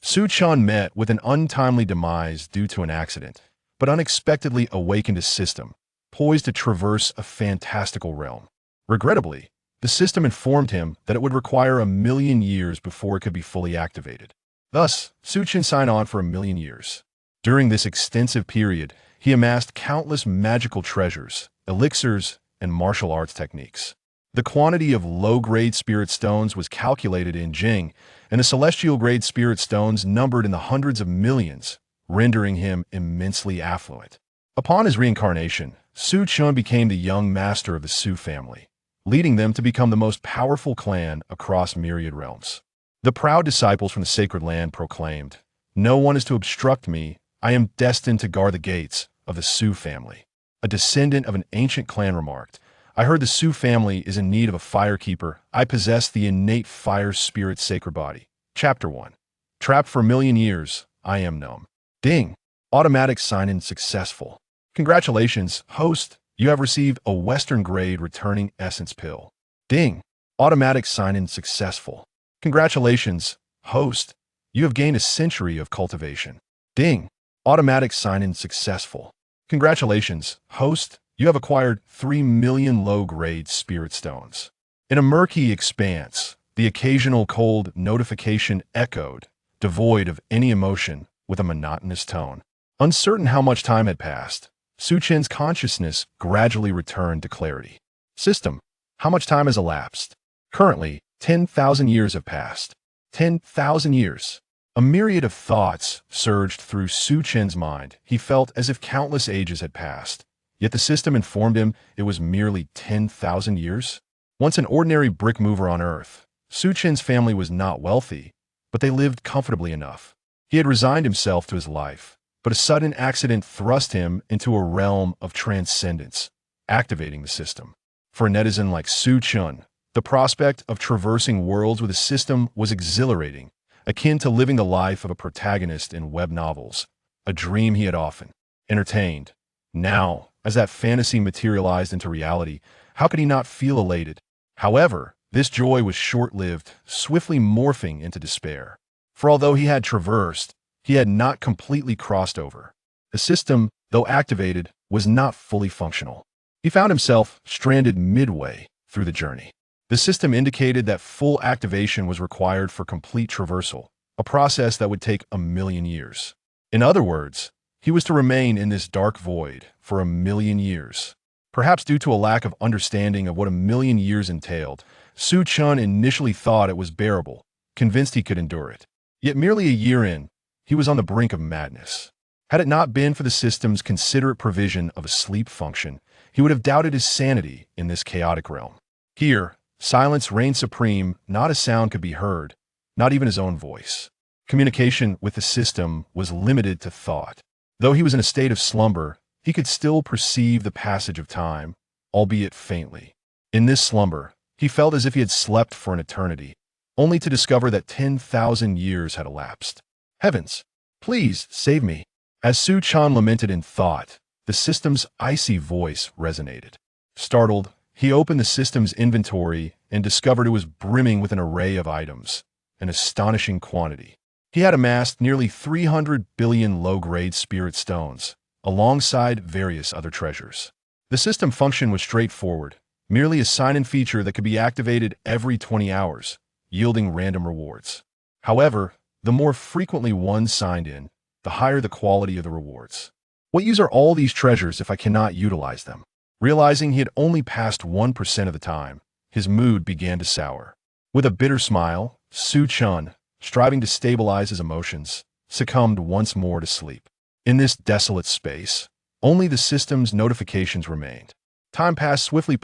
Su Chen met with an untimely demise due to an accident, but unexpectedly awakened a system, poised to traverse a fantastical realm. Regrettably, the system informed him that it would require 1,000,000 years before it could be fully activated. Thus, Su Chen signed on for 1,000,000 years. During this extensive period, he amassed countless magical treasures, elixirs, and martial arts techniques. The quantity of low-grade spirit stones was calculated in jing, and the celestial-grade spirit stones numbered in the hundreds of millions, rendering him immensely affluent. Upon his reincarnation, Su Chen became the young master of the Su family, leading them to become the most powerful clan across myriad realms. The proud disciples from the sacred land proclaimed, "No one is to obstruct me. I am destined to guard the gates of the Su family." A descendant of an ancient clan remarked, "I heard the Su family is in need of a firekeeper. I possess the innate fire spirit sacred body." Chapter 1. Trapped for 1,000,000 years, I am numb. Ding. Automatic sign-in successful. Congratulations, host. You have received a Western grade returning essence pill. Ding. Automatic sign-in successful. Congratulations, host. You have gained a century of cultivation. Ding. Automatic sign-in successful. Congratulations, host. You have acquired 3,000,000 low-grade spirit stones. In a murky expanse, the occasional cold notification echoed, devoid of any emotion, with a monotonous tone. Uncertain how much time had passed, Su Chen's consciousness gradually returned to clarity. System. How much time has elapsed? Currently, 10,000 years have passed. 10,000 years. A myriad of thoughts surged through Su Chen's mind. He felt as if countless ages had passed. Yet the system informed him it was merely 10,000 years. Once an ordinary brick mover on Earth, Su Chen's family was not wealthy, but they lived comfortably enough. He had resigned himself to his life, but a sudden accident thrust him into a realm of transcendence, activating the system. For a netizen like Su Chen, the prospect of traversing worlds with a system was exhilarating, akin to living the life of a protagonist in web novels, a dream he had often entertained. Now, as that fantasy materialized into reality, how could he not feel elated? However, this joy was short-lived, swiftly morphing into despair. For although he had traversed, he had not completely crossed over. The system, though activated, was not fully functional. He found himself stranded midway through the journey. The system indicated that full activation was required for complete traversal, a process that would take 1,000,000 years. In other words, he was to remain in this dark void for 1,000,000 years. Perhaps due to a lack of understanding of what 1,000,000 years entailed, Su Chen initially thought it was bearable, convinced he could endure it. Yet merely a year in, he was on the brink of madness. Had it not been for the system's considerate provision of a sleep function, he would have doubted his sanity in this chaotic realm. Here, silence reigned supreme. Not a sound could be heard, not even his own voice. Communication with the system was limited to thought. Though he was in a state of slumber, he could still perceive the passage of time, albeit faintly. In this slumber, he felt as if he had slept for an eternity, only to discover that 10,000 years had elapsed. Heavens, please save me. As Su Chen lamented in thought, the system's icy voice resonated. Startled, he opened the system's inventory and discovered it was brimming with an array of items, an astonishing quantity. He had amassed nearly 300 billion low-grade spirit stones, alongside various other treasures. The system function was straightforward, merely a sign-in feature that could be activated every 20 hours, yielding random rewards. However, the more frequently one signed in, the higher the quality of the rewards. What use are all these treasures if I cannot utilize them? Realizing he had only passed 1% of the time, his mood began to sour. With a bitter smile, Su Chen, striving to stabilize his emotions, succumbed once more to sleep. In this desolate space, only the system's notifications remained. Time passed swiftly.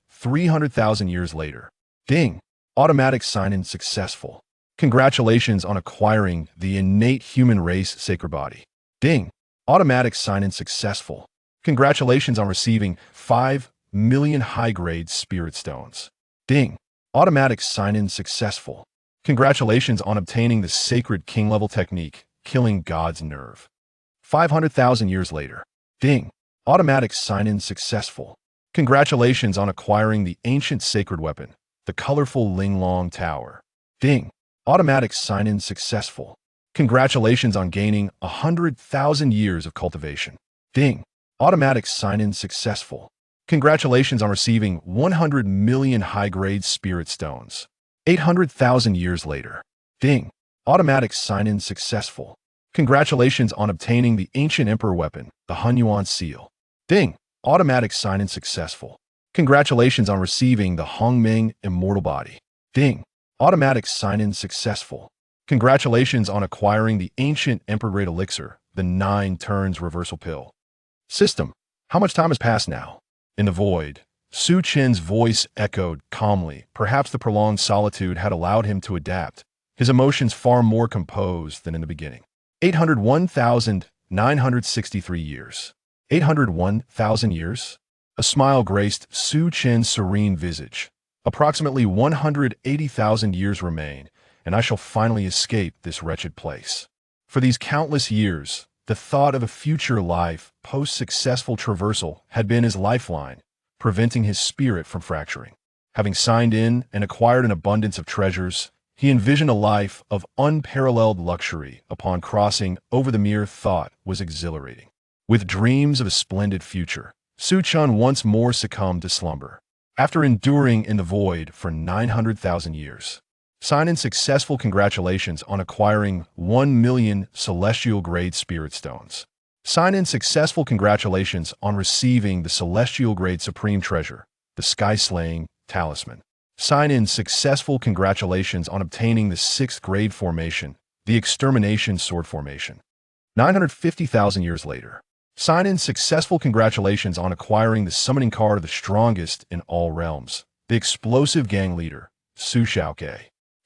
300,000 years later. Ding. Automatic sign-in successful. Congratulations on acquiring the innate human race sacred body. Ding. Automatic sign-in successful. Congratulations on receiving 5,000,000 high-grade spirit stones. Ding. Automatic sign-in successful. Congratulations on obtaining the sacred king-level technique, killing God's nerve. 500,000 years later. Ding. Automatic sign-in successful. Congratulations on acquiring the ancient sacred weapon, the colorful Linglong Tower. Ding. Automatic sign-in successful. Congratulations on gaining 100,000 years of cultivation. Ding. Automatic sign-in successful. Congratulations on receiving 100 million high-grade spirit stones. 800,000 years later. Ding. Automatic sign-in successful. Congratulations on obtaining the ancient emperor weapon, the Hunyuan seal. Ding. Automatic sign-in successful. Congratulations on receiving the Hongming immortal body. Ding. Automatic sign-in successful. Congratulations on acquiring the ancient emperor-grade elixir, the 9 turns reversal pill. System. How much time has passed now? In the void, Su Chen's voice echoed calmly. Perhaps the prolonged solitude had allowed him to adapt, his emotions far more composed than in the beginning. 801,963 years. 801,000 years? A smile graced Su Chen's serene visage. Approximately 180,000 years remain, and I shall finally escape this wretched place. For these countless years, the thought of a future life post-successful traversal had been his lifeline, preventing his spirit from fracturing. Having signed in and acquired an abundance of treasures, he envisioned a life of unparalleled luxury upon crossing over. The mere thought was exhilarating. With dreams of a splendid future, Su Chen once more succumbed to slumber. After enduring in the void for 900,000 years, sign-in successful. Congratulations on acquiring 1 million celestial-grade spirit stones. Sign-in successful. Congratulations on receiving the celestial-grade supreme treasure, the sky-slaying talisman. Sign-in successful. Congratulations on obtaining the 6th grade formation, the extermination sword formation. 950,000 years later. Sign-in successful. Congratulations on acquiring the summoning card of the strongest in all realms, the explosive gang leader, Su Chen.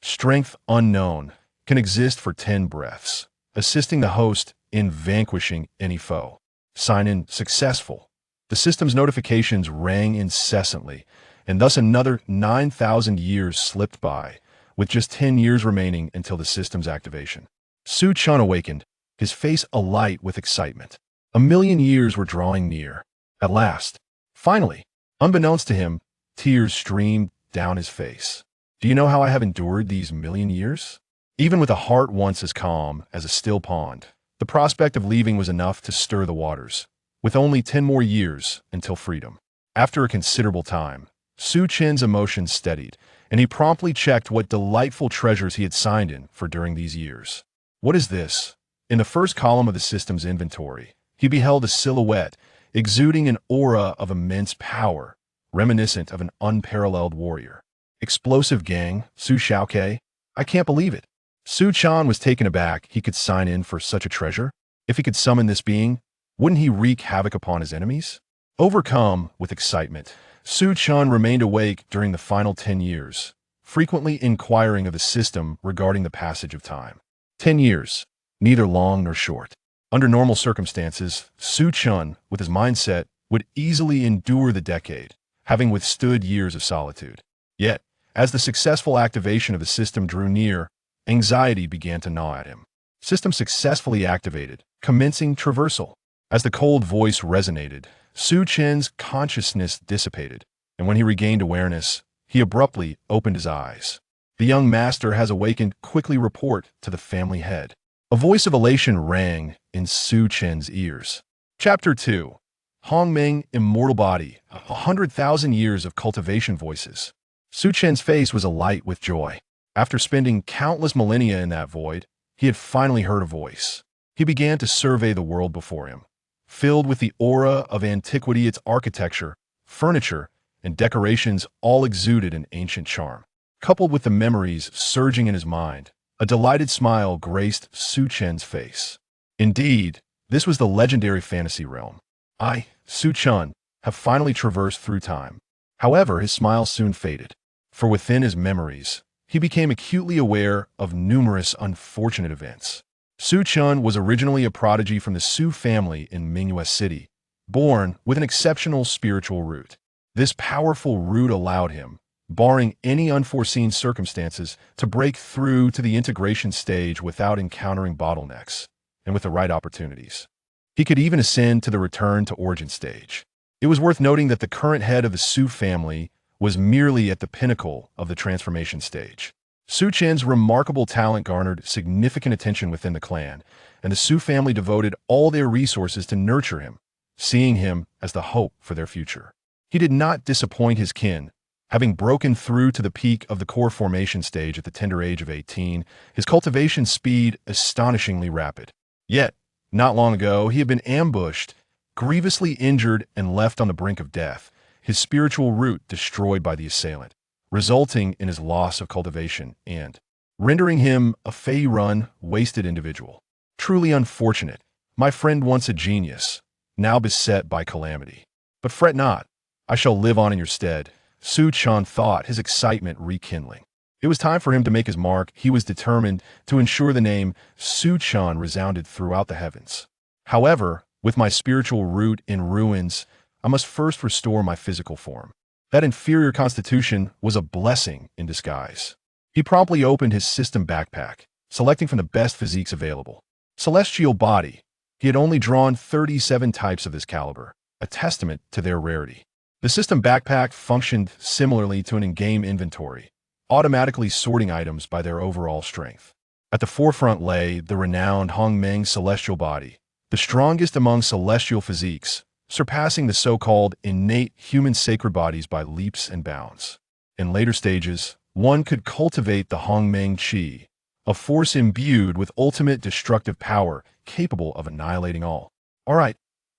Strength unknown, can exist for 10 breaths, assisting the host in vanquishing any foe. Sign-in successful. The system's notifications rang incessantly, and thus another 9,000 years slipped by, with just 10 years remaining until the system's activation. Su Chen awakened, his face alight with excitement. 1,000,000 years were drawing near. At last, finally, unbeknownst to him, tears streamed down his face. Do you know how I have endured these 1,000,000 years? Even with a heart once as calm as a still pond, the prospect of leaving was enough to stir the waters, with only 10 more years until freedom. After a considerable time, Su Chen's emotions steadied, and he promptly checked what delightful treasures he had signed in for during these years. What is this? In the first column of the system's inventory, he beheld a silhouette exuding an aura of immense power, reminiscent of an unparalleled warrior. Explosive gang, Su Chen? I can't believe it. Su Chen was taken aback he could sign in for such a treasure. If he could summon this being, wouldn't he wreak havoc upon his enemies? Overcome with excitement, Su Chen remained awake during the final 10 years, frequently inquiring of the system regarding the passage of time. 10 years, neither long nor short. Under normal circumstances, Su Chen, with his mindset, would easily endure the decade, having withstood years of solitude. Yet, as the successful activation of the system drew near, anxiety began to gnaw at him. System successfully activated, commencing traversal. As the cold voice resonated, Su Chen's consciousness dissipated, and when he regained awareness, he abruptly opened his eyes. The young master has awakened. Quickly report to the family head. A voice of elation rang in Su Chen's ears. Chapter 2. Hongming immortal body, 100,000 years of cultivation voices. Su Chen's face was alight with joy. After spending countless millennia in that void, he had finally heard a voice. He began to survey the world before him, filled with the aura of antiquity. Its architecture, furniture, and decorations all exuded an ancient charm. Coupled with the memories surging in his mind, a delighted smile graced Su Chen's face. Indeed, this was the legendary fantasy realm. I, Su Chen, have finally traversed through time. However, his smile soon faded, for within his memories, he became acutely aware of numerous unfortunate events. Su Chen was originally a prodigy from the Su family in Mingyue City, born with an exceptional spiritual root. This powerful root allowed him, barring any unforeseen circumstances, to break through to the integration stage without encountering bottlenecks, and with the right opportunities. He could even ascend to the return to origin stage. It was worth noting that the current head of the Su family was merely at the pinnacle of the transformation stage. Su Chen's remarkable talent garnered significant attention within the clan, and the Su family devoted all their resources to nurture him, seeing him as the hope for their future. He did not disappoint his kin. Having broken through to the peak of the core formation stage at the tender age of 18, his cultivation speed astonishingly rapid. Yet, not long ago, he had been ambushed, grievously injured, and left on the brink of death, his spiritual root destroyed by the assailant, resulting in his loss of cultivation and rendering him a fey-run, wasted individual. Truly unfortunate. My friend once a genius, now beset by calamity. But fret not, I shall live on in your stead, Su Chen thought, his excitement rekindling. It was time for him to make his mark. He was determined to ensure the name Su Chen resounded throughout the heavens. However, with my spiritual root in ruins, I must first restore my physical form. That inferior constitution was a blessing in disguise. He promptly opened his system backpack, selecting from the best physiques available. Celestial body. He had only drawn 37 types of this caliber, a testament to their rarity. The system backpack functioned similarly to an in-game inventory, automatically sorting items by their overall strength. At the forefront lay the renowned Hongmeng celestial body, the strongest among celestial physiques, surpassing the so-called innate human sacred bodies by leaps and bounds. In later stages, one could cultivate the Hongmeng Qi, a force imbued with ultimate destructive power capable of annihilating all. All right,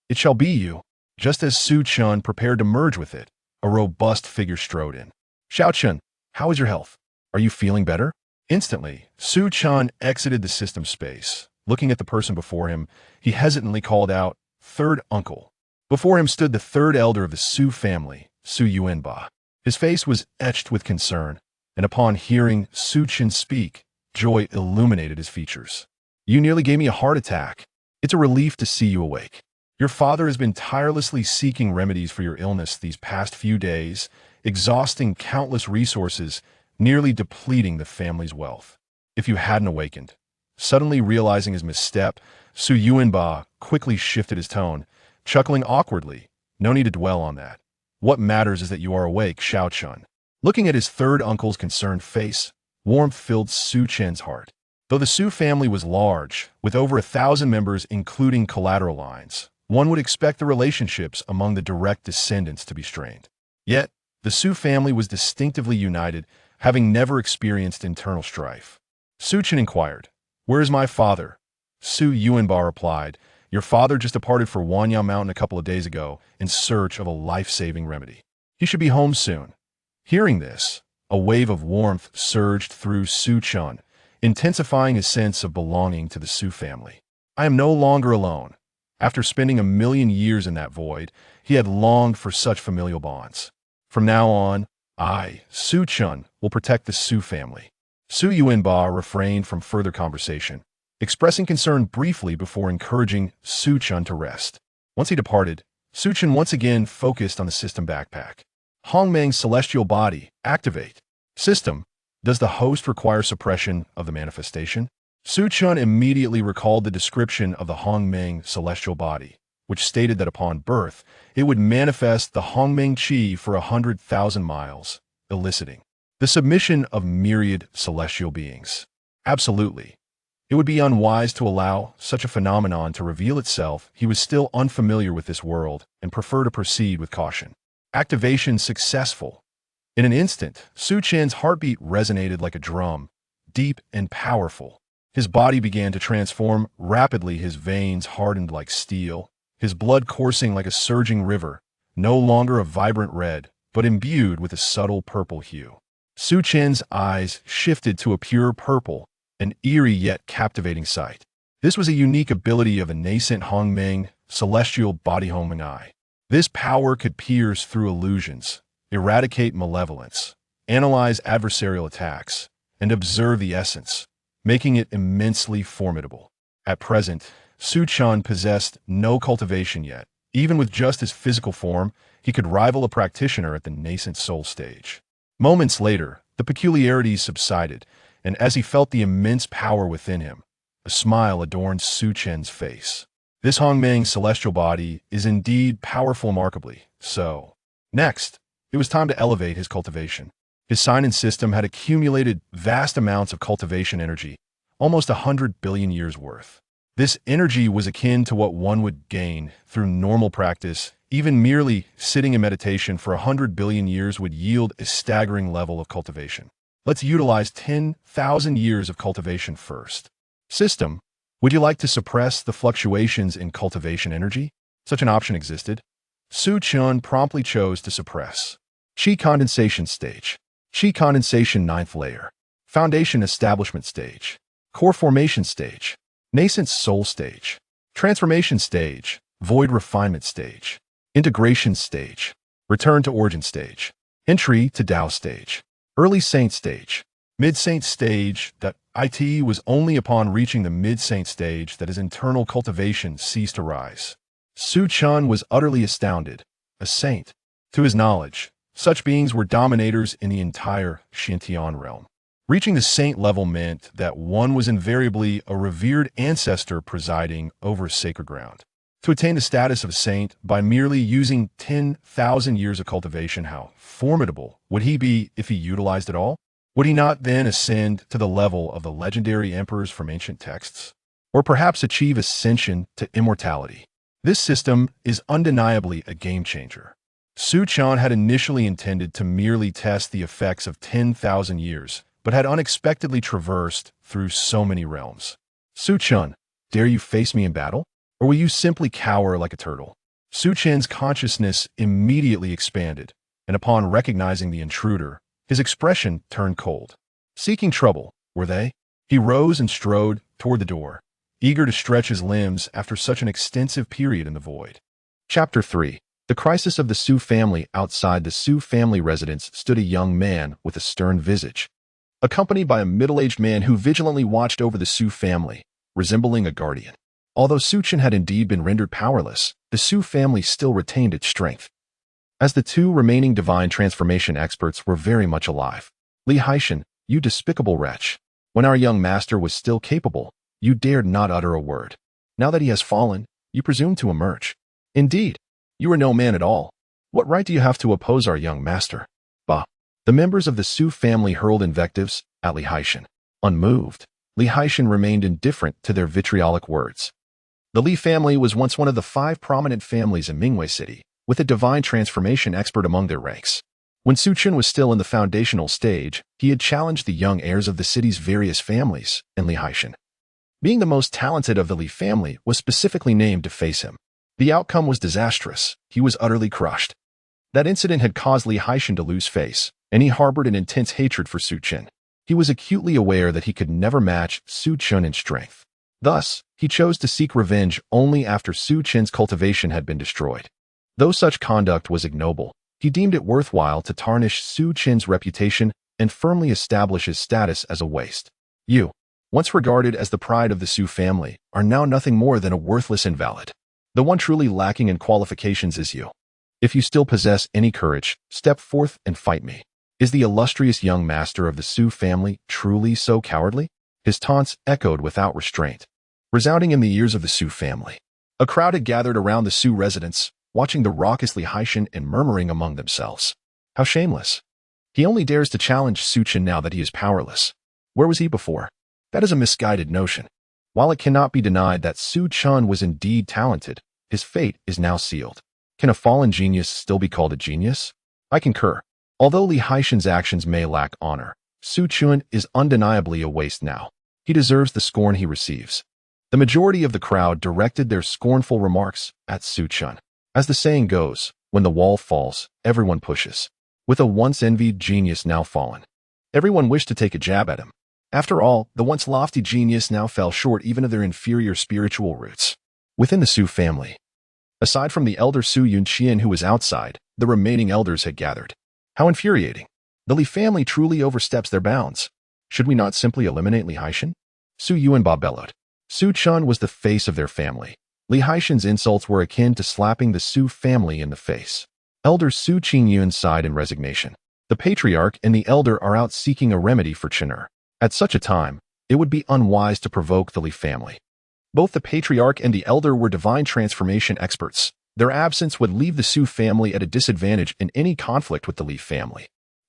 it shall be you. Just as Su Chen prepared to merge with it, a robust figure strode in. Xiao Chen, how is your health? Are you feeling better? Instantly, Su Chen exited the system space. Looking at the person before him, he hesitantly called out, "Third uncle." Before him stood the third elder of the Su family, Su Yuanba. His face was etched with concern, and upon hearing Su Chen speak, joy illuminated his features. "You nearly gave me a heart attack. It's a relief to see you awake. Your father has been tirelessly seeking remedies for your illness these past few days, exhausting countless resources, nearly depleting the family's wealth. If you hadn't awakened." Suddenly realizing his misstep, Su Yuanba quickly shifted his tone, chuckling awkwardly. "No need to dwell on that. What matters is that you are awake, Xiao Chen." Looking at his third uncle's concerned face, warmth filled Su Chen's heart. Though the Su family was large, with over 1,000 members including collateral lines, one would expect the relationships among the direct descendants to be strained. Yet, the Su family was distinctively united, having never experienced internal strife. Su Chen inquired, "Where is my father?" Su Yuanba replied, "Your father just departed for Wanyao Mountain a couple of days ago in search of a life-saving remedy. He should be home soon." Hearing this, a wave of warmth surged through Su Chen, intensifying his sense of belonging to the Su family. "I am no longer alone." After spending 1,000,000 years in that void, he had longed for such familial bonds. From now on, I, Su Chen, will protect the Su family. Su Yuanba refrained from further conversation, expressing concern briefly before encouraging Su Chen to rest. Once he departed, Su Chen once again focused on the system backpack. Hongmeng's celestial body, activate. System, does the host require suppression of the manifestation? Su Chen immediately recalled the description of the Hongmeng celestial body, which stated that upon birth, it would manifest the Hongmeng Qi for 100,000 miles, eliciting the submission of myriad celestial beings. Absolutely. It would be unwise to allow such a phenomenon to reveal itself. He was still unfamiliar with this world and preferred to proceed with caution. Activation successful. In an instant, Su Chen's heartbeat resonated like a drum, deep and powerful. His body began to transform rapidly, his veins hardened like steel, his blood coursing like a surging river, no longer a vibrant red, but imbued with a subtle purple hue. Su Chen's eyes shifted to a pure purple, an eerie yet captivating sight. This was a unique ability of a nascent Hongmeng celestial body Hongmeng eye. This power could pierce through illusions, eradicate malevolence, analyze adversarial attacks, and observe the essence, making it immensely formidable. At present, Su Chen possessed no cultivation yet. Even with just his physical form, he could rival a practitioner at the nascent soul stage. Moments later, the peculiarities subsided, and as he felt the immense power within him, a smile adorned Su Chen's face. This Hongmeng celestial body is indeed powerful remarkably so. Next, it was time to elevate his cultivation. His sign and system had accumulated vast amounts of cultivation energy, almost 100 billion years worth. This energy was akin to what one would gain through normal practice. Even merely sitting in meditation for 100 billion years would yield a staggering level of cultivation. Let's utilize 10,000 years of cultivation first. System, would you like to suppress the fluctuations in cultivation energy? Such an option existed. Su Chen promptly chose to suppress. Qi condensation stage. Qi condensation ninth layer. Foundation establishment stage. Core formation stage. Nascent soul stage. Transformation stage. Void refinement stage. Integration stage. Return to origin stage. Entry to Tao stage. Early saint stage. Mid-saint stage. That it was only upon reaching the mid-saint stage that his internal cultivation ceased to rise. Su Chen was utterly astounded. A saint. To his knowledge, such beings were dominators in the entire Xintian realm. Reaching the saint level meant that one was invariably a revered ancestor presiding over sacred ground. To attain the status of a saint by merely using 10,000 years of cultivation, how formidable would he be if he utilized it all? Would he not then ascend to the level of the legendary emperors from ancient texts? Or perhaps achieve ascension to immortality? This system is undeniably a game changer. Su Chen had initially intended to merely test the effects of 10,000 years, but had unexpectedly traversed through so many realms. Su Chen, dare you face me in battle? Or will you simply cower like a turtle? Su Chen's consciousness immediately expanded, and upon recognizing the intruder, his expression turned cold. Seeking trouble, were they? He rose and strode toward the door, eager to stretch his limbs after such an extensive period in the void. Chapter 3. The crisis of the Su family. Outside the Su family residence stood a young man with a stern visage, accompanied by a middle-aged man who vigilantly watched over the Su family, resembling a guardian. Although Su Chen had indeed been rendered powerless, the Su family still retained its strength, as the two remaining divine transformation experts were very much alive. Li Haishan, you despicable wretch. When our young master was still capable, you dared not utter a word. Now that he has fallen, you presume to emerge. Indeed, you are no man at all. What right do you have to oppose our young master? Bah! The members of the Su family hurled invectives at Li Haishan. Unmoved, Li Haishan remained indifferent to their vitriolic words. The Li family was once one of the 5 prominent families in Mingwei City, with a divine transformation expert among their ranks. When Su Chen was still in the foundational stage, he had challenged the young heirs of the city's various families, and Li Haishan, being the most talented of the Li family, was specifically named to face him. The outcome was disastrous. He was utterly crushed. That incident had caused Li Haishan to lose face, and he harbored an intense hatred for Su Chen. He was acutely aware that he could never match Su Chen in strength. Thus, he chose to seek revenge only after Su Chen's cultivation had been destroyed. Though such conduct was ignoble, he deemed it worthwhile to tarnish Su Chen's reputation and firmly establish his status as a waste. You, once regarded as the pride of the Su family, are now nothing more than a worthless invalid. The one truly lacking in qualifications is you. If you still possess any courage, step forth and fight me. Is the illustrious young master of the Su family truly so cowardly? His taunts echoed without restraint, resounding in the ears of the Su family. A crowd had gathered around the Su residence, watching the raucous Li Haishan and murmuring among themselves. How shameless. He only dares to challenge Su Chen now that he is powerless. Where was he before? That is a misguided notion. While it cannot be denied that Su Chen was indeed talented, his fate is now sealed. Can a fallen genius still be called a genius? I concur. Although Li Haishan's actions may lack honor, Su Chen is undeniably a waste now. He deserves the scorn he receives. The majority of the crowd directed their scornful remarks at Su Chen. As the saying goes, when the wall falls, everyone pushes. With a once envied genius now fallen, everyone wished to take a jab at him. After all, the once lofty genius now fell short even of their inferior spiritual roots. Within the Su family, aside from the elder Su Yunqian who was outside, the remaining elders had gathered. How infuriating. The Li family truly oversteps their bounds. Should we not simply eliminate Li Haishan? Su Yuanba bellowed. Su Chen was the face of their family. Li Haishan's insults were akin to slapping the Su family in the face. Elder Su Qingyun sighed in resignation. The patriarch and the elder are out seeking a remedy for Chener. At such a time, it would be unwise to provoke the Li family. Both the patriarch and the elder were divine transformation experts. Their absence would leave the Su family at a disadvantage in any conflict with the Li family.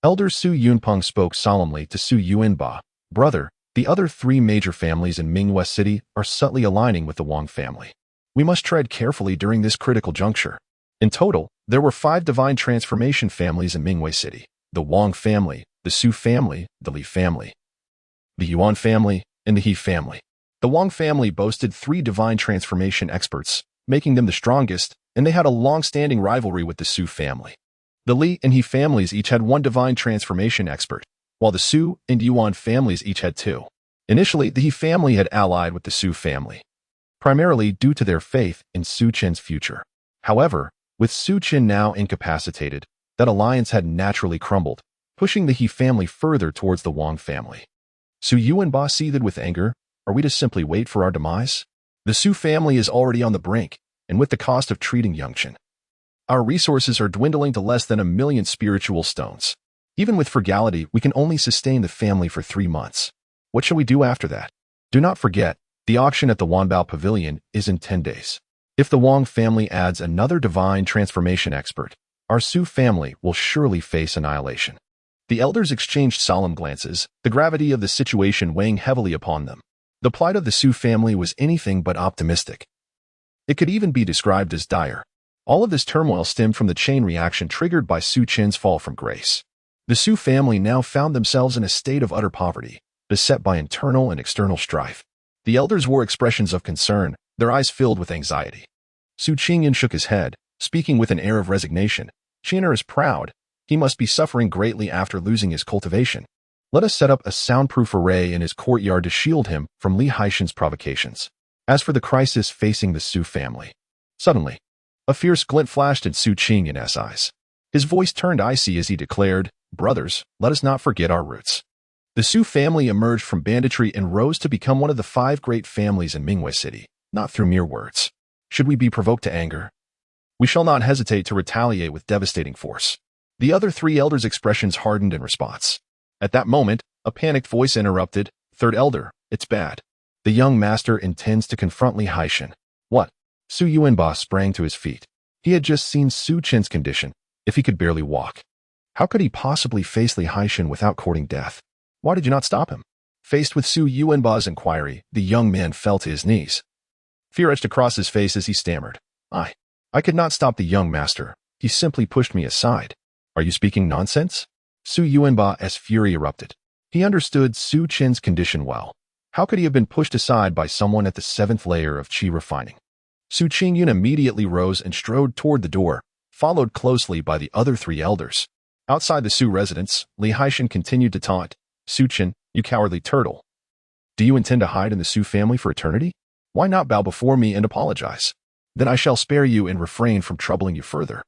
Elder Su Yunpeng spoke solemnly to Su Yuanba. Brother, the other three major families in Mingwei City are subtly aligning with the Wang family. We must tread carefully during this critical juncture. In total, there were 5 divine transformation families in Mingwei City: the Wang family, the Su family, the Li family, the Yuan family, and the He family. The Wang family boasted 3 divine transformation experts, making them the strongest, and they had a long-standing rivalry with the Su family. The Li and He families each had 1 divine transformation expert, while the Su and Yuan families each had 2. Initially, the He family had allied with the Su family, primarily due to their faith in Su Chen's future. However, with Su Chen now incapacitated, that alliance had naturally crumbled, pushing the He family further towards the Wang family. Su Yuanba seethed with anger. Are we to simply wait for our demise? The Su family is already on the brink, and with the cost of treating Young Chen, our resources are dwindling to less than 1 million spiritual stones. Even with frugality, we can only sustain the family for 3 months. What shall we do after that? Do not forget, the auction at the Wanbao Pavilion is in 10 days. If the Wang family adds another divine transformation expert, our Su family will surely face annihilation. The elders exchanged solemn glances, the gravity of the situation weighing heavily upon them. The plight of the Su family was anything but optimistic. It could even be described as dire. All of this turmoil stemmed from the chain reaction triggered by Su Chen's fall from grace. The Su family now found themselves in a state of utter poverty, beset by internal and external strife. The elders wore expressions of concern, their eyes filled with anxiety. Su Qingyan shook his head, speaking with an air of resignation. Qing'er is proud. He must be suffering greatly after losing his cultivation. Let us set up a soundproof array in his courtyard to shield him from Li Haishan's provocations. As for the crisis facing the Su family, suddenly, a fierce glint flashed in Su Qingyan's eyes. His voice turned icy as he declared, "Brothers, let us not forget our roots." The Su family emerged from banditry and rose to become one of the 5 great families in Mingwei City, not through mere words. Should we be provoked to anger, we shall not hesitate to retaliate with devastating force. The other 3 elders' expressions hardened in response. At that moment, a panicked voice interrupted. "Third elder, it's bad. The young master intends to confront Li Haishan." "What?" Su Yuanba sprang to his feet. He had just seen Su Chen's condition, if he could barely walk. How could he possibly face Li Haishan without courting death? Why did you not stop him? Faced with Su Yuanba's inquiry, the young man fell to his knees. Fear etched across his face as he stammered. I could not stop the young master. He simply pushed me aside." "Are you speaking nonsense?" Su Yuanba's fury erupted. He understood Su Chen's condition well. How could he have been pushed aside by someone at the 7th layer of qi refining? Su Qingyun immediately rose and strode toward the door, followed closely by the other 3 elders. Outside the Su residence, Li Haishan continued to taunt. "Su Chen, you cowardly turtle. Do you intend to hide in the Su family for eternity? Why not bow before me and apologize? Then I shall spare you and refrain from troubling you further."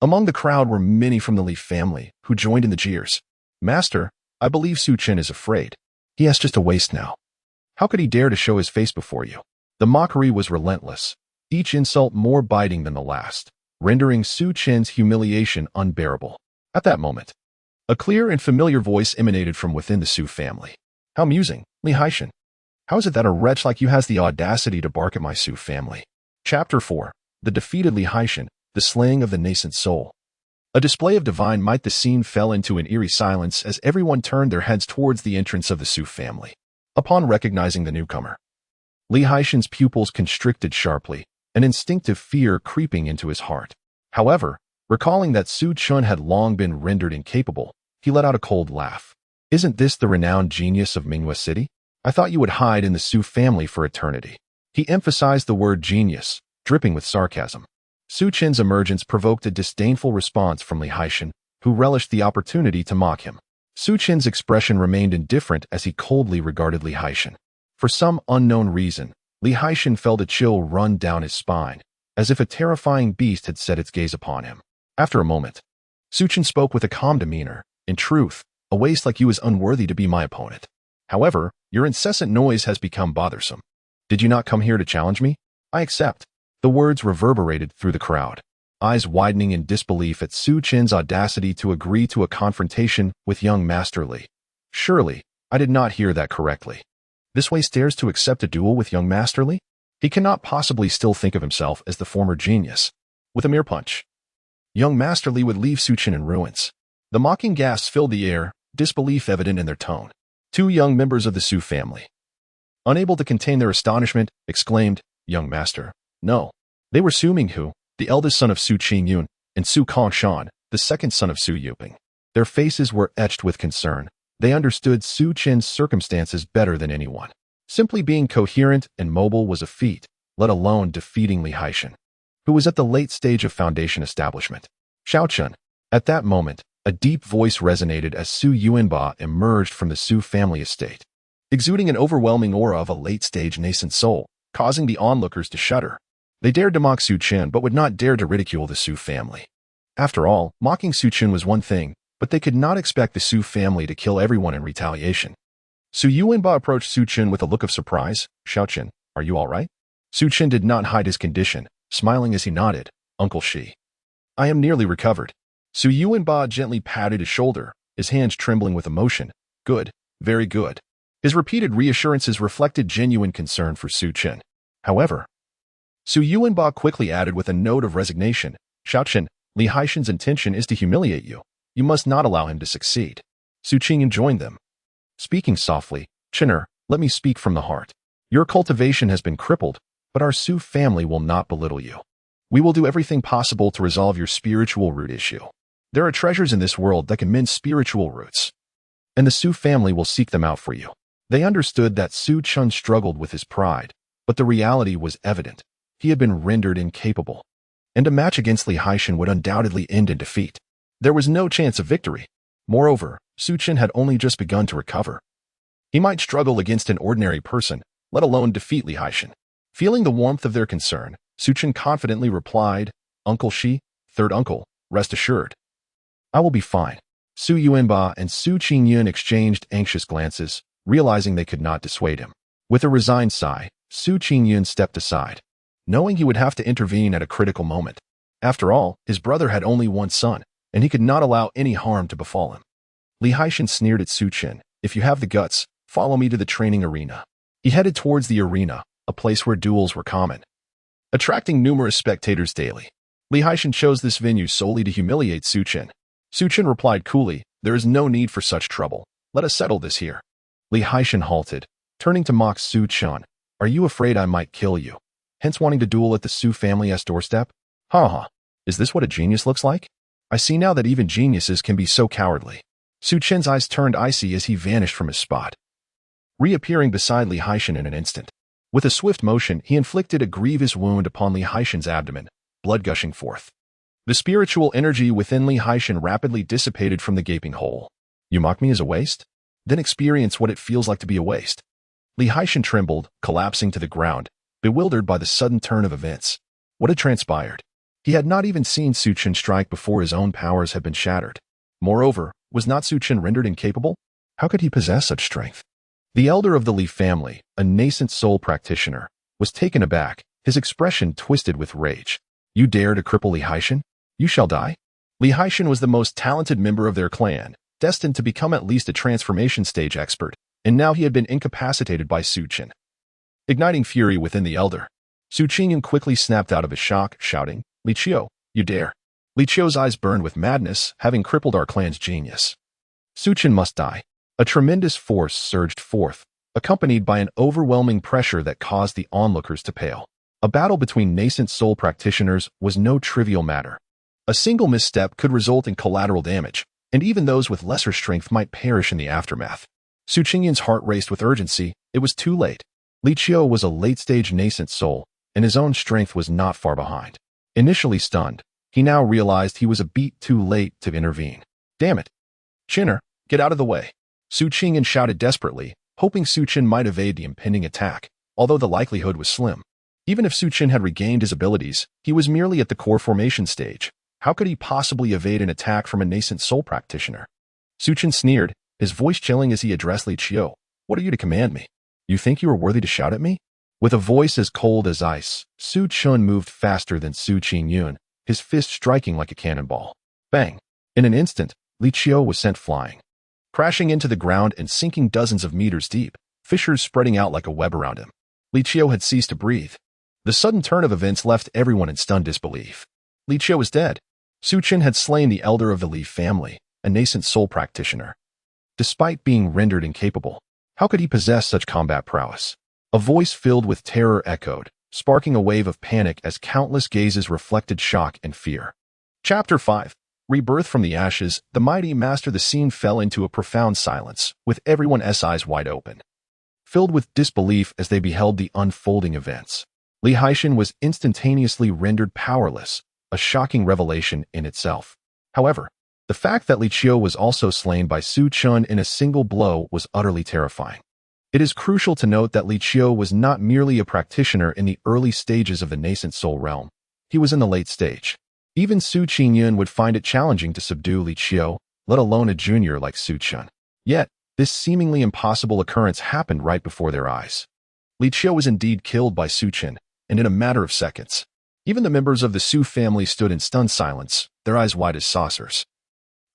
Among the crowd were many from the Li family, who joined in the jeers. "Master, I believe Su Chen is afraid. He has just a waist now. How could he dare to show his face before you?" The mockery was relentless, each insult more biting than the last, rendering Su Chen's humiliation unbearable. At that moment, a clear and familiar voice emanated from within the Su family. "How amusing, Li Haishan. How is it that a wretch like you has the audacity to bark at my Su family?" Chapter 4. The defeated Li Haishan, the slaying of the nascent soul. A display of divine might. The scene fell into an eerie silence as everyone turned their heads towards the entrance of the Su family. Upon recognizing the newcomer, Li Haishan's pupils constricted sharply, an instinctive fear creeping into his heart. However, recalling that Su Chen had long been rendered incapable, he let out a cold laugh. "Isn't this the renowned genius of Mingwei City? I thought you would hide in the Su family for eternity." He emphasized the word genius, dripping with sarcasm. Su Chen's emergence provoked a disdainful response from Li Haishan, who relished the opportunity to mock him. Su Chen's expression remained indifferent as he coldly regarded Li Haishan. For some unknown reason, Li Haishan felt a chill run down his spine, as if a terrifying beast had set its gaze upon him. After a moment, Su Chen spoke with a calm demeanor. "In truth, a waste like you is unworthy to be my opponent. However, your incessant noise has become bothersome. Did you not come here to challenge me? I accept." The words reverberated through the crowd, eyes widening in disbelief at Su Chen's audacity to agree to a confrontation with young Master Li. "Surely, I did not hear that correctly. This waste dares to accept a duel with young Master Li? He cannot possibly still think of himself as the former genius." With a mere punch, young Master Li would leave Su Chen in ruins. The mocking gasps filled the air, disbelief evident in their tone. Two young members of the Su family, unable to contain their astonishment, exclaimed, "Young master." No. They were Su Minghu, the eldest son of Su Qingyun, and Su Kongshan, the second son of Su Yuping. Their faces were etched with concern. They understood Su Chen's circumstances better than anyone. Simply being coherent and mobile was a feat, let alone defeating Li Haishan, who was at the late stage of foundation establishment. Su Chen. At that moment, a deep voice resonated as Su Yuanba emerged from the Su family estate, exuding an overwhelming aura of a late-stage nascent soul, causing the onlookers to shudder. They dared to mock Su Chen, but would not dare to ridicule the Su family. After all, mocking Su Chen was one thing, but they could not expect the Su family to kill everyone in retaliation. Su Yuanba approached Su Chen with a look of surprise. "Su Chen, are you all right?" Su Chen did not hide his condition, smiling as he nodded. "Uncle Shi. I am nearly recovered." Su Yuanba gently patted his shoulder, his hands trembling with emotion. "Good, very good." His repeated reassurances reflected genuine concern for Su Chen. However, Su Yuanba quickly added with a note of resignation, "Su Chen, Li Haishan's intention is to humiliate you. You must not allow him to succeed." Su Qingyun joined them. Speaking softly, "Chener, let me speak from the heart. Your cultivation has been crippled, but our Su family will not belittle you. We will do everything possible to resolve your spiritual root issue. There are treasures in this world that can mend spiritual roots, and the Su family will seek them out for you." They understood that Su Chen struggled with his pride, but the reality was evident. He had been rendered incapable, and a match against Li Haishan would undoubtedly end in defeat. There was no chance of victory. Moreover, Su Chen had only just begun to recover. He might struggle against an ordinary person, let alone defeat Li Haishan. Feeling the warmth of their concern, Su Chen confidently replied, "Uncle Shi, third uncle, rest assured. I will be fine." Su Yuanba and Su Qingyun exchanged anxious glances, realizing they could not dissuade him. With a resigned sigh, Su Qingyun stepped aside, knowing he would have to intervene at a critical moment. After all, his brother had only one son, and he could not allow any harm to befall him. Li Haishan sneered at Su Chen, "If you have the guts, follow me to the training arena." He headed towards the arena, a place where duels were common, attracting numerous spectators daily. Li Haishan chose this venue solely to humiliate Su Chen. Su Chen replied coolly, "There is no need for such trouble. Let us settle this here." Li Haishan halted, turning to mock Su Chen. "Are you afraid I might kill you, hence wanting to duel at the Su family's doorstep? Ha ha. Is this what a genius looks like? I see now that even geniuses can be so cowardly." Su Chen's eyes turned icy as he vanished from his spot, reappearing beside Li Haishan in an instant. With a swift motion, he inflicted a grievous wound upon Li Haishan's abdomen, blood gushing forth. The spiritual energy within Li Haishan rapidly dissipated from the gaping hole. "You mock me as a waste? Then experience what it feels like to be a waste." Li Haishan trembled, collapsing to the ground, bewildered by the sudden turn of events. What had transpired? He had not even seen Su Chen strike before his own powers had been shattered. Moreover, was not Su Chen rendered incapable? How could he possess such strength? The elder of the Li family, a nascent soul practitioner, was taken aback, his expression twisted with rage. "You dare to cripple Li Haishan? You shall die." Li Haishan was the most talented member of their clan, destined to become at least a transformation stage expert, and now he had been incapacitated by Su Chen, igniting fury within the elder. Su Qingyun quickly snapped out of his shock, shouting, "Li Qiu, you dare!" Li Qiu's eyes burned with madness, having crippled our clan's genius. Su Chen must die. A tremendous force surged forth, accompanied by an overwhelming pressure that caused the onlookers to pale. A battle between nascent soul practitioners was no trivial matter. A single misstep could result in collateral damage, and even those with lesser strength might perish in the aftermath. Su Qingyun's heart raced with urgency. It was too late. Li Qiu was a late-stage nascent soul, and his own strength was not far behind. Initially stunned, he now realized he was a beat too late to intervene. "Damn it! Chener, get out of the way!" Su Qingyun shouted desperately, hoping Su Chen might evade the impending attack, although the likelihood was slim. Even if Su Chen had regained his abilities, he was merely at the core formation stage. How could he possibly evade an attack from a nascent soul practitioner? Su Chen sneered, his voice chilling as he addressed Li Qiu. "What are you to command me? You think you are worthy to shout at me?" With a voice as cold as ice, Su Chen moved faster than Su Qingyun, his fist striking like a cannonball. Bang! In an instant, Li Qiu was sent flying, crashing into the ground and sinking dozens of meters deep, fissures spreading out like a web around him. Li Qiu had ceased to breathe. The sudden turn of events left everyone in stunned disbelief. Li Qiu was dead. Su Chen had slain the elder of the Li family, a nascent soul practitioner. Despite being rendered incapable, how could he possess such combat prowess? A voice filled with terror echoed, sparking a wave of panic as countless gazes reflected shock and fear. Chapter 5. Rebirth from the ashes. The mighty master. The scene fell into a profound silence, with everyone's eyes wide open, filled with disbelief as they beheld the unfolding events. Li Haishan was instantaneously rendered powerless, a shocking revelation in itself. However, the fact that Li Qiu was also slain by Su Chen in a single blow was utterly terrifying. It is crucial to note that Li Qiu was not merely a practitioner in the early stages of the nascent soul realm. He was in the late stage. Even Su Chen would find it challenging to subdue Li Qiu, let alone a junior like Su Chen. Yet, this seemingly impossible occurrence happened right before their eyes. Li Qiu was indeed killed by Su Chen, and in a matter of seconds. Even the members of the Su family stood in stunned silence, their eyes wide as saucers.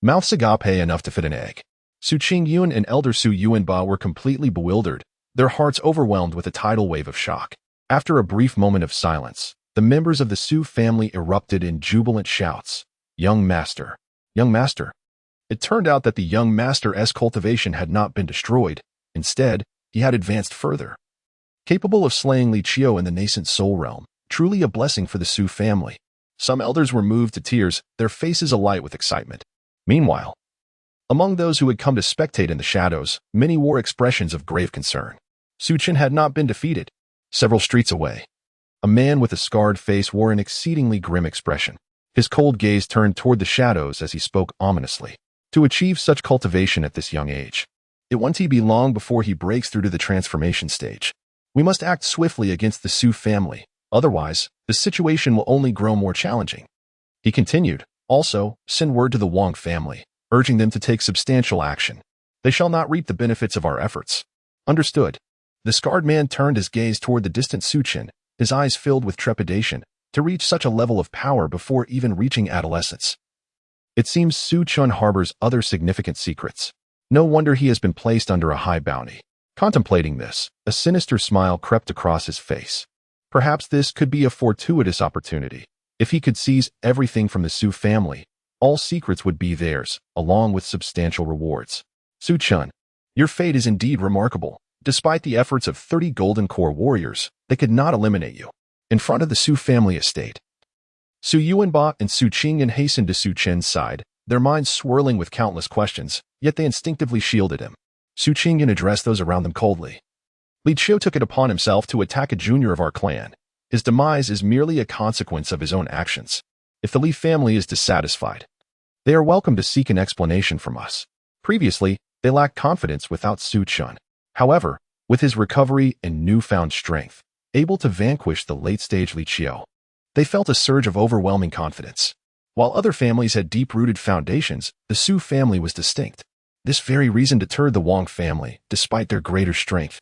Mouths agape enough to fit an egg. Su Qingyun and Elder Su Yuanba were completely bewildered, their hearts overwhelmed with a tidal wave of shock. After a brief moment of silence, the members of the Su family erupted in jubilant shouts. Young Master! Young Master! It turned out that the young master's cultivation had not been destroyed. Instead, he had advanced further. Capable of slaying Li Qiu in the nascent soul realm, truly a blessing for the Su family. Some elders were moved to tears, their faces alight with excitement. Meanwhile, among those who had come to spectate in the shadows, many wore expressions of grave concern. Su Chen had not been defeated. Several streets away, a man with a scarred face wore an exceedingly grim expression. His cold gaze turned toward the shadows as he spoke ominously. To achieve such cultivation at this young age, it won't be long before he breaks through to the transformation stage. We must act swiftly against the Su family, otherwise, the situation will only grow more challenging. He continued, also, send word to the Wang family, urging them to take substantial action. They shall not reap the benefits of our efforts. Understood. The scarred man turned his gaze toward the distant Su Chen, his eyes filled with trepidation, to reach such a level of power before even reaching adolescence. It seems Su Chen harbors other significant secrets. No wonder he has been placed under a high bounty. Contemplating this, a sinister smile crept across his face. Perhaps this could be a fortuitous opportunity. If he could seize everything from the Su family, all secrets would be theirs, along with substantial rewards. Su Chen, your fate is indeed remarkable. Despite the efforts of 30 Golden Core warriors, they could not eliminate you. In front of the Su family estate, Su Yuanba and Su Qingyan hastened to Su Chen's side, their minds swirling with countless questions, yet they instinctively shielded him. Su Qingyan addressed those around them coldly. Li Qiu took it upon himself to attack a junior of our clan. His demise is merely a consequence of his own actions. If the Li family is dissatisfied, they are welcome to seek an explanation from us. Previously, they lacked confidence without Su Chen. However, with his recovery and newfound strength, able to vanquish the late-stage Li Qiu, they felt a surge of overwhelming confidence. While other families had deep-rooted foundations, the Su family was distinct. This very reason deterred the Wang family, despite their greater strength,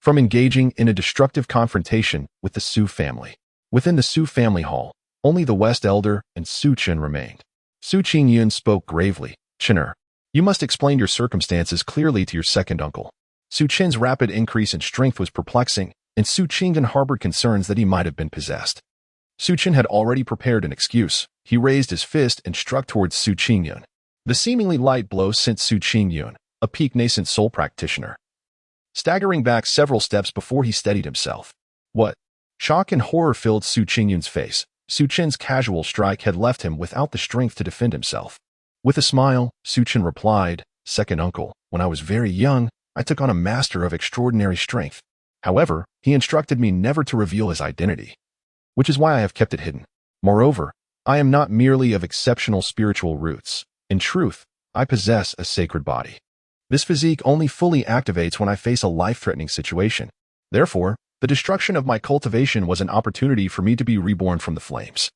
from engaging in a destructive confrontation with the Su family. Within the Su family hall, only the West Elder and Su Chen remained. Su Qingyun spoke gravely. Chener, you must explain your circumstances clearly to your second uncle. Su Chen's rapid increase in strength was perplexing, and Su Qingyan harbored concerns that he might have been possessed. Su Chen had already prepared an excuse. He raised his fist and struck towards Su Qingyun. The seemingly light blow sent Su Qingyun, a peak nascent soul practitioner, staggering back several steps before he steadied himself. What? Shock and horror filled Su Qingyun's face. Su Chen's casual strike had left him without the strength to defend himself. With a smile, Su Chen replied, Second uncle, when I was very young, I took on a master of extraordinary strength. However, he instructed me never to reveal his identity, which is why I have kept it hidden. Moreover, I am not merely of exceptional spiritual roots. In truth, I possess a sacred body. This physique only fully activates when I face a life-threatening situation. Therefore, the destruction of my cultivation was an opportunity for me to be reborn from the flames.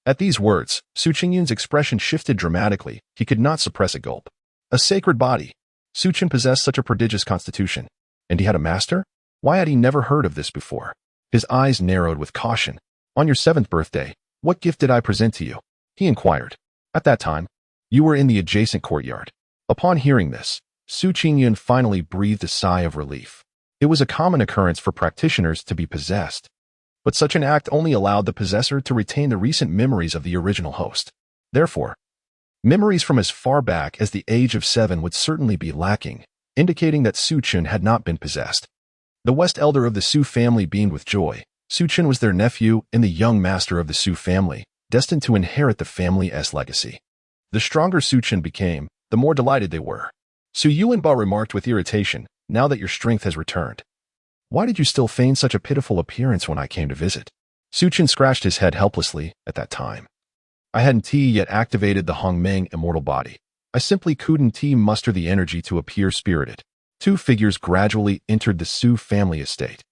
At these words, Su Qingyun's expression shifted dramatically. He could not suppress a gulp. A sacred body. Su Chen possessed such a prodigious constitution. And he had a master? Why had he never heard of this before? His eyes narrowed with caution. On your 7th birthday, what gift did I present to you? He inquired. At that time, you were in the adjacent courtyard. Upon hearing this, Su Qingyun finally breathed a sigh of relief. It was a common occurrence for practitioners to be possessed, but such an act only allowed the possessor to retain the recent memories of the original host. Therefore, Memories from as far back as the age of 7 would certainly be lacking, indicating that Su Chen had not been possessed. The West elder of the Su family beamed with joy. Su Chen was their nephew and the young master of the Su family, destined to inherit the family's legacy. The stronger Su Chen became, the more delighted they were. Su Yuanba remarked with irritation, "Now that your strength has returned, why did you still feign such a pitiful appearance when I came to visit?" Su Chen scratched his head helplessly at that time. "I hadn't yet activated the Hongmeng immortal body. I simply couldn't muster the energy to appear spirited." Two figures gradually entered the Su family estate.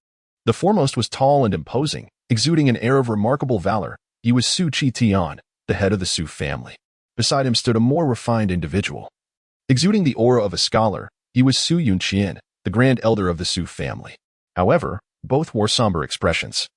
The foremost was tall and imposing, exuding an air of remarkable valor. He was Su Tian, the head of the Su family. Beside him stood a more refined individual. Exuding the aura of a scholar, he was Su Chen, the grand elder of the Su family. However, both wore somber expressions,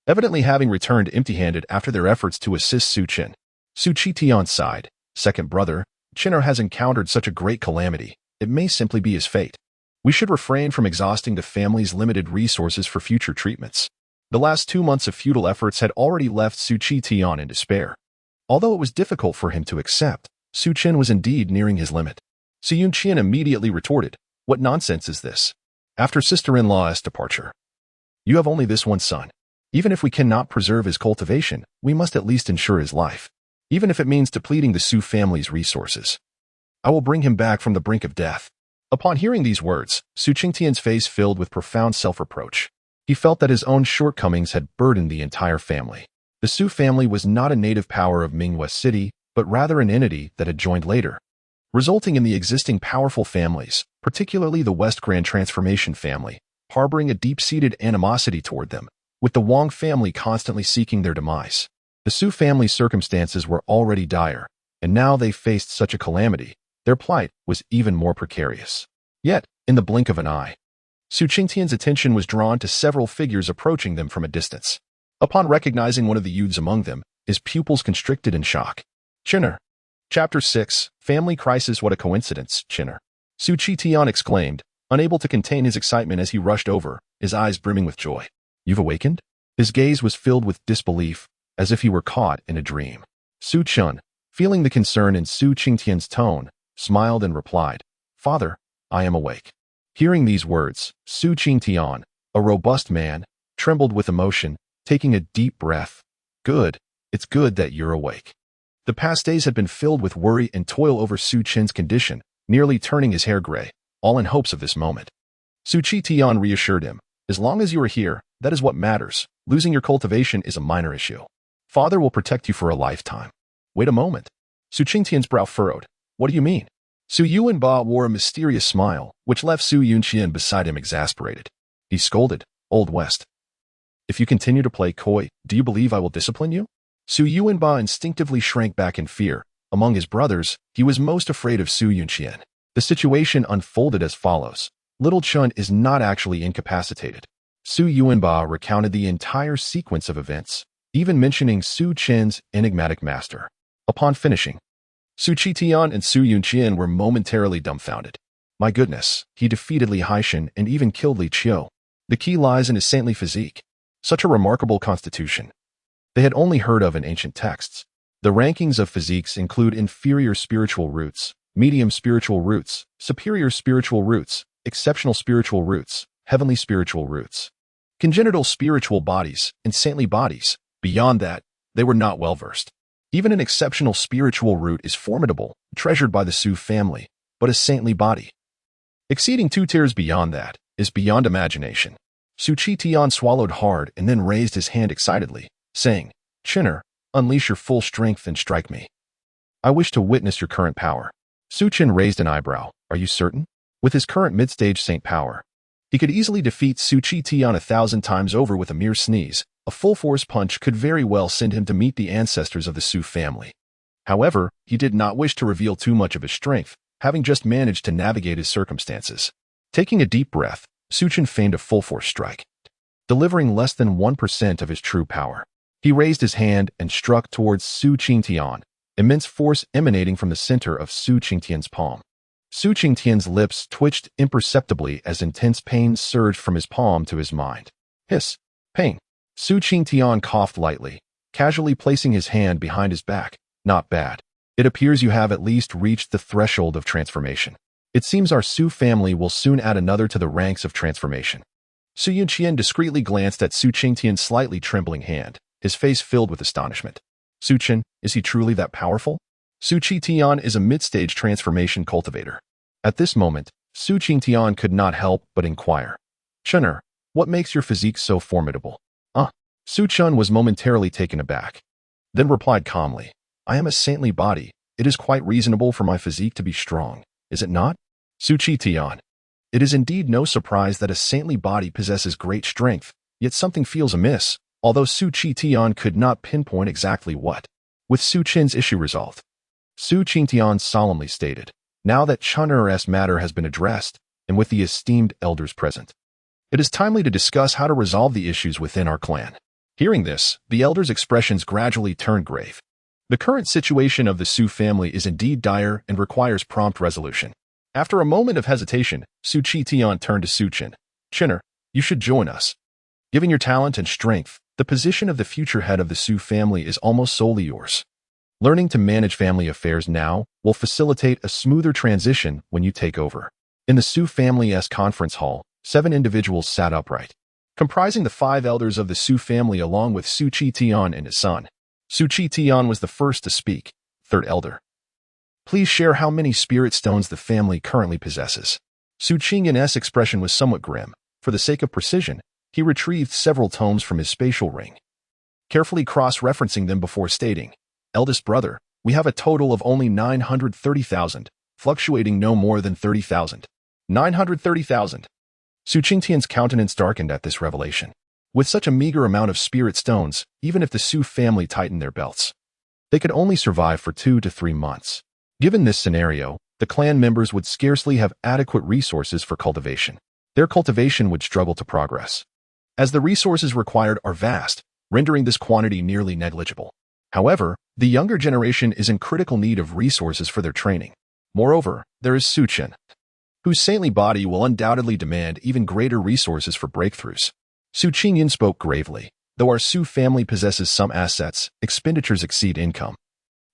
evidently having returned empty-handed after their efforts to assist Su Chen. Su Tian sighed. "Second brother, Chinner has encountered such a great calamity. It may simply be his fate. We should refrain from exhausting the family's limited resources for future treatments." The last 2 months of futile efforts had already left Su Tian in despair. Although it was difficult for him to accept, Su Chen was indeed nearing his limit. Su Chen immediately retorted, "What nonsense is this? After sister-in-law's departure, you have only this one son. Even if we cannot preserve his cultivation, we must at least ensure his life, even if it means depleting the Su family's resources. I will bring him back from the brink of death." Upon hearing these words, Su Qingtian's face filled with profound self-reproach. He felt that his own shortcomings had burdened the entire family. The Su family was not a native power of Mingwest City, but rather an entity that had joined later, resulting in the existing powerful families, particularly the West Grand Transformation family, harboring a deep-seated animosity toward them, with the Wang family constantly seeking their demise. The Su family's circumstances were already dire, and now they faced such a calamity. Their plight was even more precarious. Yet, in the blink of an eye, Su Qingtian's attention was drawn to several figures approaching them from a distance. Upon recognizing one of the youths among them, his pupils constricted in shock. "Chinner." Chapter 6, Family Crisis. "What a coincidence, Chinner," Su Tian exclaimed, unable to contain his excitement as he rushed over, his eyes brimming with joy. "You've awakened?" His gaze was filled with disbelief, as if he were caught in a dream. Su Chen, feeling the concern in Su Qingtian's tone, smiled and replied, "Father, I am awake." Hearing these words, Su Qingtian, a robust man, trembled with emotion, taking a deep breath. "Good. It's good that you're awake." The past days had been filled with worry and toil over Su Chen's condition, nearly turning his hair gray, all in hopes of this moment. Su Tian reassured him, "As long as you are here, that is what matters. Losing your cultivation is a minor issue. Father will protect you for a lifetime." "Wait a moment." Su Qingtian's brow furrowed. "What do you mean?" Su Yuanba wore a mysterious smile, which left Su Yunqian beside him exasperated. He scolded, "Old West, if you continue to play coy, do you believe I will discipline you?" Su Yuanba instinctively shrank back in fear. Among his brothers, he was most afraid of Su Yunqian. The situation unfolded as follows. Little Chun is not actually incapacitated. Su Yuanba recounted the entire sequence of events, even mentioning Su Chen's enigmatic master. Upon finishing, Su Tian and Su Yunqian were momentarily dumbfounded. My goodness, he defeated Li Haishan and even killed Li Qiu. The key lies in his saintly physique. Such a remarkable constitution. They had only heard of in ancient texts. The rankings of physiques include inferior spiritual roots, medium spiritual roots, superior spiritual roots, exceptional spiritual roots, heavenly spiritual roots, congenital spiritual bodies, and saintly bodies. Beyond that, they were not well versed. Even an exceptional spiritual root is formidable, treasured by the Su family, but a saintly body, exceeding 2 tiers beyond that, is beyond imagination. Su Tian swallowed hard and then raised his hand excitedly, saying, "Chinner, unleash your full strength and strike me. I wish to witness your current power." Su Chen raised an eyebrow. "Are you certain?" With his current mid-stage saint power, he could easily defeat Su Tian 1,000 times over with a mere sneeze. A full-force punch could very well send him to meet the ancestors of the Su family. However, he did not wish to reveal too much of his strength, having just managed to navigate his circumstances. Taking a deep breath, Su Chen feigned a full-force strike, delivering less than 1% of his true power. He raised his hand and struck towards Su Qingtian, immense force emanating from the center of Su Qingtian's palm. Su Qingtian's lips twitched imperceptibly as intense pain surged from his palm to his mind. Hiss! Pain! Su Qingtian coughed lightly, casually placing his hand behind his back. "Not bad. It appears you have at least reached the threshold of transformation. It seems our Su family will soon add another to the ranks of transformation. Su Chen discreetly glanced at Su Qingtian's slightly trembling hand, his face filled with astonishment. Su Chen, is he truly that powerful? Su Qingtian is a mid-stage transformation cultivator. At this moment, Su Qingtian could not help but inquire. Chener, what makes your physique so formidable? Su Chen was momentarily taken aback, then replied calmly, I am a saintly body. It is quite reasonable for my physique to be strong, is it not? Su Qingtian. It is indeed no surprise that a saintly body possesses great strength, yet something feels amiss, although Su Qingtian could not pinpoint exactly what. With Su Chen's issue resolved, Su Qingtian solemnly stated, now that Chener's matter has been addressed, and with the esteemed elders present, it is timely to discuss how to resolve the issues within our clan. Hearing this, the elders' expressions gradually turned grave. The current situation of the Su family is indeed dire and requires prompt resolution. After a moment of hesitation, Su Qingtian turned to Su Chen. Chener, you should join us. Given your talent and strength, the position of the future head of the Su family is almost solely yours. Learning to manage family affairs now will facilitate a smoother transition when you take over. In the Su family's conference hall, 7 individuals sat upright, comprising the 5 elders of the Su family along with Su Qingtian and his son. Su Qingtian was the first to speak, third elder. Please share how many spirit stones the family currently possesses. Su Qingyan's expression was somewhat grim. For the sake of precision, he retrieved several tomes from his spatial ring, carefully cross-referencing them before stating, Eldest brother, we have a total of only 930,000, fluctuating no more than 30,000. 930,000. Su Qingtian's countenance darkened at this revelation. With such a meager amount of spirit stones, even if the Su family tightened their belts, they could only survive for 2 to 3 months. Given this scenario, the clan members would scarcely have adequate resources for cultivation. Their cultivation would struggle to progress, as the resources required are vast, rendering this quantity nearly negligible. However, the younger generation is in critical need of resources for their training. Moreover, there is Su Chen, whose saintly body will undoubtedly demand even greater resources for breakthroughs. Su Qingyan spoke gravely. Though our Su family possesses some assets, expenditures exceed income.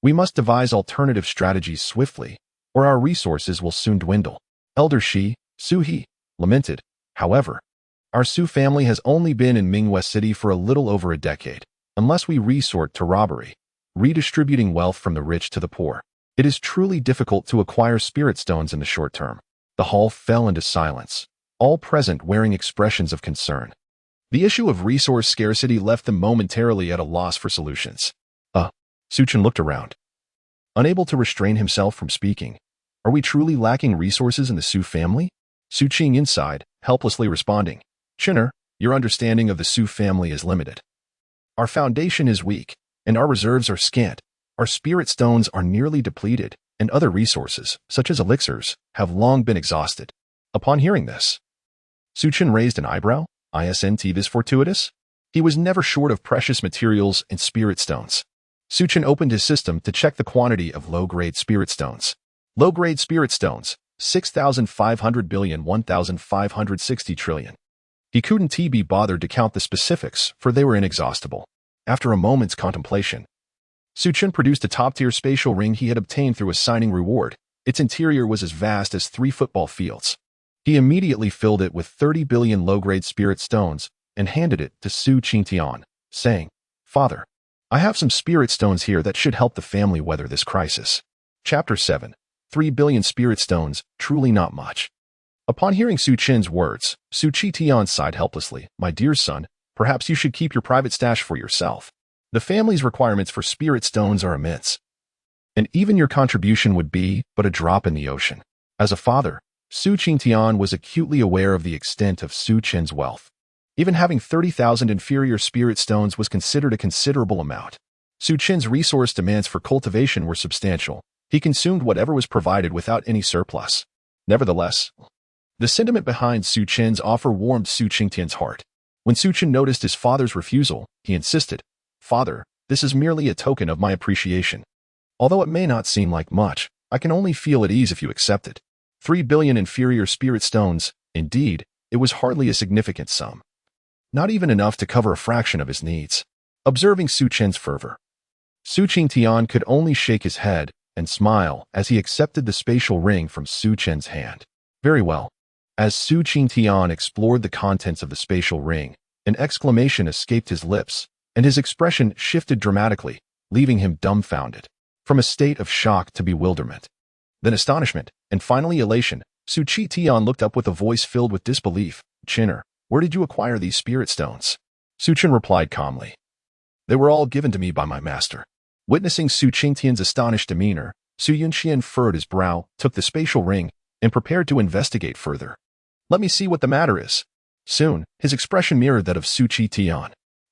We must devise alternative strategies swiftly, or our resources will soon dwindle. Elder Shi, Su He, lamented. However, our Su family has only been in Mingwei City for a little over a decade. Unless we resort to robbery, redistributing wealth from the rich to the poor, it is truly difficult to acquire spirit stones in the short term. The hall fell into silence, all present wearing expressions of concern. The issue of resource scarcity left them momentarily at a loss for solutions. Su Chen looked around, unable to restrain himself from speaking. Are we truly lacking resources in the Su family? Su Qingyan sighed, helplessly responding. Chener, your understanding of the Su family is limited. Our foundation is weak, and our reserves are scant. Our spirit stones are nearly depleted, and other resources, such as elixirs, have long been exhausted. Upon hearing this, Su Chen raised an eyebrow. Isn't this fortuitous? He was never short of precious materials and spirit stones. Su Chen opened his system to check the quantity of low-grade spirit stones. Low-grade spirit stones, 6,500 billion, 1,560 trillion. He couldn't be bothered to count the specifics, for they were inexhaustible. After a moment's contemplation, Su Chen produced a top-tier spatial ring he had obtained through a signing reward. Its interior was as vast as 3 football fields. He immediately filled it with 30 billion low-grade spirit stones and handed it to Su Qingtian, saying, Father, I have some spirit stones here that should help the family weather this crisis. Chapter 7. 3 billion spirit stones, truly not much. Upon hearing Su Chen's words, Su Qingtian sighed helplessly. My dear son, perhaps you should keep your private stash for yourself. The family's requirements for spirit stones are immense, and even your contribution would be but a drop in the ocean. As a father, Su Qingtian was acutely aware of the extent of Su Chen's wealth. Even having 30,000 inferior spirit stones was considered a considerable amount. Su Chen's resource demands for cultivation were substantial. He consumed whatever was provided without any surplus. Nevertheless, the sentiment behind Su Chen's offer warmed Su Qingtian's heart. When Su Chen noticed his father's refusal, he insisted, Father, this is merely a token of my appreciation. Although it may not seem like much, I can only feel at ease if you accept it. 3 billion inferior spirit stones, indeed, it was hardly a significant sum. Not even enough to cover a fraction of his needs. Observing Su Chen's fervor, Su Qingtian could only shake his head, and smile as he accepted the spatial ring from Su Chen's hand. Very well. As Su Chen explored the contents of the spatial ring, an exclamation escaped his lips, and his expression shifted dramatically, leaving him dumbfounded. From a state of shock to bewilderment, then astonishment, and finally elation, Su Chen looked up with a voice filled with disbelief. "Chinner, where did you acquire these spirit stones?" Su Chen replied calmly. "They were all given to me by my master." Witnessing Su Chen's astonished demeanor, Su Yunxian furrowed his brow, took the spatial ring, and prepared to investigate further. "Let me see what the matter is." Soon, his expression mirrored that of Su Chen.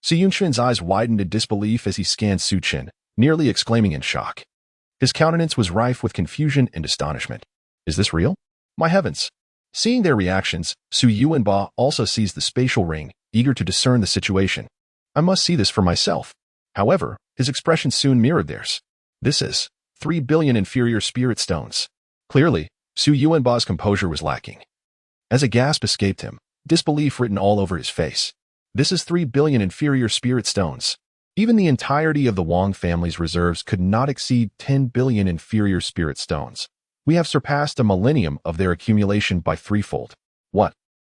Su Yunxian's eyes widened in disbelief as he scanned Su Chen, nearly exclaiming in shock. His countenance was rife with confusion and astonishment. "Is this real? My heavens!" Seeing their reactions, Su Yuanba also seized the spatial ring, eager to discern the situation. "I must see this for myself." However, his expression soon mirrored theirs. "This is 3 billion inferior spirit stones." Clearly, Su Yuanba's composure was lacking. As a gasp escaped him, disbelief written all over his face. "This is 3 billion inferior spirit stones." Even the entirety of the Wang family's reserves could not exceed 10 billion inferior spirit stones. We have surpassed a millennium of their accumulation by threefold. What?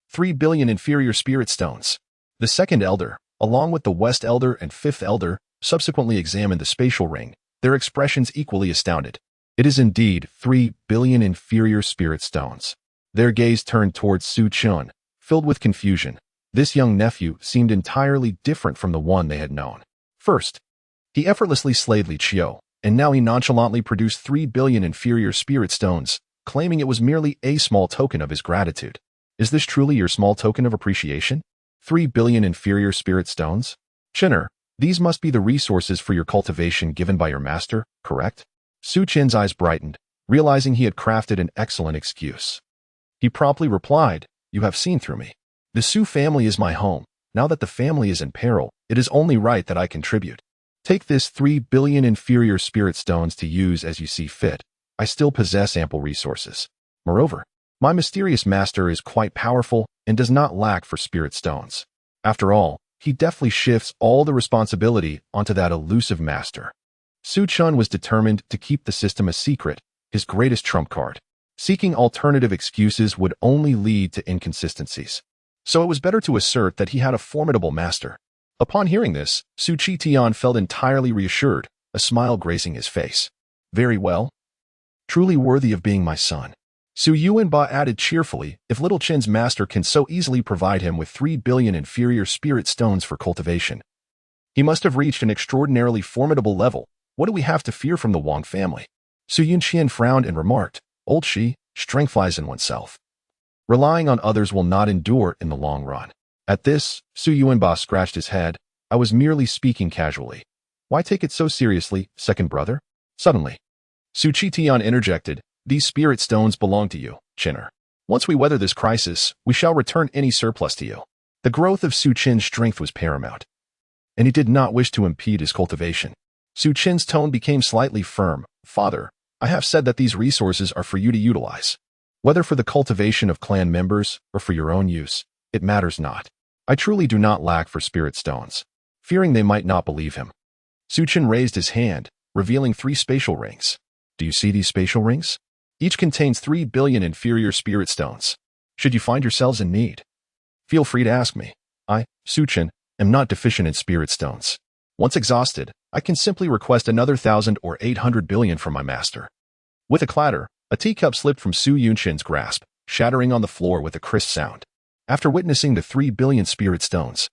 3 billion inferior spirit stones. The second elder, along with the West elder and fifth elder, subsequently examined the spatial ring, their expressions equally astounded. It is indeed 3 billion inferior spirit stones. Their gaze turned towards Su Chen, filled with confusion. This young nephew seemed entirely different from the one they had known. First, he effortlessly slayed Li Qiu, and now he nonchalantly produced 3 billion inferior spirit stones, claiming it was merely a small token of his gratitude. Is this truly your small token of appreciation? 3 billion inferior spirit stones? Chinner, these must be the resources for your cultivation given by your master, correct? Su Chen's eyes brightened, realizing he had crafted an excellent excuse. He promptly replied, "You have seen through me. The Su family is my home. Now that the family is in peril, it is only right that I contribute. Take this 3 billion inferior spirit stones to use as you see fit. I still possess ample resources. Moreover, my mysterious master is quite powerful and does not lack for spirit stones. After all, he deftly shifts all the responsibility onto that elusive master." Su Chen was determined to keep the system a secret, his greatest trump card. Seeking alternative excuses would only lead to inconsistencies. So it was better to assert that he had a formidable master. Upon hearing this, Su Chen felt entirely reassured, a smile gracing his face. "Very well. Truly worthy of being my son." Su Yuanba added cheerfully, "If little Chen's master can so easily provide him with 3 billion inferior spirit stones for cultivation, he must have reached an extraordinarily formidable level. What do we have to fear from the Wang family?" Su Yunxian frowned and remarked, "Old Shi, strength lies in oneself. Relying on others will not endure in the long run." At this, Su Yuanba scratched his head. "I was merely speaking casually. Why take it so seriously, second brother?" Suddenly, Su Chen interjected, "These spirit stones belong to you, Chinner. Once we weather this crisis, we shall return any surplus to you." The growth of Su Chen's strength was paramount, and he did not wish to impede his cultivation. Su Chen's tone became slightly firm. "Father, I have said that these resources are for you to utilize. Whether for the cultivation of clan members or for your own use, it matters not. I truly do not lack for spirit stones." Fearing they might not believe him, Su Chen raised his hand, revealing 3 spatial rings. "Do you see these spatial rings? Each contains 3 billion inferior spirit stones. Should you find yourselves in need, feel free to ask me. I, Su Chen, am not deficient in spirit stones. Once exhausted, I can simply request another 1,000 or 800 billion from my master." With a clatter, a teacup slipped from Su Yunxian's grasp, shattering on the floor with a crisp sound. After witnessing the 3 billion spirit stones,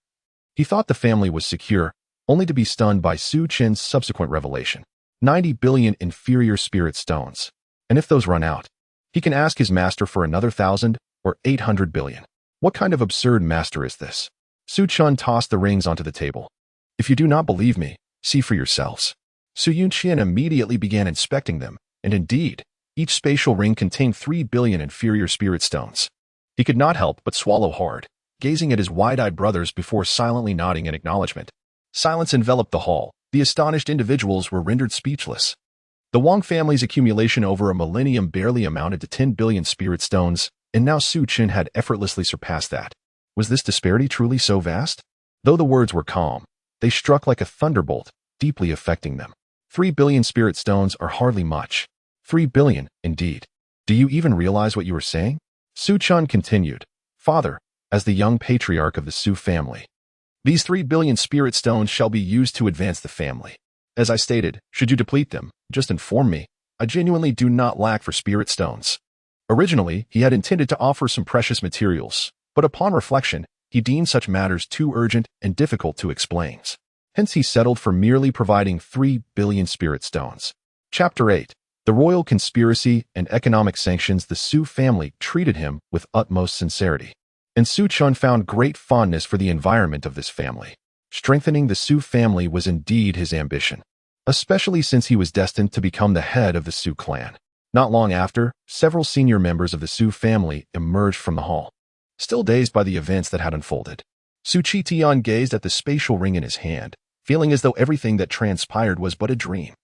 he thought the family was secure, only to be stunned by Su Chen's subsequent revelation. 90 billion inferior spirit stones. And if those run out, he can ask his master for another 1,000 or 800 billion. What kind of absurd master is this? Su Chen tossed the rings onto the table. "If you do not believe me, see for yourselves." Su Yunxian immediately began inspecting them, and indeed, each spatial ring contained 3 billion inferior spirit stones. He could not help but swallow hard, gazing at his wide-eyed brothers before silently nodding in acknowledgement. Silence enveloped the hall. The astonished individuals were rendered speechless. The Wang family's accumulation over a millennium barely amounted to 10 billion spirit stones, and now Su Chen had effortlessly surpassed that. Was this disparity truly so vast? Though the words were calm, they struck like a thunderbolt, deeply affecting them. 3 billion spirit stones are hardly much. 3 billion, indeed. Do you even realize what you are saying? Su Chen continued. Father, as the young patriarch of the Su family, these 3 billion spirit stones shall be used to advance the family. As I stated, should you deplete them, just inform me. I genuinely do not lack for spirit stones. Originally, he had intended to offer some precious materials, but upon reflection, he deemed such matters too urgent and difficult to explain. Hence he settled for merely providing 3 billion spirit stones. Chapter 8. The royal conspiracy and economic sanctions. The Su family treated him with utmost sincerity, and Su Chen found great fondness for the environment of this family. Strengthening the Su family was indeed his ambition, especially since he was destined to become the head of the Su clan. Not long after, several senior members of the Su family emerged from the hall, still dazed by the events that had unfolded. Su Chen gazed at the spatial ring in his hand, feeling as though everything that transpired was but a dream.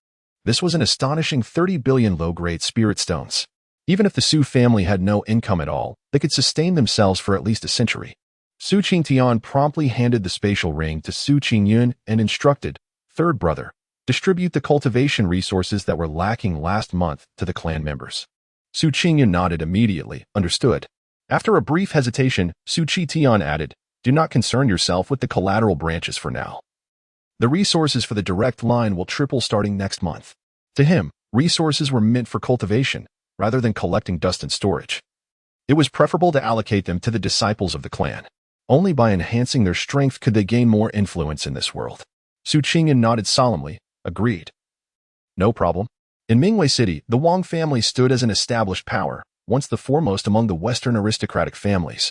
This was an astonishing 30 billion low-grade spirit stones. Even if the Su family had no income at all, they could sustain themselves for at least a century. Su Chen promptly handed the spatial ring to Su Chen and instructed, third brother, distribute the cultivation resources that were lacking last month to the clan members. Su Chen nodded immediately, understood. After a brief hesitation, Su Chen added, do not concern yourself with the collateral branches for now. The resources for the direct line will triple starting next month. To him, resources were meant for cultivation, rather than collecting dust and storage. It was preferable to allocate them to the disciples of the clan. Only by enhancing their strength could they gain more influence in this world. Su Chen nodded solemnly, agreed. No problem. In Mingwei City, the Wang family stood as an established power, once the foremost among the Western aristocratic families,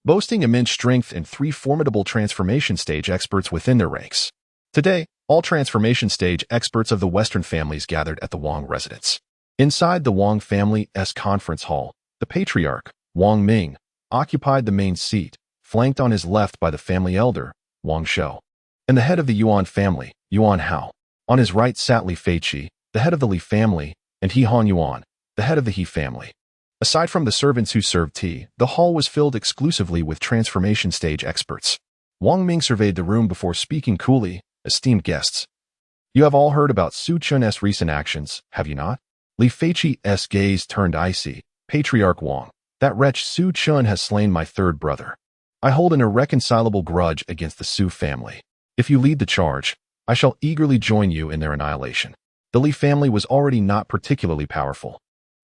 boasting immense strength and 3 formidable transformation stage experts within their ranks. Today, all transformation stage experts of the Western families gathered at the Wang residence. Inside the Wang family's conference hall, the patriarch, Wang Ming, occupied the main seat, flanked on his left by the family elder, Wang Shou, and the head of the Yuan family, Yuan Hao. On his right sat Li Feiqi, the head of the Li family, and He Han Yuan, the head of the He family. Aside from the servants who served tea, the hall was filled exclusively with transformation stage experts. Wang Ming surveyed the room before speaking coolly, esteemed guests. You have all heard about Su Chen's recent actions, have you not? Li Feiqi's gaze turned icy. Patriarch Wang, that wretch Su Chen has slain my third brother. I hold an irreconcilable grudge against the Su family. If you lead the charge, I shall eagerly join you in their annihilation. The Li family was already not particularly powerful,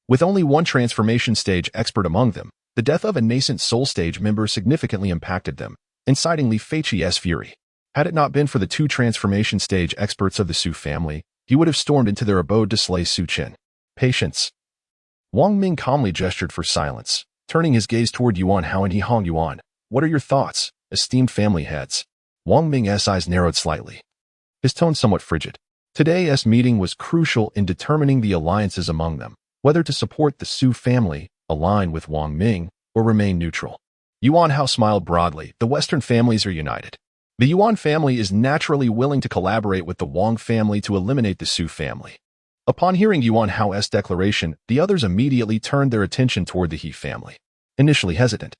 with only one transformation stage expert among them. The death of a nascent soul stage member significantly impacted them, inciting Li Feiqi's fury. Had it not been for the 2 transformation stage experts of the Su family, he would have stormed into their abode to slay Su Chen. Patience. Wang Ming calmly gestured for silence, turning his gaze toward Yuan Hao and He Han Yuan. What are your thoughts, esteemed family heads? Wang Ming's eyes narrowed slightly, his tone somewhat frigid. Today's meeting was crucial in determining the alliances among them, whether to support the Su family, align with Wang Ming, or remain neutral. Yuan Hao smiled broadly. The Western families are united. The Yuan family is naturally willing to collaborate with the Wang family to eliminate the Su family. Upon hearing Yuan Hao's declaration, the others immediately turned their attention toward the He family. Initially hesitant,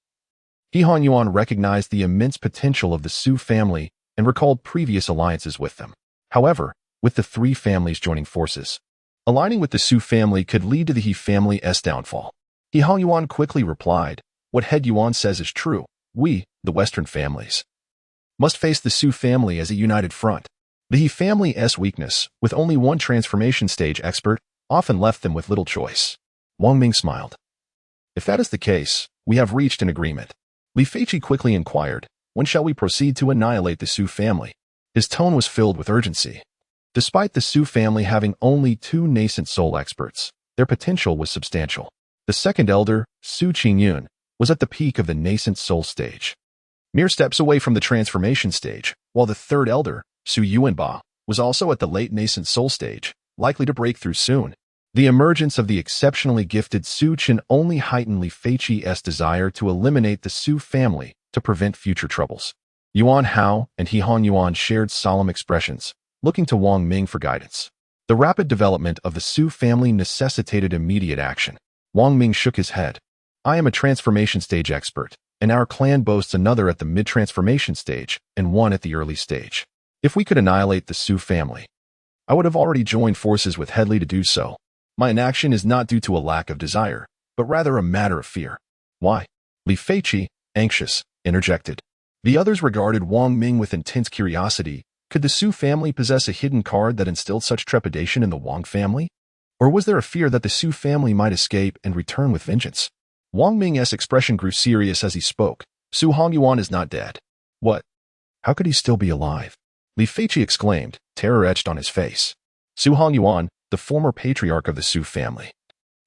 He Han Yuan recognized the immense potential of the Su family and recalled previous alliances with them. However, with the 3 families joining forces, aligning with the Su family could lead to the He family's downfall. He Han Yuan quickly replied, what Head Yuan says is true. We, the Western families, must face the Su family as a united front. The He family's weakness, with only one transformation stage expert, often left them with little choice. Wang Ming smiled. If that is the case, we have reached an agreement. Li Feiqi quickly inquired, when shall we proceed to annihilate the Su family? His tone was filled with urgency. Despite the Su family having only 2 nascent soul experts, their potential was substantial. The second elder, Su Chen, was at the peak of the nascent soul stage, mere steps away from the transformation stage, while the third elder, Su Yuanba, was also at the late nascent soul stage, likely to break through soon. The emergence of the exceptionally gifted Su Chen only heightened Li Feiqi's desire to eliminate the Su family to prevent future troubles. Yuan Hao and He Han Yuan shared solemn expressions, looking to Wang Ming for guidance. The rapid development of the Su family necessitated immediate action. Wang Ming shook his head. I am a transformation stage expert, and our clan boasts another at the mid-transformation stage and one at the early stage. If we could annihilate the Su family, I would have already joined forces with Headley to do so. My inaction is not due to a lack of desire, but rather a matter of fear. Why? Li Feiqi, anxious, interjected. The others regarded Wang Ming with intense curiosity. Could the Su family possess a hidden card that instilled such trepidation in the Wang family? Or was there a fear that the Su family might escape and return with vengeance? Wang Ming's expression grew serious as he spoke. Su Hongyuan is not dead. What? How could he still be alive? Li Feiqi exclaimed, terror etched on his face. Su Hongyuan, the former patriarch of the Su family,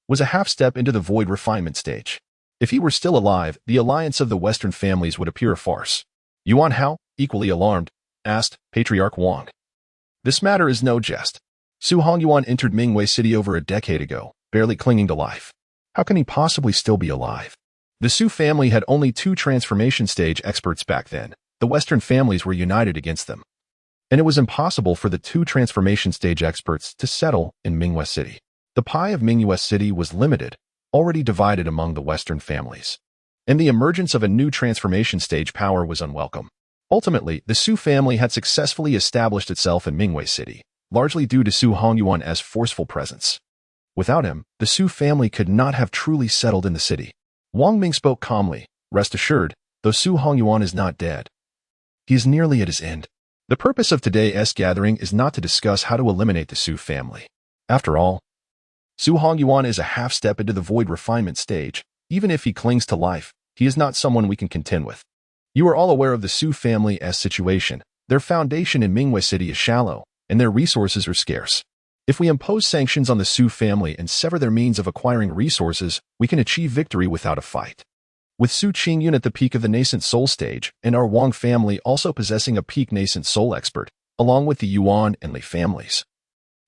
was a half-step into the void refinement stage. If he were still alive, the alliance of the Western families would appear a farce. Yuan Hao, equally alarmed, asked Patriarch Wang. This matter is no jest. Su Hongyuan entered Mingwei City over a decade ago, barely clinging to life. How can he possibly still be alive? The Su family had only 2 transformation stage experts back then. The Western families were united against them, and it was impossible for the 2 transformation stage experts to settle in Mingwei City. The pie of Mingwei City was limited, already divided among the Western families, and the emergence of a new transformation stage power was unwelcome. Ultimately, the Su family had successfully established itself in Mingwei City, largely due to Su Hongyuan's forceful presence. Without him, the Su family could not have truly settled in the city. Wang Ming spoke calmly. Rest assured, though Su Hongyuan is not dead, he is nearly at his end. The purpose of today's gathering is not to discuss how to eliminate the Su family. After all, Su Hongyuan is a half-step into the void refinement stage. Even if he clings to life, he is not someone we can contend with. You are all aware of the Su family's situation. Their foundation in Mingwei City is shallow, and their resources are scarce. If we impose sanctions on the Su family and sever their means of acquiring resources, we can achieve victory without a fight. With Su Chen at the peak of the nascent soul stage, and our Wang family also possessing a peak nascent soul expert, along with the Yuan and Li families,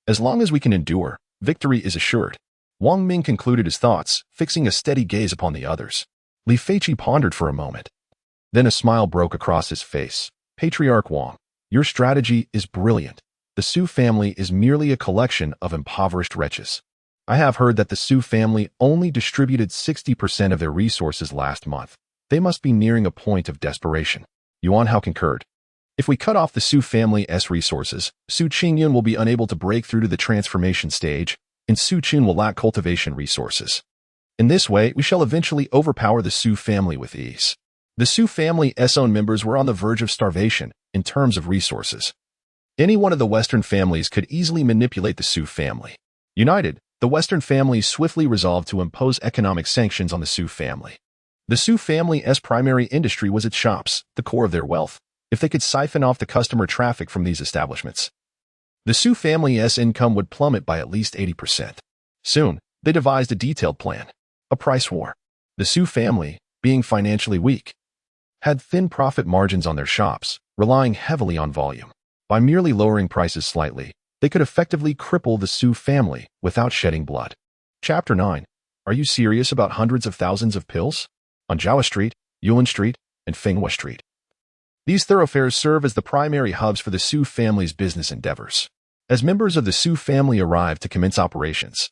as long as we can endure, victory is assured. Wang Ming concluded his thoughts, fixing a steady gaze upon the others. Li Feiqi pondered for a moment. Then a smile broke across his face. Patriarch Wang, your strategy is brilliant. The Su family is merely a collection of impoverished wretches. I have heard that the Su family only distributed 60% of their resources last month. They must be nearing a point of desperation. Yuan Hao concurred. If we cut off the Su family's resources, Su Chen will be unable to break through to the transformation stage, and Su Chen will lack cultivation resources. In this way, we shall eventually overpower the Su family with ease. The Su family's own members were on the verge of starvation in terms of resources. Any one of the Western families could easily manipulate the Su family. United, the Western families swiftly resolved to impose economic sanctions on the Su family. The Su family's primary industry was its shops, the core of their wealth. If they could siphon off the customer traffic from these establishments, the Su family's income would plummet by at least 80%. Soon, they devised a detailed plan. A price war. The Su family, being financially weak, had thin profit margins on their shops, relying heavily on volume. By merely lowering prices slightly, they could effectively cripple the Su family without shedding blood. Chapter 9. Are you serious about hundreds of thousands of pills? On Jiawa Street, Yulin Street, and Fenghua Street. These thoroughfares serve as the primary hubs for the Su family's business endeavors. As members of the Su family arrived to commence operations,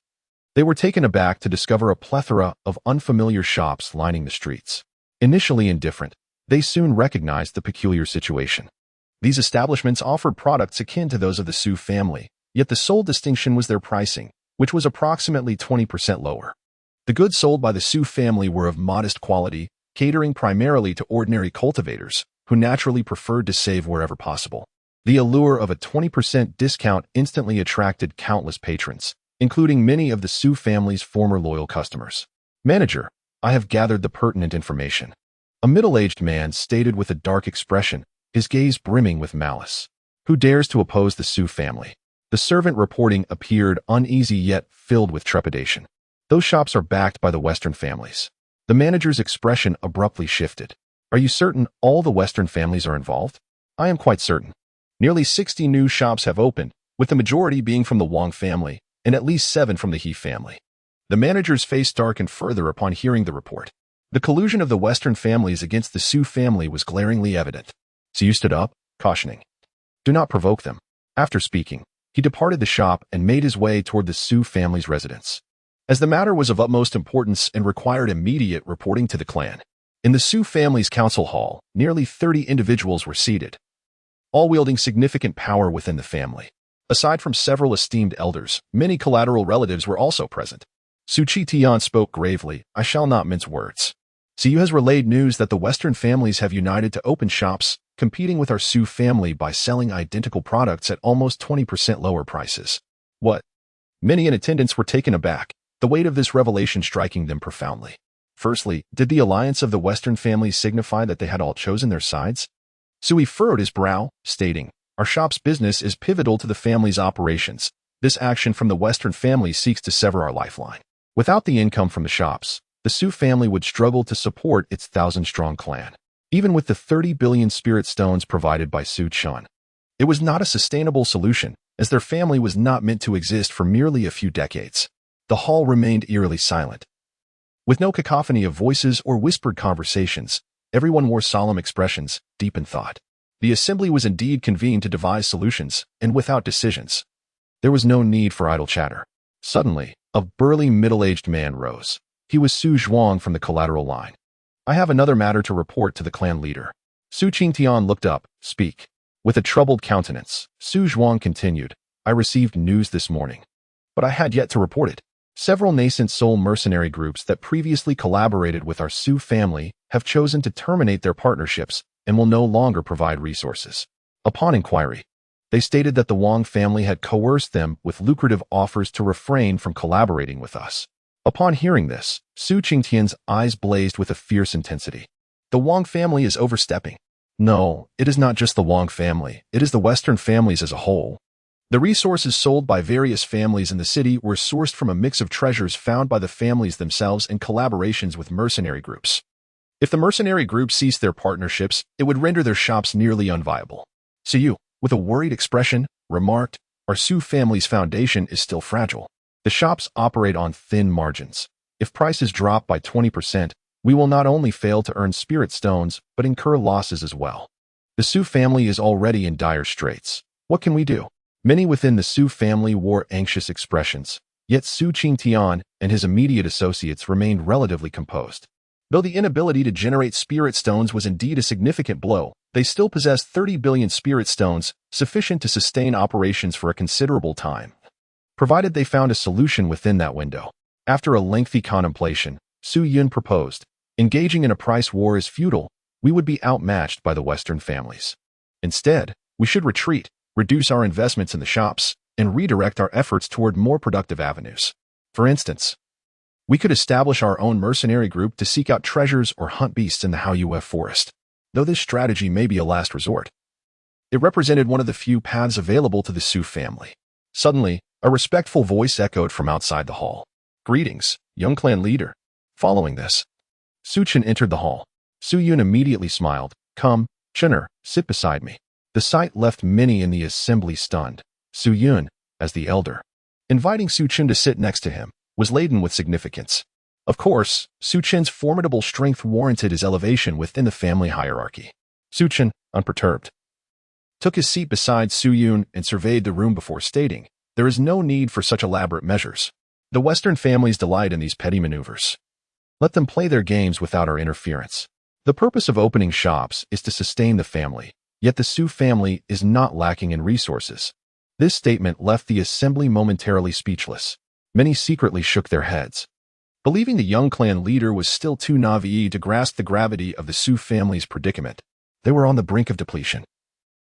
they were taken aback to discover a plethora of unfamiliar shops lining the streets. Initially indifferent, they soon recognized the peculiar situation. These establishments offered products akin to those of the Su family, yet the sole distinction was their pricing, which was approximately 20% lower. The goods sold by the Su family were of modest quality, catering primarily to ordinary cultivators, who naturally preferred to save wherever possible. The allure of a 20% discount instantly attracted countless patrons, including many of the Su family's former loyal customers. Manager, I have gathered the pertinent information. A middle-aged man stated with a dark expression, his gaze brimming with malice. Who dares to oppose the Su family? The servant reporting appeared uneasy yet filled with trepidation. Those shops are backed by the Western families. The manager's expression abruptly shifted. Are you certain all the Western families are involved? I am quite certain. Nearly 60 new shops have opened, with the majority being from the Wang family, and at least 7 from the He family. The manager's face darkened further upon hearing the report. The collusion of the Western families against the Su family was glaringly evident. Su stood up, cautioning. Do not provoke them. After speaking, he departed the shop and made his way toward the Su family's residence. As the matter was of utmost importance and required immediate reporting to the clan, in the Su family's council hall, nearly 30 individuals were seated, all wielding significant power within the family. Aside from several esteemed elders, many collateral relatives were also present. Su Chen spoke gravely, "I shall not mince words. Su has relayed news that the Western families have united to open shops, competing with our Su family by selling identical products at almost 20% lower prices." What? Many in attendance were taken aback, the weight of this revelation striking them profoundly. Firstly, did the alliance of the Western families signify that they had all chosen their sides? Sui furrowed his brow, stating, "Our shop's business is pivotal to the family's operations. This action from the Western family seeks to sever our lifeline. Without the income from the shops, the Su family would struggle to support its 1,000-strong clan. Even with the 30 billion spirit stones provided by Su Chen, it was not a sustainable solution, as their family was not meant to exist for merely a few decades." The hall remained eerily silent. With no cacophony of voices or whispered conversations, everyone wore solemn expressions, deep in thought. The assembly was indeed convened to devise solutions, and without decisions. There was no need for idle chatter. Suddenly, a burly middle-aged man rose. He was Su Zhuang from the collateral line. "I have another matter to report to the clan leader." Su Chen looked up. "Speak." With a troubled countenance, Su Zhuang continued, "I received news this morning, but I had yet to report it. Several nascent soul mercenary groups that previously collaborated with our Su family have chosen to terminate their partnerships and will no longer provide resources. Upon inquiry, they stated that the Wang family had coerced them with lucrative offers to refrain from collaborating with us." Upon hearing this, Su Qingtian's eyes blazed with a fierce intensity. "The Wang family is overstepping." "No, it is not just the Wang family, it is the Western families as a whole. The resources sold by various families in the city were sourced from a mix of treasures found by the families themselves and collaborations with mercenary groups. If the mercenary groups ceased their partnerships, it would render their shops nearly unviable." Su, with a worried expression, remarked, "Our Su family's foundation is still fragile. The shops operate on thin margins. If prices drop by 20%, we will not only fail to earn spirit stones, but incur losses as well. The Su family is already in dire straits. What can we do?" Many within the Su family wore anxious expressions, yet Su Chen and his immediate associates remained relatively composed. Though the inability to generate spirit stones was indeed a significant blow, they still possessed 30 billion spirit stones, sufficient to sustain operations for a considerable time, provided they found a solution within that window. After a lengthy contemplation, Su Yun proposed, "Engaging in a price war is futile. We would be outmatched by the Western families. Instead, we should retreat, reduce our investments in the shops, and redirect our efforts toward more productive avenues. For instance, we could establish our own mercenary group to seek out treasures or hunt beasts in the Haoyue forest. Though this strategy may be a last resort, it represented one of the few paths available to the Su family." Suddenly, a respectful voice echoed from outside the hall. "Greetings, young clan leader." Following this, Su Chen entered the hall. Su Yun immediately smiled. "Come, Chener, sit beside me." The sight left many in the assembly stunned. Su Yun, as the elder, inviting Su Chen to sit next to him, was laden with significance. Of course, Su Chen's formidable strength warranted his elevation within the family hierarchy. Su Chen, unperturbed, took his seat beside Su Yun and surveyed the room before stating, "There is no need for such elaborate measures. The Western families delight in these petty maneuvers. Let them play their games without our interference. The purpose of opening shops is to sustain the family. Yet the Su family is not lacking in resources." This statement left the assembly momentarily speechless. Many secretly shook their heads, believing the young clan leader was still too naive to grasp the gravity of the Su family's predicament. They were on the brink of depletion.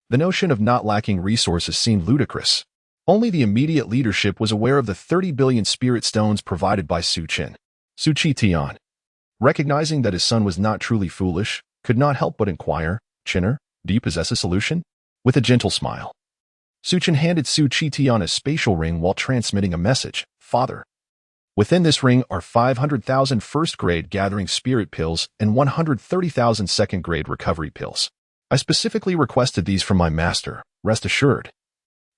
The notion of not lacking resources seemed ludicrous. Only the immediate leadership was aware of the 30 billion spirit stones provided by Su Chen. Su Chen, recognizing that his son was not truly foolish, could not help but inquire, "Chener, do you possess a solution?" With a gentle smile, Su Chen handed Su Chen a spatial ring while transmitting a message. "Father, within this ring are 500,000 first-grade gathering spirit pills and 130,000 second-grade recovery pills. I specifically requested these from my master. Rest assured,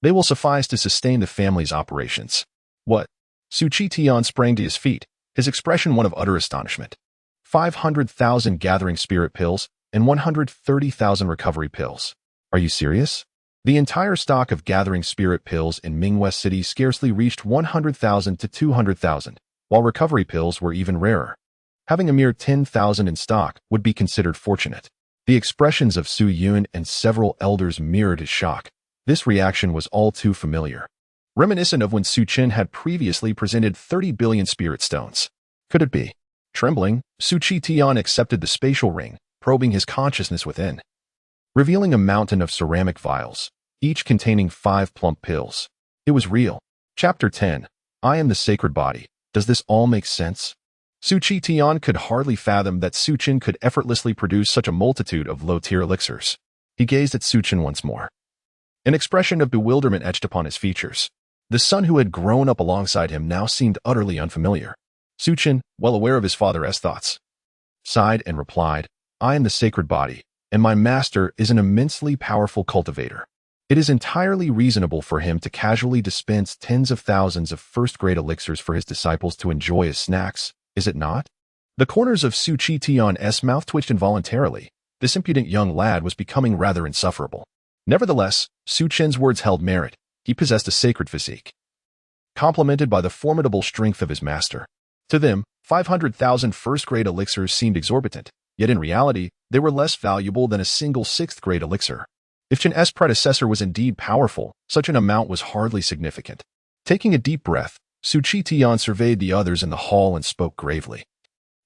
they will suffice to sustain the family's operations." "What?" Su Chen sprang to his feet, his expression one of utter astonishment. 500,000 gathering spirit pills and 130,000 recovery pills. Are you serious? The entire stock of gathering spirit pills in Mingwest City scarcely reached 100,000 to 200,000, while recovery pills were even rarer. Having a mere 10,000 in stock would be considered fortunate. The expressions of Su Yun and several elders mirrored his shock. This reaction was all too familiar, reminiscent of when Su Chen had previously presented 30 billion spirit stones. Could it be? Trembling, Su Chen accepted the spatial ring, probing his consciousness within, revealing a mountain of ceramic vials, each containing 5 plump pills. It was real. Chapter 10. I am the sacred body. Does this all make sense? Su Chen could hardly fathom that Su Chen could effortlessly produce such a multitude of low-tier elixirs. He gazed at Su Chen once more. An expression of bewilderment etched upon his features. The son who had grown up alongside him now seemed utterly unfamiliar. Su Chen, well aware of his father's thoughts, sighed and replied, I am the sacred body, and my master is an immensely powerful cultivator. It is entirely reasonable for him to casually dispense tens of thousands of first-grade elixirs for his disciples to enjoy as snacks, is it not? The corners of Su Chen's mouth twitched involuntarily. This impudent young lad was becoming rather insufferable. Nevertheless, Su Chen's words held merit. He possessed a sacred physique, complemented by the formidable strength of his master. To them, 500,000 first-grade elixirs seemed exorbitant, yet in reality, they were less valuable than a single 6th-grade elixir. If Chen's predecessor was indeed powerful, such an amount was hardly significant. Taking a deep breath, Su Chen surveyed the others in the hall and spoke gravely.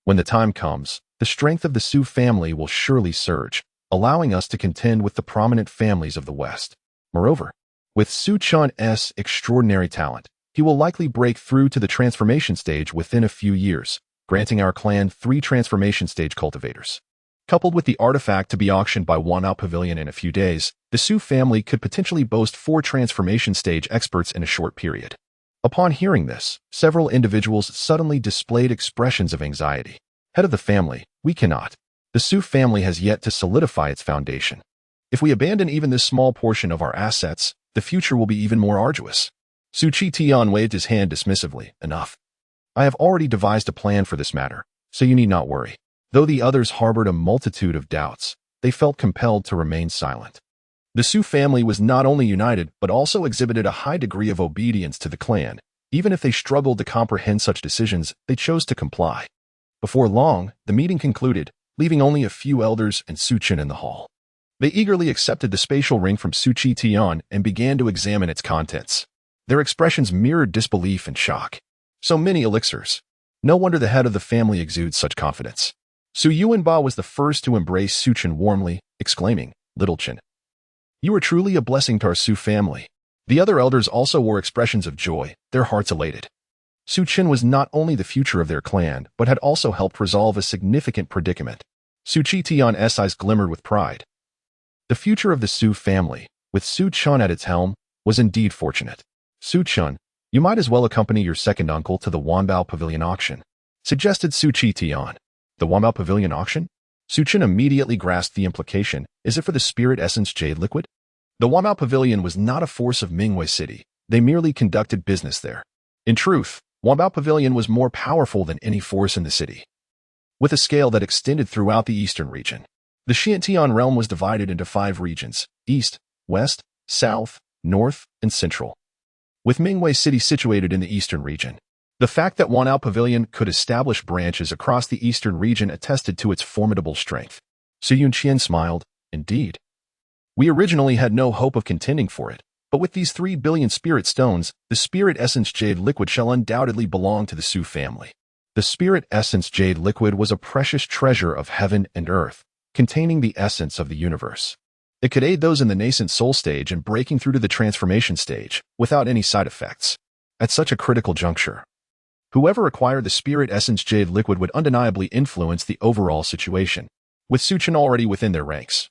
When the time comes, the strength of the Su family will surely surge, allowing us to contend with the prominent families of the West. Moreover, with Su Chen's extraordinary talent, he will likely break through to the transformation stage within a few years, granting our clan 3 transformation stage cultivators. Coupled with the artifact to be auctioned by Wanao Pavilion in a few days, the Su family could potentially boast 4 transformation stage experts in a short period. Upon hearing this, several individuals suddenly displayed expressions of anxiety. Head of the family, we cannot. The Su family has yet to solidify its foundation. If we abandon even this small portion of our assets, the future will be even more arduous. Su Chen waved his hand dismissively. Enough. I have already devised a plan for this matter, so you need not worry. Though the others harbored a multitude of doubts, they felt compelled to remain silent. The Su family was not only united, but also exhibited a high degree of obedience to the clan. Even if they struggled to comprehend such decisions, they chose to comply. Before long, the meeting concluded, leaving only a few elders and Su Chen in the hall. They eagerly accepted the spatial ring from Su Chen and began to examine its contents. Their expressions mirrored disbelief and shock. So many elixirs. No wonder the head of the family exudes such confidence. Su Yuanba was the first to embrace Su Chen warmly, exclaiming, Little Chen, you are truly a blessing to our Su family. The other elders also wore expressions of joy, their hearts elated. Su Chen was not only the future of their clan, but had also helped resolve a significant predicament. Su Chen's eyes glimmered with pride. The future of the Su family, with Su Chen at its helm, was indeed fortunate. Su Chen, you might as well accompany your second uncle to the Wanbao Pavilion auction, suggested Su Chen. The Wanbao Pavilion auction? Su Chen immediately grasped the implication. Is it for the spirit essence jade liquid? The Wanbao Pavilion was not a force of Mingwei City. They merely conducted business there. In truth, Wanbao Pavilion was more powerful than any force in the city, with a scale that extended throughout the eastern region. The Xiantian realm was divided into 5 regions: east, west, south, north, and central, with Mingwei City situated in the eastern region. The fact that Wanao Pavilion could establish branches across the eastern region attested to its formidable strength. Su Yunqian smiled. Indeed. We originally had no hope of contending for it, but with these 3 billion spirit stones, the spirit essence jade liquid shall undoubtedly belong to the Su family. The spirit essence jade liquid was a precious treasure of heaven and earth, containing the essence of the universe. It could aid those in the nascent soul stage in breaking through to the transformation stage, without any side effects. At such a critical juncture, whoever acquired the spirit essence jade liquid would undeniably influence the overall situation, with Su Chen already within their ranks.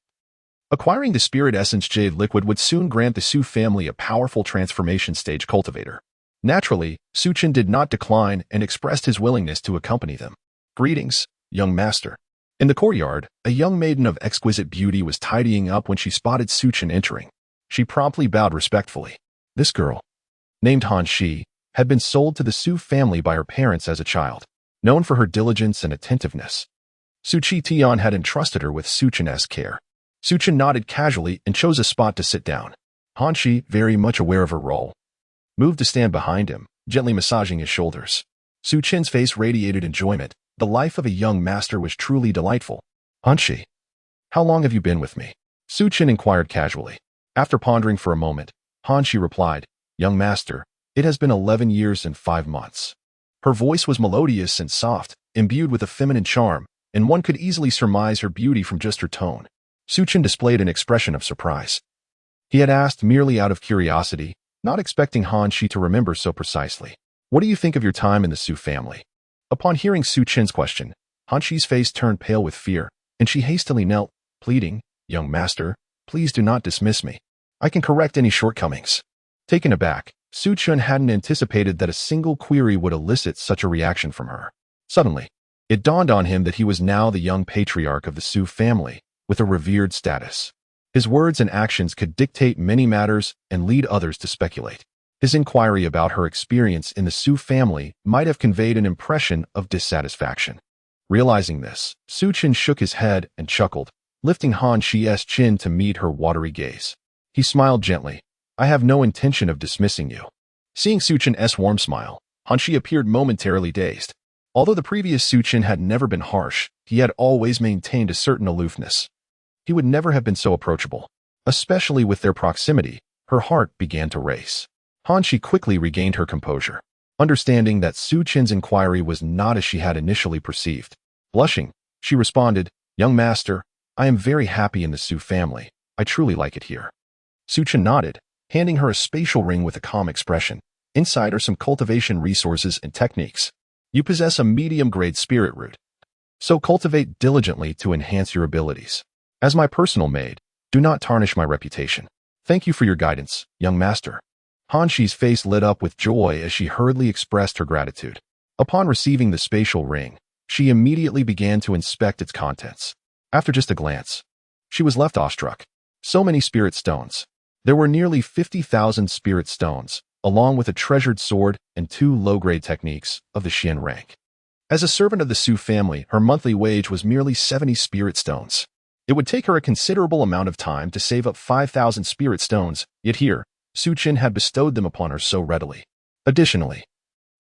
Acquiring the spirit essence jade liquid would soon grant the Su family a powerful transformation stage cultivator. Naturally, Su Chen did not decline and expressed his willingness to accompany them. Greetings, young master. In the courtyard, a young maiden of exquisite beauty was tidying up when she spotted Su Chen entering. She promptly bowed respectfully. This girl, named Han Shi, had been sold to the Su family by her parents as a child. Known for her diligence and attentiveness, Su Chen had entrusted her with Su Chen's care. Su Chen nodded casually and chose a spot to sit down. Han Shi, very much aware of her role, moved to stand behind him, gently massaging his shoulders. Su Chen's face radiated enjoyment. The life of a young master was truly delightful. Han Shi, how long have you been with me? Su Chen inquired casually. After pondering for a moment, Hanshi replied, "Young master, it has been 11 years and 5 months." Her voice was melodious and soft, imbued with a feminine charm, and one could easily surmise her beauty from just her tone. Su Chen displayed an expression of surprise. He had asked merely out of curiosity, not expecting Hanshi to remember so precisely. "What do you think of your time in the Su family?" Upon hearing Su Chen's question, Hanshi's face turned pale with fear, and she hastily knelt, pleading, "Young master, please do not dismiss me. I can correct any shortcomings." Taken aback, Su Chen hadn't anticipated that a single query would elicit such a reaction from her. Suddenly, it dawned on him that he was now the young patriarch of the Su family, with a revered status. His words and actions could dictate many matters and lead others to speculate. His inquiry about her experience in the Su family might have conveyed an impression of dissatisfaction. Realizing this, Su Chen shook his head and chuckled, lifting Hanshi's chin to meet her watery gaze. He smiled gently, "I have no intention of dismissing you." Seeing Su Chen's warm smile, Hanshi appeared momentarily dazed. Although the previous Su Chen had never been harsh, he had always maintained a certain aloofness. He would never have been so approachable. Especially with their proximity, her heart began to race. Hanshi quickly regained her composure, understanding that Su Chen's inquiry was not as she had initially perceived. Blushing, she responded, "Young master, I am very happy in the Su family. I truly like it here." Su Chen nodded, handing her a spatial ring with a calm expression. "Inside are some cultivation resources and techniques. You possess a medium-grade spirit root, so cultivate diligently to enhance your abilities. As my personal maid, do not tarnish my reputation. Thank you for your guidance, young master." Hanshi's face lit up with joy as she hurriedly expressed her gratitude. Upon receiving the spatial ring, she immediately began to inspect its contents. After just a glance, she was left awestruck. So many spirit stones. There were nearly 50,000 spirit stones, along with a treasured sword and 2 low-grade techniques of the Xian rank. As a servant of the Su family, her monthly wage was merely 70 spirit stones. It would take her a considerable amount of time to save up 5,000 spirit stones, yet here, Su Chen had bestowed them upon her so readily. Additionally,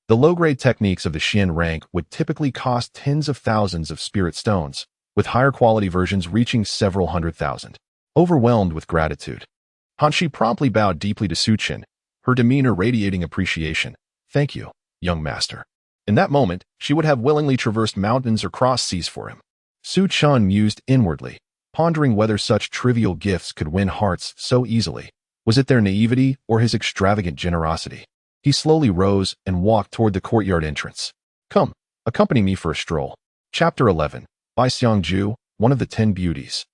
the low-grade techniques of the Xian rank would typically cost tens of thousands of spirit stones, with higher quality versions reaching several 100,000. Overwhelmed with gratitude, Hanshi promptly bowed deeply to Su Chen, her demeanor radiating appreciation. "Thank you, young master." In that moment, she would have willingly traversed mountains or crossed seas for him. Su Chen mused inwardly, pondering whether such trivial gifts could win hearts so easily. Was it their naivety or his extravagant generosity? He slowly rose and walked toward the courtyard entrance. "Come, accompany me for a stroll." Chapter 11. By Xiangju, one of the 10 beauties.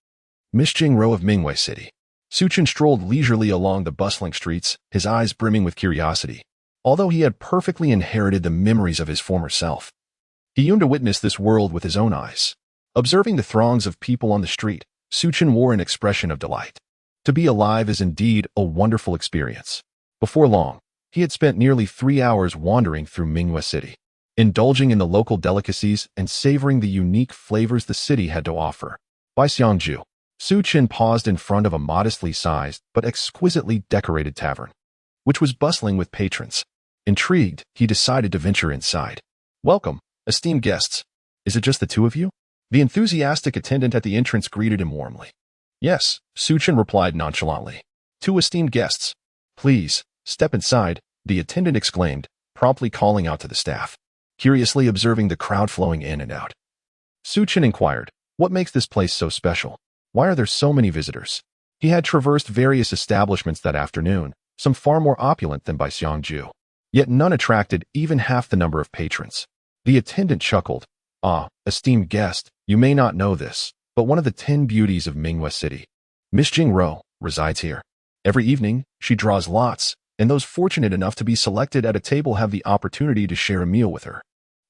Jing of Mingwei City. Su Chen strolled leisurely along the bustling streets, his eyes brimming with curiosity. Although he had perfectly inherited the memories of his former self, he yearned to witness this world with his own eyes. Observing the throngs of people on the street, Su Chen wore an expression of delight. To be alive is indeed a wonderful experience. Before long, he had spent nearly 3 hours wandering through Mingwei City, indulging in the local delicacies and savoring the unique flavors the city had to offer. By Xiangju, Su Chen paused in front of a modestly sized but exquisitely decorated tavern, which was bustling with patrons. Intrigued, he decided to venture inside. "Welcome, esteemed guests. Is it just the 2 of you?" The enthusiastic attendant at the entrance greeted him warmly. "Yes," Su Chen replied nonchalantly. "2 esteemed guests. Please, step inside," the attendant exclaimed, promptly calling out to the staff. Curiously observing the crowd flowing in and out, Su Chen inquired, "What makes this place so special? Why are there so many visitors?" He had traversed various establishments that afternoon, some far more opulent than by Xiangju. Yet none attracted even half the number of patrons. The attendant chuckled. "Ah, esteemed guest, you may not know this, but one of the 10 beauties of Mingwei City, Miss Jing, resides here. Every evening, she draws lots, and those fortunate enough to be selected at a table have the opportunity to share a meal with her."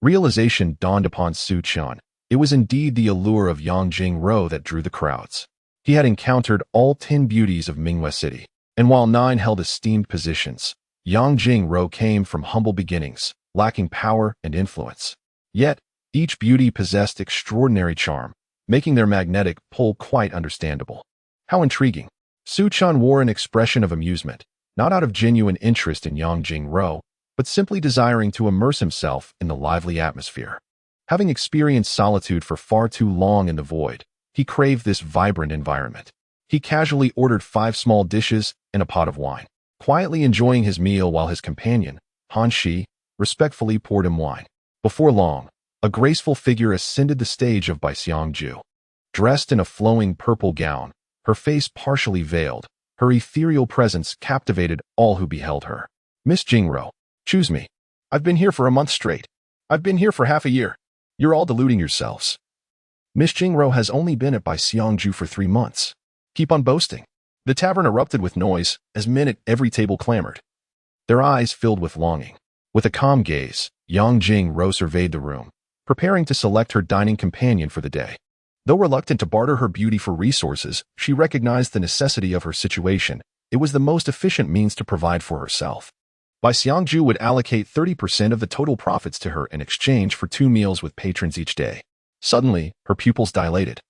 Realization dawned upon Su Chen. It was indeed the allure of Jing that drew the crowds. He had encountered all 10 beauties of Mingwei City, and while 9 held esteemed positions, Jing came from humble beginnings, lacking power and influence. Yet, each beauty possessed extraordinary charm, making their magnetic pull quite understandable. How intriguing. Su Chen wore an expression of amusement, not out of genuine interest in Jing, but simply desiring to immerse himself in the lively atmosphere. Having experienced solitude for far too long in the void, he craved this vibrant environment. He casually ordered 5 small dishes and a pot of wine, quietly enjoying his meal while his companion, Han Shi, respectfully poured him wine. Before long, a graceful figure ascended the stage of Baixiangju. Dressed in a flowing purple gown, her face partially veiled, her ethereal presence captivated all who beheld her. Miss Jingro, choose me. I've been here for a month straight. I've been here for half a year. You're all deluding yourselves. Miss Jingro has only been at Baixiangju for 3 months. Keep on boasting. The tavern erupted with noise as men at every table clamored. Their eyes filled with longing. With a calm gaze, Yang Jingro surveyed the room, preparing to select her dining companion for the day. Though reluctant to barter her beauty for resources, she recognized the necessity of her situation. It was the most efficient means to provide for herself. Baixiangju would allocate 30% of the total profits to her in exchange for 2 meals with patrons each day. Suddenly, her pupils dilated,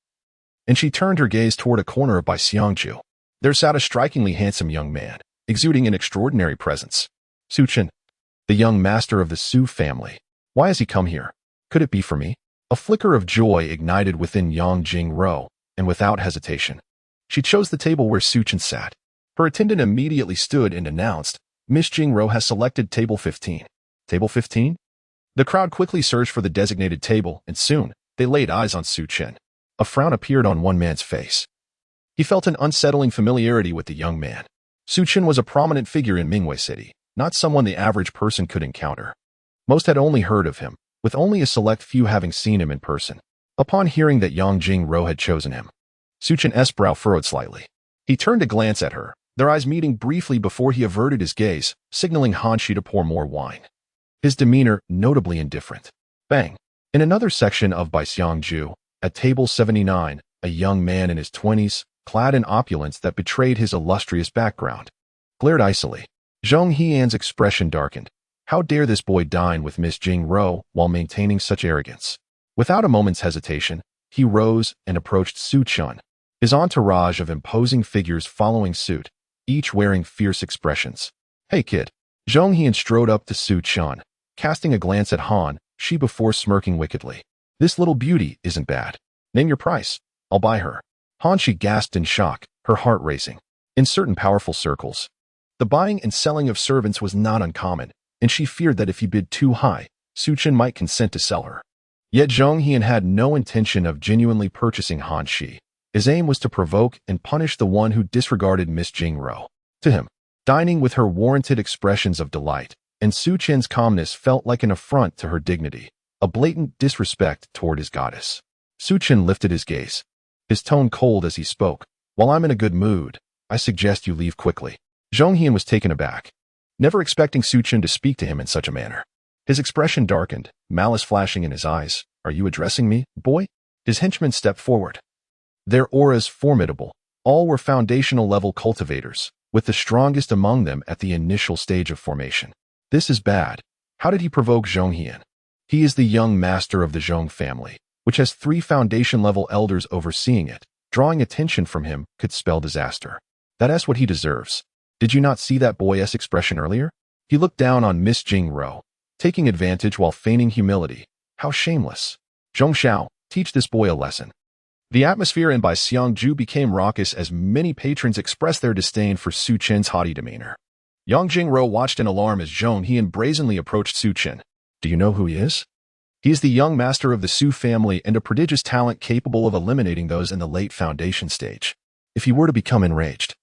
and she turned her gaze toward a corner of Baixiangju. There sat a strikingly handsome young man, exuding an extraordinary presence. Su Chen, the young master of the Su family. Why has he come here? Could it be for me? A flicker of joy ignited within Yang Jingro, and without hesitation, she chose the table where Su Chen sat. Her attendant immediately stood and announced, Miss Jingro has selected table 15. Table 15? The crowd quickly searched for the designated table, and soon, they laid eyes on Su Chen. A frown appeared on one man's face. He felt an unsettling familiarity with the young man. Su Chen was a prominent figure in Mingwei City, not someone the average person could encounter. Most had only heard of him, with only a select few having seen him in person. Upon hearing that Yang Jingro had chosen him, Su Chen's brow furrowed slightly. He turned to glance at her, their eyes meeting briefly before he averted his gaze, signaling Han Shi to pour more wine. His demeanor notably indifferent. Bang! In another section of Baixiangju, at table 79, a young man in his 20s, clad in opulence that betrayed his illustrious background, glared icily. Zhong Hian's expression darkened. How dare this boy dine with Miss Jingro while maintaining such arrogance? Without a moment's hesitation, he rose and approached Su Chen, his entourage of imposing figures following suit, each wearing fierce expressions. Hey kid. Zhong Hian strode up to Su Chen, casting a glance at Han Shi before smirking wickedly. This little beauty isn't bad. Name your price. I'll buy her. Han Shi gasped in shock, her heart racing. In certain powerful circles, the buying and selling of servants was not uncommon, and she feared that if he bid too high, Su Chen might consent to sell her. Yet Zhong Hian had no intention of genuinely purchasing Han Shi. His aim was to provoke and punish the one who disregarded Miss Jingro. To him, dining with her warranted expressions of delight, and Su Chen's calmness felt like an affront to her dignity, a blatant disrespect toward his goddess. Su Chen lifted his gaze, his tone cold as he spoke. While I'm in a good mood, I suggest you leave quickly. Zhong Hian was taken aback, never expecting Su Chen to speak to him in such a manner. His expression darkened, malice flashing in his eyes. Are you addressing me, boy? His henchmen stepped forward. Their auras formidable. All were foundational-level cultivators, with the strongest among them at the initial stage of formation. This is bad. How did he provoke Zhong Hian? He is the young master of the Zhong family, which has 3 foundation-level elders overseeing it. Drawing attention from him could spell disaster. That's what he deserves. Did you not see that boy's expression earlier? He looked down on Miss Jingro, taking advantage while feigning humility. How shameless. Zhong Xiao, teach this boy a lesson. The atmosphere in Baixiangju became raucous as many patrons expressed their disdain for Su Chen's haughty demeanor. Yang Jingro watched in alarm as Zhong Hian brazenly approached Su Chen. Do you know who he is? He is the young master of the Su family and a prodigious talent capable of eliminating those in the late foundation stage. If he were to become enraged,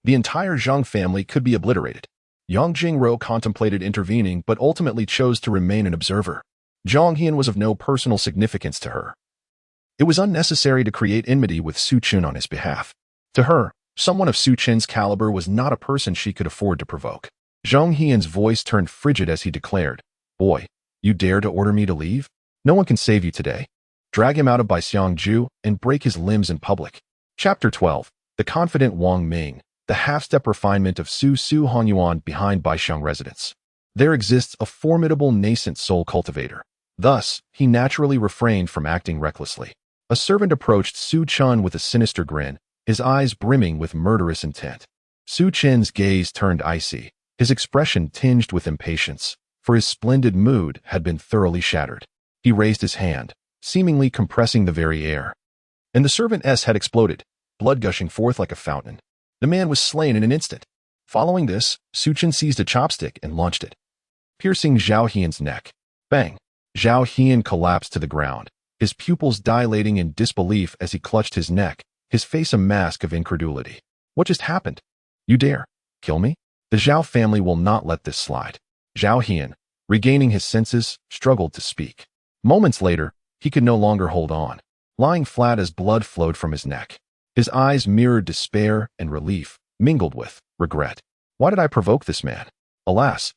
the entire Zhang family could be obliterated. Yang Jingro contemplated intervening but ultimately chose to remain an observer. Zhong Hian was of no personal significance to her. It was unnecessary to create enmity with Su Chen on his behalf. To her, someone of Su Chen's caliber was not a person she could afford to provoke. Zhong Hian's voice turned frigid as he declared, Boy, you dare to order me to leave? No one can save you today. Drag him out of Baixiangju and break his limbs in public. Chapter 12. The confident Wang Ming, the half-step refinement of Su Hanyuan behind Baixiang residence. There exists a formidable nascent soul cultivator. Thus, he naturally refrained from acting recklessly. A servant approached Su Chen with a sinister grin, his eyes brimming with murderous intent. Su Chen's gaze turned icy, his expression tinged with impatience, for his splendid mood had been thoroughly shattered. He raised his hand, seemingly compressing the very air, and the servant had exploded. blood gushing forth like a fountain. The man was slain in an instant. Following this, Su Chen seized a chopstick and launched it, piercing Zhao Hian's neck. Bang! Zhao Hian collapsed to the ground, his pupils dilating in disbelief as he clutched his neck, his face a mask of incredulity. What just happened? You dare kill me? The Zhao family will not let this slide. Zhao Hian, regaining his senses, struggled to speak. Moments later, he could no longer hold on, lying flat as blood flowed from his neck. His eyes mirrored despair and relief, mingled with regret. Why did I provoke this man? Alas,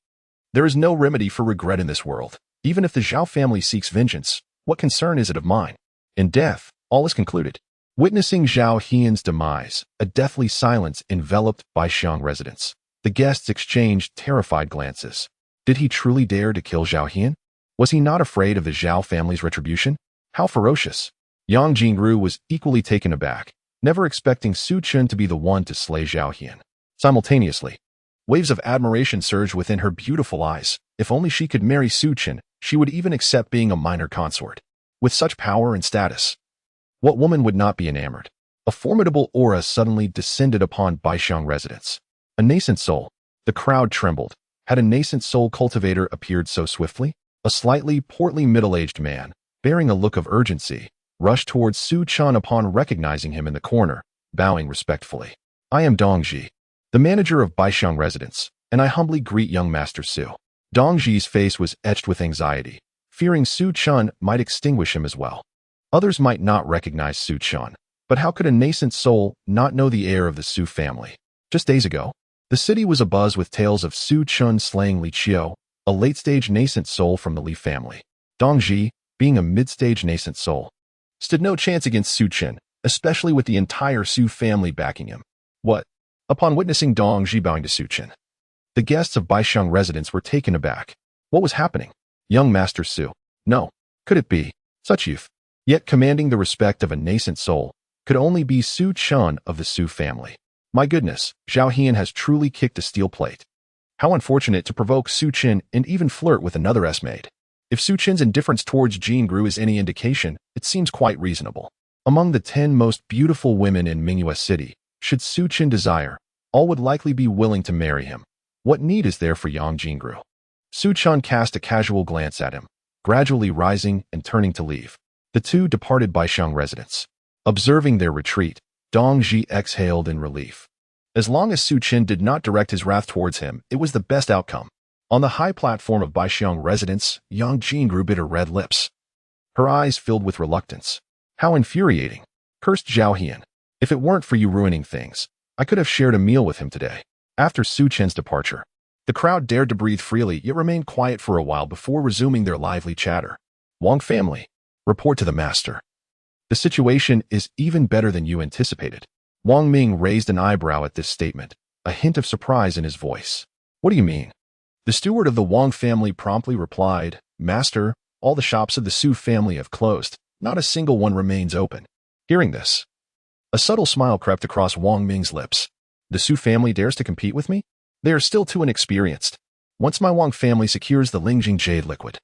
there is no remedy for regret in this world. Even if the Zhao family seeks vengeance, what concern is it of mine? In death, all is concluded. Witnessing Zhao Hian's demise, a deathly silence enveloped Baixiang residents. The guests exchanged terrified glances. Did he truly dare to kill Zhao Hian? Was he not afraid of the Zhao family's retribution? How ferocious! Yang Jingru was equally taken aback, never expecting Su Chen to be the one to slay Zhao Hian. Simultaneously, waves of admiration surged within her beautiful eyes. If only she could marry Su Chen, she would even accept being a minor consort. With such power and status, what woman would not be enamored? A formidable aura suddenly descended upon Baixiang residents. A nascent soul. The crowd trembled. Had a nascent soul cultivator appeared so swiftly? A slightly portly middle-aged man, bearing a look of urgency, rushed towards Su Chen upon recognizing him in the corner, bowing respectfully. I am Dongji, the manager of Baixiang residence, and I humbly greet young Master Su. Dongji's face was etched with anxiety, fearing Su Chen might extinguish him as well. Others might not recognize Su Chen, but how could a nascent soul not know the heir of the Su family? Just days ago, the city was abuzz with tales of Su Chen slaying Li Qiu, a late-stage nascent soul from the Li family. Dongji, being a mid-stage nascent soul, stood no chance against Su Chen, especially with the entire Su family backing him. What? Upon witnessing Dongji bowing to Su Chen, the guests of Baixiang residence were taken aback. What was happening? Young Master Su. No. Could it be? Such youth, yet commanding the respect of a nascent soul, could only be Su Chen of the Su family. My goodness, Zhao Hian has truly kicked a steel plate. How unfortunate to provoke Su Chen and even flirt with another S-maid. If Su Chen's indifference towards Jingru is any indication, it seems quite reasonable. Among the 10 most beautiful women in Mingyue City, should Su Chen desire, all would likely be willing to marry him. What need is there for Yang Jingru? Su Chen cast a casual glance at him, gradually rising and turning to leave. The two departed Baixiang residence. Observing their retreat, Dongji exhaled in relief. As long as Su Chen did not direct his wrath towards him, it was the best outcome. On the high platform of Baixiang residence, Yang Jingru bit her red lips. Her eyes filled with reluctance. How infuriating. Cursed Zhao Hian. If it weren't for you ruining things, I could have shared a meal with him today. After Su Chen's departure, the crowd dared to breathe freely yet remained quiet for a while before resuming their lively chatter. Wang family, report to the master. The situation is even better than you anticipated. Wang Ming raised an eyebrow at this statement, a hint of surprise in his voice. What do you mean? The steward of the Wang family promptly replied, Master, all the shops of the Su family have closed. Not a single one remains open. Hearing this, a subtle smile crept across Wang Ming's lips. The Su family dares to compete with me? They are still too inexperienced. Once my Wang family secures the Lingjing Jade liquid,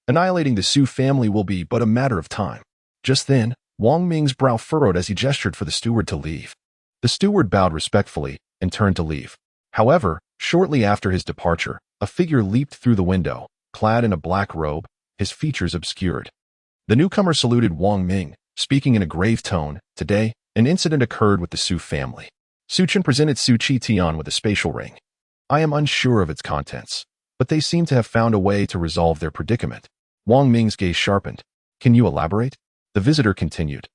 annihilating the Su family will be but a matter of time. Just then, Wang Ming's brow furrowed as he gestured for the steward to leave. The steward bowed respectfully and turned to leave. However, shortly after his departure, a figure leaped through the window, clad in a black robe, his features obscured. The newcomer saluted Wang Ming, speaking in a grave tone. Today, an incident occurred with the Su family. Su Chen presented Su Tian with a spatial ring. I am unsure of its contents, but they seem to have found a way to resolve their predicament. Wang Ming's gaze sharpened. Can you elaborate? The visitor continued.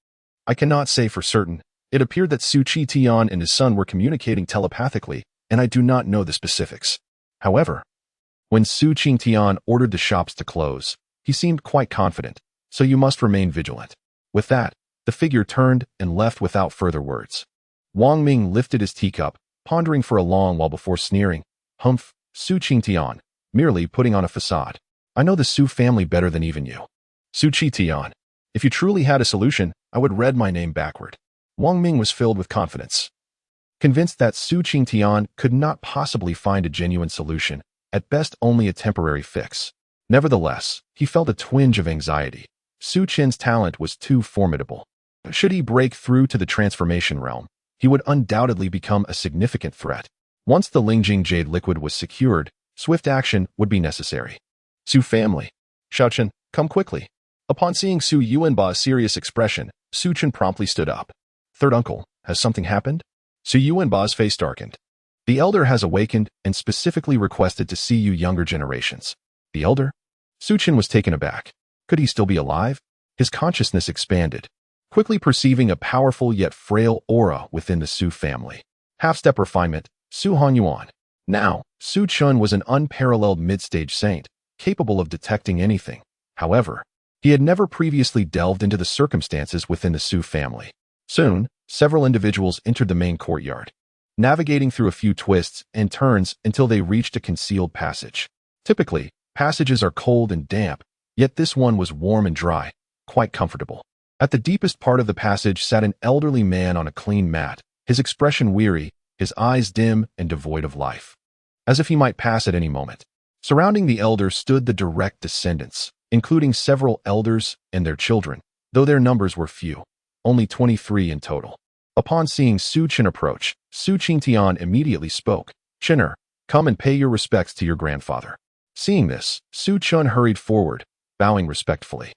I cannot say for certain. It appeared that Su Tian and his son were communicating telepathically, and I do not know the specifics. However, when Su Tian ordered the shops to close, he seemed quite confident, so you must remain vigilant. With that, the figure turned and left without further words. Wang Ming lifted his teacup, pondering for a long while before sneering. Humph, Su Tian, merely putting on a facade. I know the Su family better than even you. Su Tian, if you truly had a solution, I would read my name backward. Wang Ming was filled with confidence. Convinced that Su Tian could not possibly find a genuine solution, at best only a temporary fix. Nevertheless, he felt a twinge of anxiety. Su Chen's talent was too formidable. Should he break through to the transformation realm, he would undoubtedly become a significant threat. Once the Lingjing Jade liquid was secured, swift action would be necessary. Su family. Su Chen, come quickly. Upon seeing Su Yuanba's serious expression, Su Chen promptly stood up. Third uncle, has something happened? Su Yuanba's face darkened. The elder has awakened and specifically requested to see you younger generations. The elder? Su Chen was taken aback. Could he still be alive? His consciousness expanded, quickly perceiving a powerful yet frail aura within the Su family. Half-step refinement, Su Yuan. Now, Su Chen was an unparalleled mid-stage saint, capable of detecting anything. However, he had never previously delved into the circumstances within the Su family. Soon, several individuals entered the main courtyard, navigating through a few twists and turns until they reached a concealed passage. Typically, passages are cold and damp, yet this one was warm and dry, quite comfortable. At the deepest part of the passage sat an elderly man on a clean mat, his expression weary, his eyes dim and devoid of life, as if he might pass at any moment. Surrounding the elder stood the direct descendants, including several elders and their children, though their numbers were few, only 23 in total. Upon seeing Su Chen approach, Su Tian immediately spoke. Chen'er, come and pay your respects to your grandfather. Seeing this, Su Chen hurried forward, bowing respectfully.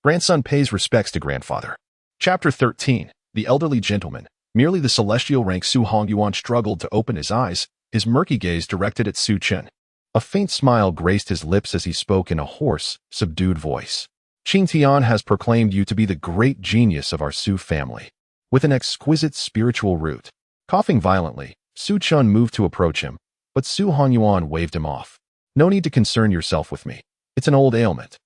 Grandson pays respects to grandfather. Chapter 13. The elderly gentleman. Merely the celestial rank Su Yuan struggled to open his eyes, his murky gaze directed at Su Chen. A faint smile graced his lips as he spoke in a hoarse, subdued voice. Qing Tian has proclaimed you to be the great genius of our Su family, with an exquisite spiritual root. Coughing violently, Su Chen moved to approach him, but Su Yuan waved him off. No need to concern yourself with me. It's an old ailment.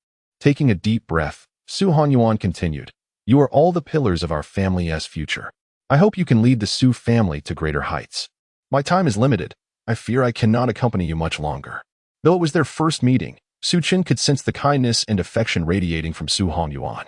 Taking a deep breath, Su Yuan continued. You are all the pillars of our family's future. I hope you can lead the Su family to greater heights. My time is limited. I fear I cannot accompany you much longer. Though it was their first meeting, Su Chen could sense the kindness and affection radiating from Su Yuan.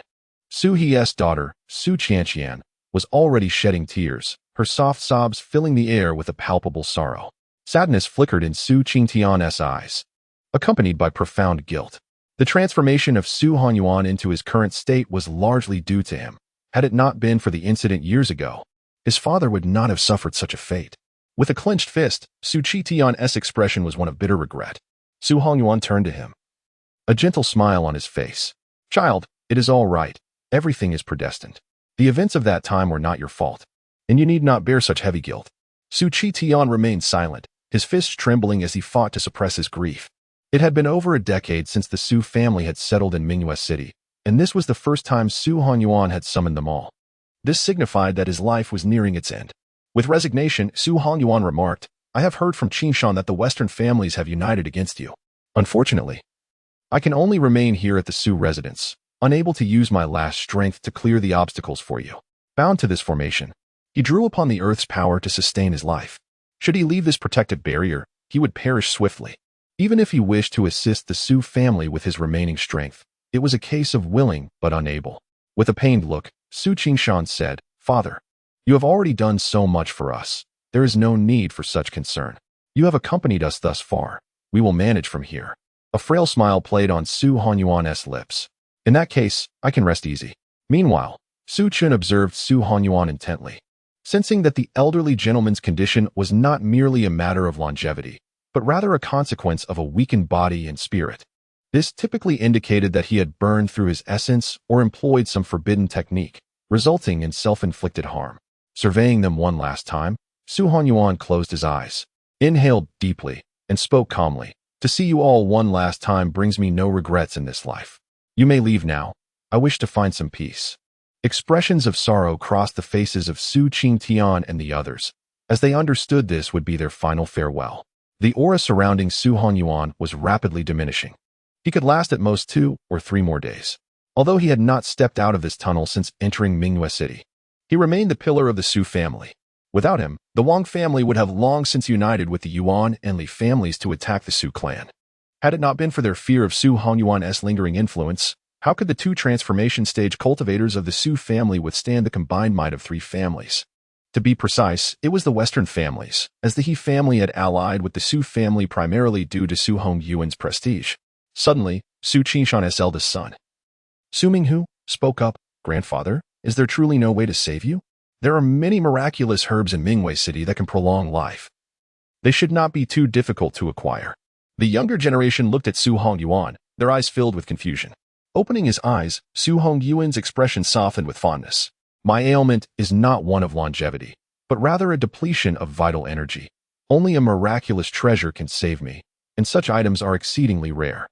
Su He's daughter, Su Chen, was already shedding tears, her soft sobs filling the air with a palpable sorrow. Sadness flickered in Su Tian's eyes, accompanied by profound guilt. The transformation of Su Yuan into his current state was largely due to him. Had it not been for the incident years ago, his father would not have suffered such a fate. With a clenched fist, Su Tian's expression was one of bitter regret. Su Yuan turned to him, a gentle smile on his face. Child, it is all right. Everything is predestined. The events of that time were not your fault, and you need not bear such heavy guilt. Su Tian remained silent, his fists trembling as he fought to suppress his grief. It had been over a decade since the Su family had settled in Mingyue City, and this was the first time Su Yuan had summoned them all. This signified that his life was nearing its end. With resignation, Su Yuan remarked, I have heard from Qingshan that the Western families have united against you. Unfortunately, I can only remain here at the Su residence, unable to use my last strength to clear the obstacles for you. Bound to this formation, he drew upon the earth's power to sustain his life. Should he leave this protective barrier, he would perish swiftly. Even if he wished to assist the Su family with his remaining strength, it was a case of willing but unable. With a pained look, Su Qingshan said, Father, you have already done so much for us. There is no need for such concern. You have accompanied us thus far. We will manage from here. A frail smile played on Su Yuan's lips. In that case, I can rest easy. Meanwhile, Su Chen observed Su Yuan intently, sensing that the elderly gentleman's condition was not merely a matter of longevity, but rather a consequence of a weakened body and spirit. This typically indicated that he had burned through his essence or employed some forbidden technique, resulting in self-inflicted harm. Surveying them one last time, Su Yuan closed his eyes, inhaled deeply, and spoke calmly. To see you all one last time brings me no regrets in this life. You may leave now. I wish to find some peace. Expressions of sorrow crossed the faces of Su Tian and the others, as they understood this would be their final farewell. The aura surrounding Su Yuan was rapidly diminishing. He could last at most 2 or 3 more days. Although he had not stepped out of this tunnel since entering Mingyue City, he remained the pillar of the Su family. Without him, the Wang family would have long since united with the Yuan and Li families to attack the Su clan. Had it not been for their fear of Su Yuan's lingering influence, how could the 2 transformation stage cultivators of the Su family withstand the combined might of 3 families? To be precise, it was the Western families, as the He family had allied with the Su family primarily due to Su Hongyuan's prestige. Suddenly, Su Qingshan's eldest son, Su Minghu, spoke up, Grandfather, Is there truly no way to save you? There are many miraculous herbs in Mingwei City that can prolong life. They should not be too difficult to acquire. The younger generation looked at Su Hongyuan, their eyes filled with confusion. Opening his eyes, Su Hongyuan's expression softened with fondness. My ailment is not one of longevity, but rather a depletion of vital energy. Only a miraculous treasure can save me, and such items are exceedingly rare.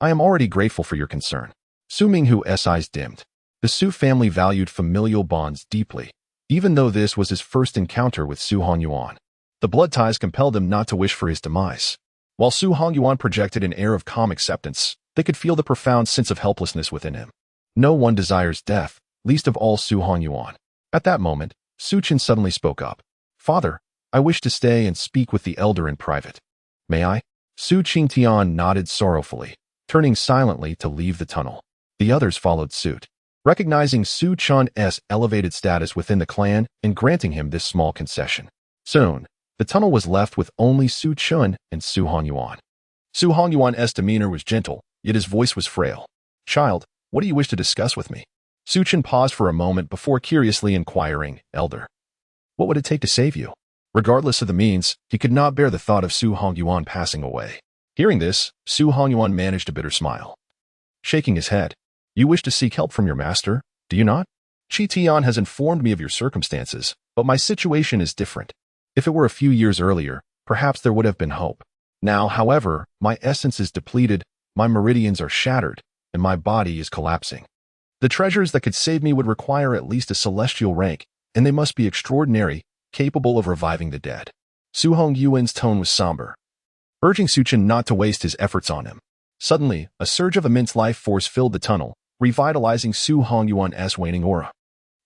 I am already grateful for your concern. Su Minghu's eyes dimmed. The Su family valued familial bonds deeply, even though this was his first encounter with Su Hongyuan. The blood ties compelled him not to wish for his demise. While Su Hongyuan projected an air of calm acceptance, they could feel the profound sense of helplessness within him. No one desires death, least of all Su Hongyuan. At that moment, Su Chen suddenly spoke up. Father, I wish to stay and speak with the elder in private. May I? Su Qingtian nodded sorrowfully, turning silently to leave the tunnel. The others followed suit, recognizing Su Chen's elevated status within the clan and granting him this small concession. Soon, the tunnel was left with only Su Chen and Su Hongyuan. Su Hongyuan's demeanor was gentle, yet his voice was frail. Child, what do you wish to discuss with me? Su Chen paused for a moment before curiously inquiring, Elder, what would it take to save you? Regardless of the means, he could not bear the thought of Su Hongyuan passing away. Hearing this, Su Hongyuan managed a bitter smile. Shaking his head, you wish to seek help from your master, do you not? Qi Tian has informed me of your circumstances, but my situation is different. If it were a few years earlier, perhaps there would have been hope. Now, however, my essence is depleted, my meridians are shattered, and my body is collapsing. The treasures that could save me would require at least a celestial rank, and they must be extraordinary, capable of reviving the dead. Su Hongyuan's tone was somber, urging Su Chen not to waste his efforts on him. Suddenly, a surge of immense life force filled the tunnel, revitalizing Su Hongyuan's waning aura.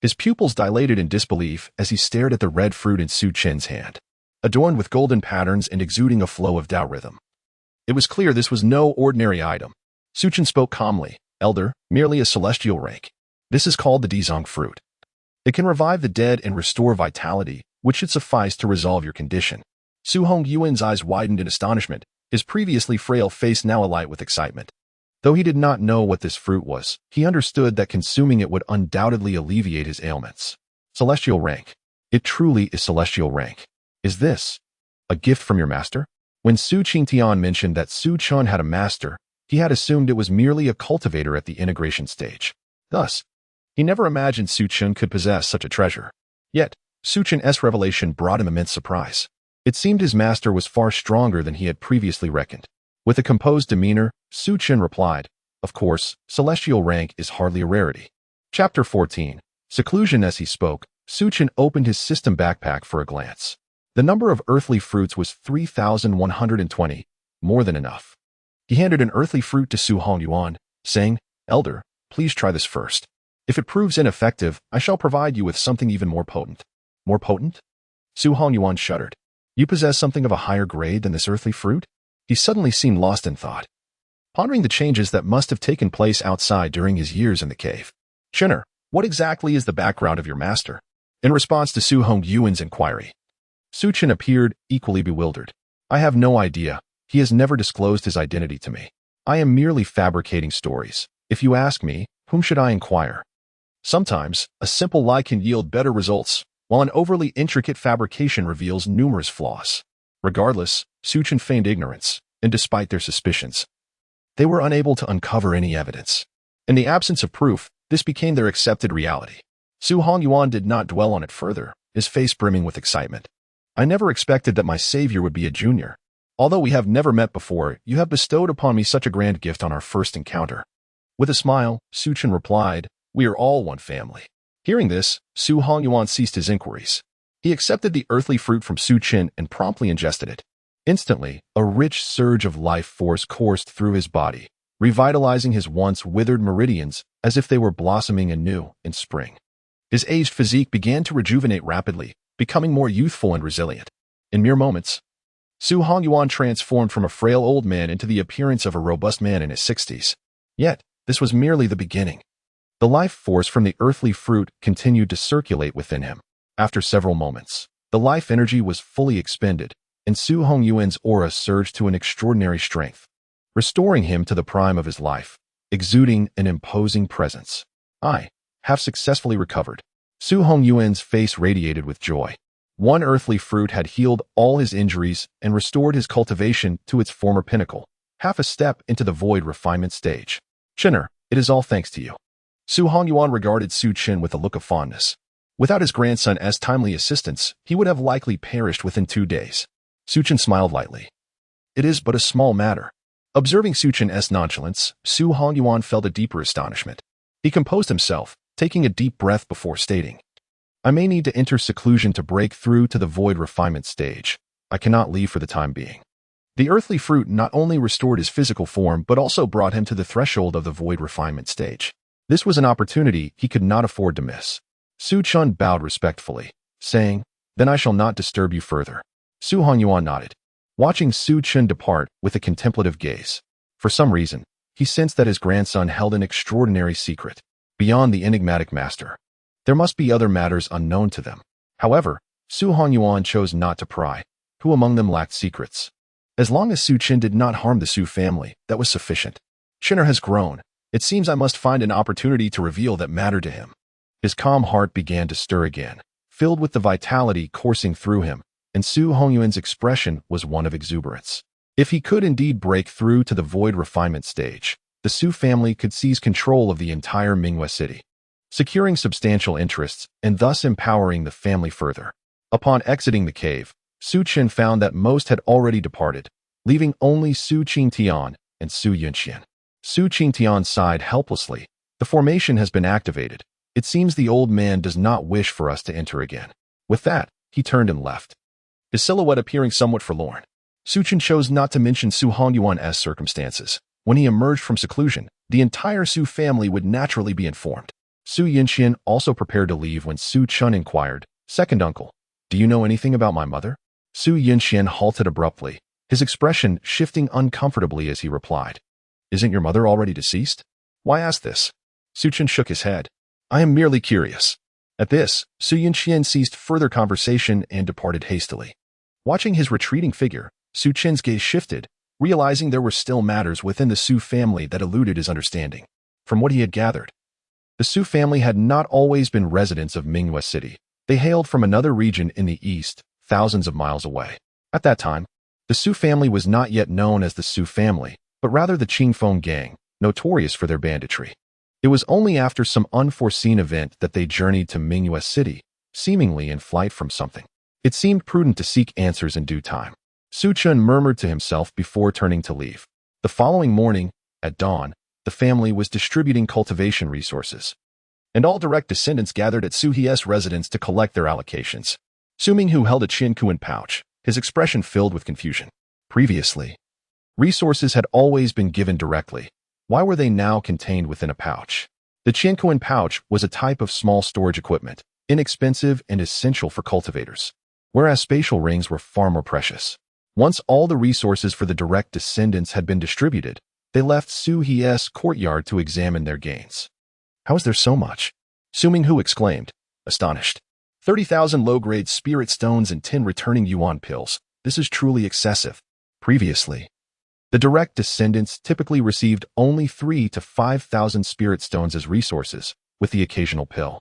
His pupils dilated in disbelief as he stared at the red fruit in Su Chen's hand, adorned with golden patterns and exuding a flow of Tao rhythm. It was clear this was no ordinary item. Su Chen spoke calmly, Elder, merely a celestial rank. This is called the Dizong fruit. It can revive the dead and restore vitality, which should suffice to resolve your condition. Su Hongyuan's eyes widened in astonishment, his previously frail face now alight with excitement. Though he did not know what this fruit was, he understood that consuming it would undoubtedly alleviate his ailments. Celestial rank. It truly is celestial rank. Is this a gift from your master? When Su Qingtian mentioned that Su Chen had a master, he had assumed it was merely a cultivator at the integration stage. Thus, he never imagined Su Chen could possess such a treasure. Yet, Su Chen's revelation brought him immense surprise. It seemed his master was far stronger than he had previously reckoned. With a composed demeanor, Su Chen replied, of course, celestial rank is hardly a rarity. Chapter 14. Seclusion. As he spoke, Su Chen opened his system backpack for a glance. The number of earthly fruits was 3,120, more than enough. He handed an earthly fruit to Su Hongyuan, saying, Elder, please try this first. If it proves ineffective, I shall provide you with something even more potent. More potent? Su Hongyuan shuddered. You possess something of a higher grade than this earthly fruit? He suddenly seemed lost in thought, pondering the changes that must have taken place outside during his years in the cave. Chenner, what exactly is the background of your master? In response to Su Hongyuan's inquiry, Su Chen appeared equally bewildered. I have no idea. He has never disclosed his identity to me. I am merely fabricating stories. If you ask me, whom should I inquire? Sometimes, a simple lie can yield better results, while an overly intricate fabrication reveals numerous flaws. Regardless, Su Chen feigned ignorance, and despite their suspicions, they were unable to uncover any evidence. In the absence of proof, this became their accepted reality. Su Hongyuan did not dwell on it further, his face brimming with excitement. I never expected that my savior would be a junior. Although we have never met before, you have bestowed upon me such a grand gift on our first encounter. With a smile, Su Chen replied, we are all one family. Hearing this, Su Hongyuan ceased his inquiries. He accepted the earthly fruit from Su Chen and promptly ingested it. Instantly, a rich surge of life force coursed through his body, revitalizing his once withered meridians as if they were blossoming anew in spring. His aged physique began to rejuvenate rapidly, becoming more youthful and resilient. In mere moments, Su Hongyuan transformed from a frail old man into the appearance of a robust man in his 60s. Yet, this was merely the beginning. The life force from the earthly fruit continued to circulate within him. After several moments, the life energy was fully expended, and Su Hongyuan's aura surged to an extraordinary strength, restoring him to the prime of his life, exuding an imposing presence. have successfully recovered. Su Hongyuan's face radiated with joy. One earthly fruit had healed all his injuries and restored his cultivation to its former pinnacle, half a step into the void refinement stage. Chinner, it is all thanks to you. Su Hongyuan regarded Su Chen with a look of fondness. Without his grandson's timely assistance, he would have likely perished within 2 days. Su Chen smiled lightly. It is but a small matter. Observing Su Chen's nonchalance, Su Hongyuan felt a deeper astonishment. He composed himself, taking a deep breath before stating, I may need to enter seclusion to break through to the void refinement stage. I cannot leave for the time being. The earthly fruit not only restored his physical form but also brought him to the threshold of the void refinement stage. This was an opportunity he could not afford to miss. Su Chen bowed respectfully, saying, Then I shall not disturb you further. Su Hongyuan nodded, watching Su Chen depart with a contemplative gaze. For some reason, he sensed that his grandson held an extraordinary secret, beyond the enigmatic master. There must be other matters unknown to them. However, Su Hongyuan chose not to pry. Who among them lacked secrets? As long as Su Chen did not harm the Su family, that was sufficient. Chinner has grown. It seems I must find an opportunity to reveal that matter to him. His calm heart began to stir again, filled with the vitality coursing through him, and Su Hongyuan's expression was one of exuberance. If he could indeed break through to the void refinement stage, the Su family could seize control of the entire Mingyue city, securing substantial interests and thus empowering the family further. Upon exiting the cave, Su Chen found that most had already departed, leaving only Su Qingtian and Su Yunxian. Su Qingtian sighed helplessly. The formation has been activated. It seems the old man does not wish for us to enter again. With that, he turned and left, his silhouette appearing somewhat forlorn. Su Chen chose not to mention Su Hongyuan's circumstances. When he emerged from seclusion, the entire Su family would naturally be informed. Su Yunxian also prepared to leave when Su Chen inquired, Second uncle, do you know anything about my mother? Su Yunxian halted abruptly, his expression shifting uncomfortably as he replied, Isn't your mother already deceased? Why ask this? Su Chen shook his head. I am merely curious. At this, Su Yunxian ceased further conversation and departed hastily. Watching his retreating figure, Su Chen's gaze shifted, realizing there were still matters within the Su family that eluded his understanding. From what he had gathered, the Su family had not always been residents of Mingyue City. They hailed from another region in the east, thousands of miles away. At that time, the Su family was not yet known as the Su family, but rather the Qingfeng gang, notorious for their banditry. It was only after some unforeseen event that they journeyed to Mingyue City, seemingly in flight from something. It seemed prudent to seek answers in due time. Su Chen murmured to himself before turning to leave. The following morning, at dawn, the family was distributing cultivation resources, and all direct descendants gathered at Su He's residence to collect their allocations. Su Minghu held a Qiankuan pouch, his expression filled with confusion. Previously, resources had always been given directly. Why were they now contained within a pouch? The Qiankuan pouch was a type of small storage equipment, inexpensive and essential for cultivators, whereas spatial rings were far more precious. Once all the resources for the direct descendants had been distributed, they left Su He's courtyard to examine their gains. How is there so much? Su Minghu exclaimed, astonished. 30,000 low-grade spirit stones and 10 returning yuan pills. This is truly excessive. Previously, the direct descendants typically received only 3,000 to 5,000 spirit stones as resources, with the occasional pill.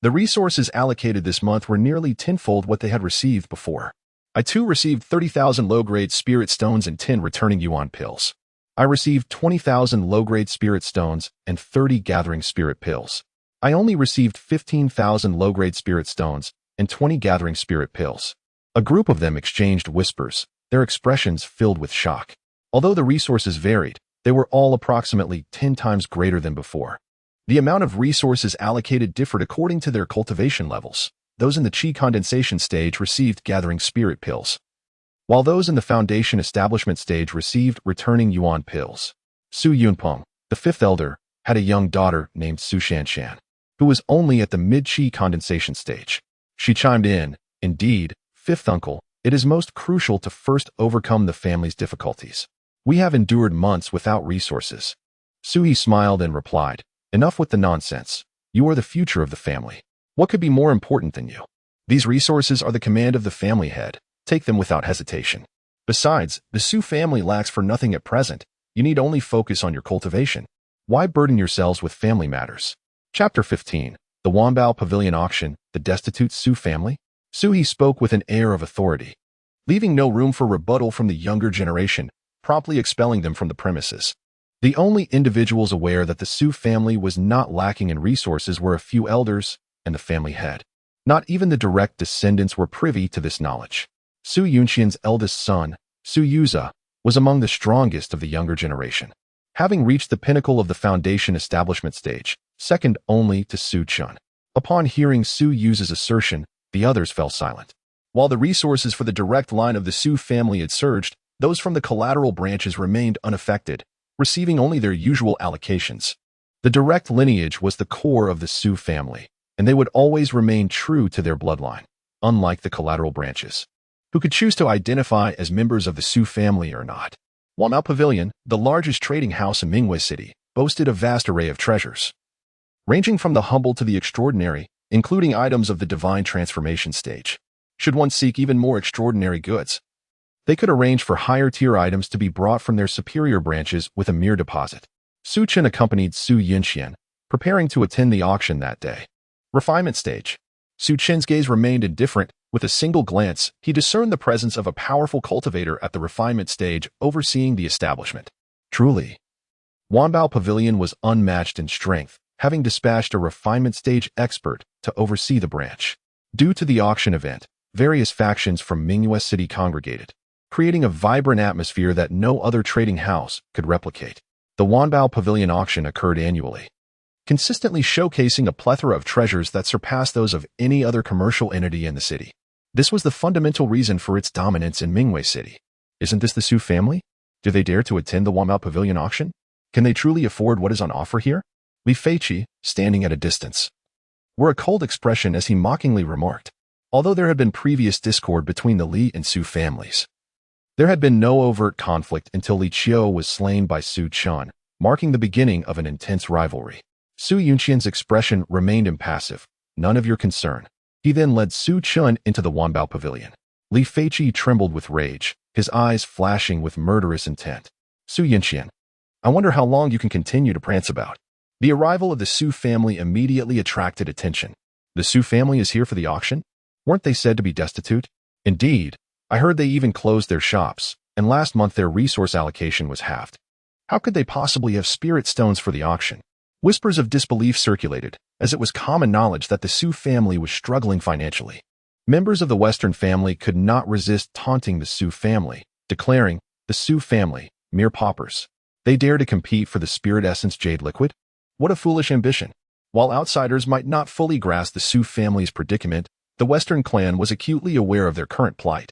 The resources allocated this month were nearly tenfold what they had received before. I too received 30,000 low-grade spirit stones and 10 returning yuan pills. I received 20,000 low-grade spirit stones and 30 gathering spirit pills. I only received 15,000 low-grade spirit stones and 20 gathering spirit pills. A group of them exchanged whispers, their expressions filled with shock. Although the resources varied, they were all approximately 10 times greater than before. The amount of resources allocated differed according to their cultivation levels. Those in the Qi condensation stage received gathering spirit pills, while those in the foundation establishment stage received returning yuan pills. Su Yunpeng, the fifth elder, had a young daughter named Su Shanshan, who was only at the mid-Qi condensation stage. She chimed in, Indeed, fifth uncle, it is most crucial to first overcome the family's difficulties. We have endured months without resources. Su He smiled and replied, Enough with the nonsense. You are the future of the family. What could be more important than you? These resources are the command of the family head. Take them without hesitation. Besides, the Su family lacks for nothing at present. You need only focus on your cultivation. Why burden yourselves with family matters? Chapter 15. The Wanbao Pavilion Auction, the Destitute Su Family. Su He spoke with an air of authority, leaving no room for rebuttal from the younger generation, promptly expelling them from the premises. The only individuals aware that the Su family was not lacking in resources were a few elders and the family head. Not even the direct descendants were privy to this knowledge. Su Yunxian's eldest son, Su Yuza, was among the strongest of the younger generation, having reached the pinnacle of the foundation establishment stage, second only to Su Chen. Upon hearing Su Yuza's assertion, the others fell silent. While the resources for the direct line of the Su family had surged, those from the collateral branches remained unaffected, receiving only their usual allocations. The direct lineage was the core of the Su family, and they would always remain true to their bloodline, unlike the collateral branches, who could choose to identify as members of the Su family or not. Wanbao Pavilion, the largest trading house in Mingwei City, boasted a vast array of treasures, ranging from the humble to the extraordinary, including items of the divine transformation stage. Should one seek even more extraordinary goods, they could arrange for higher-tier items to be brought from their superior branches with a mere deposit. Su Chen accompanied Su Yunxian, preparing to attend the auction that day. Refinement stage. Su Chen's gaze remained indifferent. With a single glance, he discerned the presence of a powerful cultivator at the refinement stage overseeing the establishment. Truly, Wanbao Pavilion was unmatched in strength, having dispatched a refinement stage expert to oversee the branch. Due to the auction event, various factions from Mingwei City congregated, creating a vibrant atmosphere that no other trading house could replicate. The Wanbao Pavilion auction occurred annually, consistently showcasing a plethora of treasures that surpassed those of any other commercial entity in the city. This was the fundamental reason for its dominance in Mingwei City. Isn't this the Su family? Do they dare to attend the Wanbao Pavilion auction? Can they truly afford what is on offer here? Li Feiqi, standing at a distance, wore a cold expression as he mockingly remarked. Although there had been previous discord between the Li and Su families, there had been no overt conflict until Li Qiu was slain by Su Chen, marking the beginning of an intense rivalry. Su Yunxian's expression remained impassive. None of your concern. He then led Su Chen into the Wanbao Pavilion. Li Feiqi trembled with rage, his eyes flashing with murderous intent. Su Yunxian, I wonder how long you can continue to prance about. The arrival of the Su family immediately attracted attention. The Su family is here for the auction? Weren't they said to be destitute? Indeed, I heard they even closed their shops, and last month their resource allocation was halved. How could they possibly have spirit stones for the auction? Whispers of disbelief circulated, as it was common knowledge that the Su family was struggling financially. Members of the Western family could not resist taunting the Su family, declaring, the Su family, mere paupers. They dare to compete for the spirit essence jade liquid? What a foolish ambition. While outsiders might not fully grasp the Su family's predicament, the Western clan was acutely aware of their current plight.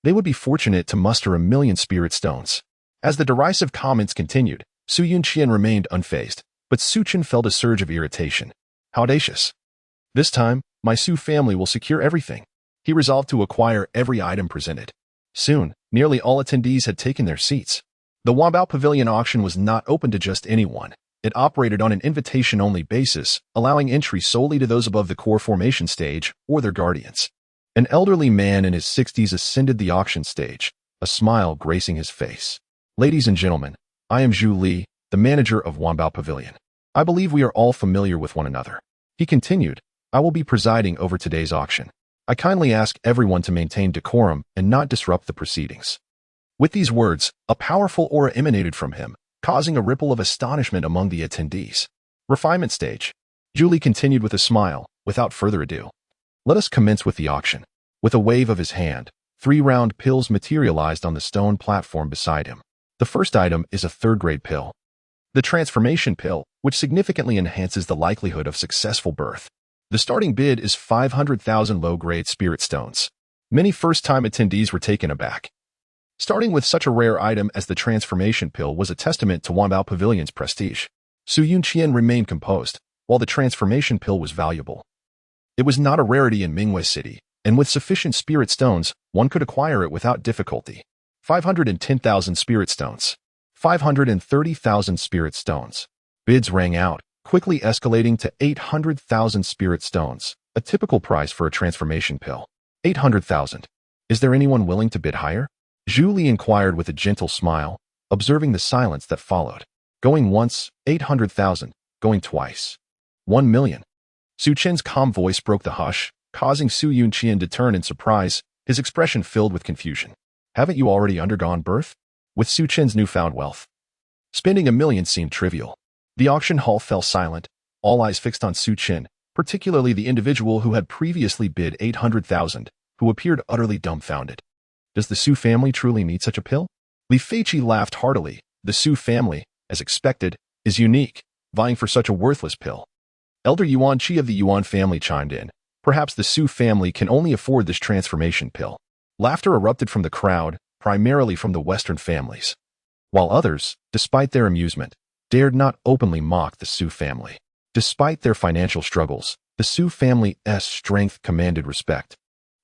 They would be fortunate to muster 1,000,000 spirit stones. As the derisive comments continued, Su Yunxian remained unfazed, but Su Chen felt a surge of irritation. How audacious. This time, my Su family will secure everything. He resolved to acquire every item presented. Soon, nearly all attendees had taken their seats. The Wanbao Pavilion auction was not open to just anyone. It operated on an invitation-only basis, allowing entry solely to those above the core formation stage or their guardians. An elderly man in his 60s ascended the auction stage, a smile gracing his face. Ladies and gentlemen, I am Zhu Li, the manager of Wanbao Pavilion. I believe we are all familiar with one another. He continued, I will be presiding over today's auction. I kindly ask everyone to maintain decorum and not disrupt the proceedings. With these words, a powerful aura emanated from him, causing a ripple of astonishment among the attendees. Refinement stage. Zhu Li continued with a smile, without further ado. Let us commence with the auction. With a wave of his hand, 3 round pills materialized on the stone platform beside him. The first item is a third-grade pill, the transformation pill, which significantly enhances the likelihood of successful birth. The starting bid is 500,000 low-grade spirit stones. Many first-time attendees were taken aback. Starting with such a rare item as the transformation pill was a testament to Wanbao Pavilion's prestige. Su Yunxian remained composed, while the transformation pill was valuable. It was not a rarity in Mingwei City, and with sufficient spirit stones, one could acquire it without difficulty. 510,000 spirit stones. 530,000 spirit stones. Bids rang out, quickly escalating to 800,000 spirit stones, a typical price for a transformation pill. 800,000. Is there anyone willing to bid higher? Zhu Li inquired with a gentle smile, observing the silence that followed. Going once, 800,000. Going twice. 1 million. Su Chen's calm voice broke the hush, causing Su Chen to turn in surprise, his expression filled with confusion. Haven't you already undergone birth? With Su Chen's newfound wealth, spending 1 million seemed trivial. The auction hall fell silent, all eyes fixed on Su Chen, particularly the individual who had previously bid 800,000, who appeared utterly dumbfounded. Does the Su family truly need such a pill? Li Feiqi laughed heartily. The Su family, as expected, is unique, vying for such a worthless pill. Elder Yuan Qi of the Yuan family chimed in. Perhaps the Su family can only afford this transformation pill. Laughter erupted from the crowd, primarily from the Western families, while others, despite their amusement, dared not openly mock the Su family. Despite their financial struggles, the Su family's strength commanded respect,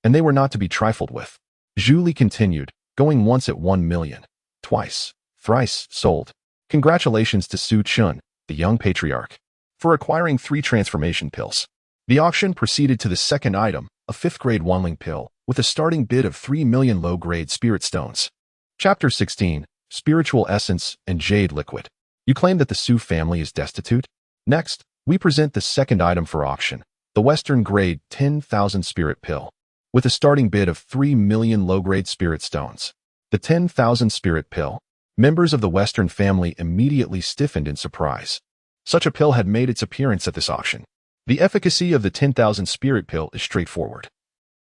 and they were not to be trifled with. Zhu Li continued, going once at 1 million, twice, thrice sold. Congratulations to Su Chen, the young patriarch, for acquiring 3 transformation pills. The auction proceeded to the second item, a 5th-grade Wanling pill, with a starting bid of 3 million low-grade spirit stones. Chapter 16, Spiritual Essence and Jade Liquid. You claim that the Su family is destitute? Next, we present the second item for auction, the Western-grade 10,000 spirit pill, with a starting bid of 3 million low-grade spirit stones. The 10,000 spirit pill. Members of the Western family immediately stiffened in surprise. Such a pill had made its appearance at this auction. The efficacy of the 10,000 spirit pill is straightforward,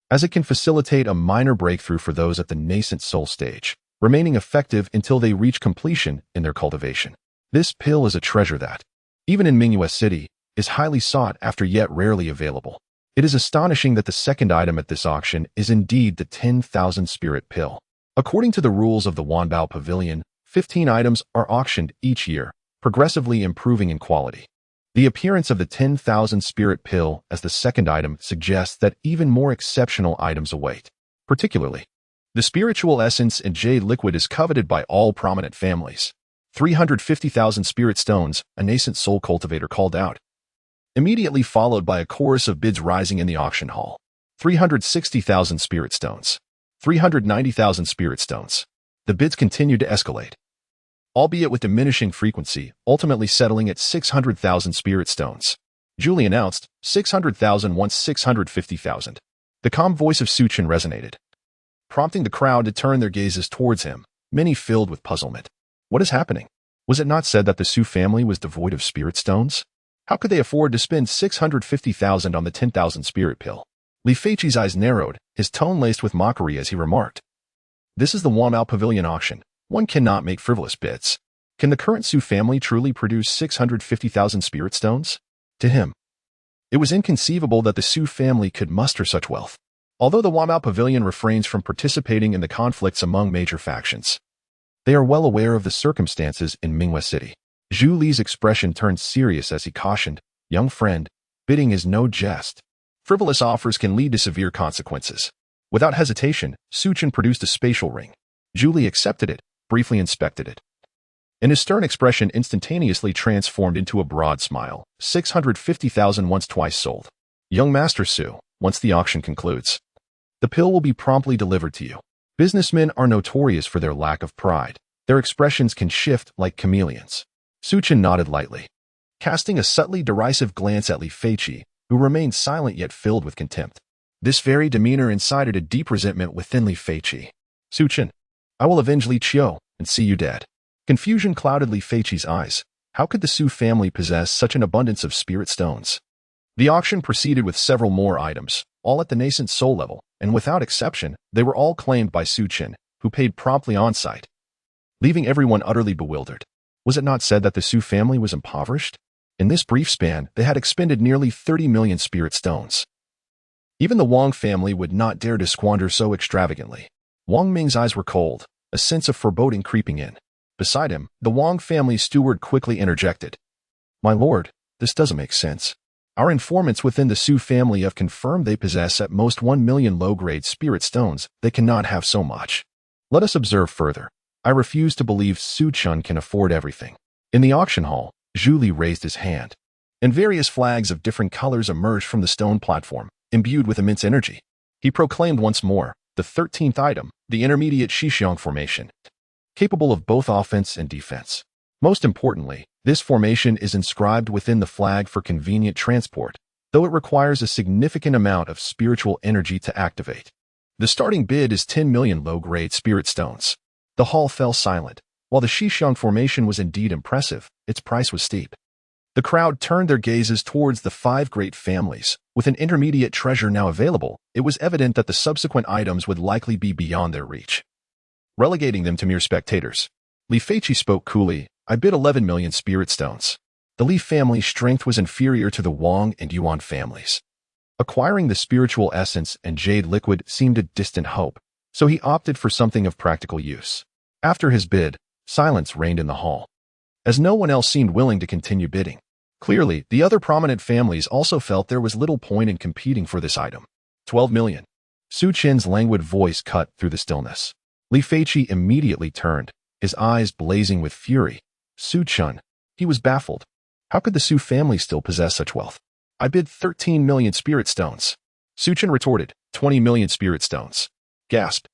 as it can facilitate a minor breakthrough for those at the nascent soul stage, remaining effective until they reach completion in their cultivation. This pill is a treasure that, even in Mingyue City, is highly sought after yet rarely available. It is astonishing that the second item at this auction is indeed the 10,000 spirit pill. According to the rules of the Wanbao Pavilion, 15 items are auctioned each year, progressively improving in quality. The appearance of the 10,000 spirit pill as the second item suggests that even more exceptional items await. Particularly, the spiritual essence and jade liquid is coveted by all prominent families. 350,000 spirit stones, a nascent soul cultivator called out, immediately followed by a chorus of bids rising in the auction hall. 360,000 spirit stones. 390,000 spirit stones. The bids continued to escalate, albeit with diminishing frequency, ultimately settling at 600,000 spirit stones. Julie announced, 600,000 once 650,000. The calm voice of Su Chen resonated, prompting the crowd to turn their gazes towards him, many filled with puzzlement. What is happening? Was it not said that the Su family was devoid of spirit stones? How could they afford to spend 650,000 on the 10,000 spirit pill? Li Feiqi's eyes narrowed, his tone laced with mockery as he remarked, "This is the Wanbao Pavilion auction. One cannot make frivolous bids. Can the current Su family truly produce 650,000 spirit stones?" To him, it was inconceivable that the Su family could muster such wealth. Although the Wanbao Pavilion refrains from participating in the conflicts among major factions, they are well aware of the circumstances in Mingyue City. Zhu Li's expression turned serious as he cautioned, "Young friend, bidding is no jest. Frivolous offers can lead to severe consequences." Without hesitation, Su Chen produced a spatial ring. Zhu Li accepted it, briefly inspected it, and his stern expression instantaneously transformed into a broad smile. 650,000 once twice sold. Young Master Su, once the auction concludes, the pill will be promptly delivered to you. Businessmen are notorious for their lack of pride. Their expressions can shift like chameleons. Su Chen nodded lightly, casting a subtly derisive glance at Li Feiqi, who remained silent yet filled with contempt. This very demeanor incited a deep resentment within Li Feiqi. "Su Chen, I will avenge Li Qiu and see you dead." Confusion clouded Li Feiqi's eyes. How could the Su family possess such an abundance of spirit stones? The auction proceeded with several more items, all at the nascent soul level, and without exception, they were all claimed by Su Chen, who paid promptly on site, leaving everyone utterly bewildered. Was it not said that the Su family was impoverished? In this brief span, they had expended nearly 30 million spirit stones. Even the Wang family would not dare to squander so extravagantly. Wang Ming's eyes were cold, a sense of foreboding creeping in. Beside him, the Wang family steward quickly interjected, "My lord, this doesn't make sense. Our informants within the Su family have confirmed they possess at most 1 million low-grade spirit stones. They cannot have so much. Let us observe further. I refuse to believe Su Chen can afford everything." In the auction hall, Zhu Li raised his hand, and various flags of different colors emerged from the stone platform, imbued with immense energy. He proclaimed once more, the 13th item, the intermediate Shixiang formation, capable of both offense and defense. Most importantly, this formation is inscribed within the flag for convenient transport, though it requires a significant amount of spiritual energy to activate. The starting bid is 10 million low-grade spirit stones. The hall fell silent. While the Xishang formation was indeed impressive, its price was steep. The crowd turned their gazes towards the 5 great families. With an intermediate treasure now available, it was evident that the subsequent items would likely be beyond their reach. Relegating them to mere spectators, Li Feiqi spoke coolly, "I bid 11 million spirit stones." The Li family's strength was inferior to the Wang and Yuan families. Acquiring the spiritual essence and jade liquid seemed a distant hope, so he opted for something of practical use. After his bid, silence reigned in the hall, as no one else seemed willing to continue bidding. Clearly, the other prominent families also felt there was little point in competing for this item. 12 million. Su Chen's languid voice cut through the stillness. Li Feiqi immediately turned, his eyes blazing with fury. Su Chen. He was baffled. How could the Su family still possess such wealth? "I bid 13 million spirit stones." Su Chen retorted, 20 million spirit stones. Gasped.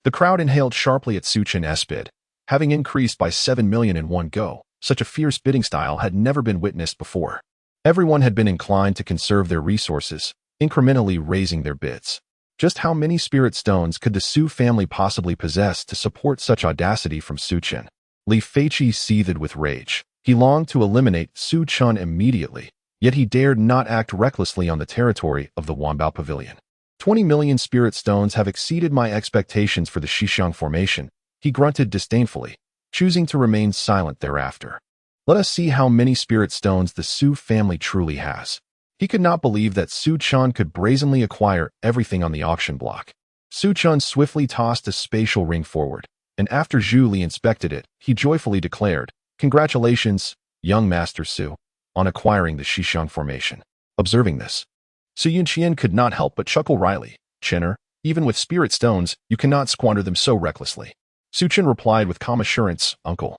The crowd inhaled sharply at Su Chen's bid. Having increased by 7 million in one go, such a fierce bidding style had never been witnessed before. Everyone had been inclined to conserve their resources, incrementally raising their bids. Just how many spirit stones could the Su family possibly possess to support such audacity from Su Chen? Li Feiqi seethed with rage. He longed to eliminate Su Chen immediately, yet he dared not act recklessly on the territory of the Wanbao Pavilion. 20 million spirit stones have exceeded my expectations for the Xishang formation, he grunted disdainfully, choosing to remain silent thereafter. Let us see how many spirit stones the Su family truly has. He could not believe that Su Chen could brazenly acquire everything on the auction block. Su Chen swiftly tossed a spatial ring forward, and after Zhu Li inspected it, he joyfully declared, "Congratulations, young Master Su, on acquiring the Xishang formation." Observing this, Su Yunqian could not help but chuckle wryly. "Chenner, even with spirit stones, you cannot squander them so recklessly." Su Chen replied with calm assurance, "Uncle,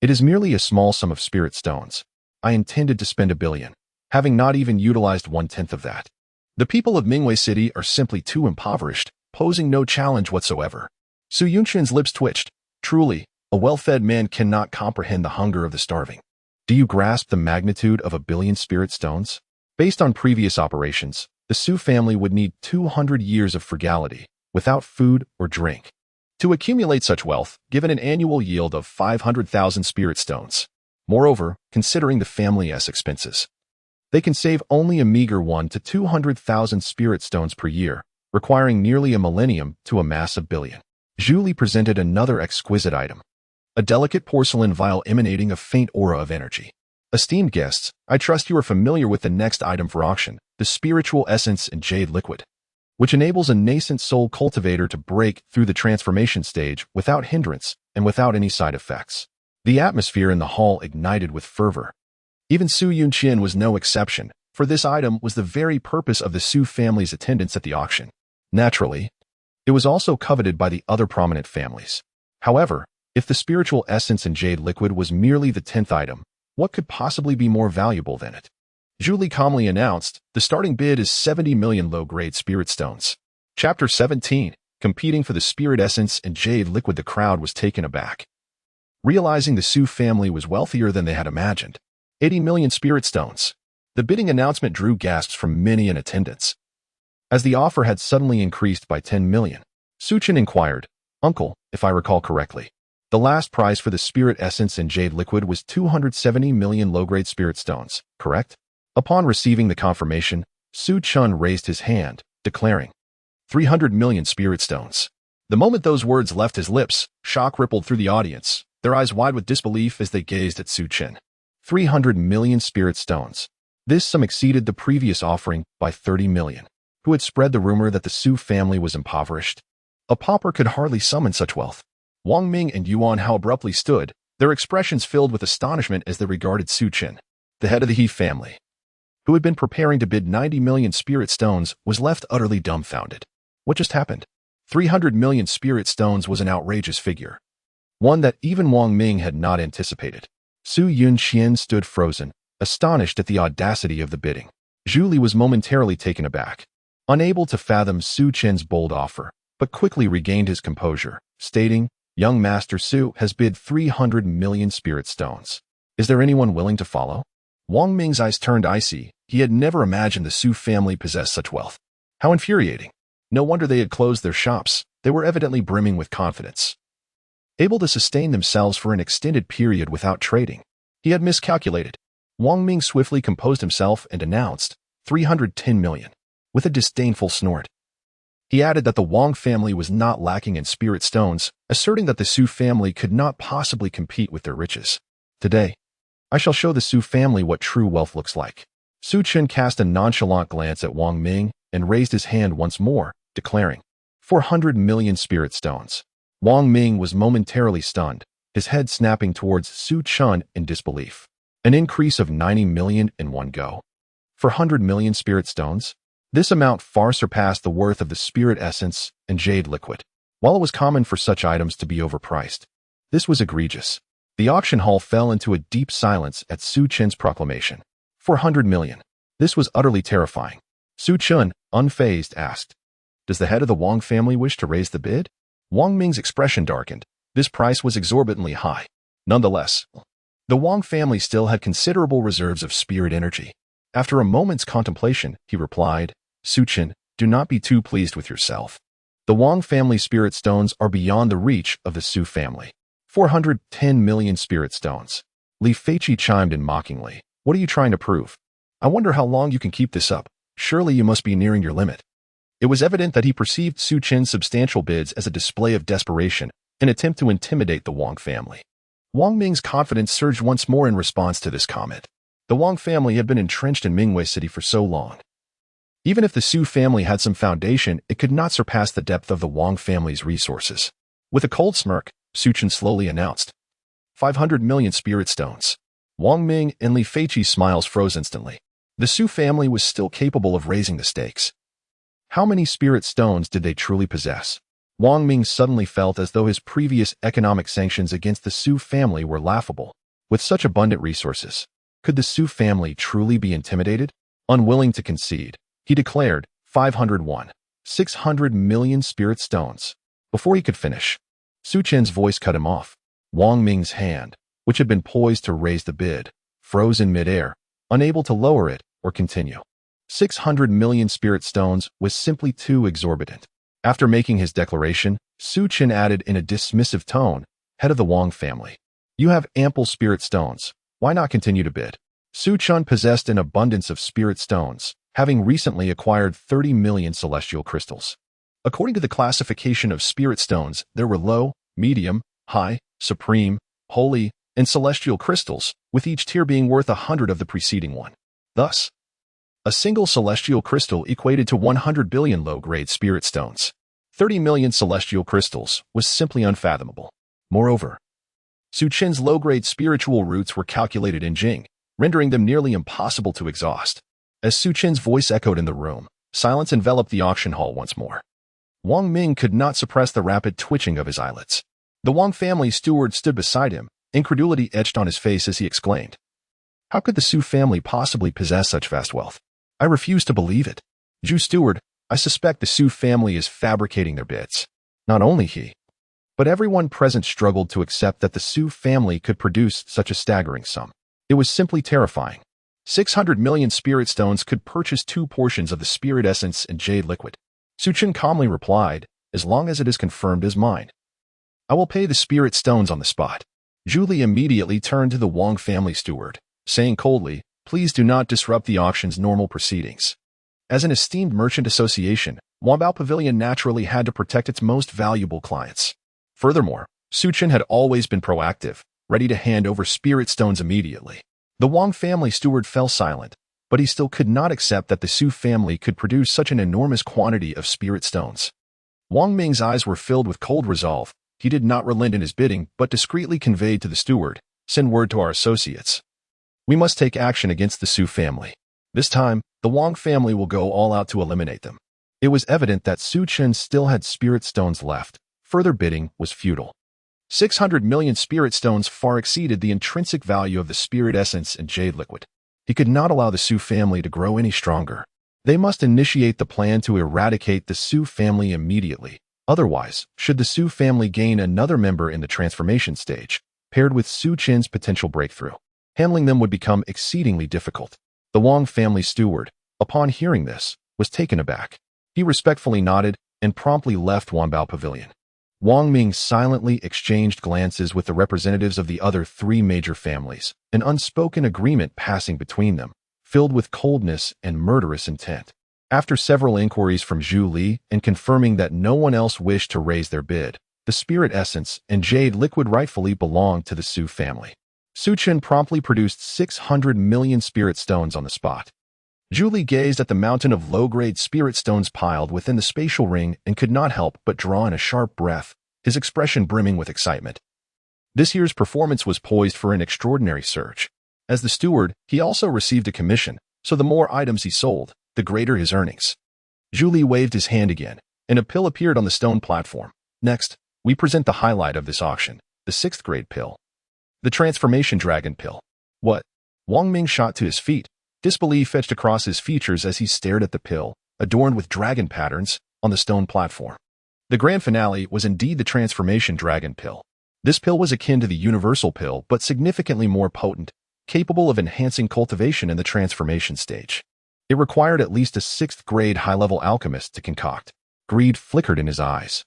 it is merely a small sum of spirit stones. I intended to spend 1 billion, having not even utilized 1/10 of that. The people of Mingwei City are simply too impoverished, posing no challenge whatsoever." Su Yunqian's lips twitched. Truly, a well-fed man cannot comprehend the hunger of the starving. Do you grasp the magnitude of 1 billion spirit stones? Based on previous operations, the Su family would need 200 years of frugality, without food or drink, to accumulate such wealth, given an annual yield of 500,000 spirit stones. Moreover, considering the family's expenses, they can save only a meager 1 to 200,000 spirit stones per year, requiring nearly a millennium to amass 1 billion. Zhu Li presented another exquisite item, a delicate porcelain vial emanating a faint aura of energy. Esteemed guests, I trust you are familiar with the next item for auction, the spiritual essence and jade liquid, which enables a nascent soul cultivator to break through the transformation stage without hindrance and without any side effects. The atmosphere in the hall ignited with fervor. Even Su Yunqian was no exception, for this item was the very purpose of the Su family's attendance at the auction. Naturally, it was also coveted by the other prominent families. However, if the spiritual essence and jade liquid was merely the 10th item, what could possibly be more valuable than it? Zhu Li calmly announced, "The starting bid is 70 million low-grade spirit stones." Chapter 17. Competing for the spirit essence and jade liquid. The crowd was taken aback, realizing the Su family was wealthier than they had imagined. 80 million spirit stones. The bidding announcement drew gasps from many in attendance, as the offer had suddenly increased by 10 million. Su Chen inquired, "Uncle, if I recall correctly, the last price for the spirit essence and jade liquid was 270 million low-grade spirit stones, correct?" Upon receiving the confirmation, Su Chen raised his hand, declaring, 300 million spirit stones. The moment those words left his lips, shock rippled through the audience, their eyes wide with disbelief as they gazed at Su Chen. 300 million spirit stones. This sum exceeded the previous offering by 30 million. Who had spread the rumor that the Su family was impoverished? A pauper could hardly summon such wealth. Wang Ming and Yuan Hao abruptly stood, their expressions filled with astonishment as they regarded Su Chen. The head of the He family, who had been preparing to bid 90 million spirit stones, was left utterly dumbfounded. What just happened? 300 million spirit stones was an outrageous figure, one that even Wang Ming had not anticipated. Su Yunqian stood frozen, astonished at the audacity of the bidding. Zhu Li was momentarily taken aback, unable to fathom Su Chen's bold offer, but quickly regained his composure, stating, Young Master Su has bid 300 million spirit stones. Is there anyone willing to follow? Wang Ming's eyes turned icy. He had never imagined the Su family possessed such wealth. How infuriating. No wonder they had closed their shops. They were evidently brimming with confidence, able to sustain themselves for an extended period without trading. He had miscalculated. Wang Ming swiftly composed himself and announced 310 million, with a disdainful snort. He added that the Wang family was not lacking in spirit stones, asserting that the Su family could not possibly compete with their riches. Today, I shall show the Su family what true wealth looks like. Su Chen cast a nonchalant glance at Wang Ming and raised his hand once more, declaring 400 million spirit stones. Wang Ming was momentarily stunned, his head snapping towards Su Chen in disbelief. An increase of 90 million in one go. 400 million spirit stones? This amount far surpassed the worth of the spirit essence and jade liquid. While it was common for such items to be overpriced, this was egregious. The auction hall fell into a deep silence at Su Chen's proclamation. 400 million. This was utterly terrifying. Su Chen, unfazed, asked, "Does the head of the Wang family wish to raise the bid?" Wang Ming's expression darkened. This price was exorbitantly high. Nonetheless, the Wang family still had considerable reserves of spirit energy. After a moment's contemplation, he replied, "Su Chen, do not be too pleased with yourself. The Wang family spirit stones are beyond the reach of the Su family. 410 million spirit stones." Li Feiqi chimed in mockingly. "What are you trying to prove? I wonder how long you can keep this up. Surely you must be nearing your limit." It was evident that he perceived Su Chen's substantial bids as a display of desperation, an attempt to intimidate the Wang family. Wang Ming's confidence surged once more in response to this comment. The Wang family had been entrenched in Mingwei City for so long. Even if the Su family had some foundation, it could not surpass the depth of the Wang family's resources. With a cold smirk, Su Chen slowly announced, 500 million spirit stones. Wang Ming and Li Feiqi's smiles froze instantly. The Su family was still capable of raising the stakes. How many spirit stones did they truly possess? Wang Ming suddenly felt as though his previous economic sanctions against the Su family were laughable. With such abundant resources, could the Su family truly be intimidated? Unwilling to concede, he declared 501, 600 million spirit stones. Before he could finish, Su Chen's voice cut him off. Wang Ming's hand, which had been poised to raise the bid, froze in midair, unable to lower it or continue. 600 million spirit stones was simply too exorbitant. After making his declaration, Su Chen added in a dismissive tone, "Head of the Wang family, you have ample spirit stones. Why not continue to bid?" Su Chen possessed an abundance of spirit stones, having recently acquired 30 million celestial crystals. According to the classification of spirit stones, there were low, medium, high, supreme, holy, and celestial crystals, with each tier being worth 100 of the preceding one. Thus, a single celestial crystal equated to 100 billion low-grade spirit stones. 30 million celestial crystals was simply unfathomable. Moreover, Su Chen's low-grade spiritual roots were calculated in jing, rendering them nearly impossible to exhaust. As Su Chen's voice echoed in the room, silence enveloped the auction hall once more. Wang Ming could not suppress the rapid twitching of his eyelids. The Wang family steward stood beside him, incredulity etched on his face as he exclaimed, "How could the Su family possibly possess such vast wealth? I refuse to believe it. Ju steward, I suspect the Su family is fabricating their bids." Not only he, but everyone present struggled to accept that the Su family could produce such a staggering sum. It was simply terrifying. 600 million spirit stones could purchase 2 portions of the spirit essence and jade liquid. Su Chen calmly replied, "As long as it is confirmed as mine, I will pay the spirit stones on the spot." Julie immediately turned to the Wang family steward, saying coldly, "Please do not disrupt the auction's normal proceedings." As an esteemed merchant association, Wanbao Pavilion naturally had to protect its most valuable clients. Furthermore, Su Chen had always been proactive, ready to hand over spirit stones immediately. The Wang family steward fell silent, but he still could not accept that the Su family could produce such an enormous quantity of spirit stones. Wang Ming's eyes were filled with cold resolve. He did not relent in his bidding, but discreetly conveyed to the steward, "Send word to our associates. We must take action against the Su family. This time, the Wang family will go all out to eliminate them." It was evident that Su Chen still had spirit stones left. Further bidding was futile. 600 million spirit stones far exceeded the intrinsic value of the spirit essence and jade liquid. He could not allow the Su family to grow any stronger. They must initiate the plan to eradicate the Su family immediately. Otherwise, should the Su family gain another member in the transformation stage, paired with Su Chen's potential breakthrough, handling them would become exceedingly difficult. The Wang family steward, upon hearing this, was taken aback. He respectfully nodded and promptly left Wanbao Pavilion. Wang Ming silently exchanged glances with the representatives of the other three major families, an unspoken agreement passing between them, filled with coldness and murderous intent. After several inquiries from Zhu Li and confirming that no one else wished to raise their bid, the spirit essence and jade liquid rightfully belonged to the Su family. Su Chen promptly produced 600 million spirit stones on the spot. Zhu Li gazed at the mountain of low-grade spirit stones piled within the spatial ring and could not help but draw in a sharp breath, his expression brimming with excitement. This year's performance was poised for an extraordinary surge. As the steward, he also received a commission, so the more items he sold, the greater his earnings. Zhu Li waved his hand again, and a pill appeared on the stone platform. Next, we present the highlight of this auction, the 6th grade pill. The transformation dragon pill. What? Wang Ming shot to his feet. Disbelief etched across his features as he stared at the pill, adorned with dragon patterns, on the stone platform. The grand finale was indeed the transformation dragon pill. This pill was akin to the universal pill but significantly more potent, capable of enhancing cultivation in the transformation stage. It required at least a 6th grade high-level alchemist to concoct. Greed flickered in his eyes.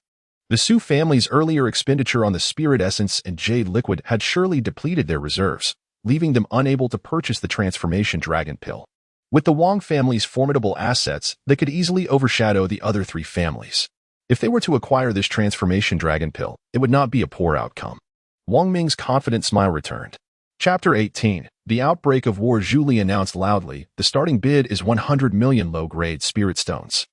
The Su family's earlier expenditure on the spirit essence and jade liquid had surely depleted their reserves, leaving them unable to purchase the transformation dragon pill. With the Wang family's formidable assets, they could easily overshadow the other three families. If they were to acquire this transformation dragon pill, it would not be a poor outcome. Wang Ming's confident smile returned. Chapter 18. The outbreak of war. Zhu Li announced loudly, the starting bid is 100 million low-grade spirit stones.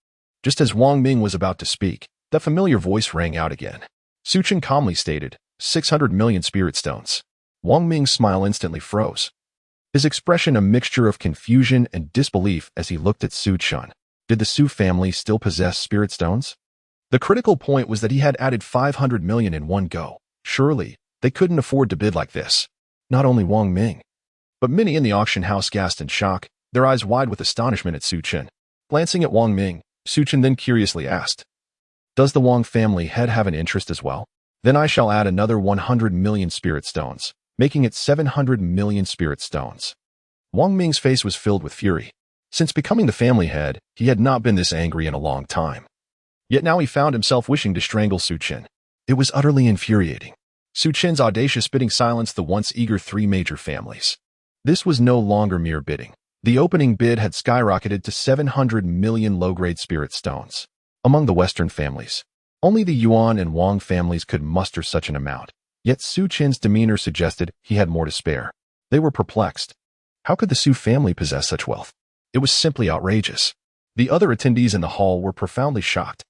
Just as Wang Ming was about to speak, that familiar voice rang out again. Su Chen calmly stated, 600 million spirit stones. Wang Ming's smile instantly froze. His expression a mixture of confusion and disbelief as he looked at Su Chen. Did the Su family still possess spirit stones? The critical point was that he had added 500 million in one go. Surely, they couldn't afford to bid like this. Not only Wang Ming, but many in the auction house gasped in shock, their eyes wide with astonishment at Su Chen. Glancing at Wang Ming, Su Chen then curiously asked, does the Wang family head have an interest as well? Then I shall add another 100 million spirit stones, making it 700 million spirit stones. Wang Ming's face was filled with fury. Since becoming the family head, he had not been this angry in a long time. Yet now he found himself wishing to strangle Su Chen. It was utterly infuriating. Su Chen's audacious bidding silenced the once eager three major families. This was no longer mere bidding. The opening bid had skyrocketed to 700 million low-grade spirit stones. Among the Western families, only the Yuan and Wang families could muster such an amount. Yet Su Chen's demeanor suggested he had more to spare. They were perplexed. How could the Su family possess such wealth? It was simply outrageous. The other attendees in the hall were profoundly shocked.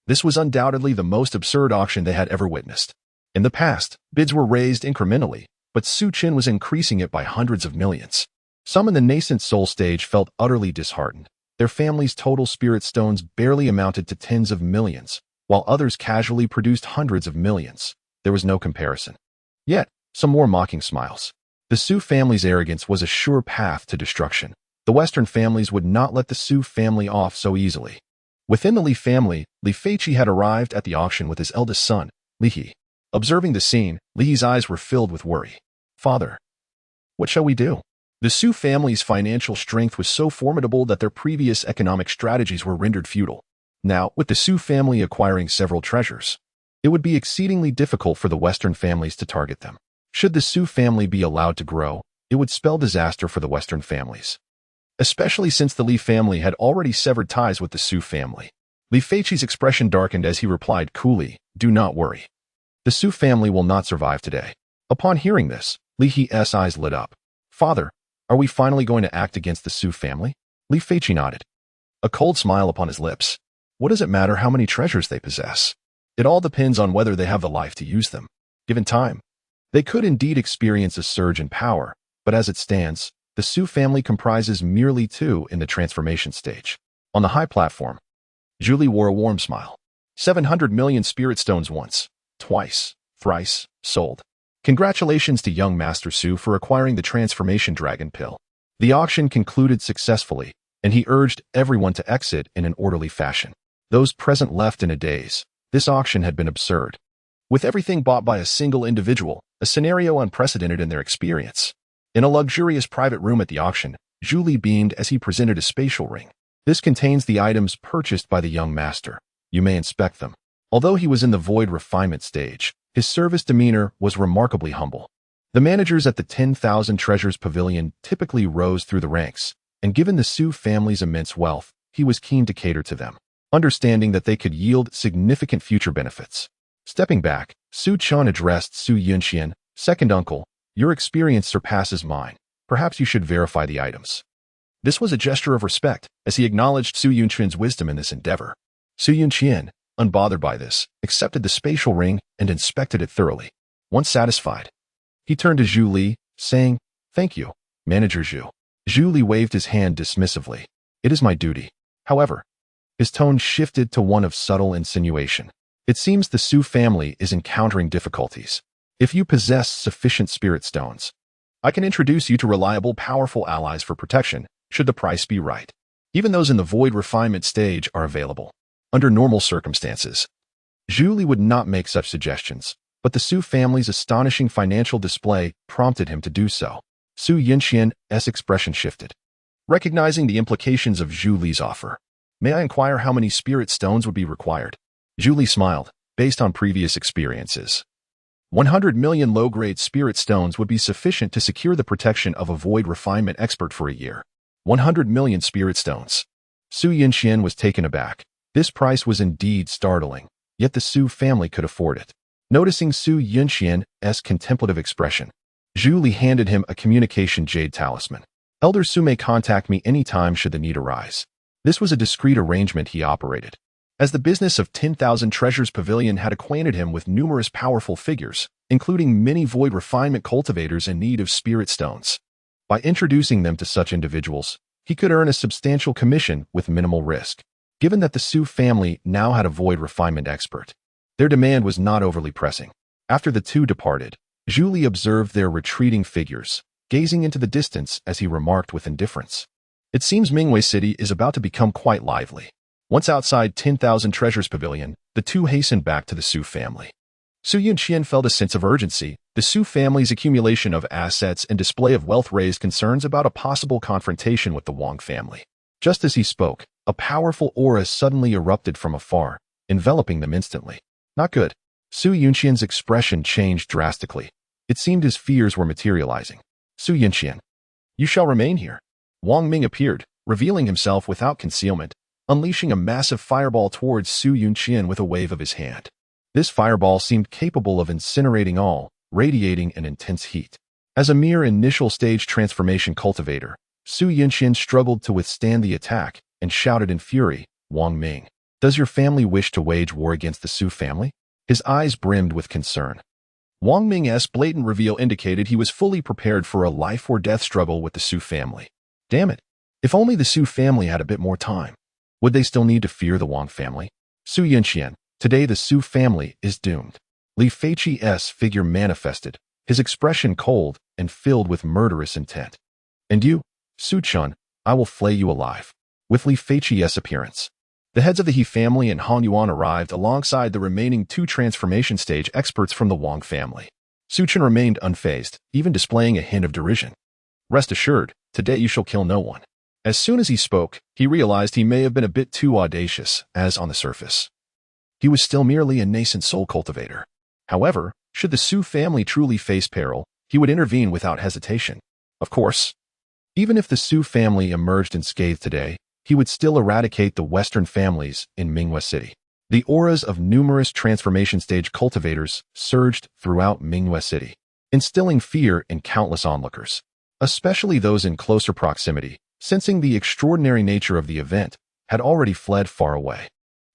This was undoubtedly the most absurd auction they had ever witnessed. In the past, bids were raised incrementally, but Su Chen was increasing it by hundreds of millions. Some in the nascent soul stage felt utterly disheartened. Their family's total spirit stones barely amounted to tens of millions, while others casually produced hundreds of millions. There was no comparison. Yet, some more mocking smiles. The Su family's arrogance was a sure path to destruction. The Western families would not let the Su family off so easily. Within the Li family, Li Feiqi had arrived at the auction with his eldest son, Li He. Observing the scene, Li's eyes were filled with worry. Father, what shall we do? The Su family's financial strength was so formidable that their previous economic strategies were rendered futile. Now, with the Su family acquiring several treasures, it would be exceedingly difficult for the Western families to target them. Should the Su family be allowed to grow, it would spell disaster for the Western families. Especially since the Li family had already severed ties with the Su family. Li Feiqi's expression darkened as he replied coolly, do not worry. The Su family will not survive today. Upon hearing this, Li He's eyes lit up. Father, are we finally going to act against the Su family? Li Feiqi nodded. A cold smile upon his lips. What does it matter how many treasures they possess? It all depends on whether they have the life to use them. Given time, they could indeed experience a surge in power, but as it stands, the Su family comprises merely two in the transformation stage. On the high platform, Zhu Li wore a warm smile. 700 million spirit stones once, twice, thrice, sold. Congratulations to young Master Su for acquiring the transformation dragon pill. The auction concluded successfully, and he urged everyone to exit in an orderly fashion. Those present left in a daze, This auction had been absurd. With everything bought by a single individual, a scenario unprecedented in their experience. In a luxurious private room at the auction, Julie beamed as he presented a spatial ring. This contains the items purchased by the young master. You may inspect them. Although he was in the void refinement stage, his service demeanor was remarkably humble. The managers at the 10,000 Treasures Pavilion typically rose through the ranks, and given the Su family's immense wealth, he was keen to cater to them, understanding that they could yield significant future benefits. Stepping back, Su Chen addressed Su Chen, second uncle, your experience surpasses mine. Perhaps you should verify the items. This was a gesture of respect, as he acknowledged Su Chen's wisdom in this endeavor. Su Chen, unbothered by this, accepted the spatial ring and inspected it thoroughly. Once satisfied, he turned to Zhu Li, saying, "Thank you, Manager Zhu." Zhu Li waved his hand dismissively. "It is my duty." However, his tone shifted to one of subtle insinuation. "It seems the Su family is encountering difficulties. If you possess sufficient spirit stones, I can introduce you to reliable, powerful allies for protection, should the price be right. Even those in the void refinement stage are available. Under normal circumstances, Zhu Li would not make such suggestions, but the Su family's astonishing financial display prompted him to do so. Su Qian's expression shifted. Recognizing the implications of Zhu Li's offer, "May I inquire how many spirit stones would be required?" Zhu Li smiled, based on previous experiences. 100 million low-grade spirit stones would be sufficient to secure the protection of a void refinement expert for a year. 100 million spirit stones. Su Qian was taken aback. This price was indeed startling, yet the Su family could afford it. Noticing Su Qian's contemplative expression, Zhu Li handed him a communication jade talisman. "Elder Su may contact me anytime should the need arise." This was a discreet arrangement he operated, as the business of 10,000 Treasures Pavilion had acquainted him with numerous powerful figures, including many void refinement cultivators in need of spirit stones. By introducing them to such individuals, he could earn a substantial commission with minimal risk. Given that the Su family now had a void refinement expert, their demand was not overly pressing. After the two departed, Zhu Li observed their retreating figures, gazing into the distance as he remarked with indifference, "It seems Mingwei City is about to become quite lively." Once outside 10,000 Treasures Pavilion, the two hastened back to the Su family. Su Chen felt a sense of urgency. The Su family's accumulation of assets and display of wealth raised concerns about a possible confrontation with the Wang family. Just as he spoke, a powerful aura suddenly erupted from afar, enveloping them instantly. Not good. Su Chen's expression changed drastically. It seemed his fears were materializing. "Su Chen, you shall remain here." Wang Ming appeared, revealing himself without concealment, unleashing a massive fireball towards Su Chen with a wave of his hand. This fireball seemed capable of incinerating all, radiating an intense heat. As a mere initial stage transformation cultivator, Su Chen struggled to withstand the attack and shouted in fury, "Wang Ming, does your family wish to wage war against the Su family?" His eyes brimmed with concern. Wang Ming's blatant reveal indicated he was fully prepared for a life-or-death struggle with the Su family. Damn it. If only the Su family had a bit more time. Would they still need to fear the Wang family? Su Chen, today the Su family is doomed. Li Feiqi's figure manifested, his expression cold and filled with murderous intent. "And you, Su Chen, I will flay you alive." With Li Feiqi's appearance, the heads of the He family and Han Yuan arrived alongside the remaining two transformation stage experts from the Wang family. Su Chen remained unfazed, even displaying a hint of derision. "Rest assured, today you shall kill no one." As soon as he spoke, he realized he may have been a bit too audacious, as on the surface he was still merely a nascent soul cultivator. However, should the Su family truly face peril, he would intervene without hesitation. Of course, even if the Su family emerged unscathed today, he would still eradicate the Western families in Mingwei City. The auras of numerous transformation stage cultivators surged throughout Mingwei City, instilling fear in countless onlookers, especially those in closer proximity, sensing the extraordinary nature of the event, had already fled far away.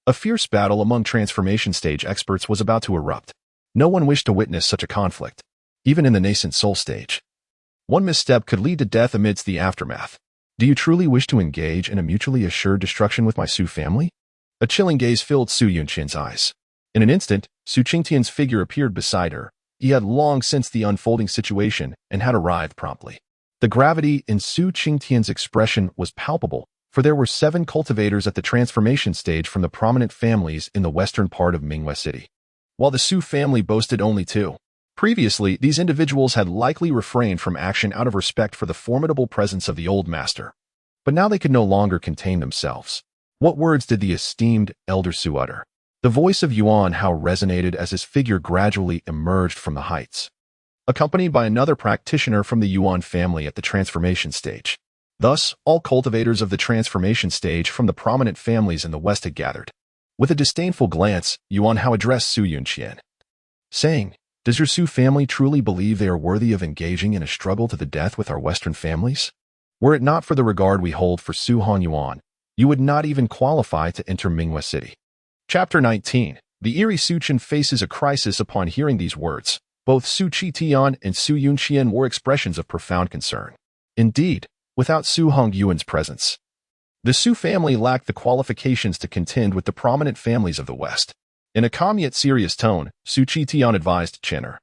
A fierce battle among transformation stage experts was about to erupt. No one wished to witness such a conflict, even in the nascent soul stage. One misstep could lead to death amidst the aftermath. "Do you truly wish to engage in a mutually assured destruction with my Su family?" A chilling gaze filled Su Chen's eyes. In an instant, Su Qingtian's figure appeared beside her. He had long sensed the unfolding situation and had arrived promptly. The gravity in Su Qingtian's expression was palpable, for there were 7 cultivators at the transformation stage from the prominent families in the western part of Mingwe City, while the Su family boasted only 2. Previously, these individuals had likely refrained from action out of respect for the formidable presence of the old master. But now they could no longer contain themselves. What words did the esteemed elder Su utter? The voice of Yuan Hao resonated as his figure gradually emerged from the heights, accompanied by another practitioner from the Yuan family at the transformation stage. Thus, all cultivators of the transformation stage from the prominent families in the west had gathered. With a disdainful glance, Yuan Hao addressed Su Chen, saying, "Does your Su family truly believe they are worthy of engaging in a struggle to the death with our Western families? Were it not for the regard we hold for Su Han Yuan, you would not even qualify to enter Mingwe City." Chapter 19. The eerie Su Chen faces a crisis upon hearing these words. Both Su Tian and Su Yunqian were expressions of profound concern. Indeed, without Su Hongyuan's presence, the Su family lacked the qualifications to contend with the prominent families of the West. In a calm yet serious tone, Su Tian advised Chen'er,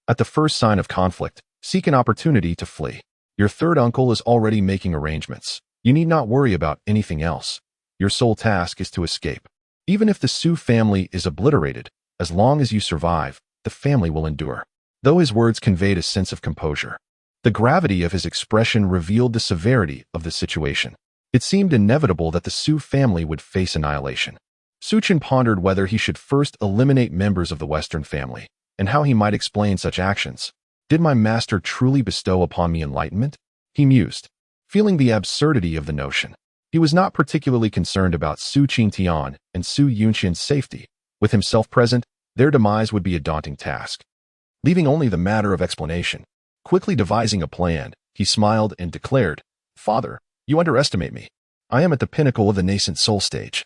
"At the first sign of conflict, seek an opportunity to flee. Your third uncle is already making arrangements. You need not worry about anything else. Your sole task is to escape. Even if the Su family is obliterated, as long as you survive, the family will endure." Though his words conveyed a sense of composure, the gravity of his expression revealed the severity of the situation. It seemed inevitable that the Su family would face annihilation. Su Chen pondered whether he should first eliminate members of the Western family, and how he might explain such actions. Did my master truly bestow upon me enlightenment? He mused, feeling the absurdity of the notion. He was not particularly concerned about Su Tian and Su Yunqian's safety. With himself present, their demise would be a daunting task. Leaving only the matter of explanation, quickly devising a plan, he smiled and declared, "Father, you underestimate me. I am at the pinnacle of the nascent soul stage.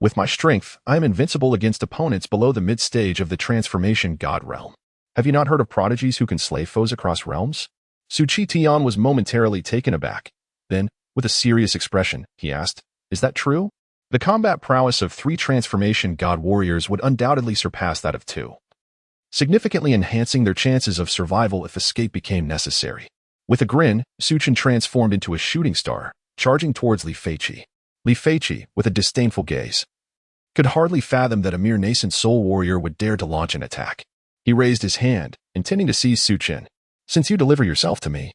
With my strength, I am invincible against opponents below the mid-stage of the transformation god realm. Have you not heard of prodigies who can slay foes across realms?" Su Tian was momentarily taken aback. Then, with a serious expression, he asked, "Is that true? The combat prowess of 3 transformation god warriors would undoubtedly surpass that of 2. Significantly enhancing their chances of survival if escape became necessary." With a grin, Su Chen transformed into a shooting star, charging towards Li Feiqi. Li Feiqi, with a disdainful gaze, could hardly fathom that a mere nascent soul warrior would dare to launch an attack. He raised his hand, intending to seize Su Chen. "Since you deliver yourself to me,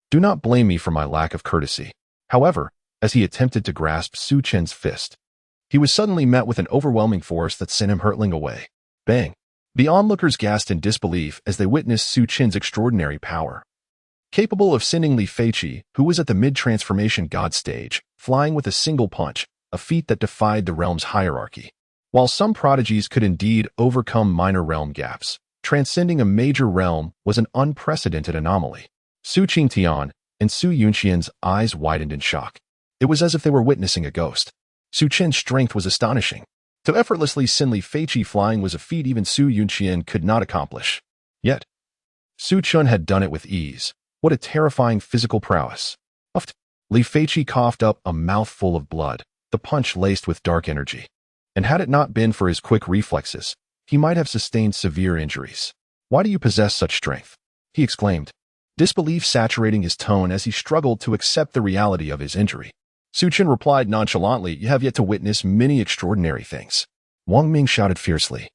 do not blame me for my lack of courtesy." However, as he attempted to grasp Su Chen's fist, he was suddenly met with an overwhelming force that sent him hurtling away. Bang! The onlookers gasped in disbelief as they witnessed Su Chen's extraordinary power, capable of sending Li Feiqi, who was at the mid-transformation god stage, flying with a single punch, a feat that defied the realm's hierarchy. While some prodigies could indeed overcome minor realm gaps, transcending a major realm was an unprecedented anomaly. Su Tian and Su Yunqian's eyes widened in shock. It was as if they were witnessing a ghost. Su Chen's strength was astonishing. To effortlessly send Li Feiqi flying was a feat even Su Yunqian could not accomplish. Yet, Su Chen had done it with ease. What a terrifying physical prowess. Uffed. Li Feiqi coughed up a mouthful of blood, the punch laced with dark energy. And had it not been for his quick reflexes, he might have sustained severe injuries. "Why do you possess such strength?" he exclaimed, disbelief saturating his tone as he struggled to accept the reality of his injury. Su Chen replied nonchalantly, "You have yet to witness many extraordinary things." Wang Ming shouted fiercely,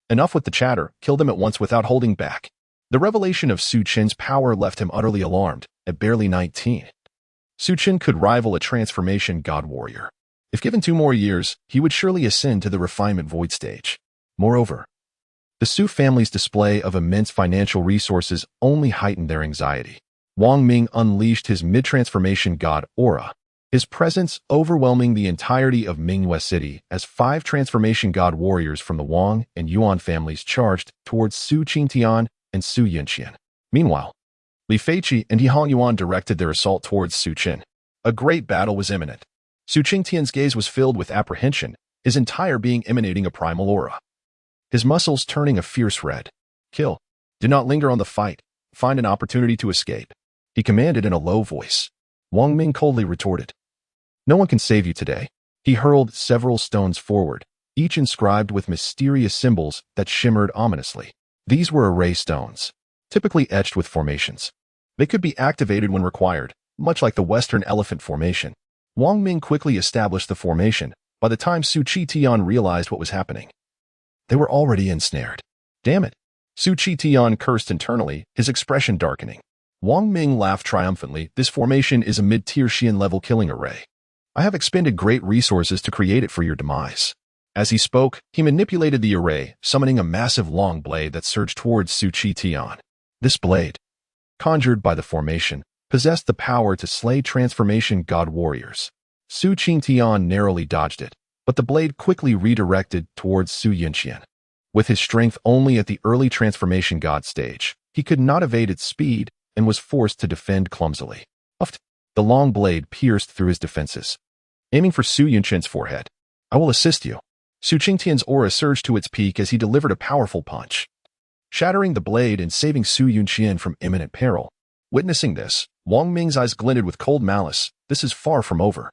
"Enough with the chatter, kill them at once without holding back." The revelation of Su Chen's power left him utterly alarmed. At barely 19, Su Chen could rival a transformation god warrior. If given 2 more years, he would surely ascend to the refinement void stage. Moreover, the Su family's display of immense financial resources only heightened their anxiety. Wang Ming unleashed his mid-transformation god aura, his presence overwhelming the entirety of Mingwe City as 5 transformation god warriors from the Wang and Yuan families charged towards Su Tian and Su Yunqian. Meanwhile, Li Feiqi and He Hongyuan directed their assault towards Su Chen. A great battle was imminent. Su Tian's gaze was filled with apprehension, his entire being emanating a primal aura, his muscles turning a fierce red. "Kill. Do not linger on the fight. Find an opportunity to escape," he commanded in a low voice. Wang Ming coldly retorted, "No one can save you today." He hurled several stones forward, each inscribed with mysterious symbols that shimmered ominously. These were array stones, typically etched with formations. They could be activated when required, much like the Western elephant formation. Wang Ming quickly established the formation. By the time Su Chen realized what was happening, they were already ensnared. Damn it! Su Chen cursed internally, his expression darkening. Wang Ming laughed triumphantly. This formation is a mid-tier Xian-level killing array. I have expended great resources to create it for your demise. As he spoke, he manipulated the array, summoning a massive long blade that surged towards Su Chen. This blade, conjured by the formation, possessed the power to slay transformation god warriors. Su Chen narrowly dodged it, but the blade quickly redirected towards Su Chen. With his strength only at the early transformation god stage, he could not evade its speed and was forced to defend clumsily. The long blade pierced through his defenses, aiming for Su Chen's forehead. I will assist you. Su Chen's aura surged to its peak as he delivered a powerful punch, shattering the blade and saving Su Chen from imminent peril. Witnessing this, Wang Ming's eyes glinted with cold malice. This is far from over.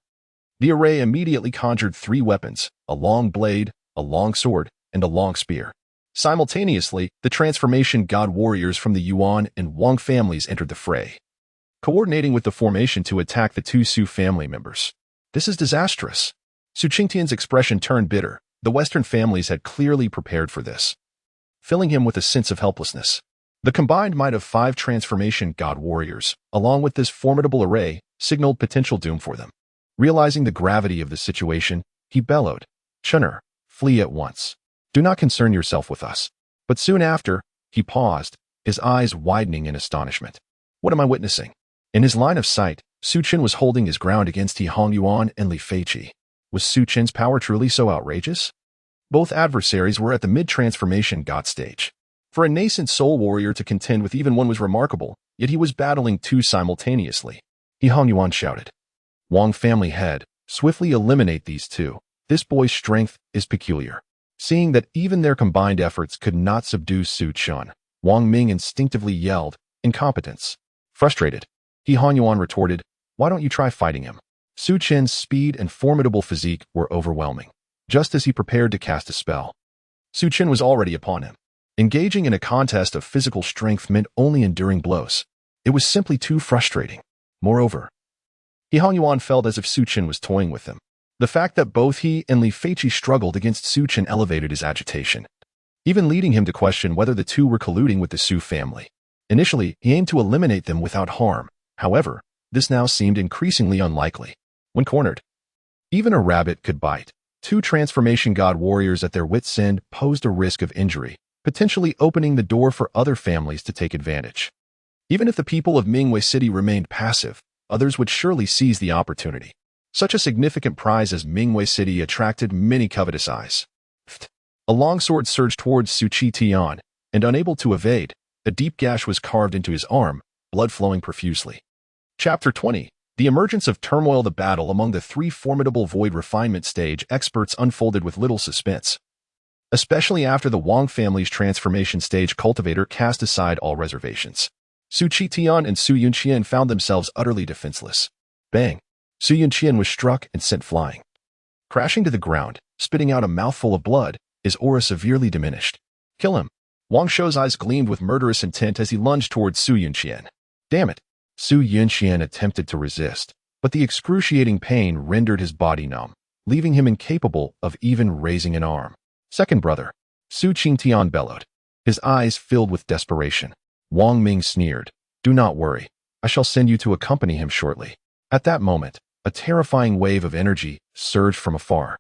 The array immediately conjured 3 weapons, a long blade, a long sword, and a long spear. Simultaneously, the transformation god warriors from the Yuan and Wang families entered the fray, coordinating with the formation to attack the 2 Su family members. This is disastrous. Su Chen's expression turned bitter. The Western families had clearly prepared for this, filling him with a sense of helplessness. The combined might of 5 transformation god warriors, along with this formidable array, signaled potential doom for them. Realizing the gravity of the situation, he bellowed, "Chun'er, flee at once. Do not concern yourself with us." But soon after, he paused, his eyes widening in astonishment. What am I witnessing? In his line of sight, Su Chen was holding his ground against He Hongyuan and Li Feiqi. Was Su Chen's power truly so outrageous? Both adversaries were at the mid-transformation god stage. For a nascent soul warrior to contend with even one was remarkable, yet he was battling 2 simultaneously. He Hongyuan shouted, "Wang family head, swiftly eliminate these 2. This boy's strength is peculiar." Seeing that even their combined efforts could not subdue Su Chen, Wang Ming instinctively yelled, "Incompetence." Frustrated, He Hongyuan retorted, "Why don't you try fighting him?" Su Chen's speed and formidable physique were overwhelming. Just as he prepared to cast a spell, Su Chen was already upon him. Engaging in a contest of physical strength meant only enduring blows. It was simply too frustrating. Moreover, He Hongyuan felt as if Su Chen was toying with him. The fact that both he and Li Feiqi struggled against Su Chen elevated his agitation, even leading him to question whether the 2 were colluding with the Su family. Initially, he aimed to eliminate them without harm. However, this now seemed increasingly unlikely. When cornered, even a rabbit could bite. 2 transformation god warriors at their wits' end posed a risk of injury, potentially opening the door for other families to take advantage. Even if the people of Mingwei City remained passive, others would surely seize the opportunity. Such a significant prize as Mingwei City attracted many covetous eyes. A long sword surged towards Su Chen, and unable to evade, a deep gash was carved into his arm, blood flowing profusely. Chapter 20. The emergence of turmoil. The battle among the 3 formidable void refinement stage experts unfolded with little suspense, especially after the Wang family's transformation stage cultivator cast aside all reservations. Su Chen and Su Chen found themselves utterly defenseless. Bang! Su Chen was struck and sent flying, crashing to the ground, spitting out a mouthful of blood, his aura severely diminished. Kill him! Wang Shou's eyes gleamed with murderous intent as he lunged towards Su Chen. Damn it! Su Chen attempted to resist, but the excruciating pain rendered his body numb, leaving him incapable of even raising an arm. Second brother, Su Chen bellowed, his eyes filled with desperation. Wang Ming sneered, "Do not worry, I shall send you to accompany him shortly." At that moment, a terrifying wave of energy surged from afar,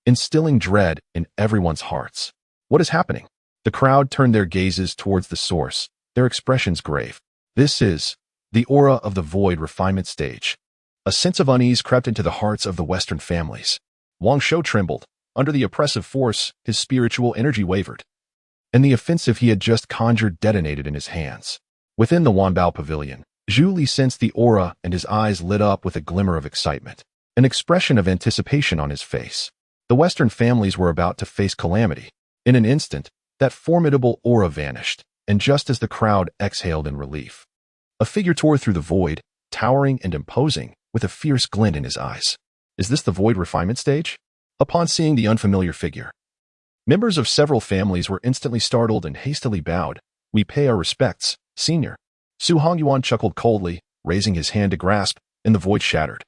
instilling dread in everyone's hearts. What is happening? The crowd turned their gazes towards the source, their expressions grave. This is the aura of the void refinement stage. A sense of unease crept into the hearts of the Western families. Wang Shou trembled. Under the oppressive force, his spiritual energy wavered, and the offensive he had just conjured detonated in his hands. Within the Wanbao Pavilion, Zhu Li sensed the aura and his eyes lit up with a glimmer of excitement, an expression of anticipation on his face. The Western families were about to face calamity. In an instant, that formidable aura vanished, and just as the crowd exhaled in relief, a figure tore through the void, towering and imposing, with a fierce glint in his eyes. Is this the void refinement stage? Upon seeing the unfamiliar figure, members of several families were instantly startled and hastily bowed. "We pay our respects, senior." Su Hongyuan chuckled coldly, raising his hand to grasp, and the void shattered,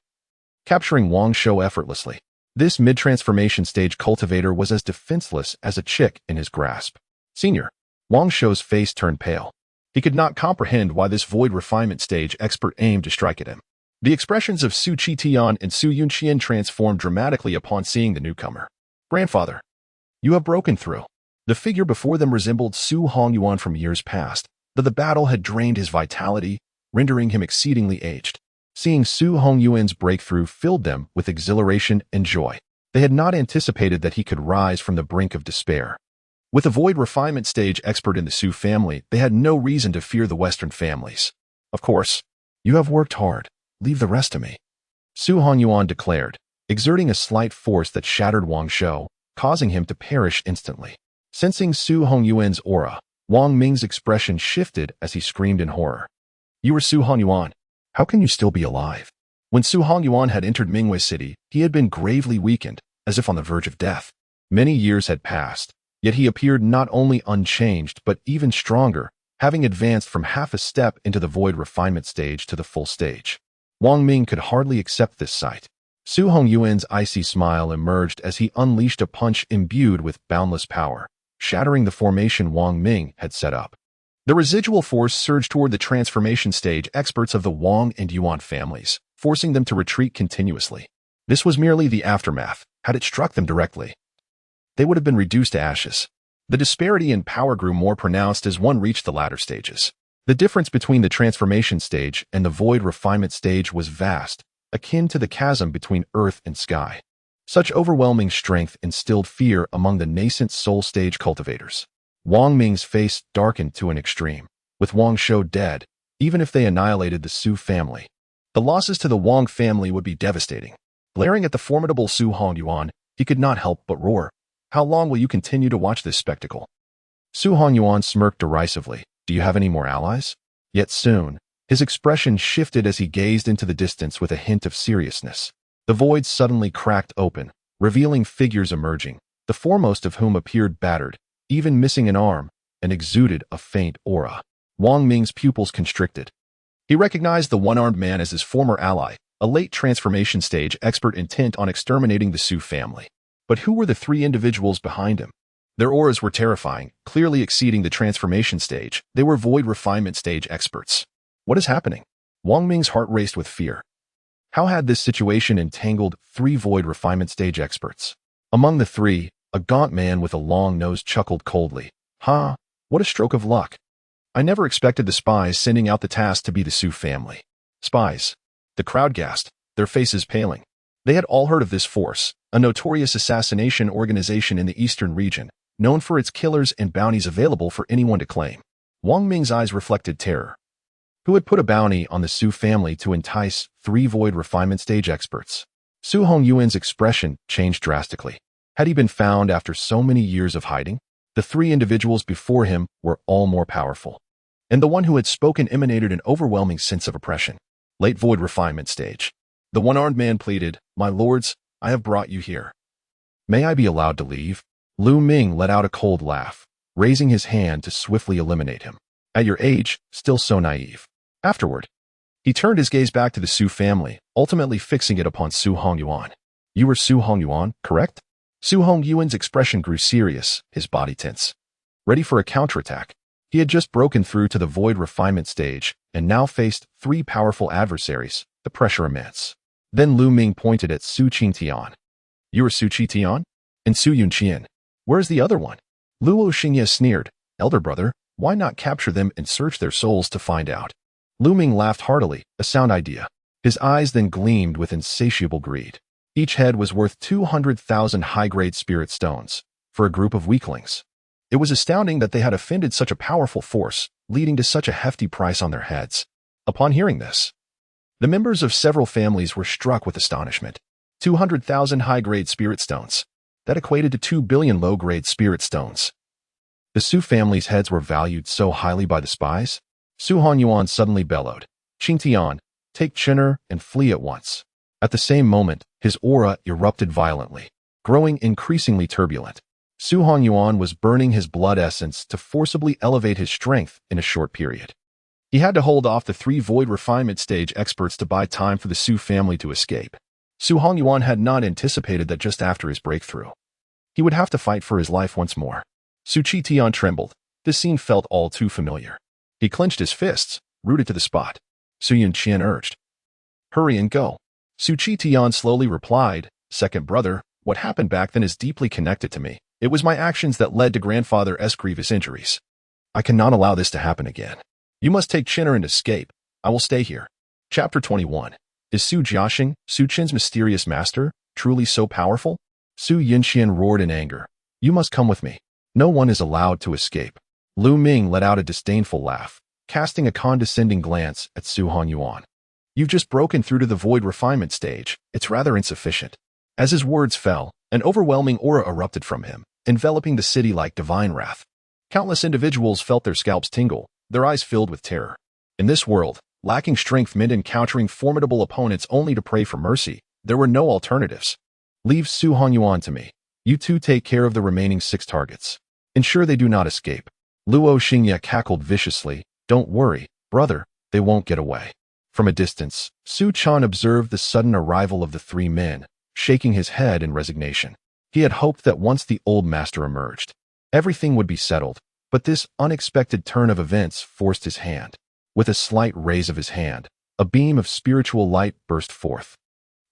capturing Wang Shou effortlessly. This mid-transformation stage cultivator was as defenseless as a chick in his grasp. Senior. Wang Shou's face turned pale. He could not comprehend why this void refinement stage expert aimed to strike at him. The expressions of Su Chen and Su Chen transformed dramatically upon seeing the newcomer. Grandfather, you have broken through. The figure before them resembled Su Hongyuan from years past, though the battle had drained his vitality, rendering him exceedingly aged. Seeing Su Hongyuan's breakthrough filled them with exhilaration and joy. They had not anticipated that he could rise from the brink of despair. With a void refinement stage expert in the Su family, they had no reason to fear the Western families. Of course, you have worked hard. Leave the rest to me. Su Hongyuan declared, exerting a slight force that shattered Wang Shou, causing him to perish instantly. Sensing Su Hongyuan's aura, Wang Ming's expression shifted as he screamed in horror. You are Su Hongyuan. How can you still be alive? When Su Hongyuan had entered Mingwei City, he had been gravely weakened, as if on the verge of death. Many years had passed, yet he appeared not only unchanged but even stronger, having advanced from half a step into the void refinement stage to the full stage. Wang Ming could hardly accept this sight. Su Hongyuan's icy smile emerged as he unleashed a punch imbued with boundless power, shattering the formation Wang Ming had set up. The residual force surged toward the transformation stage experts of the Wang and Yuan families, forcing them to retreat continuously. This was merely the aftermath. Had it struck them directly, they would have been reduced to ashes. The disparity in power grew more pronounced as one reached the latter stages. The difference between the transformation stage and the void refinement stage was vast, akin to the chasm between earth and sky. Such overwhelming strength instilled fear among the nascent soul stage cultivators. Wang Ming's face darkened to an extreme. With Wang Shou dead, even if they annihilated the Su family, the losses to the Wang family would be devastating. Glaring at the formidable Su Hongyuan, he could not help but roar. How long will you continue to watch this spectacle? Su Hongyuan smirked derisively. Do you have any more allies? Yet soon, his expression shifted as he gazed into the distance with a hint of seriousness. The void suddenly cracked open, revealing figures emerging, the foremost of whom appeared battered, even missing an arm, and exuded a faint aura. Wang Ming's pupils constricted. He recognized the one-armed man as his former ally, a late transformation stage expert intent on exterminating the Su family. But who were the three individuals behind him? Their auras were terrifying, clearly exceeding the transformation stage. They were void refinement stage experts. What is happening? Wang Ming's heart raced with fear. How had this situation entangled three void refinement stage experts? Among the three, a gaunt man with a long nose chuckled coldly. What a stroke of luck. I never expected the spies sending out the task to be the Su family. Spies. The crowd gasped, their faces paling. They had all heard of this force, a notorious assassination organization in the eastern region, known for its killers and bounties available for anyone to claim. Wang Ming's eyes reflected terror. Who had put a bounty on the Su family to entice three void refinement stage experts? Su Hongyuan's expression changed drastically. Had he been found after so many years of hiding? The three individuals before him were all more powerful. And the one who had spoken emanated an overwhelming sense of oppression. Late void refinement stage. The one-armed man pleaded, "My lords, I have brought you here. May I be allowed to leave?" Lu Ming let out a cold laugh, raising his hand to swiftly eliminate him. At your age, still so naive. Afterward, he turned his gaze back to the Su family, ultimately fixing it upon Su Hongyuan. You were Su Hongyuan, correct? Su Hongyuan's expression grew serious, his body tense. Ready for a counterattack. He had just broken through to the void refinement stage and now faced three powerful adversaries, the pressure immense. Then Lu Ming pointed at Su Chen. You are Su Chen? And Su Chen. Where's the other one? Luo Xingye sneered. Elder brother, why not capture them and search their souls to find out? Lu Ming laughed heartily, a sound idea. His eyes then gleamed with insatiable greed. Each head was worth 200,000 high-grade spirit stones, for a group of weaklings. It was astounding that they had offended such a powerful force, leading to such a hefty price on their heads. Upon hearing this, the members of several families were struck with astonishment. 200,000 high-grade spirit stones. That equated to 2 billion low-grade spirit stones. The Su family's heads were valued so highly by the spies? Su Hongyuan suddenly bellowed, Qingtian, take Chen'er and flee at once. At the same moment, his aura erupted violently, growing increasingly turbulent. Su Hongyuan was burning his blood essence to forcibly elevate his strength in a short period. He had to hold off the three void refinement stage experts to buy time for the Su family to escape. Su Hongyuan had not anticipated that just after his breakthrough, he would have to fight for his life once more. Su Chen trembled. This scene felt all too familiar. He clenched his fists, rooted to the spot. Su Chen urged, "Hurry and go." Su Chen slowly replied, "Second brother, what happened back then is deeply connected to me. It was my actions that led to grandfather's grievous injuries. I cannot allow this to happen again. You must take Chinner and escape. I will stay here." Chapter 21. Is Su Jiaxing, Su Chen's mysterious master, truly so powerful? Su Chen roared in anger. "You must come with me. No one is allowed to escape." Lu Ming let out a disdainful laugh, casting a condescending glance at Su Hongyuan. "You've just broken through to the void refinement stage. It's rather insufficient." As his words fell, an overwhelming aura erupted from him, enveloping the city like divine wrath. Countless individuals felt their scalps tingle, their eyes filled with terror. In this world, lacking strength meant encountering formidable opponents only to pray for mercy. There were no alternatives. "Leave Su Hongyuan to me. You two take care of the remaining 6 targets. Ensure they do not escape." Luo Xingye cackled viciously. "Don't worry, brother, they won't get away." From a distance, Su Chen observed the sudden arrival of the 3 men, shaking his head in resignation. He had hoped that once the old master emerged, everything would be settled, but this unexpected turn of events forced his hand. With a slight raise of his hand, a beam of spiritual light burst forth,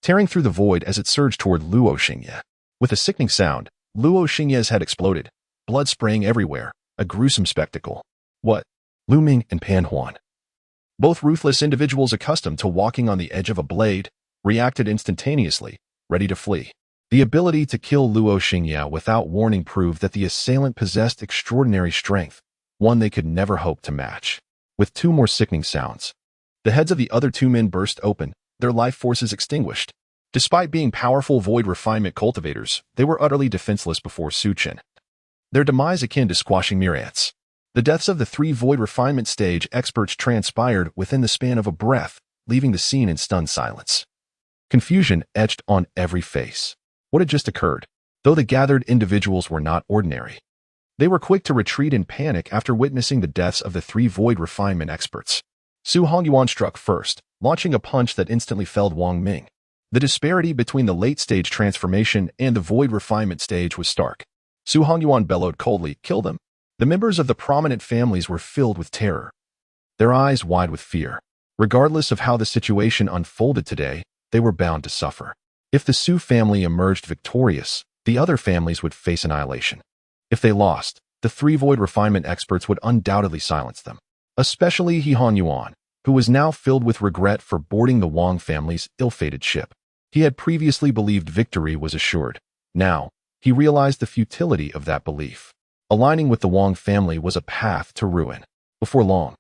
tearing through the void as it surged toward Luo Xingye. With a sickening sound, Luo Xingye's head exploded, blood spraying everywhere, a gruesome spectacle. What? Lu Ming and Pan Huan, both ruthless individuals accustomed to walking on the edge of a blade, reacted instantaneously, ready to flee. The ability to kill Luo Xingye without warning proved that the assailant possessed extraordinary strength, one they could never hope to match. With 2 more sickening sounds, the heads of the other 2 men burst open, their life forces extinguished. Despite being powerful void refinement cultivators, they were utterly defenseless before Su Chen. Their demise akin to squashing mere ants. The deaths of the 3 void refinement stage experts transpired within the span of a breath, leaving the scene in stunned silence. Confusion etched on every face. What had just occurred? Though the gathered individuals were not ordinary, they were quick to retreat in panic after witnessing the deaths of the 3 void refinement experts. Su Hongyuan struck first, launching a punch that instantly felled Wang Ming. The disparity between the late-stage transformation and the void refinement stage was stark. Su Hongyuan bellowed coldly, "Kill them." The members of the prominent families were filled with terror, their eyes wide with fear. Regardless of how the situation unfolded today, they were bound to suffer. If the Su family emerged victorious, the other families would face annihilation. If they lost, the 3 void refinement experts would undoubtedly silence them. Especially He Hanyuan, who was now filled with regret for boarding the Wang family's ill-fated ship. He had previously believed victory was assured. Now, he realized the futility of that belief. Aligning with the Wang family was a path to ruin. Before long,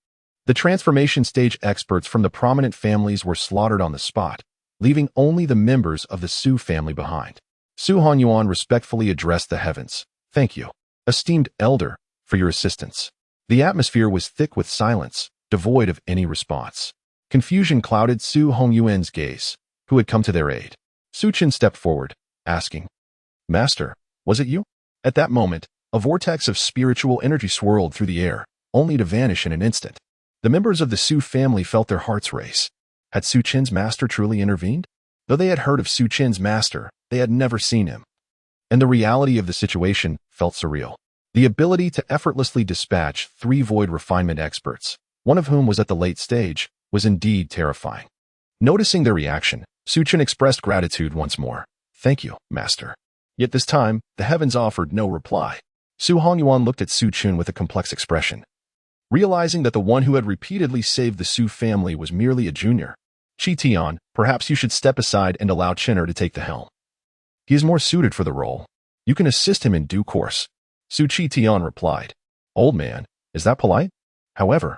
the transformation stage experts from the prominent families were slaughtered on the spot, leaving only the members of the Su family behind. Su Hanyuan respectfully addressed the heavens. "Thank you, esteemed elder, for your assistance." The atmosphere was thick with silence, devoid of any response. Confusion clouded Su Hongyuan's gaze, who had come to their aid. Su Chen stepped forward, asking, "Master, was it you?" At that moment, a vortex of spiritual energy swirled through the air, only to vanish in an instant. The members of the Su family felt their hearts race. Had Su Chen's master truly intervened? Though they had heard of Su Chen's master, they had never seen him. And the reality of the situation felt surreal. The ability to effortlessly dispatch 3 void refinement experts, one of whom was at the late stage, was indeed terrifying. Noticing their reaction, Su Chen expressed gratitude once more. "Thank you, master." Yet this time, the heavens offered no reply. Su Hongyuan looked at Su Chen with a complex expression. Realizing that the one who had repeatedly saved the Su family was merely a junior, "Qi Tian, perhaps you should step aside and allow Chinner to take the helm. He is more suited for the role. You can assist him in due course." Su Qi Tian replied. "Old man, is that polite?" However,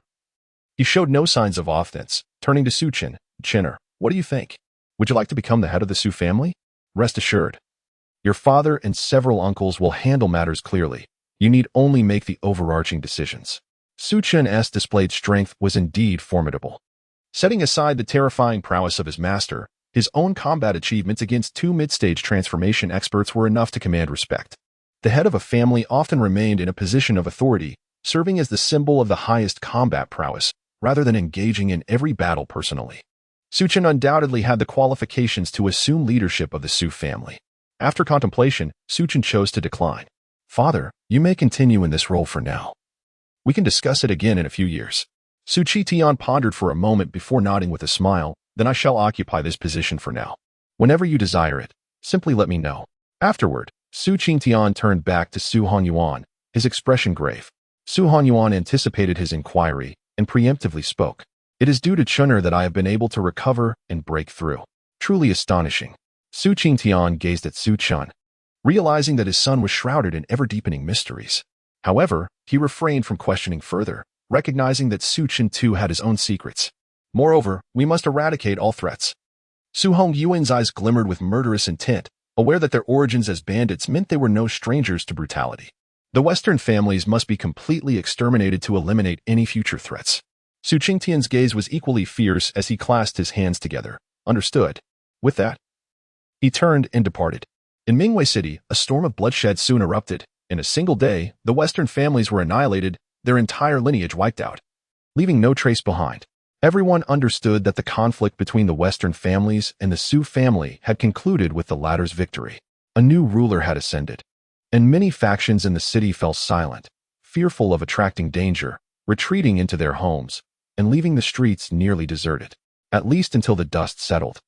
he showed no signs of offense, turning to Su Chen. "Chinner, what do you think? Would you like to become the head of the Su family? Rest assured, your father and several uncles will handle matters clearly. You need only make the overarching decisions." Su Chen's displayed strength was indeed formidable. Setting aside the terrifying prowess of his master, his own combat achievements against 2 mid-stage transformation experts were enough to command respect. The head of a family often remained in a position of authority, serving as the symbol of the highest combat prowess, rather than engaging in every battle personally. Su Chen undoubtedly had the qualifications to assume leadership of the Su family. After contemplation, Su Chen chose to decline. Father, you may continue in this role for now. We can discuss it again in a few years. Su Tian pondered for a moment before nodding with a smile. Then I shall occupy this position for now. Whenever you desire it, simply let me know. Afterward, Su Tian turned back to Su Hanyuan, his expression grave. Su Hanyuan anticipated his inquiry and preemptively spoke. It is due to Chun'er that I have been able to recover and break through. Truly astonishing. Su Tian gazed at Su Chen, realizing that his son was shrouded in ever-deepening mysteries. However, he refrained from questioning further, recognizing that Su Chen too had his own secrets. Moreover, we must eradicate all threats. Su Hongyuan's eyes glimmered with murderous intent, aware that their origins as bandits meant they were no strangers to brutality. The Western families must be completely exterminated to eliminate any future threats. Su Qingtian's gaze was equally fierce as he clasped his hands together. Understood. With that, he turned and departed. In Mingwei City, a storm of bloodshed soon erupted. In a single day, the Western families were annihilated, their entire lineage wiped out, leaving no trace behind. Everyone understood that the conflict between the Western families and the Su family had concluded with the latter's victory. A new ruler had ascended, and many factions in the city fell silent, fearful of attracting danger, retreating into their homes, and leaving the streets nearly deserted, at least until the dust settled.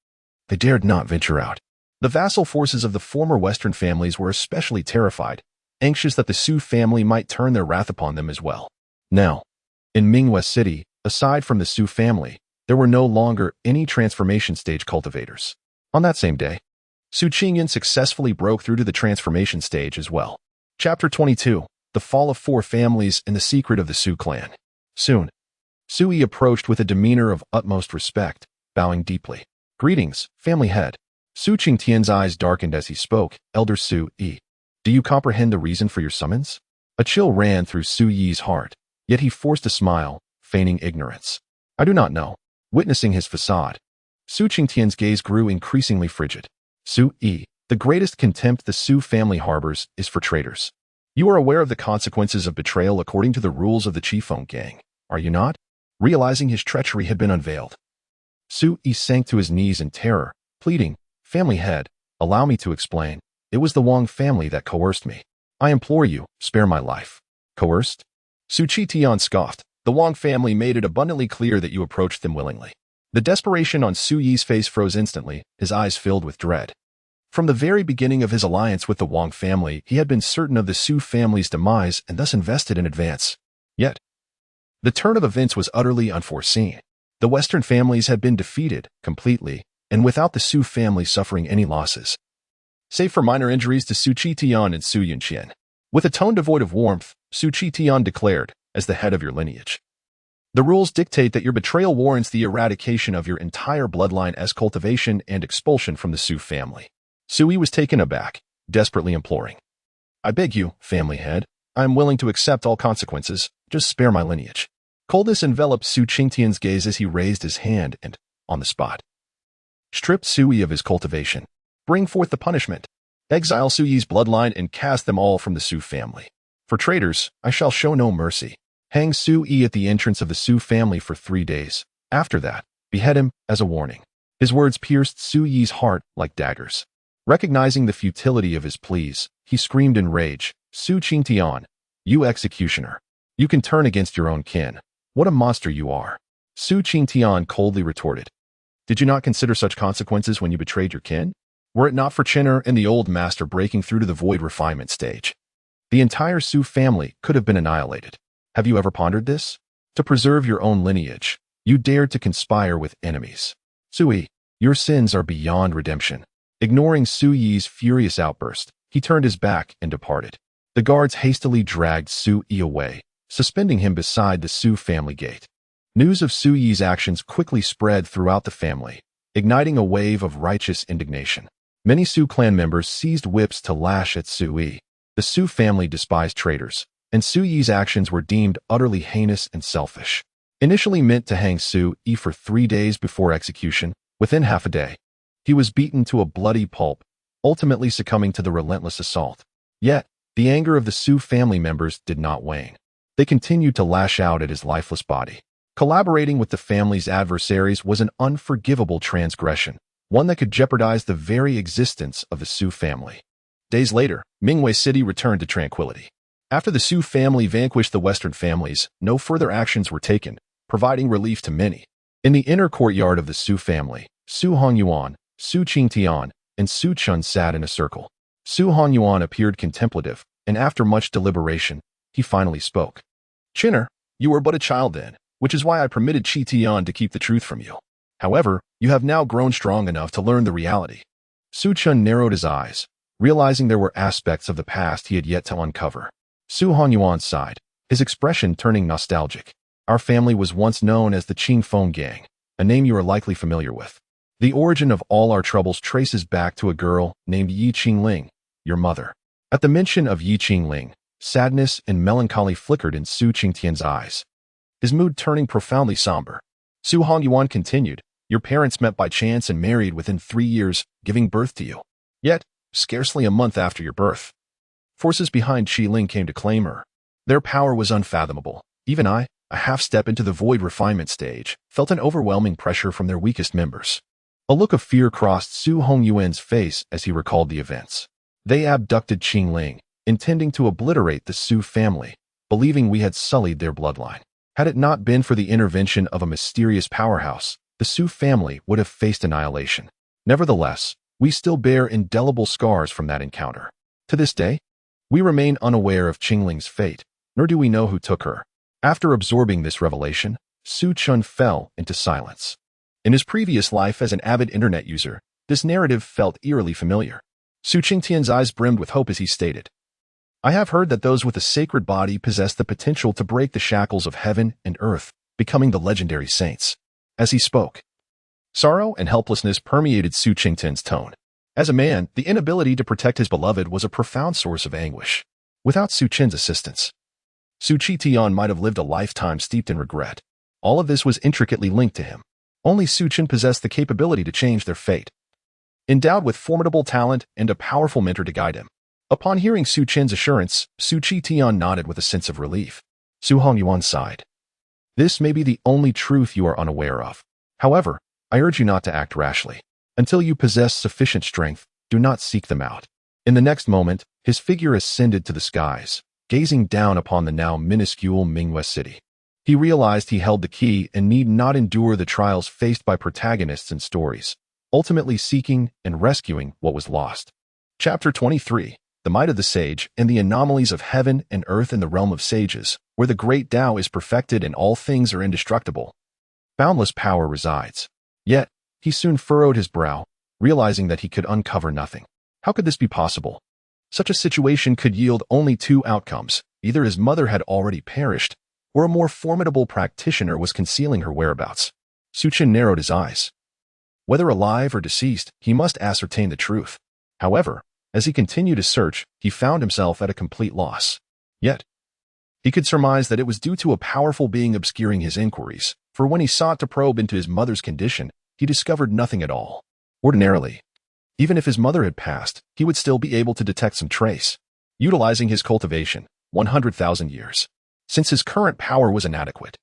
They dared not venture out. The vassal forces of the former Western families were especially terrified, anxious that the Su family might turn their wrath upon them as well. Now, in Mingwei City, aside from the Su family, there were no longer any transformation stage cultivators. On that same day, Su Qingyan successfully broke through to the transformation stage as well. Chapter 22, The Fall of Four Families and the Secret of the Su Clan. Soon, Su Yi approached with a demeanor of utmost respect, bowing deeply. Greetings, family head. Su Qingtian's eyes darkened as he spoke. Elder Su Yi, do you comprehend the reason for your summons? A chill ran through Su Yi's heart, yet he forced a smile, feigning ignorance. I do not know. Witnessing his facade, Su Qingtian's gaze grew increasingly frigid. Su Yi, the greatest contempt the Su family harbors is for traitors. You are aware of the consequences of betrayal according to the rules of the Qifeng gang, are you not? Realizing his treachery had been unveiled, Su Yi sank to his knees in terror, pleading, Family head, allow me to explain. It was the Wang family that coerced me. I implore you, spare my life. Coerced? Su Tian scoffed. The Wang family made it abundantly clear that you approached them willingly. The desperation on Su Yi's face froze instantly, his eyes filled with dread. From the very beginning of his alliance with the Wang family, he had been certain of the Su family's demise and thus invested in advance. Yet, the turn of events was utterly unforeseen. The Western families had been defeated, completely, and without the Su family suffering any losses, save for minor injuries to Su Tian and Su Yunqian. With a tone devoid of warmth, Su Tian declared, as the head of your lineage, the rules dictate that your betrayal warrants the eradication of your entire bloodline as cultivation and expulsion from the Su family. Su Yi was taken aback, desperately imploring. I beg you, family head, I am willing to accept all consequences, just spare my lineage. Coldness enveloped Su Qingtian's gaze as he raised his hand and, on the spot, stripped Su Yi of his cultivation. Bring forth the punishment. Exile Su Yi's bloodline and cast them all from the Su family. For traitors, I shall show no mercy. Hang Su Yi at the entrance of the Su family for 3 days. After that, behead him as a warning. His words pierced Su Yi's heart like daggers. Recognizing the futility of his pleas, he screamed in rage, Su Qingtian, you executioner. You can turn against your own kin. What a monster you are. Su Qingtian coldly retorted. Did you not consider such consequences when you betrayed your kin? Were it not for Chun'er and the old master breaking through to the void refinement stage, the entire Su family could have been annihilated. Have you ever pondered this? To preserve your own lineage, you dared to conspire with enemies. Su Yi, your sins are beyond redemption. Ignoring Su Yi's furious outburst, he turned his back and departed. The guards hastily dragged Su Yi away, suspending him beside the Su family gate. News of Su Yi's actions quickly spread throughout the family, igniting a wave of righteous indignation. Many Su clan members seized whips to lash at Su Yi. The Su family despised traitors, and Su Yi's actions were deemed utterly heinous and selfish. Initially meant to hang Su Yi for 3 days before execution, within half a day, he was beaten to a bloody pulp, ultimately succumbing to the relentless assault. Yet, the anger of the Su family members did not wane. They continued to lash out at his lifeless body. Collaborating with the family's adversaries was an unforgivable transgression, one that could jeopardize the very existence of the Su family. Days later, Mingwei City returned to tranquility. After the Su family vanquished the Western families, no further actions were taken, providing relief to many. In the inner courtyard of the Su family, Su Hongyuan, Su Qingtian, and Su Chen sat in a circle. Su Hongyuan appeared contemplative, and after much deliberation, he finally spoke. "Chinner, you were but a child then, which is why I permitted Qingtian to keep the truth from you. However, you have now grown strong enough to learn the reality." Su Chen narrowed his eyes, realizing there were aspects of the past he had yet to uncover. Su Hongyuan sighed, his expression turning nostalgic. "Our family was once known as the Qingfeng Gang, a name you are likely familiar with. The origin of all our troubles traces back to a girl named Yi Qingling, your mother." At the mention of Yi Qingling, sadness and melancholy flickered in Su Qingtian's eyes, his mood turning profoundly somber. Su Hongyuan continued, "Your parents met by chance and married within 3 years, giving birth to you. Yet, scarcely a month after your birth, forces behind Qi came to claim her. Their power was unfathomable. Even I, a half-step into the void refinement stage, felt an overwhelming pressure from their weakest members." A look of fear crossed Su Hongyuan's face as he recalled the events. "They abducted Qingling, intending to obliterate the Su family, believing we had sullied their bloodline. Had it not been for the intervention of a mysterious powerhouse, the Su family would have faced annihilation. Nevertheless, we still bear indelible scars from that encounter. To this day, we remain unaware of Qingling's fate, nor do we know who took her." After absorbing this revelation, Su Chen fell into silence. In his previous life as an avid internet user, this narrative felt eerily familiar. Su Qingtian's eyes brimmed with hope as he stated, "I have heard that those with a sacred body possess the potential to break the shackles of heaven and earth, becoming the legendary saints." As he spoke, sorrow and helplessness permeated Su Qingtian's tone. As a man, the inability to protect his beloved was a profound source of anguish. Without Su Chen's assistance, Su Qingtian might have lived a lifetime steeped in regret. All of this was intricately linked to him. Only Su Chen possessed the capability to change their fate. Endowed with formidable talent and a powerful mentor to guide him. Upon hearing Su Chen's assurance, Su Qingtian nodded with a sense of relief. Su Hongyuan sighed. "This may be the only truth you are unaware of. However, I urge you not to act rashly. Until you possess sufficient strength, do not seek them out." In the next moment, his figure ascended to the skies, gazing down upon the now minuscule Mingwei City. He realized he held the key and need not endure the trials faced by protagonists in stories, ultimately seeking and rescuing what was lost. Chapter 23, The Might of the Sage and the Anomalies of Heaven and Earth in the Realm of Sages, where the great Tao is perfected and all things are indestructible. Boundless power resides. Yet, he soon furrowed his brow, realizing that he could uncover nothing. How could this be possible? Such a situation could yield only 2 outcomes. Either his mother had already perished, or a more formidable practitioner was concealing her whereabouts. Su Chen narrowed his eyes. Whether alive or deceased, he must ascertain the truth. However, as he continued to search, he found himself at a complete loss. Yet, he could surmise that it was due to a powerful being obscuring his inquiries, for when he sought to probe into his mother's condition, he discovered nothing at all. Ordinarily, even if his mother had passed, he would still be able to detect some trace, utilizing his cultivation, 100,000 years. Since his current power was inadequate,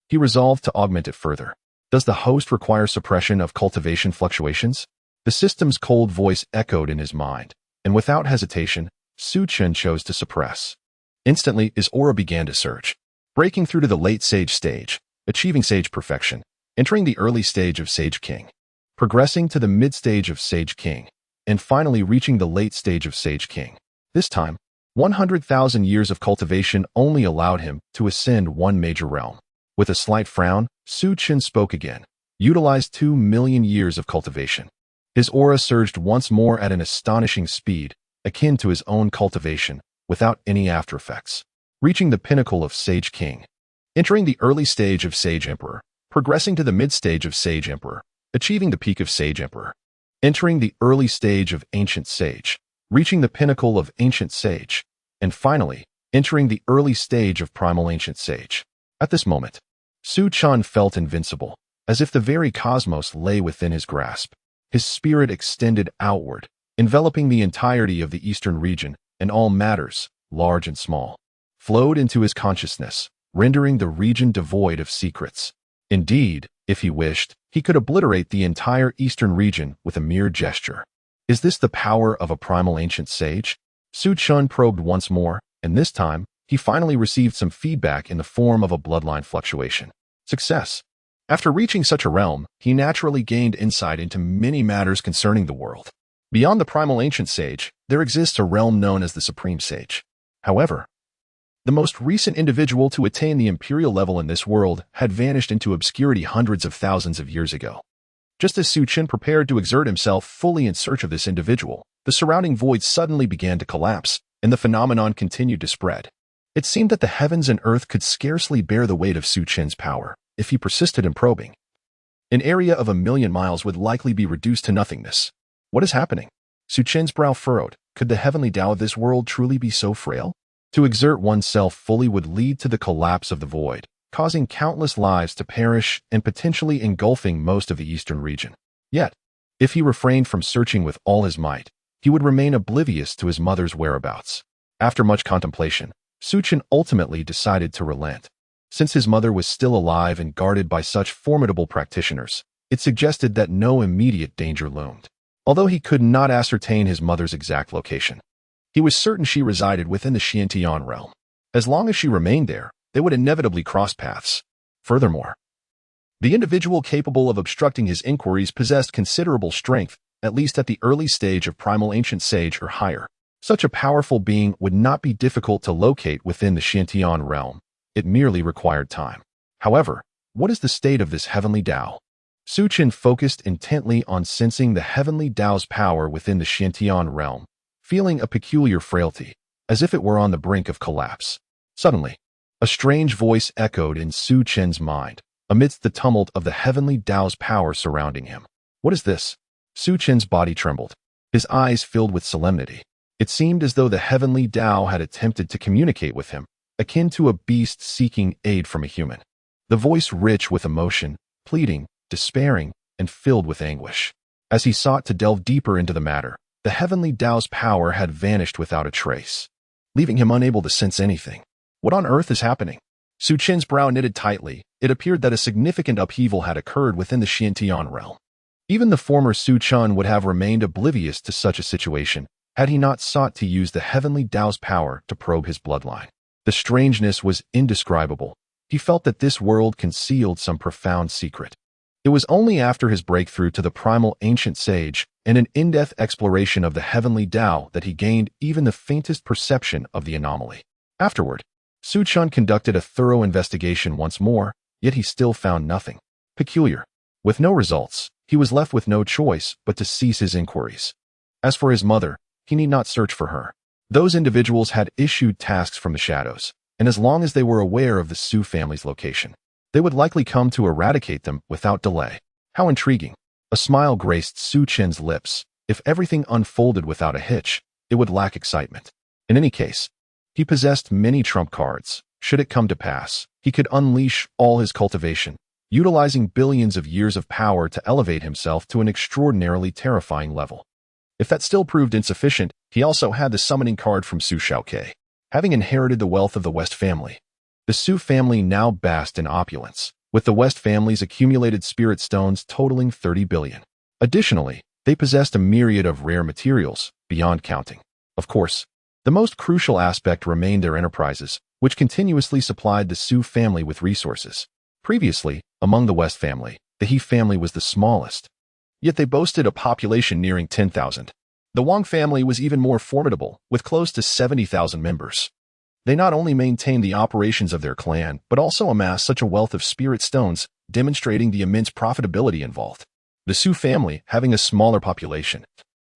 he resolved to augment it further. Does the host require suppression of cultivation fluctuations? The system's cold voice echoed in his mind, and without hesitation, Su Chen chose to suppress. Instantly, his aura began to surge, breaking through to the late Sage stage, achieving Sage perfection, entering the early stage of Sage King, progressing to the mid-stage of Sage King, and finally reaching the late stage of Sage King. This time, 100,000 years of cultivation only allowed him to ascend one major realm. With a slight frown, Su Chen spoke again. Utilize 2 million years of cultivation. His aura surged once more at an astonishing speed, akin to his own cultivation, without any aftereffects. Reaching the pinnacle of Sage King, entering the early stage of Sage Emperor, progressing to the mid-stage of Sage Emperor, achieving the peak of Sage Emperor, entering the early stage of Ancient Sage, reaching the pinnacle of Ancient Sage, and finally, entering the early stage of Primal Ancient Sage. At this moment, Su Chen felt invincible, as if the very cosmos lay within his grasp. His spirit extended outward, enveloping the entirety of the eastern region, and all matters, large and small, flowed into his consciousness, rendering the region devoid of secrets. Indeed, if he wished, he could obliterate the entire eastern region with a mere gesture. Is this the power of a primal ancient sage? Su Chen probed once more, and this time, he finally received some feedback in the form of a bloodline fluctuation. Success. After reaching such a realm, he naturally gained insight into many matters concerning the world. Beyond the primal ancient sage, there exists a realm known as the supreme sage. However, the most recent individual to attain the imperial level in this world had vanished into obscurity hundreds of thousands of years ago. Just as Su Chen prepared to exert himself fully in search of this individual, the surrounding void suddenly began to collapse, and the phenomenon continued to spread. It seemed that the heavens and earth could scarcely bear the weight of Su Chen's power if he persisted in probing. An area of 1,000,000 miles would likely be reduced to nothingness. What is happening? Su Chen's brow furrowed. Could the heavenly Tao of this world truly be so frail? To exert oneself fully would lead to the collapse of the void, causing countless lives to perish and potentially engulfing most of the eastern region. Yet, if he refrained from searching with all his might, he would remain oblivious to his mother's whereabouts. After much contemplation, Su Chen ultimately decided to relent. Since his mother was still alive and guarded by such formidable practitioners, it suggested that no immediate danger loomed. Although he could not ascertain his mother's exact location, he was certain she resided within the Xiantian realm. As long as she remained there, they would inevitably cross paths. Furthermore, the individual capable of obstructing his inquiries possessed considerable strength, at least at the early stage of primal ancient sage or higher. Such a powerful being would not be difficult to locate within the Xiantian realm. It merely required time. However, what is the state of this heavenly Tao? Su Chen focused intently on sensing the heavenly Tao's power within the Xiantian realm, feeling a peculiar frailty, as if it were on the brink of collapse. Suddenly, a strange voice echoed in Su Chen's mind, amidst the tumult of the heavenly Tao's power surrounding him. What is this? Su Chen's body trembled, his eyes filled with solemnity. It seemed as though the heavenly Tao had attempted to communicate with him, akin to a beast seeking aid from a human. The voice rich with emotion, pleading, despairing, and filled with anguish. As he sought to delve deeper into the matter, the heavenly Tao's power had vanished without a trace, leaving him unable to sense anything. What on earth is happening? Su Chen's brow knitted tightly. It appeared that a significant upheaval had occurred within the Xiantian realm. Even the former Su Chen would have remained oblivious to such a situation had he not sought to use the heavenly Tao's power to probe his bloodline. The strangeness was indescribable. He felt that this world concealed some profound secret. It was only after his breakthrough to the primal ancient sage and an in-depth exploration of the heavenly Tao that he gained even the faintest perception of the anomaly. Afterward, Su Chen conducted a thorough investigation once more, yet he still found nothing peculiar. With no results, he was left with no choice but to cease his inquiries. As for his mother, he need not search for her. Those individuals had issued tasks from the shadows, and as long as they were aware of the Su family's location, they would likely come to eradicate them without delay. How intriguing. A smile graced Su Chen's lips. If everything unfolded without a hitch, it would lack excitement. In any case, he possessed many trump cards. Should it come to pass, he could unleash all his cultivation, utilizing billions of years of power to elevate himself to an extraordinarily terrifying level. If that still proved insufficient, he also had the summoning card from Su Xiaoke. Having inherited the wealth of the West family, the Su family now basked in opulence, with the West family's accumulated spirit stones totaling 30 billion. Additionally, they possessed a myriad of rare materials, beyond counting. Of course, the most crucial aspect remained their enterprises, which continuously supplied the Su family with resources. Previously, among the West family, the He family was the smallest, yet they boasted a population nearing 10,000. The Wang family was even more formidable, with close to 70,000 members. They not only maintained the operations of their clan, but also amassed such a wealth of spirit stones, demonstrating the immense profitability involved. The Su family, having a smaller population,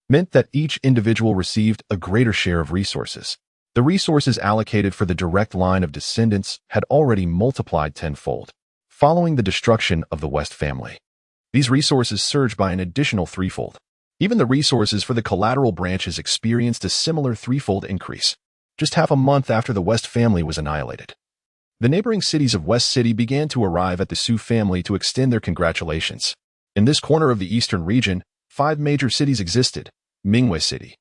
meant that each individual received a greater share of resources. The resources allocated for the direct line of descendants had already multiplied tenfold, following the destruction of the West family. These resources surged by an additional threefold. Even the resources for the collateral branches experienced a similar threefold increase, just half a month after the West family was annihilated. The neighboring cities of West City began to arrive at the Su family to extend their congratulations. In this corner of the eastern region, 5 major cities existed: Mingwei City,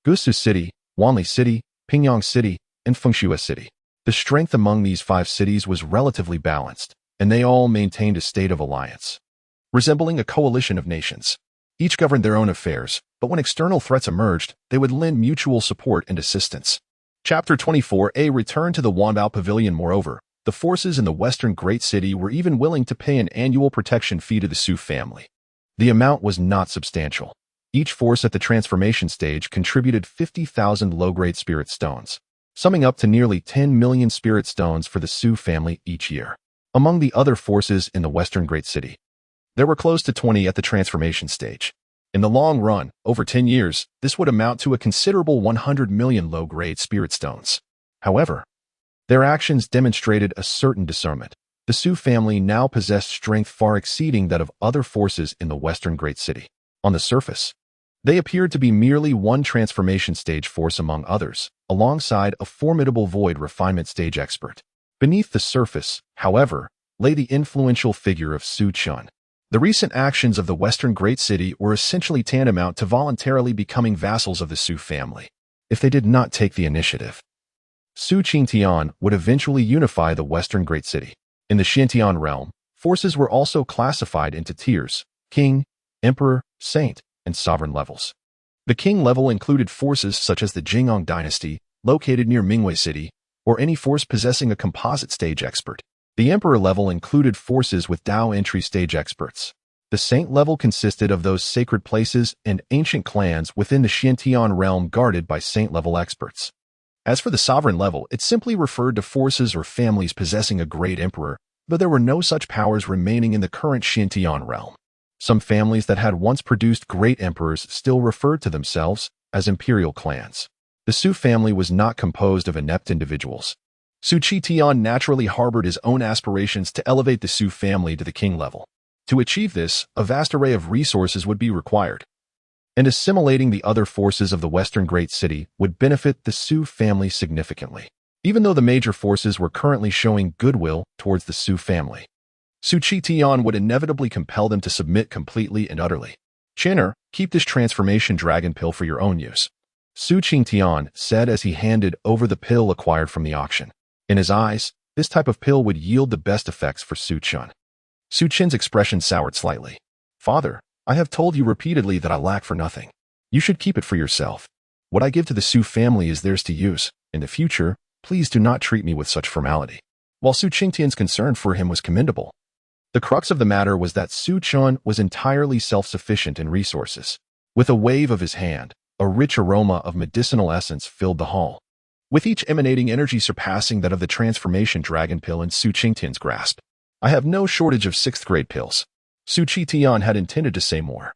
Gusu City, Wanli City, Pingyang City, and Fengshui City. The strength among these 5 cities was relatively balanced, and they all maintained a state of alliance, resembling a coalition of nations. Each governed their own affairs, but when external threats emerged, they would lend mutual support and assistance. Chapter 24. A return to the Wanbao Pavilion. Moreover, the forces in the western Great City were even willing to pay an annual protection fee to the Su family. The amount was not substantial. Each force at the transformation stage contributed 50,000 low-grade spirit stones, summing up to nearly 10 million spirit stones for the Su family each year. Among the other forces in the western Great City, there were close to 20 at the transformation stage. In the long run, over 10 years, this would amount to a considerable 100 million low-grade spirit stones. However, their actions demonstrated a certain discernment. The Su family now possessed strength far exceeding that of other forces in the western Great City. On the surface, they appeared to be merely one transformation stage force among others, alongside a formidable void refinement stage expert. Beneath the surface, however, lay the influential figure of Su Chen. The recent actions of the western Great City were essentially tantamount to voluntarily becoming vassals of the Su family, if they did not take the initiative. Su Chen would eventually unify the western Great City. In the Xiantian realm, forces were also classified into tiers: king, emperor, saint, and sovereign levels. The king level included forces such as the Jing dynasty, located near Mingwei City, or any force possessing a composite stage expert. The emperor level included forces with Dao entry stage experts. The saint level consisted of those sacred places and ancient clans within the Xiantian realm guarded by saint level experts. As for the sovereign level, it simply referred to forces or families possessing a great emperor, though there were no such powers remaining in the current Xiantian realm. Some families that had once produced great emperors still referred to themselves as imperial clans. The Su family was not composed of inept individuals. Su Chen naturally harbored his own aspirations to elevate the Su family to the king level. To achieve this, a vast array of resources would be required, and assimilating the other forces of the western Great City would benefit the Su family significantly. Even though the major forces were currently showing goodwill towards the Su family, Su Chen would inevitably compel them to submit completely and utterly. "Chinner, keep this transformation dragon pill for your own use," Su Chen said as he handed over the pill acquired from the auction. In his eyes, this type of pill would yield the best effects for Su Chen. Su Chen's expression soured slightly. "Father, I have told you repeatedly that I lack for nothing. You should keep it for yourself. What I give to the Su family is theirs to use. In the future, please do not treat me with such formality." While Su Chen concern for him was commendable, the crux of the matter was that Su Chen was entirely self-sufficient in resources. With a wave of his hand, a rich aroma of medicinal essence filled the hall, with each emanating energy surpassing that of the transformation dragon pill in Su Chen's grasp. "I have no shortage of 6th-grade pills." Su Chen had intended to say more,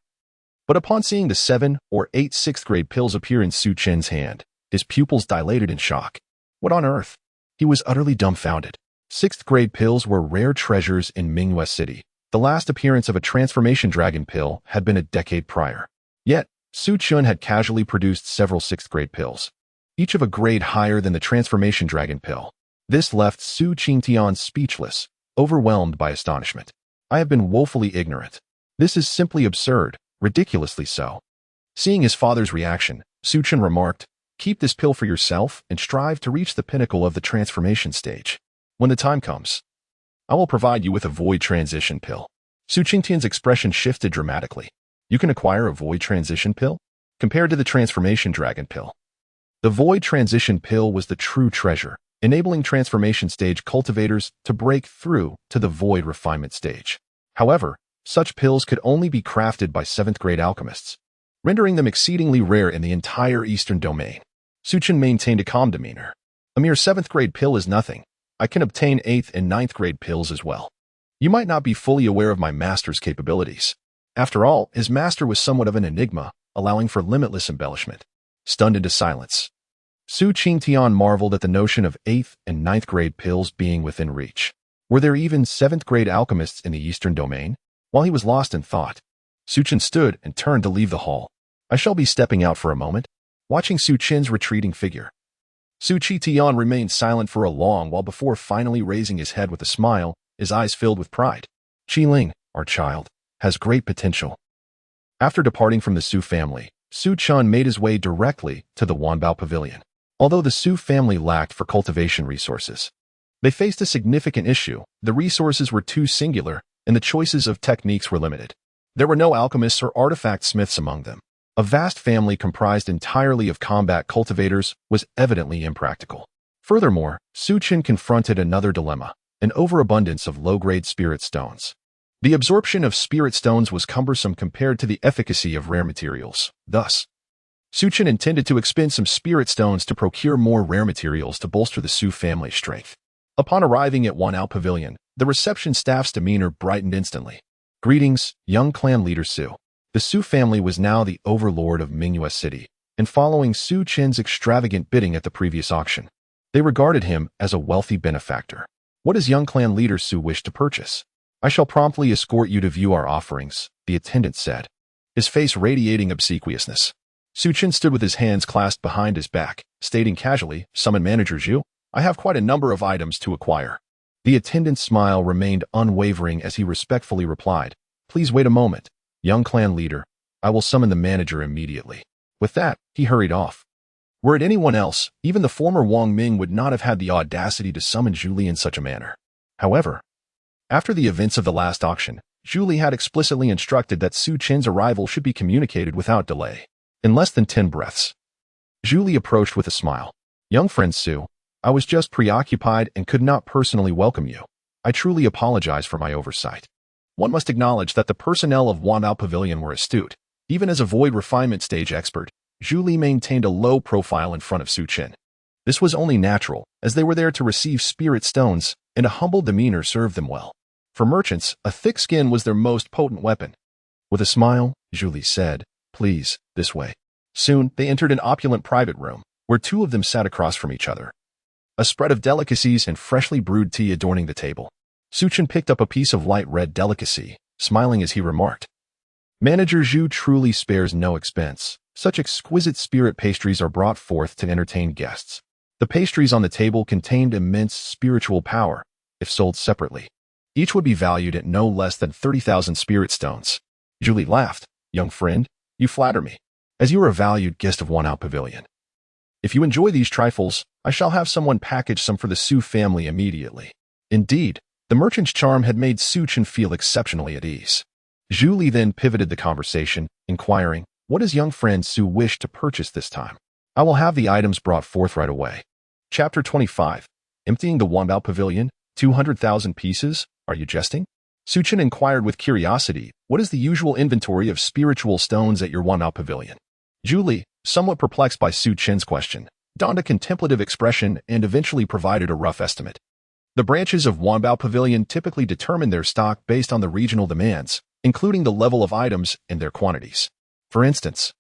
but upon seeing the 7 or 8 6th-grade pills appear in Su Chen's hand, his pupils dilated in shock. What on earth? He was utterly dumbfounded. 6th-grade pills were rare treasures in Mingwei City. The last appearance of a transformation dragon pill had been a decade prior. Yet, Su Chen had casually produced several 6th-grade pills, each of a grade higher than the transformation dragon pill. This left Su Chen speechless, overwhelmed by astonishment. "I have been woefully ignorant. This is simply absurd, ridiculously so." Seeing his father's reaction, Su Chen remarked, "Keep this pill for yourself and strive to reach the pinnacle of the transformation stage. When the time comes, I will provide you with a void transition pill." Su Chen's expression shifted dramatically. "You can acquire a void transition pill?" Compared to the transformation dragon pill, the void transition pill was the true treasure, enabling transformation stage cultivators to break through to the void refinement stage. However, such pills could only be crafted by 7th-grade alchemists, rendering them exceedingly rare in the entire eastern domain. Su Chen maintained a calm demeanor. "A mere 7th-grade pill is nothing. I can obtain 8th and 9th-grade pills as well. You might not be fully aware of my master's capabilities." After all, his master was somewhat of an enigma, allowing for limitless embellishment. Stunned into silence, Su Chen marveled at the notion of 8th and 9th-grade pills being within reach. Were there even 7th-grade alchemists in the eastern domain? While he was lost in thought, Su Chen stood and turned to leave the hall. "I shall be stepping out for a moment." Watching Su Chen's retreating figure, Su Chen remained silent for a long while before finally raising his head with a smile, his eyes filled with pride. "Qiling, our child, has great potential." After departing from the Su family, Su Chen made his way directly to the Wanbao Pavilion. Although the Su family lacked for cultivation resources, they faced a significant issue. The resources were too singular, and the choices of techniques were limited. There were no alchemists or artifact smiths among them. A vast family comprised entirely of combat cultivators was evidently impractical. Furthermore, Su Chen confronted another dilemma, an overabundance of low-grade spirit stones. The absorption of spirit stones was cumbersome compared to the efficacy of rare materials. Thus, Su Chen intended to expend some spirit stones to procure more rare materials to bolster the Su family's strength. Upon arriving at Wanao Pavilion, the reception staff's demeanor brightened instantly. Greetings, young clan leader Su. The Su family was now the overlord of Mingyue City, and following Su Chen's extravagant bidding at the previous auction, they regarded him as a wealthy benefactor. What does young clan leader Su wish to purchase? I shall promptly escort you to view our offerings, the attendant said, his face radiating obsequiousness. Su Chen stood with his hands clasped behind his back, stating casually, Summon Manager Zhu, I have quite a number of items to acquire. The attendant's smile remained unwavering as he respectfully replied, Please wait a moment, young clan leader. I will summon the manager immediately. With that, he hurried off. Were it anyone else, even the former Wang Ming would not have had the audacity to summon Zhu Li in such a manner. However, after the events of the last auction, Zhu Li had explicitly instructed that Su Chen's arrival should be communicated without delay. In less than 10 breaths, Zhu Li approached with a smile. Young friend Su, I was just preoccupied and could not personally welcome you. I truly apologize for my oversight. One must acknowledge that the personnel of Wanao Pavilion were astute. Even as a void refinement stage expert, Zhu Li maintained a low profile in front of Su Chen. This was only natural, as they were there to receive spirit stones, and a humble demeanor served them well. For merchants, a thick skin was their most potent weapon. With a smile, Zhu Li said, Please, this way. Soon, they entered an opulent private room, where two of them sat across from each other. A spread of delicacies and freshly brewed tea adorning the table. Su Chen picked up a piece of light red delicacy, smiling as he remarked, Manager Zhu truly spares no expense. Such exquisite spirit pastries are brought forth to entertain guests. The pastries on the table contained immense spiritual power, if sold separately. Each would be valued at no less than 30,000 spirit stones. Zhu Li laughed. Young friend, you flatter me, as you are a valued guest of Wanao Pavilion. If you enjoy these trifles, I shall have someone package some for the Su family immediately. Indeed, the merchant's charm had made Su Chen feel exceptionally at ease. Zhu Li then pivoted the conversation, inquiring, What does young friend Su wish to purchase this time? I will have the items brought forth right away. Chapter 25. Emptying the Wanbao Pavilion, 200,000 pieces? Are you jesting? Su Chen inquired with curiosity, What is the usual inventory of spiritual stones at your Wanbao Pavilion? Zhu Li, somewhat perplexed by Su Chen's question, donned a contemplative expression and eventually provided a rough estimate. The branches of Wanbao Pavilion typically determine their stock based on the regional demands, including the level of items and their quantities. For instance,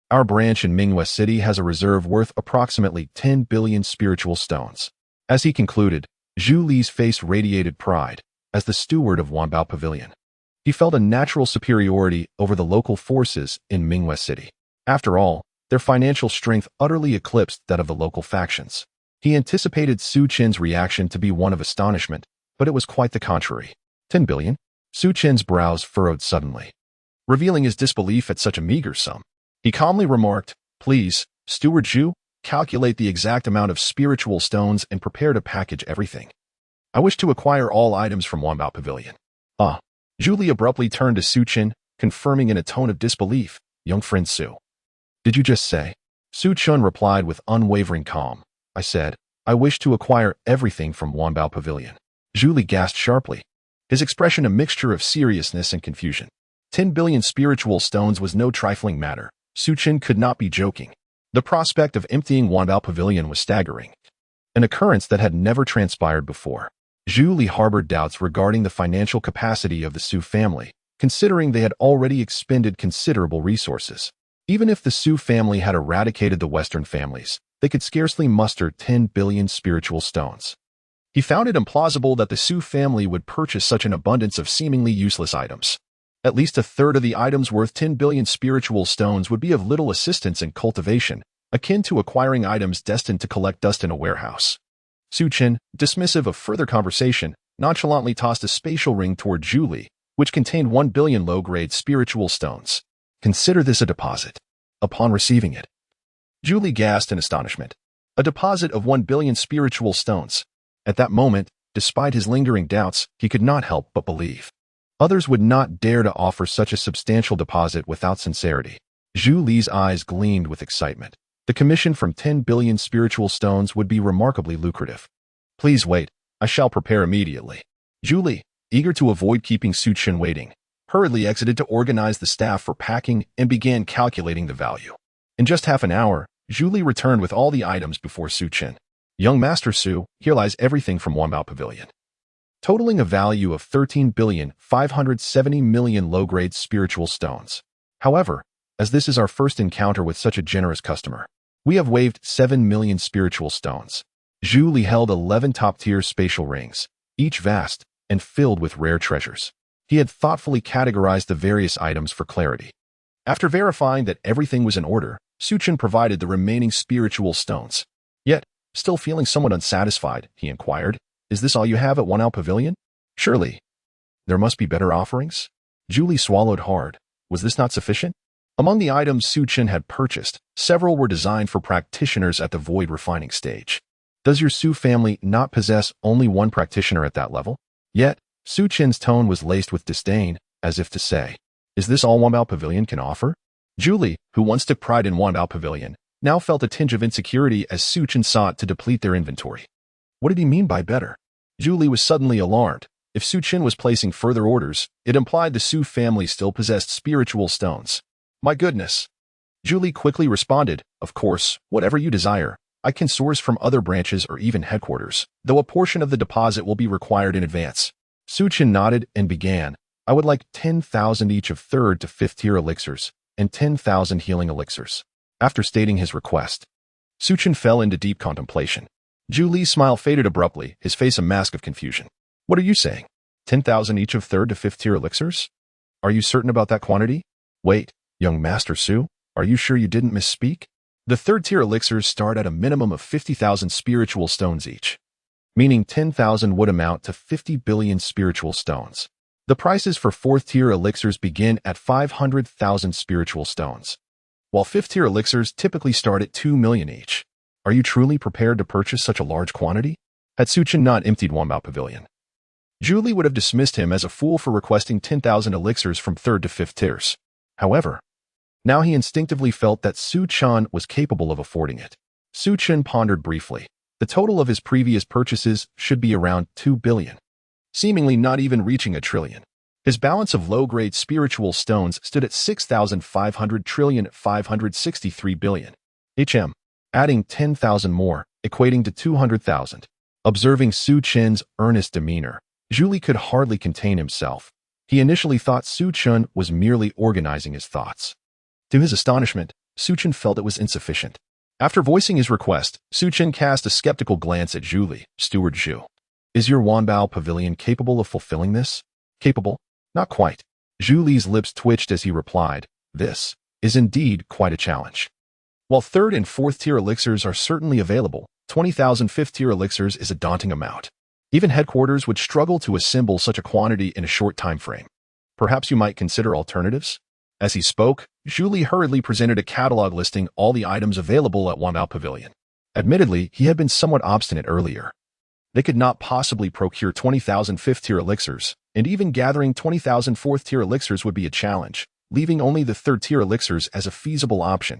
our branch in Mingyue City has a reserve worth approximately 10 billion spiritual stones. As he concluded, Zhu Li's face radiated pride. As the steward of Wanbao Pavilion, he felt a natural superiority over the local forces in Mingyue City. After all, their financial strength utterly eclipsed that of the local factions. He anticipated Su Chen's reaction to be one of astonishment, but it was quite the contrary. 10 billion? Su Chen's brows furrowed suddenly, revealing his disbelief at such a meager sum. He calmly remarked, Please, Steward Zhu, calculate the exact amount of spiritual stones and prepare to package everything. I wish to acquire all items from Wanbao Pavilion. Zhu Li abruptly turned to Su Chen, confirming in a tone of disbelief, Young friend Su. Did you just say? Su Chen replied with unwavering calm. I said, I wish to acquire everything from Wanbao Pavilion. Zhu Li gasped sharply, his expression a mixture of seriousness and confusion. 10 billion spiritual stones was no trifling matter. Su Chen could not be joking. The prospect of emptying Wanbao Pavilion was staggering, an occurrence that had never transpired before. Zhu Li harbored doubts regarding the financial capacity of the Su family, considering they had already expended considerable resources. Even if the Su family had eradicated the Western families, they could scarcely muster 10 billion spiritual stones. He found it implausible that the Su family would purchase such an abundance of seemingly useless items. At least a third of the items worth 10 billion spiritual stones would be of little assistance in cultivation, akin to acquiring items destined to collect dust in a warehouse. Su Chen, dismissive of further conversation, nonchalantly tossed a spatial ring toward Zhu Li, which contained 1 billion low-grade spiritual stones. Consider this a deposit. Upon receiving it, Zhu Li gasped in astonishment. a deposit of 1 billion spiritual stones. At that moment, despite his lingering doubts, he could not help but believe. Others would not dare to offer such a substantial deposit without sincerity. Zhu Li's eyes gleamed with excitement. The commission from 10 billion spiritual stones would be remarkably lucrative. Please wait, I shall prepare immediately. Zhu Li, eager to avoid keeping Su Chen waiting, hurriedly exited to organize the staff for packing and began calculating the value. In just half an hour, Zhu Li returned with all the items before Su Chen. Young Master Su, here lies everything from Wanbao Pavilion, totaling a value of 13,570,000,000 low-grade spiritual stones. However, as this is our first encounter with such a generous customer, we have waived 7 million spiritual stones. Zhu Li held 11 top-tier spatial rings, each vast and filled with rare treasures. He had thoughtfully categorized the various items for clarity. After verifying that everything was in order, Su Chen provided the remaining spiritual stones. Yet, still feeling somewhat unsatisfied, he inquired, "Is this all you have at Wanbao Pavilion? Surely, there must be better offerings?" Zhu Li swallowed hard. Was this not sufficient? Among the items Su Chen had purchased, several were designed for practitioners at the void refining stage. Does your Su family not possess only one practitioner at that level? Yet, Su Chen's tone was laced with disdain, as if to say, "Is this all Wanbao Pavilion can offer?" Zhu Li, who once took pride in Wanbao Pavilion, now felt a tinge of insecurity as Su Chen sought to deplete their inventory. What did he mean by better? Zhu Li was suddenly alarmed. If Su Chen was placing further orders, it implied the Su family still possessed spiritual stones. My goodness. Zhu Li quickly responded, "Of course, whatever you desire. I can source from other branches or even headquarters, though a portion of the deposit will be required in advance." Su Chen nodded and began, "I would like 10,000 each of 3rd to 5th tier elixirs, and 10,000 healing elixirs." After stating his request, Su Chen fell into deep contemplation. Zhu Li's smile faded abruptly, his face a mask of confusion. "What are you saying? 10,000 each of 3rd to 5th tier elixirs? Are you certain about that quantity? Wait, young Master Su, are you sure you didn't misspeak? The 3rd tier elixirs start at a minimum of 50,000 spiritual stones each, meaning 10,000 would amount to 50 billion spiritual stones. The prices for 4th tier elixirs begin at 500,000 spiritual stones, while 5th tier elixirs typically start at 2 million each. Are you truly prepared to purchase such a large quantity?" Had Su Chen not emptied Wanbao Pavilion, Zhu Li would have dismissed him as a fool for requesting 10,000 elixirs from 3rd to 5th tiers. However, now he instinctively felt that Su Chen was capable of affording it. Su Chen pondered briefly. The total of his previous purchases should be around 2 billion, seemingly not even reaching a trillion. His balance of low-grade spiritual stones stood at 6,500,563 billion. Adding 10,000 more, equating to 200,000. Observing Su Chen's earnest demeanor, Zhu Li could hardly contain himself. He initially thought Su Chen was merely organizing his thoughts. To his astonishment, Su Chen felt it was insufficient. After voicing his request, Su Chen cast a skeptical glance at Zhu Li. "Steward Zhu, is your Wanbao Pavilion capable of fulfilling this?" "Capable? Not quite." Zhu Li's lips twitched as he replied, "This is indeed quite a challenge. While 3rd and 4th tier elixirs are certainly available, 20,000 5th tier elixirs is a daunting amount. Even headquarters would struggle to assemble such a quantity in a short time frame. Perhaps you might consider alternatives?" As he spoke, Zhu Li hurriedly presented a catalog listing all the items available at Wanbao Pavilion. Admittedly, he had been somewhat obstinate earlier. They could not possibly procure 20,000 5th tier elixirs, and even gathering 20,000 4th tier elixirs would be a challenge, leaving only the 3rd tier elixirs as a feasible option.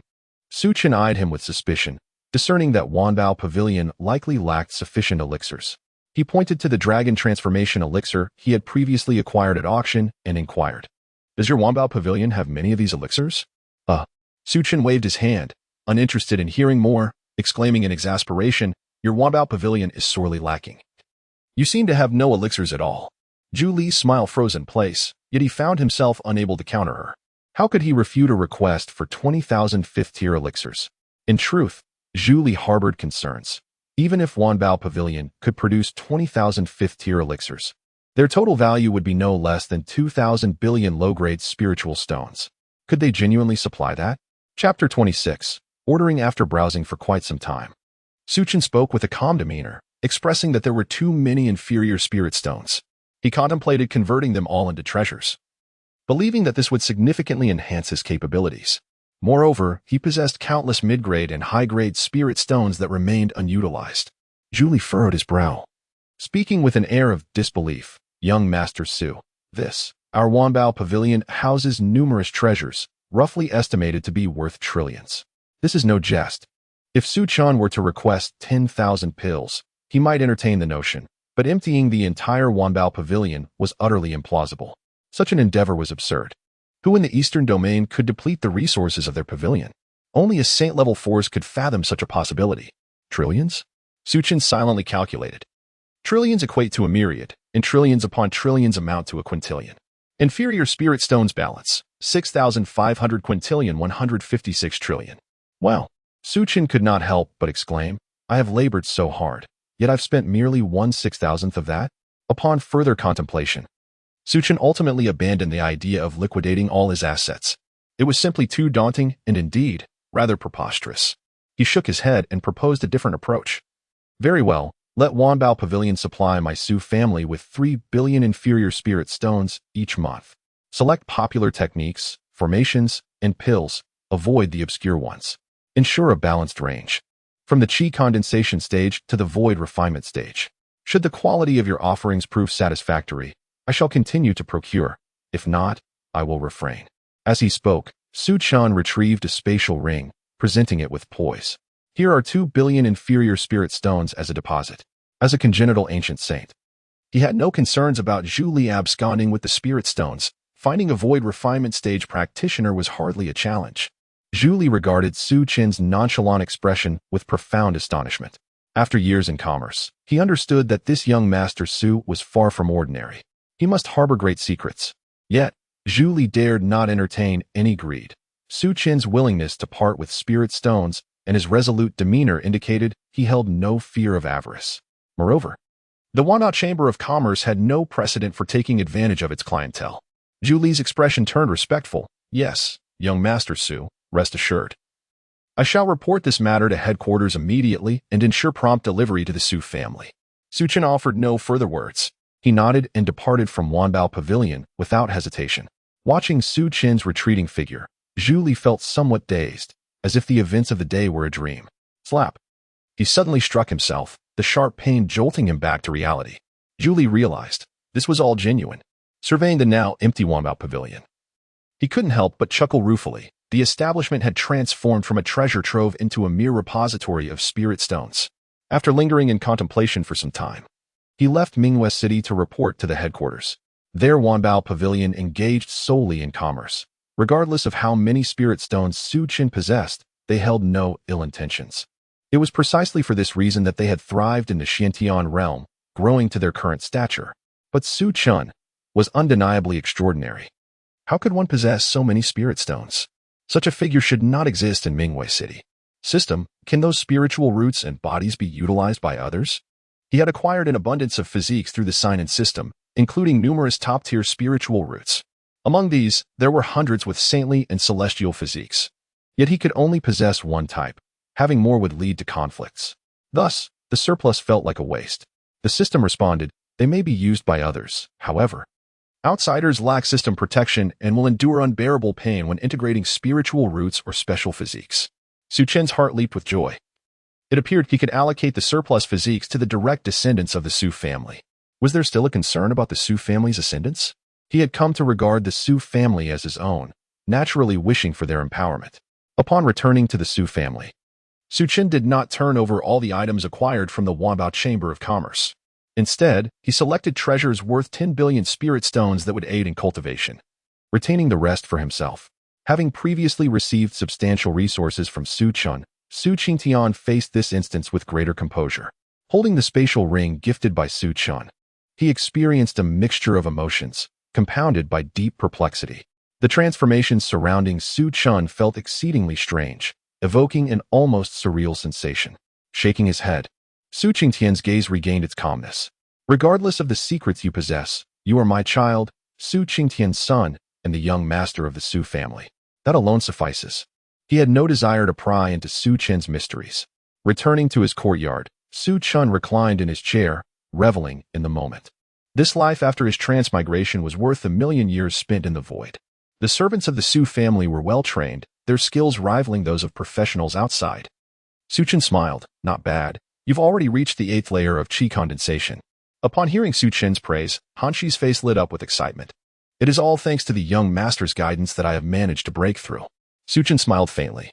Su Chen eyed him with suspicion, discerning that Wanbao Pavilion likely lacked sufficient elixirs. He pointed to the dragon transformation elixir he had previously acquired at auction and inquired, "Does your Wanbao Pavilion have many of these elixirs?" Su Chen waved his hand, uninterested in hearing more, exclaiming in exasperation, "Your Wanbao Pavilion is sorely lacking. You seem to have no elixirs at all." Zhu Li's smile froze in place, yet he found himself unable to counter her. How could he refute a request for 20,000 5th tier elixirs? In truth, Zhu Li harbored concerns. Even if Wanbao Pavilion could produce 20,000 5th tier elixirs, their total value would be no less than 2,000 billion low-grade spiritual stones. Could they genuinely supply that? Chapter 26. Ordering after browsing for quite some time, Su Chen spoke with a calm demeanor, expressing that there were too many inferior spirit stones. He contemplated converting them all into treasures, believing that this would significantly enhance his capabilities. Moreover, he possessed countless mid-grade and high-grade spirit stones that remained unutilized. Zhu furrowed his brow. Speaking with an air of disbelief, young Master Su, our Wanbao Pavilion houses numerous treasures, roughly estimated to be worth trillions. This is no jest. If Su Chen were to request 10,000 pills, he might entertain the notion, but emptying the entire Wanbao Pavilion was utterly implausible. Such an endeavor was absurd. Who in the Eastern Domain could deplete the resources of their pavilion? Only a saint-level force could fathom such a possibility. Trillions? Su Chen silently calculated. Trillions equate to a myriad, and trillions upon trillions amount to a quintillion. Inferior spirit stones balance, 6,500 quintillion 156 trillion. Well, Su Chen could not help but exclaim, I have labored so hard, yet I've spent merely 1/6,000th of that? Upon further contemplation, Su Chen ultimately abandoned the idea of liquidating all his assets. It was simply too daunting and indeed, rather preposterous. He shook his head and proposed a different approach. Very well, let Wanbao Pavilion supply my Su family with 3 billion inferior spirit stones each month. Select popular techniques, formations, and pills. Avoid the obscure ones. Ensure a balanced range. From the qi condensation stage to the void refinement stage. Should the quality of your offerings prove satisfactory, I shall continue to procure. If not, I will refrain. As he spoke, Su Chen retrieved a spatial ring, presenting it with poise. Here are 2 billion inferior spirit stones as a deposit. As a congenital ancient saint, he had no concerns about Zhu Li absconding with the spirit stones. Finding a void refinement stage practitioner was hardly a challenge. Zhu Li regarded Su Chen's nonchalant expression with profound astonishment. After years in commerce, he understood that this young Master Su was far from ordinary. He must harbor great secrets. Yet, Zhu Li dared not entertain any greed. Su Chen's willingness to part with spirit stones and his resolute demeanor indicated he held no fear of avarice. Moreover, the Wanbao Chamber of Commerce had no precedent for taking advantage of its clientele. Zhu Li's expression turned respectful. Yes, young Master Su, rest assured. I shall report this matter to headquarters immediately and ensure prompt delivery to the Su family. Su Chen offered no further words. He nodded and departed from Wanbao Pavilion without hesitation. Watching Su Chen's retreating figure, Zhu Li felt somewhat dazed, as if the events of the day were a dream. Slap. He suddenly struck himself, the sharp pain jolting him back to reality. Zhu Li realized this was all genuine. Surveying the now empty Wanbao Pavilion, he couldn't help but chuckle ruefully. The establishment had transformed from a treasure trove into a mere repository of spirit stones. After lingering in contemplation for some time, he left Mingwei City to report to the headquarters. Their Wanbao Pavilion engaged solely in commerce. Regardless of how many spirit stones Su Chen possessed, they held no ill intentions. It was precisely for this reason that they had thrived in the Xiantian realm, growing to their current stature. But Su Chen was undeniably extraordinary. How could one possess so many spirit stones? Such a figure should not exist in Mingwei City. System, can those spiritual roots and bodies be utilized by others? He had acquired an abundance of physiques through the sign and system, including numerous top-tier spiritual roots. Among these, there were hundreds with saintly and celestial physiques. Yet he could only possess one type. Having more would lead to conflicts. Thus, the surplus felt like a waste. The system responded, they may be used by others. However, outsiders lack system protection and will endure unbearable pain when integrating spiritual roots or special physiques. Su Chen's heart leaped with joy. It appeared he could allocate the surplus physiques to the direct descendants of the Su family. Was there still a concern about the Su family's ascendants? He had come to regard the Su family as his own, naturally wishing for their empowerment. Upon returning to the Su family, Su Chen did not turn over all the items acquired from the Wanbao Chamber of Commerce. Instead, he selected treasures worth 10 billion spirit stones that would aid in cultivation, retaining the rest for himself. Having previously received substantial resources from Su Chen, Su Qingtian faced this instance with greater composure. Holding the spatial ring gifted by Su Chen, he experienced a mixture of emotions, compounded by deep perplexity. The transformations surrounding Su Chen felt exceedingly strange, evoking an almost surreal sensation. Shaking his head, Su Qingtian's gaze regained its calmness. Regardless of the secrets you possess, you are my child, Su Qingtian's son, and the young master of the Su family. That alone suffices. He had no desire to pry into Su Chen's mysteries. Returning to his courtyard, Su Chen reclined in his chair, reveling in the moment. This life after his transmigration was worth 1,000,000 years spent in the void. The servants of the Su family were well trained, their skills rivaling those of professionals outside. Su Chen smiled. Not bad. You've already reached the 8th layer of qi condensation. Upon hearing Su Chen's praise, Han Shi's face lit up with excitement. It is all thanks to the young master's guidance that I have managed to break through. Su Chen smiled faintly,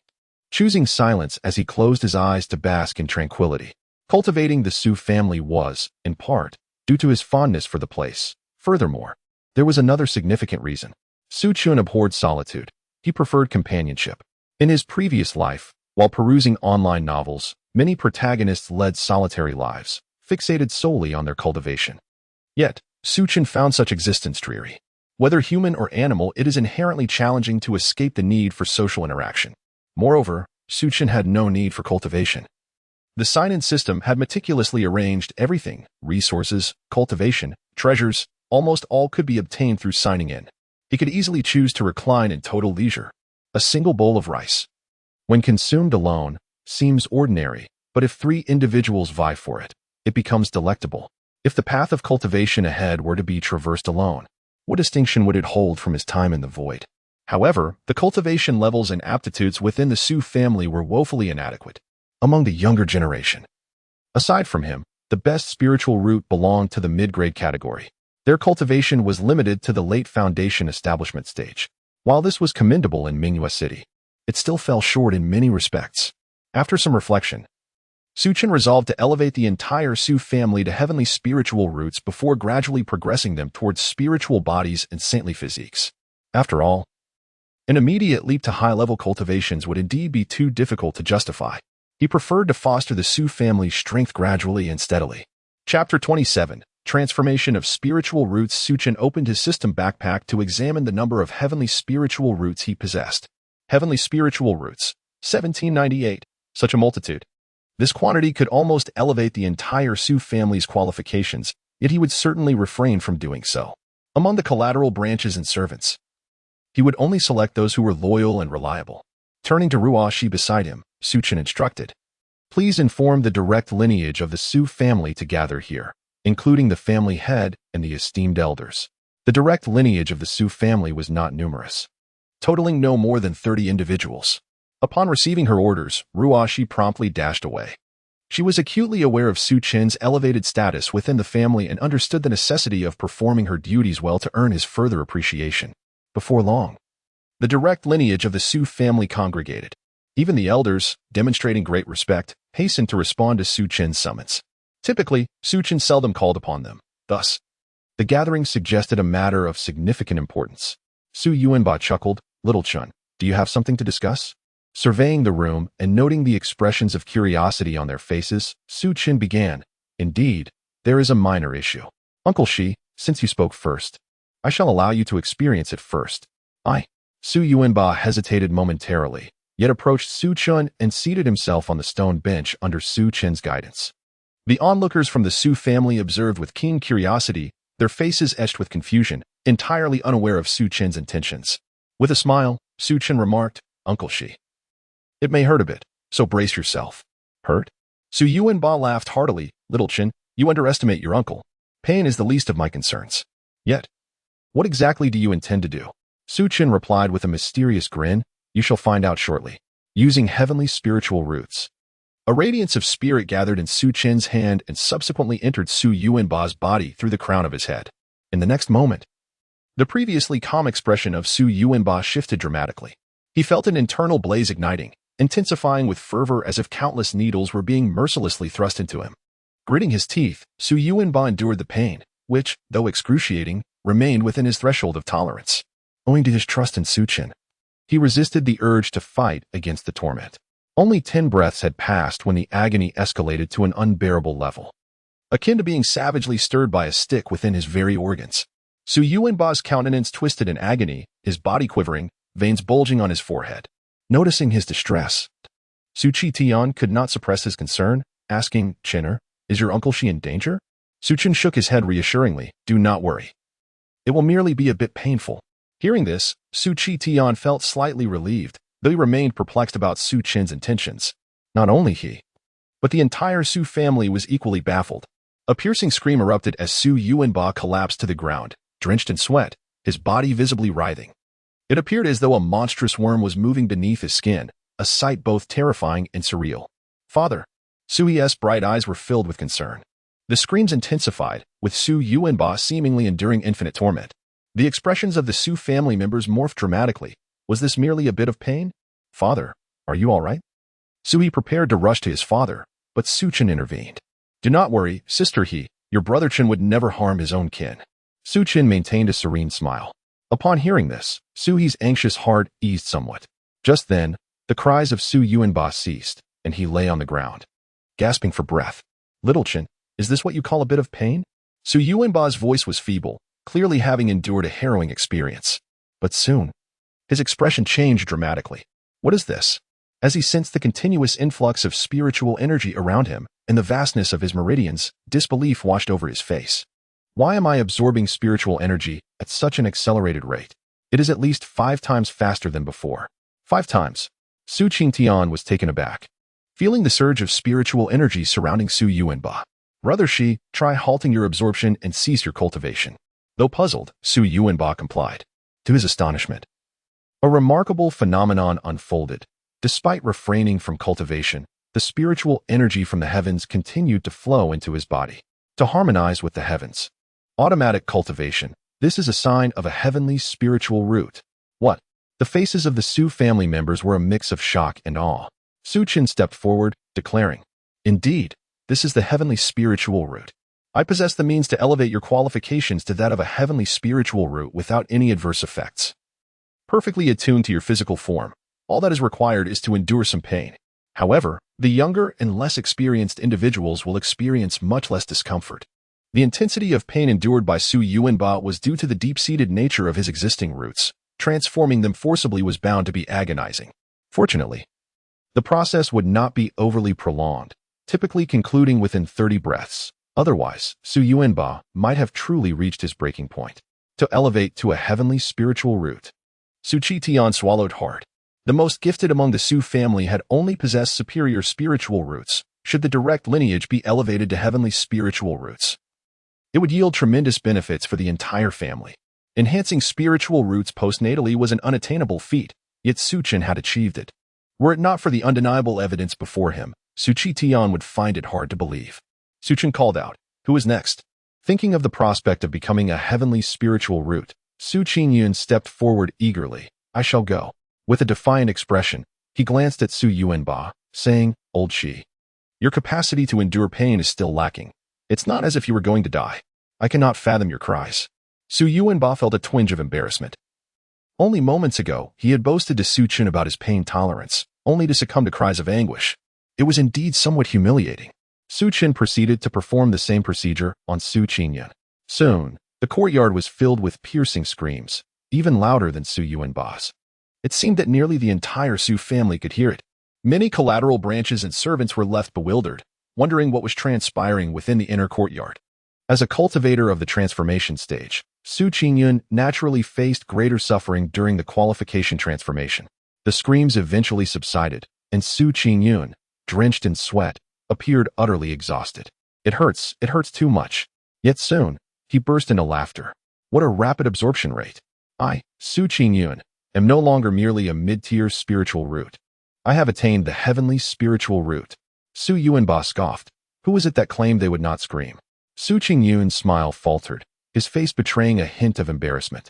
choosing silence as he closed his eyes to bask in tranquility. Cultivating the Su family was, in part, due to his fondness for the place. Furthermore, there was another significant reason. Su Chen abhorred solitude. He preferred companionship. In his previous life, while perusing online novels, many protagonists led solitary lives, fixated solely on their cultivation. Yet, Su Chen found such existence dreary. Whether human or animal, it is inherently challenging to escape the need for social interaction. Moreover, Su Chen had no need for cultivation. The sign-in system had meticulously arranged everything: resources, cultivation, treasures, almost all could be obtained through signing in. He could easily choose to recline in total leisure. A single bowl of rice, when consumed alone, seems ordinary, but if 3 individuals vie for it, it becomes delectable. If the path of cultivation ahead were to be traversed alone, what distinction would it hold from his time in the void? However, the cultivation levels and aptitudes within the Su family were woefully inadequate. Among the younger generation, aside from him, the best spiritual root belonged to the mid-grade category. Their cultivation was limited to the late foundation establishment stage. While this was commendable in Mingyue City, it still fell short in many respects. After some reflection, Su Chen resolved to elevate the entire Su family to heavenly spiritual roots before gradually progressing them towards spiritual bodies and saintly physiques. After all, an immediate leap to high-level cultivations would indeed be too difficult to justify. He preferred to foster the Su family's strength gradually and steadily. Chapter 27. Transformation of Spiritual Roots. Su Chen opened his system backpack to examine the number of heavenly spiritual roots he possessed. Heavenly spiritual roots, 1798. Such a multitude. This quantity could almost elevate the entire Su family's qualifications, yet he would certainly refrain from doing so. Among the collateral branches and servants, he would only select those who were loyal and reliable. Turning to Ruoshi beside him, Su Chen instructed, "Please inform the direct lineage of the Su family to gather here, including the family head and the esteemed elders." The direct lineage of the Su family was not numerous, totaling no more than 30 individuals. Upon receiving her orders, Ruoshi promptly dashed away. She was acutely aware of Su Chen's elevated status within the family and understood the necessity of performing her duties well to earn his further appreciation. Before long, the direct lineage of the Su family congregated. Even the elders, demonstrating great respect, hastened to respond to Su Chen's summons. Typically, Su Chen seldom called upon them. Thus, the gathering suggested a matter of significant importance. Su Yuanba chuckled. "Little Chen, do you have something to discuss?" Surveying the room and noting the expressions of curiosity on their faces, Su Chen began. "Indeed, there is a minor issue. Uncle Shi, since you spoke first, I shall allow you to experience it first." Su Yuanba hesitated momentarily, yet approached Su Chen and seated himself on the stone bench under Su Chen's guidance. The onlookers from the Su family observed with keen curiosity, their faces etched with confusion, entirely unaware of Su Chen's intentions. With a smile, Su Chen remarked, "Uncle Shi, it may hurt a bit, so brace yourself." "Hurt?" Su Yuanba laughed heartily. "Little Chen, you underestimate your uncle. Pain is the least of my concerns. Yet, what exactly do you intend to do?" Su Chen replied with a mysterious grin, "You shall find out shortly." Using heavenly spiritual roots, a radiance of spirit gathered in Su Chen's hand and subsequently entered Su Yuanba's body through the crown of his head. In the next moment, the previously calm expression of Su Yuanba shifted dramatically. He felt an internal blaze igniting, intensifying with fervor as if countless needles were being mercilessly thrust into him. Gritting his teeth, Su Yuanba endured the pain, which, though excruciating, remained within his threshold of tolerance. Owing to his trust in Su Chen, he resisted the urge to fight against the torment. Only 10 breaths had passed when the agony escalated to an unbearable level, akin to being savagely stirred by a stick within his very organs. Su Yuanba's countenance twisted in agony, his body quivering, veins bulging on his forehead. Noticing his distress, Su Tian could not suppress his concern, asking, "Chenner, is your Uncle Shi in danger?" Su Chen shook his head reassuringly. "Do not worry. It will merely be a bit painful." Hearing this, Su Tian felt slightly relieved, though he remained perplexed about Su Chen's intentions. Not only he, but the entire Su family was equally baffled. A piercing scream erupted as Su Yuanba collapsed to the ground, drenched in sweat, his body visibly writhing. It appeared as though a monstrous worm was moving beneath his skin, a sight both terrifying and surreal. Father! Sui's bright eyes were filled with concern. The screams intensified, with Su Yuanba seemingly enduring infinite torment. The expressions of the Su family members morphed dramatically. Was this merely a bit of pain? Father, are you all right? Sui prepared to rush to his father, but Su Chen intervened. Do not worry, sister He, your brother Chen would never harm his own kin. Su Chen maintained a serene smile. Upon hearing this, Su He's anxious heart eased somewhat. Just then, the cries of Su Yuanba ceased, and he lay on the ground, gasping for breath. Little Chen, is this what you call a bit of pain? Su Yuanba's voice was feeble, clearly having endured a harrowing experience. But soon, his expression changed dramatically. What is this? As he sensed the continuous influx of spiritual energy around him and the vastness of his meridians, disbelief washed over his face. Why am I absorbing spiritual energy at such an accelerated rate? It is at least 5 times faster than before. 5 times. Su Qingtian was taken aback, feeling the surge of spiritual energy surrounding Su Yuanba. Brother Shi, try halting your absorption and cease your cultivation. Though puzzled, Su Yuanba complied. To his astonishment, a remarkable phenomenon unfolded. Despite refraining from cultivation, the spiritual energy from the heavens continued to flow into his body, to harmonize with the heavens. Automatic cultivation. This is a sign of a heavenly spiritual root. What? The faces of the Su family members were a mix of shock and awe. Su Chen stepped forward, declaring, Indeed, this is the heavenly spiritual root. I possess the means to elevate your qualifications to that of a heavenly spiritual root without any adverse effects. Perfectly attuned to your physical form, all that is required is to endure some pain. However, the younger and less experienced individuals will experience much less discomfort. The intensity of pain endured by Su Yuanba was due to the deep-seated nature of his existing roots. Transforming them forcibly was bound to be agonizing. Fortunately, the process would not be overly prolonged, typically concluding within 30 breaths. Otherwise, Su Yuanba might have truly reached his breaking point. To elevate to a heavenly spiritual root. Su Qingtian swallowed hard. The most gifted among the Su family had only possessed superior spiritual roots. Should the direct lineage be elevated to heavenly spiritual roots, it would yield tremendous benefits for the entire family. Enhancing spiritual roots postnatally was an unattainable feat, yet Su Chen had achieved it. Were it not for the undeniable evidence before him, Su Qingtian would find it hard to believe. Su Chen called out, Who is next? Thinking of the prospect of becoming a heavenly spiritual root, Su Qingyun stepped forward eagerly. I shall go. With a defiant expression, he glanced at Su Yuanba, saying, Old Shi, your capacity to endure pain is still lacking. It's not as if you were going to die. I cannot fathom your cries. Su Yuanba felt a twinge of embarrassment. Only moments ago, he had boasted to Su Chen about his pain tolerance, only to succumb to cries of anguish. It was indeed somewhat humiliating. Su Chen proceeded to perform the same procedure on Su Qingyun. Soon, the courtyard was filled with piercing screams, even louder than Su Yuanba's. It seemed that nearly the entire Su family could hear it. Many collateral branches and servants were left bewildered, wondering what was transpiring within the inner courtyard. As a cultivator of the transformation stage, Su Qingyun naturally faced greater suffering during the qualification transformation. The screams eventually subsided, and Su Qingyun, drenched in sweat, appeared utterly exhausted. It hurts too much. Yet soon, he burst into laughter. What a rapid absorption rate. I, Su Qingyun, am no longer merely a mid-tier spiritual root. I have attained the heavenly spiritual root. Su Yuanba scoffed. Who was it that claimed they would not scream? Su Qingyun's smile faltered, his face betraying a hint of embarrassment.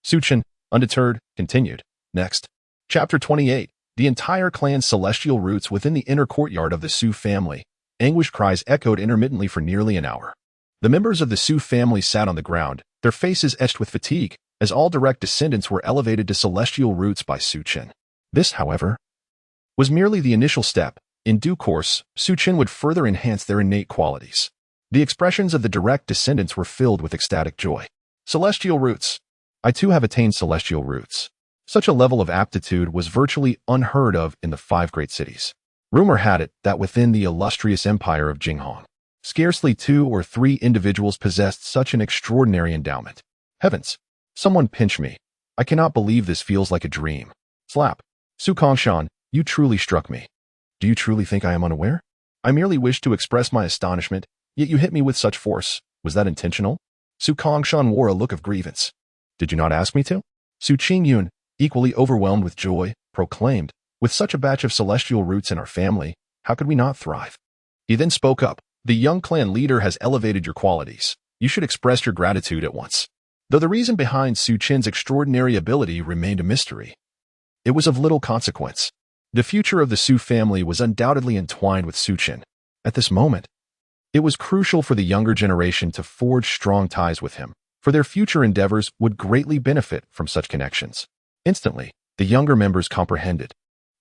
Su Chen, undeterred, continued. Next. Chapter 28. The entire clan's celestial roots within the inner courtyard of the Su family. Anguished cries echoed intermittently for nearly an hour. The members of the Su family sat on the ground, their faces etched with fatigue, as all direct descendants were elevated to celestial roots by Su Chen. This, however, was merely the initial step. In due course, Su Chen would further enhance their innate qualities. The expressions of the direct descendants were filled with ecstatic joy. Celestial roots. I too have attained celestial roots. Such a level of aptitude was virtually unheard of in the 5 great cities. Rumor had it that within the illustrious empire of Jinghong, scarcely 2 or 3 individuals possessed such an extraordinary endowment. Heavens! Someone pinch me. I cannot believe this feels like a dream. Slap. Su Kongshan, you truly struck me. Do you truly think I am unaware? I merely wished to express my astonishment, yet you hit me with such force. Was that intentional? Su Kongshan wore a look of grievance. Did you not ask me to? Su Qingyun, equally overwhelmed with joy, proclaimed, "With such a batch of celestial roots in our family, how could we not thrive?" He then spoke up, "The young clan leader has elevated your qualities. You should express your gratitude at once." Though the reason behind Su Chen's extraordinary ability remained a mystery, it was of little consequence. The future of the Su family was undoubtedly entwined with Su Chen. At this moment, it was crucial for the younger generation to forge strong ties with him, for their future endeavors would greatly benefit from such connections. Instantly, the younger members comprehended,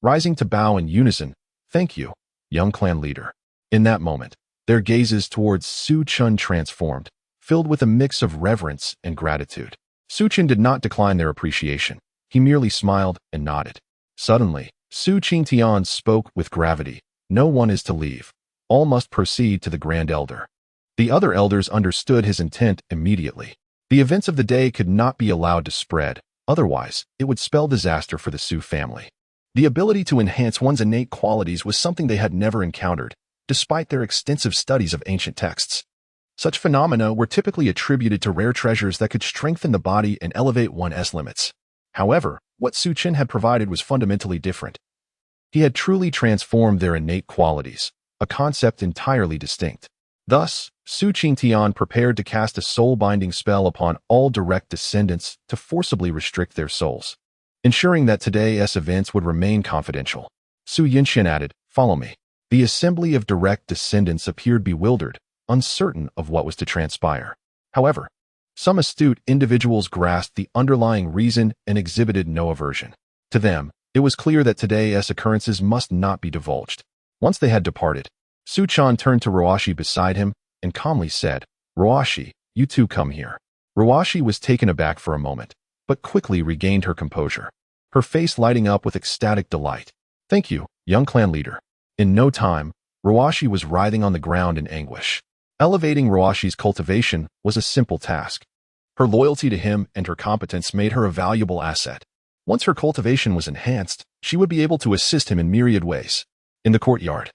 rising to bow in unison, "Thank you, young clan leader." In that moment, their gazes towards Su Chen transformed, filled with a mix of reverence and gratitude. Su Chen did not decline their appreciation. He merely smiled and nodded. Suddenly, Su Tian spoke with gravity, "No one is to leave. All must proceed to the Grand Elder." The other elders understood his intent immediately. The events of the day could not be allowed to spread, otherwise it would spell disaster for the Su family. The ability to enhance one's innate qualities was something they had never encountered, despite their extensive studies of ancient texts. Such phenomena were typically attributed to rare treasures that could strengthen the body and elevate one's limits. However, what Su Chen had provided was fundamentally different. He had truly transformed their innate qualities, a concept entirely distinct. Thus, Su Tian prepared to cast a soul-binding spell upon all direct descendants to forcibly restrict their souls, ensuring that today's events would remain confidential. Su Chen added, "Follow me." The assembly of direct descendants appeared bewildered, uncertain of what was to transpire. However, some astute individuals grasped the underlying reason and exhibited no aversion. To them, it was clear that today's occurrences must not be divulged. Once they had departed, Su Chen turned to Roashi beside him and calmly said, "Roashi, you too come here." Roashi was taken aback for a moment, but quickly regained her composure, her face lighting up with ecstatic delight. "Thank you, young clan leader." In no time, Roashi was writhing on the ground in anguish. Elevating Roashi's cultivation was a simple task. Her loyalty to him and her competence made her a valuable asset. Once her cultivation was enhanced, she would be able to assist him in myriad ways. In the courtyard,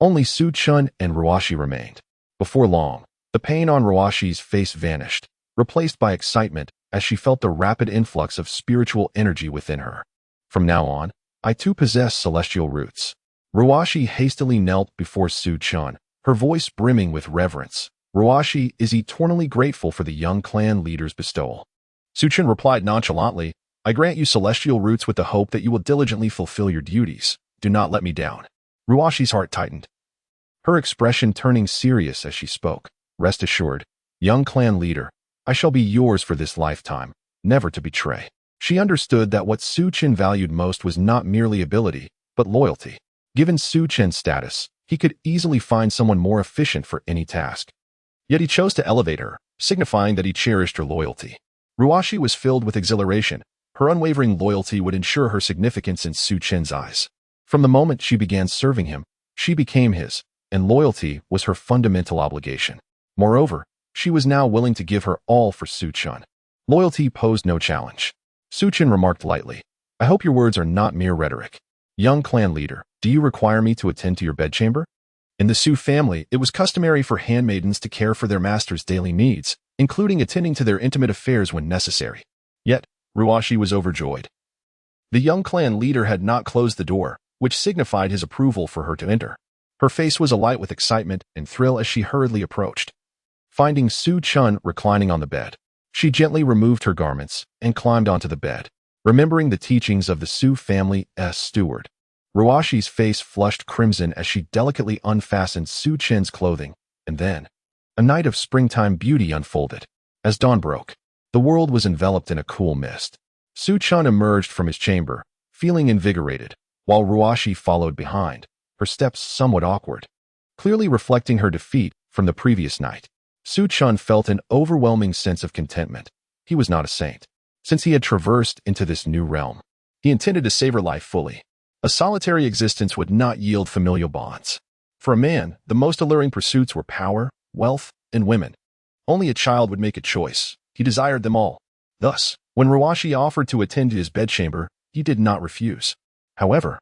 only Su Chen and Roashi remained. Before long, the pain on Roashi's face vanished, replaced by excitement as she felt the rapid influx of spiritual energy within her. "From now on, I too possess celestial roots." Roashi hastily knelt before Su Chen, her voice brimming with reverence. "Roashi is eternally grateful for the young clan leader's bestowal." Su Chen replied nonchalantly, "I grant you celestial roots with the hope that you will diligently fulfill your duties. Do not let me down." Roashi's heart tightened, her expression turning serious as she spoke. "Rest assured, young clan leader, I shall be yours for this lifetime, never to betray." She understood that what Su Chen valued most was not merely ability, but loyalty. Given Su Chen's status, he could easily find someone more efficient for any task. Yet he chose to elevate her, signifying that he cherished her loyalty. Roashi was filled with exhilaration. Her unwavering loyalty would ensure her significance in Su Chen's eyes. From the moment she began serving him, she became his, and loyalty was her fundamental obligation. Moreover, she was now willing to give her all for Su Chen. Loyalty posed no challenge. Su Chen remarked lightly, "I hope your words are not mere rhetoric. Young clan leader, do you require me to attend to your bedchamber?" In the Su family, it was customary for handmaidens to care for their master's daily needs, including attending to their intimate affairs when necessary. Yet, Roashi was overjoyed. The young clan leader had not closed the door, which signified his approval for her to enter. Her face was alight with excitement and thrill as she hurriedly approached. Finding Su Chen reclining on the bed, she gently removed her garments and climbed onto the bed. Remembering the teachings of the Su family's steward, Roashi's face flushed crimson as she delicately unfastened Su Chen's clothing, and then, a night of springtime beauty unfolded. As dawn broke, the world was enveloped in a cool mist. Su Chen emerged from his chamber, feeling invigorated, while Roashi followed behind, her steps somewhat awkward, clearly reflecting her defeat from the previous night. Su Chen felt an overwhelming sense of contentment. He was not a saint. Since he had traversed into this new realm, he intended to savor life fully. A solitary existence would not yield familial bonds. For a man, the most alluring pursuits were power, wealth, and women. Only a child would make a choice. He desired them all. Thus, when Roashi offered to attend to his bedchamber, he did not refuse. However,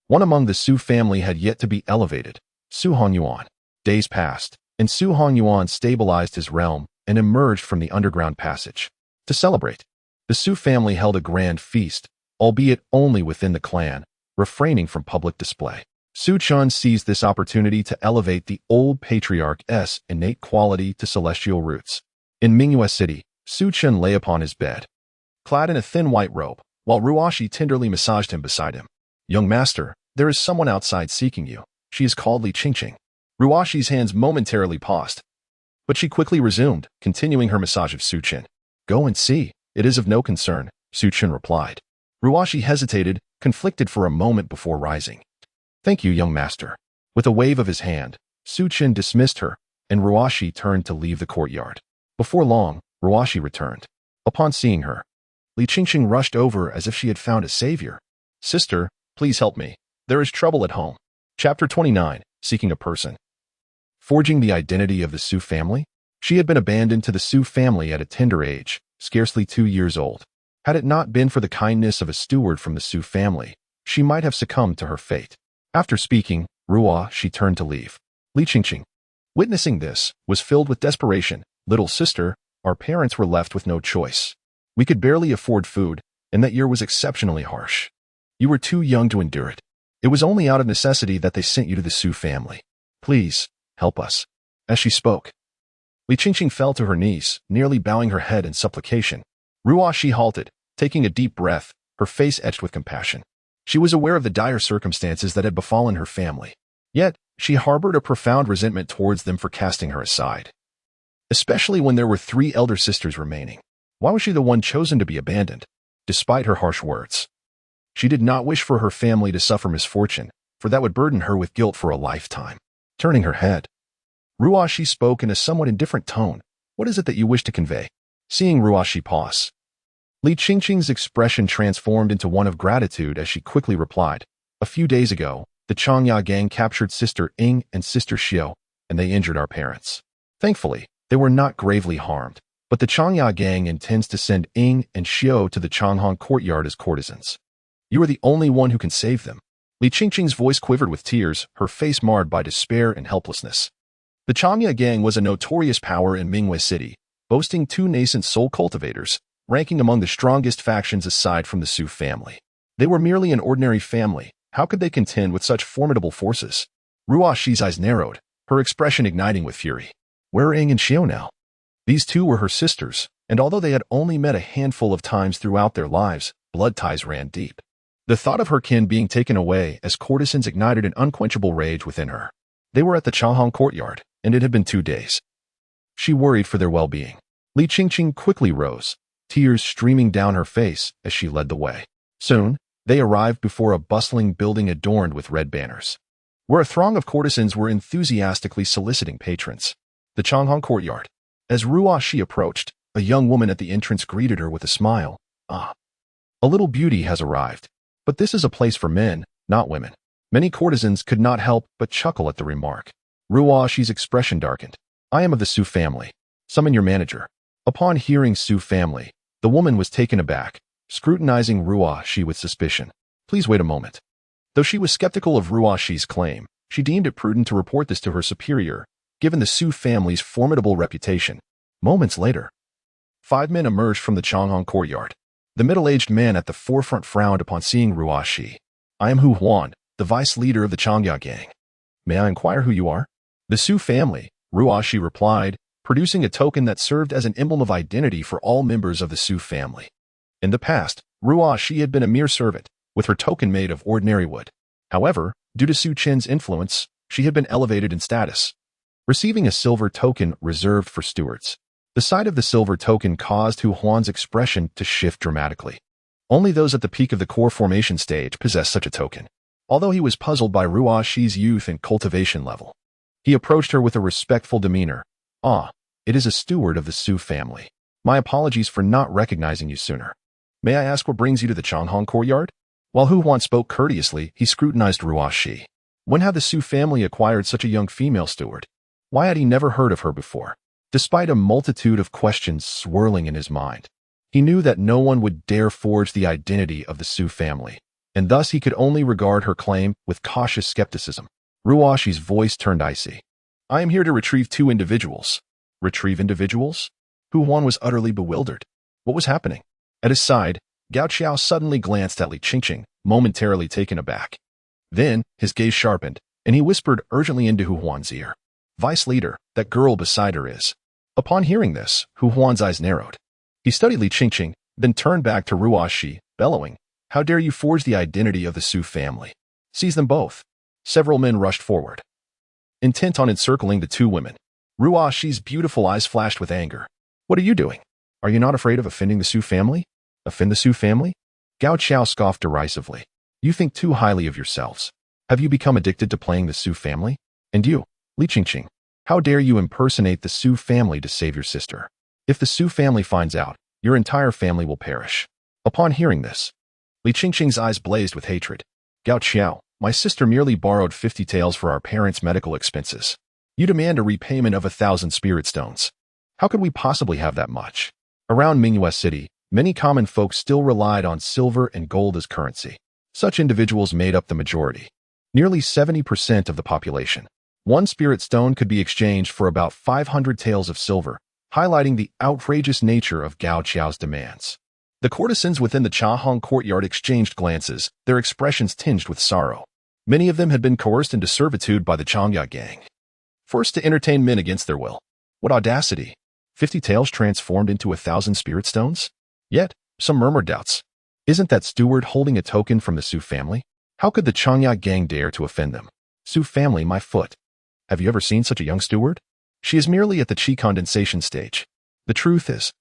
one among the Su family had yet to be elevated, Su Yuan. Days passed, and Su Yuan stabilized his realm and emerged from the underground passage. To celebrate, The Su family held a grand feast, albeit only within the clan, refraining from public display. Su Chen seized this opportunity to elevate the old patriarch's innate quality to celestial roots. In Mingyue City, Su Chen lay upon his bed, clad in a thin white robe, while Ruoshi tenderly massaged him beside him. "Young master, there is someone outside seeking you. She is called Li Qingqing." Ruoshi's hands momentarily paused, but she quickly resumed, continuing her massage of Su Chen. "Go and see. It is of no concern," Su Chen replied. Ruoshi hesitated, conflicted for a moment before rising. "Thank you, young master." With a wave of his hand, Su Chen dismissed her, and Ruoshi turned to leave the courtyard. Before long, Ruoshi returned. Upon seeing her, Li Qingqing rushed over as if she had found a savior. "Sister, please help me. There is trouble at home." Chapter 29, Seeking a Person. Forging the identity of the Su family? She had been abandoned to the Su family at a tender age, scarcely 2 years old. Had it not been for the kindness of a steward from the Su family, she might have succumbed to her fate. After speaking, Ruoshi turned to leave. Li Qingqing, witnessing this, was filled with desperation. "Little sister, our parents were left with no choice. We could barely afford food, and that year was exceptionally harsh. You were too young to endure it. It was only out of necessity that they sent you to the Su family. Please, help us." As she spoke, Li Qingqing fell to her knees, nearly bowing her head in supplication. Ruoshi halted, taking a deep breath, her face etched with compassion. She was aware of the dire circumstances that had befallen her family. Yet, she harbored a profound resentment towards them for casting her aside. Especially when there were 3 elder sisters remaining. Why was she the one chosen to be abandoned? Despite her harsh words, she did not wish for her family to suffer misfortune, for that would burden her with guilt for a lifetime. Turning her head, Ruoshi spoke in a somewhat indifferent tone. "What is it that you wish to convey?" Seeing Ruoshi pause, Li Qingqing's expression transformed into one of gratitude as she quickly replied. "A few days ago, the Changya gang captured Sister Ying and Sister Xiao, and they injured our parents. Thankfully, they were not gravely harmed, but the Changya gang intends to send Ying and Xiao to the Changhong courtyard as courtesans. You are the only one who can save them." Li Qingqing's voice quivered with tears, her face marred by despair and helplessness. The Changya gang was a notorious power in Mingyue City, boasting 2 nascent soul cultivators, ranking among the strongest factions aside from the Su family. They were merely an ordinary family. How could they contend with such formidable forces? Ruoshi's eyes narrowed, her expression igniting with fury. Where are Ying and Xiao now? These 2 were her sisters, and although they had only met a handful of times throughout their lives, blood ties ran deep. The thought of her kin being taken away as courtesans ignited an unquenchable rage within her. They were at the Changhong courtyard, and it had been 2 days. She worried for their well-being. Li Qingqing quickly rose, tears streaming down her face as she led the way. Soon, they arrived before a bustling building adorned with red banners, where a throng of courtesans were enthusiastically soliciting patrons. The Changhong courtyard. As Ruoshi approached, a young woman at the entrance greeted her with a smile. "Ah, a little beauty has arrived. But this is a place for men, not women." Many courtesans could not help but chuckle at the remark. Ruoshi's expression darkened. "I am of the Su family. Summon your manager." Upon hearing Su family, the woman was taken aback, scrutinizing Ruoshi with suspicion. "Please wait a moment." Though she was skeptical of Ruoshi's claim, she deemed it prudent to report this to her superior, given the Su family's formidable reputation. Moments later, 5 men emerged from the Changhong courtyard. The middle-aged man at the forefront frowned upon seeing Ruoshi. "I am Hu Huan, the vice leader of the Changya gang. May I inquire who you are?" "The Su family," Ruoshi replied, producing a token that served as an emblem of identity for all members of the Su family. In the past, Ruoshi had been a mere servant, with her token made of ordinary wood. However, due to Su Chen's influence, she had been elevated in status, receiving a silver token reserved for stewards. The sight of the silver token caused Hu Huan's expression to shift dramatically. Only those at the peak of the core formation stage possessed such a token. Although he was puzzled by Ruoshi's youth and cultivation level, he approached her with a respectful demeanor. "Ah, it is a steward of the Su family. My apologies for not recognizing you sooner. May I ask what brings you to the Changhong courtyard?" While Hu Huan spoke courteously, he scrutinized Ruoshi. When had the Su family acquired such a young female steward? Why had he never heard of her before? Despite a multitude of questions swirling in his mind, he knew that no one would dare forge the identity of the Su family, and thus he could only regard her claim with cautious skepticism. Ruoshi's voice turned icy. "I am here to retrieve 2 individuals." "Retrieve individuals?" Hu Huan was utterly bewildered. What was happening? At his side, Gao Qiao suddenly glanced at Li Qingqing, momentarily taken aback. Then, his gaze sharpened, and he whispered urgently into Hu Huan's ear. Vice leader, that girl beside her is. Upon hearing this, Hu Huan's eyes narrowed. He studied Li Qingqing, then turned back to Ruo Shi, bellowing, "How dare you forge the identity of the Su family? Seize them both." Several men rushed forward, intent on encircling the two women. Ruo Shi's beautiful eyes flashed with anger. "What are you doing? Are you not afraid of offending the Su family?" "Offend the Su family?" Gao Qiao scoffed derisively. "You think too highly of yourselves. Have you become addicted to playing the Su family? And you, Li Qingqing, how dare you impersonate the Su family to save your sister? If the Su family finds out, your entire family will perish." Upon hearing this, Li Qingqing's eyes blazed with hatred. "Gao Qiao, my sister merely borrowed 50 taels for our parents' medical expenses. You demand a repayment of 1,000 spirit stones. How could we possibly have that much?" Around Mingyue City, many common folk still relied on silver and gold as currency. Such individuals made up the majority, nearly 70% of the population. One spirit stone could be exchanged for about 500 taels of silver, highlighting the outrageous nature of Gao Qiao's demands. The courtesans within the Chang'an courtyard exchanged glances, their expressions tinged with sorrow. Many of them had been coerced into servitude by the Changyao gang, forced to entertain men against their will. What audacity! 50 taels transformed into 1,000 spirit stones? Yet, some murmured doubts. Isn't that steward holding a token from the Su family? How could the Changyao gang dare to offend them? Su family, my foot. Have you ever seen such a young steward? She is merely at the qi condensation stage. The truth is,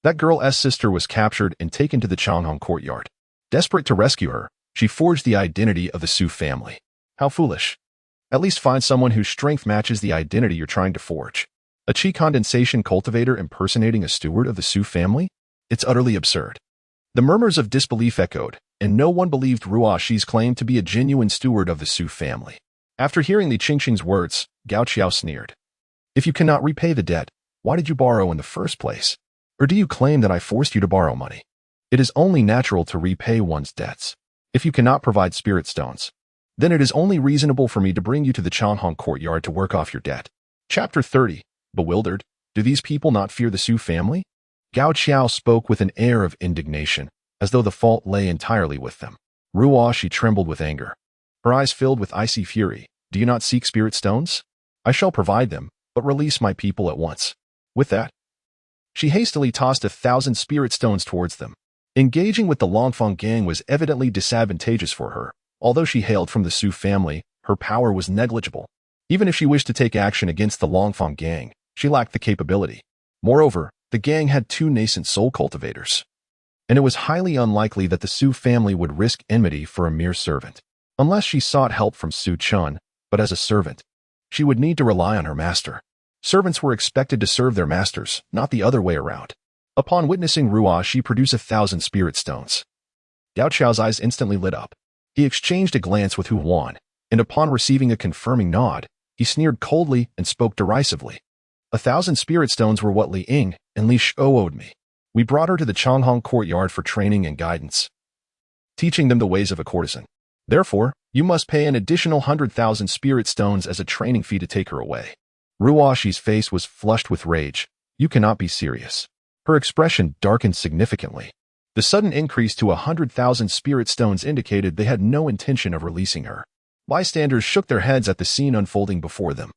that girl's sister was captured and taken to the Chang'an courtyard. Desperate to rescue her, she forged the identity of the Su family. How foolish. At least find someone whose strength matches the identity you're trying to forge. A qi condensation cultivator impersonating a steward of the Su family? It's utterly absurd. The murmurs of disbelief echoed, and no one believed Ruo Shi's claim to be a genuine steward of the Su family. After hearing Li Qingqing's words, Gao Qiao sneered. "If you cannot repay the debt, why did you borrow in the first place? Or do you claim that I forced you to borrow money? It is only natural to repay one's debts. If you cannot provide spirit stones, then it is only reasonable for me to bring you to the Chang'an courtyard to work off your debt." Chapter 30. Bewildered, do these people not fear the Su family? Gao Qiao spoke with an air of indignation, as though the fault lay entirely with them. Ruo Shi trembled with anger. Her eyes filled with icy fury. "Do you not seek spirit stones? I shall provide them, but release my people at once." With that, she hastily tossed 1,000 spirit stones towards them. Engaging with the Longfang gang was evidently disadvantageous for her. Although she hailed from the Su family, her power was negligible. Even if she wished to take action against the Longfang gang, she lacked the capability. Moreover, the gang had 2 nascent soul cultivators, and it was highly unlikely that the Su family would risk enmity for a mere servant. Unless she sought help from Su Chen, but as a servant, she would need to rely on her master. Servants were expected to serve their masters, not the other way around. Upon witnessing Ruo Shi produce 1,000 spirit stones, Gao Qiao's eyes instantly lit up. He exchanged a glance with Hu Huan, and upon receiving a confirming nod, he sneered coldly and spoke derisively. 1,000 spirit stones were what Li Ying and Li Shou owed me. We brought her to the Chang'an courtyard for training and guidance, teaching them the ways of a courtesan. Therefore, you must pay an additional 100,000 spirit stones as a training fee to take her away. Ruo Shi's face was flushed with rage. "You cannot be serious." Her expression darkened significantly. The sudden increase to 100,000 spirit stones indicated they had no intention of releasing her. Bystanders shook their heads at the scene unfolding before them.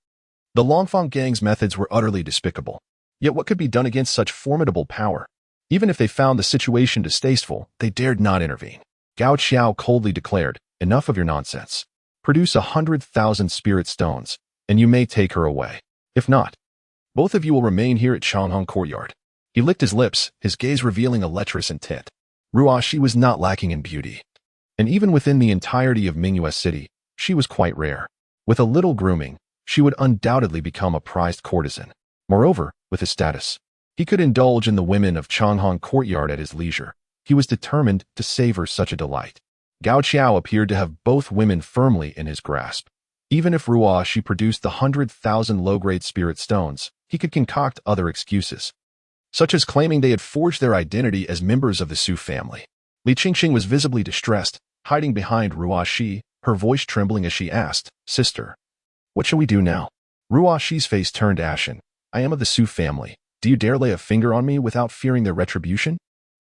The Longfang gang's methods were utterly despicable. Yet what could be done against such formidable power? Even if they found the situation distasteful, they dared not intervene. Gao Qiao coldly declared, "Enough of your nonsense. Produce 100,000 spirit stones, and you may take her away. If not, both of you will remain here at Chang'an courtyard." He licked his lips, his gaze revealing a lecherous intent. Ruo Shi was not lacking in beauty, and even within the entirety of Mingyue City, she was quite rare. With a little grooming, she would undoubtedly become a prized courtesan. Moreover, with his status, he could indulge in the women of Chang'an courtyard at his leisure. He was determined to savor such a delight. Gao Qiao appeared to have both women firmly in his grasp. Even if Ruo Shi produced the 100,000 low-grade spirit stones, he could concoct other excuses, such as claiming they had forged their identity as members of the Su family. Li Qingqing was visibly distressed, hiding behind Ruo Shi, her voice trembling as she asked, "Sister, what shall we do now?" Ruo Shi's face turned ashen. "I am of the Su family. Do you dare lay a finger on me without fearing their retribution?"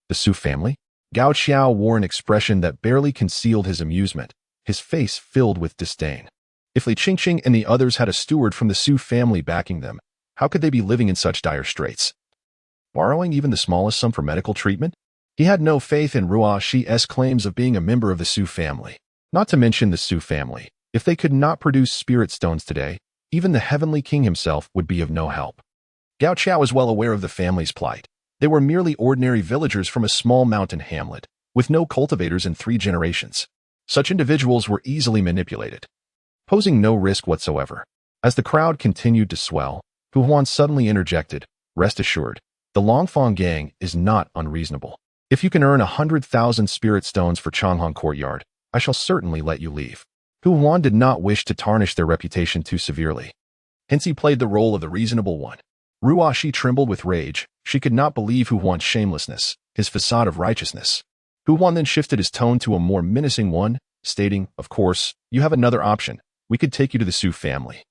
The Su family? Gao Xiao wore an expression that barely concealed his amusement, his face filled with disdain. If Li Qingqing and the others had a steward from the Su family backing them, how could they be living in such dire straits? Borrowing even the smallest sum for medical treatment? He had no faith in Ruo Shi's claims of being a member of the Su family. Not to mention the Su family. If they could not produce spirit stones today, even the Heavenly King himself would be of no help. Gao Qiao was well aware of the family's plight. They were merely ordinary villagers from a small mountain hamlet, with no cultivators in 3 generations. Such individuals were easily manipulated, posing no risk whatsoever. As the crowd continued to swell, Hu Huan suddenly interjected, "Rest assured, the Longfang gang is not unreasonable. If you can earn 100,000 spirit stones for Changhong Courtyard, I shall certainly let you leave." Hu Huan did not wish to tarnish their reputation too severely. Hence he played the role of the reasonable one. Ruo Shi trembled with rage. She could not believe Hu Huan's shamelessness, his facade of righteousness. Hu Huan then shifted his tone to a more menacing one, stating, "Of course, you have another option. We could take you to the Su family.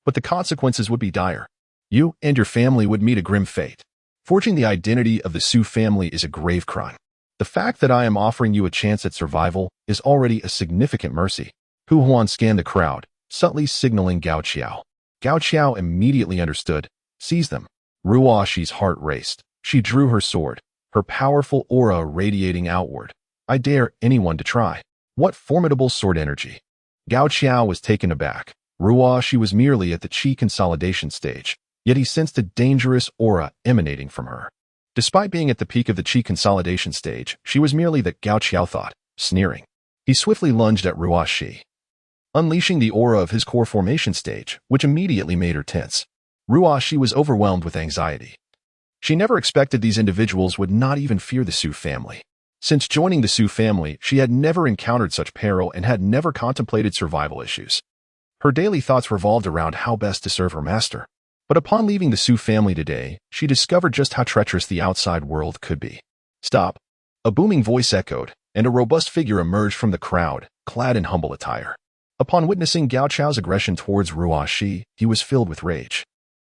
But the consequences would be dire. You and your family would meet a grim fate. Forging the identity of the Su family is a grave crime. The fact that I am offering you a chance at survival is already a significant mercy." Hu Huan scanned the crowd, subtly signaling Gao Qiao. Gao Qiao immediately understood. Seize them. Ruo Shi's heart raced. She drew her sword, her powerful aura radiating outward. "I dare anyone to try." What formidable sword energy. Gao Qiao was taken aback. Ruo Shi was merely at the chi consolidation stage, yet he sensed a dangerous aura emanating from her. Despite being at the peak of the chi consolidation stage, she was merely that Gao Qiao thought, sneering. He swiftly lunged at Ruo Shi, unleashing the aura of his core formation stage, which immediately made her tense. Ruo Shi was overwhelmed with anxiety. She never expected these individuals would not even fear the Su family. Since joining the Su family, she had never encountered such peril and had never contemplated survival issues. Her daily thoughts revolved around how best to serve her master. But upon leaving the Su family today, she discovered just how treacherous the outside world could be. "Stop!" A booming voice echoed, and a robust figure emerged from the crowd, clad in humble attire. Upon witnessing Gao Qiao's aggression towards Ruo Shi, he was filled with rage.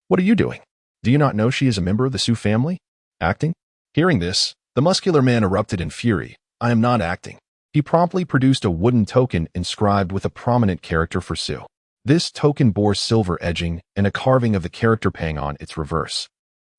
"What are you doing? Do you not know she is a member of the Su family? Acting?" Hearing this, the muscular man erupted in fury. "I am not acting." He promptly produced a wooden token inscribed with a prominent character for Su. This token bore silver edging and a carving of the character Pang on its reverse,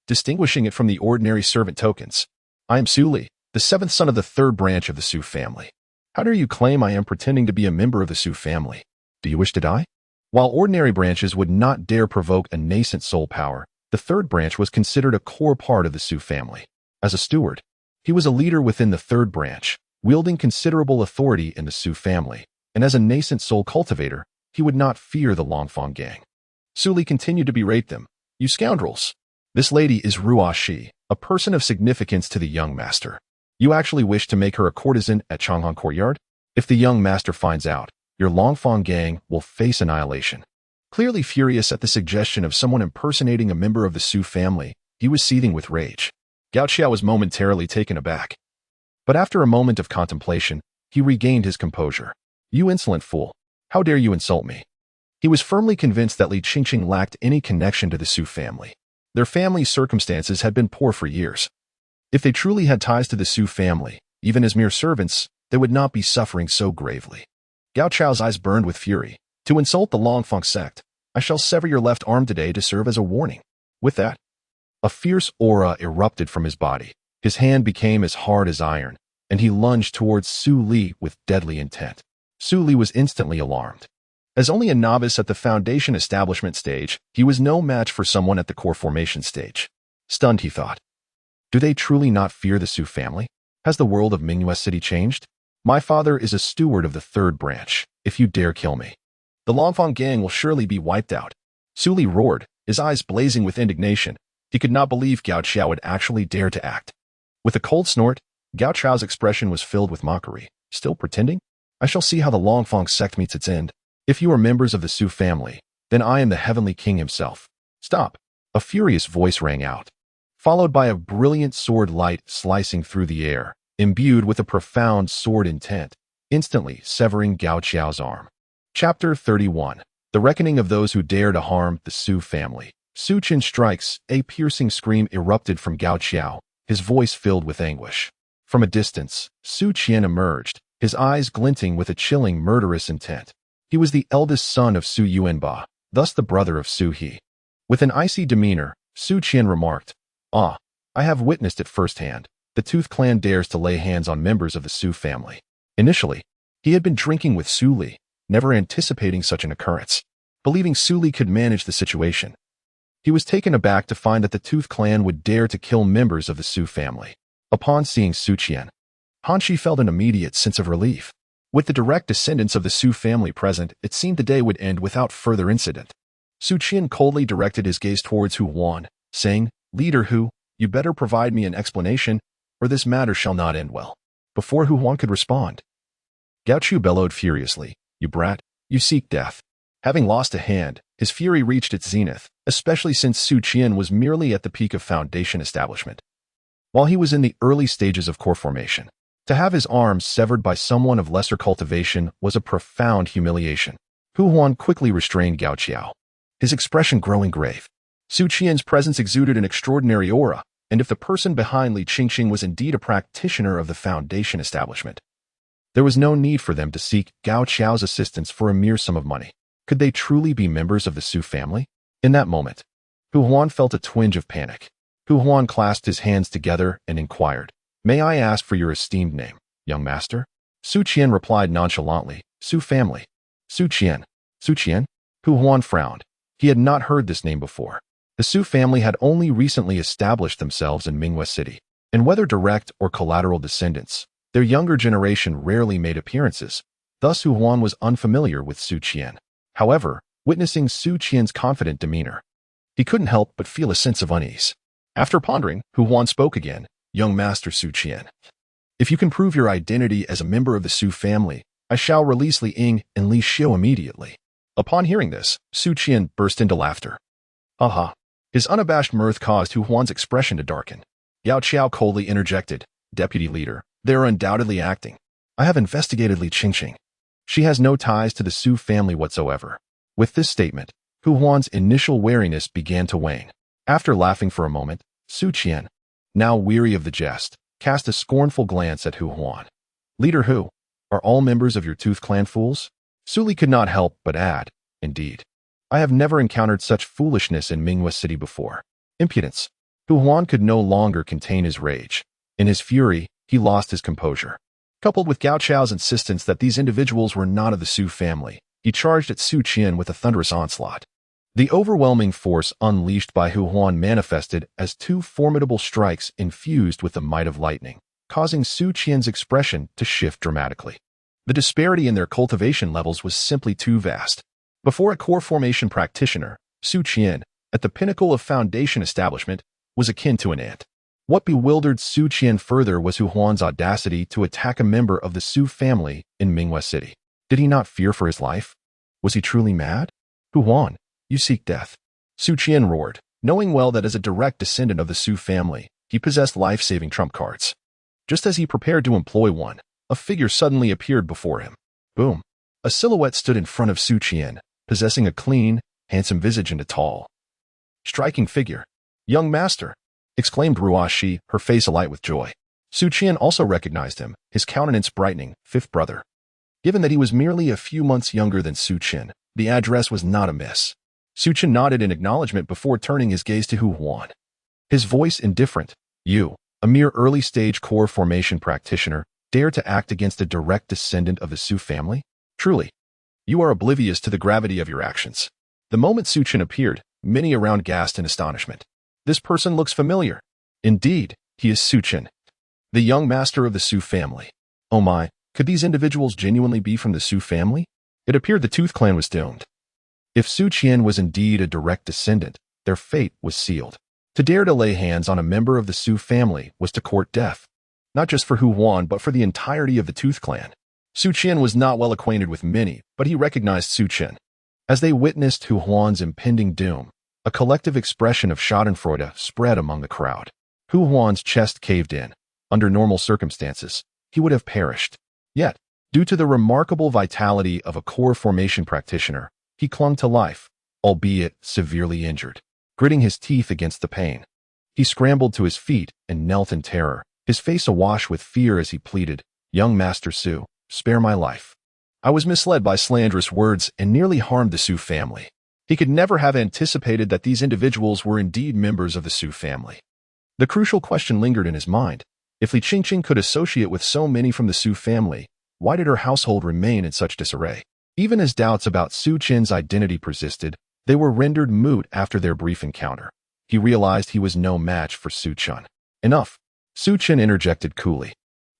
distinguishing it from the ordinary servant tokens. "I am Su Li, the 7th son of the 3rd branch of the Su family. How dare you claim I am pretending to be a member of the Su family? Do you wish to die?" While ordinary branches would not dare provoke a nascent soul power, the 3rd branch was considered a core part of the Su family. As a steward, he was a leader within the 3rd branch, wielding considerable authority in the Su family, and as a nascent soul cultivator, he would not fear the Longfang gang. Su Li continued to berate them. "You scoundrels! This lady is Ruo Shi, a person of significance to the young master. You actually wish to make her a courtesan at Changhong Courtyard? If the young master finds out, your Longfang gang will face annihilation." Clearly furious at the suggestion of someone impersonating a member of the Su family, he was seething with rage. Gao Qiao was momentarily taken aback. But after a moment of contemplation, he regained his composure. "You insolent fool! How dare you insult me?" He was firmly convinced that Li Qingqing lacked any connection to the Su family. Their family's circumstances had been poor for years. If they truly had ties to the Su family, even as mere servants, they would not be suffering so gravely. Gao Qiao's eyes burned with fury. "To insult the Longfang sect, I shall sever your left arm today to serve as a warning." With that, a fierce aura erupted from his body. His hand became as hard as iron, and he lunged towards Su Li with deadly intent. Su Li was instantly alarmed. As only a novice at the foundation establishment stage, he was no match for someone at the core formation stage. Stunned, he thought. Do they truly not fear the Su family? Has the world of Mingyue City changed? My father is a steward of the 3rd branch. If you dare kill me, the Longfang gang will surely be wiped out. Su Li roared, his eyes blazing with indignation. He could not believe Gao Qiao would actually dare to act. With a cold snort, Gao Qiao's expression was filled with mockery. Still pretending? I shall see how the Longfang sect meets its end. If you are members of the Su family, then I am the Heavenly King himself. Stop! A furious voice rang out, followed by a brilliant sword light slicing through the air, imbued with a profound sword intent, instantly severing Gao Qiao's arm. Chapter 31. The Reckoning of Those Who Dare to Harm the Su Family. Su Chen strikes. A piercing scream erupted from Gao Qiao. his voice filled with anguish. From a distance, Su Chen emerged, his eyes glinting with a chilling, murderous intent. He was the eldest son of Su Yuanba, thus the brother of Su He. With an icy demeanor, Su Chen remarked, "Ah, I have witnessed it firsthand. The Tooth clan dares to lay hands on members of the Su family." Initially, he had been drinking with Su Li, never anticipating such an occurrence. Believing Su Li could manage the situation, he was taken aback to find that the Tooth clan would dare to kill members of the Su family. Upon seeing Su Chen, Hanshi felt an immediate sense of relief. With the direct descendants of the Su family present, it seemed the day would end without further incident. Su Chen coldly directed his gaze towards Hu Huan, saying, "Leader Hu, you better provide me an explanation, or this matter shall not end well." Before Hu Huan could respond, Gao Chu bellowed furiously, "You brat, you seek death." Having lost a hand, his fury reached its zenith, especially since Su Chen was merely at the peak of foundation establishment. While he was in the early stages of core formation, to have his arms severed by someone of lesser cultivation was a profound humiliation. Hu Huan quickly restrained Gao Qiao, his expression growing grave. Su Qian's presence exuded an extraordinary aura, and if the person behind Li Qingqing was indeed a practitioner of the foundation establishment, there was no need for them to seek Gao Qiao's assistance for a mere sum of money. Could they truly be members of the Su family? In that moment, Hu Huan felt a twinge of panic. Hu Huan clasped his hands together and inquired, "May I ask for your esteemed name, young master?" Su Qian replied nonchalantly, "Su family." Su Qian. Su Qian? Hu Huan frowned. He had not heard this name before. The Su family had only recently established themselves in Mingwe City, and whether direct or collateral descendants, their younger generation rarely made appearances. Thus Hu Huan was unfamiliar with Su Qian. However, witnessing Su Qian's confident demeanor, he couldn't help but feel a sense of unease. After pondering, Hu Huan spoke again, "Young Master Su Qian, if you can prove your identity as a member of the Su family, I shall release Li Ying and Li Xiu immediately." Upon hearing this, Su Qian burst into laughter. "Aha." His unabashed mirth caused Hu Huan's expression to darken. Yao Qiao coldly interjected, "Deputy Leader, they are undoubtedly acting. I have investigated Li Qingqing. She has no ties to the Su family whatsoever." With this statement, Hu Huan's initial wariness began to wane. After laughing for a moment, Su Qian, now weary of the jest, cast a scornful glance at Hu Huan. "Leader Hu, are all members of your Tooth clan fools?" Su Li could not help but add, "Indeed. I have never encountered such foolishness in Mingwe City before." Impudence. Hu Huan could no longer contain his rage. In his fury, he lost his composure. Coupled with Gao Chao's insistence that these individuals were not of the Su family, he charged at Su Qian with a thunderous onslaught. The overwhelming force unleashed by Hu Huan manifested as two formidable strikes infused with the might of lightning, causing Su Qian's expression to shift dramatically. The disparity in their cultivation levels was simply too vast. Before a core formation practitioner, Su Qian, at the pinnacle of foundation establishment, was akin to an ant. What bewildered Su Qian further was Hu Huan's audacity to attack a member of the Su family in Mingwe City. Did he not fear for his life? Was he truly mad? "Hu Huan, you seek death." Su Qian roared, knowing well that as a direct descendant of the Su family, he possessed life-saving trump cards. Just as he prepared to employ one, a figure suddenly appeared before him. Boom! A silhouette stood in front of Su Qian, possessing a clean, handsome visage and a tall, striking figure. "Young master!" exclaimed Ruashi, her face alight with joy. Su Qian also recognized him, his countenance brightening, fifth brother. Given that he was merely a few months younger than Su Chen, the address was not amiss. Su Chen nodded in acknowledgement before turning his gaze to Hu Huan. His voice indifferent. "You, a mere early-stage core formation practitioner, dare to act against a direct descendant of the Su family? Truly, you are oblivious to the gravity of your actions." The moment Su Chen appeared, many around gasped in astonishment. "This person looks familiar." Indeed, he is Su Chen, the young master of the Su family. Oh my, could these individuals genuinely be from the Su family? It appeared the Tooth clan was doomed. If Su Qian was indeed a direct descendant, their fate was sealed. To dare to lay hands on a member of the Su family was to court death, not just for Hu Huan but for the entirety of the Tooth clan. Su Qian was not well acquainted with many, but he recognized Su Chen. As they witnessed Hu Huan's impending doom, a collective expression of schadenfreude spread among the crowd. Hu Huan's chest caved in. Under normal circumstances, he would have perished. Yet, due to the remarkable vitality of a core formation practitioner, he clung to life, albeit severely injured, gritting his teeth against the pain. He scrambled to his feet and knelt in terror, his face awash with fear as he pleaded, "Young Master Su, spare my life. I was misled by slanderous words and nearly harmed the Su family." He could never have anticipated that these individuals were indeed members of the Su family. The crucial question lingered in his mind. If Li Qingqing could associate with so many from the Su family, why did her household remain in such disarray? Even as doubts about Su Chen's identity persisted, they were rendered moot after their brief encounter. He realized he was no match for Su Chen. "Enough," Su Chen interjected coolly.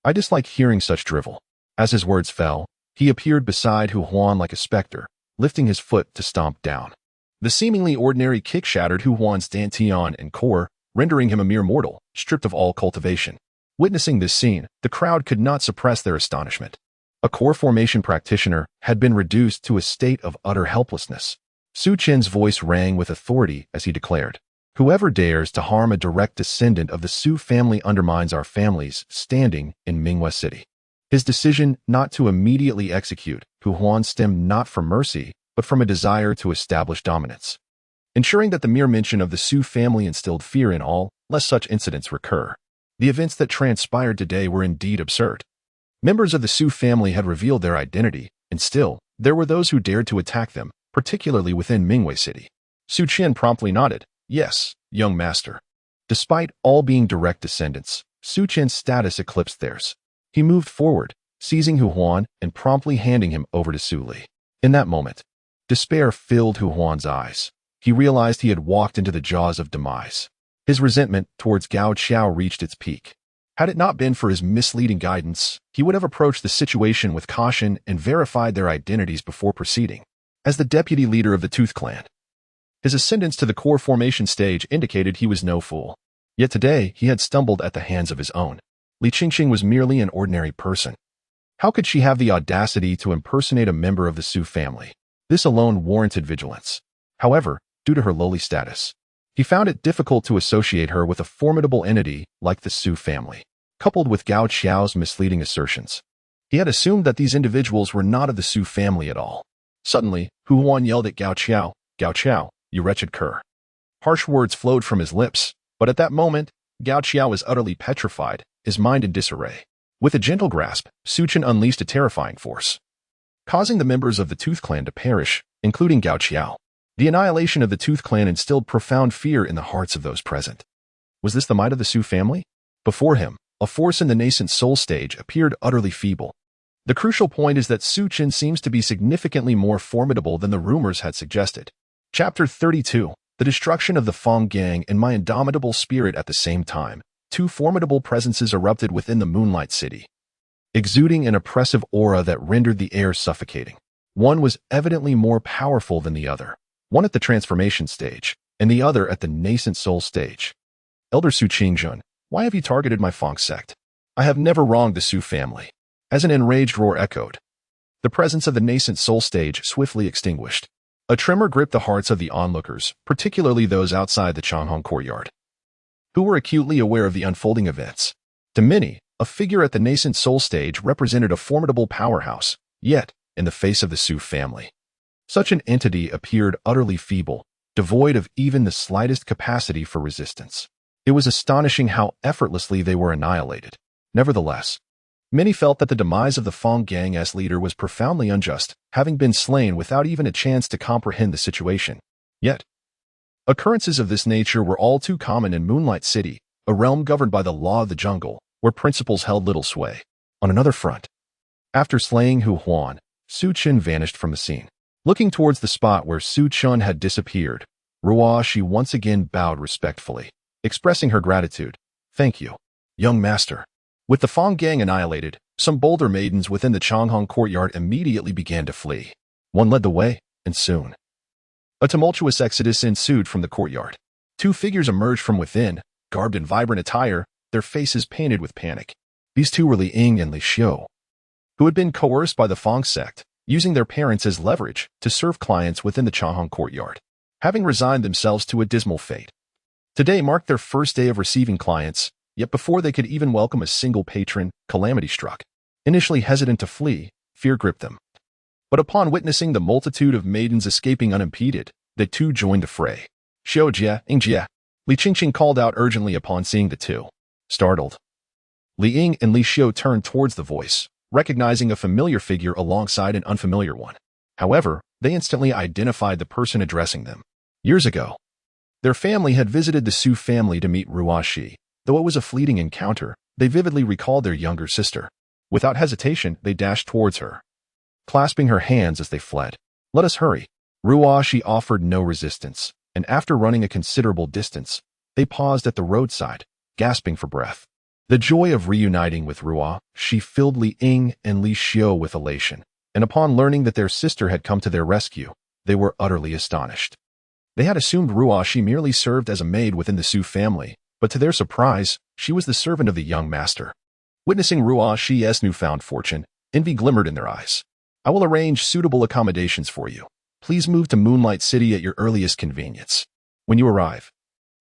"I dislike hearing such drivel." As his words fell, he appeared beside Hu Huan like a specter, lifting his foot to stomp down. The seemingly ordinary kick shattered Hu Huan's dantian and core, rendering him a mere mortal, stripped of all cultivation. Witnessing this scene, the crowd could not suppress their astonishment. A core formation practitioner had been reduced to a state of utter helplessness. Su Chen's voice rang with authority as he declared, "Whoever dares to harm a direct descendant of the Su family undermines our family's standing in Minghua City." His decision not to immediately execute Hu Huan stemmed not from mercy, but from a desire to establish dominance, ensuring that the mere mention of the Su family instilled fear in all, lest such incidents recur. The events that transpired today were indeed absurd. Members of the Su family had revealed their identity, and still, there were those who dared to attack them, particularly within Minghua City. Su Chen promptly nodded, "Yes, young master." Despite all being direct descendants, Su Chen's status eclipsed theirs. He moved forward, seizing Hu Huan and promptly handing him over to Su Li. In that moment, despair filled Hu Huan's eyes. He realized he had walked into the jaws of demise. His resentment towards Gao Qiao reached its peak. Had it not been for his misleading guidance, he would have approached the situation with caution and verified their identities before proceeding. As the deputy leader of the Tooth Clan, his ascendance to the core formation stage indicated he was no fool. Yet today he had stumbled at the hands of his own. Li Qingqing was merely an ordinary person. How could she have the audacity to impersonate a member of the Su family? This alone warranted vigilance. However, due to her lowly status, he found it difficult to associate her with a formidable entity like the Su family. Coupled with Gao Qiao's misleading assertions, he had assumed that these individuals were not of the Su family at all. Suddenly, Hu Huan yelled at Gao Qiao, "Gao Qiao, you wretched cur." Harsh words flowed from his lips, but at that moment, Gao Qiao was utterly petrified, his mind in disarray. With a gentle grasp, Su Chen unleashed a terrifying force, causing the members of the Tooth Clan to perish, including Gao Qiao. The annihilation of the Tooth Clan instilled profound fear in the hearts of those present. Was this the might of the Su family? Before him, a force in the nascent soul stage appeared utterly feeble. The crucial point is that Su Chen seems to be significantly more formidable than the rumors had suggested. Chapter 32, The Destruction of the Fong Gang and My Indomitable Spirit. At the same time, two formidable presences erupted within the Moonlight City, exuding an oppressive aura that rendered the air suffocating. One was evidently more powerful than the other, one at the transformation stage, and the other at the nascent soul stage. "Elder Su Qingjun, why have you targeted my Fong sect? I have never wronged the Su family." As an enraged roar echoed, the presence of the nascent soul stage swiftly extinguished. A tremor gripped the hearts of the onlookers, particularly those outside the Changhong courtyard, who were acutely aware of the unfolding events. To many, a figure at the nascent soul stage represented a formidable powerhouse, yet, in the face of the Su family, such an entity appeared utterly feeble, devoid of even the slightest capacity for resistance. It was astonishing how effortlessly they were annihilated. Nevertheless, many felt that the demise of the Fong Gang as leader was profoundly unjust, having been slain without even a chance to comprehend the situation. Yet, occurrences of this nature were all too common in Moonlight City, a realm governed by the law of the jungle, where principles held little sway. On another front, after slaying Hu Huan, Su Chen vanished from the scene. Looking towards the spot where Su Chen had disappeared, she once again bowed respectfully, expressing her gratitude. "Thank you, young master." With the Fong Gang annihilated, some bolder maidens within the Changhong courtyard immediately began to flee. One led the way, and soon a tumultuous exodus ensued from the courtyard. Two figures emerged from within, garbed in vibrant attire, their faces painted with panic. These two were Li Ying and Li Xiu, who had been coerced by the Fong sect, using their parents as leverage to serve clients within the Changhong courtyard. Having resigned themselves to a dismal fate, today marked their first day of receiving clients, yet before they could even welcome a single patron, calamity struck. Initially hesitant to flee, fear gripped them. But upon witnessing the multitude of maidens escaping unimpeded, they too joined the fray. "Xiu Jie, Ying Jie, Li Qingqing called out urgently upon seeing the two. Startled, Li Ying and Li Xiu turned towards the voice, recognizing a familiar figure alongside an unfamiliar one. However, they instantly identified the person addressing them. Years ago, their family had visited the Su family to meet Ruo Shi. Though it was a fleeting encounter, they vividly recalled their younger sister. Without hesitation, they dashed towards her, clasping her hands as they fled. Let us hurry. Ruo Shi offered no resistance, and after running a considerable distance, they paused at the roadside, gasping for breath. The joy of reuniting with Ruo Shi filled Li Ying and Li Xiu with elation, and upon learning that their sister had come to their rescue, they were utterly astonished. They had assumed Ruo Shi merely served as a maid within the Su family, but to their surprise, she was the servant of the young master. Witnessing Ruo Shi's newfound fortune, envy glimmered in their eyes. I will arrange suitable accommodations for you. Please move to Moonlight City at your earliest convenience. When you arrive,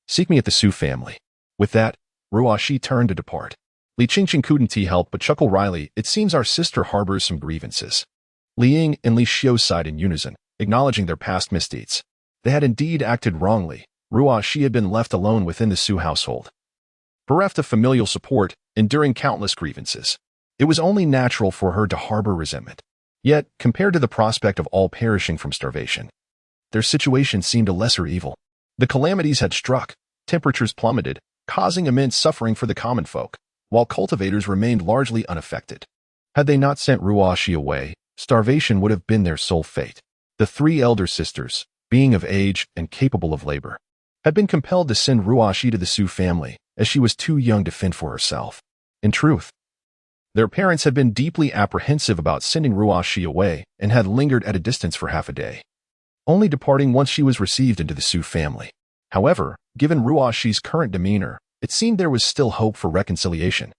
seek me at the Su family. With that, Ruo Shi turned to depart. Li Qingqing couldn't help but chuckle wryly. It seems our sister harbors some grievances. Li Ying and Li Xiu sighed in unison, acknowledging their past misdeeds. They had indeed acted wrongly. Ruo Shi had been left alone within the Su household, bereft of familial support, enduring countless grievances. It was only natural for her to harbor resentment. Yet, compared to the prospect of all perishing from starvation, their situation seemed a lesser evil. The calamities had struck, temperatures plummeted, causing immense suffering for the common folk, while cultivators remained largely unaffected. Had they not sent Ruo Shi away, starvation would have been their sole fate. The three elder sisters, being of age and capable of labor, had been compelled to send Ruo Shi to the Su family, as she was too young to fend for herself. In truth, their parents had been deeply apprehensive about sending Ruo Shi away and had lingered at a distance for half a day, only departing once she was received into the Su family. However, given Ruo Shi's current demeanor, it seemed there was still hope for reconciliation.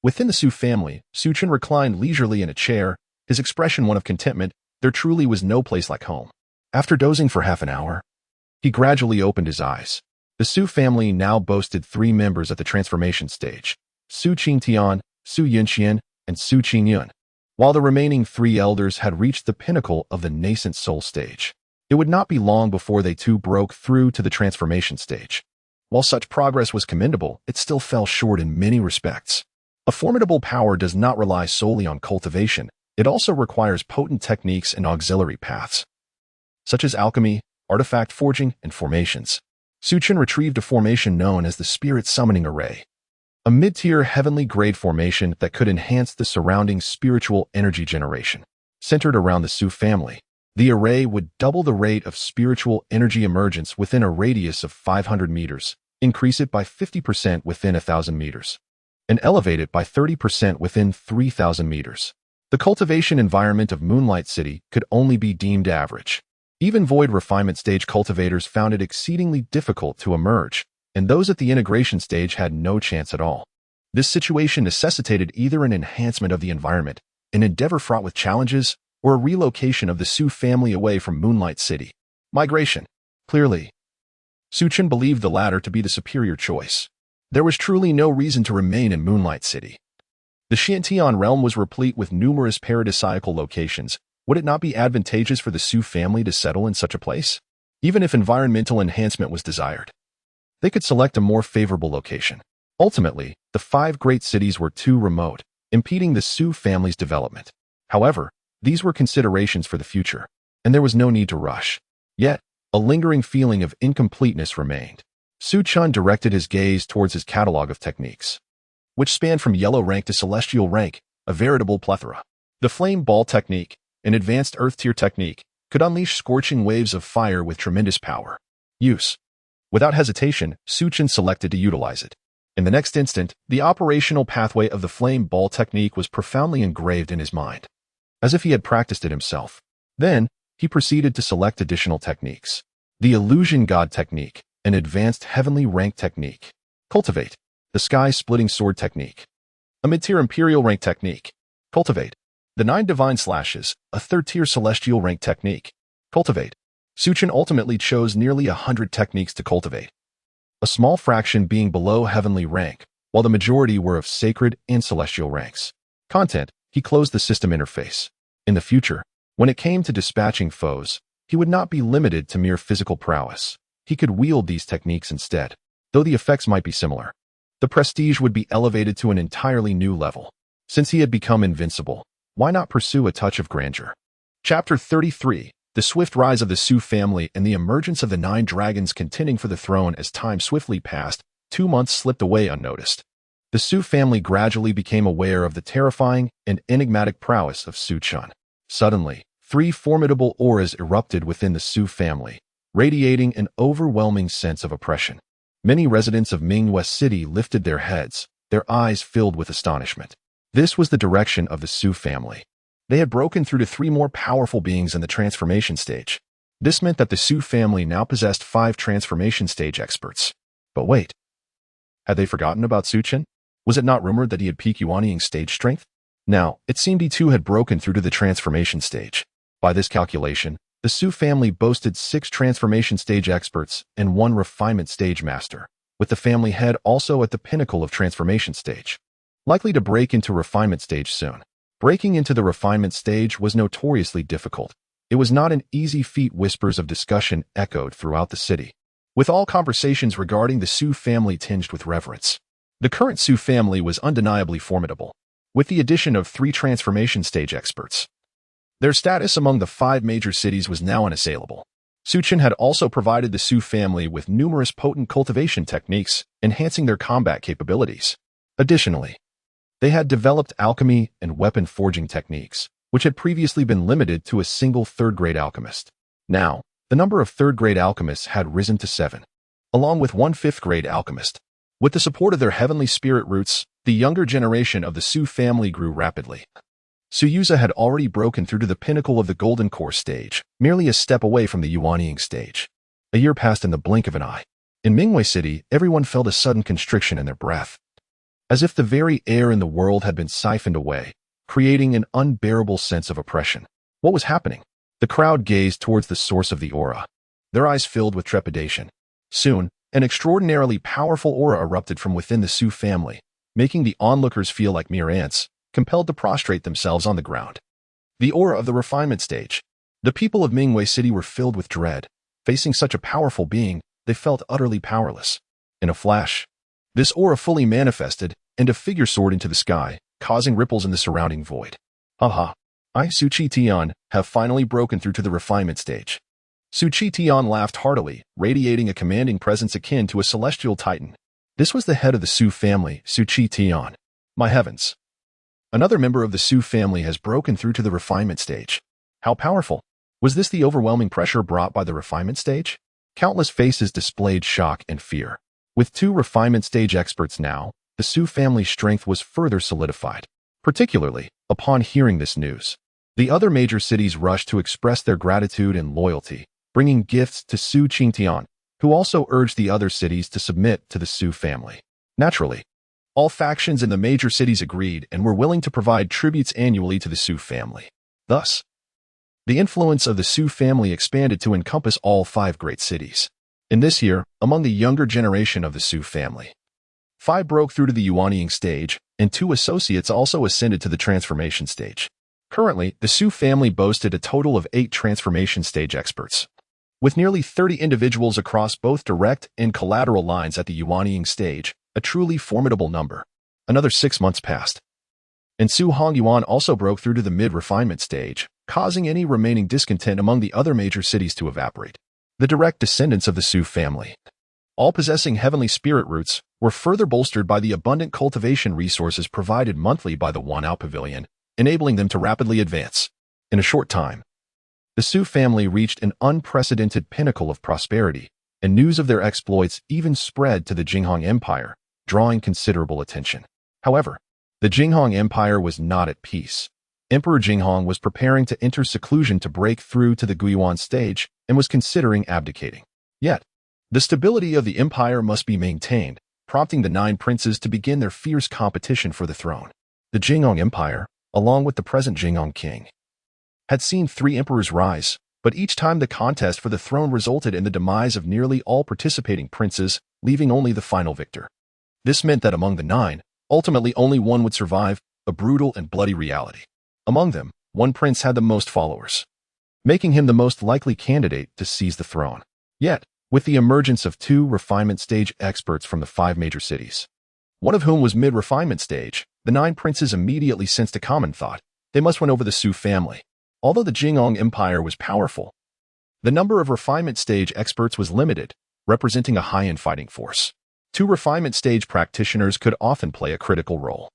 Within the Su family, Su Chen reclined leisurely in a chair, his expression one of contentment. There truly was no place like home. After dozing for half an hour, he gradually opened his eyes. The Su family now boasted 3 members at the transformation stage: Su Qingtian, Su Yunxian, and Su Qingyun, while the remaining 3 elders had reached the pinnacle of the nascent soul stage. It would not be long before they too broke through to the transformation stage. While such progress was commendable, it still fell short in many respects. A formidable power does not rely solely on cultivation. It also requires potent techniques and auxiliary paths, such as alchemy, artifact forging, and formations. Su Chen retrieved a formation known as the Spirit Summoning Array, a mid-tier heavenly grade formation that could enhance the surrounding spiritual energy generation. Centered around the Su family, the array would double the rate of spiritual energy emergence within a radius of 500 meters, increase it by 50% within 1,000 meters, and elevate it by 30% within 3,000 meters. The cultivation environment of Moonlight City could only be deemed average. Even void refinement stage cultivators found it exceedingly difficult to emerge, and those at the integration stage had no chance at all. This situation necessitated either an enhancement of the environment, an endeavor fraught with challenges, or a relocation of the Su family away from Moonlight City. Migration. Clearly, Su Chen believed the latter to be the superior choice. There was truly no reason to remain in Moonlight City. The Xiantian realm was replete with numerous paradisiacal locations. Would it not be advantageous for the Su family to settle in such a place? Even if environmental enhancement was desired, they could select a more favorable location. Ultimately, the 5 great cities were too remote, impeding the Su family's development. However, these were considerations for the future, and there was no need to rush. Yet, a lingering feeling of incompleteness remained. Su Chen directed his gaze towards his catalog of techniques, which spanned from yellow rank to celestial rank, a veritable plethora. The flame ball technique, an advanced earth tier technique, could unleash scorching waves of fire with tremendous power. Use. Without hesitation, Su Chen selected to utilize it. In the next instant, the operational pathway of the flame ball technique was profoundly engraved in his mind, as if he had practiced it himself. Then, he proceeded to select additional techniques. The illusion god technique, an advanced heavenly rank technique. Cultivate. The sky-splitting sword technique, a mid-tier imperial rank technique. Cultivate. The 9 divine slashes, a 3rd-tier celestial rank technique. Cultivate. Su Chen ultimately chose nearly 100 techniques to cultivate, a small fraction being below heavenly rank, while the majority were of sacred and celestial ranks. Content. He closed the system interface. In the future, when it came to dispatching foes, he would not be limited to mere physical prowess. He could wield these techniques instead. though the effects might be similar. The prestige would be elevated to an entirely new level. Since he had become invincible, why not pursue a touch of grandeur? Chapter 33. The swift rise of the Su family and the emergence of the 9 dragons contending for the throne. As time swiftly passed, 2 months slipped away unnoticed. The Su family gradually became aware of the terrifying and enigmatic prowess of Su Chen. Suddenly, 3 formidable auras erupted within the Su family, radiating an overwhelming sense of oppression. Many residents of Mingwei City lifted their heads, their eyes filled with astonishment. This was the direction of the Su family. They had broken through to 3 more powerful beings in the transformation stage. This meant that the Su family now possessed 5 transformation stage experts. But wait, had they forgotten about Su Chen? Was it not rumored that he had peak Yuanying stage strength? Now, it seemed he too had broken through to the transformation stage. By this calculation, the Su family boasted 6 transformation stage experts and 1 refinement stage master, with the family head also at the pinnacle of transformation stage, likely to break into refinement stage soon. Breaking into the refinement stage was notoriously difficult. It was not an easy feat. Whispers of discussion echoed throughout the city, with all conversations regarding the Su family tinged with reverence. The current Su family was undeniably formidable, with the addition of 3 transformation stage experts. Their status among the 5 major cities was now unassailable. Su Chen had also provided the Su family with numerous potent cultivation techniques, enhancing their combat capabilities. Additionally, they had developed alchemy and weapon forging techniques, which had previously been limited to a single 3rd-grade alchemist. Now, the number of 3rd-grade alchemists had risen to 7, along with 1 5th-grade alchemist. With the support of their heavenly spirit roots, the younger generation of the Su family grew rapidly. Su Yuza had already broken through to the pinnacle of the Golden Core stage, merely a step away from the Yuanying stage. A year passed in the blink of an eye. In Mingwei City, everyone felt a sudden constriction in their breath, as if the very air in the world had been siphoned away, creating an unbearable sense of oppression. What was happening? The crowd gazed towards the source of the aura, their eyes filled with trepidation. Soon, an extraordinarily powerful aura erupted from within the Su family, making the onlookers feel like mere ants, compelled to prostrate themselves on the ground. The aura of the refinement stage. The people of Mingwei City were filled with dread. Facing such a powerful being, they felt utterly powerless. In a flash, this aura fully manifested, and a figure soared into the sky, causing ripples in the surrounding void. Haha, I, Su Chen, have finally broken through to the refinement stage. Su Chen laughed heartily, radiating a commanding presence akin to a celestial titan. This was the head of the Su family, Su Chen. My heavens! Another member of the Su family has broken through to the refinement stage. How powerful! Was this the overwhelming pressure brought by the refinement stage? Countless faces displayed shock and fear. With 2 refinement stage experts now, the Su family's strength was further solidified. Particularly, upon hearing this news, the other major cities rushed to express their gratitude and loyalty, bringing gifts to Su Chen, who also urged the other cities to submit to the Su family. Naturally, all factions in the major cities agreed and were willing to provide tributes annually to the Su family. Thus, the influence of the Su family expanded to encompass all 5 great cities. In this year, among the younger generation of the Su family, 5 broke through to the Yuanying stage, and 2 associates also ascended to the transformation stage. Currently, the Su family boasted a total of 8 transformation stage experts, with nearly 30 individuals across both direct and collateral lines at the Yuanying stage, a truly formidable number. Another 6 months passed, and Su Hongyuan also broke through to the mid-refinement stage, causing any remaining discontent among the other major cities to evaporate. The direct descendants of the Su family, all possessing heavenly spirit roots, were further bolstered by the abundant cultivation resources provided monthly by the Wanao Pavilion, enabling them to rapidly advance. In a short time, the Su family reached an unprecedented pinnacle of prosperity, and news of their exploits even spread to the Jinghong Empire, drawing considerable attention. However, the Jinghong Empire was not at peace. Emperor Jinghong was preparing to enter seclusion to break through to the Guiyuan stage and was considering abdicating. Yet, the stability of the empire must be maintained, prompting the 9 princes to begin their fierce competition for the throne. The Jinghong Empire, along with the present Jinghong king, had seen 3 emperors rise, but each time the contest for the throne resulted in the demise of nearly all participating princes, leaving only the final victor. This meant that among the 9, ultimately only one would survive, a brutal and bloody reality. Among them, one prince had the most followers, making him the most likely candidate to seize the throne. Yet, with the emergence of two refinement stage experts from the 5 major cities. One of whom was mid-refinement stage, the 9 princes immediately sensed a common thought. They must win over the Su family. Although the Jing Empire was powerful, the number of refinement stage experts was limited, representing a high-end fighting force. 2 refinement stage practitioners could often play a critical role.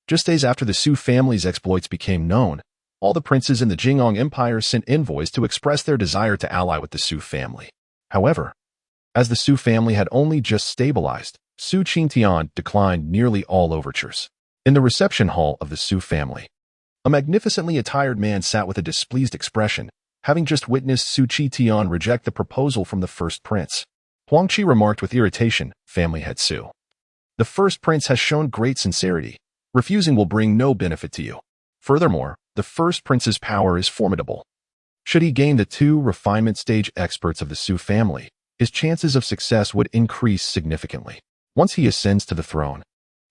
Just days after the Su family's exploits became known, all the princes in the Jing Empire sent envoys to express their desire to ally with the Su family. However, as the Su family had only just stabilized, Su Chen declined nearly all overtures. In the reception hall of the Su family, a magnificently attired man sat with a displeased expression, having just witnessed Su Chen reject the proposal from the first prince. Huang Qi remarked with irritation, "Family head Su. The first prince has shown great sincerity. Refusing will bring no benefit to you. Furthermore, the first prince's power is formidable. Should he gain the 2 refinement stage experts of the Su family, his chances of success would increase significantly. Once he ascends to the throne,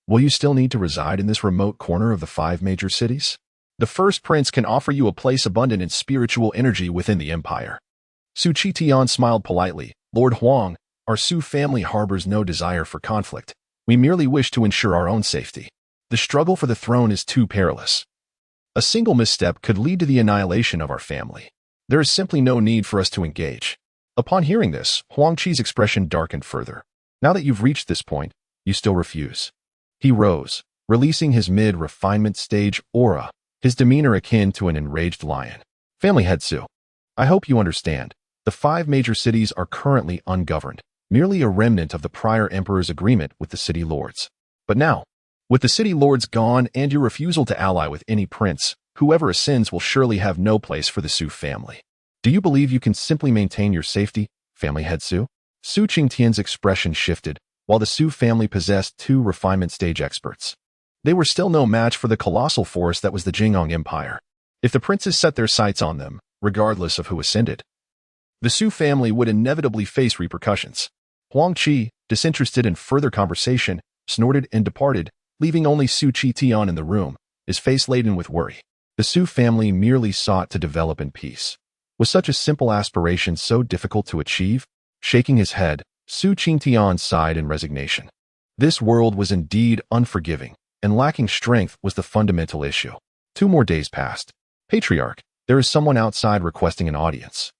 will you still need to reside in this remote corner of the 5 major cities? The first prince can offer you a place abundant in spiritual energy within the empire." Su Chen smiled politely. "Lord Huang, our Su family harbors no desire for conflict. We merely wish to ensure our own safety. The struggle for the throne is too perilous. A single misstep could lead to the annihilation of our family. There is simply no need for us to engage." Upon hearing this, Huang Qi's expression darkened further. "Now that you've reached this point, you still refuse." He rose, releasing his mid-refinement stage aura, his demeanor akin to an enraged lion. "Family head Su, I hope you understand. The 5 major cities are currently ungoverned, merely a remnant of the prior emperor's agreement with the city lords. But now, with the city lords gone and your refusal to ally with any prince, whoever ascends will surely have no place for the Su family. Do you believe you can simply maintain your safety, family head Su?" Su Qingtian's expression shifted, while the Su family possessed 2 refinement stage experts. They were still no match for the colossal force that was the Jing Empire. If the princes set their sights on them, regardless of who ascended, the Su family would inevitably face repercussions. Huang Qi, disinterested in further conversation, snorted and departed, leaving only Su Chen in the room, his face laden with worry. The Su family merely sought to develop in peace. Was such a simple aspiration so difficult to achieve? Shaking his head, Su Chen sighed in resignation. This world was indeed unforgiving, and lacking strength was the fundamental issue. 2 more days passed. "Patriarch, there is someone outside requesting an audience.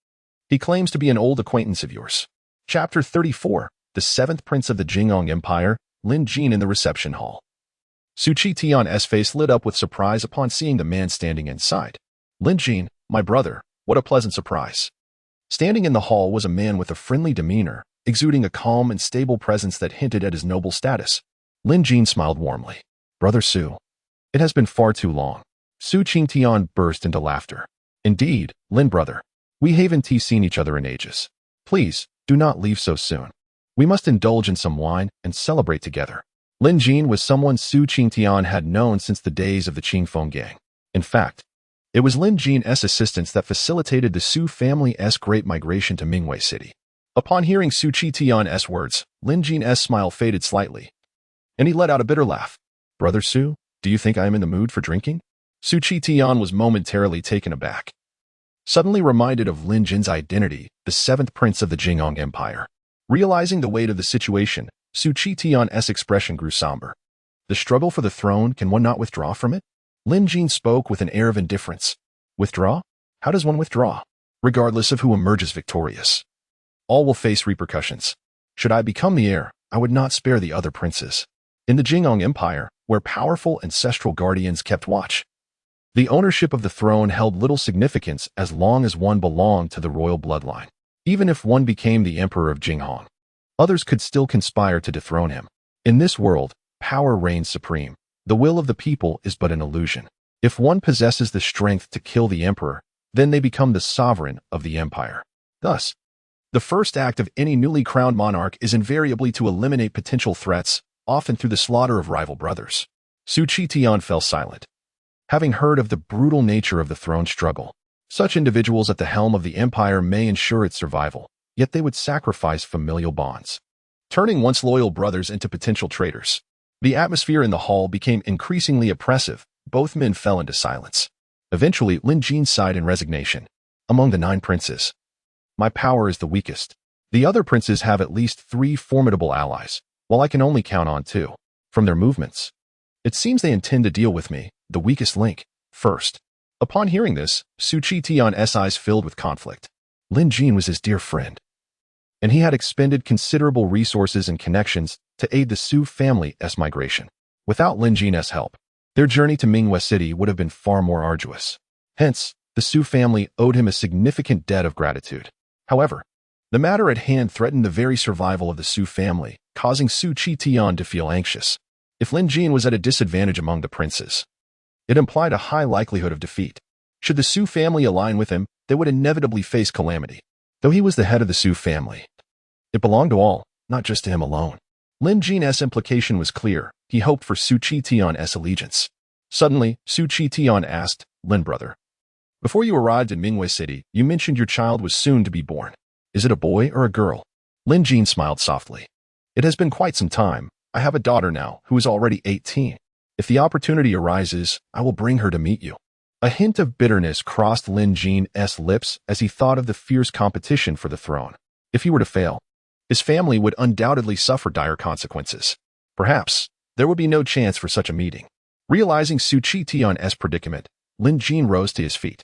He claims to be an old acquaintance of yours." Chapter 34, the 7th Prince of the Jing Empire, Lin Jin in the reception hall. Su Chen's face lit up with surprise upon seeing the man standing inside. "Lin Jin, my brother, what a pleasant surprise." Standing in the hall was a man with a friendly demeanor, exuding a calm and stable presence that hinted at his noble status. Lin Jin smiled warmly. "Brother Su, it has been far too long." Su Chen burst into laughter. "Indeed, Lin brother, we haven't seen each other in ages. Please, do not leave so soon. We must indulge in some wine and celebrate together." Lin Jin was someone Su Chen had known since the days of the Qingfeng gang. In fact, it was Lin Jin's assistance that facilitated the Su family's great migration to Mingwei City. Upon hearing Su Chen's words, Lin Jin's smile faded slightly, and he let out a bitter laugh. "Brother Su, do you think I am in the mood for drinking?" Su Chen was momentarily taken aback. Suddenly reminded of Lin Jin's identity, the 7th Prince of the Jing Empire. Realizing the weight of the situation, Su Chen's expression grew somber. "The struggle for the throne, can one not withdraw from it?" Lin Jin spoke with an air of indifference. "Withdraw? How does one withdraw? Regardless of who emerges victorious, all will face repercussions. Should I become the heir, I would not spare the other princes. In the Jing Empire, where powerful ancestral guardians kept watch, the ownership of the throne held little significance as long as one belonged to the royal bloodline. Even if one became the emperor of Jinghong, others could still conspire to dethrone him. In this world, power reigns supreme. The will of the people is but an illusion. If one possesses the strength to kill the emperor, then they become the sovereign of the empire. Thus, the first act of any newly crowned monarch is invariably to eliminate potential threats, often through the slaughter of rival brothers." Su Chen fell silent. Having heard of the brutal nature of the throne struggle, such individuals at the helm of the empire may ensure its survival, yet they would sacrifice familial bonds, turning once loyal brothers into potential traitors. The atmosphere in the hall became increasingly oppressive. Both men fell into silence. Eventually, Lin Jin sighed in resignation. "Among the 9 princes, my power is the weakest. The other princes have at least 3 formidable allies, while I can only count on 2. From their movements, it seems they intend to deal with me, the weakest link, first. Upon hearing this, Su Chen's eyes filled with conflict. Lin Jin was his dear friend, and he had expended considerable resources and connections to aid the Su family's migration. Without Lin Jin's help, their journey to Mingwei City would have been far more arduous. Hence, the Su family owed him a significant debt of gratitude. However, the matter at hand threatened the very survival of the Su family, causing Su Chen to feel anxious. If Lin Jin was at a disadvantage among the princes, it implied a high likelihood of defeat. Should the Su family align with him, they would inevitably face calamity. Though he was the head of the Su family, it belonged to all, not just to him alone. Lin Jin's implication was clear. He hoped for Su Chen's allegiance. Suddenly, Su Chen asked, Lin brother, before you arrived in Mingwei City, you mentioned your child was soon to be born. Is it a boy or a girl? Lin Jin smiled softly. It has been quite some time. I have a daughter now who is already 18. If the opportunity arises, I will bring her to meet you. A hint of bitterness crossed Lin Jin's lips as he thought of the fierce competition for the throne. If he were to fail, his family would undoubtedly suffer dire consequences. Perhaps there would be no chance for such a meeting. Realizing Su Chen's predicament, Lin Jin rose to his feet.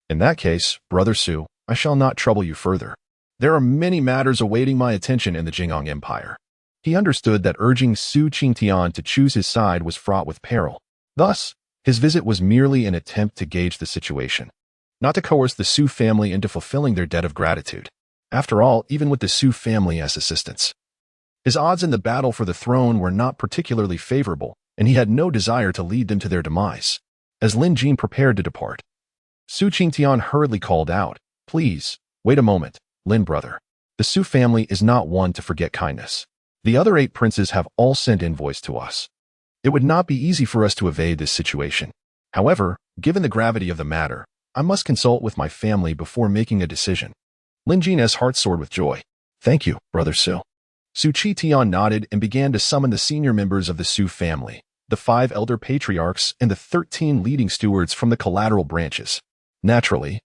In that case, Brother Su, I shall not trouble you further. There are many matters awaiting my attention in the Jing Empire. He understood that urging Su Chen to choose his side was fraught with peril. Thus, his visit was merely an attempt to gauge the situation, not to coerce the Su family into fulfilling their debt of gratitude. After all, even with the Su family as assistants, his odds in the battle for the throne were not particularly favorable, and he had no desire to lead them to their demise. As Lin Jin prepared to depart, Su Chen hurriedly called out, Please, wait a moment, Lin brother. The Su family is not one to forget kindness. The other 8 princes have all sent invoice to us. It would not be easy for us to evade this situation. However, given the gravity of the matter, I must consult with my family before making a decision. Lin Jin's heart soared with joy. Thank you, Brother Su. Su Chen nodded and began to summon the senior members of the Su family, the 5 elder patriarchs and the 13 leading stewards from the collateral branches. Naturally,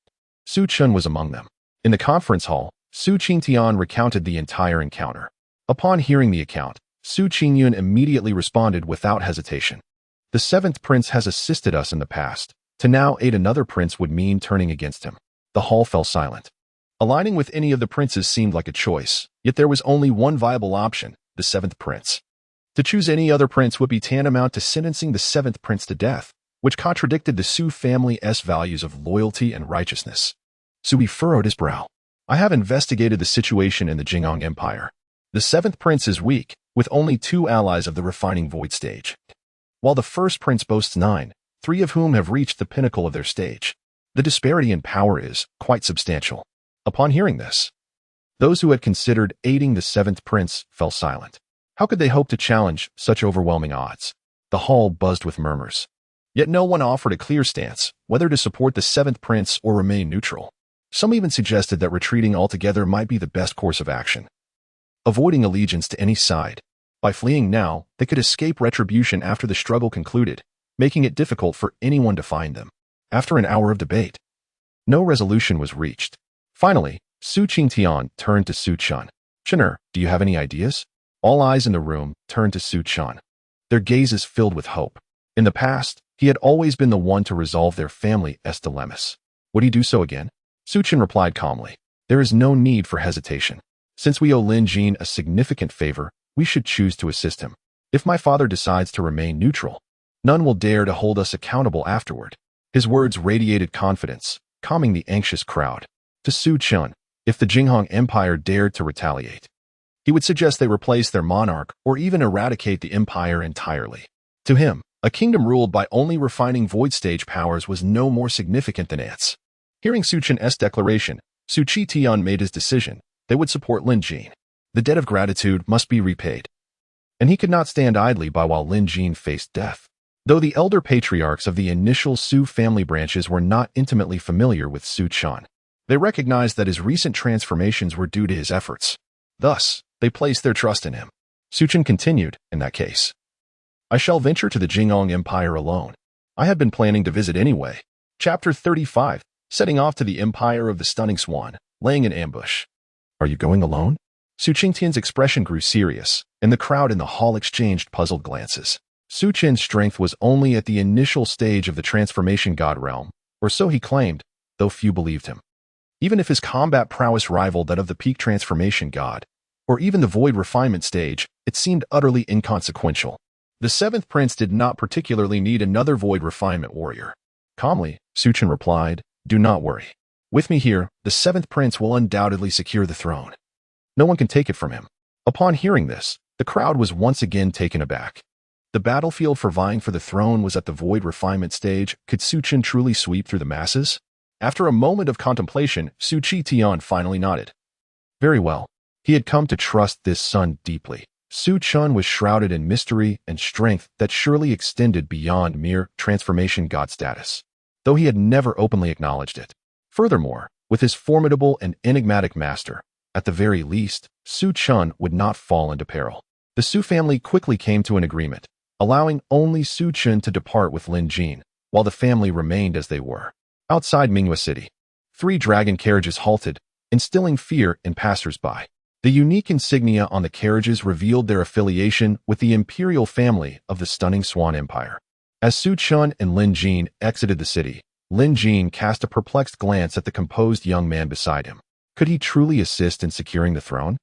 Su Chen was among them. In the conference hall, Su Chen recounted the entire encounter. Upon hearing the account, Su Chen immediately responded without hesitation. The 7th prince has assisted us in the past. To now aid another prince would mean turning against him. The hall fell silent. Aligning with any of the princes seemed like a choice, yet there was only one viable option, the 7th prince. To choose any other prince would be tantamount to sentencing the 7th prince to death, which contradicted the Su family's values of loyalty and righteousness. Sui furrowed his brow. I have investigated the situation in the Jing Empire. The 7th prince is weak, with only 2 allies of the refining void stage, while the 1st prince boasts 9, 3 of whom have reached the pinnacle of their stage. The disparity in power is quite substantial. Upon hearing this, those who had considered aiding the 7th prince fell silent. How could they hope to challenge such overwhelming odds? The hall buzzed with murmurs. Yet no one offered a clear stance, whether to support the 7th prince or remain neutral. Some even suggested that retreating altogether might be the best course of action, avoiding allegiance to any side. By fleeing now, they could escape retribution after the struggle concluded, making it difficult for anyone to find them. After an hour of debate, no resolution was reached. Finally, Su Chen turned to Su Chen. Chener, do you have any ideas? All eyes in the room turned to Su Chen, their gazes filled with hope. In the past, he had always been the one to resolve their family's dilemmas. Would he do so again? Su Chen replied calmly. There is no need for hesitation. Since we owe Lin Jin a significant favor, we should choose to assist him. If my father decides to remain neutral, none will dare to hold us accountable afterward. His words radiated confidence, calming the anxious crowd. To Su Chen, if the Jing Empire dared to retaliate, he would suggest they replace their monarch or even eradicate the empire entirely. To him, a kingdom ruled by only refining void stage powers was no more significant than ants. Hearing Su Chen's declaration, Su Chen made his decision. They would support Lin Jin. The debt of gratitude must be repaid, and he could not stand idly by while Lin Jin faced death. Though the elder patriarchs of the initial Su family branches were not intimately familiar with Su Chen, they recognized that his recent transformations were due to his efforts. Thus, they placed their trust in him. Su Chen continued, in that case, I shall venture to the Jing Empire alone. I had been planning to visit anyway. Chapter 35, setting off to the Empire of the Stunning Swan, laying an ambush. Are you going alone? Su Chen's expression grew serious, and the crowd in the hall exchanged puzzled glances. Su Chen's strength was only at the initial stage of the transformation god realm, or so he claimed, though few believed him. Even if his combat prowess rivaled that of the peak transformation god, or even the void refinement stage, it seemed utterly inconsequential. The seventh prince did not particularly need another void refinement warrior. Calmly, Su Chen replied, "Do not worry. With me here, the seventh prince will undoubtedly secure the throne. No one can take it from him." Upon hearing this, the crowd was once again taken aback. The battlefield for vying for the throne was at the void refinement stage. Could Su Chen truly sweep through the masses? After a moment of contemplation, Su Chen finally nodded. Very well. He had come to trust this son deeply. Su Chen was shrouded in mystery and strength that surely extended beyond mere transformation god status, though he had never openly acknowledged it. Furthermore, with his formidable and enigmatic master, at the very least, Su Chen would not fall into peril. The Su family quickly came to an agreement, allowing only Su Chen to depart with Lin Jin, while the family remained as they were. Outside Mingyue City, 3 dragon carriages halted, instilling fear in passers-by. The unique insignia on the carriages revealed their affiliation with the imperial family of the stunning Swan Empire. As Su Chen and Lin Jin exited the city, Lin Jin cast a perplexed glance at the composed young man beside him. Could he truly assist in securing the throne?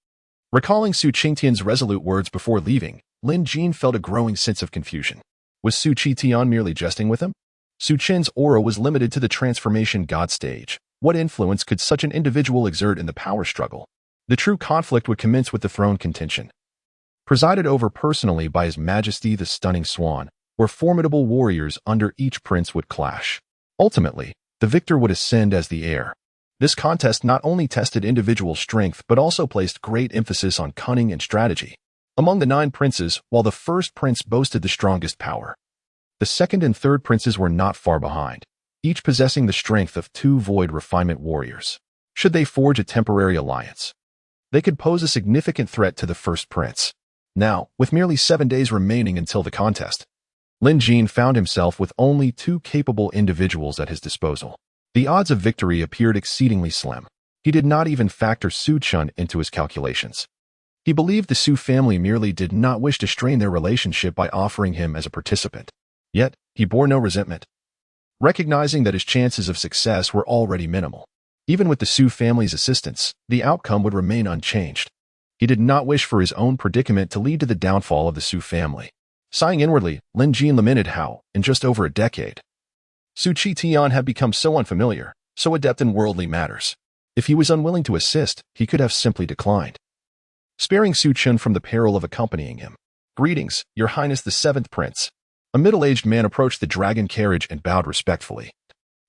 Recalling Su Chen's resolute words before leaving, Lin Jin felt a growing sense of confusion. Was Su Chen merely jesting with him? Su Chen's aura was limited to the transformation god stage. What influence could such an individual exert in the power struggle? The true conflict would commence with the throne contention. Presided over personally by His Majesty the Stunning Swan, where formidable warriors under each prince would clash. Ultimately, the victor would ascend as the heir. This contest not only tested individual strength but also placed great emphasis on cunning and strategy. Among the 9 princes, while the first prince boasted the strongest power, the second and third princes were not far behind, each possessing the strength of 2 void refinement warriors. Should they forge a temporary alliance, they could pose a significant threat to the first prince. Now, with merely 7 days remaining until the contest, Lin Jin found himself with only 2 capable individuals at his disposal. The odds of victory appeared exceedingly slim. He did not even factor Su Chen into his calculations. He believed the Su family merely did not wish to strain their relationship by offering him as a participant. Yet, he bore no resentment, recognizing that his chances of success were already minimal. Even with the Su family's assistance, the outcome would remain unchanged. He did not wish for his own predicament to lead to the downfall of the Su family. Sighing inwardly, Lin Jin lamented how, in just over a decade, Su Chen had become so unfamiliar, so adept in worldly matters. If he was unwilling to assist, he could have simply declined, sparing Su Chen from the peril of accompanying him. "Greetings, Your Highness the 7th Prince." A middle-aged man approached the dragon carriage and bowed respectfully,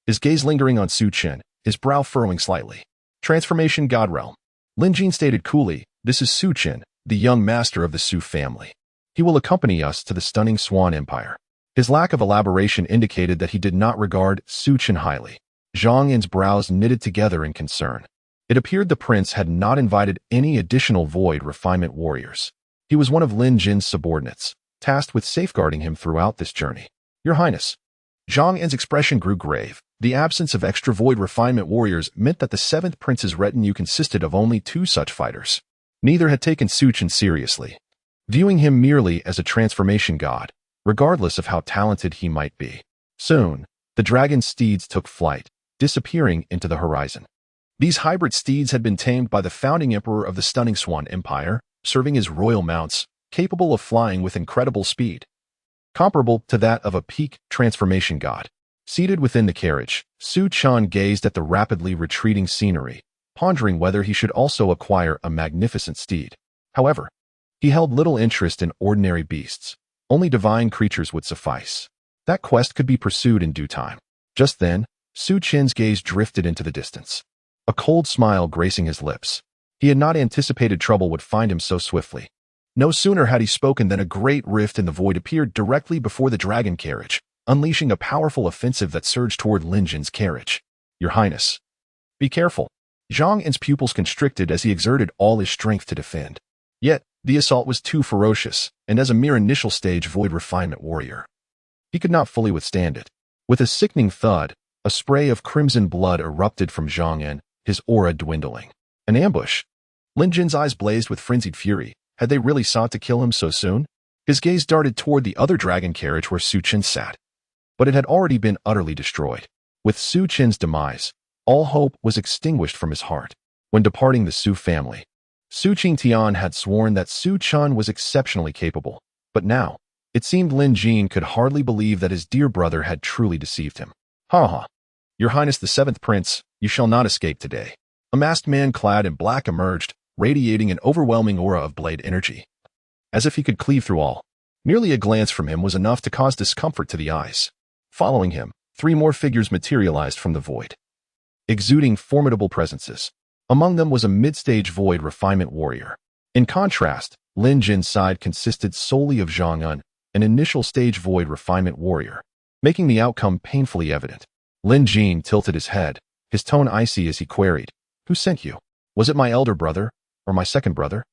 his gaze lingering on Su Chen, his brow furrowing slightly. "Transformation God Realm." Lin Jin stated coolly, "This is Su Chen, the young master of the Su family. He will accompany us to the stunning Swan Empire." His lack of elaboration indicated that he did not regard Su Chen highly. Zhang Yin's brows knitted together in concern. It appeared the prince had not invited any additional void refinement warriors. He was one of Lin Jin's subordinates, tasked with safeguarding him throughout this journey. "Your Highness." Zhang Yin's expression grew grave. The absence of extra void refinement warriors meant that the 7th prince's retinue consisted of only 2 such fighters. Neither had taken Su Chen seriously, viewing him merely as a transformation god, regardless of how talented he might be. Soon, the dragon steeds took flight, disappearing into the horizon. These hybrid steeds had been tamed by the founding emperor of the stunning Swan Empire, serving as royal mounts, capable of flying with incredible speed, comparable to that of a peak transformation god. Seated within the carriage, Su Chen gazed at the rapidly retreating scenery, pondering whether he should also acquire a magnificent steed. However, he held little interest in ordinary beasts. Only divine creatures would suffice. That quest could be pursued in due time. Just then, Su Chen's gaze drifted into the distance, a cold smile gracing his lips. He had not anticipated trouble would find him so swiftly. No sooner had he spoken than a great rift in the void appeared directly before the dragon carriage, unleashing a powerful offensive that surged toward Lin Jin's carriage. "Your Highness, be careful." Zhang Yin's pupils constricted as he exerted all his strength to defend. Yet, the assault was too ferocious, and as a mere initial stage void refinement warrior, he could not fully withstand it. With a sickening thud, a spray of crimson blood erupted from Zhang Yin, his aura dwindling. An ambush. Lin Jin's eyes blazed with frenzied fury. Had they really sought to kill him so soon? His gaze darted toward the other dragon carriage where Su Chen sat. But it had already been utterly destroyed. With Su Chen's demise, all hope was extinguished from his heart. When departing the Su family, Su Qingtian had sworn that Su Chen was exceptionally capable. But now, it seemed Lin Jin could hardly believe that his dear brother had truly deceived him. Ha ha! Your Highness the Seventh Prince, you shall not escape today. A masked man clad in black emerged, radiating an overwhelming aura of blade energy. As if he could cleave through all. Merely a glance from him was enough to cause discomfort to the eyes. Following him, 3 more figures materialized from the void, exuding formidable presences. Among them was a mid-stage void refinement warrior. In contrast, Lin Jin's side consisted solely of Zhang En, an initial stage void refinement warrior, making the outcome painfully evident. Lin Jin tilted his head, his tone icy as he queried, "Who sent you? Was it my elder brother, or my second brother?"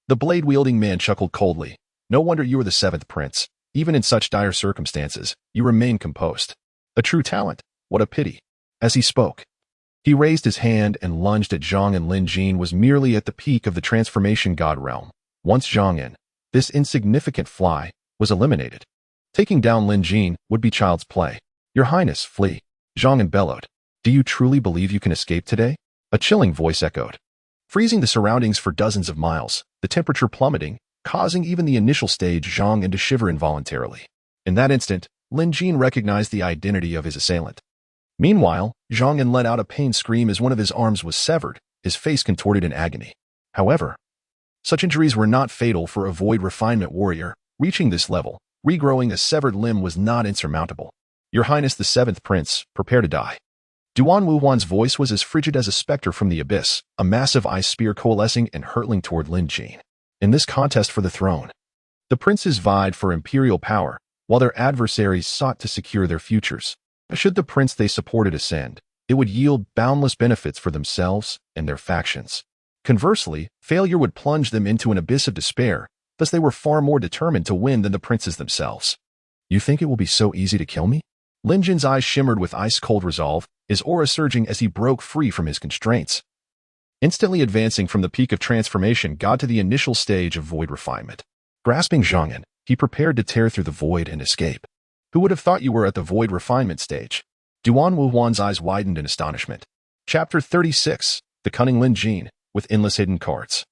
The blade-wielding man chuckled coldly. "No wonder you were the 7th prince. Even in such dire circumstances, you remain composed. A true talent. What a pity." As he spoke, he raised his hand and lunged at Zhang En. Lin Jin was merely at the peak of the transformation god realm. Once Zhang En, this insignificant fly, was eliminated, taking down Lin Jin would be child's play. "Your Highness, flee." Zhang En bellowed. "Do you truly believe you can escape today?" A chilling voice echoed, freezing the surroundings for dozens of miles, the temperature plummeting, causing even the initial stage Zhang En to shiver involuntarily. In that instant, Lin Jin recognized the identity of his assailant. Meanwhile, Zhang En let out a pained scream as one of his arms was severed, his face contorted in agony. However, such injuries were not fatal for a void refinement warrior. Reaching this level, regrowing a severed limb was not insurmountable. "Your Highness the 7th Prince, prepare to die." Duan Wuhuan's voice was as frigid as a specter from the abyss, a massive ice spear coalescing and hurtling toward Lin Jin. In this contest for the throne, the princes vied for imperial power, while their adversaries sought to secure their futures. Should the prince they supported ascend, it would yield boundless benefits for themselves and their factions. Conversely, failure would plunge them into an abyss of despair, thus they were far more determined to win than the princes themselves. "You think it will be so easy to kill me?" Lin Jin's eyes shimmered with ice-cold resolve, his aura surging as he broke free from his constraints. Instantly advancing from the peak of transformation god to the initial stage of void refinement. Grasping Zhang En, he prepared to tear through the void and escape. "Who would have thought you were at the void refinement stage?" Duan Wuhuan's eyes widened in astonishment. Chapter 36, The Cunning Lin Jin, with Endless Hidden Cards.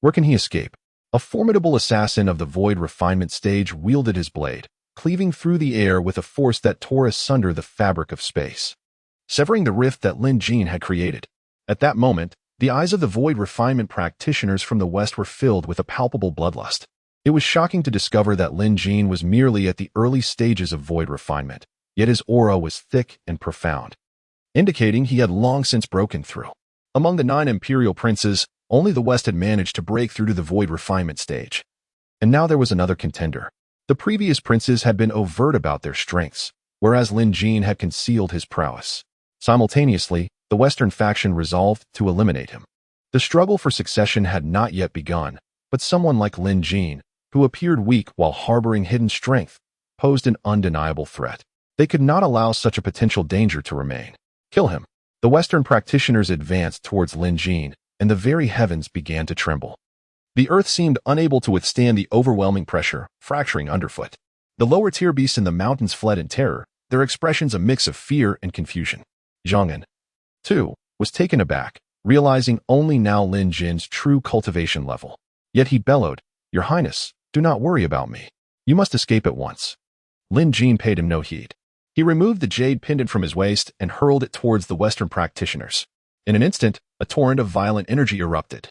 Where can he escape? A formidable assassin of the void refinement stage wielded his blade, cleaving through the air with a force that tore asunder the fabric of space, severing the rift that Lin Jin had created. At that moment, the eyes of the void refinement practitioners from the west were filled with a palpable bloodlust. It was shocking to discover that Lin Jin was merely at the early stages of void refinement, yet his aura was thick and profound, indicating he had long since broken through. Among the 9 imperial princes, only the west had managed to break through to the void refinement stage. And now there was another contender. The previous princes had been overt about their strengths, whereas Lin Jin had concealed his prowess. Simultaneously, the Western faction resolved to eliminate him. The struggle for succession had not yet begun, but someone like Lin Jin, who appeared weak while harboring hidden strength, posed an undeniable threat. They could not allow such a potential danger to remain. "Kill him." The Western practitioners advanced towards Lin Jin, and the very heavens began to tremble. The earth seemed unable to withstand the overwhelming pressure, fracturing underfoot. The lower tier beasts in the mountains fled in terror, their expressions a mix of fear and confusion. Zhang En, too, was taken aback, realizing only now Lin Jin's true cultivation level. Yet he bellowed, "Your Highness, do not worry about me. You must escape at once." Lin Jin paid him no heed. He removed the jade pendant from his waist and hurled it towards the Western practitioners. In an instant, a torrent of violent energy erupted,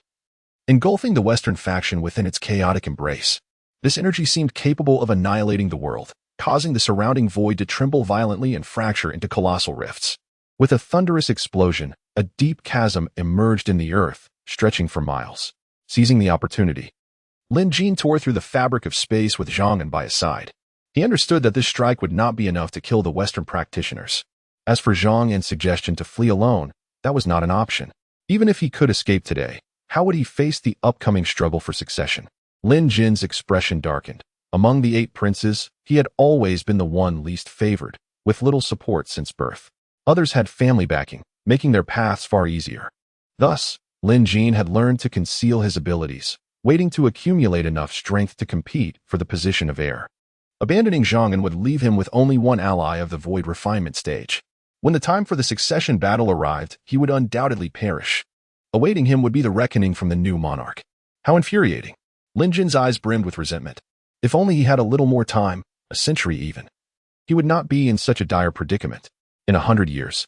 engulfing the Western faction within its chaotic embrace. This energy seemed capable of annihilating the world, causing the surrounding void to tremble violently and fracture into colossal rifts. With a thunderous explosion, a deep chasm emerged in the earth, stretching for miles. Seizing the opportunity, Lin Jin tore through the fabric of space with Zhang En by his side. He understood that this strike would not be enough to kill the Western practitioners. As for Zhang En's suggestion to flee alone, that was not an option. Even if he could escape today, how would he face the upcoming struggle for succession? Lin Jin's expression darkened. Among the 8 princes, he had always been the one least favored, with little support since birth. Others had family backing, making their paths far easier. Thus, Lin Jin had learned to conceal his abilities, waiting to accumulate enough strength to compete for the position of heir. Abandoning Zhang would leave him with only one ally of the void refinement stage. When the time for the succession battle arrived, he would undoubtedly perish. Awaiting him would be the reckoning from the new monarch. How infuriating. Lin Jin's eyes brimmed with resentment. If only he had a little more time, a century even. He would not be in such a dire predicament. In 100 years,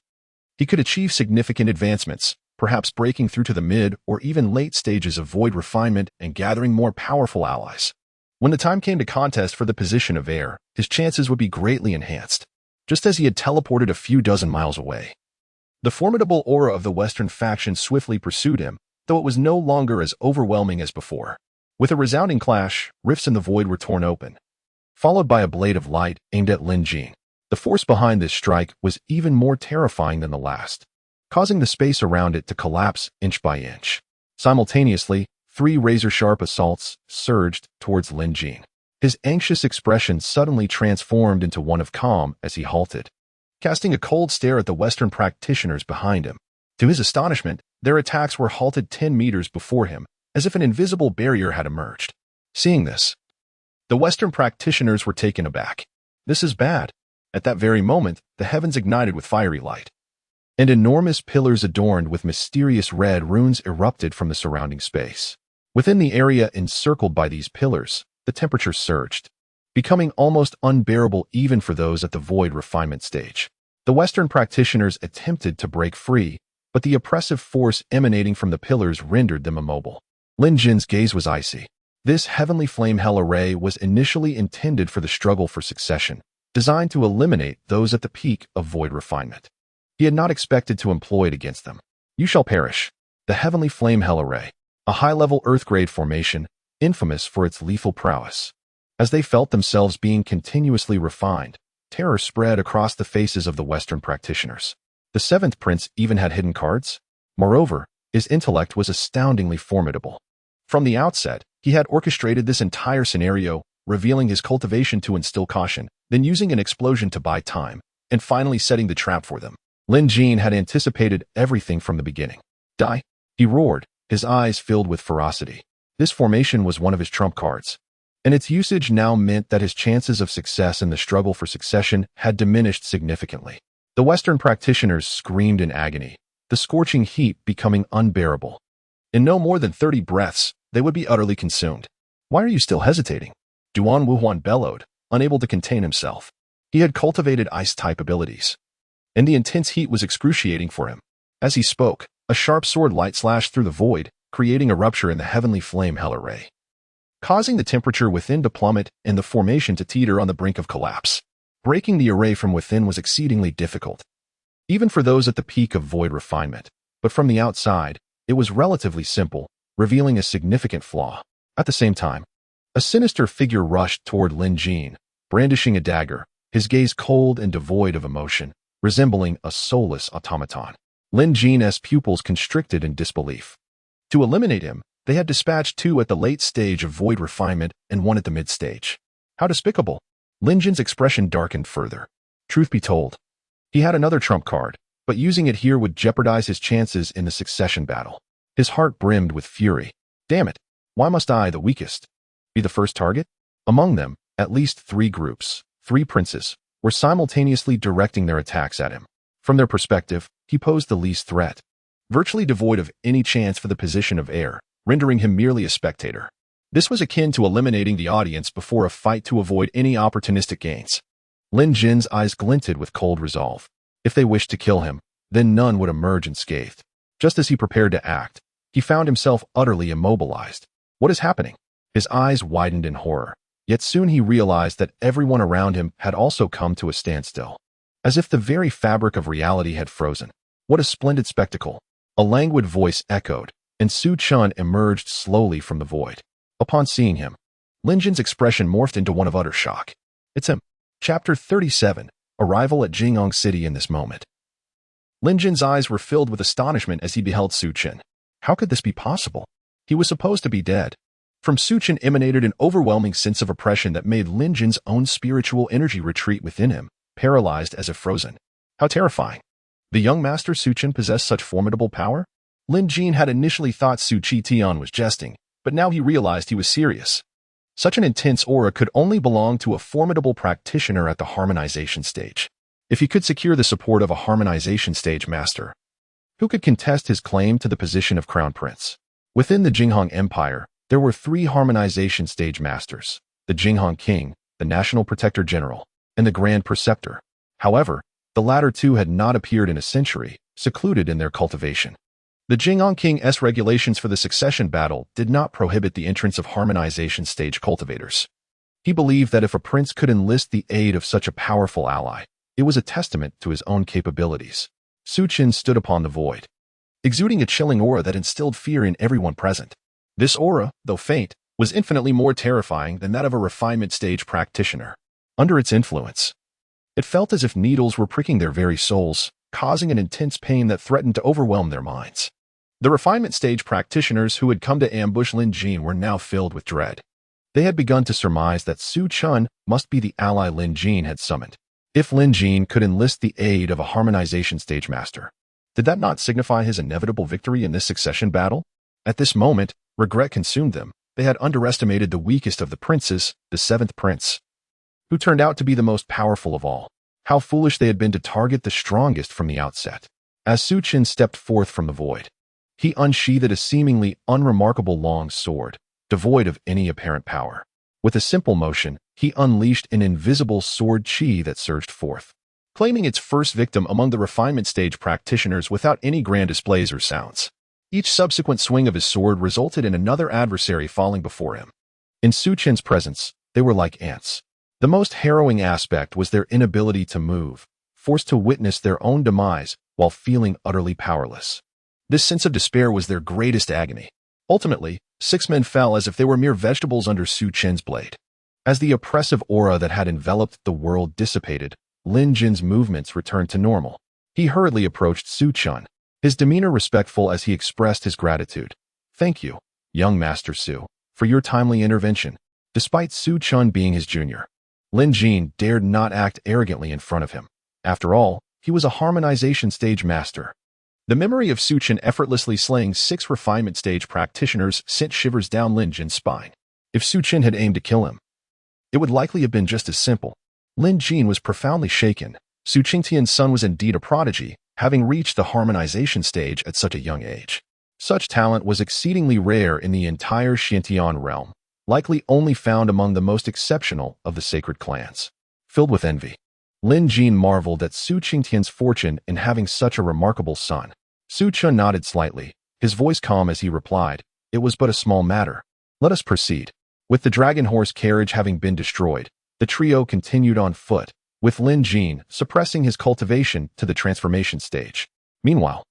he could achieve significant advancements, perhaps breaking through to the mid or even late stages of void refinement and gathering more powerful allies. When the time came to contest for the position of heir, his chances would be greatly enhanced, just as he had teleported a few dozen miles away. The formidable aura of the Western faction swiftly pursued him, though it was no longer as overwhelming as before. With a resounding clash, rifts in the void were torn open, followed by a blade of light aimed at Lin Jin. The force behind this strike was even more terrifying than the last, causing the space around it to collapse inch by inch. Simultaneously, 3 razor-sharp assaults surged towards Lin Jin. His anxious expression suddenly transformed into one of calm as he halted, casting a cold stare at the Western practitioners behind him. To his astonishment, their attacks were halted 10 meters before him, as if an invisible barrier had emerged. Seeing this, the Western practitioners were taken aback. This is bad. At that very moment, the heavens ignited with fiery light, and enormous pillars adorned with mysterious red runes erupted from the surrounding space. Within the area encircled by these pillars, the temperature surged, becoming almost unbearable even for those at the void refinement stage. The Western practitioners attempted to break free, but the oppressive force emanating from the pillars rendered them immobile. Lin Jin's gaze was icy. This heavenly flame hell array was initially intended for the struggle for succession, designed to eliminate those at the peak of void refinement. He had not expected to employ it against them. You shall perish. The heavenly flame hell array, a high-level earth-grade formation, infamous for its lethal prowess. As they felt themselves being continuously refined, terror spread across the faces of the Western practitioners. The 7th prince even had hidden cards. Moreover, his intellect was astoundingly formidable. From the outset, he had orchestrated this entire scenario, revealing his cultivation to instill caution, then using an explosion to buy time, and finally setting the trap for them. Lin Jin had anticipated everything from the beginning. Die! He roared, his eyes filled with ferocity. This formation was one of his trump cards, and its usage now meant that his chances of success in the struggle for succession had diminished significantly. The Western practitioners screamed in agony, the scorching heat becoming unbearable. In no more than 30 breaths, they would be utterly consumed. Why are you still hesitating? Duan Wuhuan bellowed, unable to contain himself. He had cultivated ice-type abilities, and the intense heat was excruciating for him. As he spoke, a sharp sword light slashed through the void, creating a rupture in the heavenly flame hell array, causing the temperature within to plummet and the formation to teeter on the brink of collapse. Breaking the array from within was exceedingly difficult, even for those at the peak of void refinement, but from the outside, it was relatively simple, revealing a significant flaw. At the same time, a sinister figure rushed toward Lin Jin, brandishing a dagger, his gaze cold and devoid of emotion, resembling a soulless automaton. Lin Jin's pupils constricted in disbelief. To eliminate him, they had dispatched 2 at the late stage of void refinement and 1 at the mid-stage. How despicable! Lin Jin's expression darkened further. Truth be told, he had another trump card, but using it here would jeopardize his chances in the succession battle. His heart brimmed with fury. Damn it! Why must I, the weakest, be the first target? Among them, at least 3 groups, 3 princes, were simultaneously directing their attacks at him. From their perspective, he posed the least threat, virtually devoid of any chance for the position of heir, rendering him merely a spectator. This was akin to eliminating the audience before a fight to avoid any opportunistic gains. Lin Jin's eyes glinted with cold resolve. If they wished to kill him, then none would emerge unscathed. Just as he prepared to act, he found himself utterly immobilized. What is happening? His eyes widened in horror, yet soon he realized that everyone around him had also come to a standstill, as if the very fabric of reality had frozen. What a splendid spectacle! A languid voice echoed, and Su Chen emerged slowly from the void. Upon seeing him, Lin Jin's expression morphed into one of utter shock. It's him. Chapter 37. Arrival at Jingong City in this moment. Lin Jin's eyes were filled with astonishment as he beheld Su Chen. How could this be possible? He was supposed to be dead. From Su Chen emanated an overwhelming sense of oppression that made Lin Jin's own spiritual energy retreat within him, paralyzed as if frozen. How terrifying. The young master Su Chen possessed such formidable power? Lin Jin had initially thought Su Chen was jesting, but now he realized he was serious. Such an intense aura could only belong to a formidable practitioner at the harmonization stage. If he could secure the support of a harmonization stage master, who could contest his claim to the position of crown prince? Within the Jing Empire, there were 3 harmonization stage masters: the Jing King, the National Protector General, and the Grand Preceptor. However, the latter 2 had not appeared in a century, secluded in their cultivation. The Jing King's regulations for the succession battle did not prohibit the entrance of harmonization stage cultivators. He believed that if a prince could enlist the aid of such a powerful ally, it was a testament to his own capabilities. Su Chen stood upon the void, exuding a chilling aura that instilled fear in everyone present. This aura, though faint, was infinitely more terrifying than that of a refinement stage practitioner. Under its influence, it felt as if needles were pricking their very souls, causing an intense pain that threatened to overwhelm their minds. The refinement stage practitioners who had come to ambush Lin Jin were now filled with dread. They had begun to surmise that Su Chen must be the ally Lin Jin had summoned. If Lin Jin could enlist the aid of a harmonization stage master, did that not signify his inevitable victory in this succession battle? At this moment, regret consumed them. They had underestimated the weakest of the princes, the 7th prince, who turned out to be the most powerful of all. How foolish they had been to target the strongest from the outset. As Su Chen stepped forth from the void, he unsheathed a seemingly unremarkable long sword, devoid of any apparent power. With a simple motion, he unleashed an invisible sword chi that surged forth, claiming its first victim among the refinement stage practitioners without any grand displays or sounds. Each subsequent swing of his sword resulted in another adversary falling before him. In Su Chen's presence, they were like ants. The most harrowing aspect was their inability to move, forced to witness their own demise while feeling utterly powerless. This sense of despair was their greatest agony. Ultimately, 6 men fell as if they were mere vegetables under Su Chen's blade. As the oppressive aura that had enveloped the world dissipated, Lin Jin's movements returned to normal. He hurriedly approached Su Chen, his demeanor respectful as he expressed his gratitude. "Thank you, young Master Su, for your timely intervention." Despite Su Chen being his junior, Lin Jin dared not act arrogantly in front of him. After all, he was a harmonization stage master. The memory of Su Chen effortlessly slaying 6 refinement stage practitioners sent shivers down Lin Jin's spine. If Su Chen had aimed to kill him, it would likely have been just as simple. Lin Jin was profoundly shaken. Su Chen son was indeed a prodigy, having reached the harmonization stage at such a young age. Such talent was exceedingly rare in the entire Xiantian realm, likely only found among the most exceptional of the sacred clans. Filled with envy, Lin Jin marveled at Su Qiantian's fortune in having such a remarkable son. Su Chen nodded slightly, his voice calm as he replied, "It was but a small matter. Let us proceed." With the dragon horse carriage having been destroyed, the trio continued on foot, with Lin Jin suppressing his cultivation to the transformation stage. Meanwhile,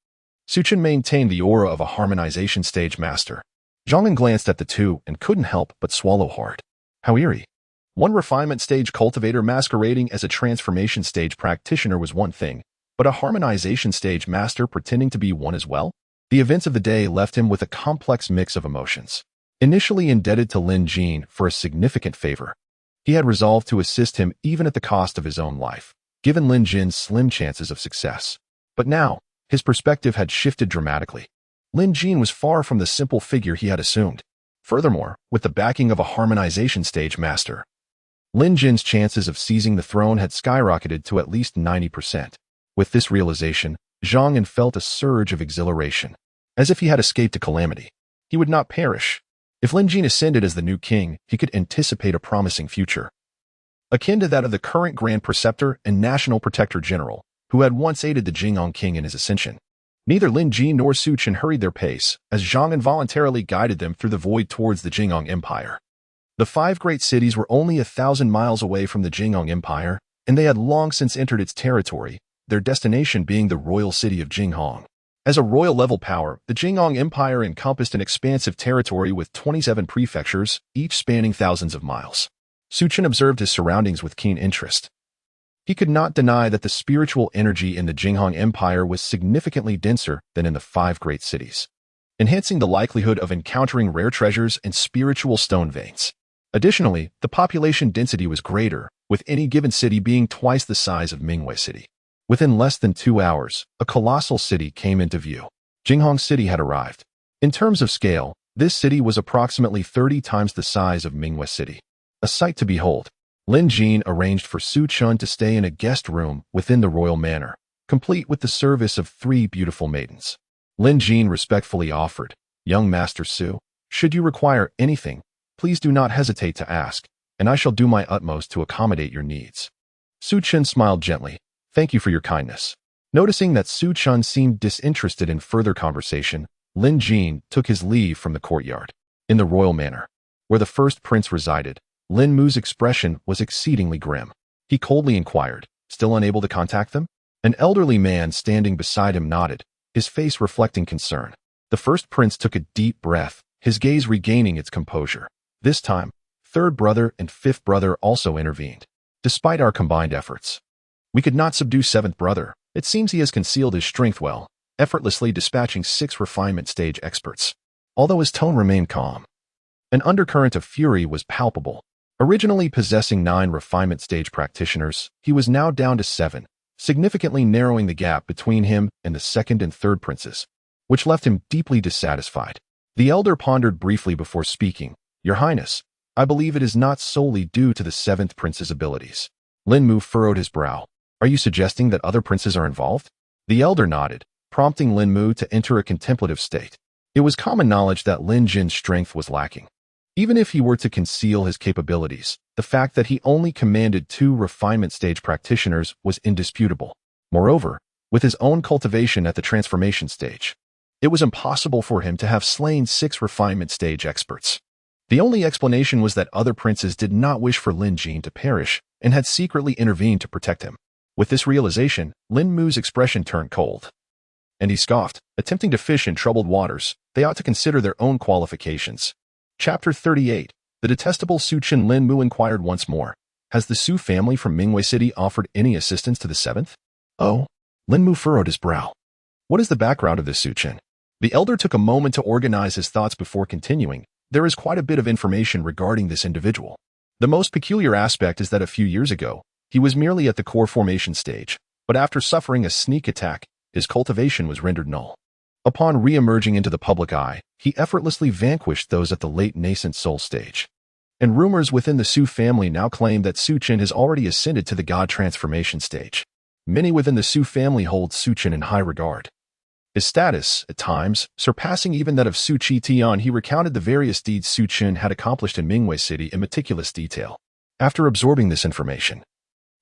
Su Chen maintained the aura of a harmonization stage master. Zhang glanced at the two and couldn't help but swallow hard. How eerie. One refinement stage cultivator masquerading as a transformation stage practitioner was one thing, but a harmonization stage master pretending to be one as well? The events of the day left him with a complex mix of emotions. Initially indebted to Lin Jin for a significant favor, he had resolved to assist him even at the cost of his own life, given Lin Jin's slim chances of success. But now, his perspective had shifted dramatically. Lin Jin was far from the simple figure he had assumed. Furthermore, with the backing of a harmonization stage master, Lin Jin's chances of seizing the throne had skyrocketed to at least 90%. With this realization, Zhang felt a surge of exhilaration, as if he had escaped a calamity. He would not perish. If Lin Jin ascended as the new king, he could anticipate a promising future, akin to that of the current Grand Preceptor and National Protector General, who had once aided the Jing King in his ascension. Neither Lin Jin nor Su Chen hurried their pace, as Zhang involuntarily guided them through the void towards the Jing Empire. The 5 great cities were only 1,000 miles away from the Jing Empire, and they had long since entered its territory, their destination being the royal city of Jinghong. As a royal-level power, the Jing Empire encompassed an expansive territory with 27 prefectures, each spanning thousands of miles. Su Chen observed his surroundings with keen interest. He could not deny that the spiritual energy in the Jing Empire was significantly denser than in the 5 great cities, enhancing the likelihood of encountering rare treasures and spiritual stone veins. Additionally, the population density was greater, with any given city being twice the size of Mingwei City. Within less than 2 hours, a colossal city came into view. Jinghong City had arrived. In terms of scale, this city was approximately 30 times the size of Minghui City. A sight to behold. Lin Jin arranged for Su Chen to stay in a guest room within the royal manor, complete with the service of 3 beautiful maidens. Lin Jin respectfully offered, "Young Master Su, should you require anything, please do not hesitate to ask, and I shall do my utmost to accommodate your needs." Su Chen smiled gently. "Thank you for your kindness." Noticing that Su Chen seemed disinterested in further conversation, Lin Jin took his leave from the courtyard. In the royal manor, where the first prince resided, Lin Mu's expression was exceedingly grim. He coldly inquired, "Still unable to contact them?" An elderly man standing beside him nodded, his face reflecting concern. The first prince took a deep breath, his gaze regaining its composure. This time, third brother and fifth brother also intervened. "Despite our combined efforts, we could not subdue seventh brother. It seems he has concealed his strength well, effortlessly dispatching 6 refinement stage experts." Although his tone remained calm, an undercurrent of fury was palpable. Originally possessing 9 refinement stage practitioners, he was now down to 7, significantly narrowing the gap between him and the second and third princes, which left him deeply dissatisfied. The elder pondered briefly before speaking. "Your Highness, I believe it is not solely due to the 7th prince's abilities." Lin Mu furrowed his brow. "Are you suggesting that other princes are involved?" The elder nodded, prompting Lin Mu to enter a contemplative state. It was common knowledge that Lin Jin's strength was lacking. Even if he were to conceal his capabilities, the fact that he only commanded 2 refinement stage practitioners was indisputable. Moreover, with his own cultivation at the transformation stage, it was impossible for him to have slain 6 refinement stage experts. The only explanation was that other princes did not wish for Lin Jin to perish and had secretly intervened to protect him. With this realization, Lin Mu's expression turned cold, and he scoffed, attempting to fish in troubled waters. They ought to consider their own qualifications. Chapter 38. The detestable Su Chen. Lin Mu inquired once more. "Has the Su family from Minghui City offered any assistance to the 7th? "Oh." Lin Mu furrowed his brow. "What is the background of this Su Chen?" The elder took a moment to organize his thoughts before continuing. "There is quite a bit of information regarding this individual. The most peculiar aspect is that a few years ago, he was merely at the core formation stage, but after suffering a sneak attack, his cultivation was rendered null. Upon re-emerging into the public eye, he effortlessly vanquished those at the late nascent soul stage. And rumors within the Su family now claim that Su Chen has already ascended to the god transformation stage. Many within the Su family hold Su Chen in high regard. His status, at times, surpassing even that of Su Chi Tian. He recounted the various deeds Su Chen had accomplished in Minghui City in meticulous detail. After absorbing this information,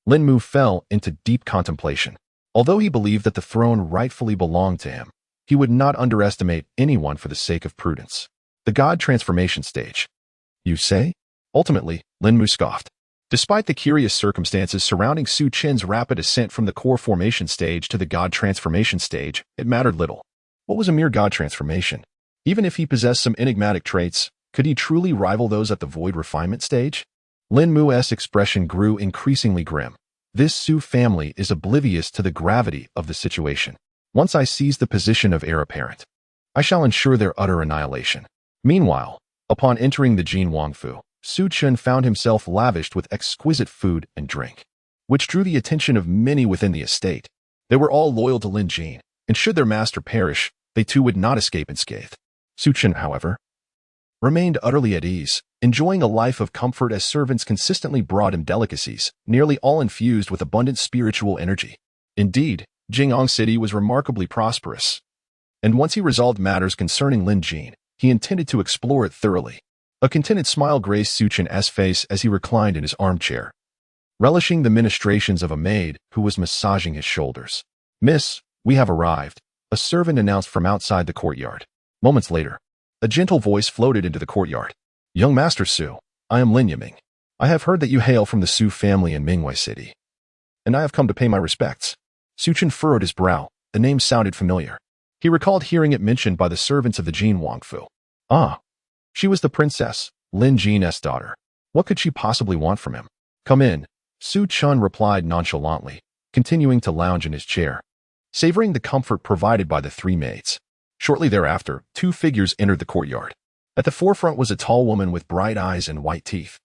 Lin Mu fell into deep contemplation. Although he believed that the throne rightfully belonged to him, he would not underestimate anyone for the sake of prudence. The god transformation stage. You say? Ultimately, Lin Mu scoffed. Despite the curious circumstances surrounding Su Chen's rapid ascent from the core formation stage to the god transformation stage, it mattered little. What was a mere god transformation? Even if he possessed some enigmatic traits, could he truly rival those at the void refinement stage? Lin Mu's expression grew increasingly grim. This Su family is oblivious to the gravity of the situation. Once I seize the position of heir apparent, I shall ensure their utter annihilation. Meanwhile, upon entering the Jin Wangfu, Su Chen found himself lavished with exquisite food and drink, which drew the attention of many within the estate. They were all loyal to Lin Jin, and should their master perish, they too would not escape unscathed. Su Chen, however, remained utterly at ease, enjoying a life of comfort as servants consistently brought him delicacies, nearly all infused with abundant spiritual energy. Indeed, Jinghong City was remarkably prosperous, and once he resolved matters concerning Lin Jin, he intended to explore it thoroughly. A contented smile graced Su Chen's face as he reclined in his armchair, relishing the ministrations of a maid who was massaging his shoulders. "Miss, we have arrived," a servant announced from outside the courtyard. Moments later, a gentle voice floated into the courtyard. "Young Master Su, I am Lin Yiming. I have heard that you hail from the Su family in Minghui City, and I have come to pay my respects." Su Chen furrowed his brow. The name sounded familiar. He recalled hearing it mentioned by the servants of the Jin Wangfu. Ah, she was the princess, Lin Jin's daughter. What could she possibly want from him? "Come in," Su Chen replied nonchalantly, continuing to lounge in his chair, savoring the comfort provided by the 3 maids. Shortly thereafter, 2 figures entered the courtyard. At the forefront was a tall woman with bright eyes and white teeth.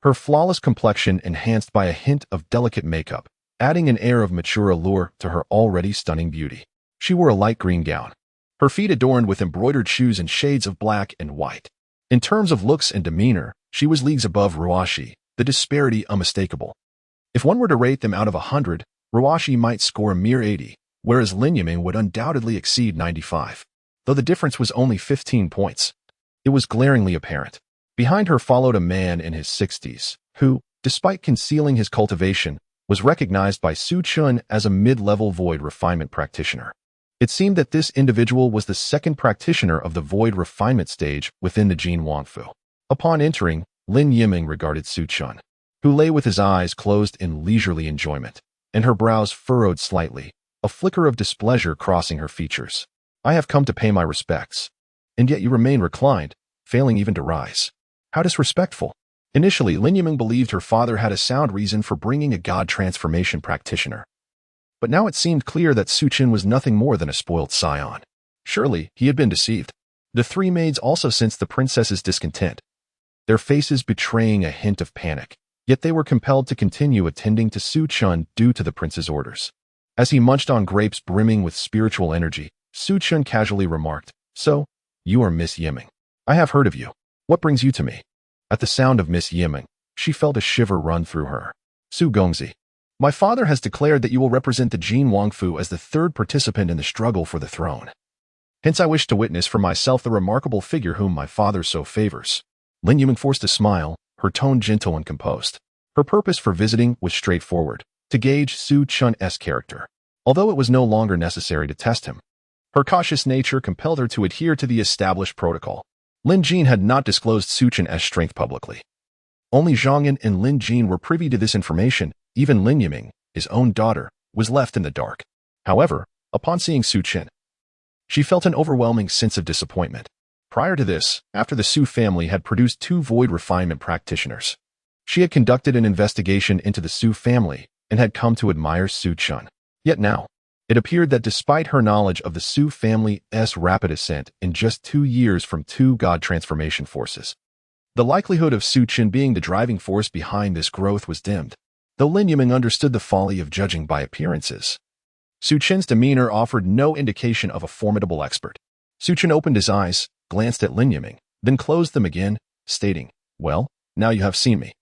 Her flawless complexion enhanced by a hint of delicate makeup, adding an air of mature allure to her already stunning beauty. She wore a light green gown, her feet adorned with embroidered shoes in shades of black and white. In terms of looks and demeanor, she was leagues above Ruashi, the disparity unmistakable. If one were to rate them out of 100, Ruashi might score a mere 80, whereas Lin Yiming would undoubtedly exceed 95. Though the difference was only 15 points, it was glaringly apparent. Behind her followed a man in his 60s, who, despite concealing his cultivation, was recognized by Su Chen as a mid-level void refinement practitioner. It seemed that this individual was the second practitioner of the void refinement stage within the Jin Wangfu. Upon entering, Lin Yiming regarded Su Chen, who lay with his eyes closed in leisurely enjoyment, and her brows furrowed slightly, a flicker of displeasure crossing her features. "I have come to pay my respects. And yet you remain reclined, failing even to rise. How disrespectful." Initially, Lin Yiming believed her father had a sound reason for bringing a god transformation practitioner. But now it seemed clear that Su Chen was nothing more than a spoiled scion. Surely, he had been deceived. The three maids also sensed the princess's discontent, their faces betraying a hint of panic. Yet they were compelled to continue attending to Su Chen due to the prince's orders. As he munched on grapes brimming with spiritual energy, Su Chen casually remarked, "So, you are Miss Yiming. I have heard of you. What brings you to me?" At the sound of Miss Yiming, she felt a shiver run through her. "Su Gongzi, my father has declared that you will represent the Jin Wangfu as the third participant in the struggle for the throne. Hence I wish to witness for myself the remarkable figure whom my father so favors." Lin Yiming forced a smile, her tone gentle and composed. Her purpose for visiting was straightforward, to gauge Su Chen's character, although it was no longer necessary to test him. Her cautious nature compelled her to adhere to the established protocol. Lin Jin had not disclosed Su Chen's strength publicly. Only Zhang Yan and Lin Jin were privy to this information. Even Lin Yiming, his own daughter, was left in the dark. However, upon seeing Su Chen, she felt an overwhelming sense of disappointment. Prior to this, after the Su family had produced 2 void refinement practitioners, she had conducted an investigation into the Su family and had come to admire Su Chen. Yet now, it appeared that despite her knowledge of the Su family's rapid ascent in just 2 years from 2 god transformation forces, the likelihood of Su Chen being the driving force behind this growth was dimmed. Though Lin Yiming understood the folly of judging by appearances, Su Chen's demeanor offered no indication of a formidable expert. Su Chen opened his eyes, glanced at Lin Yiming, then closed them again, stating, "Well, now you have seen me."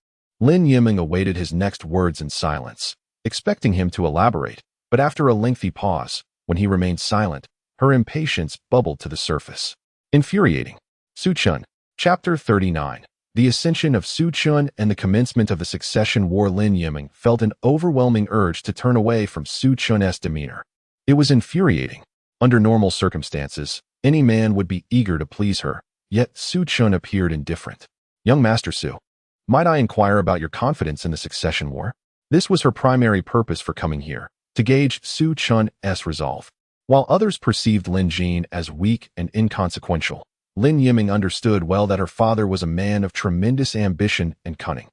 Lin Yiming awaited his next words in silence, expecting him to elaborate, but after a lengthy pause, when he remained silent, her impatience bubbled to the surface. Infuriating. Su Chen. Chapter 39. The ascension of Su Chen and the commencement of the succession war. Lin Yiming felt an overwhelming urge to turn away from Su Chen's demeanor. It was infuriating. Under normal circumstances, any man would be eager to please her, yet Su Chen appeared indifferent. "Young Master Su, might I inquire about your confidence in the succession war?" This was her primary purpose for coming here, to gauge Su Chen's resolve. While others perceived Lin Jin as weak and inconsequential, Lin Yiming understood well that her father was a man of tremendous ambition and cunning.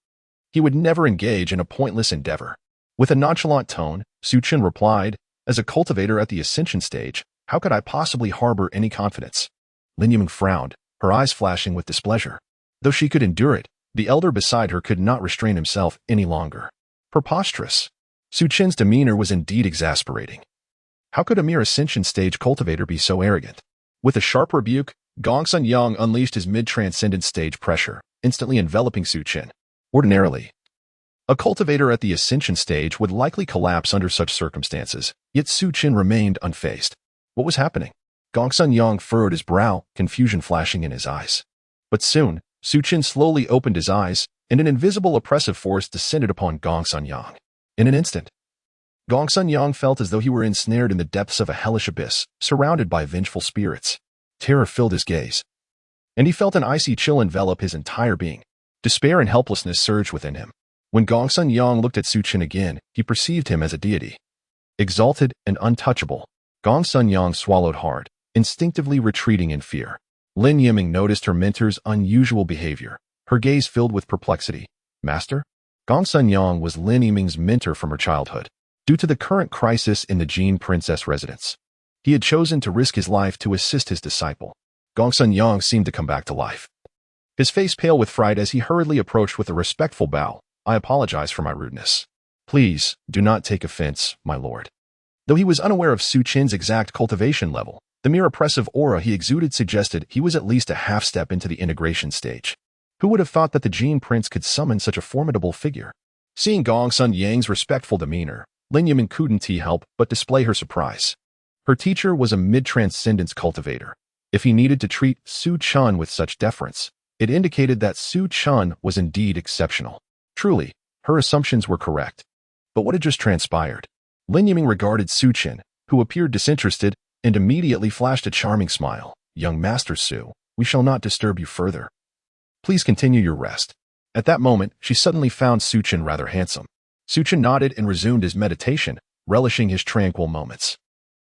He would never engage in a pointless endeavor. With a nonchalant tone, Su Chen replied, "As a cultivator at the ascension stage, how could I possibly harbor any confidence?" Lin Yiming frowned, her eyes flashing with displeasure. Though she could endure it, the elder beside her could not restrain himself any longer. Preposterous. Su Chen's demeanor was indeed exasperating. How could a mere ascension stage cultivator be so arrogant? With a sharp rebuke, Gongsun Yang unleashed his mid-transcendent stage pressure, instantly enveloping Su Chen. Ordinarily, a cultivator at the ascension stage would likely collapse under such circumstances, yet Su Chen remained unfazed. What was happening? Gongsun Yang furrowed his brow, confusion flashing in his eyes. But soon, Su Chen slowly opened his eyes, and an invisible oppressive force descended upon Gongsun Yang. In an instant, Gongsun Yang felt as though he were ensnared in the depths of a hellish abyss, surrounded by vengeful spirits. Terror filled his gaze, and he felt an icy chill envelop his entire being. Despair and helplessness surged within him. When Gongsun Yang looked at Su Chen again, he perceived him as a deity. Exalted and untouchable, Gongsun Yang swallowed hard, instinctively retreating in fear. Lin Yiming noticed her mentor's unusual behavior, her gaze filled with perplexity. "Master?" Gongsun Yang was Lin Yiming's mentor from her childhood. Due to the current crisis in the Jin princess residence, he had chosen to risk his life to assist his disciple. Gongsun Yang seemed to come back to life, his face pale with fright as he hurriedly approached with a respectful bow. "I apologize for my rudeness. Please, do not take offense, my lord." Though he was unaware of Su Chen's exact cultivation level, The mere oppressive aura he exuded suggested he was at least a half step into the integration stage. Who would have thought that the Jing prince could summon such a formidable figure? Seeing Gongsun Yang's respectful demeanor, Lin Yiming couldn't help but display her surprise. Her teacher was a mid-transcendence cultivator. If he needed to treat Su Chen with such deference, it indicated that Su Chen was indeed exceptional. Truly, her assumptions were correct. But what had just transpired? Lin Yiming regarded Su Chen, who appeared disinterested, and immediately flashed a charming smile. "Young Master Su, we shall not disturb you further. Please continue your rest." At that moment, she suddenly found Su Chen rather handsome. Su Chen nodded and resumed his meditation, relishing his tranquil moments.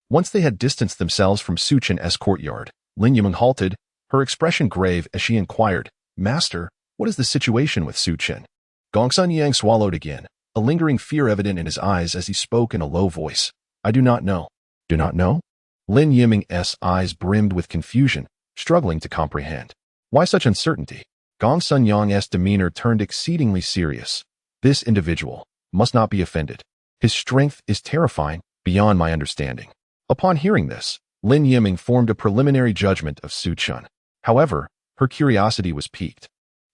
Once they had distanced themselves from Su Chen's courtyard, Lin Yiming halted, her expression grave as she inquired, "Master, what is the situation with Su Chen?" Gongsun Yang swallowed again, a lingering fear evident in his eyes as he spoke in a low voice. "I do not know." "Do not know?" Lin Yiming's eyes brimmed with confusion, struggling to comprehend. Why such uncertainty? Gongsun Yang's demeanor turned exceedingly serious. "This individual must not be offended. His strength is terrifying, beyond my understanding." Upon hearing this, Lin Yiming formed a preliminary judgment of Su Chen. However, her curiosity was piqued.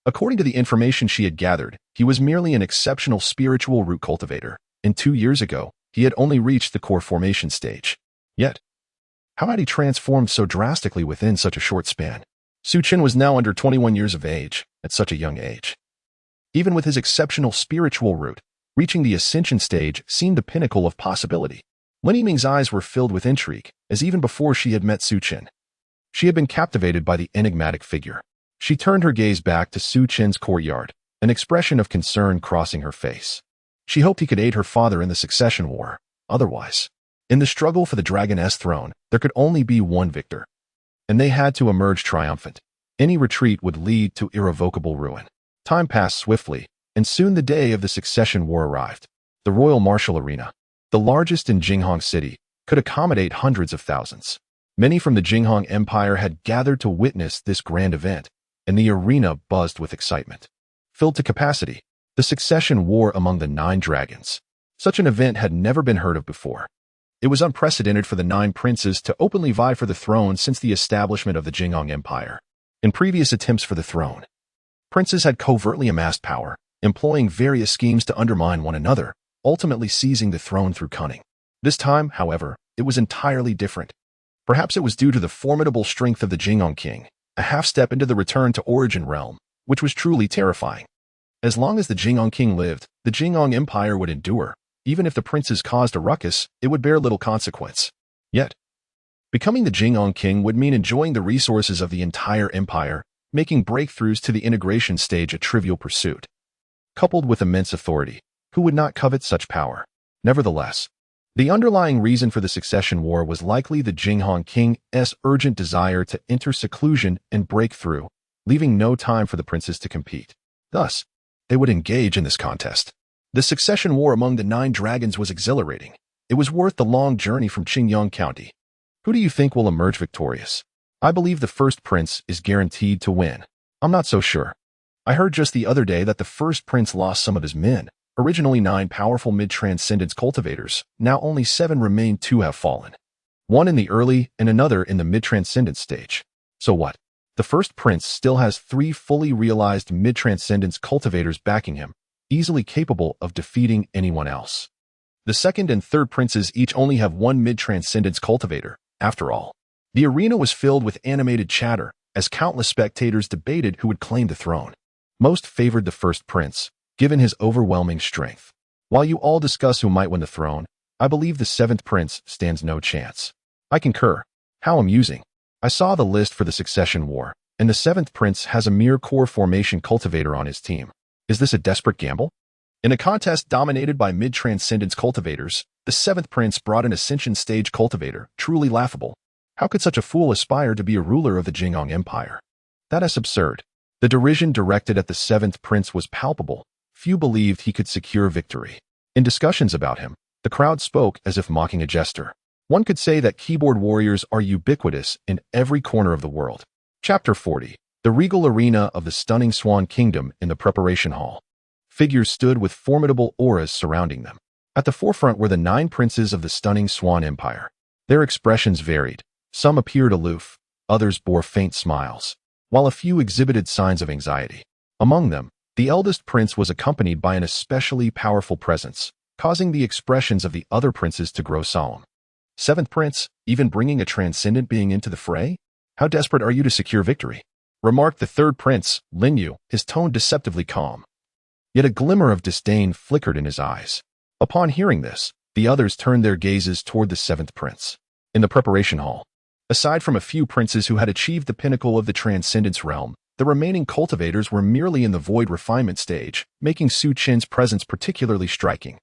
According to the information she had gathered, he was merely an exceptional spiritual root cultivator, and 2 years ago, he had only reached the core formation stage. Yet, how had he transformed so drastically within such a short span? Su Chen was now under 21 years of age, at such a young age. Even with his exceptional spiritual root, reaching the ascension stage seemed the pinnacle of possibility. Lin Yiming's eyes were filled with intrigue, as even before she had met Su Chen. She had been captivated by the enigmatic figure. She turned her gaze back to Su Chen's courtyard, an expression of concern crossing her face. She hoped he could aid her father in the succession war. Otherwise, in the struggle for the Dragon's throne, there could only be one victor. And they had to emerge triumphant. Any retreat would lead to irrevocable ruin. Time passed swiftly, and soon the day of the succession war arrived. The Royal Martial Arena, the largest in Jinghong City, could accommodate hundreds of thousands. Many from the Jinghong Empire had gathered to witness this grand event, and the arena buzzed with excitement. Filled to capacity, the succession war among the 9 dragons. Such an event had never been heard of before. It was unprecedented for the 9 princes to openly vie for the throne since the establishment of the Jinghong Empire. In previous attempts for the throne, princes had covertly amassed power, employing various schemes to undermine one another, ultimately seizing the throne through cunning. This time, however, it was entirely different. Perhaps it was due to the formidable strength of the Jinghong king, a half step into the return to origin realm, which was truly terrifying. As long as the Jinghong king lived, the Jinghong Empire would endure. Even if the princes caused a ruckus, it would bear little consequence. Yet, becoming the Jinghong king would mean enjoying the resources of the entire empire, making breakthroughs to the integration stage a trivial pursuit. Coupled with immense authority, who would not covet such power? Nevertheless, the underlying reason for the succession war was likely the Jinghong king's urgent desire to enter seclusion and break through, leaving no time for the princes to compete. Thus, they would engage in this contest. The succession war among the 9 dragons was exhilarating. It was worth the long journey from Qingyang County. Who do you think will emerge victorious? I believe the first prince is guaranteed to win. I'm not so sure. I heard just the other day that the first prince lost some of his men. Originally 9 powerful mid-transcendence cultivators, now only 7 remain to have fallen. One in the early and another in the mid-transcendence stage. So what? The first prince still has 3 fully realized mid-transcendence cultivators backing him, easily capable of defeating anyone else. The second and third princes each only have 1 mid-transcendence cultivator. After all, the arena was filled with animated chatter as countless spectators debated who would claim the throne. Most favored the first prince, given his overwhelming strength. While you all discuss who might win the throne, I believe the 7th prince stands no chance. I concur. How amusing. I saw the list for the succession war, and the 7th prince has a mere core formation cultivator on his team. Is this a desperate gamble? In a contest dominated by mid-transcendence cultivators, the 7th prince brought an ascension stage cultivator, truly laughable. How could such a fool aspire to be a ruler of the Jinghong Empire? That is absurd. The derision directed at the 7th prince was palpable. Few believed he could secure victory. In discussions about him, the crowd spoke as if mocking a jester. One could say that keyboard warriors are ubiquitous in every corner of the world. Chapter 40. The regal arena of the stunning Swan Kingdom in the preparation hall. Figures stood with formidable auras surrounding them. At the forefront were the 9 princes of the stunning Swan Empire. Their expressions varied. Some appeared aloof, others bore faint smiles, while a few exhibited signs of anxiety. Among them, the eldest prince was accompanied by an especially powerful presence, causing the expressions of the other princes to grow solemn. Seventh prince, even bringing a transcendent being into the fray? How desperate are you to secure victory? Remarked the third prince, Lin Yu, his tone deceptively calm. Yet a glimmer of disdain flickered in his eyes. Upon hearing this, the others turned their gazes toward the seventh prince. In the preparation hall, aside from a few princes who had achieved the pinnacle of the transcendence realm, the remaining cultivators were merely in the void refinement stage, making Su Chen's presence particularly striking.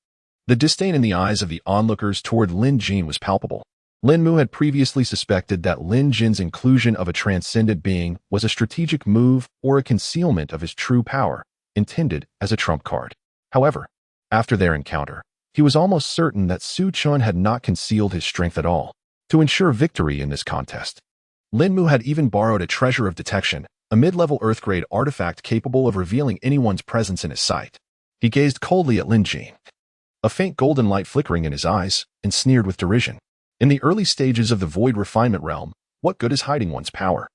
The disdain in the eyes of the onlookers toward Lin Jin was palpable. Lin Mu had previously suspected that Lin Jin's inclusion of a transcendent being was a strategic move or a concealment of his true power, intended as a trump card. However, after their encounter, he was almost certain that Su Chen had not concealed his strength at all. To ensure victory in this contest, Lin Mu had even borrowed a treasure of detection, a mid-level Earth-grade artifact capable of revealing anyone's presence in his sight. He gazed coldly at Lin Jin, a faint golden light flickering in his eyes, and sneered with derision. In the early stages of the void refinement realm, what good is hiding one's power?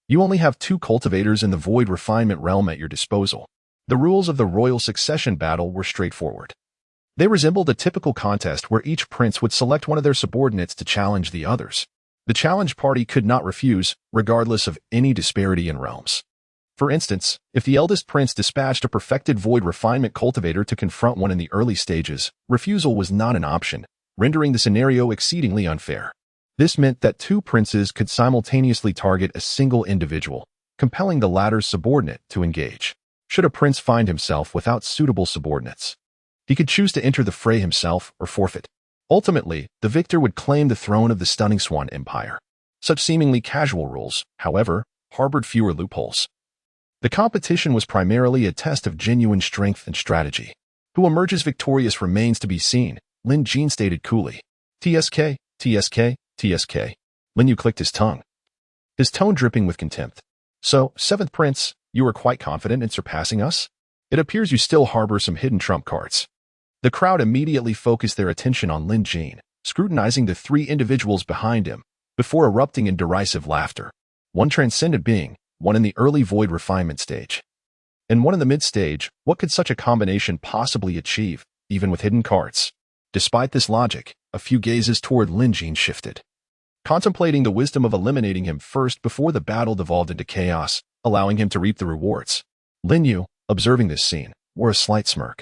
You only have 2 cultivators in the void refinement realm at your disposal. The rules of the royal succession battle were straightforward. They resembled a typical contest where each prince would select one of their subordinates to challenge the others. The challenged party could not refuse, regardless of any disparity in realms. For instance, if the eldest prince dispatched a perfected void refinement cultivator to confront one in the early stages, refusal was not an option, rendering the scenario exceedingly unfair. This meant that 2 princes could simultaneously target a single individual, compelling the latter's subordinate to engage. Should a prince find himself without suitable subordinates, he could choose to enter the fray himself or forfeit. Ultimately, the victor would claim the throne of the Stunning Swan Empire. Such seemingly casual rules, however, harbored fewer loopholes. The competition was primarily a test of genuine strength and strategy. Who emerges victorious remains to be seen, Lin Jin stated coolly. TSK, TSK, TSK. Lin Yu clicked his tongue, his tone dripping with contempt. So, seventh prince, you are quite confident in surpassing us? It appears you still harbor some hidden trump cards. The crowd immediately focused their attention on Lin Jin, scrutinizing the 3 individuals behind him, before erupting in derisive laughter. One transcendent being, one in the early void refinement stage, and one in the mid-stage. What could such a combination possibly achieve, even with hidden cards? Despite this logic, a few gazes toward Lin Jin shifted, contemplating the wisdom of eliminating him first before the battle devolved into chaos, allowing him to reap the rewards. Lin Yu, observing this scene, wore a slight smirk.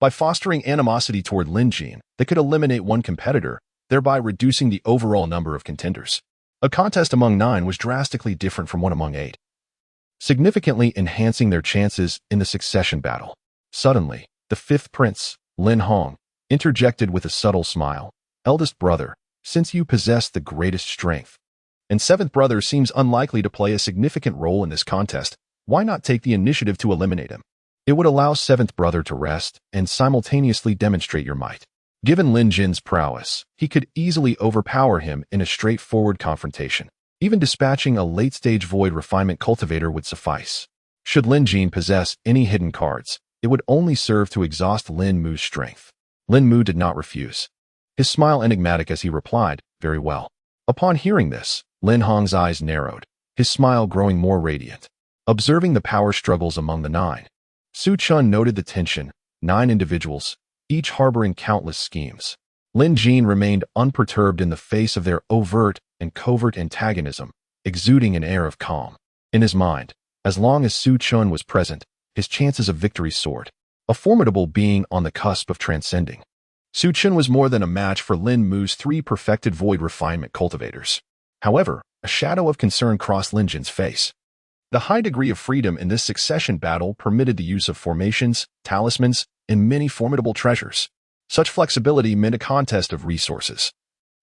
By fostering animosity toward Lin Jin, they could eliminate one competitor, thereby reducing the overall number of contenders. A contest among 9 was drastically different from one among 8, significantly enhancing their chances in the succession battle. Suddenly, the 5th prince, Lin Hong, interjected with a subtle smile. Eldest brother, since you possess the greatest strength, and 7th brother seems unlikely to play a significant role in this contest, why not take the initiative to eliminate him? It would allow 7th brother to rest and simultaneously demonstrate your might. Given Lin Jin's prowess, he could easily overpower him in a straightforward confrontation. Even dispatching a late-stage void refinement cultivator would suffice. Should Lin Jin possess any hidden cards, it would only serve to exhaust Lin Mu's strength. Lin Mu did not refuse, his smile enigmatic as he replied, very well. Upon hearing this, Lin Hong's eyes narrowed, his smile growing more radiant. Observing the power struggles among the 9, Su Chen noted the tension. 9 individuals, each harboring countless schemes. Lin Jin remained unperturbed in the face of their overt and covert antagonism, exuding an air of calm. In his mind, as long as Su Chen was present, his chances of victory soared, a formidable being on the cusp of transcending. Su Chen was more than a match for Lin Mu's 3 perfected void refinement cultivators. However, a shadow of concern crossed Lin Jin's face. The high degree of freedom in this succession battle permitted the use of formations, talismans, and many formidable treasures. Such flexibility meant a contest of resources.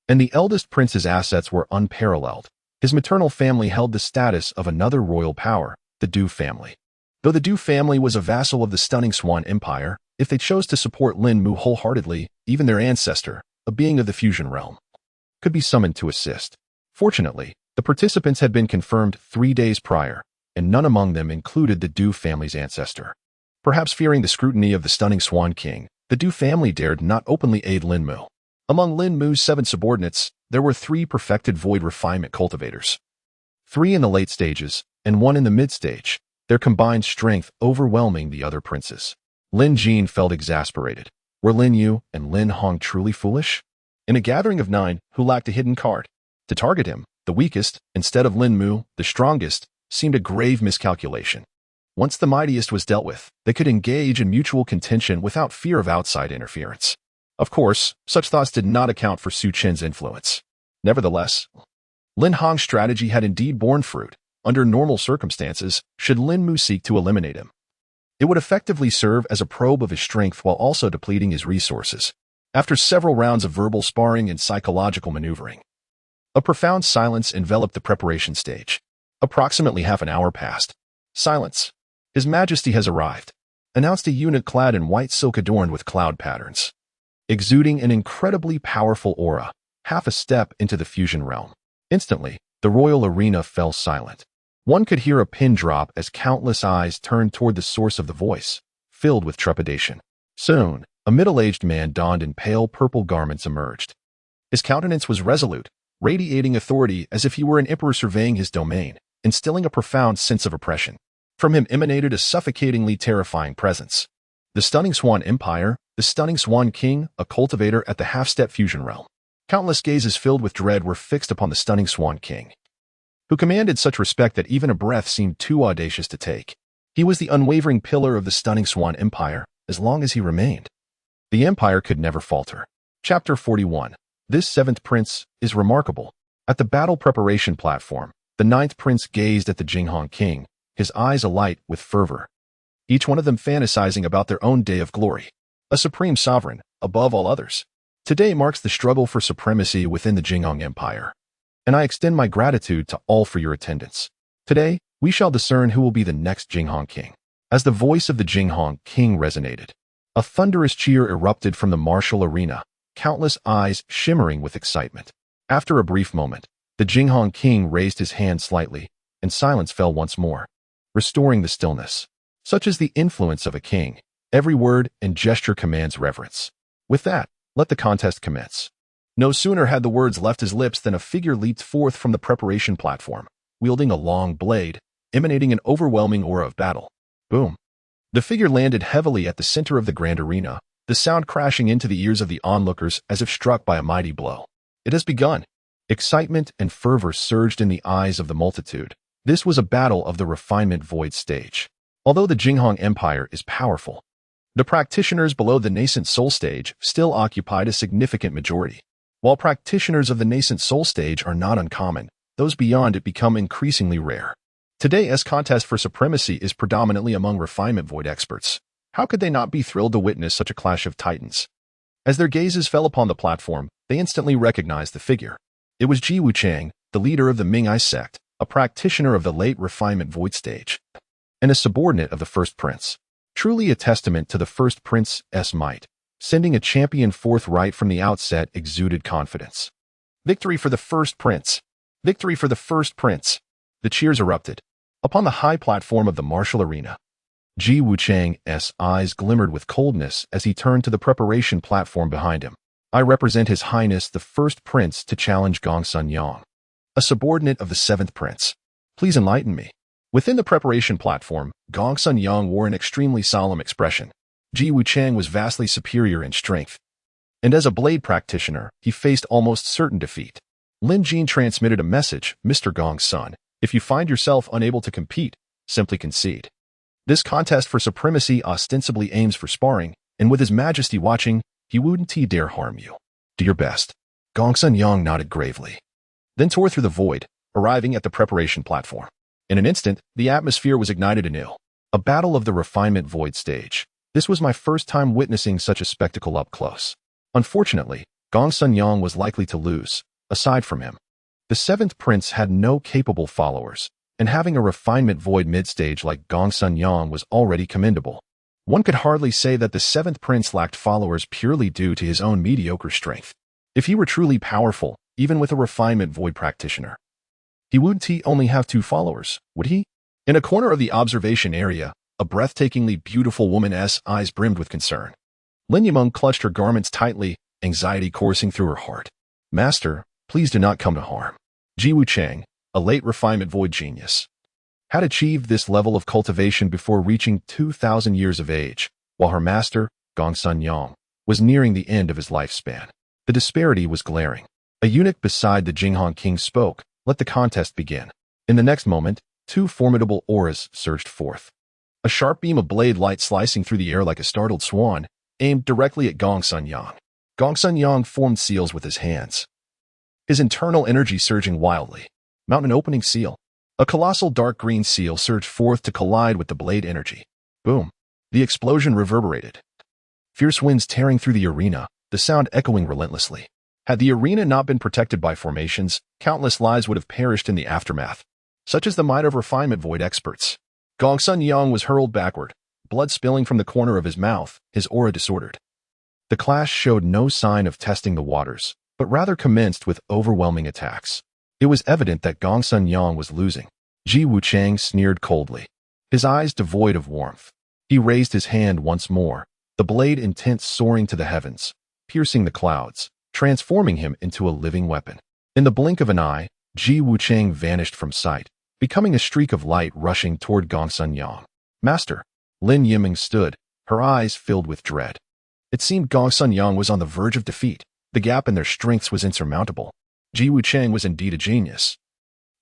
And the eldest prince's assets were unparalleled. His maternal family held the status of another royal power, the Du family. Though the Du family was a vassal of the Stunning Swan Empire, if they chose to support Lin Mu wholeheartedly, even their ancestor, a being of the fusion realm, could be summoned to assist. Fortunately, the participants had been confirmed 3 days prior, and none among them included the Du family's ancestor. Perhaps fearing the scrutiny of the Stunning Swan King, the Du family dared not openly aid Lin Mu. Among Lin Mu's 7 subordinates, there were 3 perfected void refinement cultivators. 3 in the late stages, and 1 in the mid-stage, their combined strength overwhelming the other princes. Lin Jin felt exasperated. Were Lin Yu and Lin Hong truly foolish? In a gathering of 9 who lacked a hidden card, to target him, the weakest, instead of Lin Mu, the strongest, seemed a grave miscalculation. Once the mightiest was dealt with, they could engage in mutual contention without fear of outside interference. Of course, such thoughts did not account for Su Chen's influence. Nevertheless, Lin Hong's strategy had indeed borne fruit. Under normal circumstances, should Lin Mu seek to eliminate him, it would effectively serve as a probe of his strength while also depleting his resources. After several rounds of verbal sparring and psychological maneuvering, a profound silence enveloped the preparation stage. Approximately half an hour passed. Silence. His Majesty has arrived, announced a eunuch clad in white silk adorned with cloud patterns, exuding an incredibly powerful aura, half a step into the fusion realm. Instantly, the royal arena fell silent. One could hear a pin drop as countless eyes turned toward the source of the voice, filled with trepidation. Soon, a middle-aged man donned in pale purple garments emerged. His countenance was resolute, radiating authority as if he were an emperor surveying his domain, instilling a profound sense of oppression. From him emanated a suffocatingly terrifying presence. The Stunning Swan Empire, the Stunning Swan King, a cultivator at the half-step fusion realm. Countless gazes filled with dread were fixed upon the Stunning Swan King, who commanded such respect that even a breath seemed too audacious to take. He was the unwavering pillar of the Stunning Swan Empire, as long as he remained. The empire could never falter. Chapter 41. This 7th prince is remarkable. At the battle preparation platform, the 9th prince gazed at the Jinghong King, his eyes alight with fervor, each one of them fantasizing about their own day of glory. A supreme sovereign, above all others. Today marks the struggle for supremacy within the Jinghong Empire, and I extend my gratitude to all for your attendance. Today, we shall discern who will be the next Jinghong King. As the voice of the Jinghong King resonated, a thunderous cheer erupted from the martial arena, countless eyes shimmering with excitement. After a brief moment, the Jinghong King raised his hand slightly, and silence fell once more, restoring the stillness. Such is the influence of a king. Every word and gesture commands reverence. With that, let the contest commence. No sooner had the words left his lips than a figure leaped forth from the preparation platform, wielding a long blade, emanating an overwhelming aura of battle. Boom. The figure landed heavily at the center of the grand arena, the sound crashing into the ears of the onlookers as if struck by a mighty blow. It has begun. Excitement and fervor surged in the eyes of the multitude. This was a battle of the refinement void stage. Although the Jinghong Empire is powerful, the practitioners below the nascent soul stage still occupied a significant majority. While practitioners of the nascent soul stage are not uncommon, those beyond it become increasingly rare. Today's contest for supremacy is predominantly among refinement void experts. How could they not be thrilled to witness such a clash of titans? As their gazes fell upon the platform, they instantly recognized the figure. It was Ji Wuchang, the leader of the Ming-I sect, a practitioner of the late refinement void stage, and a subordinate of the first prince. Truly a testament to the first prince's might. Sending a champion forth right from the outset exuded confidence. Victory for the first prince! Victory for the first prince! The cheers erupted. Upon the high platform of the martial arena, Ji Wuchang's eyes glimmered with coldness as he turned to the preparation platform behind him. I represent His Highness the first prince to challenge Gongsun Yang, a subordinate of the 7th prince. Please enlighten me. Within the preparation platform, Gongsun Yang wore an extremely solemn expression. Ji Wuchang was vastly superior in strength, and as a blade practitioner, he faced almost certain defeat. Lin Jin transmitted a message, Mr. Gongsun, if you find yourself unable to compete, simply concede. This contest for supremacy ostensibly aims for sparring, and with His Majesty watching, he wouldn't dare harm you. Do your best. Gongsun Yang nodded gravely, then tore through the void, arriving at the preparation platform. In an instant, the atmosphere was ignited anew. A battle of the refinement void stage. This was my first time witnessing such a spectacle up close. Unfortunately, Gongsun Yang was likely to lose. Aside from him, the 7th prince had no capable followers, and having a refinement void mid-stage like Gongsun Yang was already commendable. One could hardly say that the 7th prince lacked followers purely due to his own mediocre strength. If he were truly powerful, even with a refinement void practitioner, he wouldn't only have 2 followers, would he? In a corner of the observation area, a breathtakingly beautiful woman's eyes brimmed with concern. Lin Yimeng clutched her garments tightly, anxiety coursing through her heart. Master, Please do not come to harm. Ji Wuchang, a late refinement void genius, had achieved this level of cultivation before reaching 2,000 years of age, while her master, Gongsun Yang, was nearing the end of his lifespan. The disparity was glaring. A eunuch beside the Jinghong king spoke, "Let the contest begin." In the next moment, two formidable auras surged forth. A sharp beam of blade light slicing through the air like a startled swan, aimed directly at Gongsun Yang. Gongsun Yang formed seals with his hands, his internal energy surging wildly. Mountain opening seal. A colossal dark green seal surged forth to collide with the blade energy. Boom. The explosion reverberated. Fierce winds tearing through the arena, the sound echoing relentlessly. Had the arena not been protected by formations, countless lives would have perished in the aftermath. Such is the might of refinement void experts. Gongsun Yang was hurled backward, blood spilling from the corner of his mouth, his aura disordered. The clash showed no sign of testing the waters, but rather commenced with overwhelming attacks. It was evident that Gongsun Yang was losing. Ji Wuchang sneered coldly, his eyes devoid of warmth. He raised his hand once more, the blade intent soaring to the heavens, piercing the clouds, transforming him into a living weapon. In the blink of an eye, Ji Wuchang vanished from sight, becoming a streak of light rushing toward Gongsun Yang. Master, Lin Yiming stood, her eyes filled with dread. It seemed Gongsun Yang was on the verge of defeat. The gap in their strengths was insurmountable. Ji Wuchang was indeed a genius.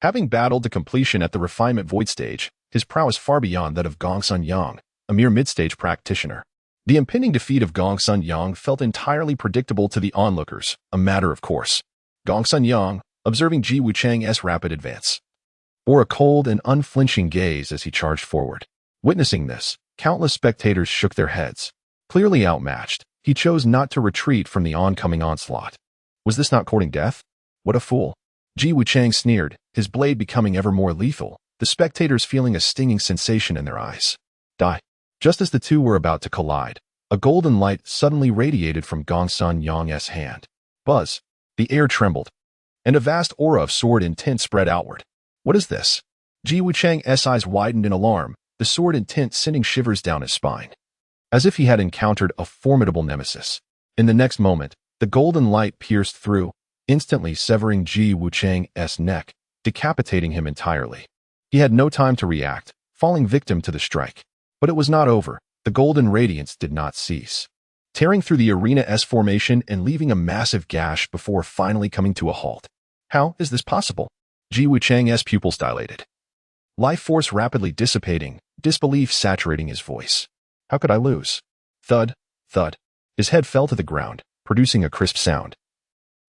Having battled to completion at the refinement void stage, his prowess far beyond that of Gongsun Yang, a mere mid-stage practitioner. The impending defeat of Gongsun Yang felt entirely predictable to the onlookers, a matter of course. Gongsun Yang, observing Ji Wuchang's rapid advance, bore a cold and unflinching gaze as he charged forward. Witnessing this, countless spectators shook their heads. Clearly outmatched, he chose not to retreat from the oncoming onslaught. Was this not courting death? What a fool. Ji Wuchang sneered, his blade becoming ever more lethal, the spectators feeling a stinging sensation in their eyes. Die. Just as the two were about to collide, a golden light suddenly radiated from Gongsun Yang's hand. Buzz. The air trembled, and a vast aura of sword intent spread outward. What is this? Ji Wuchang's eyes widened in alarm, the sword intent sending shivers down his spine, as if he had encountered a formidable nemesis. In the next moment, the golden light pierced through, instantly severing Ji Wuchang's neck, decapitating him entirely. He had no time to react, falling victim to the strike. But it was not over. The golden radiance did not cease, tearing through the arena's formation and leaving a massive gash before finally coming to a halt. How is this possible? Ji Wuchang's pupils dilated, life force rapidly dissipating, disbelief saturating his voice. How could I lose? Thud, thud. His head fell to the ground, producing a crisp sound,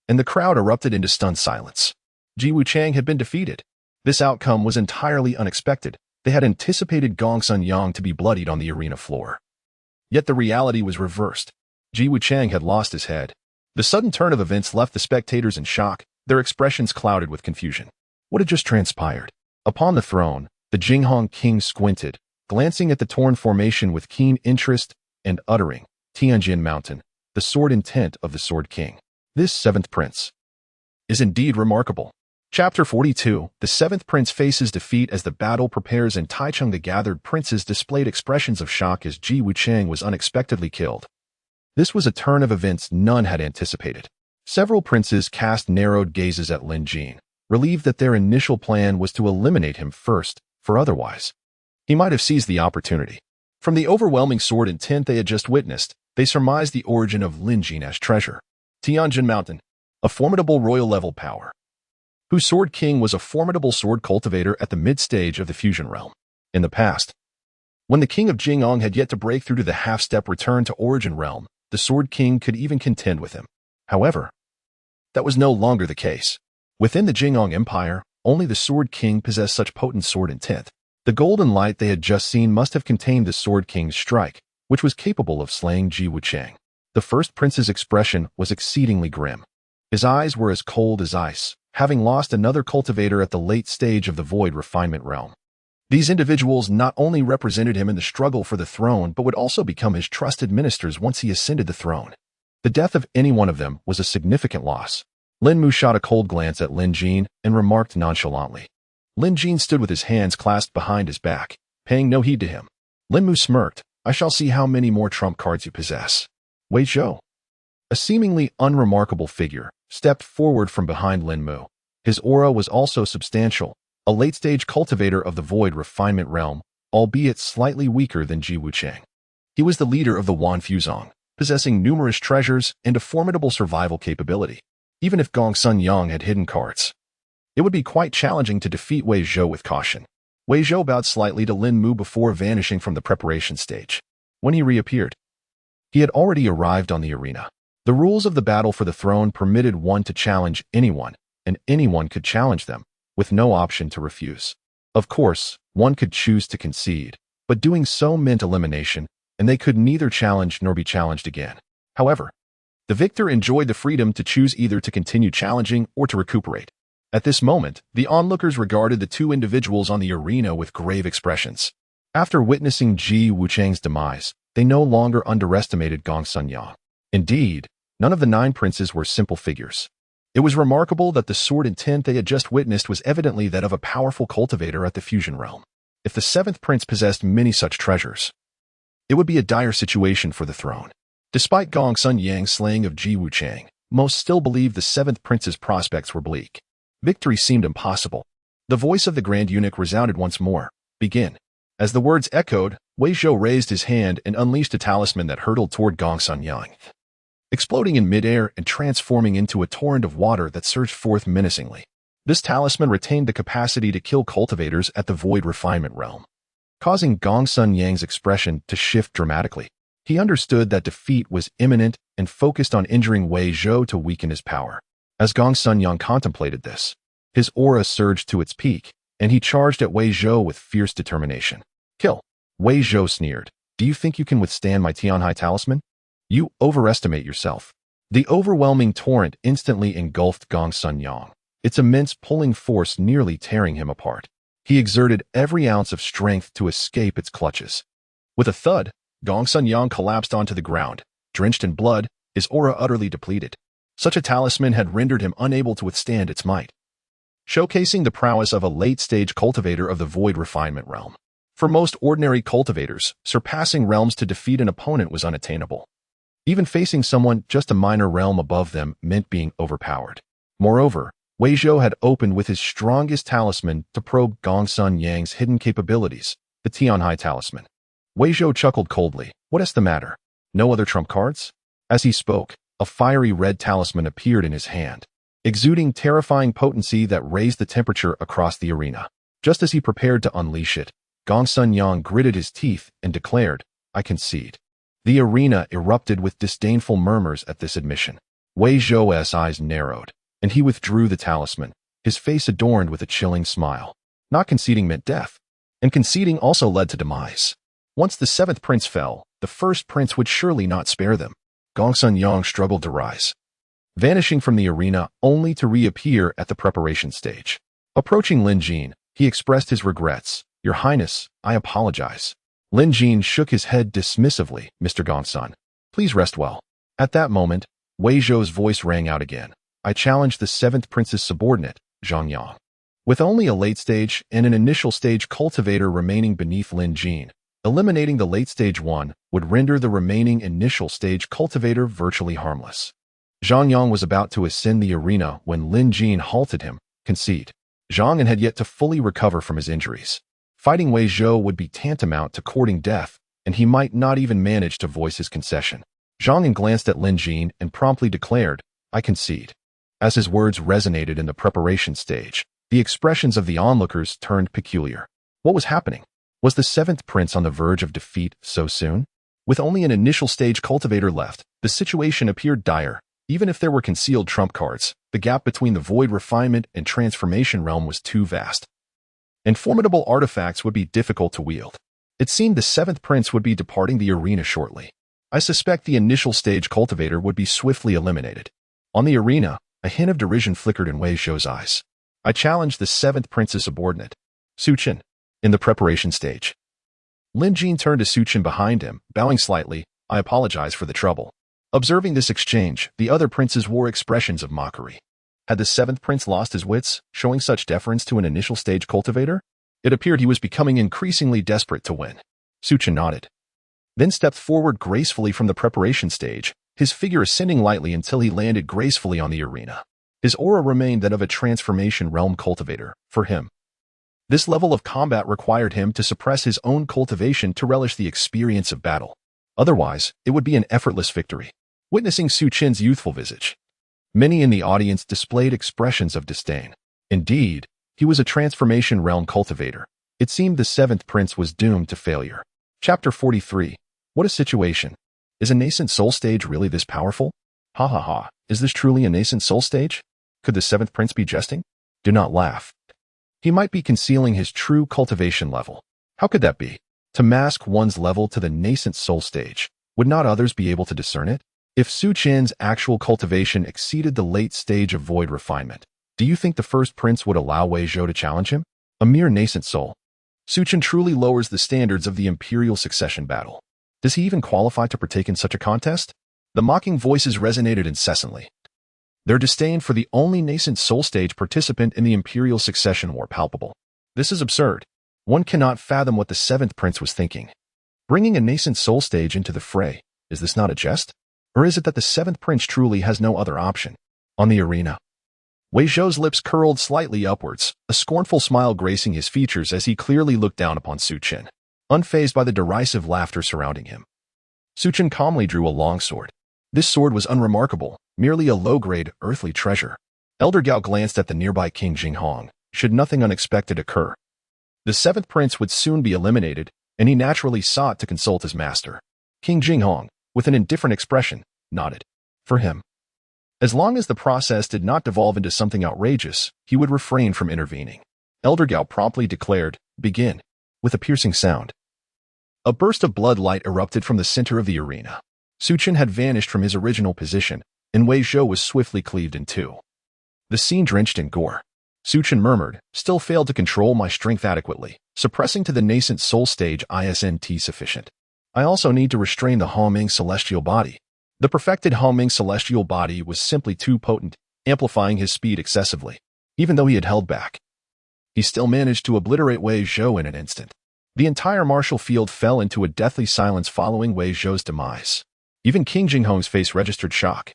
and the crowd erupted into stunned silence. Ji Wuchang had been defeated. This outcome was entirely unexpected. They had anticipated Gongsun Yang to be bloodied on the arena floor. Yet the reality was reversed. Ji Wuchang had lost his head. The sudden turn of events left the spectators in shock, their expressions clouded with confusion. What had just transpired? Upon the throne, the Jinghong king squinted, glancing at the torn formation with keen interest and uttering, "Tianjin Mountain, the sword intent of the Sword King. This seventh prince is indeed remarkable." Chapter 42. The seventh prince faces defeat as the battle prepares and Taichung the gathered princes displayed expressions of shock as Ji Wuchang was unexpectedly killed. This was a turn of events none had anticipated. Several princes cast narrowed gazes at Lin Jin, relieved that their initial plan was to eliminate him first, for otherwise he might have seized the opportunity. From the overwhelming sword intent they had just witnessed, they surmised the origin of Lin Jin's treasure. Tianjin Mountain, a formidable royal-level power, whose Sword King was a formidable sword cultivator at the mid-stage of the fusion realm. In the past, when the king of Jingong had yet to break through to the half-step return to Origin Realm, the Sword King could even contend with him. However, that was no longer the case. Within the Jingong Empire, only the Sword King possessed such potent sword intent. The golden light they had just seen must have contained the Sword King's strike, which was capable of slaying Ji Wuchang. The first prince's expression was exceedingly grim. His eyes were as cold as ice, having lost another cultivator at the late stage of the void refinement realm. These individuals not only represented him in the struggle for the throne but would also become his trusted ministers once he ascended the throne. The death of any one of them was a significant loss. Lin Mu shot a cold glance at Lin Jin and remarked nonchalantly. Lin Jin stood with his hands clasped behind his back, paying no heed to him. Lin Mu smirked. "I shall see how many more trump cards you possess. Wei Zhou." A seemingly unremarkable figure stepped forward from behind Lin Mu. His aura was also substantial, a late-stage cultivator of the void refinement realm, albeit slightly weaker than Ji Wuchang. He was the leader of the Wan Fuzong, possessing numerous treasures and a formidable survival capability. Even if Gong Sun Yang had hidden cards, it would be quite challenging to defeat Wei Zhou with caution. Wei Zhou bowed slightly to Lin Mu before vanishing from the preparation stage. When he reappeared, he had already arrived on the arena. The rules of the battle for the throne permitted one to challenge anyone, and anyone could challenge them, with no option to refuse. Of course, one could choose to concede, but doing so meant elimination, and they could neither challenge nor be challenged again. However, the victor enjoyed the freedom to choose either to continue challenging or to recuperate. At this moment, the onlookers regarded the two individuals on the arena with grave expressions. After witnessing Ji Wuchang's demise, they no longer underestimated Gong Sun Yang. Indeed, none of the 9 princes were simple figures. It was remarkable that the sword intent they had just witnessed was evidently that of a powerful cultivator at the fusion realm. If the 7th prince possessed many such treasures, it would be a dire situation for the throne. Despite Gong Sun Yang's slaying of Ji Wuchang, most still believed the 7th prince's prospects were bleak. Victory seemed impossible. The voice of the Grand Eunuch resounded once more. Begin. As the words echoed, Wei Zhou raised his hand and unleashed a talisman that hurtled toward Gong Sun Yang, exploding in midair and transforming into a torrent of water that surged forth menacingly. This talisman retained the capacity to kill cultivators at the void refinement realm, causing Gong Sun Yang's expression to shift dramatically. He understood that defeat was imminent and focused on injuring Wei Zhou to weaken his power. As Gong Sun Yang contemplated this, his aura surged to its peak, and he charged at Wei Zhou with fierce determination. Kill. Wei Zhou sneered. Do you think you can withstand my Tianhai talisman? You overestimate yourself. The overwhelming torrent instantly engulfed Gong Sun Yang, its immense pulling force nearly tearing him apart. He exerted every ounce of strength to escape its clutches. With a thud, Gong Sun Yang collapsed onto the ground, drenched in blood, his aura utterly depleted. Such a talisman had rendered him unable to withstand its might, showcasing the prowess of a late-stage cultivator of the void refinement realm. For most ordinary cultivators, surpassing realms to defeat an opponent was unattainable. Even facing someone just a minor realm above them meant being overpowered. Moreover, Wei Zhou had opened with his strongest talisman to probe Gong Sun Yang's hidden capabilities, the Tianhai talisman. Wei Zhou chuckled coldly. What is the matter? No other trump cards? As he spoke, a fiery red talisman appeared in his hand, exuding terrifying potency that raised the temperature across the arena. Just as he prepared to unleash it, Gong Sun Yang gritted his teeth and declared, I concede. The arena erupted with disdainful murmurs at this admission. Wei Zhou's eyes narrowed, and he withdrew the talisman, his face adorned with a chilling smile. Not conceding meant death, and conceding also led to demise. Once the 7th prince fell, the 1st prince would surely not spare them. Gong Sun Yang struggled to rise, vanishing from the arena only to reappear at the preparation stage. Approaching Lin Jin, he expressed his regrets. Your Highness, I apologize. Lin Jin shook his head dismissively. Mr. Gong Sun, please rest well. At that moment, Wei Zhou's voice rang out again. I challenged the 7th prince's subordinate, Zhang Yang. With only a late stage and an initial stage cultivator remaining beneath Lin Jin, eliminating the late stage one would render the remaining initial stage cultivator virtually harmless. Zhang Yang was about to ascend the arena when Lin Jin halted him. Concede. Zhang Yan had yet to fully recover from his injuries. Fighting Wei Zhou would be tantamount to courting death, and he might not even manage to voice his concession. Zhang Yan glanced at Lin Jin and promptly declared, I concede. As his words resonated in the preparation stage, the expressions of the onlookers turned peculiar. What was happening? Was the 7th prince on the verge of defeat so soon? With only an initial stage cultivator left, the situation appeared dire. Even if there were concealed trump cards, the gap between the void refinement and transformation realm was too vast, and formidable artifacts would be difficult to wield. It seemed the 7th prince would be departing the arena shortly. I suspect the initial stage cultivator would be swiftly eliminated. On the arena, a hint of derision flickered in Wei Zhou's eyes. I challenged the 7th prince's subordinate, Su Chen, in the preparation stage. Lin Jin turned to Su Chen behind him, bowing slightly. I apologize for the trouble. Observing this exchange, the other princes wore expressions of mockery. Had the 7th prince lost his wits, showing such deference to an initial stage cultivator? It appeared he was becoming increasingly desperate to win. Su Chen nodded, then stepped forward gracefully from the preparation stage, his figure ascending lightly until he landed gracefully on the arena. His aura remained that of a transformation realm cultivator. For him, this level of combat required him to suppress his own cultivation to relish the experience of battle. Otherwise, it would be an effortless victory. Witnessing Su Chen's youthful visage, many in the audience displayed expressions of disdain. Indeed, he was a transformation realm cultivator. It seemed the seventh prince was doomed to failure. Chapter 43. What a situation. Is a nascent soul stage really this powerful? Ha ha ha. Is this truly a nascent soul stage? Could the seventh prince be jesting? Do not laugh. He might be concealing his true cultivation level. How could that be? To mask one's level to the nascent soul stage, would not others be able to discern it? If Su Chen's actual cultivation exceeded the late stage of void refinement, do you think the first prince would allow Wei Zhou to challenge him? A mere nascent soul. Su Chen truly lowers the standards of the imperial succession battle. Does he even qualify to partake in such a contest? The mocking voices resonated incessantly. Their disdain for the only nascent soul stage participant in the imperial succession war palpable. This is absurd. One cannot fathom what the seventh prince was thinking. Bringing a nascent soul stage into the fray, is this not a jest? Or is it that the seventh prince truly has no other option? On the arena, Wei Zhou's lips curled slightly upwards, a scornful smile gracing his features as he clearly looked down upon Su Chen, unfazed by the derisive laughter surrounding him. Su Chen calmly drew a long sword. This sword was unremarkable, merely a low-grade, earthly treasure. Elder Gao glanced at the nearby King Jing should nothing unexpected occur. The seventh prince would soon be eliminated, and he naturally sought to consult his master. King Jing, with an indifferent expression, nodded. For him, as long as the process did not devolve into something outrageous, he would refrain from intervening. Elder Gao promptly declared, "Begin," with a piercing sound. A burst of blood light erupted from the center of the arena. Su Chen had vanished from his original position, and Wei Zhou was swiftly cleaved in two. The scene drenched in gore. Su Chen murmured, "Still failed to control my strength adequately, suppressing to the nascent soul stage isn't sufficient. I also need to restrain the Haoming celestial body." The perfected Haoming celestial body was simply too potent, amplifying his speed excessively. Even though he had held back, he still managed to obliterate Wei Zhou in an instant. The entire martial field fell into a deathly silence following Wei Zhou's demise. Even King Jinghong's face registered shock.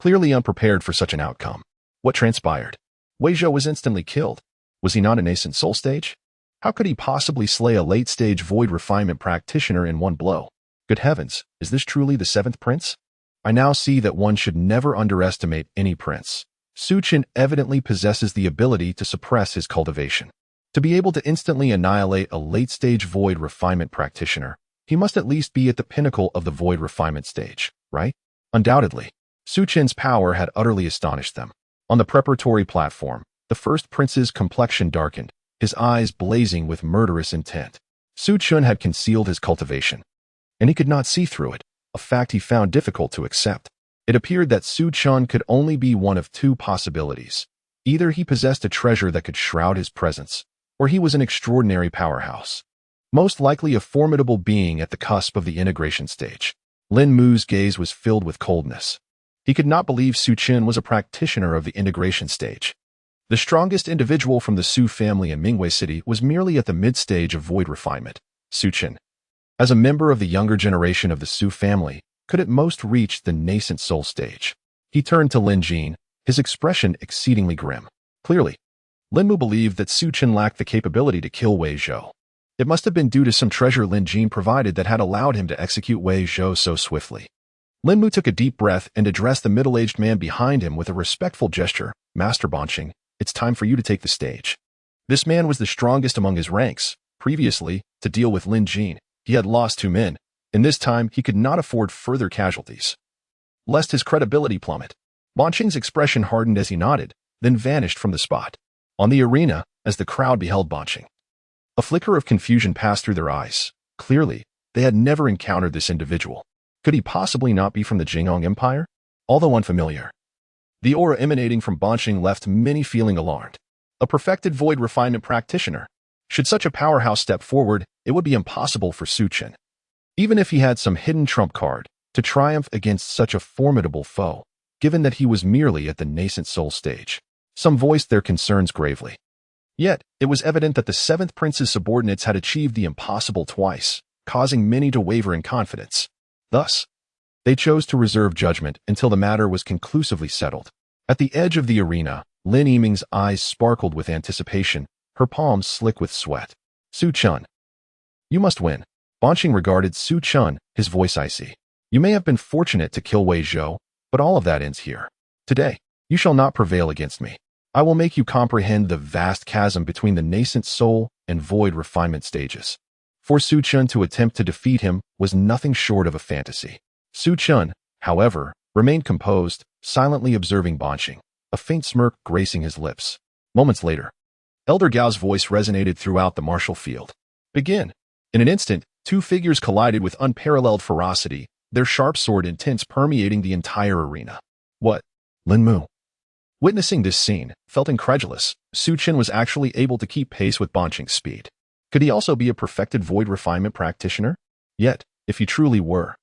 Clearly unprepared for such an outcome. What transpired? Wei Zhou was instantly killed. Was he not a nascent soul stage? How could he possibly slay a late-stage void refinement practitioner in one blow? Good heavens, is this truly the seventh prince? I now see that one should never underestimate any prince. Su Chen evidently possesses the ability to suppress his cultivation. To be able to instantly annihilate a late-stage void refinement practitioner, he must at least be at the pinnacle of the void refinement stage, right? Undoubtedly, Su Chen's power had utterly astonished them. On the preparatory platform, the first prince's complexion darkened, his eyes blazing with murderous intent. Su Chen had concealed his cultivation, and he could not see through it, a fact he found difficult to accept. It appeared that Su Chen could only be one of two possibilities. Either he possessed a treasure that could shroud his presence, or he was an extraordinary powerhouse. Most likely a formidable being at the cusp of the integration stage. Lin Mu's gaze was filled with coldness. He could not believe Su Chen was a practitioner of the integration stage. The strongest individual from the Su family in Mingwei City was merely at the mid-stage of void refinement. Su Chen, as a member of the younger generation of the Su family, could at most reach the nascent soul stage. He turned to Lin Jin, his expression exceedingly grim. Clearly, Lin Mu believed that Su Chen lacked the capability to kill Wei Zhou. It must have been due to some treasure Lin Jin provided that had allowed him to execute Wei Zhou so swiftly. Lin Mu took a deep breath and addressed the middle-aged man behind him with a respectful gesture. "Master Banqing, it's time for you to take the stage." This man was the strongest among his ranks. Previously, to deal with Lin Jin, he had lost 2 men, and this time he could not afford further casualties, lest his credibility plummet. Banqing's expression hardened as he nodded, then vanished from the spot. On the arena, as the crowd beheld Banqing, a flicker of confusion passed through their eyes. Clearly, they had never encountered this individual. Could he possibly not be from the Jinghong Empire? Although unfamiliar, the aura emanating from Banqing left many feeling alarmed. A perfected void refinement practitioner. Should such a powerhouse step forward, it would be impossible for Su Chen, even if he had some hidden trump card, to triumph against such a formidable foe, given that he was merely at the nascent soul stage. Some voiced their concerns gravely. Yet, it was evident that the seventh prince's subordinates had achieved the impossible twice, causing many to waver in confidence. Thus, They chose to reserve judgment until the matter was conclusively settled. At the edge of the arena, Lin Yiming's eyes sparkled with anticipation, her palms slick with sweat. Su Chen. You must win. Banqing regarded Su Chen, his voice icy. You may have been fortunate to kill Wei Zhou, but all of that ends here. Today, you shall not prevail against me. I will make you comprehend the vast chasm between the nascent soul and void refinement stages. For Su Chen to attempt to defeat him was nothing short of a fantasy. Su Chen, however, remained composed, silently observing Banqing, a faint smirk gracing his lips. Moments later, Elder Gao's voice resonated throughout the martial field. Begin. In an instant, two figures collided with unparalleled ferocity, their sharp sword intents permeating the entire arena. What? Lin Mu. Witnessing this scene, felt incredulous. Su Chen was actually able to keep pace with Banqing's speed. Could he also be a perfected void refinement practitioner? Yet, if he truly were,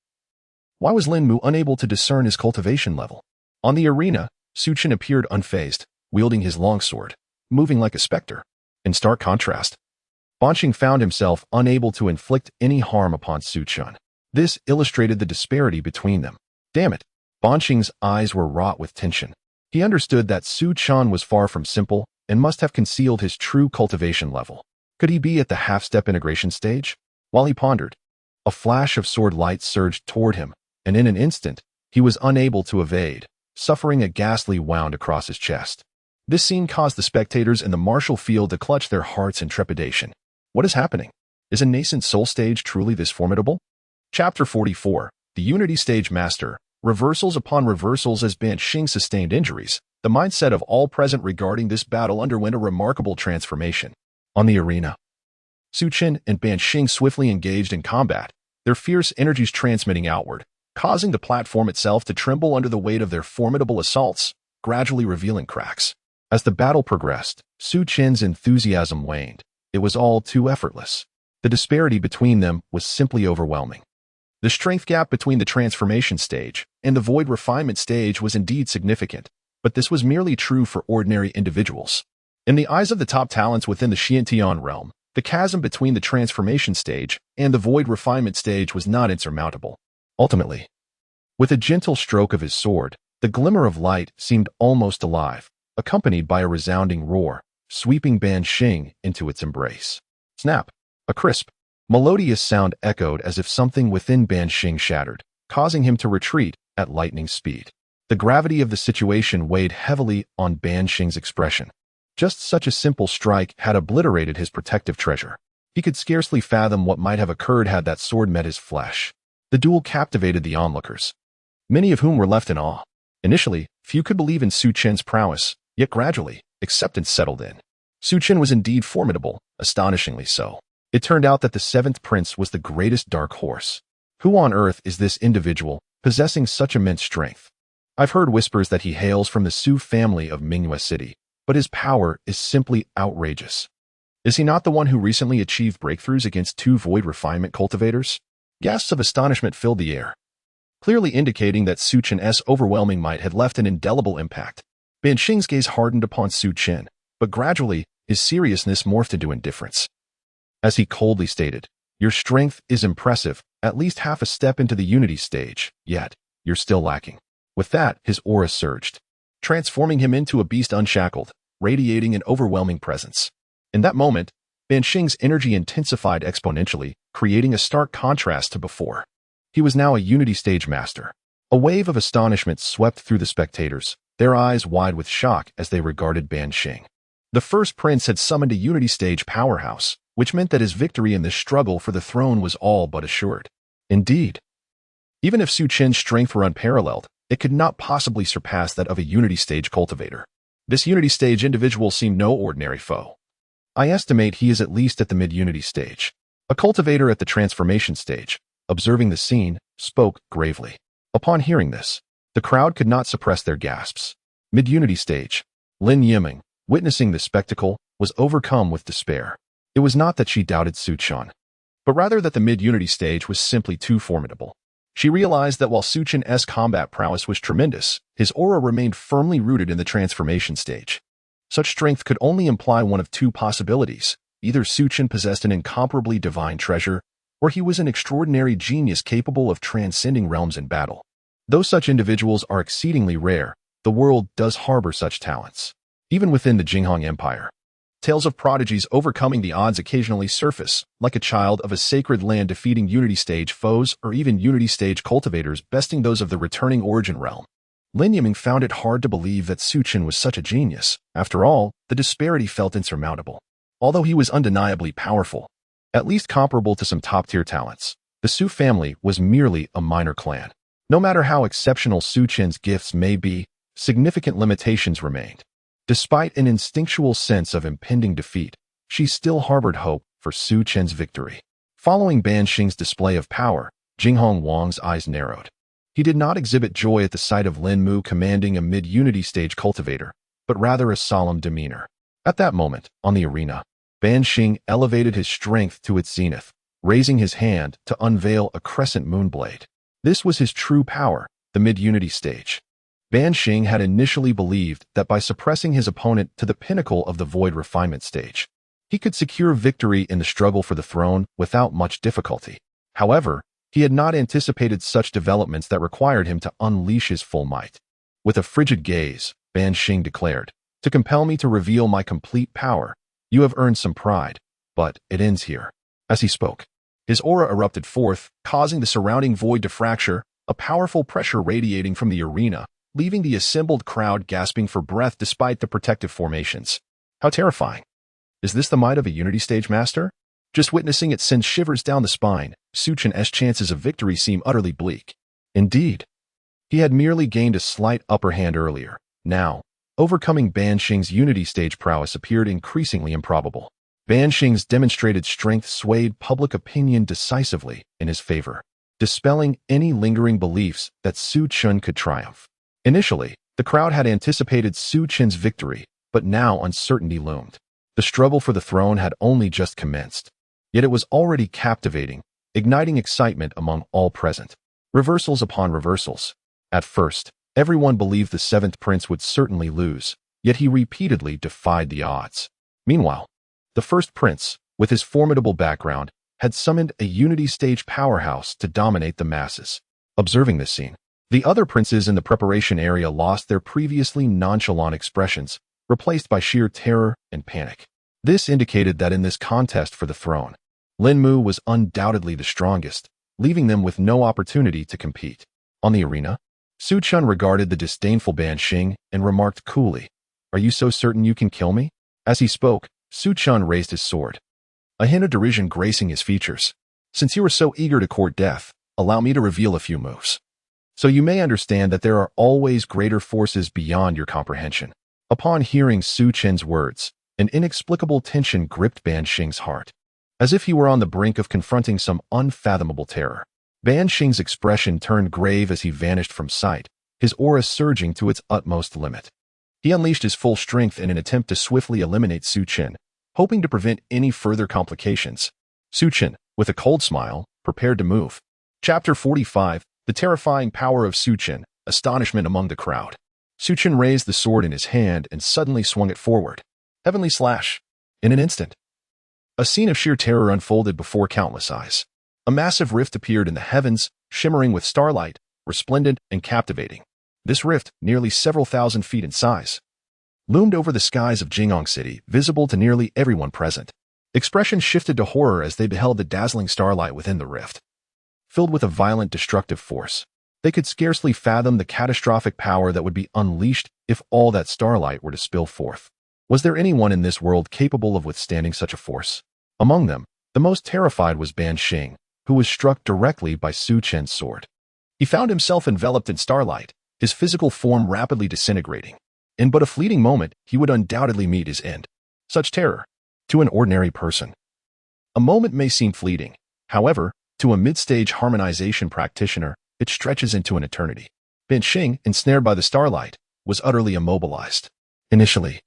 why was Lin Mu unable to discern his cultivation level? On the arena, Su Chen appeared unfazed, wielding his longsword, moving like a specter. In stark contrast, Banqing found himself unable to inflict any harm upon Su Chen. This illustrated the disparity between them. Damn it! Banqing's eyes were wrought with tension. He understood that Su Chen was far from simple and must have concealed his true cultivation level. Could he be at the half-step integration stage? While he pondered, a flash of sword light surged toward him, and in an instant, he was unable to evade, suffering a ghastly wound across his chest. This scene caused the spectators in the martial field to clutch their hearts in trepidation. What is happening? Is a nascent soul stage truly this formidable? Chapter 44, The Unity Stage Master. Reversals upon reversals as Banqing sustained injuries. The mindset of all present regarding this battle underwent a remarkable transformation. On the arena, Su Chen and Banqing swiftly engaged in combat, their fierce energies transmitting outward, causing the platform itself to tremble under the weight of their formidable assaults, gradually revealing cracks. As the battle progressed, Su Chen's enthusiasm waned. It was all too effortless. The disparity between them was simply overwhelming. The strength gap between the transformation stage and the void refinement stage was indeed significant, but this was merely true for ordinary individuals. In the eyes of the top talents within the Xiantian realm, the chasm between the transformation stage and the void refinement stage was not insurmountable. Ultimately, with a gentle stroke of his sword, the glimmer of light seemed almost alive, accompanied by a resounding roar, sweeping Banqing into its embrace. Snap! A crisp, melodious sound echoed as if something within Banqing shattered, causing him to retreat at lightning speed. The gravity of the situation weighed heavily on Banqing's expression. Just such a simple strike had obliterated his protective treasure. He could scarcely fathom what might have occurred had that sword met his flesh. The duel captivated the onlookers, many of whom were left in awe. Initially, few could believe in Su Chen's prowess, yet gradually, acceptance settled in. Su Chen was indeed formidable, astonishingly so. It turned out that the seventh prince was the greatest dark horse. Who on earth is this individual, possessing such immense strength? I've heard whispers that he hails from the Su family of Mingyue City, but his power is simply outrageous. Is he not the one who recently achieved breakthroughs against two void refinement cultivators? Gasps of astonishment filled the air, clearly indicating that Su Chen's overwhelming might had left an indelible impact. Banqing's gaze hardened upon Su Chen, but gradually, his seriousness morphed into indifference. As he coldly stated, "Your strength is impressive, at least half a step into the unity stage, yet, you're still lacking." With that, his aura surged, transforming him into a beast unshackled, radiating an overwhelming presence. In that moment, Banqing's energy intensified exponentially, creating a stark contrast to before. He was now a unity stage master. A wave of astonishment swept through the spectators, their eyes wide with shock as they regarded Banqing. The first prince had summoned a unity stage powerhouse, which meant that his victory in this struggle for the throne was all but assured. Indeed, even if Su Chen's strength were unparalleled, it could not possibly surpass that of a unity stage cultivator. This unity stage individual seemed no ordinary foe. I estimate he is at least at the mid-unity stage. A cultivator at the transformation stage, observing the scene, spoke gravely. Upon hearing this, the crowd could not suppress their gasps. Mid-unity stage. Lin Yiming, witnessing the spectacle, was overcome with despair. It was not that she doubted Su Chen, but rather that the mid-unity stage was simply too formidable. She realized that while Su Chen's combat prowess was tremendous, his aura remained firmly rooted in the transformation stage. Such strength could only imply one of two possibilities. Either Su Chen possessed an incomparably divine treasure, or he was an extraordinary genius capable of transcending realms in battle. Though such individuals are exceedingly rare, the world does harbor such talents. Even within the Jing Empire, tales of prodigies overcoming the odds occasionally surface, like a child of a sacred land defeating Unity Stage foes or even Unity Stage cultivators besting those of the returning Origin realm. Lin Yiming found it hard to believe that Su Chen was such a genius. After all, the disparity felt insurmountable. Although he was undeniably powerful, at least comparable to some top-tier talents, the Su family was merely a minor clan. No matter how exceptional Su Chen's gifts may be, significant limitations remained. Despite an instinctual sense of impending defeat, she still harbored hope for Su Chen's victory. Following Ban Xing's display of power, Jinghong Wang's eyes narrowed. He did not exhibit joy at the sight of Lin Mu commanding a mid-Unity Stage cultivator, but rather a solemn demeanor. At that moment, on the arena, Ban Xing elevated his strength to its zenith, raising his hand to unveil a crescent moonblade. This was his true power, the mid-Unity Stage. Ban Xing had initially believed that by suppressing his opponent to the pinnacle of the Void Refinement Stage, he could secure victory in the struggle for the throne without much difficulty. However, he had not anticipated such developments that required him to unleash his full might. With a frigid gaze, Ban Xing declared, "To compel me to reveal my complete power, you have earned some pride, but it ends here." As he spoke, his aura erupted forth, causing the surrounding void to fracture, a powerful pressure radiating from the arena, leaving the assembled crowd gasping for breath despite the protective formations. How terrifying. Is this the might of a Unity Stage master? Just witnessing it sends shivers down the spine. Su Chen's chances of victory seem utterly bleak. Indeed, he had merely gained a slight upper hand earlier. Now, overcoming Ban Xing's Unity Stage prowess appeared increasingly improbable. Ban Xing's demonstrated strength swayed public opinion decisively in his favor, dispelling any lingering beliefs that Su Chen could triumph. Initially, the crowd had anticipated Su Chen's victory, but now uncertainty loomed. The struggle for the throne had only just commenced, yet it was already captivating, igniting excitement among all present. Reversals upon reversals. At first, everyone believed the seventh prince would certainly lose, yet he repeatedly defied the odds. Meanwhile, the first prince, with his formidable background, had summoned a Unity Stage powerhouse to dominate the masses. Observing this scene, the other princes in the preparation area lost their previously nonchalant expressions, replaced by sheer terror and panic. This indicated that in this contest for the throne, Lin Mu was undoubtedly the strongest, leaving them with no opportunity to compete. On the arena, Su Chen regarded the disdainful Ban Xing and remarked coolly, "Are you so certain you can kill me?" As he spoke, Su Chen raised his sword, a hint of derision gracing his features. "Since you are so eager to court death, allow me to reveal a few moves, so you may understand that there are always greater forces beyond your comprehension." Upon hearing Su Chen's words, an inexplicable tension gripped Ban Xing's heart, as if he were on the brink of confronting some unfathomable terror. Ban Xing's expression turned grave as he vanished from sight, his aura surging to its utmost limit. He unleashed his full strength in an attempt to swiftly eliminate Su Chen, hoping to prevent any further complications. Su Chen, with a cold smile, prepared to move. Chapter 45, The Terrifying Power of Su Chen, Astonishment Among the Crowd. Su Chen raised the sword in his hand and suddenly swung it forward. Heavenly slash. In an instant, a scene of sheer terror unfolded before countless eyes. A massive rift appeared in the heavens, shimmering with starlight, resplendent and captivating. This rift, nearly several thousand feet in size, loomed over the skies of Jingong City, visible to nearly everyone present. Expressions shifted to horror as they beheld the dazzling starlight within the rift, filled with a violent destructive force. They could scarcely fathom the catastrophic power that would be unleashed if all that starlight were to spill forth. Was there anyone in this world capable of withstanding such a force? Among them, the most terrified was Ban Xing, who was struck directly by Su Chen's sword. He found himself enveloped in starlight, his physical form rapidly disintegrating. In but a fleeting moment, he would undoubtedly meet his end. Such terror, to an ordinary person, a moment may seem fleeting. However, to a mid-stage harmonization practitioner, it stretches into an eternity. Ban Xing, ensnared by the starlight, was utterly immobilized. Initially,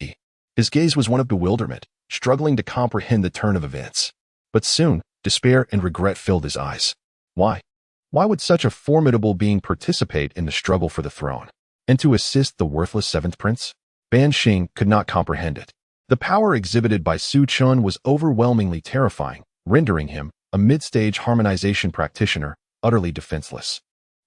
his gaze was one of bewilderment, struggling to comprehend the turn of events. But soon, despair and regret filled his eyes. Why? Why would such a formidable being participate in the struggle for the throne, and to assist the worthless seventh prince? Ban Xing could not comprehend it. The power exhibited by Su Chen was overwhelmingly terrifying, rendering him, a mid-stage harmonization practitioner, utterly defenseless.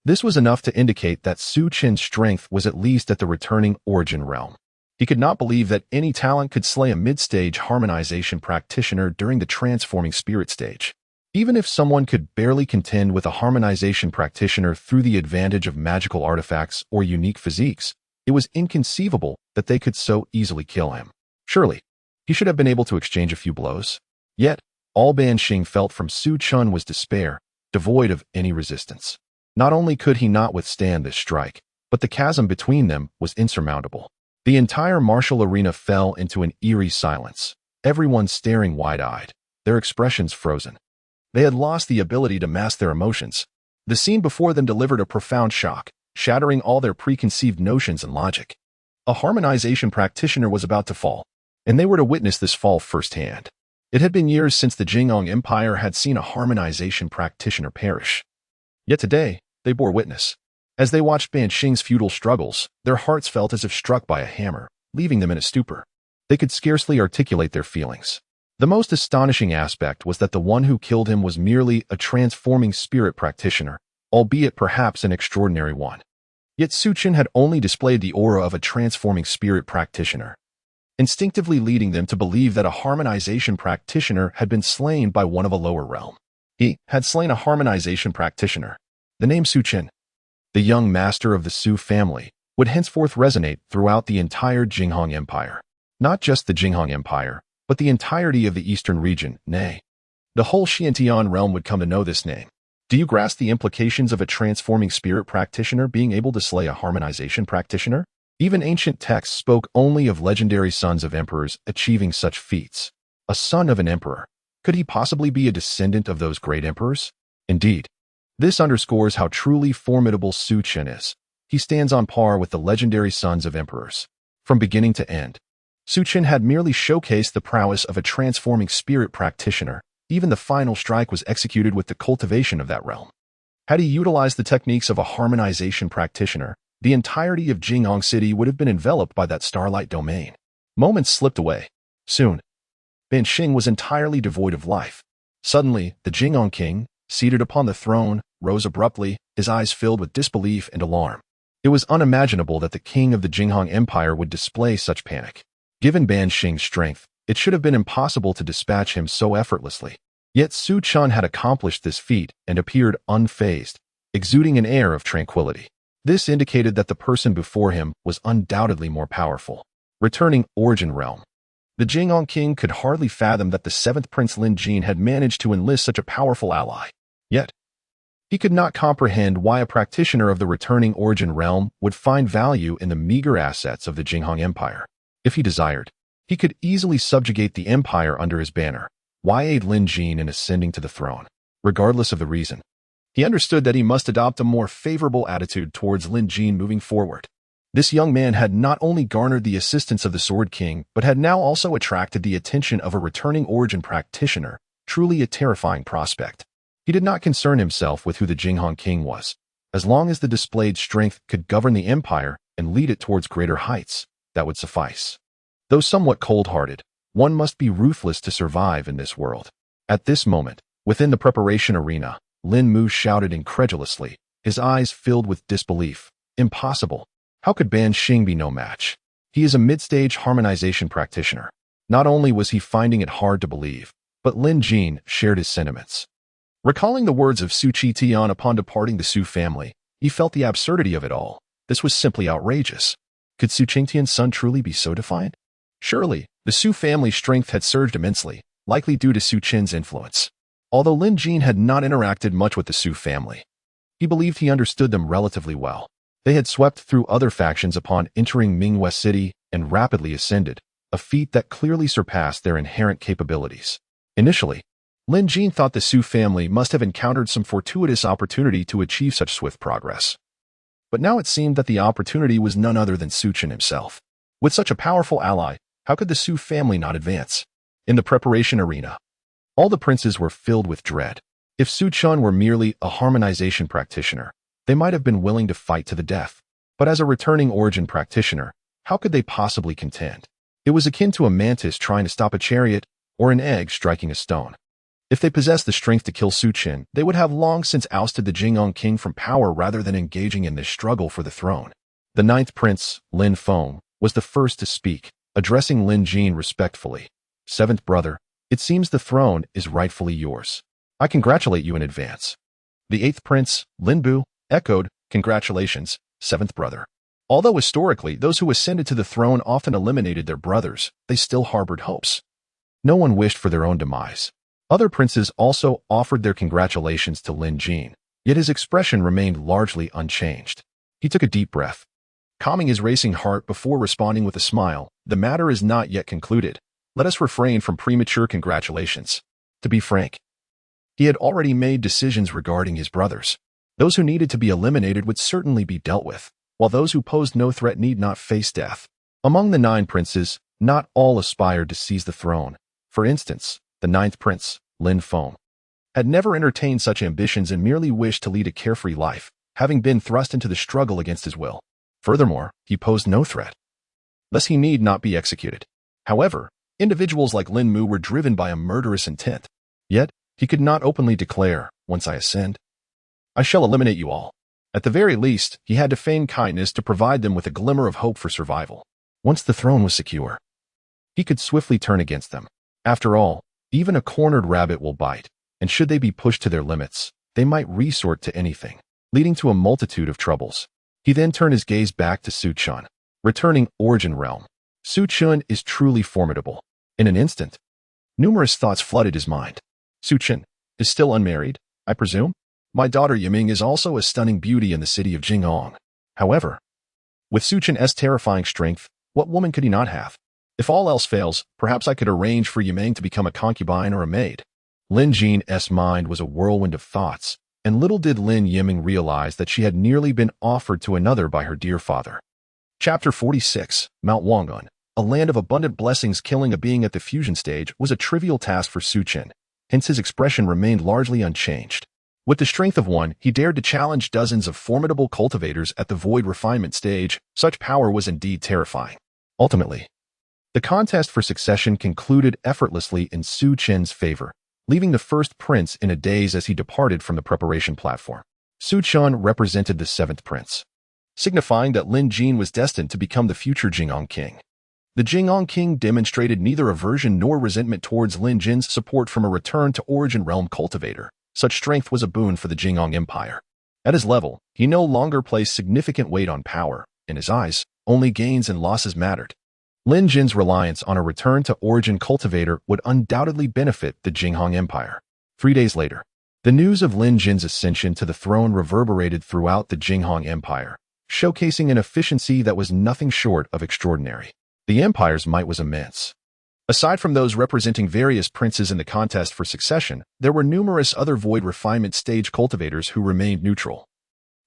This was enough to indicate that Su Chen's strength was at least at the returning origin realm. He could not believe that any talent could slay a mid-stage harmonization practitioner during the transforming spirit stage. Even if someone could barely contend with a harmonization practitioner through the advantage of magical artifacts or unique physiques, it was inconceivable that they could so easily kill him. Surely, he should have been able to exchange a few blows. Yet, all Ban Xing felt from Su Chen was despair, devoid of any resistance. Not only could he not withstand this strike, but the chasm between them was insurmountable. The entire martial arena fell into an eerie silence, everyone staring wide-eyed, their expressions frozen. They had lost the ability to mask their emotions. The scene before them delivered a profound shock, shattering all their preconceived notions and logic. A harmonization practitioner was about to fall, and they were to witness this fall firsthand. It had been years since the Jing Empire had seen a harmonization practitioner perish. Yet today, they bore witness. As they watched Ban Xing's futile struggles, their hearts felt as if struck by a hammer, leaving them in a stupor. They could scarcely articulate their feelings. The most astonishing aspect was that the one who killed him was merely a transforming spirit practitioner, albeit perhaps an extraordinary one. Yet Su Chen had only displayed the aura of a transforming spirit practitioner, instinctively leading them to believe that a harmonization practitioner had been slain by one of a lower realm. He had slain a harmonization practitioner. The name Su Chen, the young master of the Su family, would henceforth resonate throughout the entire Jinghong Empire. Not just the Jinghong Empire, but the entirety of the eastern region, nay, the whole Xiantian realm would come to know this name. Do you grasp the implications of a transforming spirit practitioner being able to slay a harmonization practitioner? Even ancient texts spoke only of legendary sons of emperors achieving such feats. A son of an emperor. Could he possibly be a descendant of those great emperors? Indeed, this underscores how truly formidable Su Chen is. He stands on par with the legendary sons of emperors. From beginning to end, Su Chen had merely showcased the prowess of a transforming spirit practitioner. Even the final strike was executed with the cultivation of that realm. Had he utilized the techniques of a harmonization practitioner, the entirety of Jinghong City would have been enveloped by that starlight domain. Moments slipped away. Soon, Ban Xing was entirely devoid of life. Suddenly, the Jinghong king, seated upon the throne, rose abruptly, his eyes filled with disbelief and alarm. It was unimaginable that the king of the Jinghong Empire would display such panic. Given Ban Xing's strength, it should have been impossible to dispatch him so effortlessly. Yet Su Chen had accomplished this feat and appeared unfazed, exuding an air of tranquility. This indicated that the person before him was undoubtedly more powerful. Returning origin realm. The Jinghong king could hardly fathom that the seventh prince Lin Jin had managed to enlist such a powerful ally. Yet, he could not comprehend why a practitioner of the returning origin realm would find value in the meager assets of the Jinghong Empire. If he desired, he could easily subjugate the empire under his banner. Why aid Lin Jin in ascending to the throne? Regardless of the reason, he understood that he must adopt a more favorable attitude towards Lin Jin moving forward. This young man had not only garnered the assistance of the Sword King, but had now also attracted the attention of a returning origin practitioner, truly a terrifying prospect. He did not concern himself with who the Jinghong king was. As long as the displayed strength could govern the empire and lead it towards greater heights, that would suffice. Though somewhat cold-hearted, one must be ruthless to survive in this world. At this moment, within the preparation arena, Lin Mu shouted incredulously, his eyes filled with disbelief. Impossible. How could Ban Xing be no match? He is a mid-stage harmonization practitioner. Not only was he finding it hard to believe, but Lin Jin shared his sentiments. Recalling the words of Su Tian upon departing the Su family, he felt the absurdity of it all. This was simply outrageous. Could Su Tian's son truly be so defiant? Surely, the Su family's strength had surged immensely, likely due to Su Chen's influence. Although Lin Jin had not interacted much with the Su family, he believed he understood them relatively well. They had swept through other factions upon entering Mingwei City and rapidly ascended, a feat that clearly surpassed their inherent capabilities. Initially, Lin Jin thought the Su family must have encountered some fortuitous opportunity to achieve such swift progress. But now it seemed that the opportunity was none other than Su Chen himself. With such a powerful ally, how could the Su family not advance? In the preparation arena, all the princes were filled with dread. If Su Chen were merely a harmonization practitioner, they might have been willing to fight to the death. But as a returning origin practitioner, how could they possibly contend? It was akin to a mantis trying to stop a chariot or an egg striking a stone. If they possessed the strength to kill Su Chen, they would have long since ousted the Jing king from power rather than engaging in this struggle for the throne. The ninth prince, Lin Feng, was the first to speak, addressing Lin Jin respectfully. Seventh brother, it seems the throne is rightfully yours. I congratulate you in advance. The eighth prince, Lin Bu, echoed, congratulations, seventh brother. Although historically those who ascended to the throne often eliminated their brothers, they still harbored hopes. No one wished for their own demise. Other princes also offered their congratulations to Lin Jin, yet his expression remained largely unchanged. He took a deep breath, calming his racing heart before responding with a smile. The matter is not yet concluded. Let us refrain from premature congratulations. To be frank, he had already made decisions regarding his brothers. Those who needed to be eliminated would certainly be dealt with, while those who posed no threat need not face death. Among the 9 princes, not all aspired to seize the throne. For instance, the 9th prince, Lin Feng, had never entertained such ambitions and merely wished to lead a carefree life, having been thrust into the struggle against his will. Furthermore, he posed no threat. Thus he need not be executed. However, individuals like Lin Mu were driven by a murderous intent. Yet, he could not openly declare, once I ascend, I shall eliminate you all. At the very least, he had to feign kindness to provide them with a glimmer of hope for survival. Once the throne was secure, he could swiftly turn against them. After all, even a cornered rabbit will bite, and should they be pushed to their limits, they might resort to anything, leading to a multitude of troubles. He then turned his gaze back to Su Chen, returning origin realm. Su Chen is truly formidable. In an instant, numerous thoughts flooded his mind. Su Chen is still unmarried, I presume? My daughter Yiming is also a stunning beauty in the city of Jingong. However, with Su Chen's terrifying strength, what woman could he not have? If all else fails, perhaps I could arrange for Yiming to become a concubine or a maid. Lin Jin's mind was a whirlwind of thoughts, and little did Lin Yiming realize that she had nearly been offered to another by her dear father. Chapter 46, Mount Wangun, a land of abundant blessings. Killing a being at the fusion stage was a trivial task for Su Chen, hence his expression remained largely unchanged. With the strength of one, he dared to challenge dozens of formidable cultivators at the void refinement stage. Such power was indeed terrifying. Ultimately, the contest for succession concluded effortlessly in Su Chen's favor, leaving the first prince in a daze as he departed from the preparation platform. Su Chen represented the 7th prince, signifying that Lin Jin was destined to become the future Jingong king. The Jingong king demonstrated neither aversion nor resentment towards Lin Jin's support from a return to origin realm cultivator. Such strength was a boon for the Jingong Empire. At his level, he no longer placed significant weight on power. In his eyes, only gains and losses mattered. Lin Jin's reliance on a return to origin cultivator would undoubtedly benefit the Jingong Empire. 3 days later, the news of Lin Jin's ascension to the throne reverberated throughout the Jingong Empire, showcasing an efficiency that was nothing short of extraordinary. The empire's might was immense. Aside from those representing various princes in the contest for succession, there were numerous other void refinement stage cultivators who remained neutral,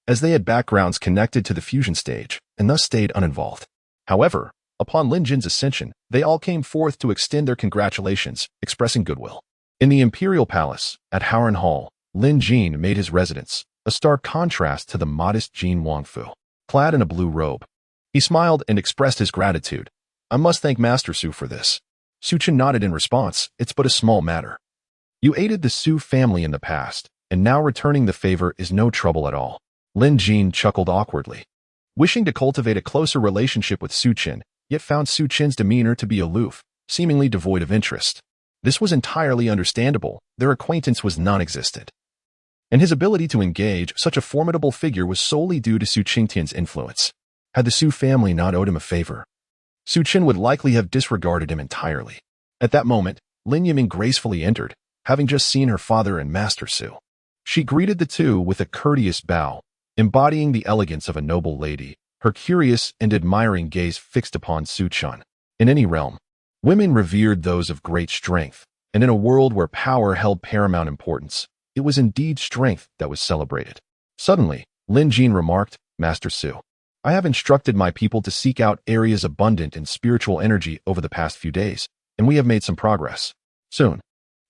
as they had backgrounds connected to the fusion stage, and thus stayed uninvolved. However, upon Lin Jin's ascension, they all came forth to extend their congratulations, expressing goodwill. In the Imperial Palace, at Howren Hall, Lin Jin made his residence, a stark contrast to the modest Jin Wangfu, clad in a blue robe. He smiled and expressed his gratitude. I must thank Master Su for this. Su Chen nodded in response. It's but a small matter. You aided the Su family in the past, and now returning the favor is no trouble at all. Lin Jin chuckled awkwardly, wishing to cultivate a closer relationship with Su Chen, yet found Su Chen's demeanor to be aloof, seemingly devoid of interest. This was entirely understandable. Their acquaintance was non-existent, and his ability to engage such a formidable figure was solely due to Su Qingtian's influence. Had the Su family not owed him a favor, Su Chen would likely have disregarded him entirely. At that moment, Lin Yiming gracefully entered, having just seen her father and Master Su. She greeted the two with a courteous bow, embodying the elegance of a noble lady, her curious and admiring gaze fixed upon Su Chen. In any realm, women revered those of great strength, and in a world where power held paramount importance, it was indeed strength that was celebrated. Suddenly, Lin Jin remarked, Master Su, I have instructed my people to seek out areas abundant in spiritual energy over the past few days, and we have made some progress. Soon,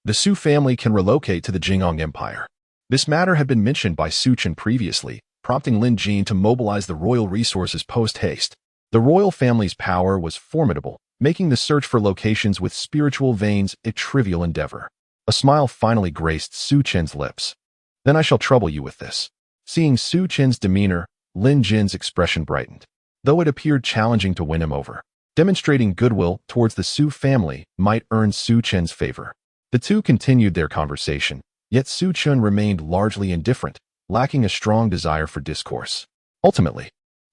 the Su family can relocate to the Jingong Empire. This matter had been mentioned by Su Chen previously, prompting Lin Jin to mobilize the royal resources post-haste. The royal family's power was formidable, making the search for locations with spiritual veins a trivial endeavor. A smile finally graced Su Chen's lips. Then I shall trouble you with this. Seeing Su Chen's demeanor, Lin Jin's expression brightened, though it appeared challenging to win him over. Demonstrating goodwill towards the Su family might earn Su Chen's favor. The two continued their conversation, yet Su Chen remained largely indifferent, lacking a strong desire for discourse. Ultimately,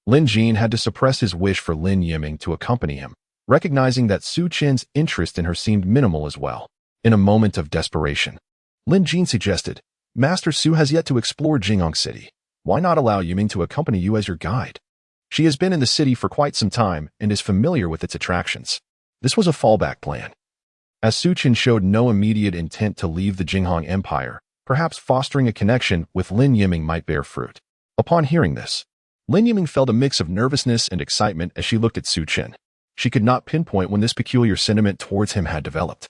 Lin Jin had to suppress his wish for Lin Yiming to accompany him, recognizing that Su Chen's interest in her seemed minimal as well. In a moment of desperation, Lin Jin suggested, Master Su has yet to explore Jingong City. Why not allow Yiming to accompany you as your guide? She has been in the city for quite some time and is familiar with its attractions. This was a fallback plan. As Su Chen showed no immediate intent to leave the Jinghong Empire, perhaps fostering a connection with Lin Yiming might bear fruit. Upon hearing this, Lin Yiming felt a mix of nervousness and excitement as she looked at Su Chen. She could not pinpoint when this peculiar sentiment towards him had developed,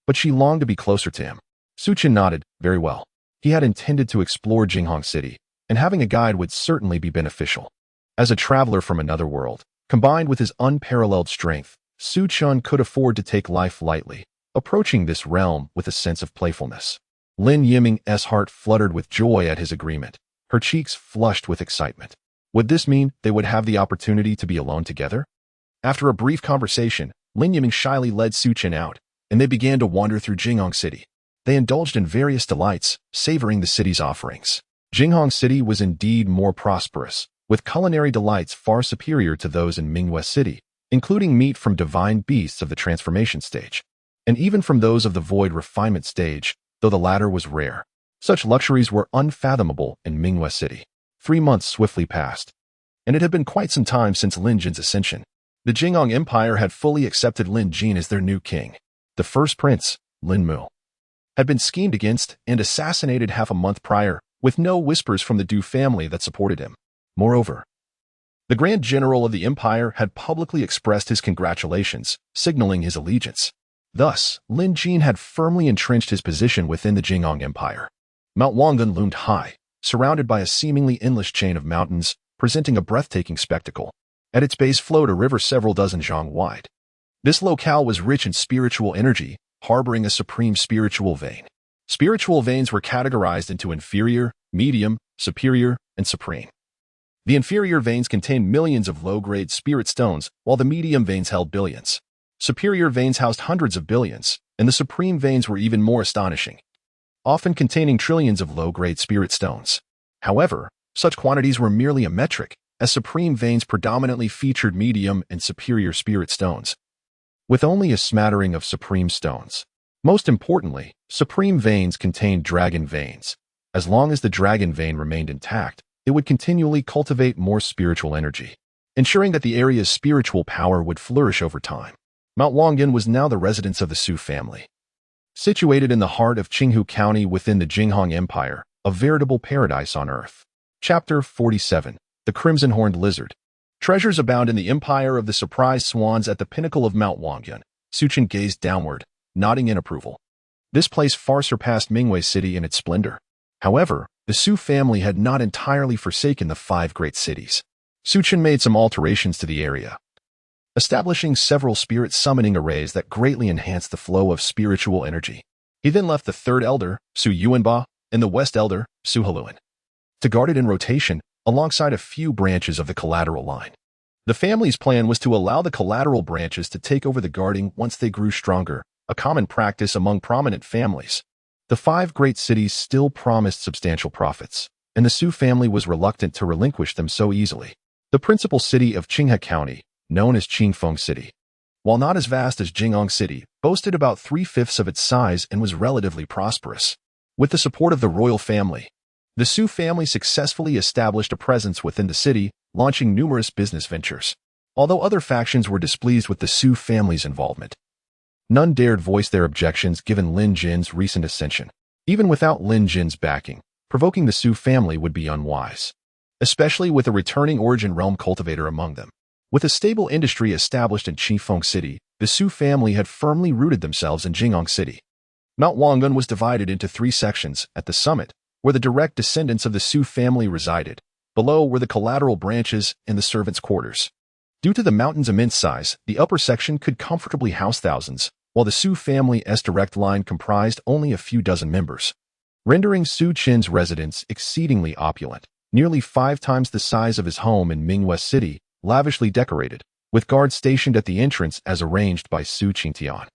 but she longed to be closer to him. Su Chen nodded, very well. He had intended to explore Jinghong City, and having a guide would certainly be beneficial. As a traveler from another world, combined with his unparalleled strength, Su Chen could afford to take life lightly, approaching this realm with a sense of playfulness. Lin Yiming's heart fluttered with joy at his agreement, her cheeks flushed with excitement. Would this mean they would have the opportunity to be alone together? After a brief conversation, Lin Yiming shyly led Su Chen out, and they began to wander through Jinghong City. They indulged in various delights, savoring the city's offerings. Jinghong City was indeed more prosperous, with culinary delights far superior to those in Mingyue City, including meat from divine beasts of the transformation stage, and even from those of the void refinement stage, though the latter was rare. Such luxuries were unfathomable in Mingyue City. 3 months swiftly passed, and it had been quite some time since Lin Jin's ascension. The Jinghong Empire had fully accepted Lin Jin as their new king. The first prince, Lin Mu, had been schemed against and assassinated half a month prior, with no whispers from the Du family that supported him. Moreover, the Grand General of the Empire had publicly expressed his congratulations, signaling his allegiance. Thus, Lin Jin had firmly entrenched his position within the Jinghong Empire. Mount Wangan loomed high, surrounded by a seemingly endless chain of mountains, presenting a breathtaking spectacle. At its base flowed a river several dozen zhang wide. This locale was rich in spiritual energy, harboring a supreme spiritual vein. Spiritual veins were categorized into inferior, medium, superior, and supreme. The inferior veins contained millions of low-grade spirit stones, while the medium veins held billions. Superior veins housed hundreds of billions, and the supreme veins were even more astonishing, often containing trillions of low-grade spirit stones. However, such quantities were merely a metric, as supreme veins predominantly featured medium and superior spirit stones, with only a smattering of supreme stones. Most importantly, supreme veins contained dragon veins. As long as the dragon vein remained intact, it would continually cultivate more spiritual energy, ensuring that the area's spiritual power would flourish over time. Mount Wangan was now the residence of the Su family. Situated in the heart of Qinghu County within the Jinghong Empire, a veritable paradise on earth. Chapter 47. The Crimson-Horned Lizard. Treasures abound in the empire of the surprise swans at the pinnacle of Mount Wangan. Su Chen gazed downward, nodding in approval. This place far surpassed Mingyue City in its splendor. However, the Su family had not entirely forsaken the 5 great cities. Su Chen made some alterations to the area, establishing several spirit summoning arrays that greatly enhanced the flow of spiritual energy. He then left the 3rd elder, Su Yuanba, and the West elder, Su Haluan, to guard it in rotation, alongside a few branches of the collateral line. The family's plan was to allow the collateral branches to take over the guarding once they grew stronger, a common practice among prominent families. The 5 great cities still promised substantial profits, and the Su family was reluctant to relinquish them so easily. The principal city of Qinghe County, known as Qingfeng City, while not as vast as Jinghong City, boasted about 3/5 of its size and was relatively prosperous. With the support of the royal family, the Su family successfully established a presence within the city, launching numerous business ventures. Although other factions were displeased with the Su family's involvement, none dared voice their objections given Lin Jin's recent ascension. Even without Lin Jin's backing, provoking the Su family would be unwise, especially with a returning origin realm cultivator among them. With a stable industry established in Qifeng City, the Su family had firmly rooted themselves in Jinghong City. Mount Wangan was divided into 3 sections. At the summit, where the direct descendants of the Su family resided. Below were the collateral branches and the servants' quarters. Due to the mountain's immense size, the upper section could comfortably house thousands, while the Su family's direct line comprised only a few dozen members, rendering Su Chen's residence exceedingly opulent, nearly 5 times the size of his home in Mingwest City, lavishly decorated, with guards stationed at the entrance as arranged by Su Qingtian.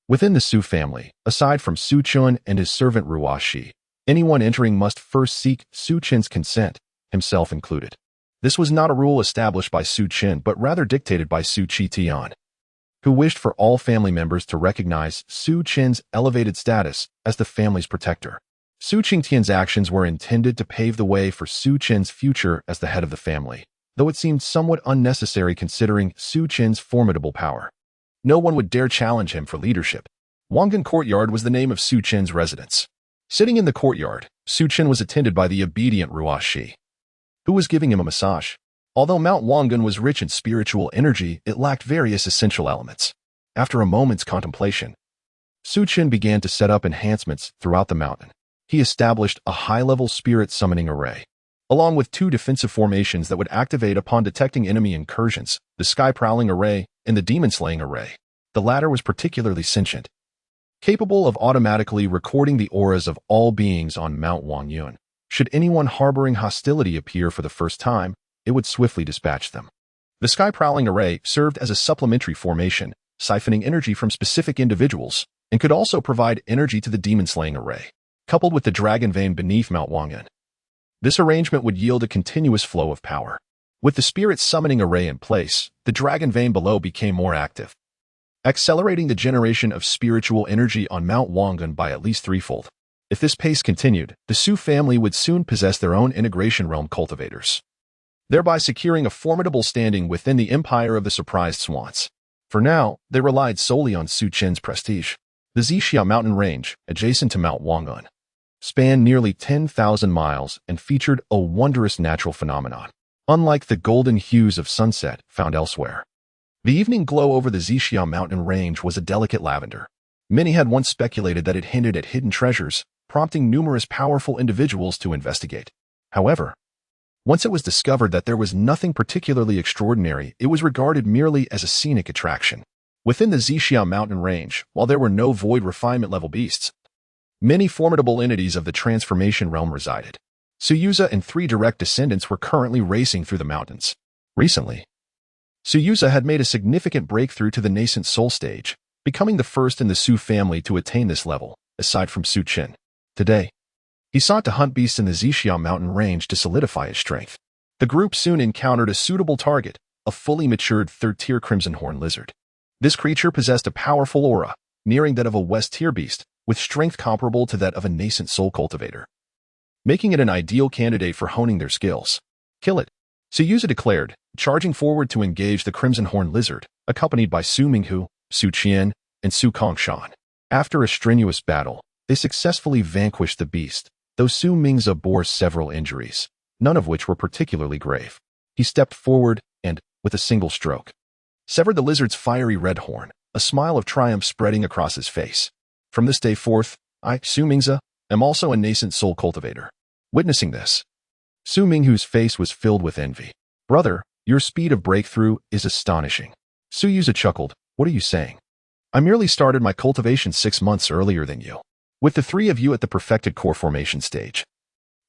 Within the Su family, aside from Su Chen and his servant Ruashi, anyone entering must first seek Su Chen's consent, himself included. This was not a rule established by Su Chen but rather dictated by Su Qingtian, who wished for all family members to recognize Su Chen's elevated status as the family's protector. Su Qingtian's actions were intended to pave the way for Su Chen's future as the head of the family, though it seemed somewhat unnecessary considering Su Chen's formidable power. No one would dare challenge him for leadership. Wangan Courtyard was the name of Su Chen's residence. Sitting in the courtyard, Su Chen was attended by the obedient Ruashi, who was giving him a massage. Although Mount Wangan was rich in spiritual energy, it lacked various essential elements. After a moment's contemplation, Su Chen began to set up enhancements throughout the mountain. He established a high-level spirit summoning array, along with 2 defensive formations that would activate upon detecting enemy incursions, the Sky Prowling Array and the Demon Slaying Array. The latter was particularly sentient, capable of automatically recording the auras of all beings on Mount Wangyun. Should anyone harboring hostility appear for the first time, it would swiftly dispatch them. The Sky Prowling Array served as a supplementary formation, siphoning energy from specific individuals, and could also provide energy to the Demon Slaying Array, coupled with the Dragon Vein beneath Mount Wangyun. This arrangement would yield a continuous flow of power. With the Spirit Summoning Array in place, the Dragon Vein below became more active, accelerating the generation of spiritual energy on Mount Wangyun by at least 3-fold. If this pace continued, the Su family would soon possess their own integration realm cultivators, thereby securing a formidable standing within the empire of the surprised swans. For now, they relied solely on Su Chen's prestige. The Zixia mountain range, adjacent to Mount Wangyun, spanned nearly 10,000 miles and featured a wondrous natural phenomenon, unlike the golden hues of sunset found elsewhere. The evening glow over the Zixia mountain range was a delicate lavender. Many had once speculated that it hinted at hidden treasures, prompting numerous powerful individuals to investigate. However, once it was discovered that there was nothing particularly extraordinary, it was regarded merely as a scenic attraction. Within the Zixia mountain range, while there were no void refinement level beasts, many formidable entities of the transformation realm resided. Suyuza and 3 direct descendants were currently racing through the mountains. Recently, Suyuza had made a significant breakthrough to the nascent soul stage, becoming the first in the Su family to attain this level, aside from Su Chen. Today, he sought to hunt beasts in the Zixia mountain range to solidify his strength. The group soon encountered a suitable target, a fully matured 3rd-tier crimson horn lizard. This creature possessed a powerful aura, nearing that of a West-tier beast, with strength comparable to that of a nascent soul cultivator, making it an ideal candidate for honing their skills. Kill it, Suyuza declared, charging forward to engage the crimson horn lizard, accompanied by Su Minghu, Su Chen, and Su Kongshan. After a strenuous battle, they successfully vanquished the beast, though Su Mingza bore several injuries, none of which were particularly grave. He stepped forward and, with a single stroke, severed the lizard's fiery red horn, a smile of triumph spreading across his face. From this day forth, I, Su Mingza, am also a nascent soul cultivator. Witnessing this, Su Minghu's face was filled with envy. Brother, your speed of breakthrough is astonishing. Suyuza chuckled. What are you saying? I merely started my cultivation 6 months earlier than you. With the 3 of you at the perfected core formation stage,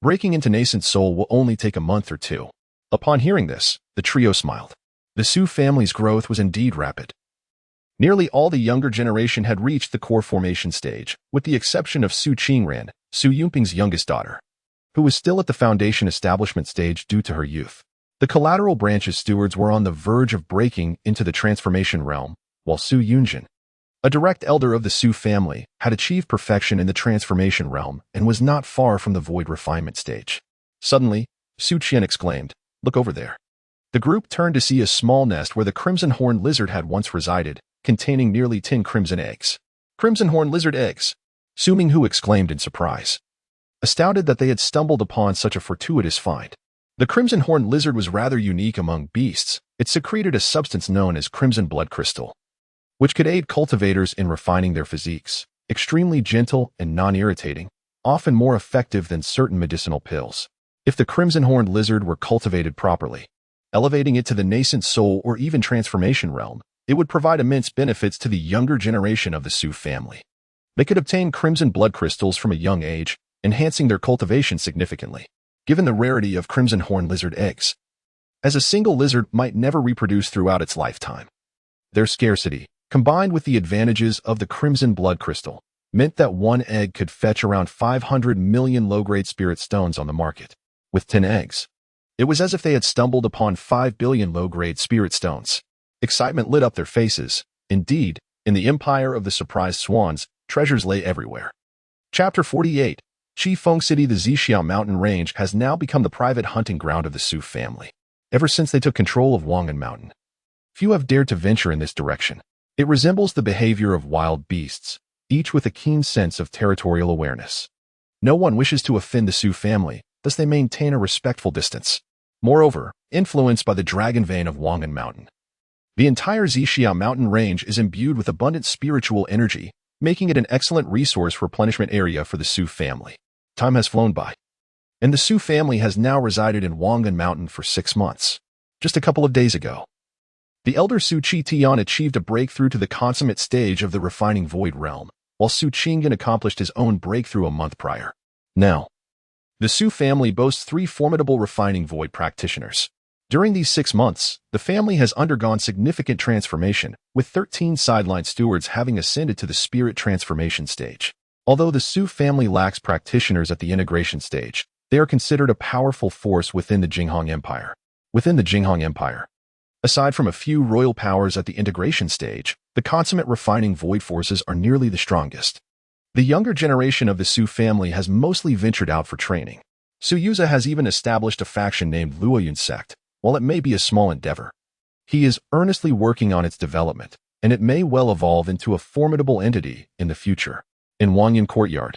breaking into nascent soul will only take a month or 2. Upon hearing this, the trio smiled. The Su family's growth was indeed rapid. Nearly all the younger generation had reached the core formation stage, with the exception of Su Qingran, Su Yunping's youngest daughter, who was still at the foundation establishment stage due to her youth. The collateral branch's stewards were on the verge of breaking into the transformation realm, while Su Yunjin, a direct elder of the Su family, had achieved perfection in the transformation realm and was not far from the void refinement stage. Suddenly, Su Chen exclaimed, "Look over there." The group turned to see a small nest where the crimson horned lizard had once resided, containing nearly 10 crimson eggs. Crimson horned lizard eggs! Su Minghu exclaimed in surprise, astounded that they had stumbled upon such a fortuitous find. The crimson horned lizard was rather unique among beasts. It secreted a substance known as crimson blood crystal, which could aid cultivators in refining their physiques. Extremely gentle and non-irritating, often more effective than certain medicinal pills. If the crimson horned lizard were cultivated properly, elevating it to the nascent soul or even transformation realm, It would provide immense benefits to the younger generation of the Su family. They could obtain crimson blood crystals from a young age, enhancing their cultivation significantly, given the rarity of crimson horn lizard eggs, as a single lizard might never reproduce throughout its lifetime. Their scarcity, combined with the advantages of the crimson blood crystal, meant that one egg could fetch around 500 million low-grade spirit stones on the market. With 10 eggs, it was as if they had stumbled upon 5 billion low-grade spirit stones. Excitement lit up their faces. Indeed, in the empire of the surprised swans, treasures lay everywhere. Chapter 48. Qifeng City. The Zixiao mountain range has now become the private hunting ground of the Su family. Ever since they took control of Wangan Mountain, few have dared to venture in this direction. It resembles the behavior of wild beasts, each with a keen sense of territorial awareness. No one wishes to offend the Su family, thus they maintain a respectful distance. Moreover, influenced by the dragon vein of Wangan Mountain, the entire Zixiao mountain range is imbued with abundant spiritual energy, making it an excellent resource replenishment area for the Su family. Time has flown by, and the Su family has now resided in Wangan Mountain for 6 months. Just a couple of days ago, the elder Su Chen achieved a breakthrough to the consummate stage of the refining void realm, while Su Chen accomplished his own breakthrough a month prior. Now, the Su family boasts 3 formidable refining void practitioners. During these 6 months, the family has undergone significant transformation, with 13 sideline stewards having ascended to the spirit transformation stage. Although the Su family lacks practitioners at the integration stage, they are considered a powerful force within the Jinghong Empire. Aside from a few royal powers at the integration stage, the consummate refining void forces are nearly the strongest. The younger generation of the Su family has mostly ventured out for training. Su Yuza has even established a faction named Luoyun Sect. While it may be a small endeavor, he is earnestly working on its development, and it may well evolve into a formidable entity in the future. In Wanyan Courtyard,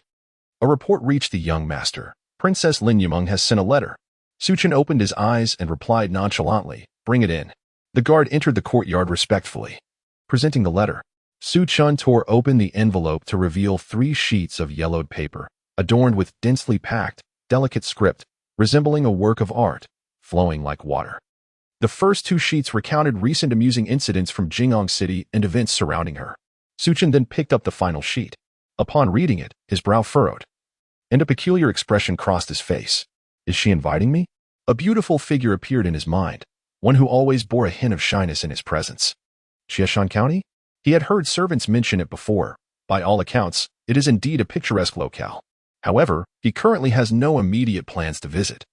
a report reached the young master. Princess Lin Yimeng has sent a letter. Su Chen opened his eyes and replied nonchalantly, "Bring it in." The guard entered the courtyard respectfully. Presenting the letter, Su Chen tore open the envelope to reveal 3 sheets of yellowed paper, adorned with densely packed, delicate script, resembling a work of art, flowing like water. The first 2 sheets recounted recent amusing incidents from Jingong City and events surrounding her. Su Chen then picked up the final sheet. Upon reading it, his brow furrowed, and a peculiar expression crossed his face. Is she inviting me? A beautiful figure appeared in his mind, one who always bore a hint of shyness in his presence. Xieshan County? He had heard servants mention it before. By all accounts, it is indeed a picturesque locale. However, he currently has no immediate plans to visit,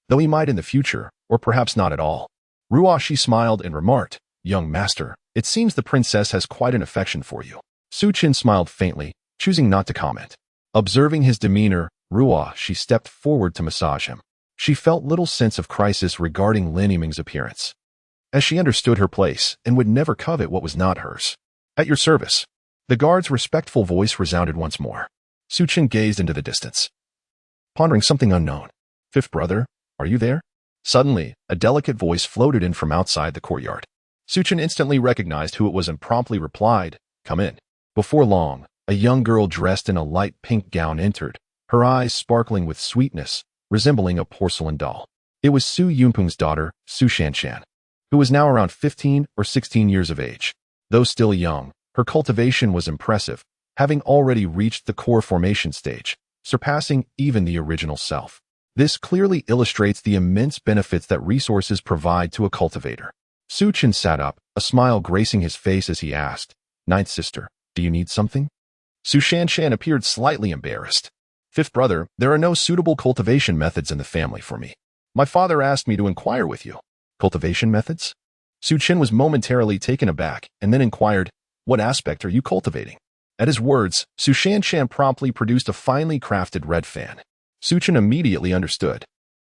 though he might in the future, or perhaps not at all. Ruoshi smiled and remarked, "Young master, it seems the princess has quite an affection for you." Su Chen smiled faintly, choosing not to comment. Observing his demeanor, Ruoshi stepped forward to massage him. She felt little sense of crisis regarding Lin Yimeng's appearance, as she understood her place and would never covet what was not hers. "At your service." The guard's respectful voice resounded once more. Su Chen gazed into the distance, pondering something unknown. "Fifth brother, are you there?" Suddenly, a delicate voice floated in from outside the courtyard. Su Chen instantly recognized who it was and promptly replied, "Come in." Before long, a young girl dressed in a light pink gown entered, her eyes sparkling with sweetness, resembling a porcelain doll. It was Su Yunpeng's daughter, Su Chen, who was now around 15 or 16 years of age. Though still young, her cultivation was impressive, having already reached the core formation stage, surpassing even the original self. This clearly illustrates the immense benefits that resources provide to a cultivator. Su Chen sat up, a smile gracing his face as he asked, "Ninth sister, do you need something?" Su Chen appeared slightly embarrassed. "Fifth brother, there are no suitable cultivation methods in the family for me. My father asked me to inquire with you." "Cultivation methods?" Su Chen was momentarily taken aback and then inquired, "What aspect are you cultivating?" At his words, Su Chen promptly produced a finely crafted red fan. Su Chen immediately understood.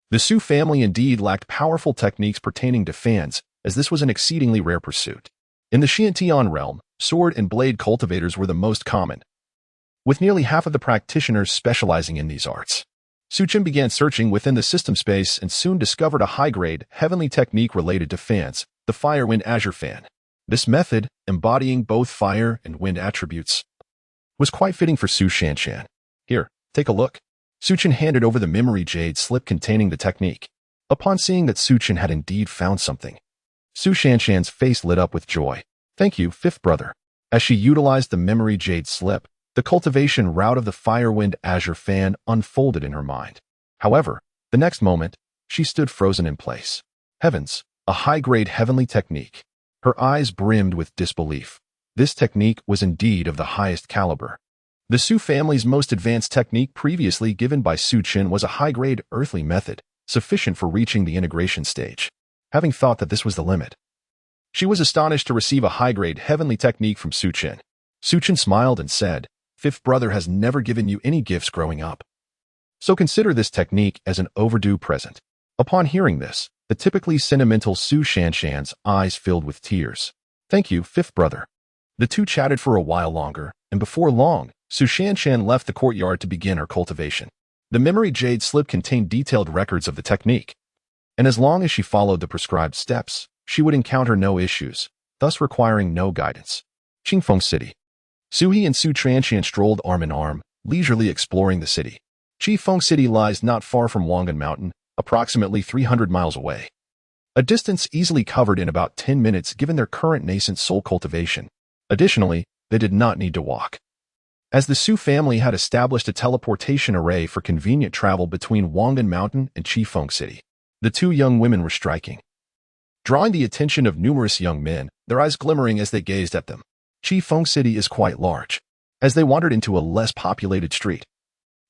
The Su family indeed lacked powerful techniques pertaining to fans, as this was an exceedingly rare pursuit. In the Xiantian realm, sword and blade cultivators were the most common, with nearly half of the practitioners specializing in these arts. Su Chen began searching within the system space and soon discovered a high-grade, heavenly technique related to fans, the Fire Wind Azure Fan. This method, embodying both fire and wind attributes, was quite fitting for Su Chen. "Here, take a look." Su Chen handed over the memory jade slip containing the technique. Upon seeing that Su Chen had indeed found something, Su Chen face lit up with joy. Thank you, fifth brother. As she utilized the memory jade slip, the cultivation route of the Firewind Azure fan unfolded in her mind. However, the next moment, she stood frozen in place. Heavens, a high-grade heavenly technique. Her eyes brimmed with disbelief. This technique was indeed of the highest caliber. The Su family's most advanced technique previously given by Su Chen was a high-grade earthly method, sufficient for reaching the integration stage. Having thought that this was the limit, she was astonished to receive a high-grade heavenly technique from Su Chen. Su Chen smiled and said, "Fifth brother has never given you any gifts growing up, so consider this technique as an overdue present." Upon hearing this, the typically sentimental Su Shanshan's eyes filled with tears. "Thank you, fifth brother." The two chatted for a while longer, and before long, Su Shanshan left the courtyard to begin her cultivation. The memory jade slip contained detailed records of the technique, and as long as she followed the prescribed steps, she would encounter no issues, thus requiring no guidance. Qingfeng City. Suhi and Su Shanshan strolled arm in arm, leisurely exploring the city. Qifeng City lies not far from Wangan Mountain, approximately 300 miles away. A distance easily covered in about 10 minutes given their current nascent soul cultivation. Additionally, they did not need to walk, as the Su family had established a teleportation array for convenient travel between Wangan Mountain and Qifeng City. The two young women were striking, drawing the attention of numerous young men, their eyes glimmering as they gazed at them. Qifeng City is quite large. As they wandered into a less populated street,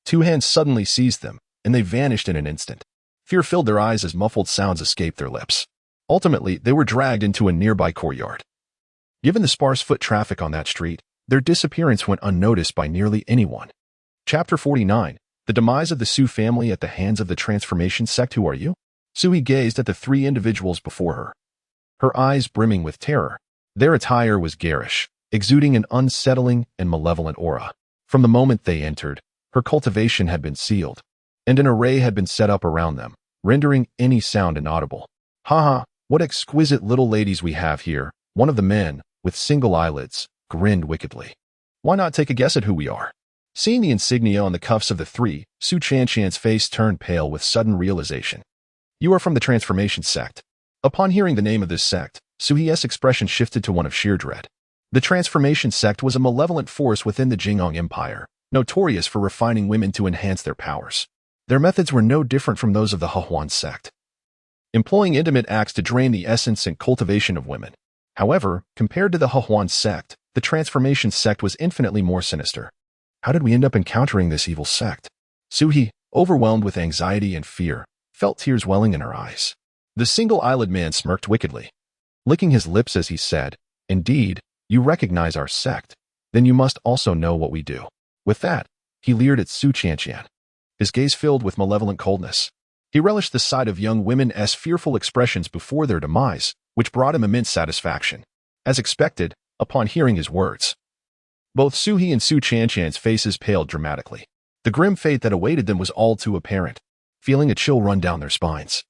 two hands suddenly seized them, and they vanished in an instant. Fear filled their eyes as muffled sounds escaped their lips. Ultimately, they were dragged into a nearby courtyard. Given the sparse foot traffic on that street, their disappearance went unnoticed by nearly anyone. Chapter 49. The Demise of the Su Family at the Hands of the Transformation Sect. Who are you? Sui gazed at the three individuals before her, her eyes brimming with terror. Their attire was garish, exuding an unsettling and malevolent aura. From the moment they entered, her cultivation had been sealed, and an array had been set up around them, rendering any sound inaudible. "Haha, what exquisite little ladies we have here," one of the men, with single eyelids, grinned wickedly. "Why not take a guess at who we are?" Seeing the insignia on the cuffs of the three, Su Chanshan's face turned pale with sudden realization. "You are from the Transformation Sect." Upon hearing the name of this sect, Suhi's expression shifted to one of sheer dread. The Transformation Sect was a malevolent force within the Jingong Empire, notorious for refining women to enhance their powers. Their methods were no different from those of the Hehuan sect, employing intimate acts to drain the essence and cultivation of women. However, compared to the Hehuan sect, the Transformation Sect was infinitely more sinister. How did we end up encountering this evil sect? Suhi, overwhelmed with anxiety and fear, felt tears welling in her eyes. The single-eyelid man smirked wickedly, licking his lips as he said, "Indeed, you recognize our sect. Then you must also know what we do." With that, he leered at Su Chanshan, his gaze filled with malevolent coldness. He relished the sight of young women's fearful expressions before their demise, which brought him immense satisfaction. As expected, upon hearing his words, both Suhi and Su Chanshan's faces paled dramatically. The grim fate that awaited them was all too apparent, feeling a chill run down their spines.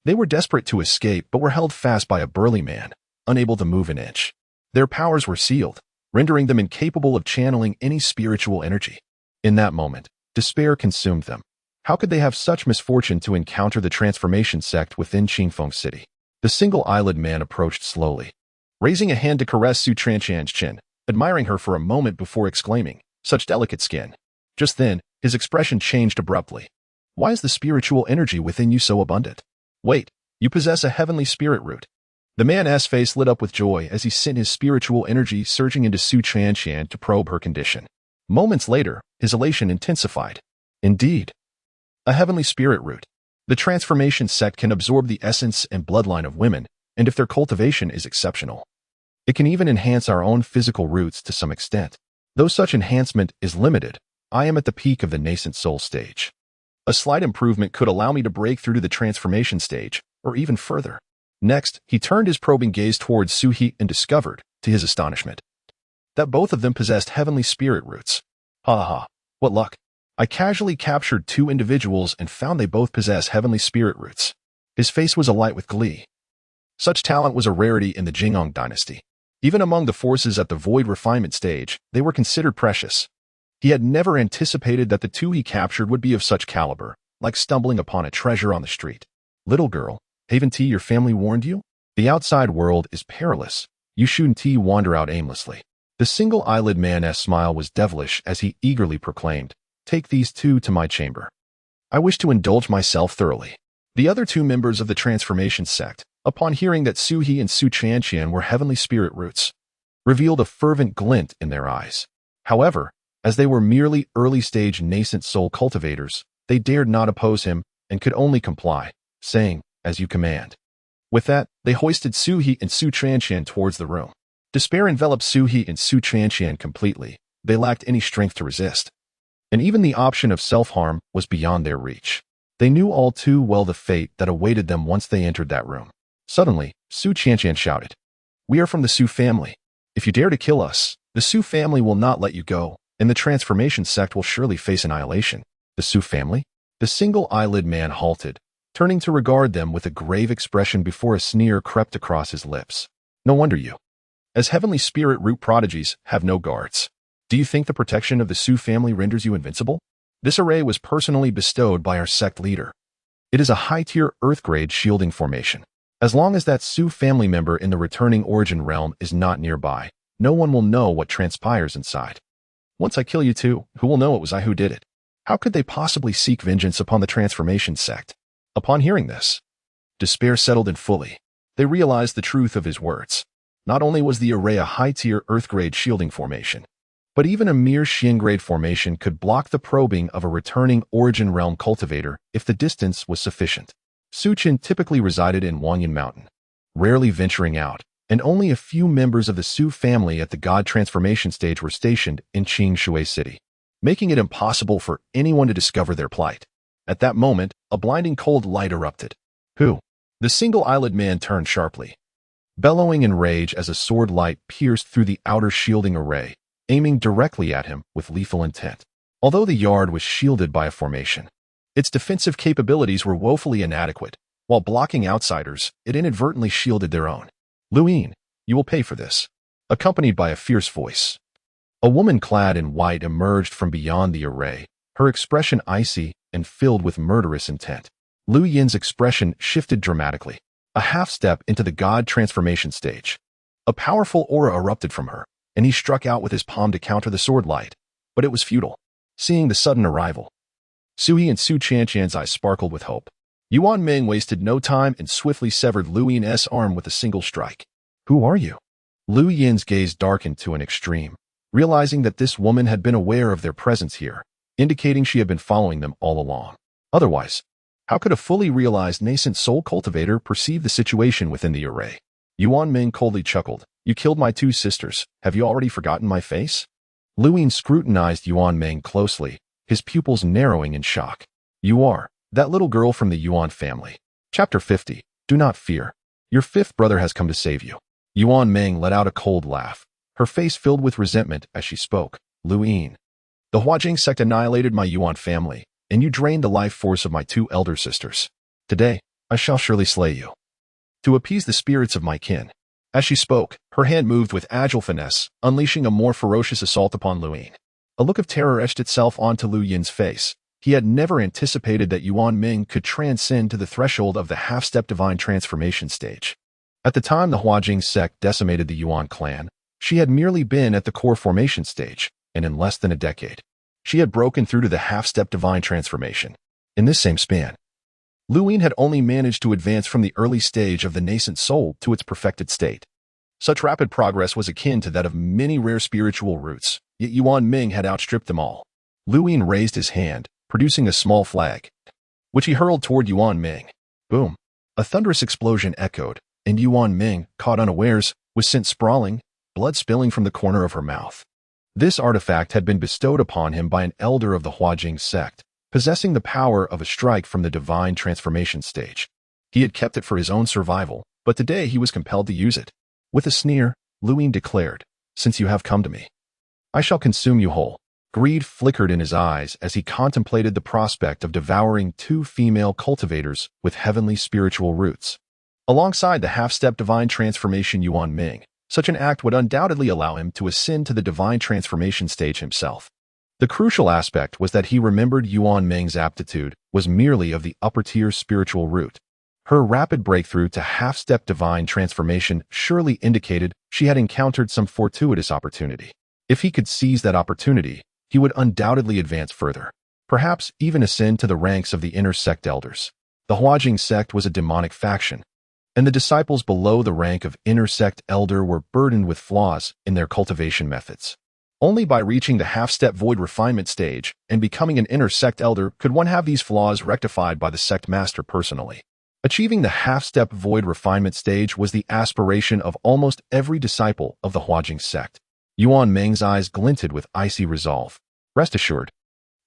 They were desperate to escape but were held fast by a burly man, unable to move an inch. Their powers were sealed, rendering them incapable of channeling any spiritual energy. In that moment, despair consumed them. How could they have such misfortune to encounter the Transformation Sect within Qingfeng City? The single-eyelid man approached slowly, raising a hand to caress Su Chanshan's chin, admiring her for a moment before exclaiming, "Such delicate skin." Just then, his expression changed abruptly. "Why is the spiritual energy within you so abundant? Wait, you possess a heavenly spirit root." The man's face lit up with joy as he sent his spiritual energy surging into Su Chanshan to probe her condition. Moments later, his elation intensified. Indeed, a heavenly spirit root. The Transformation Sect can absorb the essence and bloodline of women, and if their cultivation is exceptional, it can even enhance our own physical roots to some extent. Though such enhancement is limited, I am at the peak of the nascent soul stage. A slight improvement could allow me to break through to the transformation stage, or even further. Next, he turned his probing gaze towards Suhi and discovered, to his astonishment, that both of them possessed heavenly spirit roots. Ha ha, what luck. I casually captured two individuals and found they both possess heavenly spirit roots. His face was alight with glee. Such talent was a rarity in the Jingong dynasty. Even among the forces at the void refinement stage, they were considered precious. He had never anticipated that the two he captured would be of such caliber, like stumbling upon a treasure on the street. "Little girl, haven't your family warned you? The outside world is perilous. You shouldn't wander out aimlessly. The single-eyelid man's smile was devilish as he eagerly proclaimed, "Take these two to my chamber. I wish to indulge myself thoroughly." The other two members of the transformation sect, upon hearing that Su-He and Su Chen were heavenly spirit roots, revealed a fervent glint in their eyes. However, as they were merely early-stage nascent soul cultivators, they dared not oppose him and could only comply, saying, "As you command." With that, they hoisted Su-He and Su Chen towards the room. Despair enveloped Su-He and Su Chen completely. They lacked any strength to resist. And even the option of self-harm was beyond their reach. They knew all too well the fate that awaited them once they entered that room. Suddenly, Su Chen shouted, "We are from the Su family. If you dare to kill us, the Su family will not let you go, and the transformation sect will surely face annihilation." The Su family? The single-eyelid man halted, turning to regard them with a grave expression before a sneer crept across his lips. "No wonder you, as heavenly spirit root prodigies, have no guards. Do you think the protection of the Su family renders you invincible? This array was personally bestowed by our sect leader. It is a high-tier Earth-grade shielding formation. As long as that Su family member in the returning origin realm is not nearby, no one will know what transpires inside. Once I kill you two, who will know it was I who did it? How could they possibly seek vengeance upon the transformation sect?" Upon hearing this, despair settled in fully. They realized the truth of his words. Not only was the array a high-tier Earth-grade shielding formation, but even a mere Xin-grade formation could block the probing of a returning origin realm cultivator if the distance was sufficient. Su Chen typically resided in Wanyan Mountain, rarely venturing out, and only a few members of the Su family at the God transformation stage were stationed in Qingshui City, making it impossible for anyone to discover their plight. At that moment, a blinding cold light erupted. "Who?" The single-eyelid man turned sharply, bellowing in rage as a sword light pierced through the outer shielding array, aiming directly at him with lethal intent. Although the yard was shielded by a formation, its defensive capabilities were woefully inadequate. While blocking outsiders, it inadvertently shielded their own. "Luin, you will pay for this," accompanied by a fierce voice. A woman clad in white emerged from beyond the array, her expression icy and filled with murderous intent. Lu Yin's expression shifted dramatically. A half-step into the God transformation stage. A powerful aura erupted from her, and he struck out with his palm to counter the sword light, but it was futile. Seeing the sudden arrival, Su-He and Su Chen's eyes sparkled with hope. Yuan Ming wasted no time and swiftly severed Lu Yin's arm with a single strike. "Who are you?" Lu Yin's gaze darkened to an extreme, realizing that this woman had been aware of their presence here, indicating she had been following them all along. Otherwise, how could a fully realized nascent soul cultivator perceive the situation within the array? Yuan Ming coldly chuckled. "You killed my two sisters. Have you already forgotten my face?" Lu Yin scrutinized Yuan Ming closely, his pupils narrowing in shock. "You are that little girl from the Yuan family." Chapter 50. Do not fear. Your fifth brother has come to save you. Yuan Ming let out a cold laugh, her face filled with resentment as she spoke. "Lu Yin, the Huajing sect annihilated my Yuan family, and you drained the life force of my two elder sisters. Today, I shall surely slay you, to appease the spirits of my kin." As she spoke, her hand moved with agile finesse, unleashing a more ferocious assault upon Lu Yin. A look of terror etched itself onto Lu Yin's face. He had never anticipated that Yuan Ming could transcend to the threshold of the half-step divine transformation stage. At the time the Huajing sect decimated the Yuan clan, she had merely been at the core formation stage, and in less than a decade, she had broken through to the half-step divine transformation. In this same span, Lu Yin had only managed to advance from the early stage of the nascent soul to its perfected state. Such rapid progress was akin to that of many rare spiritual roots, yet Yuan Ming had outstripped them all. Lu Yin raised his hand, producing a small flag, which he hurled toward Yuan Ming. Boom! A thunderous explosion echoed, and Yuan Ming, caught unawares, was sent sprawling, blood spilling from the corner of her mouth. This artifact had been bestowed upon him by an elder of the Huajing sect, possessing the power of a strike from the divine transformation stage. He had kept it for his own survival, but today he was compelled to use it. With a sneer, Lu Yin declared, "Since you have come to me, I shall consume you whole." Greed flickered in his eyes as he contemplated the prospect of devouring two female cultivators with heavenly spiritual roots. Alongside the half-step divine transformation Yuan Ming, such an act would undoubtedly allow him to ascend to the divine transformation stage himself. The crucial aspect was that he remembered Yuan Ming's aptitude was merely of the upper-tier spiritual root. Her rapid breakthrough to half-step divine transformation surely indicated she had encountered some fortuitous opportunity. If he could seize that opportunity, he would undoubtedly advance further, perhaps even ascend to the ranks of the inner sect elders. The Huajing sect was a demonic faction, and the disciples below the rank of inner sect elder were burdened with flaws in their cultivation methods. Only by reaching the half-step void refinement stage and becoming an inner sect elder could one have these flaws rectified by the sect master personally. Achieving the half-step void refinement stage was the aspiration of almost every disciple of the Huajing sect. Yuan Meng's eyes glinted with icy resolve. Rest assured,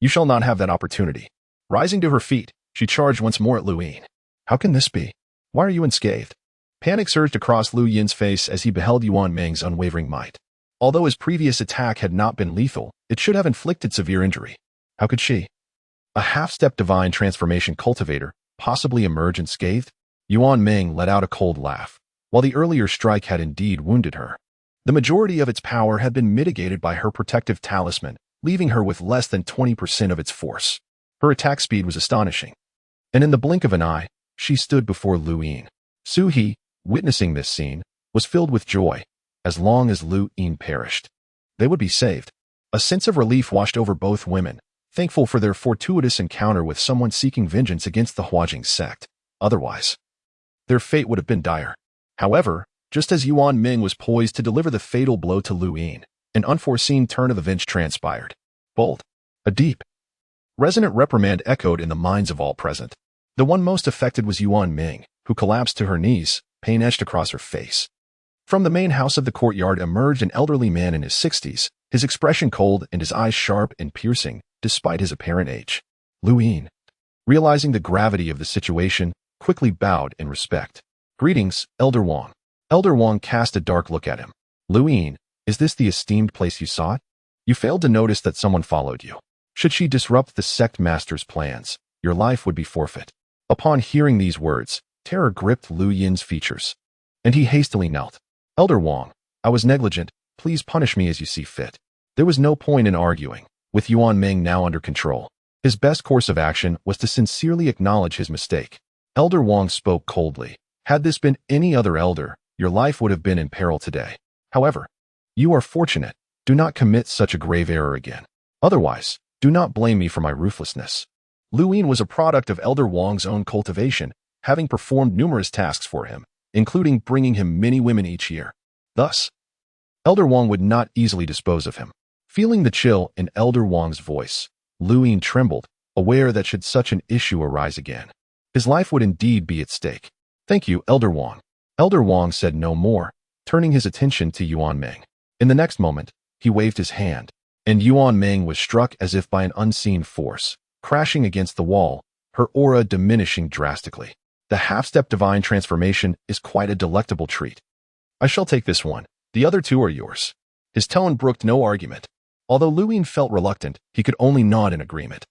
you shall not have that opportunity. Rising to her feet, she charged once more at Lu Yin. How can this be? Why are you unscathed? Panic surged across Lu Yin's face as he beheld Yuan Meng's unwavering might. Although his previous attack had not been lethal, it should have inflicted severe injury. How could she, a half-step divine transformation cultivator, possibly emerge unscathed? Yuan Meng let out a cold laugh. While the earlier strike had indeed wounded her, the majority of its power had been mitigated by her protective talisman, leaving her with less than 20% of its force. Her attack speed was astonishing, and in the blink of an eye, she stood before Lu Yin. Su He, witnessing this scene, was filled with joy. As long as Lu Yin perished, they would be saved. A sense of relief washed over both women, thankful for their fortuitous encounter with someone seeking vengeance against the Huajing sect. Otherwise, their fate would have been dire. However, just as Yuan Meng was poised to deliver the fatal blow to Lu Yin, an unforeseen turn of events transpired. Bold. A deep, resonant reprimand echoed in the minds of all present. The one most affected was Yuan Meng, who collapsed to her knees, pain etched across her face. From the main house of the courtyard emerged an elderly man in his 60s, his expression cold and his eyes sharp and piercing, despite his apparent age. Lu Yin, realizing the gravity of the situation, quickly bowed in respect. Greetings, Elder Wang. Elder Wang cast a dark look at him. Lu Yin, is this the esteemed place you sought? You failed to notice that someone followed you. Should she disrupt the sect master's plans, your life would be forfeit. Upon hearing these words, terror gripped Lu Yin's features, and he hastily knelt. Elder Wang, I was negligent. Please punish me as you see fit. There was no point in arguing. With Yuan Meng now under control, his best course of action was to sincerely acknowledge his mistake. Elder Wang spoke coldly. Had this been any other elder, your life would have been in peril today. However, you are fortunate. Do not commit such a grave error again. Otherwise, do not blame me for my ruthlessness. Lu Yin was a product of Elder Wang's own cultivation, having performed numerous tasks for him, including bringing him many women each year. Thus, Elder Wang would not easily dispose of him. Feeling the chill in Elder Wang's voice, Lu Yin trembled, aware that should such an issue arise again, his life would indeed be at stake. Thank you, Elder Wang. Elder Wang said no more, turning his attention to Yuan Meng. In the next moment, he waved his hand, and Yuan Meng was struck as if by an unseen force, crashing against the wall, her aura diminishing drastically. The half-step divine transformation is quite a delectable treat. I shall take this one. The other two are yours. His tone brooked no argument. Although Lu Yin felt reluctant, he could only nod in agreement.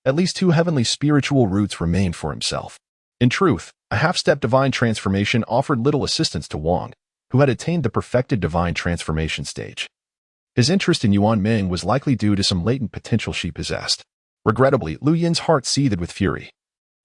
At least two heavenly spiritual roots remained for himself. In truth, a half-step divine transformation offered little assistance to Wang, who had attained the perfected divine transformation stage. His interest in Yuan Meng was likely due to some latent potential she possessed. Regrettably, Lu Yin's heart seethed with fury.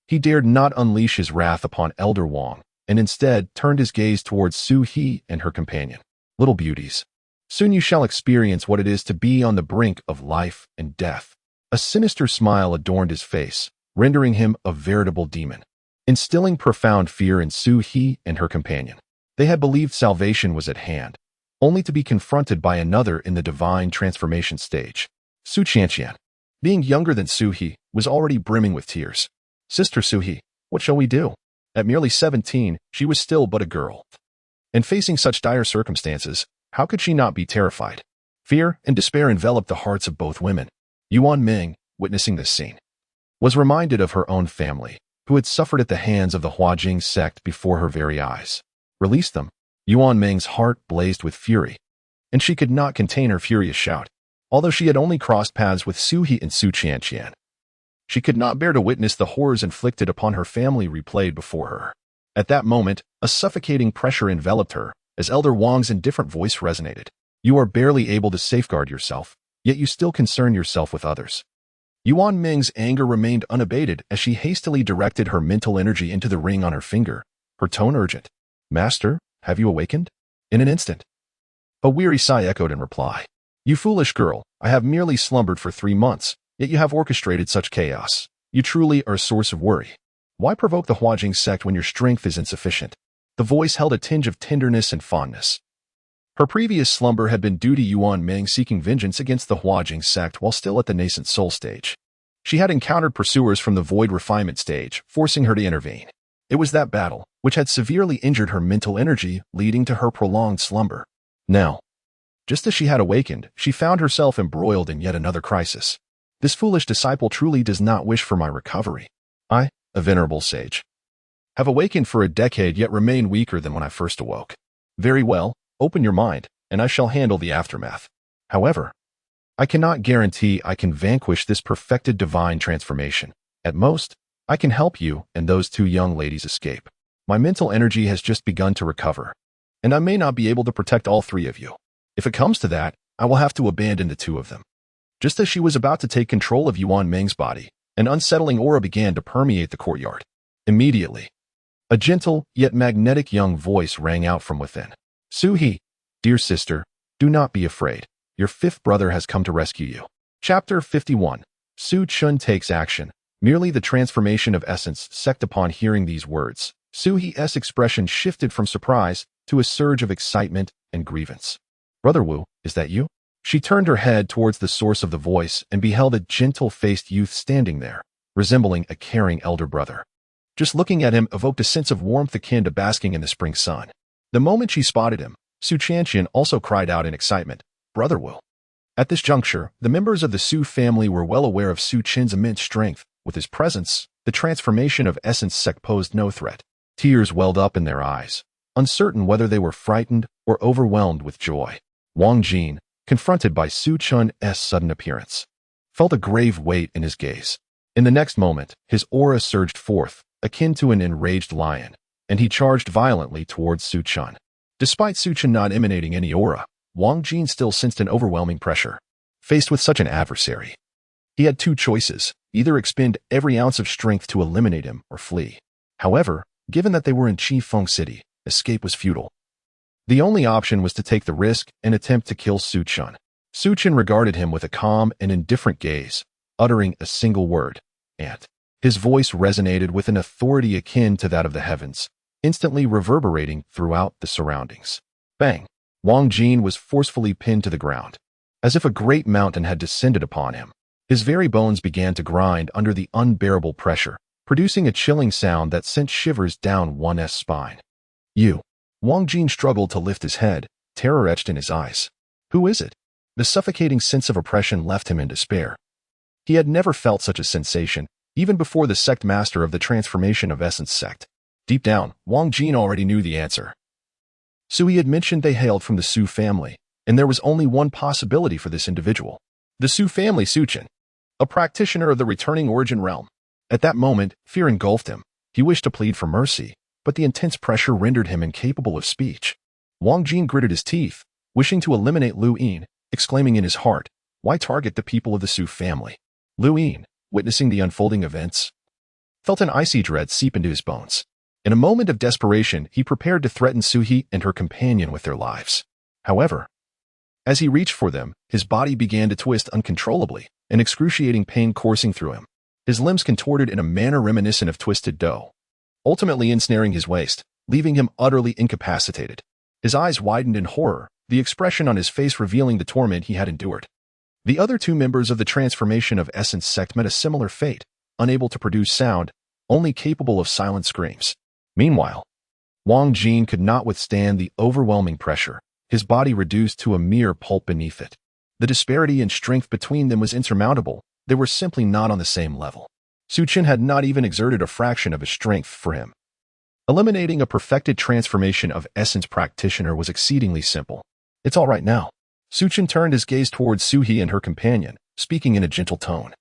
He dared not unleash his wrath upon Elder Wang, and instead turned his gaze towards Su He and her companion. Little beauties, soon you shall experience what it is to be on the brink of life and death. A sinister smile adorned his face, rendering him a veritable demon, instilling profound fear in Su He and her companion. They had believed salvation was at hand, only to be confronted by another in the divine transformation stage. Su Chen, being younger than Su He, was already brimming with tears. Sister Su He, what shall we do? At merely 17, she was still but a girl. And facing such dire circumstances, how could she not be terrified? Fear and despair enveloped the hearts of both women. Yuan Meng, witnessing this scene, was reminded of her own family, who had suffered at the hands of the Huajing sect before her very eyes. Release them. Yuan Meng's heart blazed with fury, and she could not contain her furious shout. Although she had only crossed paths with Su He and Su Chen, she could not bear to witness the horrors inflicted upon her family replayed before her. At that moment, a suffocating pressure enveloped her, as Elder Wang's indifferent voice resonated. You are barely able to safeguard yourself, yet you still concern yourself with others. Yuan Ming's anger remained unabated as she hastily directed her mental energy into the ring on her finger, her tone urgent. Master, have you awakened? In an instant. A weary sigh echoed in reply. You foolish girl, I have merely slumbered for 3 months, yet you have orchestrated such chaos. You truly are a source of worry. Why provoke the Huajing sect when your strength is insufficient? The voice held a tinge of tenderness and fondness. Her previous slumber had been due to Yuan Ming seeking vengeance against the Huajing sect while still at the nascent soul stage. She had encountered pursuers from the void refinement stage, forcing her to intervene. It was that battle, which had severely injured her mental energy, leading to her prolonged slumber. Now, just as she had awakened, she found herself embroiled in yet another crisis. This foolish disciple truly does not wish for my recovery. I, a venerable sage, have awakened for a decade yet remain weaker than when I first awoke. Very well. Open your mind, and I shall handle the aftermath. However, I cannot guarantee I can vanquish this perfected divine transformation. At most, I can help you and those 2 young ladies escape. My mental energy has just begun to recover, and I may not be able to protect all 3 of you. If it comes to that, I will have to abandon the 2 of them. Just as she was about to take control of Yuan Ming's body, an unsettling aura began to permeate the courtyard. Immediately, a gentle yet magnetic young voice rang out from within. Su-He, dear sister, do not be afraid. Your 5th brother has come to rescue you. Chapter 51. Su Chen takes action. Merely the transformation of essence sect. Upon hearing these words, Su-He's expression shifted from surprise to a surge of excitement and grievance. Brother Wu, is that you? She turned her head towards the source of the voice and beheld a gentle-faced youth standing there, resembling a caring elder brother. Just looking at him evoked a sense of warmth akin to basking in the spring sun. The moment she spotted him, Su Chen also cried out in excitement, Brother Wu. At this juncture, the members of the Su family were well aware of Su Chen's immense strength. With his presence, the transformation of essence sect posed no threat. Tears welled up in their eyes, uncertain whether they were frightened or overwhelmed with joy. Wang Jin, confronted by Su Chen's sudden appearance, felt a grave weight in his gaze. In the next moment, his aura surged forth, akin to an enraged lion, and he charged violently towards Su Chen. Despite Su Chen not emanating any aura, Wang Jin still sensed an overwhelming pressure. Faced with such an adversary, he had 2 choices, either expend every ounce of strength to eliminate him or flee. However, given that they were in Qifeng City, escape was futile. The only option was to take the risk and attempt to kill Su Chen. Su Chen regarded him with a calm and indifferent gaze, uttering a single word, "Ant." His voice resonated with an authority akin to that of the heavens, instantly reverberating throughout the surroundings. Bang! Wang Jin was forcefully pinned to the ground, as if a great mountain had descended upon him. His very bones began to grind under the unbearable pressure, producing a chilling sound that sent shivers down one's spine. You. Wang Jin struggled to lift his head, terror etched in his eyes. Who is it? The suffocating sense of oppression left him in despair. He had never felt such a sensation, even before the sect master of the transformation of essence sect. Deep down, Wang Jin already knew the answer. Su-He had mentioned they hailed from the Su family, and there was only one possibility for this individual. The Su family Su Chen, a practitioner of the returning origin realm. At that moment, fear engulfed him. He wished to plead for mercy, but the intense pressure rendered him incapable of speech. Wang Jin gritted his teeth, wishing to eliminate Lu Yin, exclaiming in his heart, why target the people of the Su family? Lu Yin, witnessing the unfolding events, felt an icy dread seep into his bones. In a moment of desperation, he prepared to threaten Su-He and her companion with their lives. However, as he reached for them, his body began to twist uncontrollably, an excruciating pain coursing through him. His limbs contorted in a manner reminiscent of twisted dough, ultimately ensnaring his waist, leaving him utterly incapacitated. His eyes widened in horror, the expression on his face revealing the torment he had endured. The other 2 members of the transformation of essence sect met a similar fate, unable to produce sound, only capable of silent screams. Meanwhile, Wang Jin could not withstand the overwhelming pressure, his body reduced to a mere pulp beneath it. The disparity in strength between them was insurmountable. They were simply not on the same level. Su Chen had not even exerted a fraction of his strength for him. Eliminating a perfected transformation of essence practitioner was exceedingly simple. It's all right now. Su Chen turned his gaze towards Su-He and her companion, speaking in a gentle tone.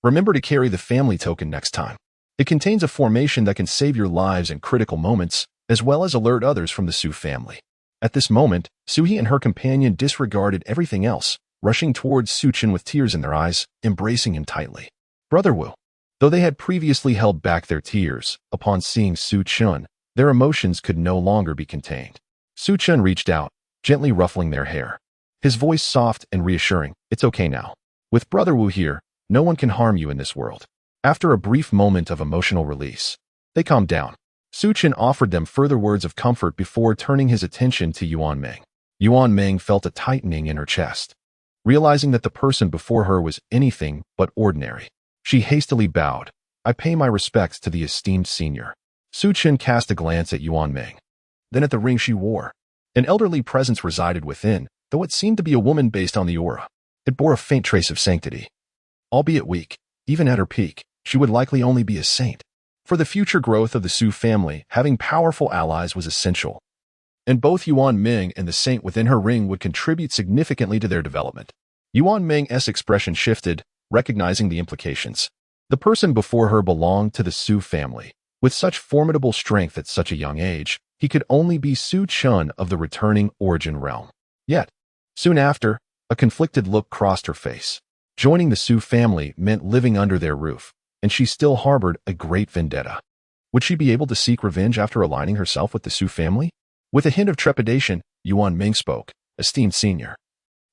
Remember to carry the family token next time. It contains a formation that can save your lives in critical moments, as well as alert others from the Su family. At this moment, Su-He and her companion disregarded everything else, rushing towards Su Chen with tears in their eyes, embracing him tightly. Brother Wu. Though they had previously held back their tears, upon seeing Su Chen, their emotions could no longer be contained. Su Chen reached out, gently ruffling their hair. His voice soft and reassuring, "It's okay now. With Brother Wu here, no one can harm you in this world." After a brief moment of emotional release, they calmed down. Su Chen offered them further words of comfort before turning his attention to Yuan Ming. Yuan Ming felt a tightening in her chest. Realizing that the person before her was anything but ordinary, she hastily bowed. "I pay my respects to the esteemed senior." Su Chen cast a glance at Yuan Ming, then at the ring she wore. An elderly presence resided within, though it seemed to be a woman based on the aura. It bore a faint trace of sanctity. Albeit weak, even at her peak, she would likely only be a saint. For the future growth of the Su family, having powerful allies was essential, and both Yuan Ming and the saint within her ring would contribute significantly to their development. Yuan Ming's expression shifted, recognizing the implications. The person before her belonged to the Su family. With such formidable strength at such a young age, he could only be Su Chen of the returning origin realm. Yet, soon after, a conflicted look crossed her face. Joining the Su family meant living under their roof, and she still harbored a great vendetta. Would she be able to seek revenge after aligning herself with the Su family? With a hint of trepidation, Yuan Ming spoke, "Esteemed senior,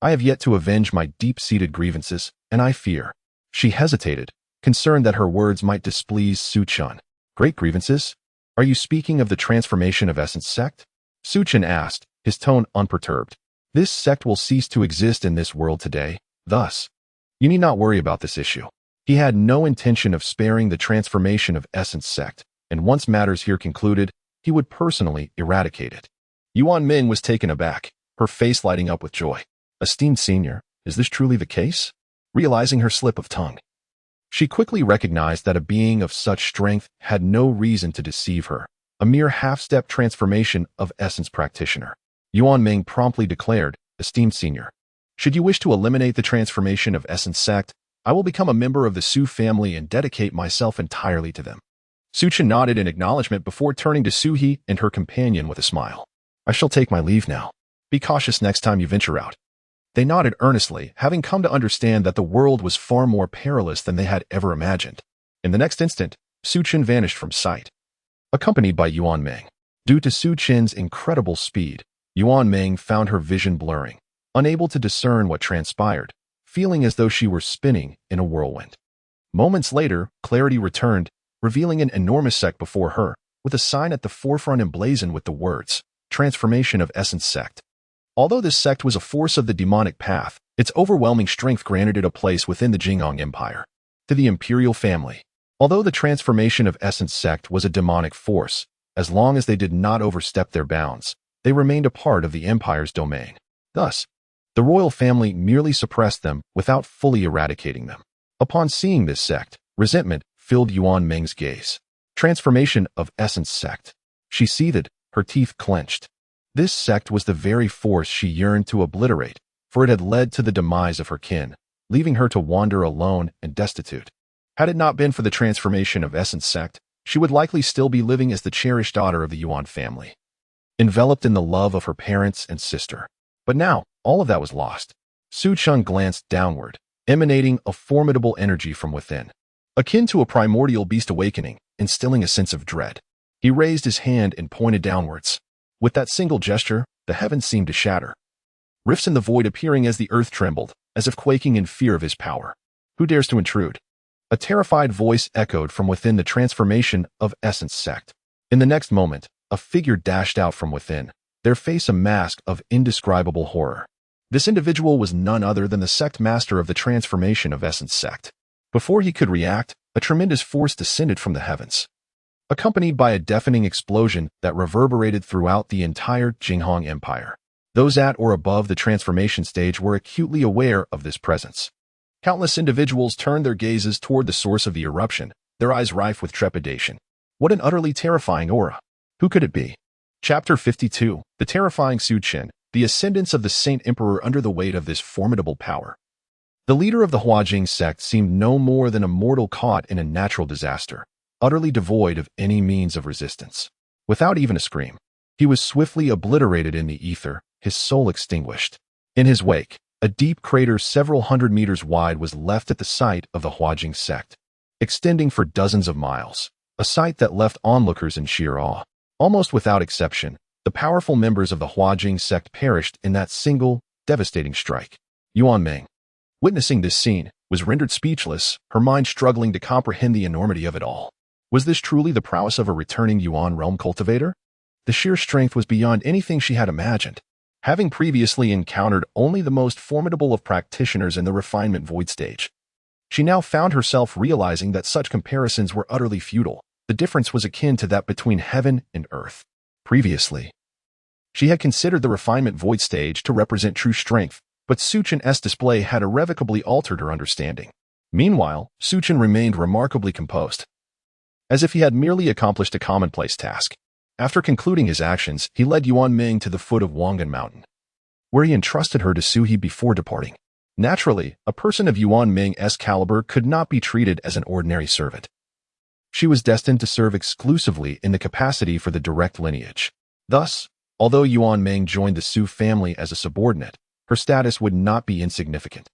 I have yet to avenge my deep-seated grievances, and I fear." She hesitated, concerned that her words might displease Su Chen. "Great grievances? Are you speaking of the transformation of essence sect?" Su Chen asked, his tone unperturbed. "This sect will cease to exist in this world today, thus, you need not worry about this issue." He had no intention of sparing the transformation of essence sect, and once matters here concluded, he would personally eradicate it. Yuan Ming was taken aback, her face lighting up with joy. "Esteemed senior, is this truly the case?" Realizing her slip of tongue, she quickly recognized that a being of such strength had no reason to deceive her, a mere half-step transformation of essence practitioner. Yuan Ming promptly declared, "Esteemed senior, should you wish to eliminate the transformation of essence sect, I will become a member of the Su family and dedicate myself entirely to them." Su Chen nodded in acknowledgement before turning to Su He and her companion with a smile. "I shall take my leave now. Be cautious next time you venture out." They nodded earnestly, having come to understand that the world was far more perilous than they had ever imagined. In the next instant, Su Chen vanished from sight, accompanied by Yuan Ming. Due to Su Chen's incredible speed, Yuan Ming found her vision blurring, unable to discern what transpired, feeling as though she were spinning in a whirlwind. Moments later, clarity returned, revealing an enormous sect before her, with a sign at the forefront emblazoned with the words, "Transformation of Essence Sect." Although this sect was a force of the demonic path, its overwhelming strength granted it a place within the Jing Empire. To the imperial family, although the transformation of Essence Sect was a demonic force, as long as they did not overstep their bounds, they remained a part of the empire's domain. Thus, the royal family merely suppressed them without fully eradicating them. Upon seeing this sect, resentment filled Yuan Ming's gaze. Transformation of Essence Sect. She seethed, her teeth clenched. This sect was the very force she yearned to obliterate, for it had led to the demise of her kin, leaving her to wander alone and destitute. Had it not been for the transformation of Essence Sect, she would likely still be living as the cherished daughter of the Yuan family, enveloped in the love of her parents and sister. But now, all of that was lost. Su Chen glanced downward, emanating a formidable energy from within, akin to a primordial beast awakening, instilling a sense of dread. He raised his hand and pointed downwards. With that single gesture, the heavens seemed to shatter, rifts in the void appearing as the earth trembled, as if quaking in fear of his power. "Who dares to intrude?" A terrified voice echoed from within the transformation of Essence Sect. In the next moment, a figure dashed out from within, their face a mask of indescribable horror. This individual was none other than the sect master of the transformation of Essence Sect. Before he could react, a tremendous force descended from the heavens, accompanied by a deafening explosion that reverberated throughout the entire Jing Empire. Those at or above the transformation stage were acutely aware of this presence. Countless individuals turned their gazes toward the source of the eruption, their eyes rife with trepidation. What an utterly terrifying aura! Who could it be? Chapter 52, The Terrifying Su Chen, the Ascendance of the Saint Emperor under the weight of this formidable power. The leader of the Huajing sect seemed no more than a mortal caught in a natural disaster, utterly devoid of any means of resistance. Without even a scream, he was swiftly obliterated in the ether, his soul extinguished. In his wake, A deep crater several hundred meters wide was left at the site of the Jing sect, extending for dozens of miles, a sight that left onlookers in sheer awe. Almost without exception, the powerful members of the Jing sect perished in that single, devastating strike. Yuan Ming, witnessing this scene, was rendered speechless, her mind struggling to comprehend the enormity of it all. Was this truly the prowess of a returning Yuan realm cultivator? The sheer strength was beyond anything she had imagined. Having previously encountered only the most formidable of practitioners in the refinement void stage, she now found herself realizing that such comparisons were utterly futile. The difference was akin to that between heaven and earth. Previously, she had considered the refinement void stage to represent true strength, but Su Chen's display had irrevocably altered her understanding. Meanwhile, Su Chen remained remarkably composed, as if he had merely accomplished a commonplace task. After concluding his actions, he led Yuan Ming to the foot of Wangan Mountain, where he entrusted her to Su He before departing. Naturally, a person of Yuan Ming's caliber could not be treated as an ordinary servant. She was destined to serve exclusively in the capacity for the direct lineage. Thus, although Yuan Ming joined the Su family as a subordinate, her status would not be insignificant.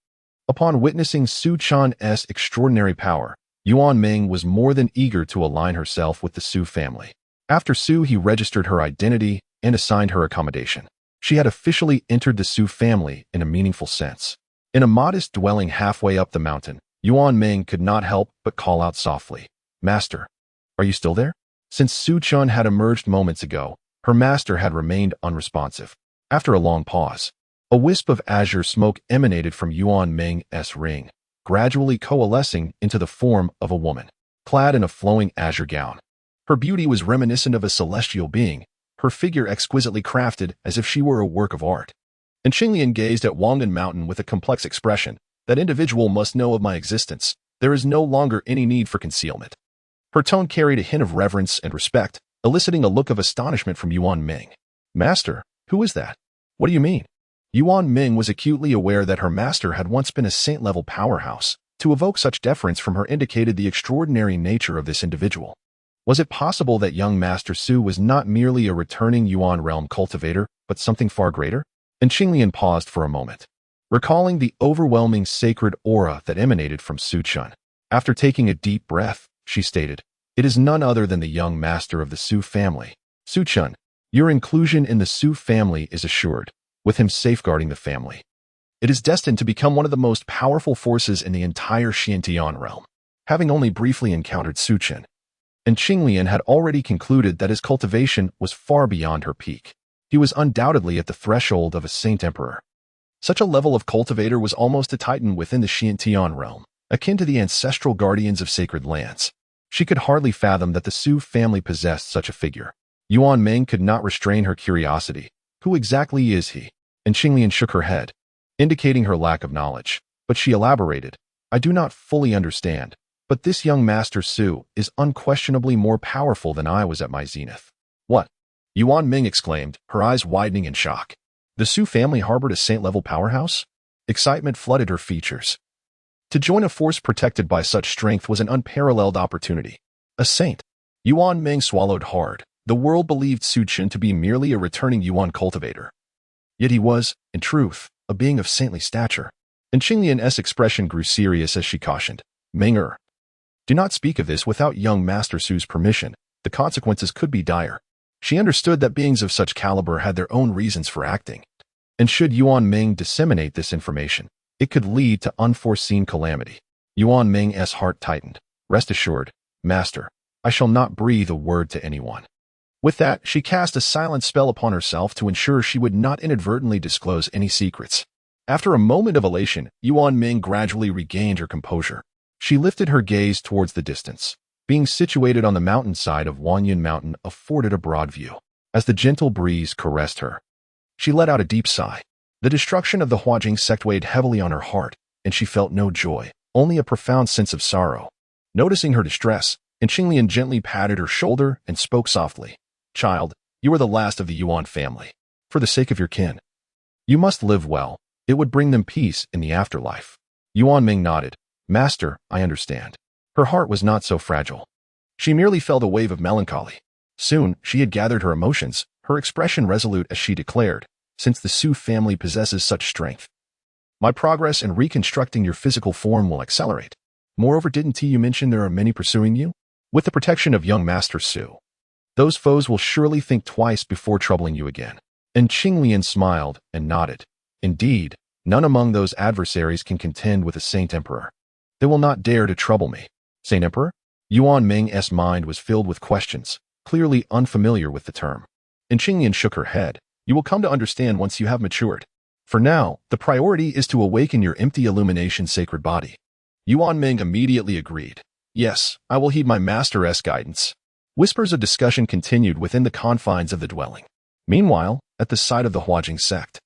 Upon witnessing Su Chen's extraordinary power, Yuan Ming was more than eager to align herself with the Su family. After Su He registered her identity and assigned her accommodation, she had officially entered the Su family in a meaningful sense. In a modest dwelling halfway up the mountain, Yuan Ming could not help but call out softly, "Master, are you still there?" Since Su Chen had emerged moments ago, her master had remained unresponsive. After a long pause, a wisp of azure smoke emanated from Yuan Ming's ring, gradually coalescing into the form of a woman, clad in a flowing azure gown. Her beauty was reminiscent of a celestial being, her figure exquisitely crafted as if she were a work of art. And Qinglian gazed at Wangan Mountain with a complex expression. That individual must know of my existence. There is no longer any need for concealment. Her tone carried a hint of reverence and respect, eliciting a look of astonishment from Yuan Ming. "Master, who is that? What do you mean?" Yuan Ming was acutely aware that her master had once been a saint-level powerhouse. To evoke such deference from her indicated the extraordinary nature of this individual. Was it possible that young Master Su was not merely a returning Yuan realm cultivator, but something far greater? And Qinglian paused for a moment, recalling the overwhelming sacred aura that emanated from Su Chen. After taking a deep breath, she stated, "It is none other than the young master of the Su family. Su Chen, your inclusion in the Su family is assured, with him safeguarding the family. It is destined to become one of the most powerful forces in the entire Xiantian realm." Having only briefly encountered Su Chen, and Qinglian had already concluded that his cultivation was far beyond her peak. He was undoubtedly at the threshold of a saint emperor. Such a level of cultivator was almost a titan within the Xiantian realm, akin to the ancestral guardians of sacred lands. She could hardly fathom that the Su family possessed such a figure. Yuan Ming could not restrain her curiosity. Who exactly is he? And Qinglian shook her head, indicating her lack of knowledge. But she elaborated, "I do not fully understand. But this young Master Su is unquestionably more powerful than I was at my zenith." "What?" Yuan Ming exclaimed, her eyes widening in shock. The Su family harbored a saint-level powerhouse? Excitement flooded her features. To join a force protected by such strength was an unparalleled opportunity. A saint. Yuan Ming swallowed hard. The world believed Su Chen to be merely a returning Yuan cultivator. Yet he was, in truth, a being of saintly stature. And Qinglian's expression grew serious as she cautioned, "Ming-er, do not speak of this without young Master Su's permission. The consequences could be dire." She understood that beings of such caliber had their own reasons for acting. And should Yuan Ming disseminate this information, it could lead to unforeseen calamity. Yuan Ming's heart tightened. "Rest assured, Master, I shall not breathe a word to anyone." With that, she cast a silent spell upon herself to ensure she would not inadvertently disclose any secrets. After a moment of elation, Yuan Ming gradually regained her composure. She lifted her gaze towards the distance. Being situated on the mountainside of Wanyan Mountain afforded a broad view. As the gentle breeze caressed her, she let out a deep sigh. The destruction of the Jing sect weighed heavily on her heart, and she felt no joy, only a profound sense of sorrow. Noticing her distress, Qinglian gently patted her shoulder and spoke softly. "Child, you are the last of the Yuan family. For the sake of your kin, you must live well. It would bring them peace in the afterlife." Yuan Ming nodded. "Master, I understand." Her heart was not so fragile. She merely felt a wave of melancholy. Soon, she had gathered her emotions, her expression resolute as she declared, "Since the Su family possesses such strength, My progress in reconstructing your physical form will accelerate. Moreover, didn't you mention there are many pursuing you? With the protection of young Master Su, those foes will surely think twice before troubling you again. And Qinglian smiled and nodded. Indeed, none among those adversaries can contend with a Saint Emperor. They will not dare to trouble me. Saint Emperor? Yuan Meng's mind was filled with questions, clearly unfamiliar with the term. And Qinglian shook her head. You will come to understand once you have matured. For now, the priority is to awaken your empty illumination sacred body. Yuan Meng immediately agreed. Yes, I will heed my master's guidance. Whispers of discussion continued within the confines of the dwelling. Meanwhile, at the site of the Huajing sect,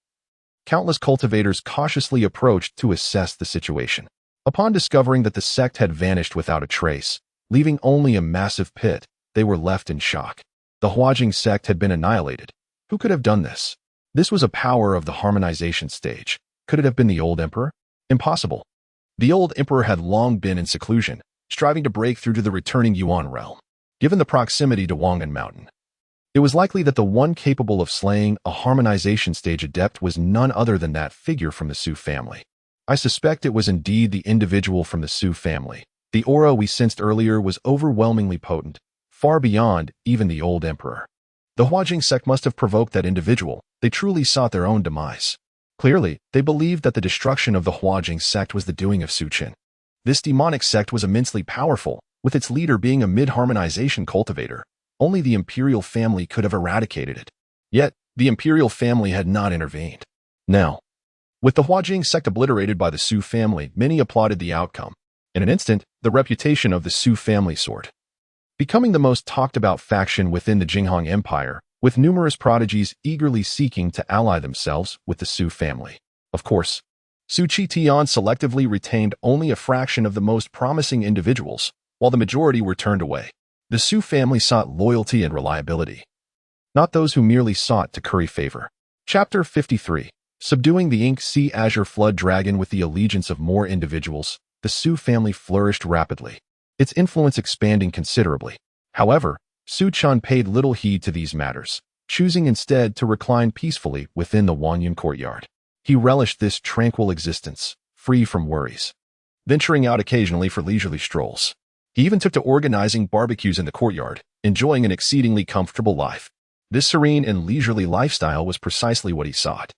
countless cultivators cautiously approached to assess the situation. Upon discovering that the sect had vanished without a trace, leaving only a massive pit, they were left in shock. The Huajing sect had been annihilated. Who could have done this? This was a power of the harmonization stage. Could it have been the old emperor? Impossible. The old emperor had long been in seclusion, striving to break through to the returning Yuan realm. Given the proximity to Wangan Mountain, it was likely that the one capable of slaying a harmonization stage adept was none other than that figure from the Su family. I suspect it was indeed the individual from the Su family. The aura we sensed earlier was overwhelmingly potent, far beyond even the old emperor. The Huajing sect must have provoked that individual. They truly sought their own demise. Clearly, they believed that the destruction of the Huajing sect was the doing of Su Chen. This demonic sect was immensely powerful, with its leader being a mid-harmonization cultivator. Only the imperial family could have eradicated it. Yet, the imperial family had not intervened. Now, with the Huajing sect obliterated by the Su family, many applauded the outcome. In an instant, the reputation of the Su family soared, becoming the most talked-about faction within the Jinghong Empire, with numerous prodigies eagerly seeking to ally themselves with the Su family. Of course, Su Tian selectively retained only a fraction of the most promising individuals, while the majority were turned away. The Su family sought loyalty and reliability, not those who merely sought to curry favor. Chapter 53. Subduing the Ink Sea Azure Flood Dragon with the allegiance of more individuals, the Su family flourished rapidly, its influence expanding considerably. However, Su Chen paid little heed to these matters, choosing instead to recline peacefully within the Wanyun courtyard. He relished this tranquil existence, free from worries, venturing out occasionally for leisurely strolls. He even took to organizing barbecues in the courtyard, enjoying an exceedingly comfortable life. This serene and leisurely lifestyle was precisely what he sought.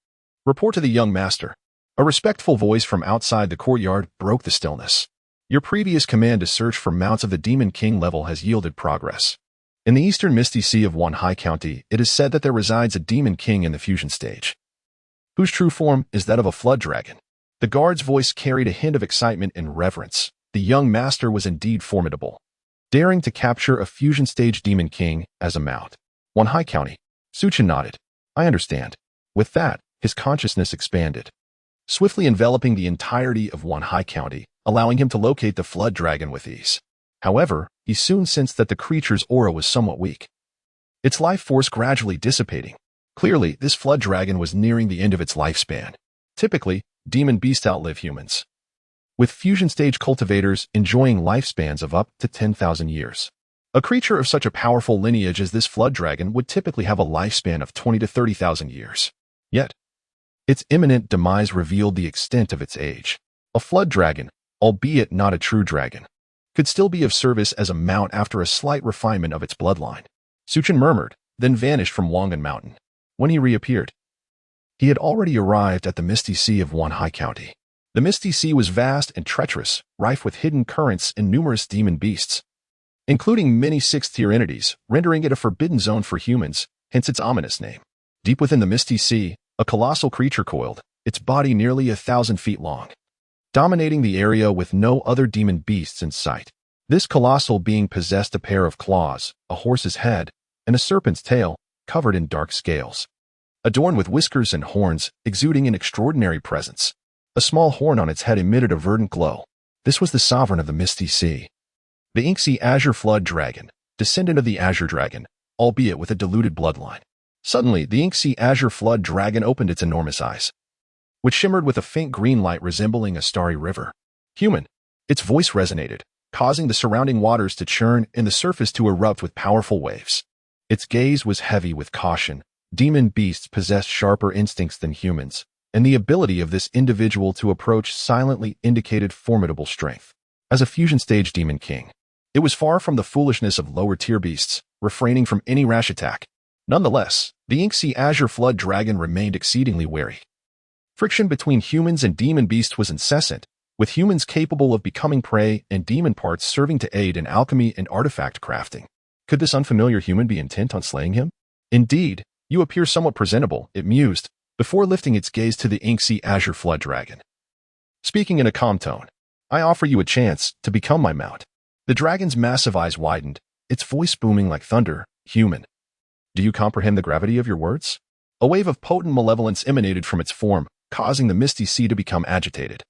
Report to the young master. A respectful voice from outside the courtyard broke the stillness. Your previous command to search for mounts of the Demon King level has yielded progress. In the eastern Misty Sea of Wanhai County, it is said that there resides a Demon King in the fusion stage, whose true form is that of a flood dragon. The guard's voice carried a hint of excitement and reverence. The young master was indeed formidable, daring to capture a fusion stage Demon King as a mount. Wanhai County. Su Chen nodded. I understand. With that, his consciousness expanded, swiftly enveloping the entirety of Wanhai County, allowing him to locate the flood dragon with ease. However, he soon sensed that the creature's aura was somewhat weak, its life force gradually dissipating. Clearly, this flood dragon was nearing the end of its lifespan. Typically, demon beasts outlive humans, with fusion stage cultivators enjoying lifespans of up to 10,000 years. A creature of such a powerful lineage as this flood dragon would typically have a lifespan of 20 to 30,000 years. Yet, its imminent demise revealed the extent of its age. A flood dragon, albeit not a true dragon, could still be of service as a mount after a slight refinement of its bloodline. Su Chen murmured, then vanished from Wangan Mountain. When he reappeared, he had already arrived at the Misty Sea of Wanhai County. The Misty Sea was vast and treacherous, rife with hidden currents and numerous demon beasts, including many sixth-tier entities, rendering it a forbidden zone for humans, hence its ominous name. Deep within the Misty Sea, a colossal creature coiled, its body nearly 1,000 feet long, dominating the area with no other demon beasts in sight. This colossal being possessed a pair of claws, a horse's head, and a serpent's tail, covered in dark scales, adorned with whiskers and horns, exuding an extraordinary presence. A small horn on its head emitted a verdant glow. This was the sovereign of the Misty Sea, the Inksea Azure Flood Dragon, descendant of the Azure Dragon, albeit with a diluted bloodline. Suddenly, the Inksea Azure Flood Dragon opened its enormous eyes, which shimmered with a faint green light resembling a starry river. Human. Its voice resonated, causing the surrounding waters to churn and the surface to erupt with powerful waves. Its gaze was heavy with caution. Demon beasts possessed sharper instincts than humans, and the ability of this individual to approach silently indicated formidable strength. As a fusion-stage demon king, it was far from the foolishness of lower-tier beasts, refraining from any rash attack. Nonetheless, the Inksea Azure Flood Dragon remained exceedingly wary. Friction between humans and demon beasts was incessant, with humans capable of becoming prey and demon parts serving to aid in alchemy and artifact crafting. Could this unfamiliar human be intent on slaying him? Indeed, you appear somewhat presentable, it mused, before lifting its gaze to the Inksea Azure Flood Dragon. Speaking in a calm tone, I offer you a chance to become my mount. The dragon's massive eyes widened, its voice booming like thunder. Human, do you comprehend the gravity of your words? A wave of potent malevolence emanated from its form, causing the misty sea to become agitated.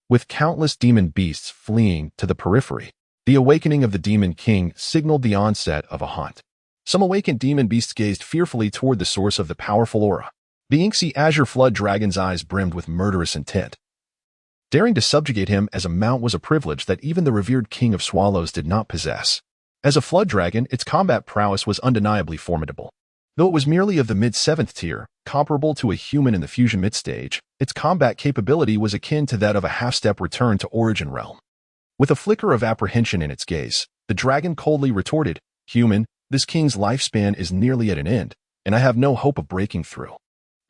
With countless demon beasts fleeing to the periphery, the awakening of the Demon King signaled the onset of a hunt. Some awakened demon beasts gazed fearfully toward the source of the powerful aura. The Inksea Azure Flood Dragon's eyes brimmed with murderous intent. Daring to subjugate him as a mount was a privilege that even the revered King of Swallows did not possess. As a flood dragon, its combat prowess was undeniably formidable. Though it was merely of the mid-7th tier, comparable to a human in the fusion mid-stage, its combat capability was akin to that of a half-step return to Origin Realm. With a flicker of apprehension in its gaze, the dragon coldly retorted, "Human, this king's lifespan is nearly at an end, and I have no hope of breaking through.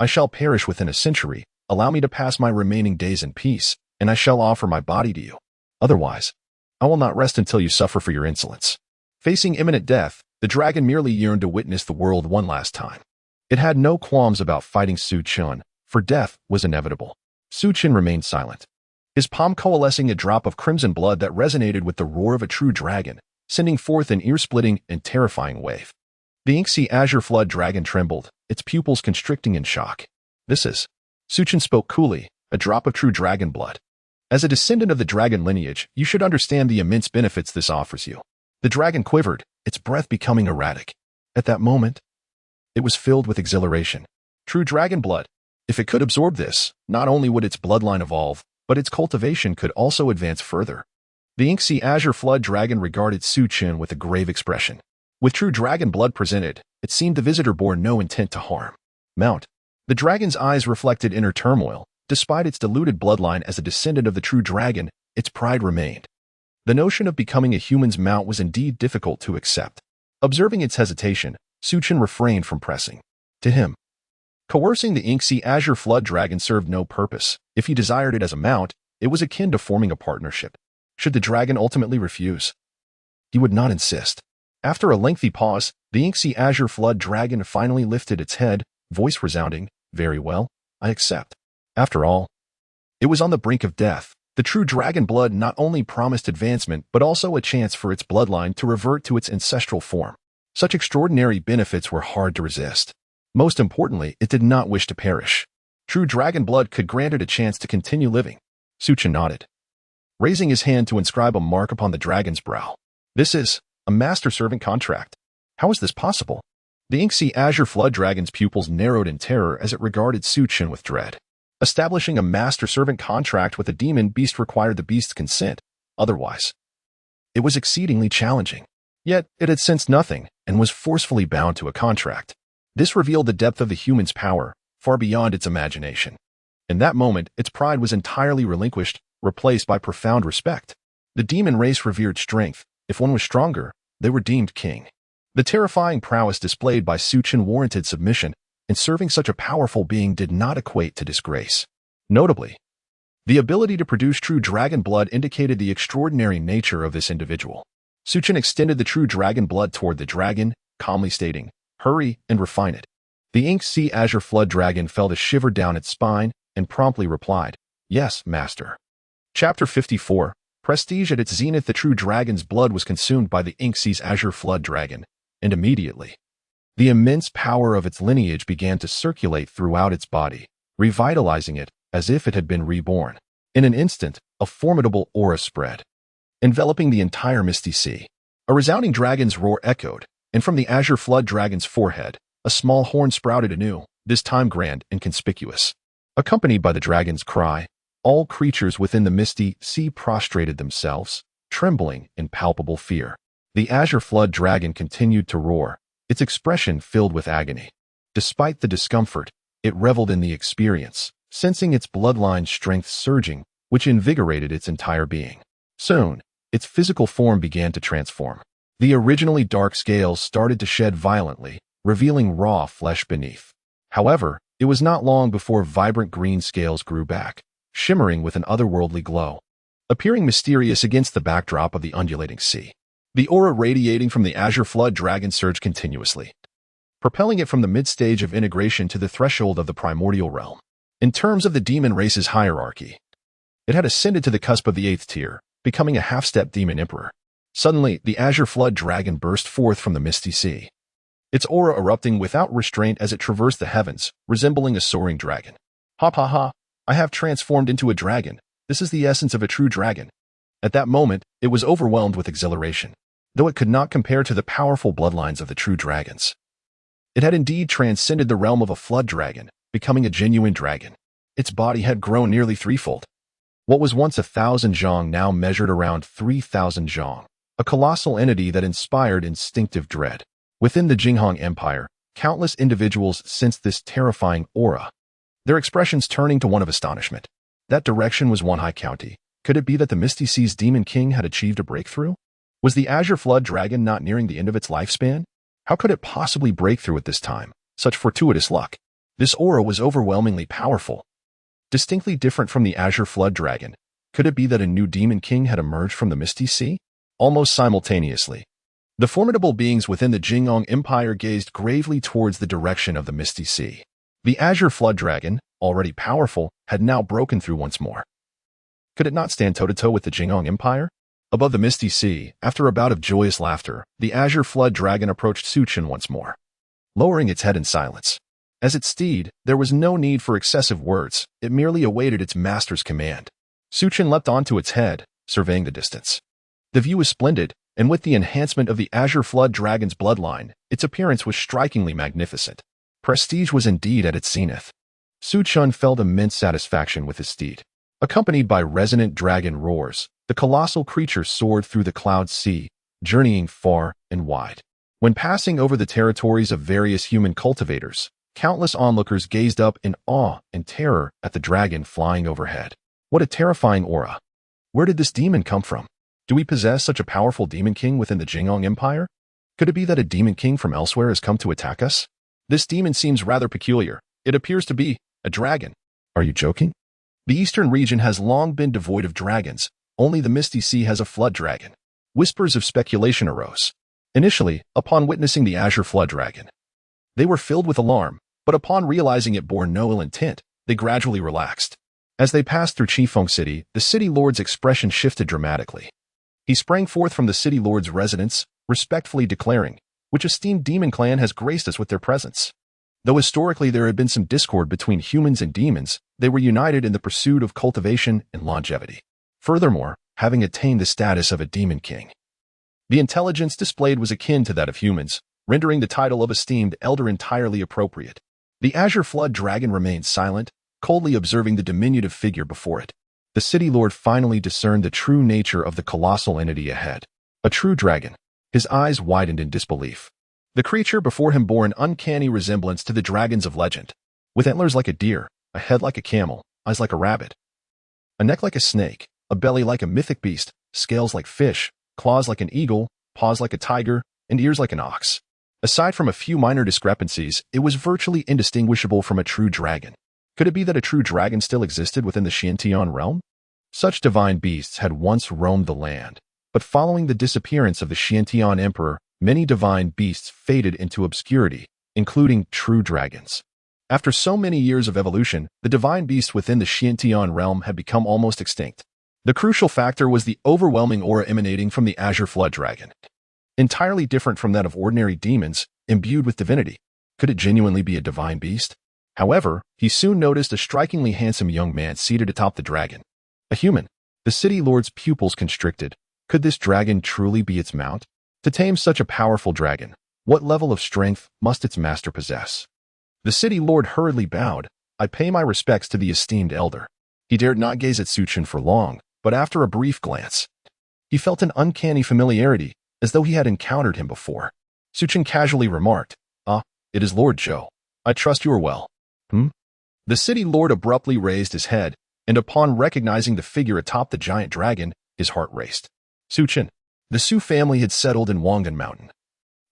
I shall perish within a century. Allow me to pass my remaining days in peace, and I shall offer my body to you. Otherwise, I will not rest until you suffer for your insolence." Facing imminent death, the dragon merely yearned to witness the world one last time. It had no qualms about fighting Su Chen, for death was inevitable. Su Chen remained silent, his palm coalescing a drop of crimson blood that resonated with the roar of a true dragon, sending forth an ear-splitting and terrifying wave. The Inksea Azure Flood Dragon trembled, its pupils constricting in shock. "This is," Su Chen spoke coolly, "a drop of true dragon blood. As a descendant of the dragon lineage, you should understand the immense benefits this offers you." The dragon quivered, its breath becoming erratic. At that moment, it was filled with exhilaration. True dragon blood. If it could absorb this, not only would its bloodline evolve, but its cultivation could also advance further. The Inksea Azure Flood Dragon regarded Su Chen with a grave expression. With true dragon blood presented, it seemed the visitor bore no intent to harm. "Mount." The dragon's eyes reflected inner turmoil. Despite its diluted bloodline as a descendant of the true dragon, its pride remained. The notion of becoming a human's mount was indeed difficult to accept. Observing its hesitation, Su Chen refrained from pressing. To him, coercing the Inksea Azure Flood Dragon served no purpose. If he desired it as a mount, it was akin to forming a partnership. Should the dragon ultimately refuse, he would not insist. After a lengthy pause, the Inksea Azure Flood Dragon finally lifted its head, voice resounding, "Very well, I accept." After all, it was on the brink of death. The true dragon blood not only promised advancement but also a chance for its bloodline to revert to its ancestral form. Such extraordinary benefits were hard to resist. Most importantly, it did not wish to perish. True dragon blood could grant it a chance to continue living. Su Chen nodded, raising his hand to inscribe a mark upon the dragon's brow. "This is a master-servant contract. How is this possible?" The Inksea Azure Flood Dragon's pupils narrowed in terror as it regarded Su Chen with dread. Establishing a master-servant contract with a demon beast required the beast's consent. Otherwise, it was exceedingly challenging. Yet, it had sensed nothing and was forcefully bound to a contract. This revealed the depth of the human's power, far beyond its imagination. In that moment, its pride was entirely relinquished, replaced by profound respect. The demon race revered strength. If one was stronger, they were deemed king. The terrifying prowess displayed by Su Chen warranted submission, and serving such a powerful being did not equate to disgrace. Notably, the ability to produce true dragon blood indicated the extraordinary nature of this individual. Su Chen extended the true dragon blood toward the dragon, calmly stating, "Hurry and refine it." The Inksea Azure Flood Dragon felt a shiver down its spine and promptly replied, "Yes, master." Chapter 54. Prestige. At its zenith, the true dragon's blood was consumed by the Inksea's Azure Flood Dragon, and immediately, the immense power of its lineage began to circulate throughout its body, revitalizing it as if it had been reborn. In an instant, a formidable aura spread, enveloping the entire misty sea. A resounding dragon's roar echoed, and from the Azure Flood Dragon's forehead, a small horn sprouted anew, this time grand and conspicuous. Accompanied by the dragon's cry, all creatures within the misty sea prostrated themselves, trembling in palpable fear. The Azure Flood Dragon continued to roar, its expression filled with agony. Despite the discomfort, it reveled in the experience, sensing its bloodline strength surging, which invigorated its entire being. Soon, its physical form began to transform. The originally dark scales started to shed violently, revealing raw flesh beneath. However, it was not long before vibrant green scales grew back, shimmering with an otherworldly glow, appearing mysterious against the backdrop of the undulating sea. The aura radiating from the azure flood dragon surged continuously, propelling it from the mid-stage of integration to the threshold of the primordial realm. In terms of the demon race's hierarchy, it had ascended to the cusp of the 8th tier, becoming a half-step demon emperor. Suddenly, the azure flood dragon burst forth from the misty sea, its aura erupting without restraint as it traversed the heavens, resembling a soaring dragon. Ha ha ha, I have transformed into a dragon. This is the essence of a true dragon. At that moment, it was overwhelmed with exhilaration, though it could not compare to the powerful bloodlines of the true dragons. It had indeed transcended the realm of a flood dragon, becoming a genuine dragon. Its body had grown nearly threefold. What was once 1,000 zhang now measured around 3,000 zhang, a colossal entity that inspired instinctive dread. Within the Jing Empire, countless individuals sensed this terrifying aura, their expressions turning to one of astonishment. That direction was one high county. Could it be that the Misty Sea's Demon King had achieved a breakthrough? Was the Azure Flood Dragon not nearing the end of its lifespan? How could it possibly break through at this time? Such fortuitous luck. This aura was overwhelmingly powerful, distinctly different from the Azure Flood Dragon. Could it be that a new Demon King had emerged from the Misty Sea? Almost simultaneously, the formidable beings within the Jing Empire gazed gravely towards the direction of the Misty Sea. The Azure Flood Dragon, already powerful, had now broken through once more. Could it not stand toe-to-toe with the Jing Empire? Above the Misty Sea, after a bout of joyous laughter, the Azure Flood Dragon approached Su Chen once more, lowering its head in silence. As its steed, there was no need for excessive words. It merely awaited its master's command. Su Chen leapt onto its head, surveying the distance. The view was splendid, and with the enhancement of the Azure Flood Dragon's bloodline, its appearance was strikingly magnificent. Prestige was indeed at its zenith. Su Chen felt immense satisfaction with his steed. Accompanied by resonant dragon roars, the colossal creature soared through the cloud sea, journeying far and wide. When passing over the territories of various human cultivators, countless onlookers gazed up in awe and terror at the dragon flying overhead. What a terrifying aura! Where did this demon come from? Do we possess such a powerful demon king within the Jing Empire? Could it be that a demon king from elsewhere has come to attack us? This demon seems rather peculiar. It appears to be a dragon. Are you joking? The eastern region has long been devoid of dragons. Only the Misty Sea has a flood dragon. Whispers of speculation arose. Initially, upon witnessing the Azure Flood Dragon, they were filled with alarm, but upon realizing it bore no ill intent, they gradually relaxed. As they passed through Qifeng City, the city lord's expression shifted dramatically. He sprang forth from the city lord's residence, respectfully declaring, "Which esteemed demon clan has graced us with their presence?" Though historically there had been some discord between humans and demons, they were united in the pursuit of cultivation and longevity. Furthermore, having attained the status of a demon king, the intelligence displayed was akin to that of humans, rendering the title of esteemed elder entirely appropriate. The Azure Flood Dragon remained silent, coldly observing the diminutive figure before it. The city lord finally discerned the true nature of the colossal entity ahead. A true dragon. His eyes widened in disbelief. The creature before him bore an uncanny resemblance to the dragons of legend, with antlers like a deer, a head like a camel, eyes like a rabbit, a neck like a snake, a belly like a mythic beast, scales like fish, claws like an eagle, paws like a tiger, and ears like an ox. Aside from a few minor discrepancies, it was virtually indistinguishable from a true dragon. Could it be that a true dragon still existed within the Xiantian realm? Such divine beasts had once roamed the land, but following the disappearance of the Xiantian emperor, many divine beasts faded into obscurity, including true dragons. After so many years of evolution, the divine beasts within the Xiantian realm had become almost extinct. The crucial factor was the overwhelming aura emanating from the Azure Flood Dragon. Entirely different from that of ordinary demons, imbued with divinity. Could it genuinely be a divine beast? However, he soon noticed a strikingly handsome young man seated atop the dragon. A human. The city lord's pupils constricted. Could this dragon truly be its mount? To tame such a powerful dragon, what level of strength must its master possess? The city lord hurriedly bowed. "I pay my respects to the esteemed elder." He dared not gaze at Su Chen for long, but after a brief glance, he felt an uncanny familiarity, as though he had encountered him before. Su Chen casually remarked, "Ah, it is Lord Zhou. I trust you are well." The city lord abruptly raised his head, and upon recognizing the figure atop the giant dragon, his heart raced. Su Chen. The Su family had settled in Wangdan Mountain,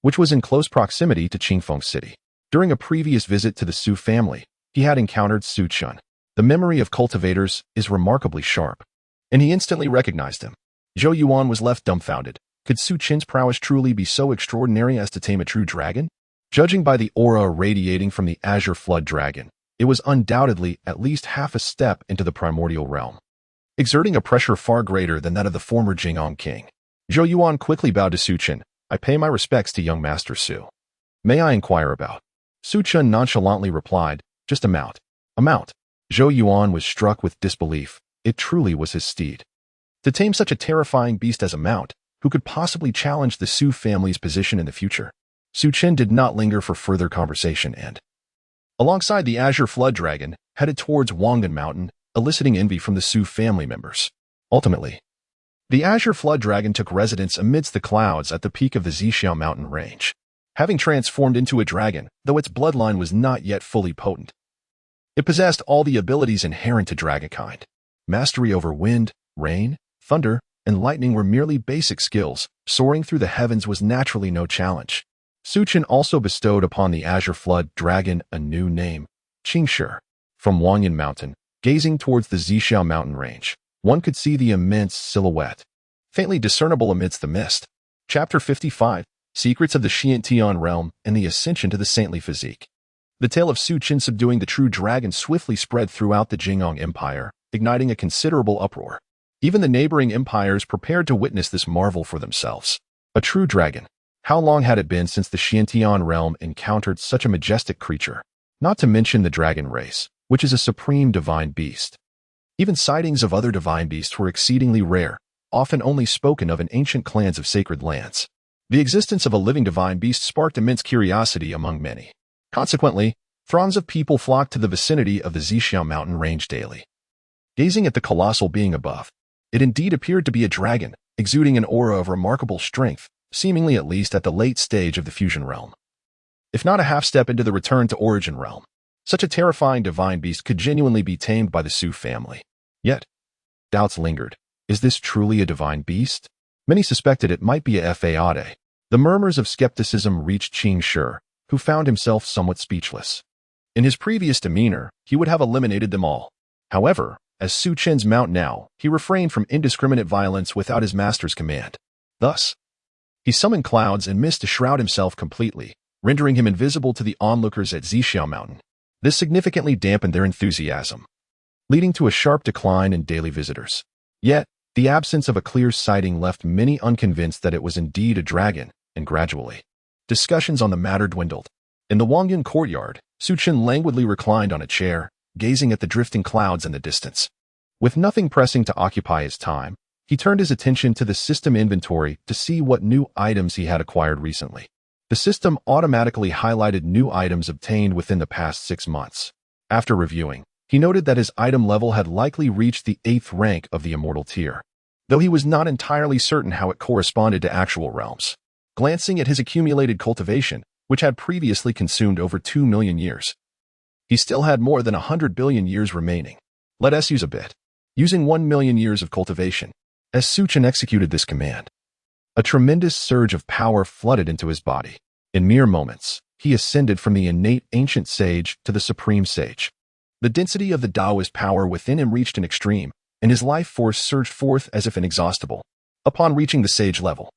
which was in close proximity to Qingfeng City. During a previous visit to the Su family, he had encountered Su Chen. The memory of cultivators is remarkably sharp, and he instantly recognized him. Zhou Yuan was left dumbfounded. Could Su Chen's prowess truly be so extraordinary as to tame a true dragon? Judging by the aura radiating from the azure flood dragon, it was undoubtedly at least half a step into the primordial realm, exerting a pressure far greater than that of the former Jing king. Zhou Yuan quickly bowed to Su Chen. I pay my respects to young Master Su. May I inquire about? Su Chen nonchalantly replied, just a mount. A mount. Zhou Yuan was struck with disbelief. It truly was his steed. To tame such a terrifying beast as a mount, who could possibly challenge the Su family's position in the future? Su Chen did not linger for further conversation and, alongside the azure flood dragon, headed towards Wangdan Mountain, eliciting envy from the Su family members. Ultimately, the azure flood dragon took residence amidst the clouds at the peak of the Zixiao mountain range. Having transformed into a dragon, though its bloodline was not yet fully potent, it possessed all the abilities inherent to dragonkind. Mastery over wind, rain, thunder, and lightning were merely basic skills. Soaring through the heavens was naturally no challenge. Su Chen also bestowed upon the azure flood dragon a new name, Qingshi. From Wangyan Mountain, gazing towards the Zixiao mountain range, one could see the immense silhouette, faintly discernible amidst the mist. Chapter 55, Secrets of the Xiantian Realm and the Ascension to the Saintly Physique. The tale of Su Chen subduing the true dragon swiftly spread throughout the Jingong Empire, igniting a considerable uproar. Even the neighboring empires prepared to witness this marvel for themselves. A true dragon. How long had it been since the Xiantian realm encountered such a majestic creature? Not to mention the dragon race, which is a supreme divine beast. Even sightings of other divine beasts were exceedingly rare, often only spoken of in ancient clans of sacred lands. The existence of a living divine beast sparked immense curiosity among many. Consequently, throngs of people flocked to the vicinity of the Zixiao mountain range daily. Gazing at the colossal being above, it indeed appeared to be a dragon, exuding an aura of remarkable strength, seemingly at least at the late stage of the fusion realm. If not a half step into the return to origin realm, such a terrifying divine beast could genuinely be tamed by the Su family. Yet, doubts lingered. Is this truly a divine beast? Many suspected it might be a fade. The murmurs of skepticism reached Qingshi, who found himself somewhat speechless. In his previous demeanor, he would have eliminated them all. However, as Su Chen's mount now, he refrained from indiscriminate violence without his master's command. Thus, he summoned clouds and mist to shroud himself completely, rendering him invisible to the onlookers at Zixiao Mountain. This significantly dampened their enthusiasm, leading to a sharp decline in daily visitors. Yet, the absence of a clear sighting left many unconvinced that it was indeed a dragon, and gradually, discussions on the matter dwindled. In the Wangyan courtyard, Su Chen languidly reclined on a chair, gazing at the drifting clouds in the distance. With nothing pressing to occupy his time, he turned his attention to the system inventory to see what new items he had acquired recently. The system automatically highlighted new items obtained within the past 6 months. After reviewing, he noted that his item level had likely reached the 8th rank of the immortal tier, though he was not entirely certain how it corresponded to actual realms. Glancing at his accumulated cultivation, which had previously consumed over 2 million years, he still had more than 100 billion years remaining. Let us use a bit. Using 1 million years of cultivation. As Su Chen executed this command, a tremendous surge of power flooded into his body. In mere moments, he ascended from the innate ancient sage to the supreme sage. The density of the Taoist power within him reached an extreme, and his life force surged forth as if inexhaustible. Upon reaching the sage level,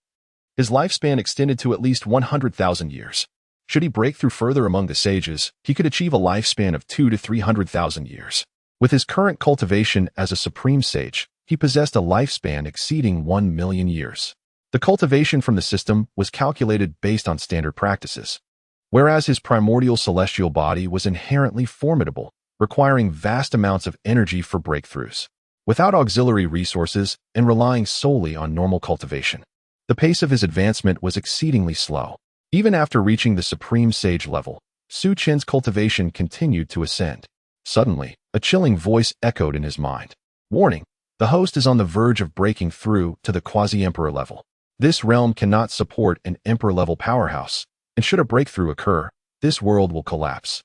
his lifespan extended to at least 100,000 years. Should he break through further among the sages, he could achieve a lifespan of 200,000 to 300,000 years. With his current cultivation as a supreme sage, he possessed a lifespan exceeding 1 million years. The cultivation from the system was calculated based on standard practices, whereas his primordial celestial body was inherently formidable, requiring vast amounts of energy for breakthroughs. Without auxiliary resources and relying solely on normal cultivation, the pace of his advancement was exceedingly slow. Even after reaching the supreme sage level, Su Chen's cultivation continued to ascend. Suddenly, a chilling voice echoed in his mind. Warning, the host is on the verge of breaking through to the quasi-emperor level. This realm cannot support an emperor-level powerhouse, and should a breakthrough occur, this world will collapse.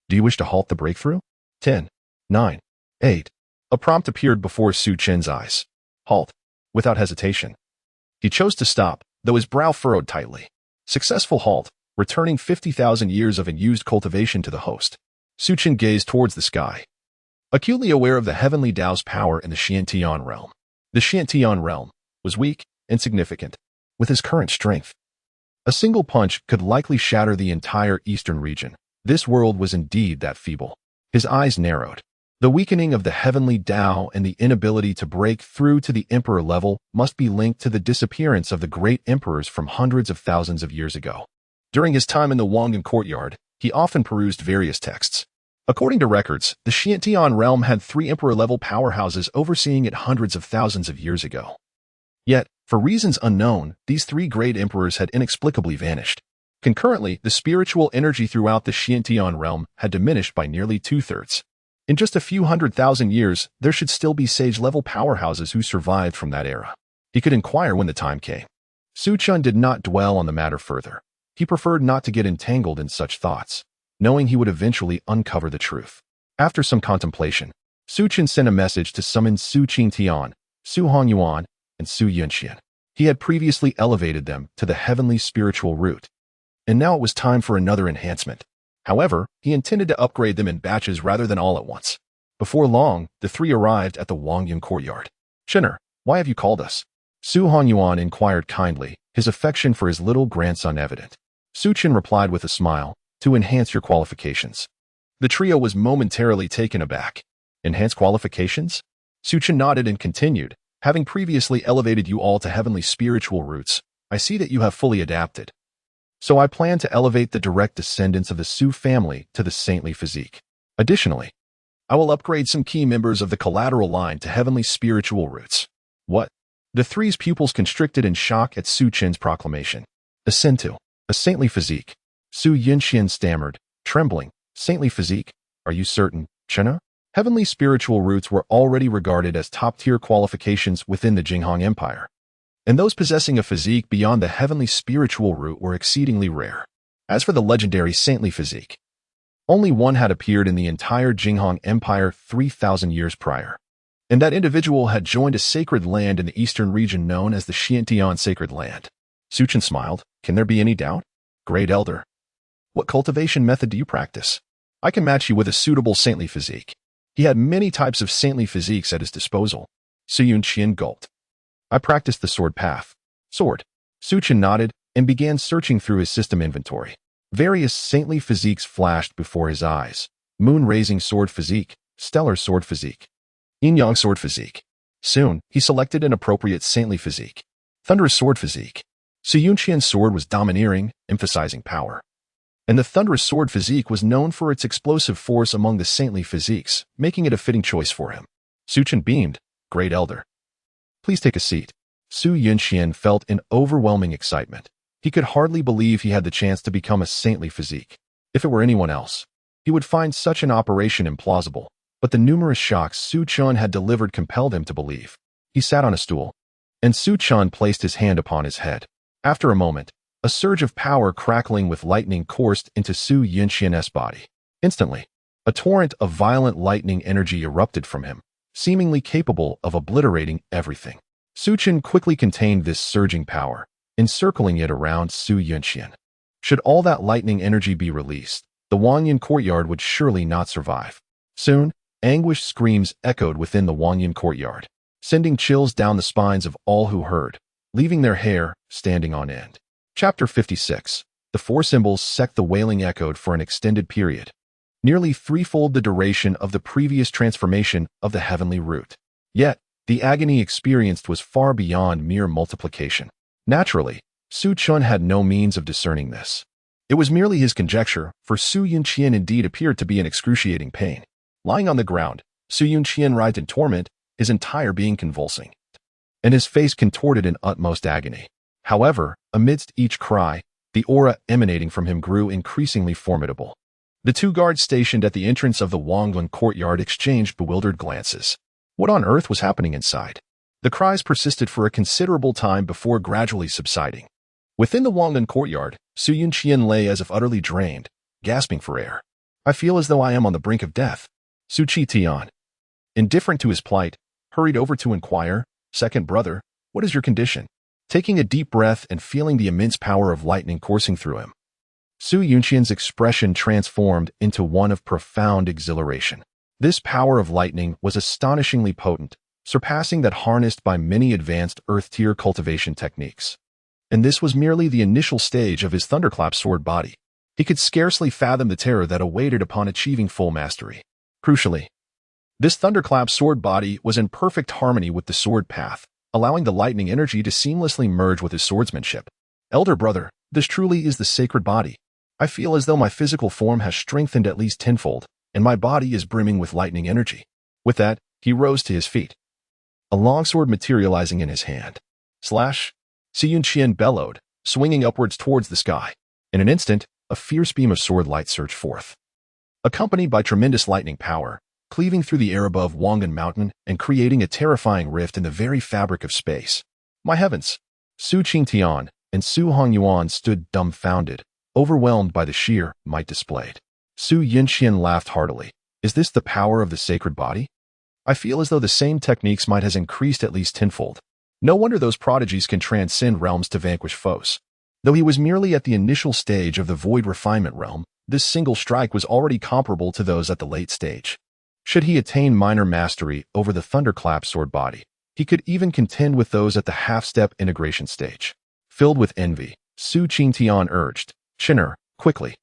Do you wish to halt the breakthrough? 10, 9, 8. A prompt appeared before Su Chen's eyes. Halt. Without hesitation. He chose to stop, though his brow furrowed tightly. Successful halt, returning 50,000 years of unused cultivation to the host. Su Chen gazed towards the sky, acutely aware of the heavenly Tao's power in the Xiantian realm. The Xiantian realm was weak, insignificant. With his current strength, a single punch could likely shatter the entire eastern region. This world was indeed that feeble. His eyes narrowed. The weakening of the heavenly Tao and the inability to break through to the emperor level must be linked to the disappearance of the great emperors from hundreds of thousands of years ago. During his time in the Wangan courtyard, he often perused various texts. According to records, the Xiantian realm had 3 emperor-level powerhouses overseeing it hundreds of thousands of years ago. Yet, for reasons unknown, these 3 great emperors had inexplicably vanished. Concurrently, the spiritual energy throughout the Xiantian realm had diminished by nearly 2/3. In just a few 100,000 years, there should still be sage-level powerhouses who survived from that era. He could inquire when the time came. Su Chen did not dwell on the matter further. He preferred not to get entangled in such thoughts, knowing he would eventually uncover the truth. After some contemplation, Su Chen sent a message to summon Su Qingtian, Su Hanyuan, and Su Yunxian. He had previously elevated them to the heavenly spiritual root, and now it was time for another enhancement. However, he intended to upgrade them in batches rather than all at once. Before long, the 3 arrived at the Wangyun courtyard. "Chener, why have you called us?" Su Hanyuan inquired kindly, his affection for his little grandson evident. Su Chen replied with a smile, "To enhance your qualifications." The trio was momentarily taken aback. "Enhance qualifications?" Su Chen nodded and continued, "Having previously elevated you all to heavenly spiritual roots, I see that you have fully adapted. So I plan to elevate the direct descendants of the Su family to the saintly physique. Additionally, I will upgrade some key members of the collateral line to heavenly spiritual roots." "What?" The 3's pupils constricted in shock at Su Chen's proclamation. "Ascend to a saintly physique." Su Yunxian stammered, trembling. "Saintly physique? Are you certain, Chena?" Heavenly spiritual roots were already regarded as top-tier qualifications within the Jinghong Empire, and those possessing a physique beyond the heavenly spiritual root were exceedingly rare. As for the legendary saintly physique, only one had appeared in the entire Jinghong Empire 3,000 years prior, and that individual had joined a sacred land in the eastern region known as the Xiantian Sacred Land. Su Chen smiled. "Can there be any doubt? Great Elder, what cultivation method do you practice? I can match you with a suitable saintly physique." He had many types of saintly physiques at his disposal. Su Yunxian gulped. "I practiced the sword path." "Sword?" Su Chen nodded and began searching through his system inventory. Various saintly physiques flashed before his eyes. Moon-raising sword physique, stellar sword physique, yin-yang sword physique. Soon, he selected an appropriate saintly physique. Thunderous sword physique. Su Yunxian's sword was domineering, emphasizing power, and the thunderous sword physique was known for its explosive force among the saintly physiques, making it a fitting choice for him. Su Chen beamed. "Great Elder, please take a seat." Su Yunxian felt an overwhelming excitement. He could hardly believe he had the chance to become a saintly physique. If it were anyone else, he would find such an operation implausible, but the numerous shocks Su Chen had delivered compelled him to believe. He sat on a stool, and Su Chen placed his hand upon his head. After a moment, a surge of power crackling with lightning coursed into Su Yunxian's body. Instantly, a torrent of violent lightning energy erupted from him, seemingly capable of obliterating everything. Su Chen quickly contained this surging power, encircling it around Su Yunxian. Should all that lightning energy be released, the Wangyun courtyard would surely not survive. Soon, anguished screams echoed within the Wangyun courtyard, sending chills down the spines of all who heard, leaving their hair standing on end. Chapter 56. The 4 symbols sect. The wailing echoed for an extended period, nearly threefold the duration of the previous transformation of the heavenly root. Yet, the agony experienced was far beyond mere multiplication. Naturally, Su Chen had no means of discerning this. It was merely his conjecture, for Su Yunxian indeed appeared to be in excruciating pain. Lying on the ground, Su Yunxian writhed in torment, his entire being convulsing, and his face contorted in utmost agony. However, amidst each cry, the aura emanating from him grew increasingly formidable. The 2 guards stationed at the entrance of the Wangyun courtyard exchanged bewildered glances. What on earth was happening inside? The cries persisted for a considerable time before gradually subsiding. Within the Wangyun courtyard, Su Yunxian lay as if utterly drained, gasping for air. "I feel as though I am on the brink of death." Su Chen, indifferent to his plight, hurried over to inquire, "Second brother, what is your condition?" Taking a deep breath and feeling the immense power of lightning coursing through him, Su Chen's expression transformed into one of profound exhilaration. This power of lightning was astonishingly potent, surpassing that harnessed by many advanced Earth-tier cultivation techniques. And this was merely the initial stage of his thunderclap sword body. He could scarcely fathom the terror that awaited upon achieving full mastery. Crucially, this thunderclap sword body was in perfect harmony with the sword path, allowing the lightning energy to seamlessly merge with his swordsmanship. "Elder brother, this truly is the sacred body. I feel as though my physical form has strengthened at least tenfold, and my body is brimming with lightning energy." With that, he rose to his feet, a longsword materializing in his hand. Slash! Su Chen bellowed, swinging upwards towards the sky. In an instant, a fierce beam of sword light surged forth, accompanied by tremendous lightning power, cleaving through the air above Wangan Mountain and creating a terrifying rift in the very fabric of space. My heavens! Su Chen and Su Hongyuan stood dumbfounded, overwhelmed by the sheer might displayed. Su Chen laughed heartily. "Is this the power of the sacred body? I feel as though the same technique's might has increased at least tenfold. No wonder those prodigies can transcend realms to vanquish foes." Though he was merely at the initial stage of the void refinement realm, this single strike was already comparable to those at the late stage. Should he attain minor mastery over the thunderclap sword body, he could even contend with those at the half-step integration stage. Filled with envy, Su Chen urged, "Chen'er, quickly,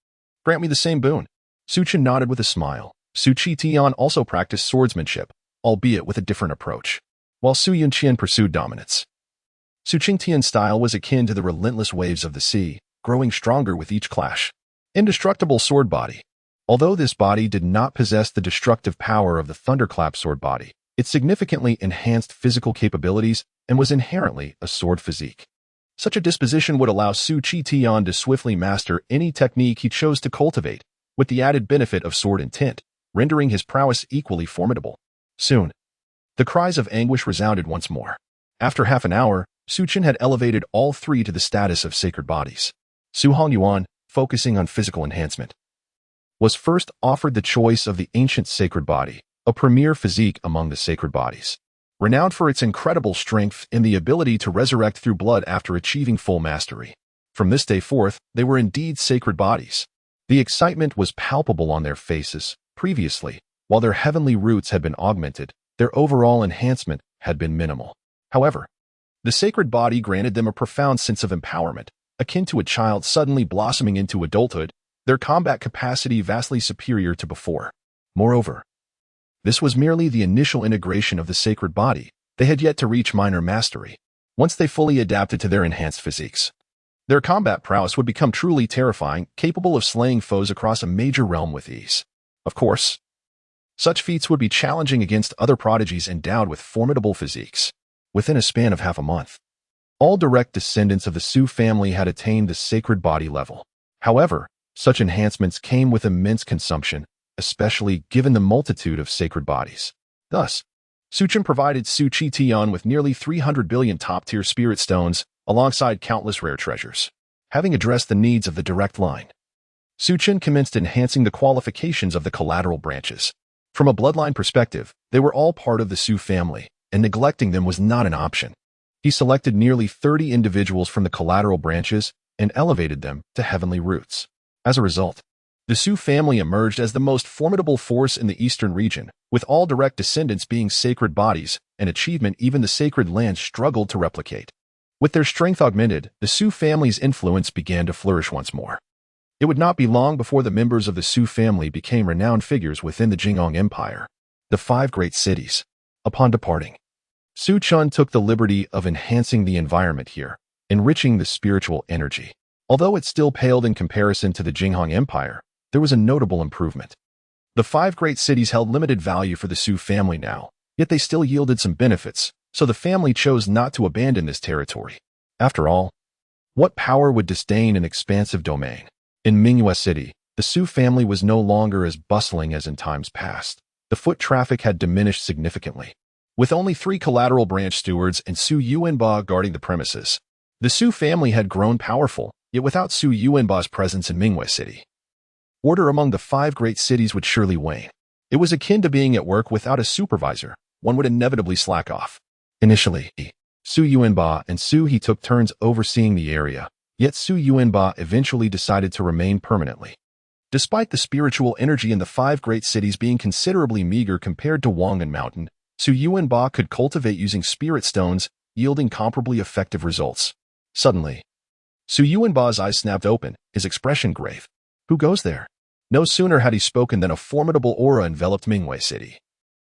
grant me the same boon." Su Chen nodded with a smile. Su Chen also practiced swordsmanship, albeit with a different approach. While Su Chen pursued dominance, Su Chen's style was akin to the relentless waves of the sea, growing stronger with each clash. Indestructible sword body. Although this body did not possess the destructive power of the thunderclap sword body, it significantly enhanced physical capabilities and was inherently a sword physique. Such a disposition would allow Su Chen to swiftly master any technique he chose to cultivate, with the added benefit of sword intent, rendering his prowess equally formidable. Soon, the cries of anguish resounded once more. After half an hour, Su Chen had elevated all three to the status of sacred bodies. Su Hongyuan, focusing on physical enhancement, was first offered the choice of the ancient sacred body, a premier physique among the sacred bodies. Renowned for its incredible strength and the ability to resurrect through blood after achieving full mastery. From this day forth, they were indeed sacred bodies. The excitement was palpable on their faces. Previously, while their heavenly roots had been augmented, their overall enhancement had been minimal. However, the sacred body granted them a profound sense of empowerment, akin to a child suddenly blossoming into adulthood, their combat capacity vastly superior to before. Moreover, this was merely the initial integration of the sacred body. They had yet to reach minor mastery. Once they fully adapted to their enhanced physiques, their combat prowess would become truly terrifying, capable of slaying foes across a major realm with ease. Of course, such feats would be challenging against other prodigies endowed with formidable physiques. Within a span of half a month, all direct descendants of the Su family had attained the sacred body level. However, such enhancements came with immense consumption, especially given the multitude of sacred bodies. Thus, Su Chen provided Su Chen with nearly 300 billion top-tier spirit stones, alongside countless rare treasures. Having addressed the needs of the direct line, Su Chen commenced enhancing the qualifications of the collateral branches. From a bloodline perspective, they were all part of the Su family, and neglecting them was not an option. He selected nearly 30 individuals from the collateral branches and elevated them to heavenly roots. As a result, the Su family emerged as the most formidable force in the eastern region, with all direct descendants being sacred bodies, an achievement even the sacred land struggled to replicate. With their strength augmented, the Su family's influence began to flourish once more. It would not be long before the members of the Su family became renowned figures within the Jing Empire. The 5 great cities. Upon departing, Su Chen took the liberty of enhancing the environment here, enriching the spiritual energy. Although it still paled in comparison to the Jing Empire, there was a notable improvement. The 5 great cities held limited value for the Su family now, yet they still yielded some benefits, so the family chose not to abandon this territory. After all, what power would disdain an expansive domain? In Mingyue City, the Su family was no longer as bustling as in times past. The foot traffic had diminished significantly. With only 3 collateral branch stewards and Su Yuanba guarding the premises, the Su family had grown powerful, yet without Su Yuanba's presence in Mingyue City, order among the 5 great cities would surely wane. It was akin to being at work without a supervisor. One would inevitably slack off. Initially, Su Yuanba and Su He took turns overseeing the area, yet Su Yuanba eventually decided to remain permanently. Despite the spiritual energy in the 5 great cities being considerably meager compared to Wangan Mountain, Su Yuanba could cultivate using spirit stones, yielding comparably effective results. Suddenly, Su Yuanba's eyes snapped open, his expression grave. Who goes there? No sooner had he spoken than a formidable aura enveloped Mingwei City,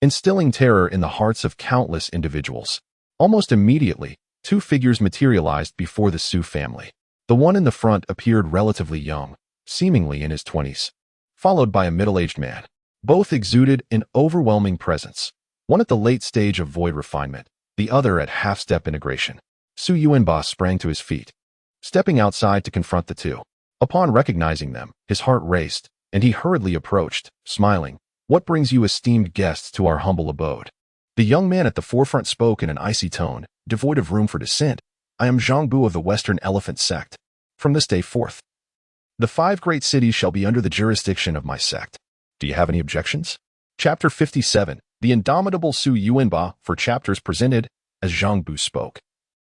instilling terror in the hearts of countless individuals. Almost immediately, 2 figures materialized before the Su family. The one in the front appeared relatively young, seemingly in his 20s, followed by a middle-aged man. Both exuded an overwhelming presence, one at the late stage of void refinement, the other at half-step integration. Su Yuanba sprang to his feet, stepping outside to confront the two. Upon recognizing them, his heart raced, and he hurriedly approached, smiling. "What brings you esteemed guests to our humble abode?" The young man at the forefront spoke in an icy tone, devoid of room for dissent. "I am Zhang Bu of the Western Elephant Sect. From this day forth, the 5 great cities shall be under the jurisdiction of my sect. Do you have any objections?" Chapter 57, The Indomitable Su Yuanba, for chapters presented as Zhang Bu spoke.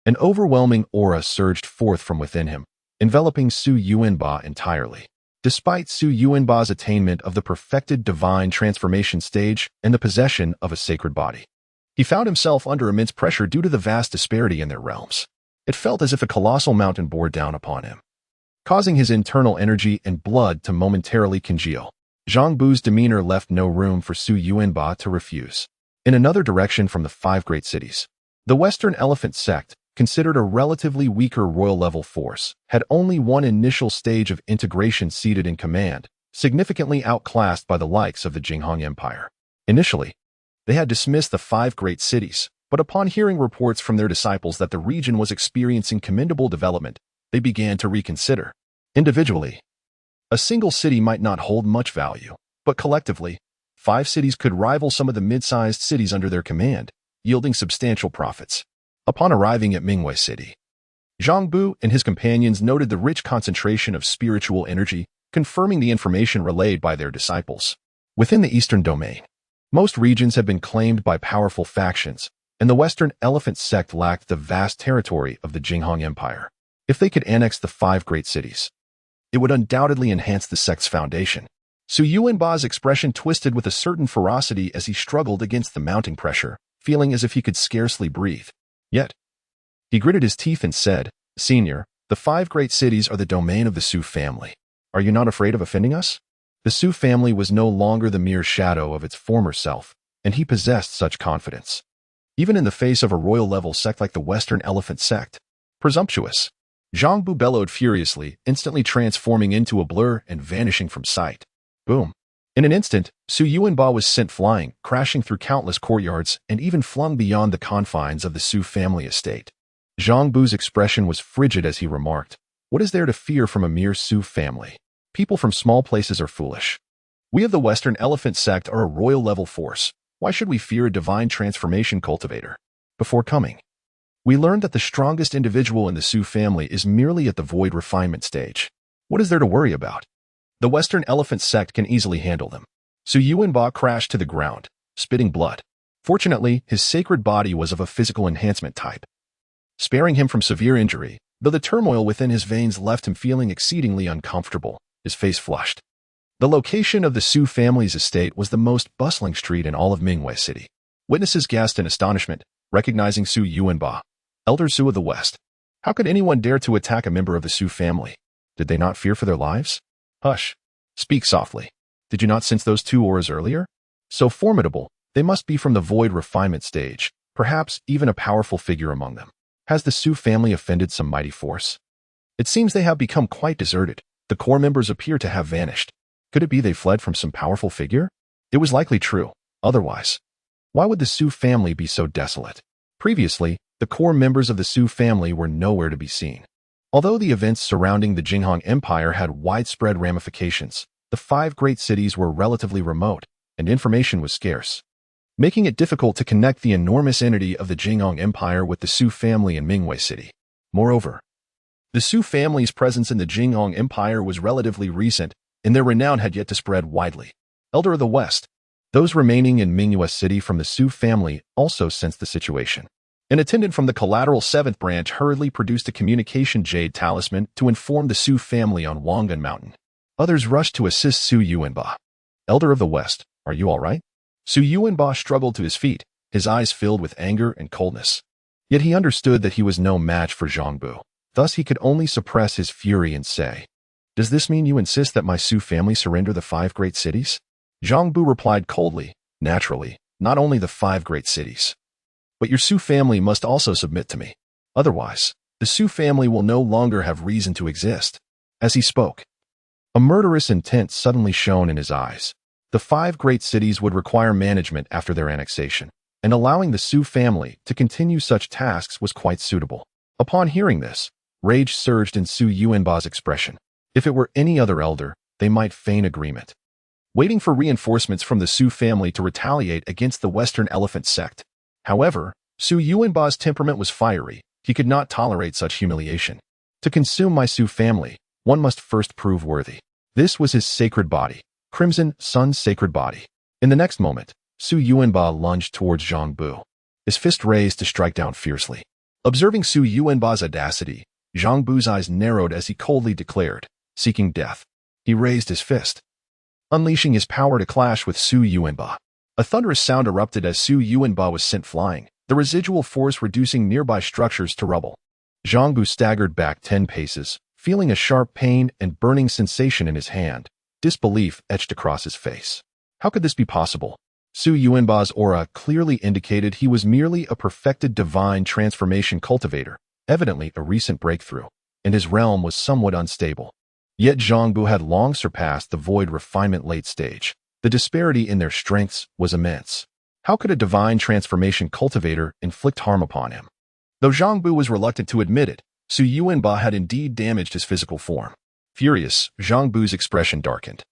An overwhelming aura surged forth from within him, enveloping Su Yuanba entirely. Despite Su Yuanba's attainment of the perfected divine transformation stage and the possession of a sacred body, he found himself under immense pressure due to the vast disparity in their realms. It felt as if a colossal mountain bore down upon him, causing his internal energy and blood to momentarily congeal. Zhang Bu's demeanor left no room for Su Yuanba to refuse. In another direction from the 5 great cities, the Western Elephant Sect, considered a relatively weaker royal-level force, had only one initial stage of integration seated in command, significantly outclassed by the likes of the Jinghong Empire. Initially, they had dismissed the 5 great cities, but upon hearing reports from their disciples that the region was experiencing commendable development, they began to reconsider. Individually, a single city might not hold much value, but collectively, 5 cities could rival some of the mid-sized cities under their command, yielding substantial profits. Upon arriving at Mingwei City, Zhang Bu and his companions noted the rich concentration of spiritual energy, confirming the information relayed by their disciples. Within the Eastern Domain, most regions had been claimed by powerful factions, and the Western Elephant Sect lacked the vast territory of the Jinghong Empire. If they could annex the 5 great cities, it would undoubtedly enhance the sect's foundation. Su Yuanba's expression twisted with a certain ferocity as he struggled against the mounting pressure, feeling as if he could scarcely breathe. Yet, he gritted his teeth and said, "Senior, the 5 great cities are the domain of the Su family. Are you not afraid of offending us?" The Su family was no longer the mere shadow of its former self, and he possessed such confidence, even in the face of a royal-level sect like the Western Elephant Sect. Presumptuous. Zhang Bu bellowed furiously, instantly transforming into a blur and vanishing from sight. Boom. In an instant, Su Yuanba was sent flying, crashing through countless courtyards, and even flung beyond the confines of the Su family estate. Zhang Bu's expression was frigid as he remarked, "What is there to fear from a mere Su family? People from small places are foolish. We of the Western Elephant Sect are a royal-level force. Why should we fear a divine transformation cultivator?" Before coming, we learned that the strongest individual in the Su family is merely at the void refinement stage. What is there to worry about? The Western Elephant Sect can easily handle them. Su Yuanba crashed to the ground, spitting blood. Fortunately, his sacred body was of a physical enhancement type, sparing him from severe injury, though the turmoil within his veins left him feeling exceedingly uncomfortable, his face flushed. The location of the Su family's estate was the most bustling street in all of Mingwei City. Witnesses gasped in astonishment, recognizing Su Yuanba, Elder Su of the West. How could anyone dare to attack a member of the Su family? Did they not fear for their lives? Hush. Speak softly. Did you not sense those 2 auras earlier? So formidable, they must be from the void refinement stage, perhaps even a powerful figure among them. Has the Su family offended some mighty force? It seems they have become quite deserted. The core members appear to have vanished. Could it be they fled from some powerful figure? It was likely true. Otherwise, why would the Su family be so desolate? Previously, the core members of the Su family were nowhere to be seen. Although the events surrounding the Jinghong Empire had widespread ramifications, the 5 great cities were relatively remote, and information was scarce, making it difficult to connect the enormous entity of the Jinghong Empire with the Su family in Mingwei City. Moreover, the Su family's presence in the Jinghong Empire was relatively recent, and their renown had yet to spread widely. Elder of the West, Those remaining in Mingyue City from the Su family also sensed the situation. An attendant from the collateral 7th branch hurriedly produced a communication jade talisman to inform the Su family on Wangan Mountain. Others rushed to assist Su Yuanba. Elder of the West, are you all right? Su Yuanba struggled to his feet, his eyes filled with anger and coldness. Yet he understood that he was no match for Zhangbu. Thus he could only suppress his fury and say, "Does this mean you insist that my Su family surrender the 5 great cities?" Zhangbu replied coldly, "Naturally, not only the 5 great cities. But your Su family must also submit to me. Otherwise, the Su family will no longer have reason to exist." As he spoke, a murderous intent suddenly shone in his eyes. The 5 great cities would require management after their annexation, and allowing the Su family to continue such tasks was quite suitable. Upon hearing this, rage surged in Su Yuanba's expression. If it were any other elder, they might feign agreement, waiting for reinforcements from the Su family to retaliate against the Western Elephant sect. However, Su Yuanba's temperament was fiery. He could not tolerate such humiliation. To consume my Su family, one must first prove worthy. This was his sacred body, Crimson Sun's sacred body. In the next moment, Su Yuanba lunged towards Zhangbu, his fist raised to strike down fiercely. Observing Su Yuanba's audacity, Zhangbu's eyes narrowed as he coldly declared, seeking death. He raised his fist, unleashing his power to clash with Su Yuanba. A thunderous sound erupted as Su Yuanba was sent flying, the residual force reducing nearby structures to rubble. Zhangbu staggered back 10 paces, feeling a sharp pain and burning sensation in his hand. Disbelief etched across his face. How could this be possible? Su Yuanba's aura clearly indicated he was merely a perfected divine transformation cultivator, evidently a recent breakthrough, and his realm was somewhat unstable. Yet Zhangbu had long surpassed the void refinement late stage. The disparity in their strengths was immense. How could a divine transformation cultivator inflict harm upon him? Though Zhangbu was reluctant to admit it, Su Yuanba had indeed damaged his physical form. Furious, Zhangbu's expression darkened,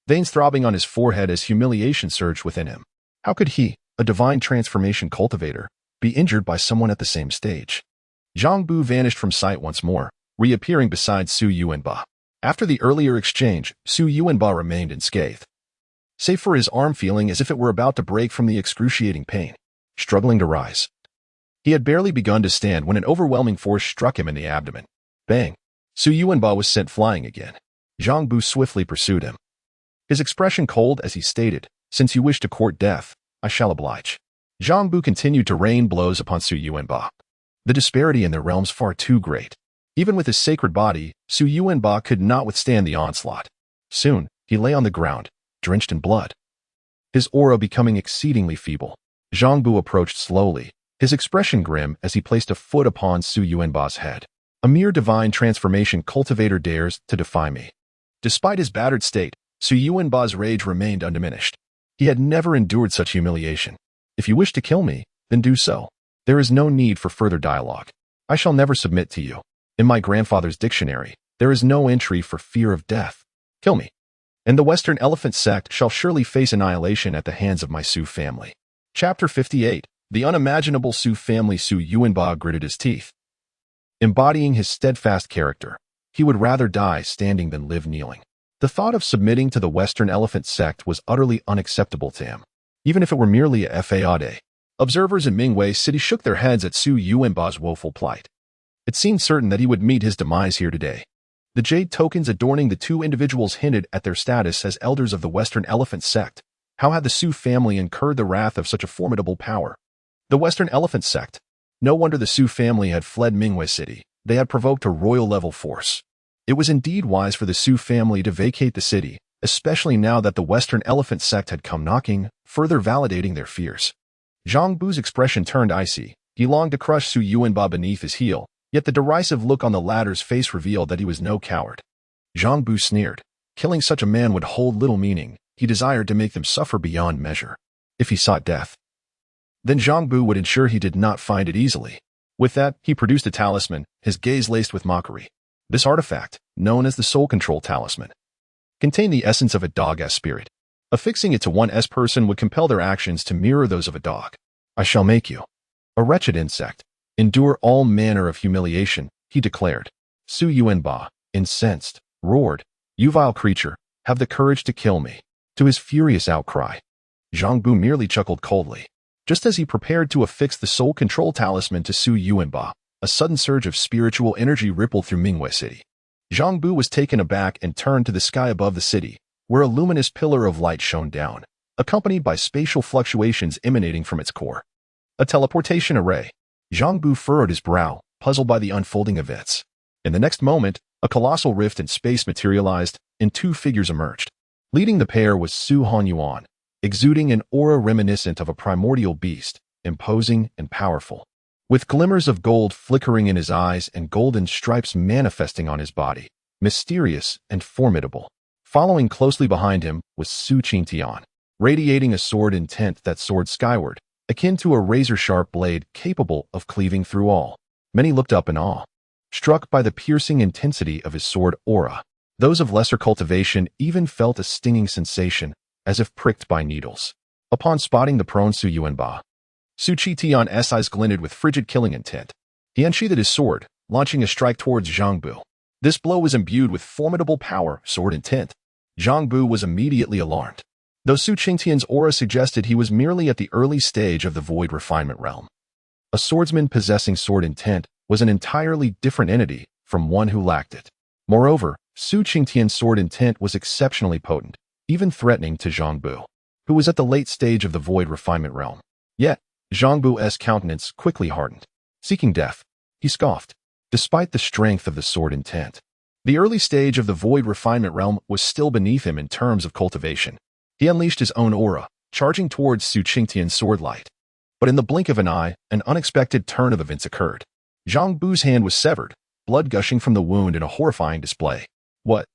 veins throbbing on his forehead as humiliation surged within him. How could he, a divine transformation cultivator, be injured by someone at the same stage? Zhangbu vanished from sight once more, reappearing beside Su Yuanba. After the earlier exchange, Su Yuanba remained unscathed, save for his arm feeling as if it were about to break from the excruciating pain, struggling to rise. He had barely begun to stand when an overwhelming force struck him in the abdomen. Bang! Su Yuanba was sent flying again. Zhangbu swiftly pursued him, his expression cold as he stated, "Since you wish to court death, I shall oblige." Zhangbu continued to rain blows upon Su Yuanba. The disparity in their realms far too great. Even with his sacred body, Su Yuanba could not withstand the onslaught. Soon, he lay on the ground, drenched in blood, his aura becoming exceedingly feeble. Zhangbu approached slowly, his expression grim as he placed a foot upon Su Yuanba's head. A mere divine transformation cultivator dares to defy me. Despite his battered state, Su Yuanba's rage remained undiminished. He had never endured such humiliation. If you wish to kill me, then do so. There is no need for further dialogue. I shall never submit to you. In my grandfather's dictionary, there is no entry for fear of death. Kill me, and the Western Elephant sect shall surely face annihilation at the hands of my Su family. Chapter 58. The unimaginable Su family. Su Yuanba gritted his teeth. Embodying his steadfast character, he would rather die standing than live kneeling. The thought of submitting to the Western Elephant sect was utterly unacceptable to him, even if it were merely a fade. Observers in Mingyue City shook their heads at Su Yuanba's woeful plight. It seemed certain that he would meet his demise here today. The jade tokens adorning the 2 individuals hinted at their status as elders of the Western Elephant sect. How had the Su family incurred the wrath of such a formidable power? The Western Elephant sect. No wonder the Su family had fled Mingyue City. They had provoked a royal-level force. It was indeed wise for the Su family to vacate the city, especially now that the Western Elephant sect had come knocking, further validating their fears. Zhangbu's expression turned icy. He longed to crush Su Yuanba beneath his heel, yet the derisive look on the latter's face revealed that he was no coward. Zhangbu sneered. Killing such a man would hold little meaning. He desired to make them suffer beyond measure. If he sought death, then Zhangbu would ensure he did not find it easily. With that, he produced a talisman, his gaze laced with mockery. This artifact, known as the Soul Control Talisman, contained the essence of a dog-S spirit. Affixing it to one S person would compel their actions to mirror those of a dog. I shall make you a wretched insect. Endure all manner of humiliation, he declared. Su Yuanba, incensed, roared, "You vile creature, have the courage to kill me." To his furious outcry, Zhang Bu merely chuckled coldly. Just as he prepared to affix the soul control talisman to Su Yuanba, a sudden surge of spiritual energy rippled through Mingwei City. Zhang Bu was taken aback and turned to the sky above the city, where a luminous pillar of light shone down, accompanied by spatial fluctuations emanating from its core. A teleportation array. Zhang Bu furrowed his brow, puzzled by the unfolding events. In the next moment, a colossal rift in space materialized, and two figures emerged. Leading the pair was Su Chen, exuding an aura reminiscent of a primordial beast, imposing and powerful. With glimmers of gold flickering in his eyes and golden stripes manifesting on his body, mysterious and formidable. Following closely behind him was Su Chen, radiating a sword intent that soared skyward, akin to a razor-sharp blade capable of cleaving through all. Many looked up in awe, struck by the piercing intensity of his sword aura. Those of lesser cultivation even felt a stinging sensation, as if pricked by needles. Upon spotting the prone Su Yuanba, Su Qian's eyes glinted with frigid killing intent. He unsheathed his sword, launching a strike towards Zhang Bu. This blow was imbued with formidable power, sword intent. Zhang Bu was immediately alarmed, though Su Qian's aura suggested he was merely at the early stage of the void refinement realm. A swordsman possessing sword intent was an entirely different entity from one who lacked it. Moreover, Su Qian's sword intent was exceptionally potent, even threatening to Zhang Bu, who was at the late stage of the void refinement realm. Yet, Zhang Bu's countenance quickly hardened. Seeking death, he scoffed, despite the strength of the sword intent. The early stage of the void refinement realm was still beneath him in terms of cultivation. He unleashed his own aura, charging towards Su Qian's sword light. But in the blink of an eye, an unexpected turn of events occurred. Zhang Bu's hand was severed, blood gushing from the wound in a horrifying display. What?